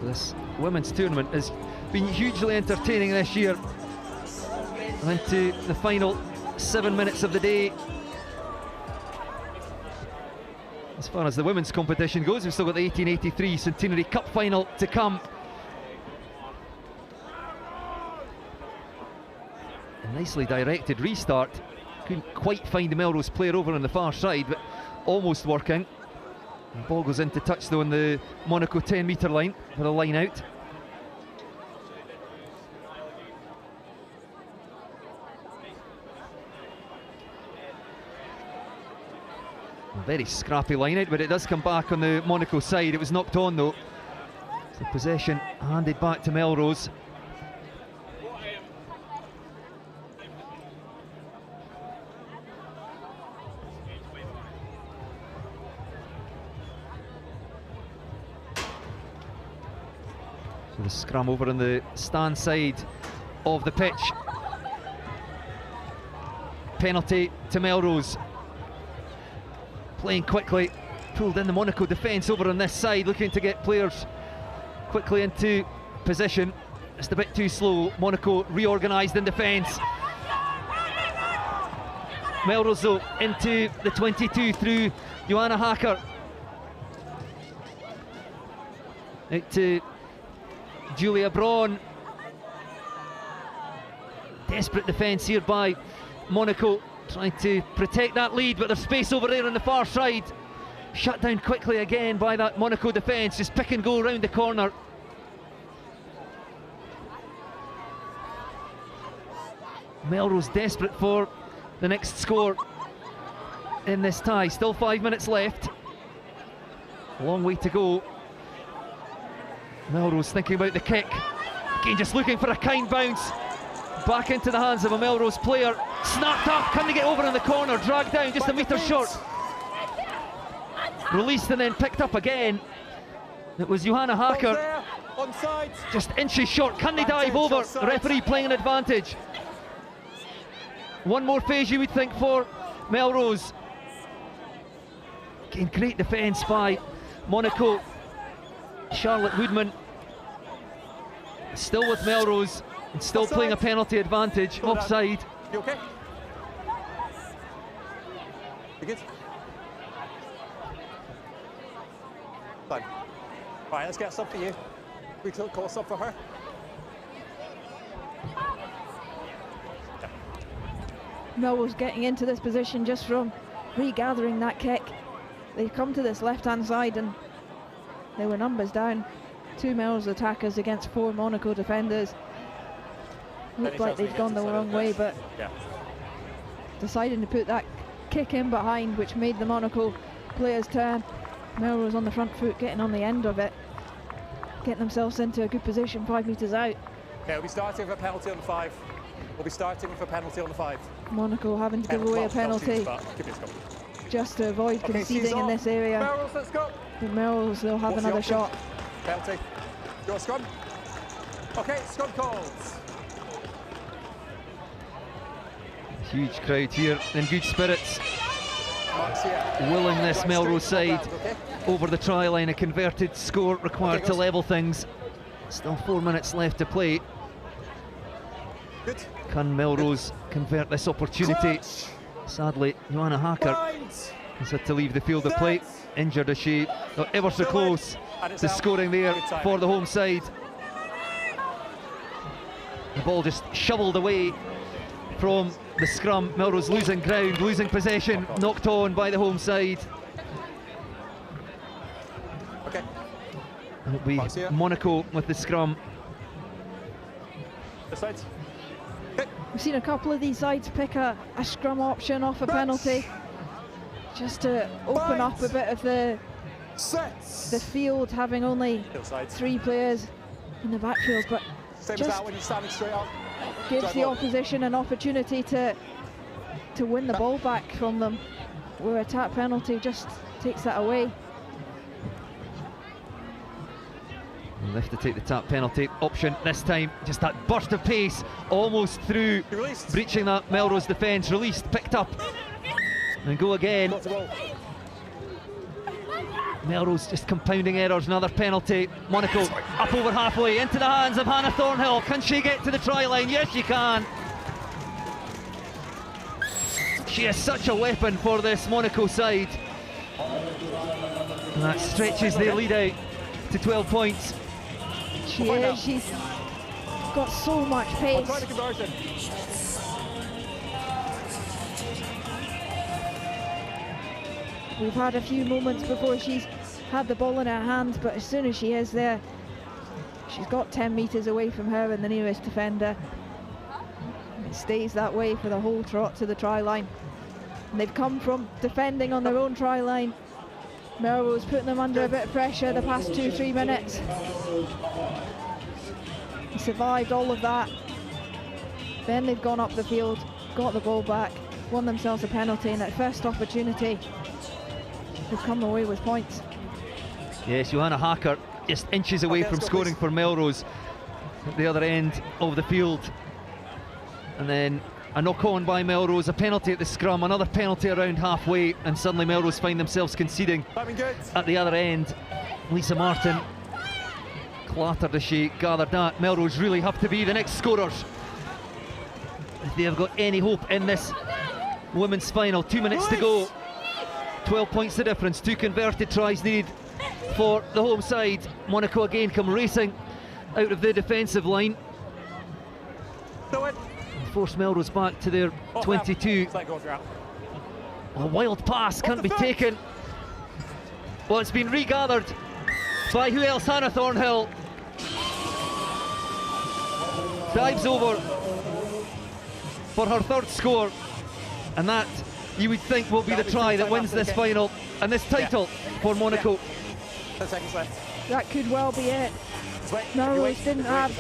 This women's tournament has been hugely entertaining this year. Into the final 7 minutes of the day. As far as the women's competition goes, we've still got the 1883 Centenary Cup final to come. A nicely directed restart. Couldn't quite find the Melrose player over on the far side, but almost working. The ball goes into touch though on the Monaco 10-metre line for a line out. A very scrappy line out, but it does come back on the Monaco side. It was knocked on though. So possession handed back to Melrose. So the scrum over on the stand side of the pitch. Penalty to Melrose. Playing quickly, pulled in the Monaco defence over on this side, looking to get players quickly into position. Just a bit too slow. Monaco reorganised in defence. Melrose though into the 22 through Joanna Hacker. Out to Julia Braun. Desperate defence here by Monaco, trying to protect that lead, but there's space over there on the far side. Shut down quickly again by that Monaco defence. Just pick and go around the corner. Melrose desperate for the next score in this tie. Still 5 minutes left. A long way to go. Melrose thinking about the kick. Again, just looking for a kind bounce. Back into the hands of a Melrose player. Snapped up, can they get over in the corner? Dragged down, just a metre short. Released and then picked up again. It was Johanna Hacker. Just inches short, can they dive over? The referee playing an advantage. One more phase you would think for Melrose. Again, great defence by Monaco. Charlotte Woodman still with Melrose and still playing a penalty advantage. Offside. You okay? You good? Fine. Right, let's get a sub for you. We can call a sub for her. Melrose getting into this position just from regathering that kick. they come to this left-hand side and there were numbers down. 2 Melrose attackers against 4 Monaco defenders. Looked like they'd gone the wrong way, but deciding to put that kick in behind, which made the Monaco players turn. Melrose on the front foot, getting on the end of it, getting themselves into a good position 5 metres out. Okay, we'll be starting with a penalty on the 5. We'll be starting with a penalty on the 5. Monaco having to give away a penalty just to avoid conceding in this area. Melrose, let's go. But Melrose, they'll have another shot. Penalty. Your scrum. Okay, scrum calls. Huge crowd here in good spirits. Willing this Melrose side over the try line. A converted score required to level things. Still 4 minutes left to play. Can Melrose convert this opportunity? Sadly, Joanna Hacker has had to leave the field of play. Injured as she got ever so close to scoring there for the home side. The ball just shoveled away from the scrum. Melrose losing ground, losing possession, knocked on by the home side. And it'll be Monaco with the scrum. We've seen a couple of these sides pick a scrum option off a penalty, just to open up a bit of the field, having only 3 players in the backfield, but just when you're standing straight up. Gives the opposition an opportunity to win the ball back from them, where a tap penalty just takes that away. They'll have to take the tap penalty option this time. Just that burst of pace, almost through, breaching that Melrose defence. Released, picked up, and go again. Melrose just compounding errors. Another penalty. Monaco up over halfway, into the hands of Hannah Thornhill. Can she get to the try line? Yes, she can. She is such a weapon for this Monaco side. And that stretches their lead out to 12 points. She is. She's got so much pace. We've had a few moments before she's had the ball in her hands, but as soon as she is there, she's got 10 metres away from her and the nearest defender. It stays that way for the whole trot to the try line. And they've come from defending on their own try line. Melrose putting them under a bit of pressure the past 2-3 minutes. They survived all of that. Then they've gone up the field, got the ball back, won themselves a penalty, and at first opportunity, they've come away with points. Yes, Joanna Hacker just inches away from scoring for Melrose at the other end of the field. And then a knock-on by Melrose, a penalty at the scrum, another penalty around halfway, and suddenly Melrose find themselves conceding at the other end. Lisa Martin clattered as she gathered that. Melrose really have to be the next scorers if they have got any hope in this women's final. 2 minutes to go, 12 points the difference, 2 converted tries needed for the home side. Monaco again come racing out of the defensive line. Force Melrose back to their 22. A wild pass can't be taken. Well, it's been regathered by who else? Hannah Thornhill. Dives over for her 3rd score, and that, you would think, will be the try that wins this final and this title for Monaco. 10 seconds left. That could well be it. Melrose didn't have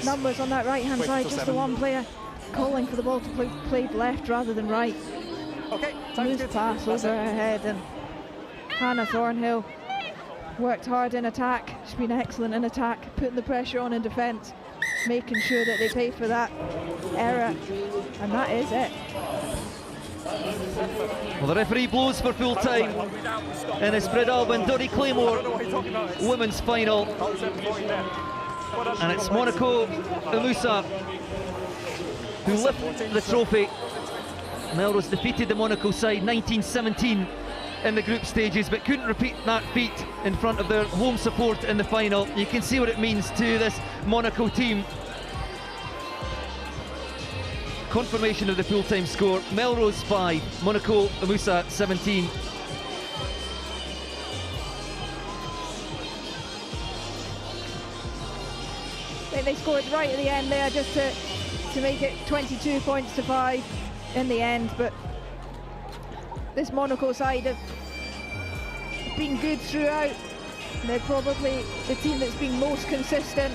numbers on that right-hand side, just the one player calling for the ball to play played left rather than right. Loose pass over her head, and Hannah Thornhill worked hard in attack. She's been excellent in attack, putting the pressure on in defence, making sure that they pay for that error, and that is it. Well, the referee blows for full time in this Brydalbin Dory Claymore women's final, and it's Monaco Umusa who lift the trophy. Melrose defeated the Monaco side 19-17 in the group stages, but couldn't repeat that feat in front of their home support in the final. You can see what it means to this Monaco team. Confirmation of the full-time score: Melrose 5, Monaco Umusa 17. think they scored right at the end there just to make it 22 points to 5 in the end. But this Monaco side have been good throughout. They're probably the team that's been most consistent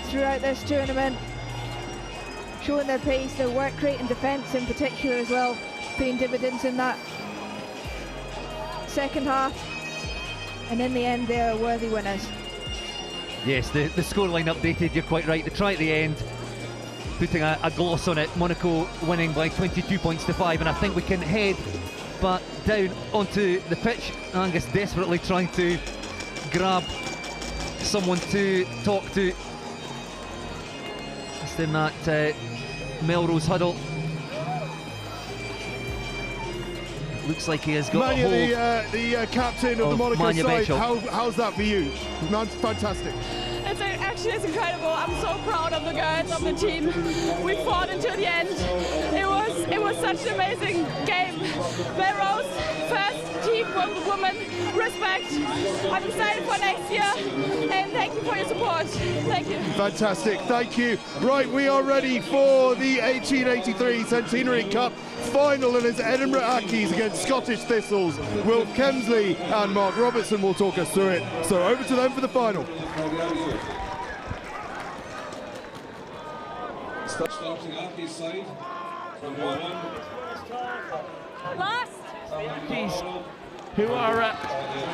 throughout this tournament, showing their pace, their work rate and defence in particular as well, paying dividends in that second half, and in the end they are worthy winners. Yes, the scoreline updated, you're quite right. The try at the end, putting a gloss on it, Monaco winning by 22 points to 5, and I think we can head back down onto the pitch. Angus desperately trying to grab someone to talk to. Just in that Melrose huddle. Looks like he has got Mania, a hold. the captain of the Monaco side, Bechel. how's that for you? That's fantastic. It's incredible. I'm so proud of the girls, of the team. We fought until the end. It was such an amazing game. Melrose, first team woman, respect. I'm excited for next year, and thank you for your support. Thank you. Fantastic, thank you. Right, we are ready for the 1883 Centenary Cup final, and it's Edinburgh Accies against Scottish Thistles. Will Kemsley and Mark Robertson will talk us through it. So over to them for the final. Starting Accies side from 1-1. Last. Accies, who are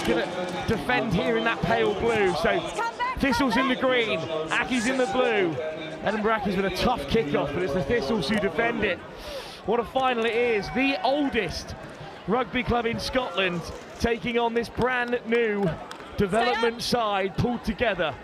going to defend here in that pale blue. So Thistles in the green, Accies in the blue. Edinburgh Accies with a tough kick-off, but it's the Thistles who defend it. What a final it is. The oldest rugby club in Scotland taking on this brand new development side pulled together.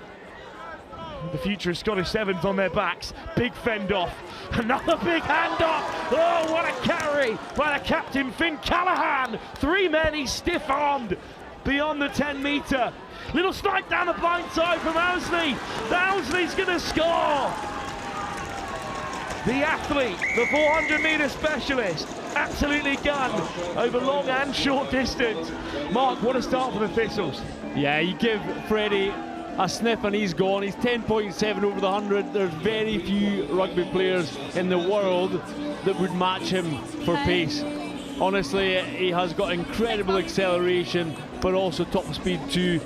The future of Scottish Sevens on their backs. Big fend off. Another big hand off. Oh, what a carry by the captain, Finn Callaghan. 3 men, he's stiff-armed beyond the 10-metre. Little snipe down the blind side from Owsley. Owsley's going to score. The athlete, the 400-metre specialist, absolutely gunned over long and short distance. Mark, what a start for the Thistles. Yeah, you give Freddie a sniff and he's gone. He's 10.7 over the 100. There's very few rugby players in the world that would match him for pace. Honestly, he has got incredible acceleration, but also top speed too.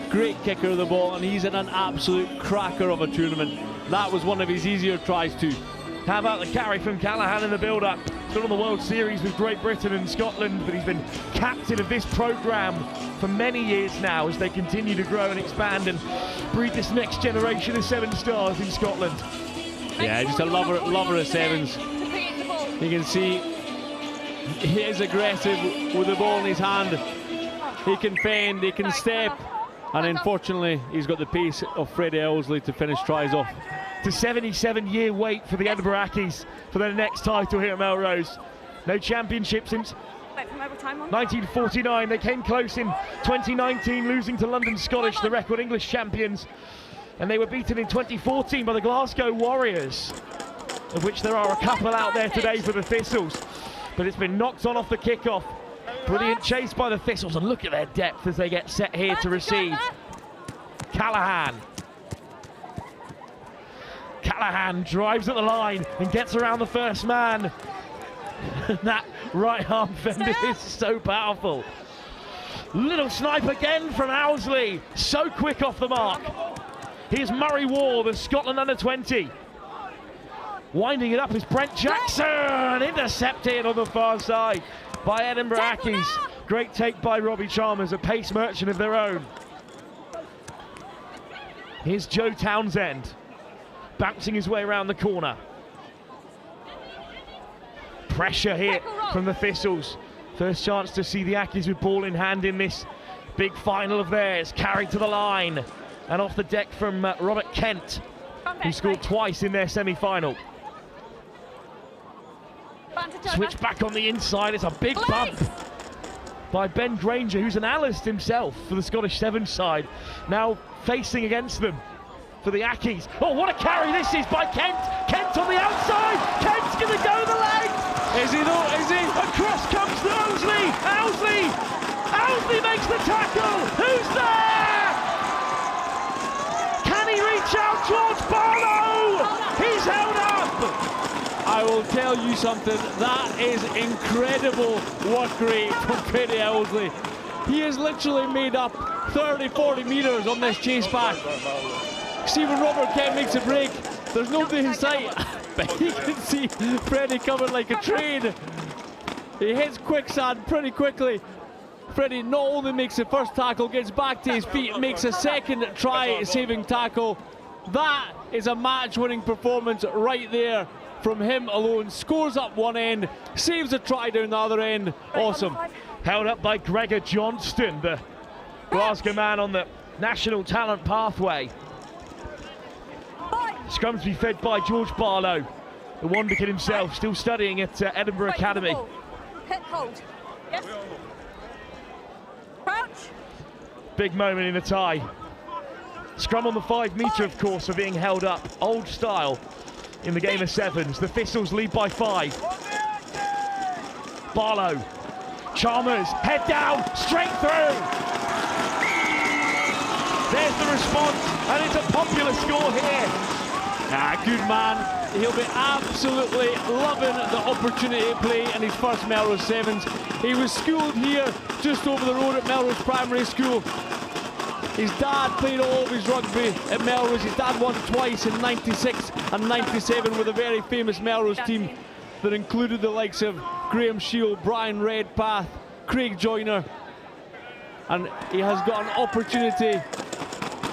Great kicker of the ball, and he's in an absolute cracker of a tournament. That was one of his easier tries too. How about the carry from Callaghan in the build-up? He's been on the World Series with Great Britain and Scotland, but he's been captain of this programme for many years now as they continue to grow and expand and breed this next generation of 7 stars in Scotland. Yeah, just a lover of sevens. You can see he is aggressive with the ball in his hand. He can fend, he can step, and unfortunately he's got the pace of Freddie Owsley to finish tries off. To 77-year wait for the Edinburgh Accies for their next title here at Melrose. No championship since 1949. They came close in 2019, losing to London Scottish, the record English champions. And they were beaten in 2014 by the Glasgow Warriors, of which there are a couple out there today for the Thistles. But it's been knocked on off the kickoff. Brilliant chase by the Thistles, and look at their depth as they get set here to receive. Callaghan. Callaghan drives at the line and gets around the first man. That right arm fender is so powerful. Little snipe again from Owsley. So quick off the mark. Here's Murray Wall, the Scotland under-20. Winding it up is Brent Jackson. Intercepted on the far side by Edinburgh Accies. Great take by Robbie Chalmers, a pace merchant of their own. Here's Joe Townsend, bouncing his way around the corner. Pressure here from the Thistles. First chance to see the Accies with ball in hand in this big final of theirs. Carried to the line and off the deck from Robert Kent, who scored twice in their semi-final. Switch back on the inside. It's a big bump by Ben Granger, who's an analyst himself for the Scottish Sevens side, now facing against them for the Accies. Oh, what a carry this is by Kent. Kent on the outside. Kent's going to go the leg. Is he though? Is he? Across comes Owsley. Owsley. Owsley makes the tackle. Who's there? Can he reach out towards will tell you something. That is incredible work rate from Freddie Owlsley. He has literally made up 30-40 metres on this chase back. See when Robert Kemp makes a break, there's nobody in sight, but you can see Freddie coming like a train. He hits quicksand pretty quickly. Freddie not only makes the first tackle, gets back to his feet, makes a second try-saving tackle. That is a match-winning performance right there from him alone. Scores up one end, saves a try down the other end. Awesome. Held up by Gregor Johnston, the Glasgow man on the national talent pathway. Scrums to be fed by George Barlow, the Wonderkid himself, still studying at Edinburgh Academy. Hit, hold. Yes. Crouch. Big moment in the tie. Scrum on the 5 metre, of course, for being held up. Old style in the game of sevens. The Thistles lead by 5. Barlow. Chalmers, head down, straight through. There's the response, and it's a popular score here. Good man. He'll be absolutely loving the opportunity to play in his first Melrose Sevens. He was schooled here just over the road at Melrose Primary School. His dad played all of his rugby at Melrose. His dad won twice in 96 and 97 with a very famous Melrose team that included the likes of Graham Shield, Brian Redpath, Craig Joyner. And he has got an opportunity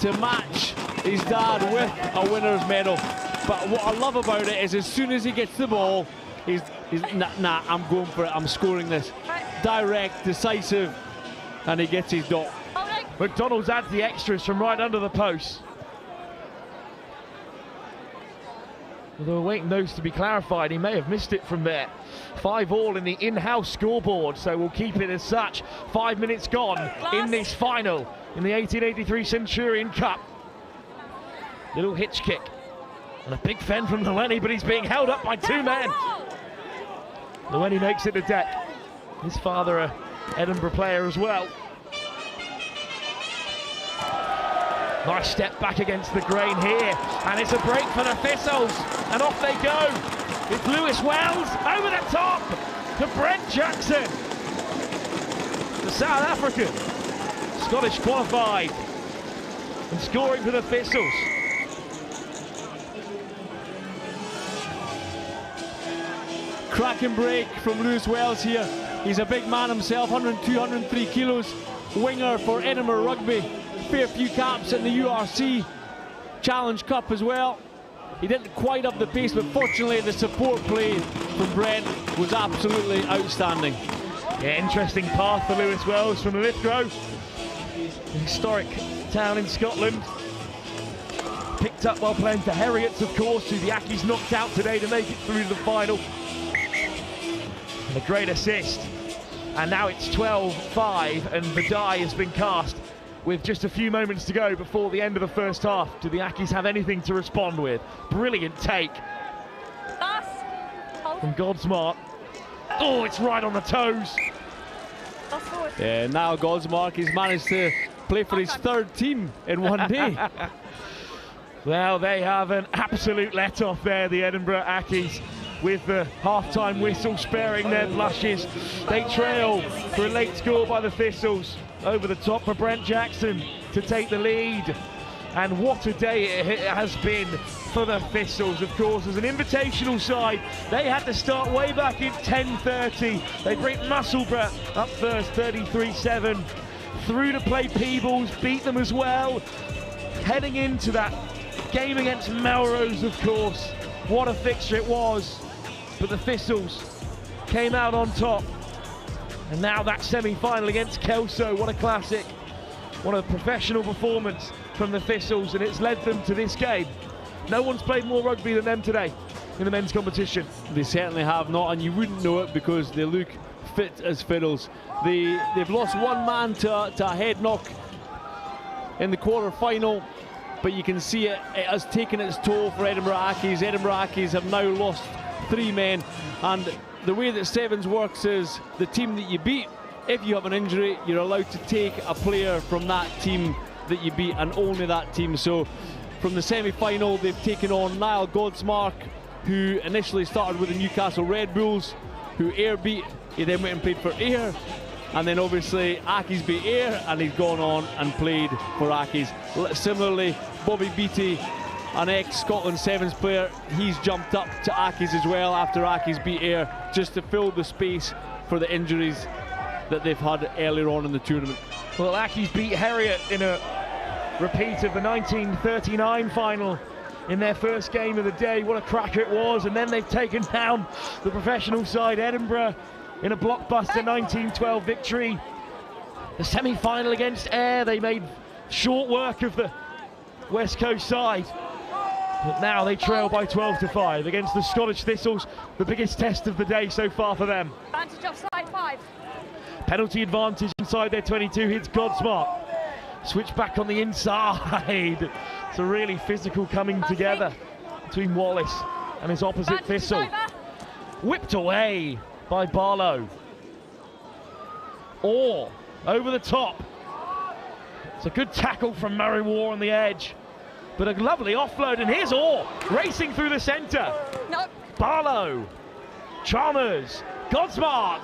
to match his dad with a winner's medal. But what I love about it is as soon as he gets the ball, he's nah, I'm going for it, I'm scoring this. Direct, decisive, and he gets his dot. McDonald's adds the extras from right under the post. Although awaiting those to be clarified, he may have missed it from there. 5-all in the in-house scoreboard, so we'll keep it as such. 5 minutes gone in this final in the 1883 Centurion Cup. Little hitch kick. And a big fend from Llewellyn, but he's being held up by 2 men. Llewellyn makes it to deck. His father, a Edinburgh player as well. Nice step back against the grain here. And it's a break for the Thistles. And off they go. It's Lewis Wells over the top to Brent Jackson. The South African. Scottish qualified. And scoring for the Thistles. Cracking break from Lewis Wells here. He's a big man himself, 102, 103 kilos. Winger for Edinburgh Rugby. Fair few caps in the URC Challenge Cup as well. He didn't quite up the pace, but fortunately the support play from Brent was absolutely outstanding. Yeah, interesting path for Lewis Wells from Lithgow. An historic town in Scotland. Picked up while playing for Heriots, of course, who the Ackies knocked out today to make it through to the final. And a great assist. And now it's 12-5 and the die has been cast with just a few moments to go before the end of the first half. Do the Ackies have anything to respond with? Brilliant take from Godsmark. Oh, it's right on the toes. Yeah, now Godsmark, he's managed to play for his 3rd team in one day. Well, they have an absolute let-off there, the Edinburgh Ackies, with the half-time whistle sparing their blushes. They trail for a late score by the Thistles. Over the top for Brent Jackson to take the lead. And what a day it has been for the Thistles, of course. As an invitational side, they had to start way back in 10:30. They bring Musselburgh up first, 33-7. Through to play Peebles, beat them as well. Heading into that game against Melrose, of course. What a fixture it was. But the Thistles came out on top. And now that semi-final against Kelso, what a classic. What a professional performance from the Thistles, and it's led them to this game. No one's played more rugby than them today in the men's competition. They certainly have not, and you wouldn't know it because they look fit as fiddles. They've lost one man to a head knock in the quarter-final, but you can see it has taken its toll for Edinburgh Ackies. Edinburgh Ackies have now lost 3 men, and the way that sevens works is the team that you beat, if you have an injury, you're allowed to take a player from that team that you beat, and only that team. So from the semi-final, they've taken on Niall Godsmark who initially started with the Newcastle Red Bulls, who Ayr beat. He then went and played for Ayr, and then obviously Accies beat Ayr, and he's gone on and played for Accies. Similarly, Bobby Beattie, an ex-Scotland Sevens player, he's jumped up to Accies as well after Accies beat Ayr, just to fill the space for the injuries that they've had earlier on in the tournament. Well, Accies beat Heriot in a repeat of the 1939 final in their first game of the day. What a cracker it was. And then they've taken down the professional side Edinburgh in a blockbuster 1912 victory. The semi-final against Ayr, they made short work of the West Coast side. But now they trail by 12-5 against the Scottish Thistles, the biggest test of the day so far for them. Advantage offside 5. Penalty advantage inside their 22, hits Godsmart. Switch back on the inside. It's a really physical coming together between Wallace and his opposite Thistle. Whipped away by Barlow. Orr over the top. It's a good tackle from Murray War on the edge. But a lovely offload, and here's Orr racing through the centre. Nope. Barlow, Chalmers, Godsmark.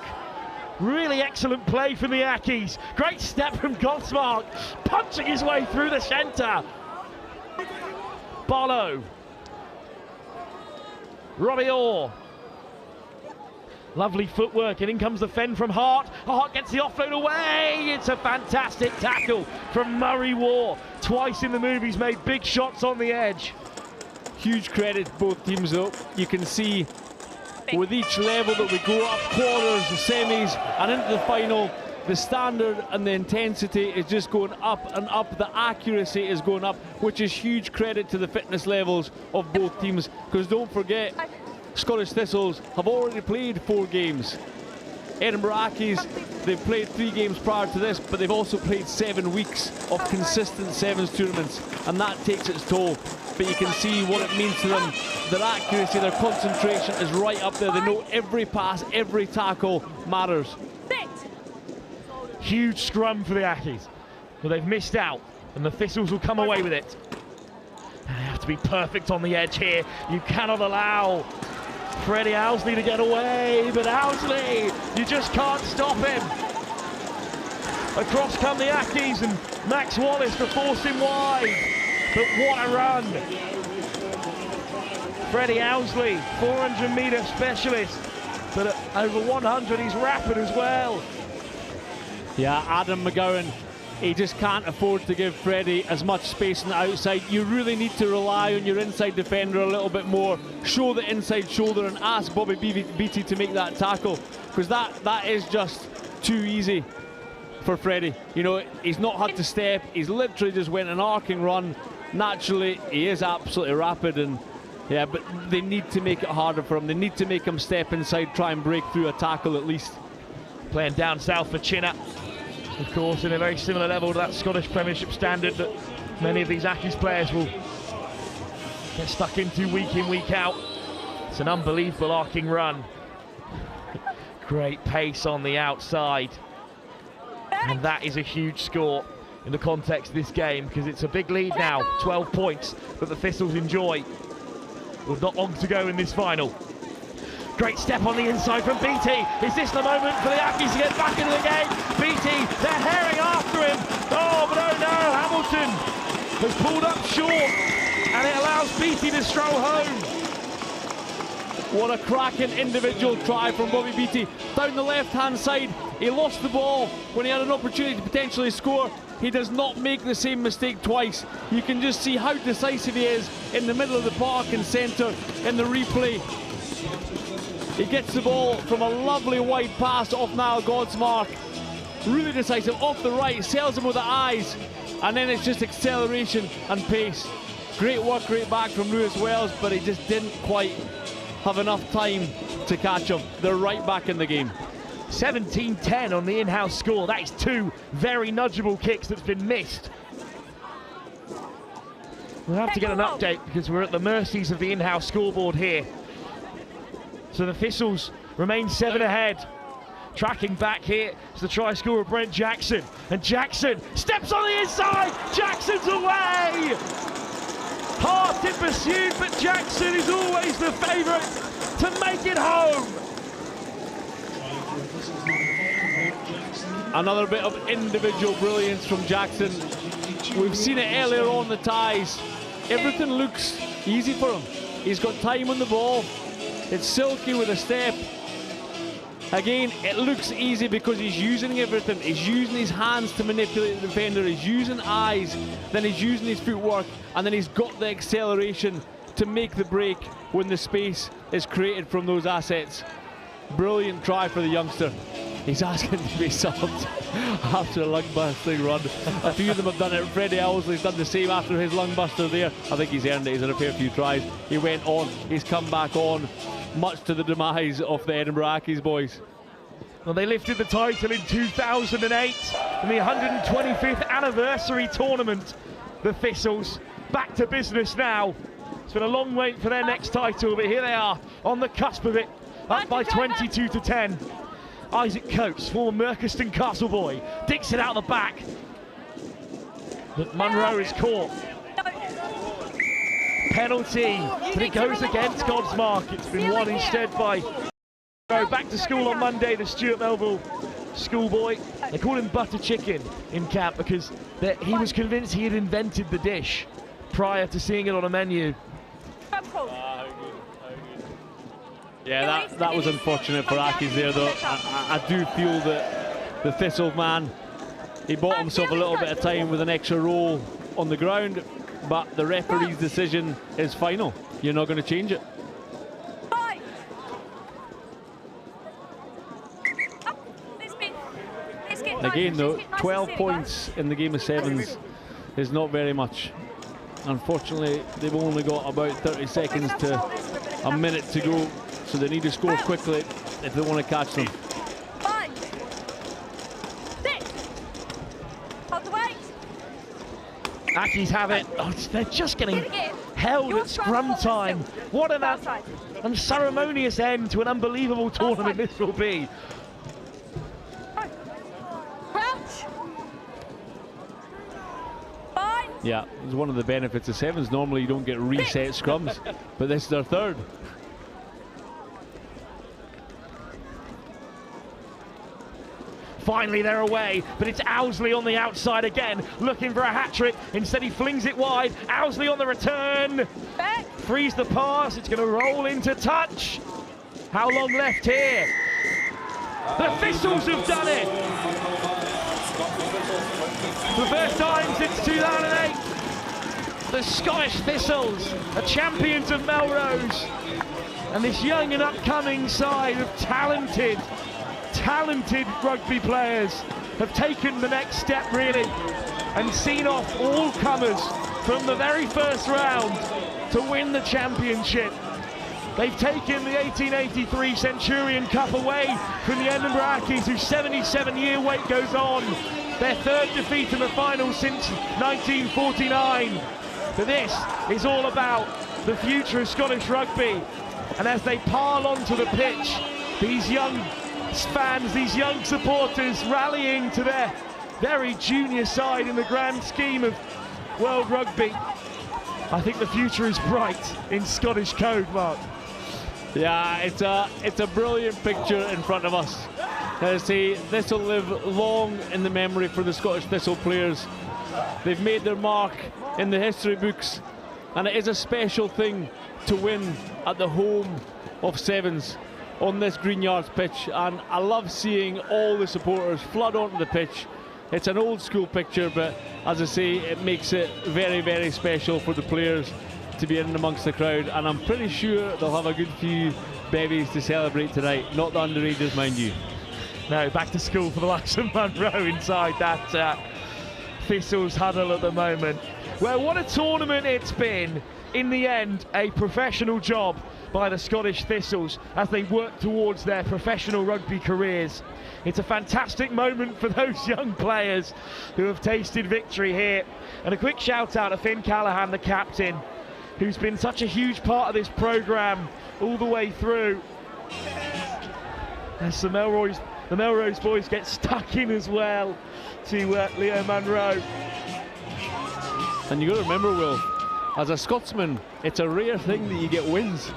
Really excellent play from the Accies. Great step from Godsmark, punching his way through the centre. Barlow. Robbie Orr. Lovely footwork, and in comes the fend from Hart. Hart gets the offload away. It's a fantastic tackle from Murray War. Twice in the move, he's made big shots on the edge. Huge credit to both teams though. You can see with each level that we go up, quarters, the semis, and into the final, the standard and the intensity is just going up and up. The accuracy is going up, which is huge credit to the fitness levels of both teams. Because don't forget, Scottish Thistles have already played 4 games. Edinburgh Accies, they've played 3 games prior to this, but they've also played 7 weeks of consistent sevens tournaments, and that takes its toll. But you can see what it means to them. Their accuracy, their concentration is right up there. They know every pass, every tackle matters. Huge scrum for the Accies, but they've missed out, and the Thistles will come away with it. And they have to be perfect on the edge here. You cannot allow Freddie Owsley to get away, but Owsley, you just can't stop him. Across come the Accies and Max Wallace to force him wide. But what a run. Freddie Owsley, 400-metre specialist, but at over 100 he's rapid as well. Yeah, Adam McGowan, he just can't afford to give Freddie as much space on the outside. You really need to rely on your inside defender a little bit more. Show the inside shoulder and ask Bobby Beattie to make that tackle, because that is just too easy for Freddie. You know, he's not had to step, he's literally just went an arcing run. Naturally, he is absolutely rapid, and yeah, but they need to make it harder for him. They need to make him step inside, try and break through a tackle at least. Playing down south for Chinner, of course, in a very similar level to that Scottish Premiership standard that many of these Accies players will get stuck into week in, week out. It's an unbelievable arcing run. Great pace on the outside. And that is a huge score in the context of this game, because it's a big lead now, 12 points that the Thistles enjoy. With not long to go in this final. Great step on the inside from Beattie. Is this the moment for the Accies to get back into the game? Beattie, they're herring after him. Oh, but oh no, Hamilton has pulled up short, and it allows Beattie to stroll home. What a cracking individual try from Bobby Beattie. Down the left-hand side, he lost the ball when he had an opportunity to potentially score. He does not make the same mistake twice. You can just see how decisive he is in the middle of the park and centre in the replay. He gets the ball from a lovely wide pass off Niall Godsmark. Really decisive, off the right, sails him with the eyes, and then it's just acceleration and pace. Great work right back from Lewis Wells, but he just didn't quite have enough time to catch him. They're right back in the game. 17-10 on the in-house score. That is 2 very nudgeable kicks that's been missed. We'll have to get an update because we're at the mercies of the in-house scoreboard here. So the Thistles remain 7 ahead. Tracking back here is the try scorer Brent Jackson. And Jackson steps on the inside. Jackson's away. hard in pursuit, but Jackson is always the favourite to make it home. Another bit of individual brilliance from Jackson. We've seen it earlier on the ties. Everything looks easy for him. He's got time on the ball. It's silky with a step. Again, it looks easy because he's using everything. He's using his hands to manipulate the defender. He's using eyes, then he's using his footwork, and then he's got the acceleration to make the break when the space is created from those assets. Brilliant try for the youngster. He's asking to be subbed after a lung-busting run. A few of them have done it. Freddie Owsley's done the same after his lung-buster there. I think he's earned it. He's had a fair few tries. He went on. He's come back on, much to the demise of the Edinburgh Accies boys. Well, they lifted the title in 2008 in the 125th anniversary tournament. The Thistles back to business now. It's been a long wait for their next title, but here they are on the cusp of it, up by 22-10. Isaac Coates, former Merchiston Castle boy, digs it out the back. But Munro is caught. Penalty, but it goes against Godsmark. It's been won instead by back to school on Monday, the Stuart Melville schoolboy. They call him Butter Chicken in camp because he was convinced he had invented the dish prior to seeing it on a menu. Yeah, that was unfortunate for Accies there, though. I do feel that the Thistle man, he bought himself a little bit of time with an extra roll on the ground, but the referee's decision is final. You're not going to change it. Again, though, 12 points in the game of sevens is not very much. Unfortunately, they've only got about 30 seconds to a minute to go, so they need to score quickly if they want to catch them. 5, 6, hold the weight. Accies have it. Oh, they're just getting held at scrum time. What an unceremonious end to an unbelievable tournament this will be. Yeah, it's one of the benefits of sevens. Normally you don't get reset scrums, but this is their third. Finally they're away, but it's Owsley on the outside again, looking for a hat-trick. Instead he flings it wide. Owsley on the return. Frees the pass, it's going to roll into touch. How long left here? The Thistles have done it! For the first time since 2008, the Scottish Thistles are champions of Melrose. And this young and upcoming side of talented rugby players have taken the next step, really, and seen off all comers from the very first round to win the championship. They've taken the 1883 Centurion Cup away from the Edinburgh Accies, whose 77-year wait goes on. Their third defeat in the final since 1949. But this is all about the future of Scottish rugby. And as they pile onto the pitch, these young fans, these young supporters rallying to their very junior side in the grand scheme of world rugby. I think the future is bright in Scottish code, Mark. Yeah, it's a brilliant picture in front of us. See, this will live long in the memory for the Scottish Thistle players. They've made their mark in the history books, and it is a special thing to win at the home of sevens on this Greenyards pitch, and I love seeing all the supporters flood onto the pitch. It's an old school picture, but as I say, it makes it very, very special for the players to be in amongst the crowd, and I'm pretty sure they'll have a good few bevies to celebrate tonight. Not the underagers, mind you. No, back to school for the likes of Munro inside that Thistles huddle at the moment. Well, what a tournament it's been. In the end, a professional job by the Scottish Thistles as they work towards their professional rugby careers. It's a fantastic moment for those young players who have tasted victory here. And a quick shout out to Finn Callaghan, the captain, who's been such a huge part of this programme all the way through. As the Melrose boys get stuck in as well to Leo Munro. And you got to remember, Will, as a Scotsman, it's a rare thing that you get wins.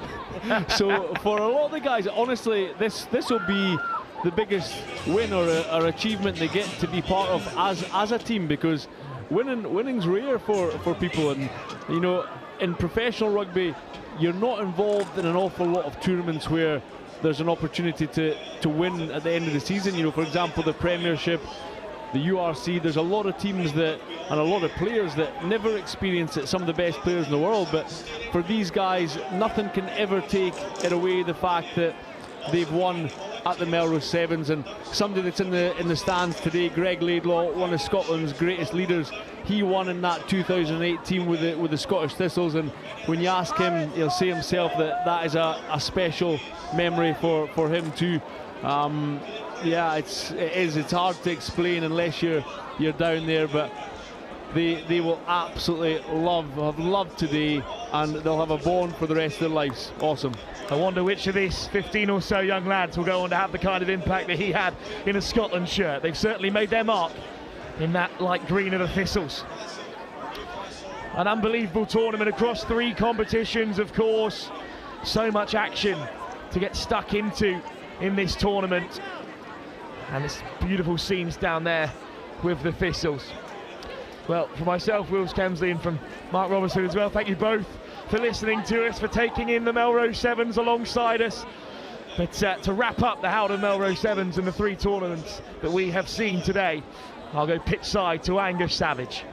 So for a lot of the guys, honestly, this will be the biggest win or achievement they get to be part of as a team, because winning's rare for people. And you know, in professional rugby, you're not involved in an awful lot of tournaments where there's an opportunity to win at the end of the season. You know, for example, the Premiership, the URC, there's a lot of teams and a lot of players that never experience it, some of the best players in the world. But for these guys, nothing can ever take it away the fact that they've won at the Melrose Sevens. And somebody that's in the stands today, Greg Laidlaw, one of Scotland's greatest leaders, he won in that 2018 with the Scottish Thistles. And when you ask him, he'll say himself that is a special memory for him too. Yeah, it's hard to explain unless you're down there, but they will absolutely have loved today, and they'll have a bond for the rest of their lives. Awesome. I wonder which of these 15 or so young lads will go on to have the kind of impact that he had in a Scotland shirt. They've certainly made their mark in that light green of the Thistles. An unbelievable tournament across 3 competitions, of course. So much action to get stuck into in this tournament. And it's beautiful scenes down there with the Thistles. Well, for myself, Wills Kemsley, and from Mark Robertson as well, thank you both for listening to us, for taking in the Melrose Sevens alongside us. But to wrap up the Howden Melrose Sevens and the 3 tournaments that we have seen today, I'll go pitch side to Angus Savage.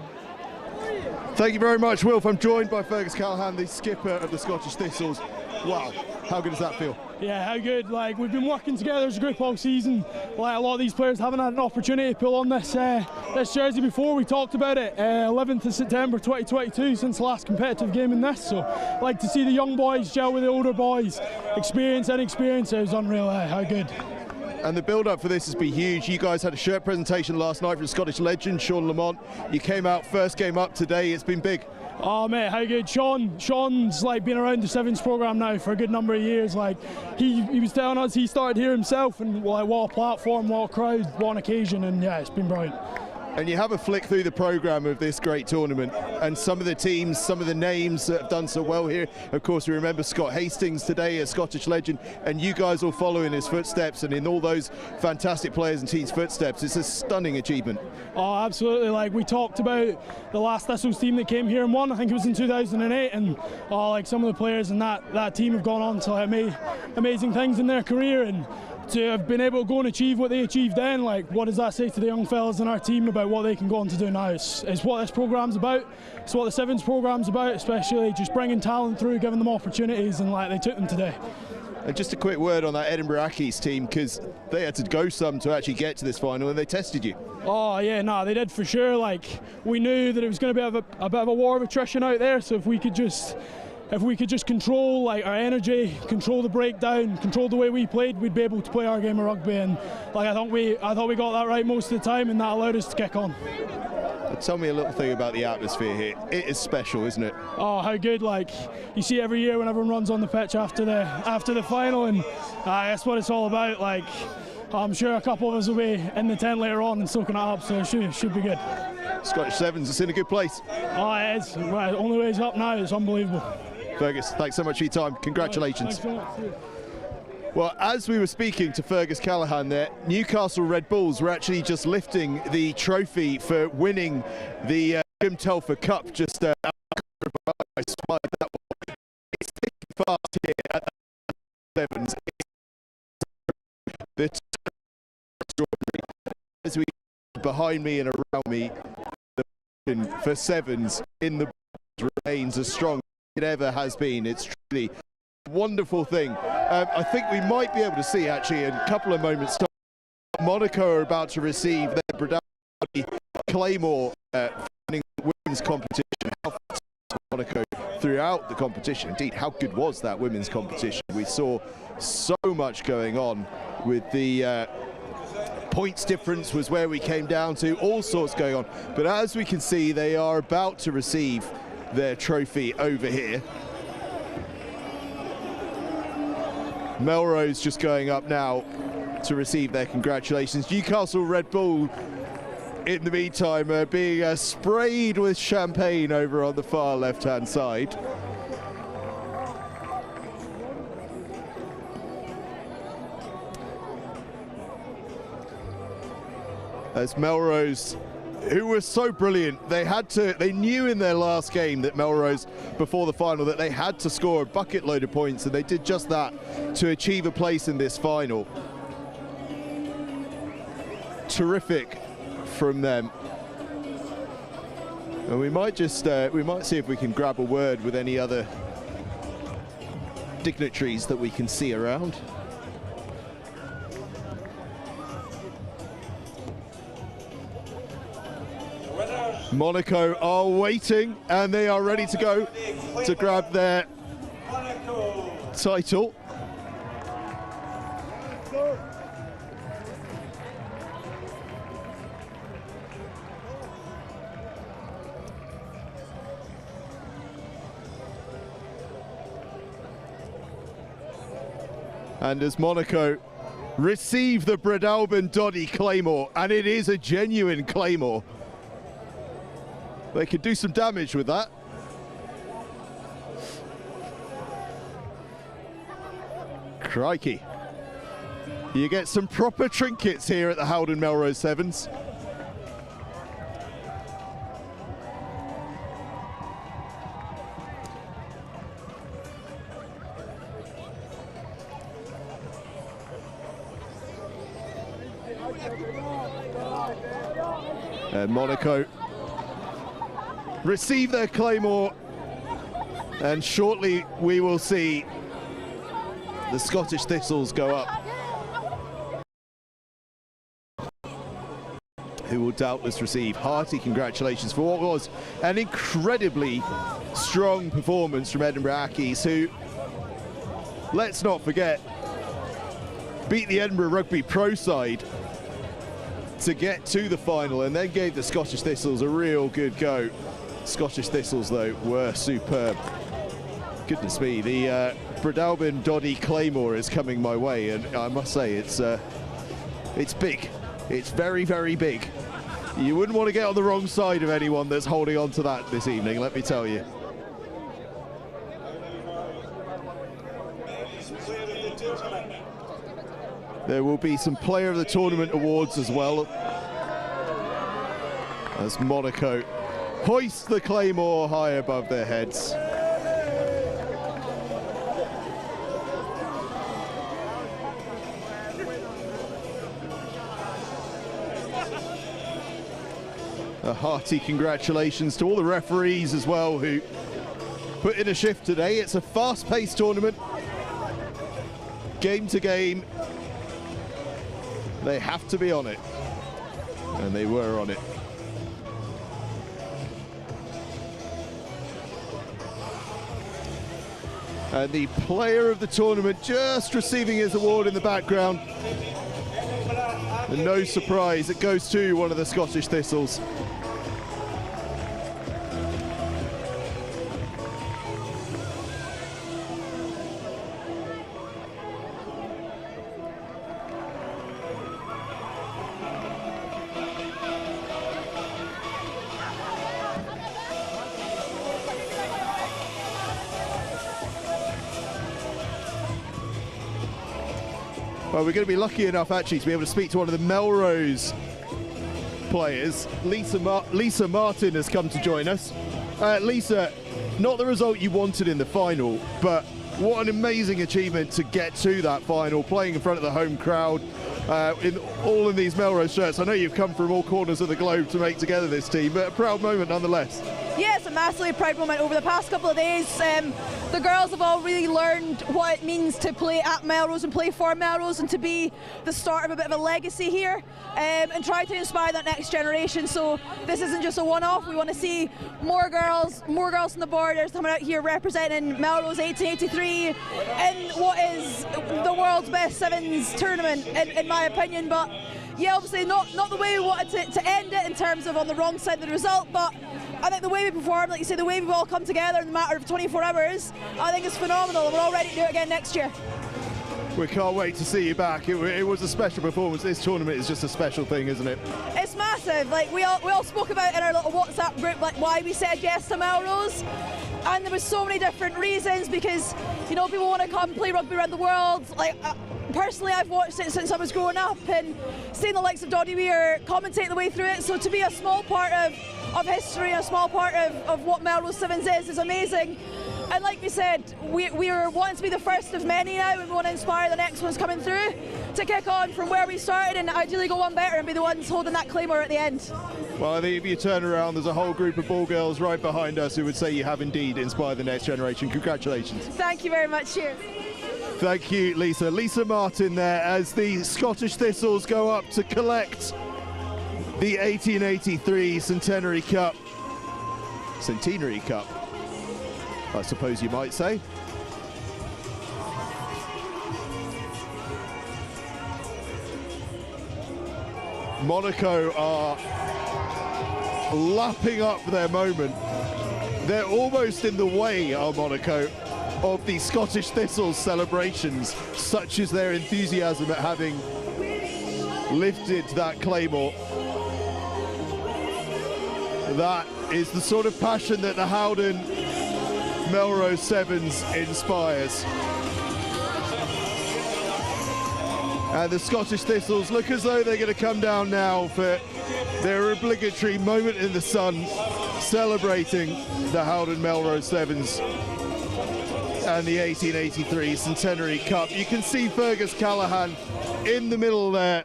Thank you very much, Wilf. I'm joined by Fergus Callahan, the skipper of the Scottish Thistles. Wow, how good does that feel? Yeah, how good. Like, we've been working together as a group all season. Like, a lot of these players haven't had an opportunity to pull on this jersey before. We talked about it 11th of September 2022 since the last competitive game in this. So like to see the young boys gel with the older boys, experience and experience, it was unreal. How good. And the build-up for this has been huge. You guys had a shirt presentation last night from Scottish legend Sean Lamont. You came out first game up today. It's been big. Oh mate, how good. Sean's like been around the Sevens programme now for a good number of years. Like he was telling us he started here himself, and like, what a platform, what a crowd, what an occasion, and yeah, it's been brilliant. And you have a flick through the programme of this great tournament, and some of the teams, some of the names that have done so well here. Of course, we remember Scott Hastings today, a Scottish legend, and you guys all follow in his footsteps, and in all those fantastic players and teams' footsteps. It's a stunning achievement. Oh, absolutely. Like, we talked about the last Thistles team that came here and won, I think it was in 2008, and like some of the players in that team have gone on to like, amazing things in their career, and to have been able to go and achieve what they achieved then, like, what does that say to the young fellas in our team about what they can go on to do now? It's what this programme's about. It's what the Sevens programme's about, especially just bringing talent through, giving them opportunities, and like they took them today. And just a quick word on that Edinburgh Accies team, because they had to go some to actually get to this final, and they tested you. Oh yeah, no, they did for sure. Like, we knew that it was going to be a bit of a war of attrition out there, so if we could just control like our energy, control the breakdown, control the way we played, we'd be able to play our game of rugby. And like I thought we got that right most of the time, and that allowed us to kick on. Tell me a little thing about the atmosphere here. It is special, isn't it? Oh, how good! Like, you see every year when everyone runs on the pitch after the final, and that's what it's all about. Like, I'm sure a couple of us will be in the tent later on and soaking it up, so it should be good. Scottish Sevens, it's in a good place. Oh, it is. Right, only way is up now. It's unbelievable. Fergus, thanks so much for your time. Congratulations. Thanks so much. Well, as we were speaking to Fergus Callahan there, Newcastle Red Bulls were actually just lifting the trophy for winning the Jim Telfer Cup just I spied that one. It's thick fast here at the Sevens. The as we behind me and around me, the for Sevens in the remains as strong as it ever has been. It's truly a wonderful thing. I think we might be able to see actually in a couple of moments time, Monaco are about to receive their Bradley Claymore winning the women's competition. How fast Monaco throughout the competition. Indeed, how good was that women's competition? We saw so much going on with the points difference was where we came down to, all sorts going on. But as we can see, they are about to receive their trophy over here. Melrose just going up now to receive their congratulations. Newcastle Red Bull in the meantime, being sprayed with champagne over on the far left-hand side. As Melrose, who was so brilliant, they knew in their last game that Melrose, before the final, that they had to score a bucket load of points, and they did just that to achieve a place in this final. Terrific from them. And we might just, we might see if we can grab a word with any other dignitaries that we can see around. Monaco are waiting, and they are ready to go to grab their title. And as Monaco receive the Breidalbane Doddy Claymore, and it is a genuine Claymore. They could do some damage with that. Crikey. You get some proper trinkets here at the Howden Melrose Sevens. And Monaco receive their Claymore, and shortly we will see the Scottish Thistles go up, who will doubtless receive hearty congratulations for what was an incredibly strong performance from Edinburgh Accies, who, let's not forget, beat the Edinburgh Rugby Pro side to get to the final and then gave the Scottish Thistles a real good go. Scottish Thistles, though, were superb. Goodness me, the Breidalbane Doddy Claymore is coming my way, and I must say it's big. It's very, very big. You wouldn't want to get on the wrong side of anyone that's holding on to that this evening, let me tell you. There will be some Player of the Tournament awards as well, as Monaco hoist the Claymore high above their heads. A hearty congratulations to all the referees as well who put in a shift today. It's a fast-paced tournament, game to game. They have to be on it, and they were on it. And the player of the tournament just receiving his award in the background. And no surprise, it goes to one of the Scottish Thistles. Well, we're going to be lucky enough actually to be able to speak to one of the Melrose players. Lisa Martin has come to join us. Lisa, not the result you wanted in the final, but what an amazing achievement to get to that final, playing in front of the home crowd, in these Melrose shirts. I know you've come from all corners of the globe to make together this team, but a proud moment nonetheless. Yeah, it's a massively proud moment. Over the past couple of days, the girls have all really learned what it means to play at Melrose and play for Melrose, and to be the start of a bit of a legacy here, and try to inspire that next generation. So this isn't just a one-off. We want to see more girls from the borders coming out here representing Melrose 1883 in what is the world's best sevens tournament, in my opinion. But yeah, obviously not the way we wanted to end it, in terms of on the wrong side of the result, but I think the way we performed, like you say, the way we've all come together in the matter of 24 hours, I think is phenomenal, and we're all ready to do it again next year. We can't wait to see you back. It was a special performance. This tournament is just a special thing, isn't it? It's massive. Like we all spoke about in our little WhatsApp group, like why we said yes to Melrose, and there was so many different reasons, because you know people want to come play rugby around the world. Like personally, I've watched it since I was growing up, and seeing the likes of Doddy Weir commentate the way through it. So to be a small part of history, a small part of what Melrose Sevens is amazing. And like we said, we're wanting to be the first of many now, and we want to inspire the next ones coming through to kick on from where we started and ideally go one better and be the ones holding that claymore at the end. Well, I think if you turn around, there's a whole group of ball girls right behind us who would say you have indeed inspired the next generation. Congratulations. Thank you very much. Cheers. Thank you, Lisa. Lisa Martin there as the Scottish Thistles go up to collect the 1883 Centenary Cup. Centenary Cup, I suppose you might say. Monaco are lapping up their moment. They're almost in the way, are Monaco, of the Scottish Thistles celebrations, such as their enthusiasm at having lifted that claymore. That is the sort of passion that the Howden Melrose Sevens inspires. And the Scottish Thistles look as though they're going to come down now for their obligatory moment in the sun, celebrating the Howden Melrose Sevens and the 1883 Centenary Cup. You can see Fergus Callaghan in the middle there.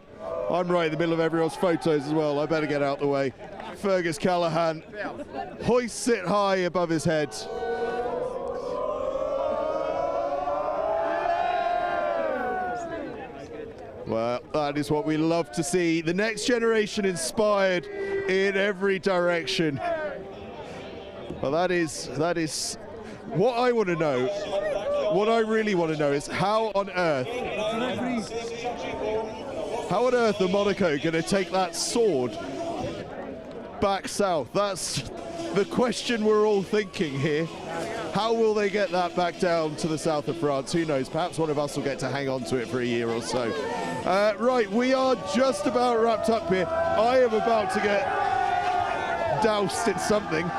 I'm right in the middle of everyone's photos as well. I better get out the way. Fergus Callaghan hoists it high above his head. Well, that is what we love to see. The next generation inspired in every direction. Well, that is what I want to know. What I really want to know is how on earth are Monaco going to take that sword back south? That's the question we're all thinking here. How will they get that back down to the south of France? Who knows? Perhaps one of us will get to hang on to it for a year or so. Right, we are just about wrapped up here. I am about to get doused in something.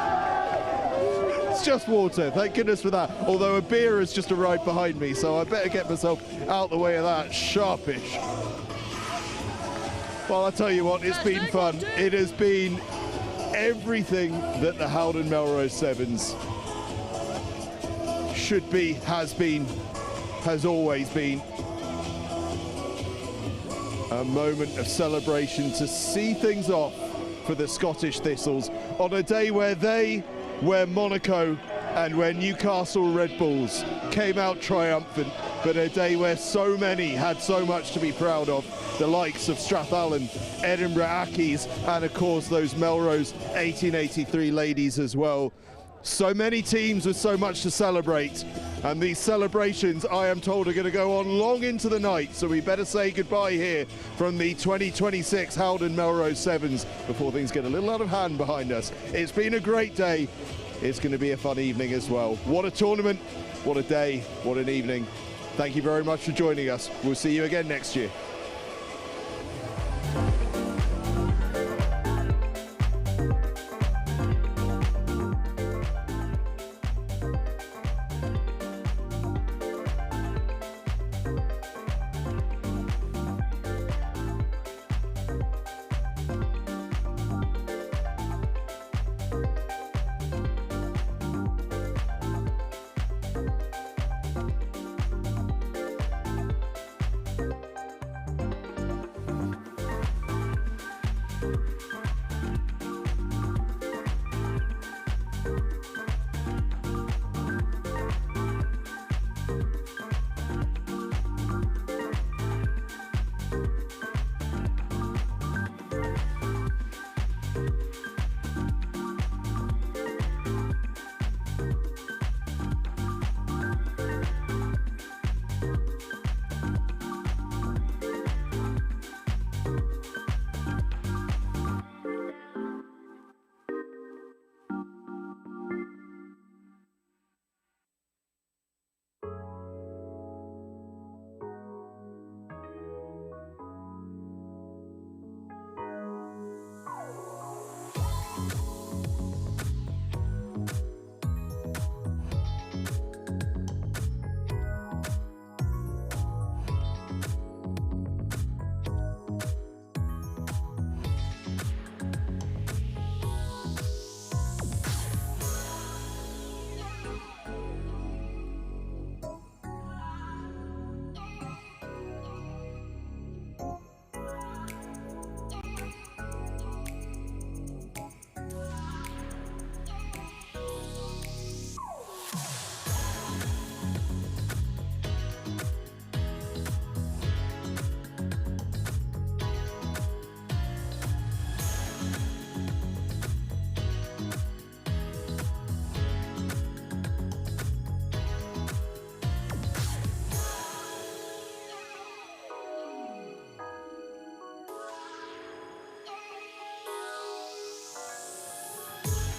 It's just water, thank goodness for that. Although a beer has just arrived behind me, so I better get myself out the way of that. Sharpish. Well, I'll tell you what, it's been fun. It has been everything that the Howden Melrose Sevens should be, has been, has always been. A moment of celebration to see things off for the Scottish Thistles on a day where Monaco and where Newcastle Red Bulls came out triumphant, but a day where so many had so much to be proud of. The likes of Strathallan, Edinburgh Ackies, and of course those Melrose 1883 ladies as well. So many teams with so much to celebrate, and these celebrations, I am told, are going to go on long into the night, so we better say goodbye here from the 2026 Howden Melrose Sevens before things get a little out of hand behind us. It's been a great day. It's going to be a fun evening as well. What a tournament, what a day, what an evening. Thank you very much for joining us. We'll see you again next year.